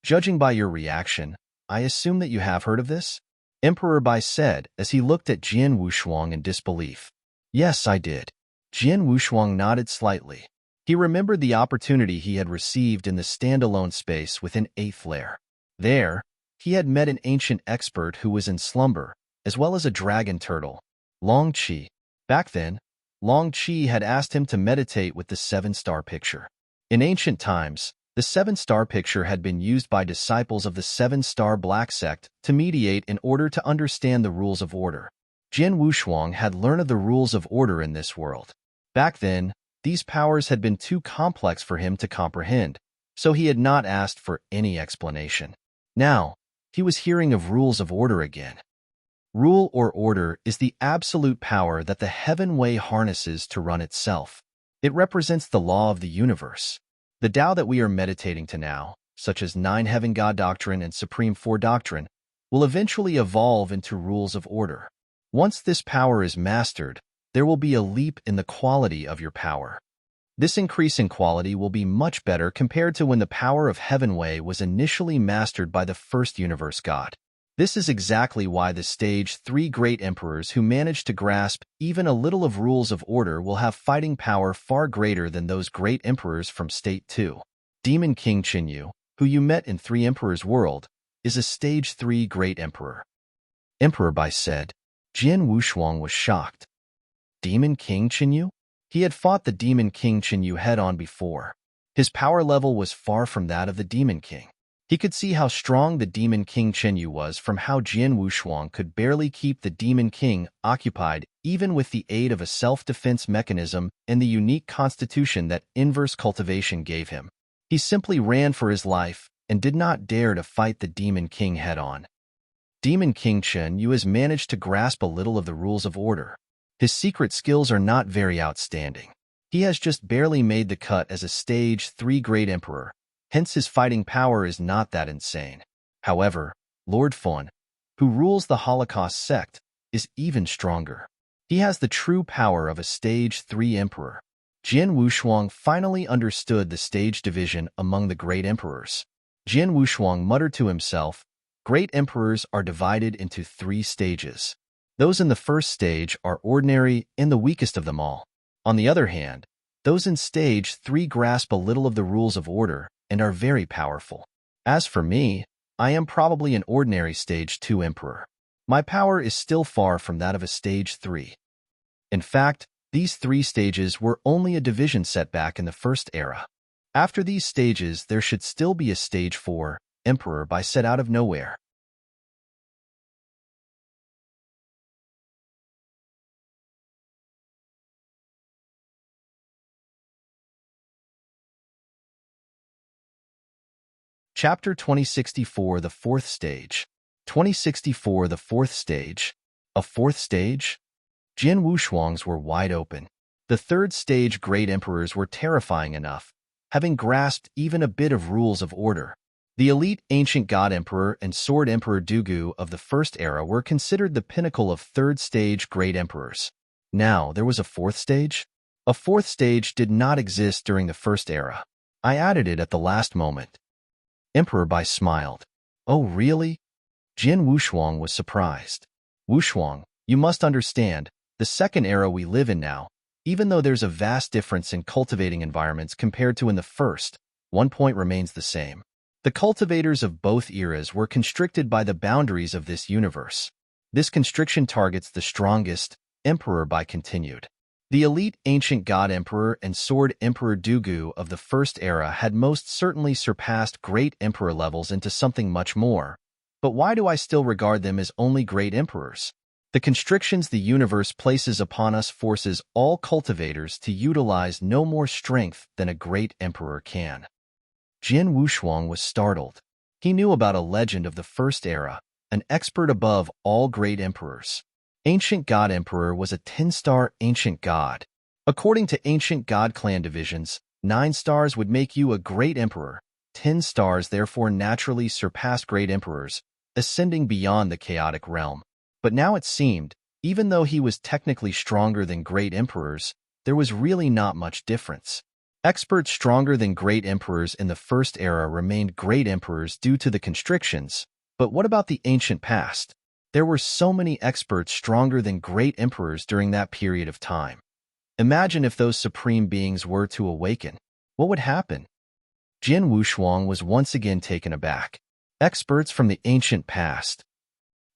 Judging by your reaction, I assume that you have heard of this? Emperor Bai said as he looked at Jin Wushuang in disbelief. Yes, I did. Jin Wushuang nodded slightly. He remembered the opportunity he had received in the standalone space within 8th layer. There, he had met an ancient expert who was in slumber, as well as a dragon turtle, Long Qi. Back then, Long Qi had asked him to meditate with the 7-star picture. In ancient times, the 7-star picture had been used by disciples of the 7-star Black Sect to mediate in order to understand the rules of order. Jin Wushuang had learned of the rules of order in this world. Back then, These powers had been too complex for him to comprehend, so he had not asked for any explanation. Now, he was hearing of rules of order again. Rule or order is the absolute power that the heaven way harnesses to run itself. It represents the law of the universe. The Tao that we are meditating to now, such as Nine Heaven God Doctrine and Supreme Four Doctrine, will eventually evolve into rules of order. Once this power is mastered, there will be a leap in the quality of your power. This increase in quality will be much better compared to when the power of Heaven Way was initially mastered by the first universe God. This is exactly why the Stage 3 great emperors who manage to grasp even a little of rules of order will have fighting power far greater than those great emperors from State 2. Demon King Qinyu, who you met in Three Emperors World, is a Stage 3 great emperor. Emperor Bai said. Jian Wushuang was shocked. Demon King Qinyu? He had fought the Demon King Qinyu head-on before. His power level was far from that of the Demon King. He could see how strong the Demon King Qinyu was from how Jian Wushuang could barely keep the Demon King occupied even with the aid of a self-defense mechanism and the unique constitution that inverse cultivation gave him. He simply ran for his life and did not dare to fight the Demon King head-on. Demon King Qinyu has managed to grasp a little of the rules of order. His secret skills are not very outstanding. He has just barely made the cut as a Stage 3 great emperor, hence his fighting power is not that insane. However, Lord Fun, who rules the Holocaust sect, is even stronger. He has the true power of a Stage 3 emperor. Jian Wushuang finally understood the stage division among the great emperors. Jian Wushuang muttered to himself, "Great emperors are divided into 3 stages. Those in the first stage are ordinary and the weakest of them all. On the other hand, those in Stage 3 grasp a little of the rules of order and are very powerful. As for me, I am probably an ordinary Stage 2 emperor. My power is still far from that of a Stage 3. In fact, these 3 stages were only a division setback in the first era. After these stages, there should still be a Stage 4 emperor by set out of nowhere. Chapter 2064, the 4th stage. 2064, the 4th stage. A 4th stage? Jian Wushuang's were wide open. The 3rd stage great emperors were terrifying enough, having grasped even a bit of rules of order. The elite ancient god emperor and sword emperor Dugu of the first era were considered the pinnacle of 3rd stage great emperors. Now, there was a 4th stage? A 4th stage did not exist during the first era. I added it at the last moment. Emperor Bai smiled. Oh, really? Jian Wushuang was surprised. Wushuang, you must understand, the second era we live in now, even though there's a vast difference in cultivating environments compared to in the first, one point remains the same. The cultivators of both eras were constricted by the boundaries of this universe. This constriction targets the strongest, Emperor Bai continued. The elite ancient god emperor and sword emperor Dugu of the first era had most certainly surpassed great emperor levels into something much more. But why do I still regard them as only great emperors? The constrictions the universe places upon us forces all cultivators to utilize no more strength than a great emperor can. Jian Wushuang was startled. He knew about a legend of the first era, an expert above all great emperors. Ancient God Emperor was a 10-star ancient god. According to ancient god clan divisions, 9 stars would make you a great emperor. 10 stars therefore naturally surpassed great emperors, ascending beyond the chaotic realm. But now it seemed, even though he was technically stronger than great emperors, there was really not much difference. Experts stronger than great emperors in the first era remained great emperors due to the constrictions. But what about the ancient past? There were so many experts stronger than great emperors during that period of time. Imagine if those supreme beings were to awaken. What would happen? Jian Wushuang was once again taken aback. Experts from the ancient past.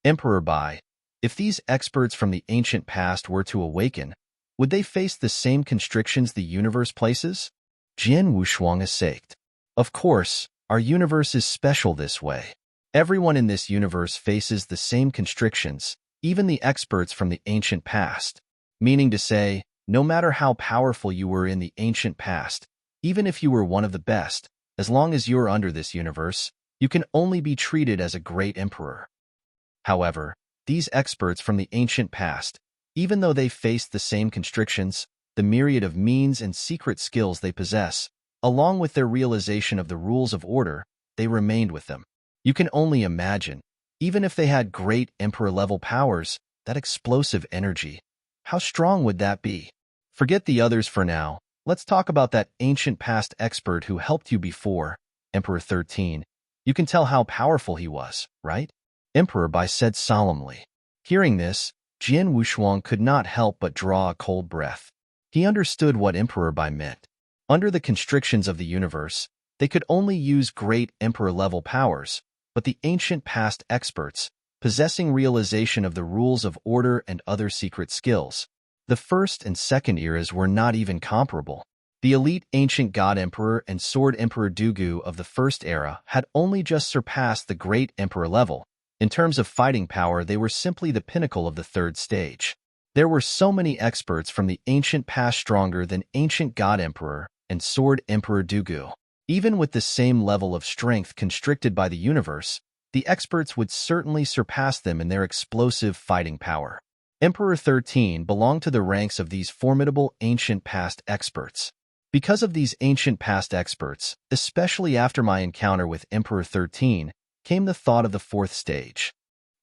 Emperor Bai, if these experts from the ancient past were to awaken, would they face the same constrictions the universe places? Jian Wushuang assaked. Of course, our universe is special this way. Everyone in this universe faces the same constrictions, even the experts from the ancient past. Meaning to say, No matter how powerful you were in the ancient past, even if you were one of the best, as long as you're under this universe, you can only be treated as a great emperor. However, these experts from the ancient past, even though they faced the same constrictions, the myriad of means and secret skills they possess, along with their realization of the rules of order, they remained with them. You can only imagine, even if they had great emperor-level powers, that explosive energy. How strong would that be? Forget the others for now. Let's talk about that ancient past expert who helped you before, Emperor 13. You can tell how powerful he was, right? Emperor Bai said solemnly. Hearing this, Jian Wushuang could not help but draw a cold breath. He understood what Emperor Bai meant. Under the constrictions of the universe, they could only use great emperor-level powers, but the ancient past experts, possessing realization of the rules of order and other secret skills, the first and second eras were not even comparable. The elite ancient god emperor and sword emperor Dugu of the first era had only just surpassed the great emperor level. In terms of fighting power, they were simply the pinnacle of the third stage. There were so many experts from the ancient past stronger than ancient god emperor and sword emperor Dugu. Even with the same level of strength constricted by the universe, the experts would certainly surpass them in their explosive fighting power. Emperor 13 belonged to the ranks of these formidable ancient past experts. Because of these ancient past experts, especially after my encounter with Emperor 13, came the thought of the fourth stage.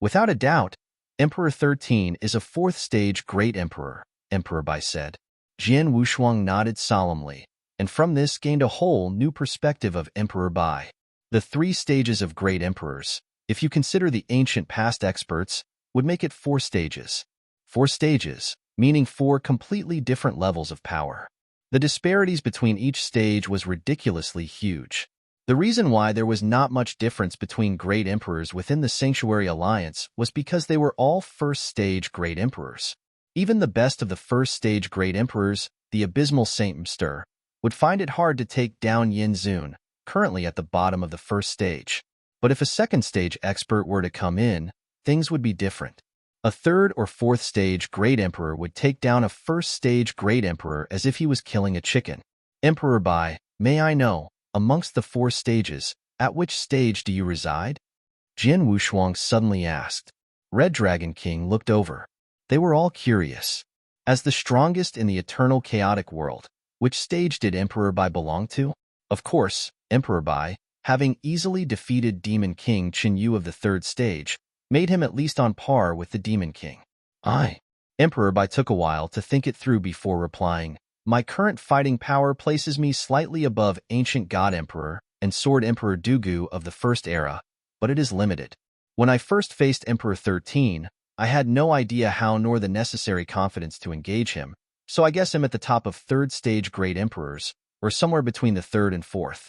Without a doubt, Emperor 13 is a fourth stage great emperor, Emperor Bai said. Jian Wushuang nodded solemnly, and from this gained a whole new perspective of Emperor Bai. The 3 stages of great emperors, if you consider the ancient past experts, would make it 4 stages. 4 stages, meaning 4 completely different levels of power. The disparities between each stage was ridiculously huge. The reason why there was not much difference between great emperors within the Sanctuary Alliance was because they were all first-stage great emperors. Even the best of the first-stage great emperors, the abysmal Saint Mster, would find it hard to take down Yin Zun, currently at the bottom of the first stage. But if a second-stage expert were to come in, things would be different. A third or fourth stage great emperor would take down a first-stage great emperor as if he was killing a chicken. Emperor Bai, may I know, amongst the 4 stages, at which stage do you reside? Jian Wushuang suddenly asked. Red Dragon King looked over. They were all curious. As the strongest in the eternal chaotic world, which stage did Emperor Bai belong to? Of course, Emperor Bai, having easily defeated Demon King Qin Yu of the 3rd stage, made him at least on par with the Demon King. Emperor Bai took a while to think it through before replying. My current fighting power places me slightly above Ancient God Emperor and Sword Emperor Dugu of the 1st era, but it is limited. When I first faced Emperor 13, I had no idea how nor the necessary confidence to engage him, so I guess I'm at the top of 3rd stage great emperors, or somewhere between the 3rd and 4th.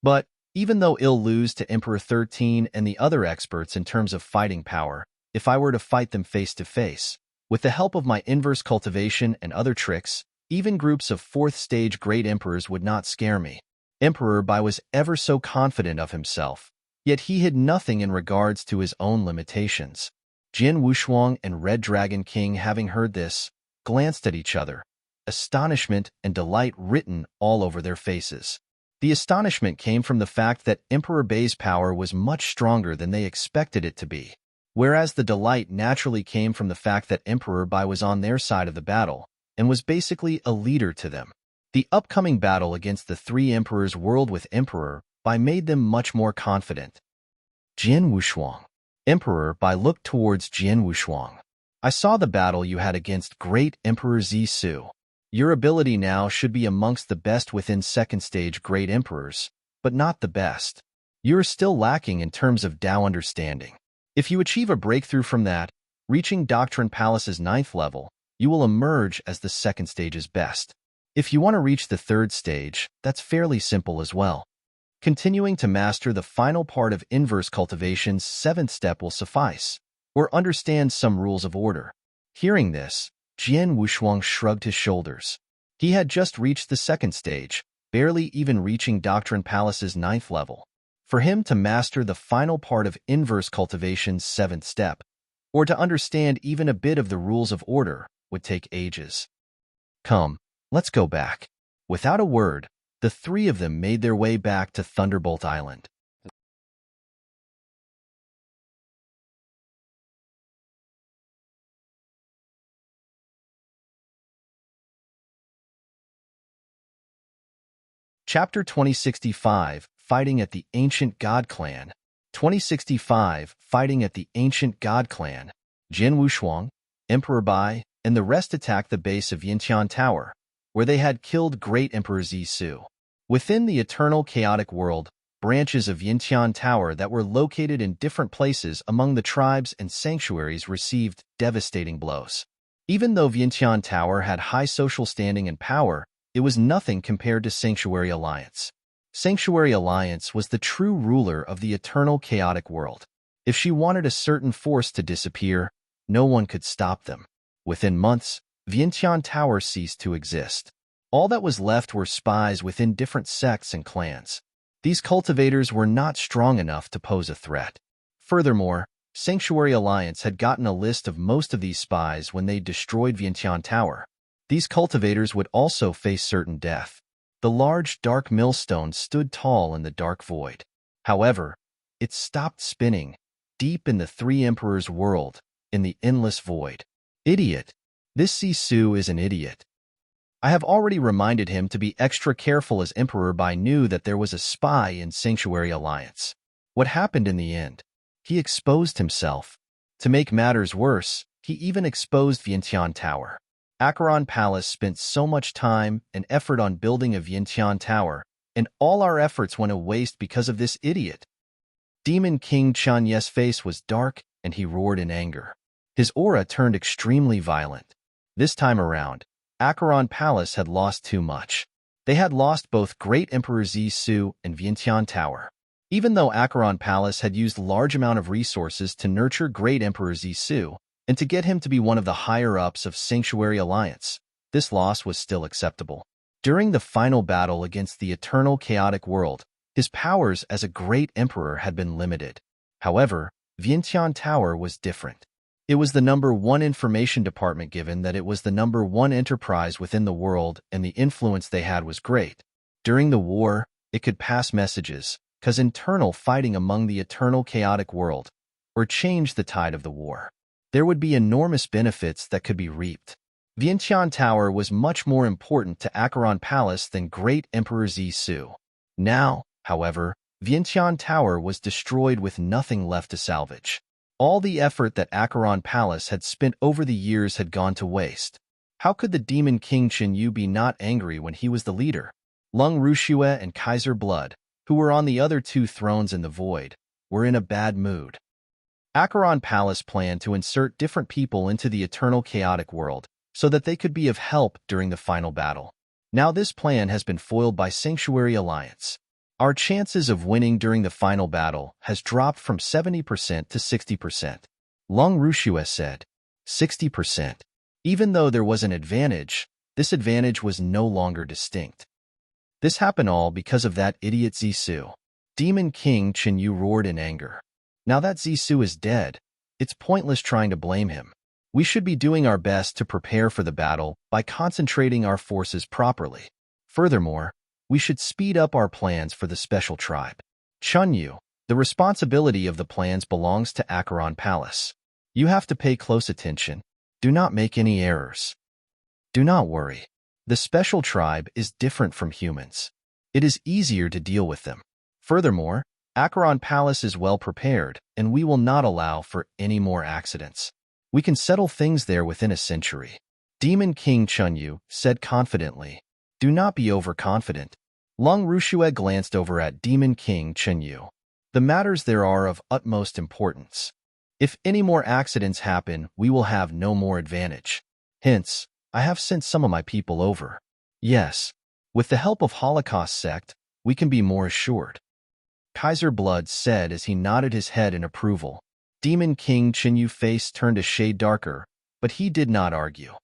But, even though I'll lose to Emperor 13 and the other experts in terms of fighting power, if I were to fight them face to face, with the help of my inverse cultivation and other tricks, even groups of 4th stage great emperors would not scare me. Emperor Bai was ever so confident of himself, yet he hid nothing in regards to his own limitations. Jian Wushuang and Red Dragon King, having heard this, glanced at each other, astonishment and delight written all over their faces. The astonishment came from the fact that Emperor Bai's power was much stronger than they expected it to be, whereas the delight naturally came from the fact that Emperor Bai was on their side of the battle, and was basically a leader to them. The upcoming battle against the 3 emperors world with Emperor Bai made them much more confident. Jian Wushuang. Emperor Bai looked towards Jian Wushuang. I saw the battle you had against Great Emperor Zisu. Your ability now should be amongst the best within 2nd stage great emperors, but not the best. You are still lacking in terms of Dao understanding. If you achieve a breakthrough from that, reaching Doctrine Palace's 9th level, you will emerge as the 2nd stage's best. If you want to reach the 3rd stage, that's fairly simple as well. Continuing to master the final part of inverse cultivation's 7th step will suffice, or understand some rules of order. Hearing this, Jian Wushuang shrugged his shoulders. He had just reached the 2nd stage, barely even reaching Doctrine Palace's 9th level. For him to master the final part of inverse cultivation's 7th step, or to understand even a bit of the rules of order, would take ages. Come, let's go back. Without a word, the three of them made their way back to Thunderbolt Island. Chapter 2065, Fighting at the Ancient God Clan. 2065, Fighting at the Ancient God Clan. Jin Wushuang, Emperor Bai, and the rest attacked the base of Yintian Tower, where they had killed Great Emperor Zisu. Within the eternal chaotic world, branches of Yintian Tower that were located in different places among the tribes and sanctuaries received devastating blows. Even though Vientiane Tower had high social standing and power, it was nothing compared to Sanctuary Alliance. Sanctuary Alliance was the true ruler of the eternal chaotic world. If she wanted a certain force to disappear, no one could stop them. Within months, Vientiane Tower ceased to exist. All that was left were spies within different sects and clans. These cultivators were not strong enough to pose a threat. Furthermore, Sanctuary Alliance had gotten a list of most of these spies when they destroyed Vientiane Tower. These cultivators would also face certain death. The large, dark millstone stood tall in the dark void. However, it stopped spinning, deep in the Three Emperors' world, in the endless void. Idiot. This Sisu is an idiot. I have already reminded him to be extra careful as Emperor Bai knew that there was a spy in Sanctuary Alliance. What happened in the end? He exposed himself. To make matters worse, he even exposed Vientiane Tower. Acheron Palace spent so much time and effort on building a Vientiane Tower, and all our efforts went to waste because of this idiot. Demon King Chanye's face was dark, and he roared in anger. His aura turned extremely violent. This time around, Acheron Palace had lost too much. They had lost both Great Emperor Zisu and Vientiane Tower. Even though Acheron Palace had used large amount of resources to nurture Great Emperor Zisu, and to get him to be one of the higher-ups of Sanctuary Alliance, this loss was still acceptable. During the final battle against the eternal chaotic world, his powers as a great emperor had been limited. However, Vientiane Tower was different. It was the #1 information department given that it was the #1 enterprise within the world and the influence they had was great. During the war, it could pass messages, cause internal fighting among the eternal chaotic world, or change the tide of the war. There would be enormous benefits that could be reaped. Vientiane Tower was much more important to Acheron Palace than Great Emperor Zisu. Now, however, Vientiane Tower was destroyed with nothing left to salvage. All the effort that Acheron Palace had spent over the years had gone to waste. How could the Demon King Chenyu be not angry when he was the leader? Lung Rushue and Kaiser Blood, who were on the other two thrones in the void, were in a bad mood. Acheron Palace planned to insert different people into the eternal chaotic world so that they could be of help during the final battle. Now this plan has been foiled by Sanctuary Alliance. Our chances of winning during the final battle has dropped from 70% to 60%. Lung Rushue said, 60%. Even though there was an advantage, this advantage was no longer distinct. This happened all because of that idiot Zisu. Demon King Chenyu roared in anger. Now that Zisu is dead, it's pointless trying to blame him. We should be doing our best to prepare for the battle by concentrating our forces properly. Furthermore, we should speed up our plans for the special tribe. Chenyu, the responsibility of the plans belongs to Acheron Palace. You have to pay close attention. Do not make any errors. Do not worry. The special tribe is different from humans. It is easier to deal with them. Furthermore, Acheron Palace is well prepared, and we will not allow for any more accidents. We can settle things there within a century. Demon King Chenyu said confidently. Do not be overconfident. Lung Rushue glanced over at Demon King Chenyu. The matters there are of utmost importance. If any more accidents happen, we will have no more advantage. Hence, I have sent some of my people over. Yes, with the help of Holocaust sect, we can be more assured. Kaiser Blood said as he nodded his head in approval. Demon King Chenyu's face turned a shade darker, but he did not argue.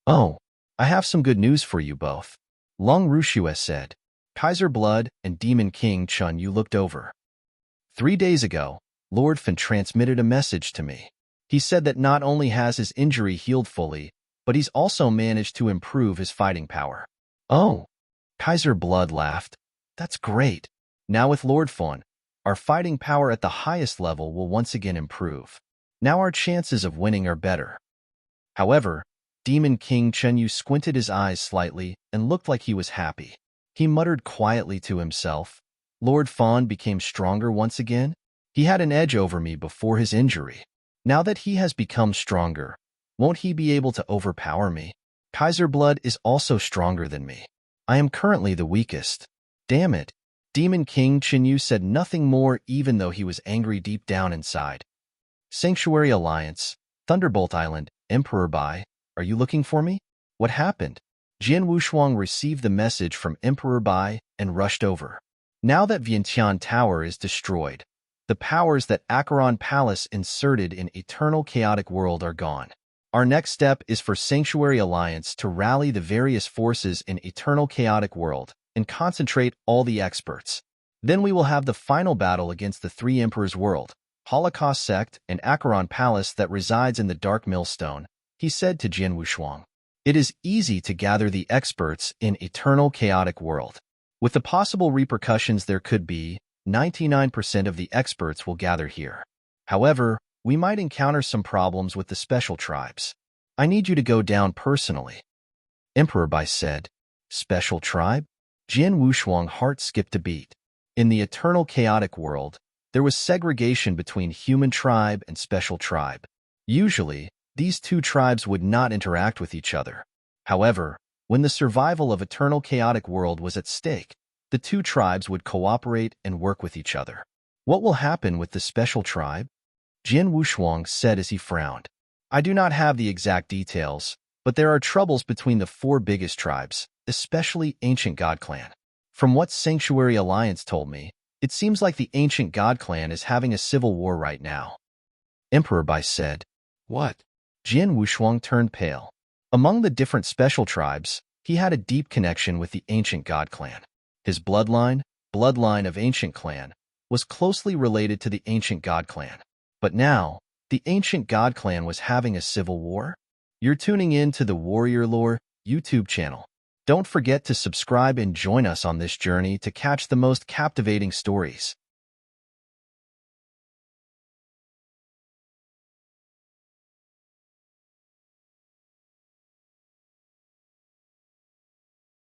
Oh, I have some good news for you both. Lung Rushue said. Kaiser Blood and Demon King Chenyu looked over. 3 days ago, Lord Fan transmitted a message to me. He said that not only has his injury healed fully, but he's also managed to improve his fighting power. Oh, Kaiser Blood laughed. That's great. Now with Lord Fon, our fighting power at the highest level will once again improve. Now our chances of winning are better. However, Demon King Chenyu squinted his eyes slightly and looked like he was happy. He muttered quietly to himself. Lord Fon became stronger once again? He had an edge over me before his injury. Now that he has become stronger, won't he be able to overpower me? Kaiser Blood is also stronger than me. I am currently the weakest. Damn it. Demon King Chenyu said nothing more even though he was angry deep down inside. Sanctuary Alliance, Thunderbolt Island, Emperor Bai, are you looking for me? What happened? Jian Wushuang received the message from Emperor Bai and rushed over. Now that Vientiane Tower is destroyed, the powers that Acheron Palace inserted in Eternal Chaotic World are gone. Our next step is for Sanctuary Alliance to rally the various forces in Eternal Chaotic World and concentrate all the experts. Then we will have the final battle against the Three Emperors World, Holocaust Sect, and Acheron Palace that resides in the Dark Millstone, he said to Jian Wushuang. It is easy to gather the experts in Eternal Chaotic World. With the possible repercussions there could be, 99% of the experts will gather here. However, we might encounter some problems with the special tribes. I need you to go down personally. Emperor Bai said. Special tribe? Jian Wushuang's heart skipped a beat. In the Eternal Chaotic World, there was segregation between human tribe and special tribe. Usually, these two tribes would not interact with each other. However, when the survival of Eternal Chaotic World was at stake, the two tribes would cooperate and work with each other. What will happen with the special tribe? Jian Wushuang said as he frowned. I do not have the exact details, but there are troubles between the four biggest tribes, especially Ancient God Clan. From what Sanctuary Alliance told me, it seems like the Ancient God Clan is having a civil war right now. Emperor Bai said. What? Jian Wushuang turned pale. Among the different special tribes, he had a deep connection with the Ancient God Clan. His bloodline of Ancient Clan, was closely related to the Ancient God Clan. But now, the Ancient God Clan was having a civil war? You're tuning in to the Warrior Lore YouTube channel. Don't forget to subscribe and join us on this journey to catch the most captivating stories.